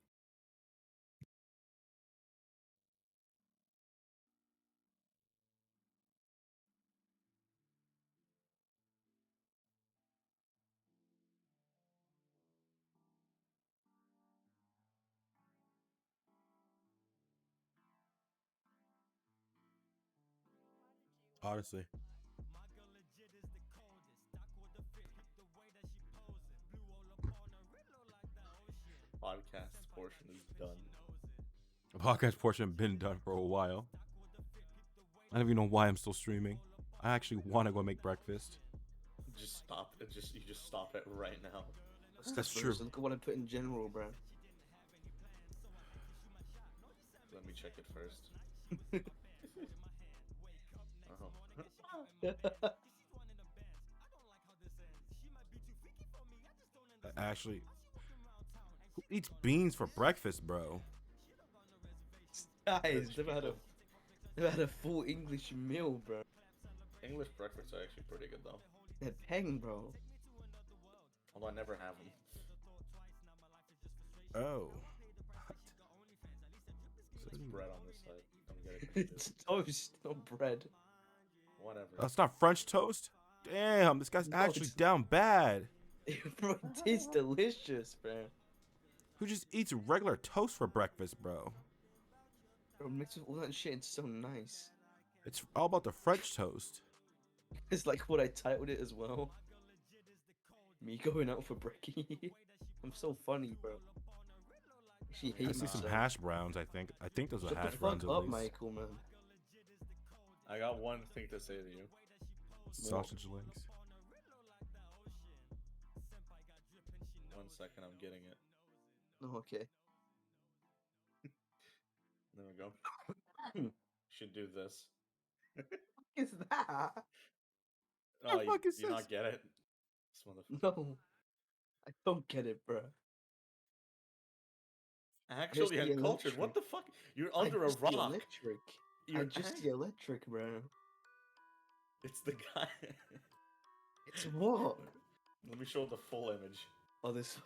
Honestly. Podcast portion is done. The podcast portion been done for a while. I don't even know why I'm still streaming. I actually want to go make breakfast. Just stop it. You just stop it right now. That's true. Look at what I put in general, bro. Let me check it first. Actually, who eats beans for breakfast, bro? Guys, they've had a full English meal, bro. English breakfasts are actually pretty good though. They're peng, bro. Although I never have them. Oh. It's bread on this side. I'm getting It's toast, not bread. Whatever. That's not French toast? Damn, this guy's No, actually it's- down bad. Bro, it tastes delicious, bro. Who just eats regular toast for breakfast, bro? Bro, mix with all that shit, it's so nice. It's all about the French toast. It's like what I titled it as well. Me going out for brekkie. I'm so funny, bro. She I hates see some hash browns, I think. I think those are Shut hash the browns fuck at up, least. Michael, man. I got one thing to say to you. Sausage links. 1 second, I'm getting it. Oh, okay. There we go. Should do this. Is that? Oh, The fuck is you this? not get it? This motherfucker. No. I don't get it, bro. Actually the uncultured. What the fuck? You're under a just the rock. electric. You're the electric, bro. It's the guy. It's what? Let me show the full image. Oh, this.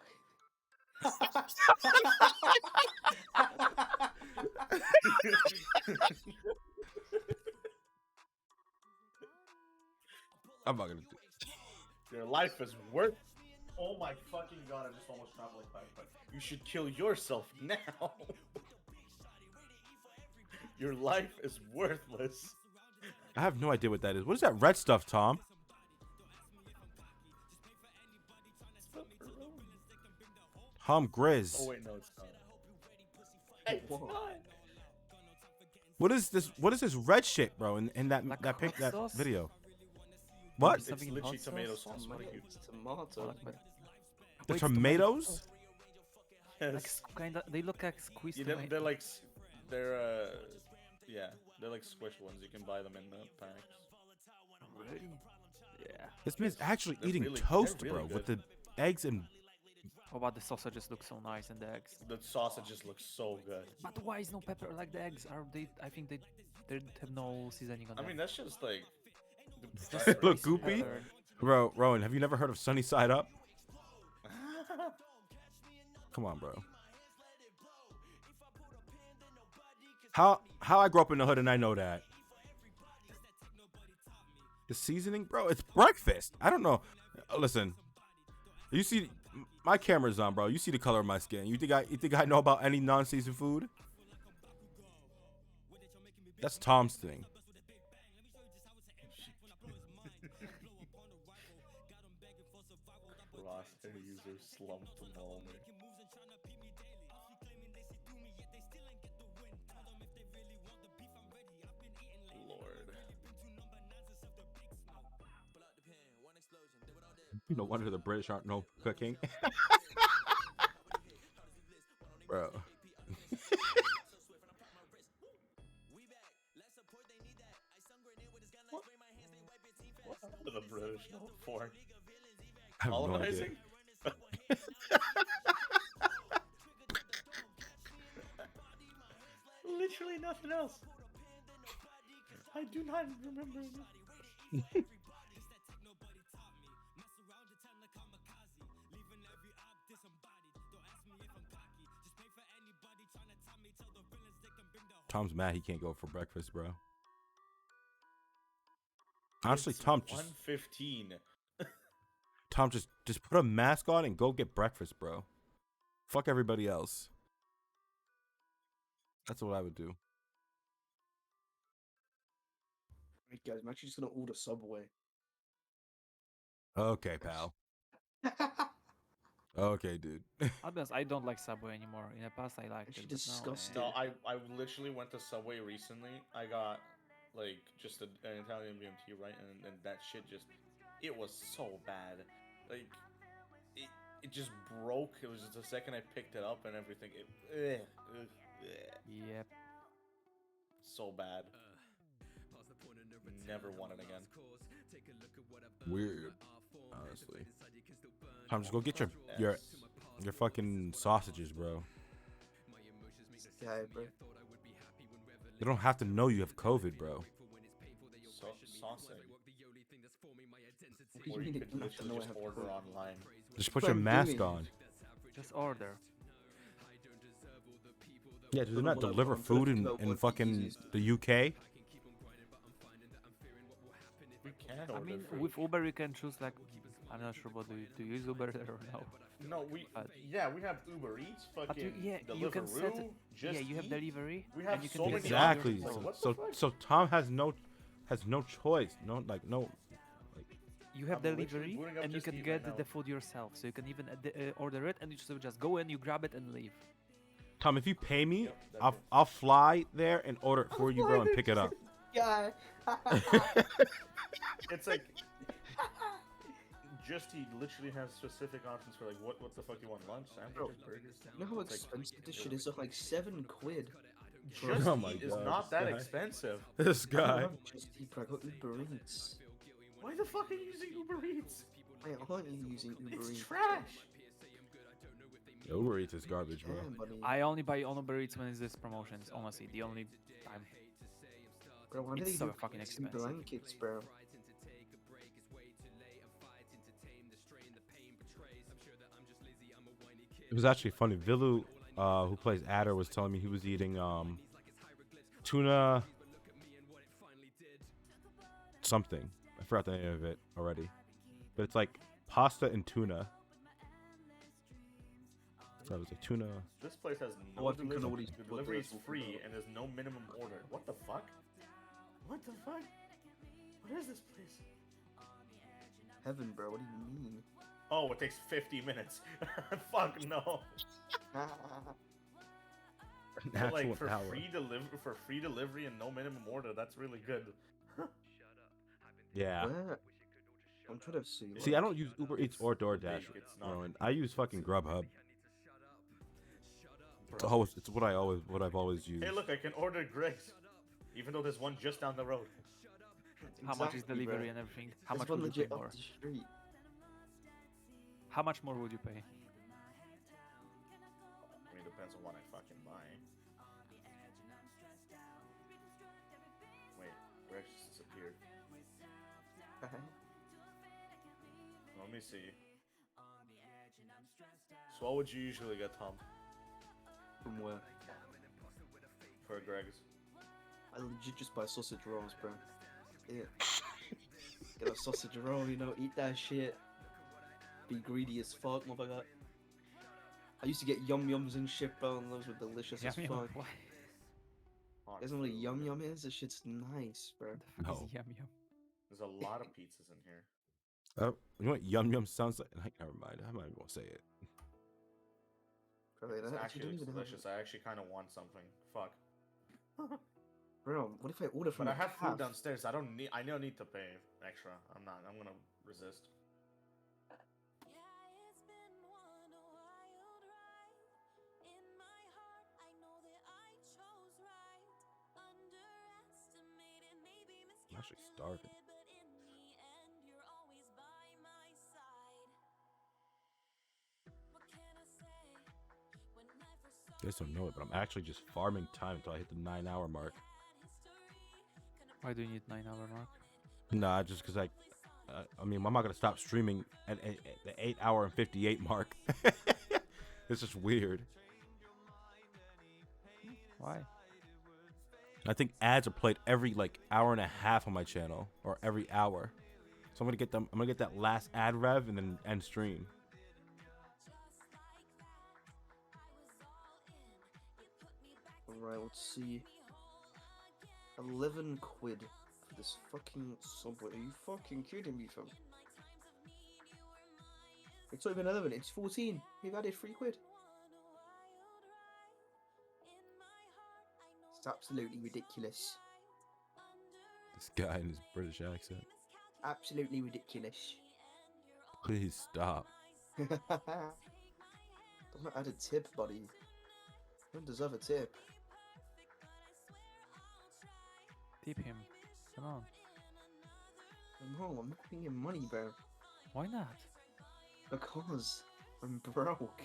I'm not gonna do Your life is worth. Oh my fucking god! I just almost dropped like 5 bucks. You should kill yourself now. Your life is worthless. I have no idea what that is. What is that red stuff, Tom? Tom Grizz. Oh wait, no, it's not. Hey, it's not. What is this? What is this red shit, bro? In that Like that pic, hot that sauce? video. What? It's literally tomato sauce. What are you? Tomato. The Wait, tomatoes? Like kinda, they look like squeezed Yeah, tomatoes. they're like, they're yeah, they're like squished ones. You can buy them in the packs. Really? Yeah. This man's actually They're eating really- toast, they're really bro, with the good. eggs and Oh, but the sausages look so nice and the eggs. The sausages look so good. But why is no pepper like the eggs? Are they? I think they have no seasoning on I them. mean, that's just like. Just look spicy goopy. pepper. Bro, Rowan, have you never heard of Sunny Side Up? Come on, bro. How I grew up in the hood and I know that. The seasoning, bro, it's breakfast. I don't know. Listen, you see, my camera's on, bro. You see the color of my skin. You think I know about any non-seasoned food? That's Tom's thing. Roster user slumped moment. Lord. No wonder the British aren't no cooking. Bro. What are the British known for? I have no idea. Colonizing? Literally nothing else. I do not remember. Tom's mad he can't go for breakfast, bro. Honestly, Tom, just 1:15. Tom, just put a mask on and go get breakfast, bro. Fuck everybody else. That's what I would do. Alright, guys, I'm actually just gonna order Subway. Okay, pal. Okay, dude. I'll be honest, I don't like Subway anymore. In the past, I liked it. Disgusting. No, I literally went to Subway recently. I got like just an Italian BMT, right? And that shit just, it was so bad. Like it just broke. It was just the second I picked it up and everything. Yep. So bad. Never want it again. Weird, honestly. Tom, just go get your fucking sausages, bro. Yeah, bro. They don't have to know you have COVID, bro. Sausage. do Or you you mean could they don't have to literally know I just have order COVID? online. Just put That's your what I'm mask doing. on. Just order. Yeah, do they Don't not know what deliver I'm food talking in about, what the fucking easiest- the UK? We can I order mean, food. with Uber, you can choose like. I'm not sure, but do you use Uber there or no? No, we have Uber Eats, But fucking you can set. Deliveroo, Yeah, Just you have Eat. delivery. We have and you can so get many the order Exactly. yourself. Like, what the So fuck? so Tom has no choice. No. You have I'm literally delivery, booting up and you Just can Eat get right the now. food yourself. So you can even order it, and you just go in, you grab it, and leave. Tom, if you pay me, Yep, that's it. I'll fly there and order it for you, bro, and pick it up. Guy. It's like Just Eat literally has specific options for like what the fuck you want, lunch, Bro, sandwiches, burgers. You know how It's like, expensive this shit is? It's like £7. Just Oh my Eat is God, not this that guy. expensive. This I don't guy. have Just Eat, but I got Uber Eats. Why the fuck are you using Uber Eats? Why aren't you using Uber It's Eats? trash. Uber Eats is garbage, bro. Yeah, buddy. I only buy on Uber Eats when it's this promotions. Honestly, the only time. Bro, why do It's they so do fucking custom expensive. blankets, bro? It was actually funny. Vilu, who plays Adder, was telling me he was eating tuna something. I forgot the name of it already, but it's like pasta and tuna. So it was like tuna. This place has Oh, no I think I know what he's- The what delivery is they're talking free about. and there's no minimum order. What the fuck? What the fuck? What is this place? Heaven, bro. What do you mean? Oh, it takes 50 minutes. Fuck no. But Actual like for hour. free delivery and no minimum order, that's really good. Yeah. Where? I'm trying to see. See, I don't use Uber Eats or DoorDash, Like, it's not- Rowan. I use fucking Grubhub. Bro. It's what I've always used. Hey, look, I can order Greg's, even though there's one just down the road. How much is Exactly, delivery bro. and everything? How There's much one would you legit pay up more? the street. How much more would you pay? I mean, it depends on what I fucking buy. Wait, Rex just disappeared. Let me see. So what would you usually get, Tom? From where? For Greg's? I legit just buy sausage rolls, bro. Yeah. Get a sausage roll, you know, eat that shit. Be greedy as fuck, motherfucker. I used to get yum yums and shit, bro, and those were delicious as Yum fuck. Yum? Why? You guys know what a yum yum is? This shit's nice, bro. Is Yum Yum? There's a lot of pizzas in here. You know what yum yum sounds like? Never mind. I'm not even gonna say it. Bro, It's that actually don't even delicious. I actually kind of want something. Fuck. Bro, what if I order from But I a have calf? food downstairs. I don't need. I don't need to pay extra. I'm not. I'm gonna resist. I'm actually starving. You guys don't know it, but I'm actually just farming time until I hit the 9-hour mark. Why do you need 9-hour mark? Nah, just because I mean, I'm not gonna stop streaming at the 8-hour and 58 mark. It's just weird. Why? I think ads are played every like hour and a half on my channel, or every hour. So I'm gonna get them. I'm gonna get that last ad rev and then end stream. Alright, let's see. 11 quid for this fucking Subway. Are you fucking kidding me, fam? It's not even 11, it's 14. You've added 3 quid. It's absolutely ridiculous. This guy in his British accent. Absolutely ridiculous. Please stop. Don't add a tip, buddy. You don't deserve a tip. Tip him. Come on. No, I'm not paying him money, bro. Why not? Because I'm broke.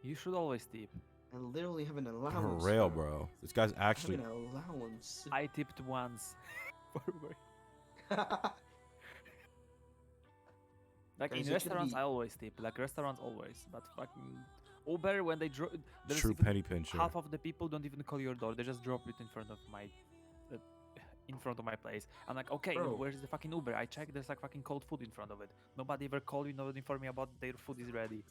You should always tip. I literally have an For allowance. real, bro. This guy's actually. I have an allowance. I tipped once. For Uber. Like Guys, in it's gonna restaurants, be- I always tip. Like restaurants, always. But fucking Uber, when they drop, True penny pincher. half of the people don't even call your door. They just drop it in front of my, place. I'm like, okay, Bro. where's the fucking Uber? I checked. There's like fucking cold food in front of it. Nobody ever called me. Nobody informed me about their food is ready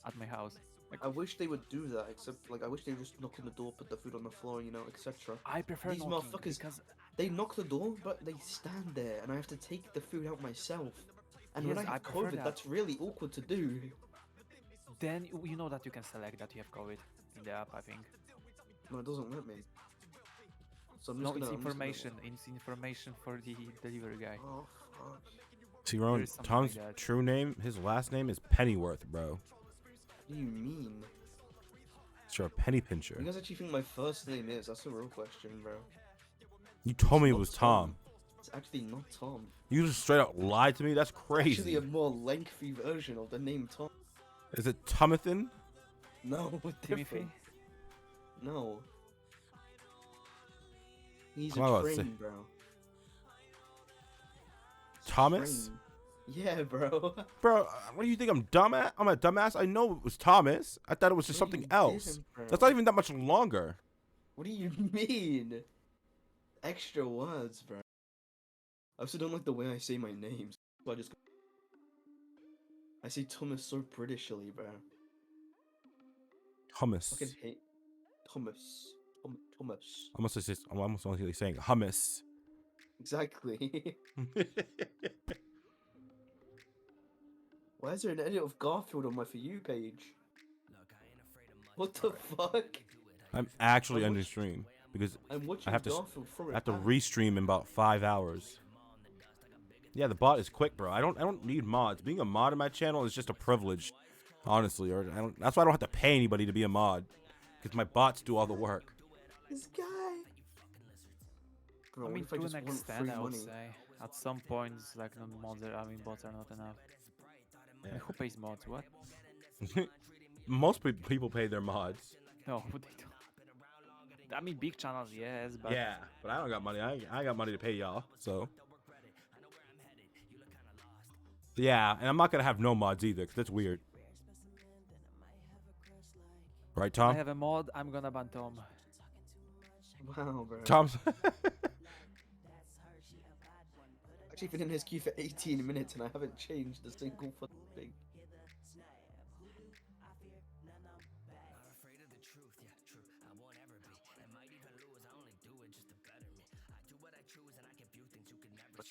at my house. Like, I wish they would do that, except like I wish they would just knock on the door, put the food on the floor, you know, etc. I prefer These knocking motherfuckers, because they knock the door, but they stand there, and I have to take the food out myself. And when Yes, I I have prefer COVID, that. that's really awkward to do. then you know that you can select that you have COVID in the app. I think. No, it doesn't let me. So I'm just No, gonna, it's I'm just gonna- information. It's information for the delivery guy. Oh fuck. See, Ron, There's something Tom's like that. true name, his last name is Pennyworth, bro. What do you mean? Sure, a penny pincher. You guys actually think my first name is? That's a real question, bro. You told me it not was Tom. It's actually not Tom. You just straight up lied to me? That's Actually, crazy. a more lengthy version of the name Tom. Is it Tomathan? No, Timothy? different. No. He's Come a on, let's train, see. bro. Thomas? Train. Yeah, bro. Bro, what do you think? I'm dumbass? I'm a dumbass? I know it was Thomas. I thought it was just No, something you else. didn't, bro. That's not even that much longer. What do you mean? Extra words, bro. I also don't like the way I say my names. So I say Thomas so Britishly, bro. Hummus. Fucking hate Thomas. Thomas. I'm almost only saying hummus. Exactly. Why is there an edit of Garfield on my For You page? What the fuck? I'm actually I'm ending watch- stream because I'm watching I have to Garfield from I have to an app. restream in about 5 hours. Yeah, the bot is quick, bro. I don't need mods. Being a mod in my channel is just a privilege, honestly. Or that's why I don't have to pay anybody to be a mod, because my bots do all the work. This guy. Bro, I what mean, if I to just an want extent, free I would money? say. At some points, like, no mods are, bots are not enough. And who pays mods? What? Most people pay their mods. No, they don't. I mean, big channels, yes, but Yeah, but I don't got money. I got money to pay y'all. So yeah, and I'm not gonna have no mods either, cause that's weird. Right, when I Tom? have a mod, I'm gonna ban Tom. Wow, bro. Tom's. Actually been in his queue for 18 minutes and I haven't changed a single fucking thing.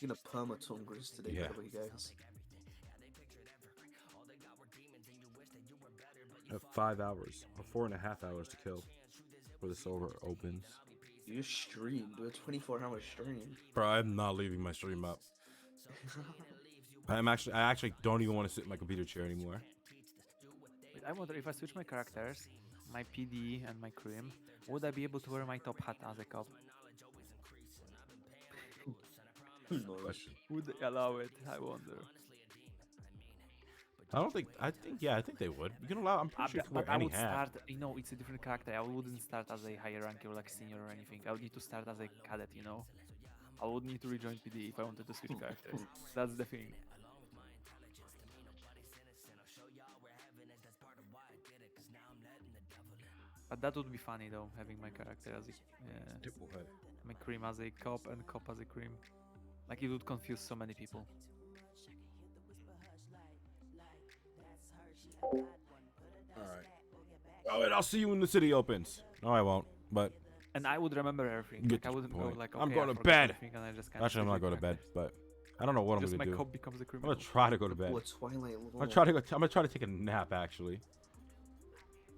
I'm gonna perma Tungris today, Yeah. by the way, guys. I have 5 hours or 4.5 hours to kill before the server opens. You stream, do a 24-hour stream. Bro, I'm not leaving my stream up. I actually don't even want to sit in my computer chair anymore. Wait, I wonder if I switch my characters, my PD and my cream, would I be able to wear my top hat as a cop? Question. Would they allow it? I wonder. I think they would. You can allow. I'm pretty sure you can wear But I any would hat. start, you know, it's a different character. I wouldn't start as a higher rank or like senior or anything. I would need to start as a cadet, you know? I would need to rejoin PD if I wanted to switch characters. That's the thing. But that would be funny though, having my character as a my cream as a cop and cop as a cream. Like it would confuse so many people. Alright. Oh, and I'll see you when the city opens. No, I won't. But And I would remember everything. get Like I the wouldn't go point. like, I'm okay, going I to forgot bed. everything, and I just can't Actually, I'm switch not going to bed, characters. but I don't know what Just I'm my gonna do. cop becomes a I'm criminal. gonna try to go to bed. Ooh, a Twilight I'm Lord. gonna try to go. I'm gonna try to take a nap actually.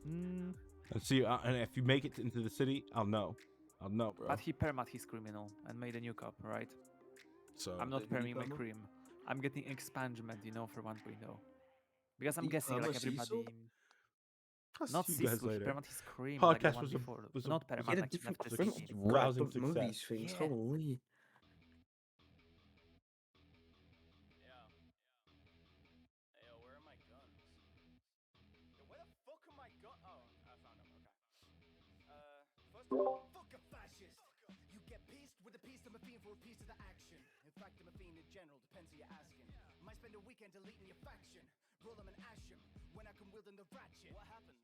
Mm. And see. And if you make it into the city, I'll know. I'll know, bro. But he permat his criminal and made a new cop, right? So I'm not Did he perming my perma? cream. I'm getting expungement, you know, for 1.0. Because I'm He guessing like perma Cecil? everybody. I'll Not see you guys Cecil, he later. permat his cream like the Podcast one was a before. was a Not was permat, He had a like he different left the criminal. city. rousing Don't know success. these things. Yeah. Holy. Fuck a fascist. You get pissed with a piece of a fiend for a piece of the action. In fact, I'm a fiend in general, depends who you're asking. Might spend a weekend deleting your faction. Roll them and ash them when I come wielding the ratchet. What happens?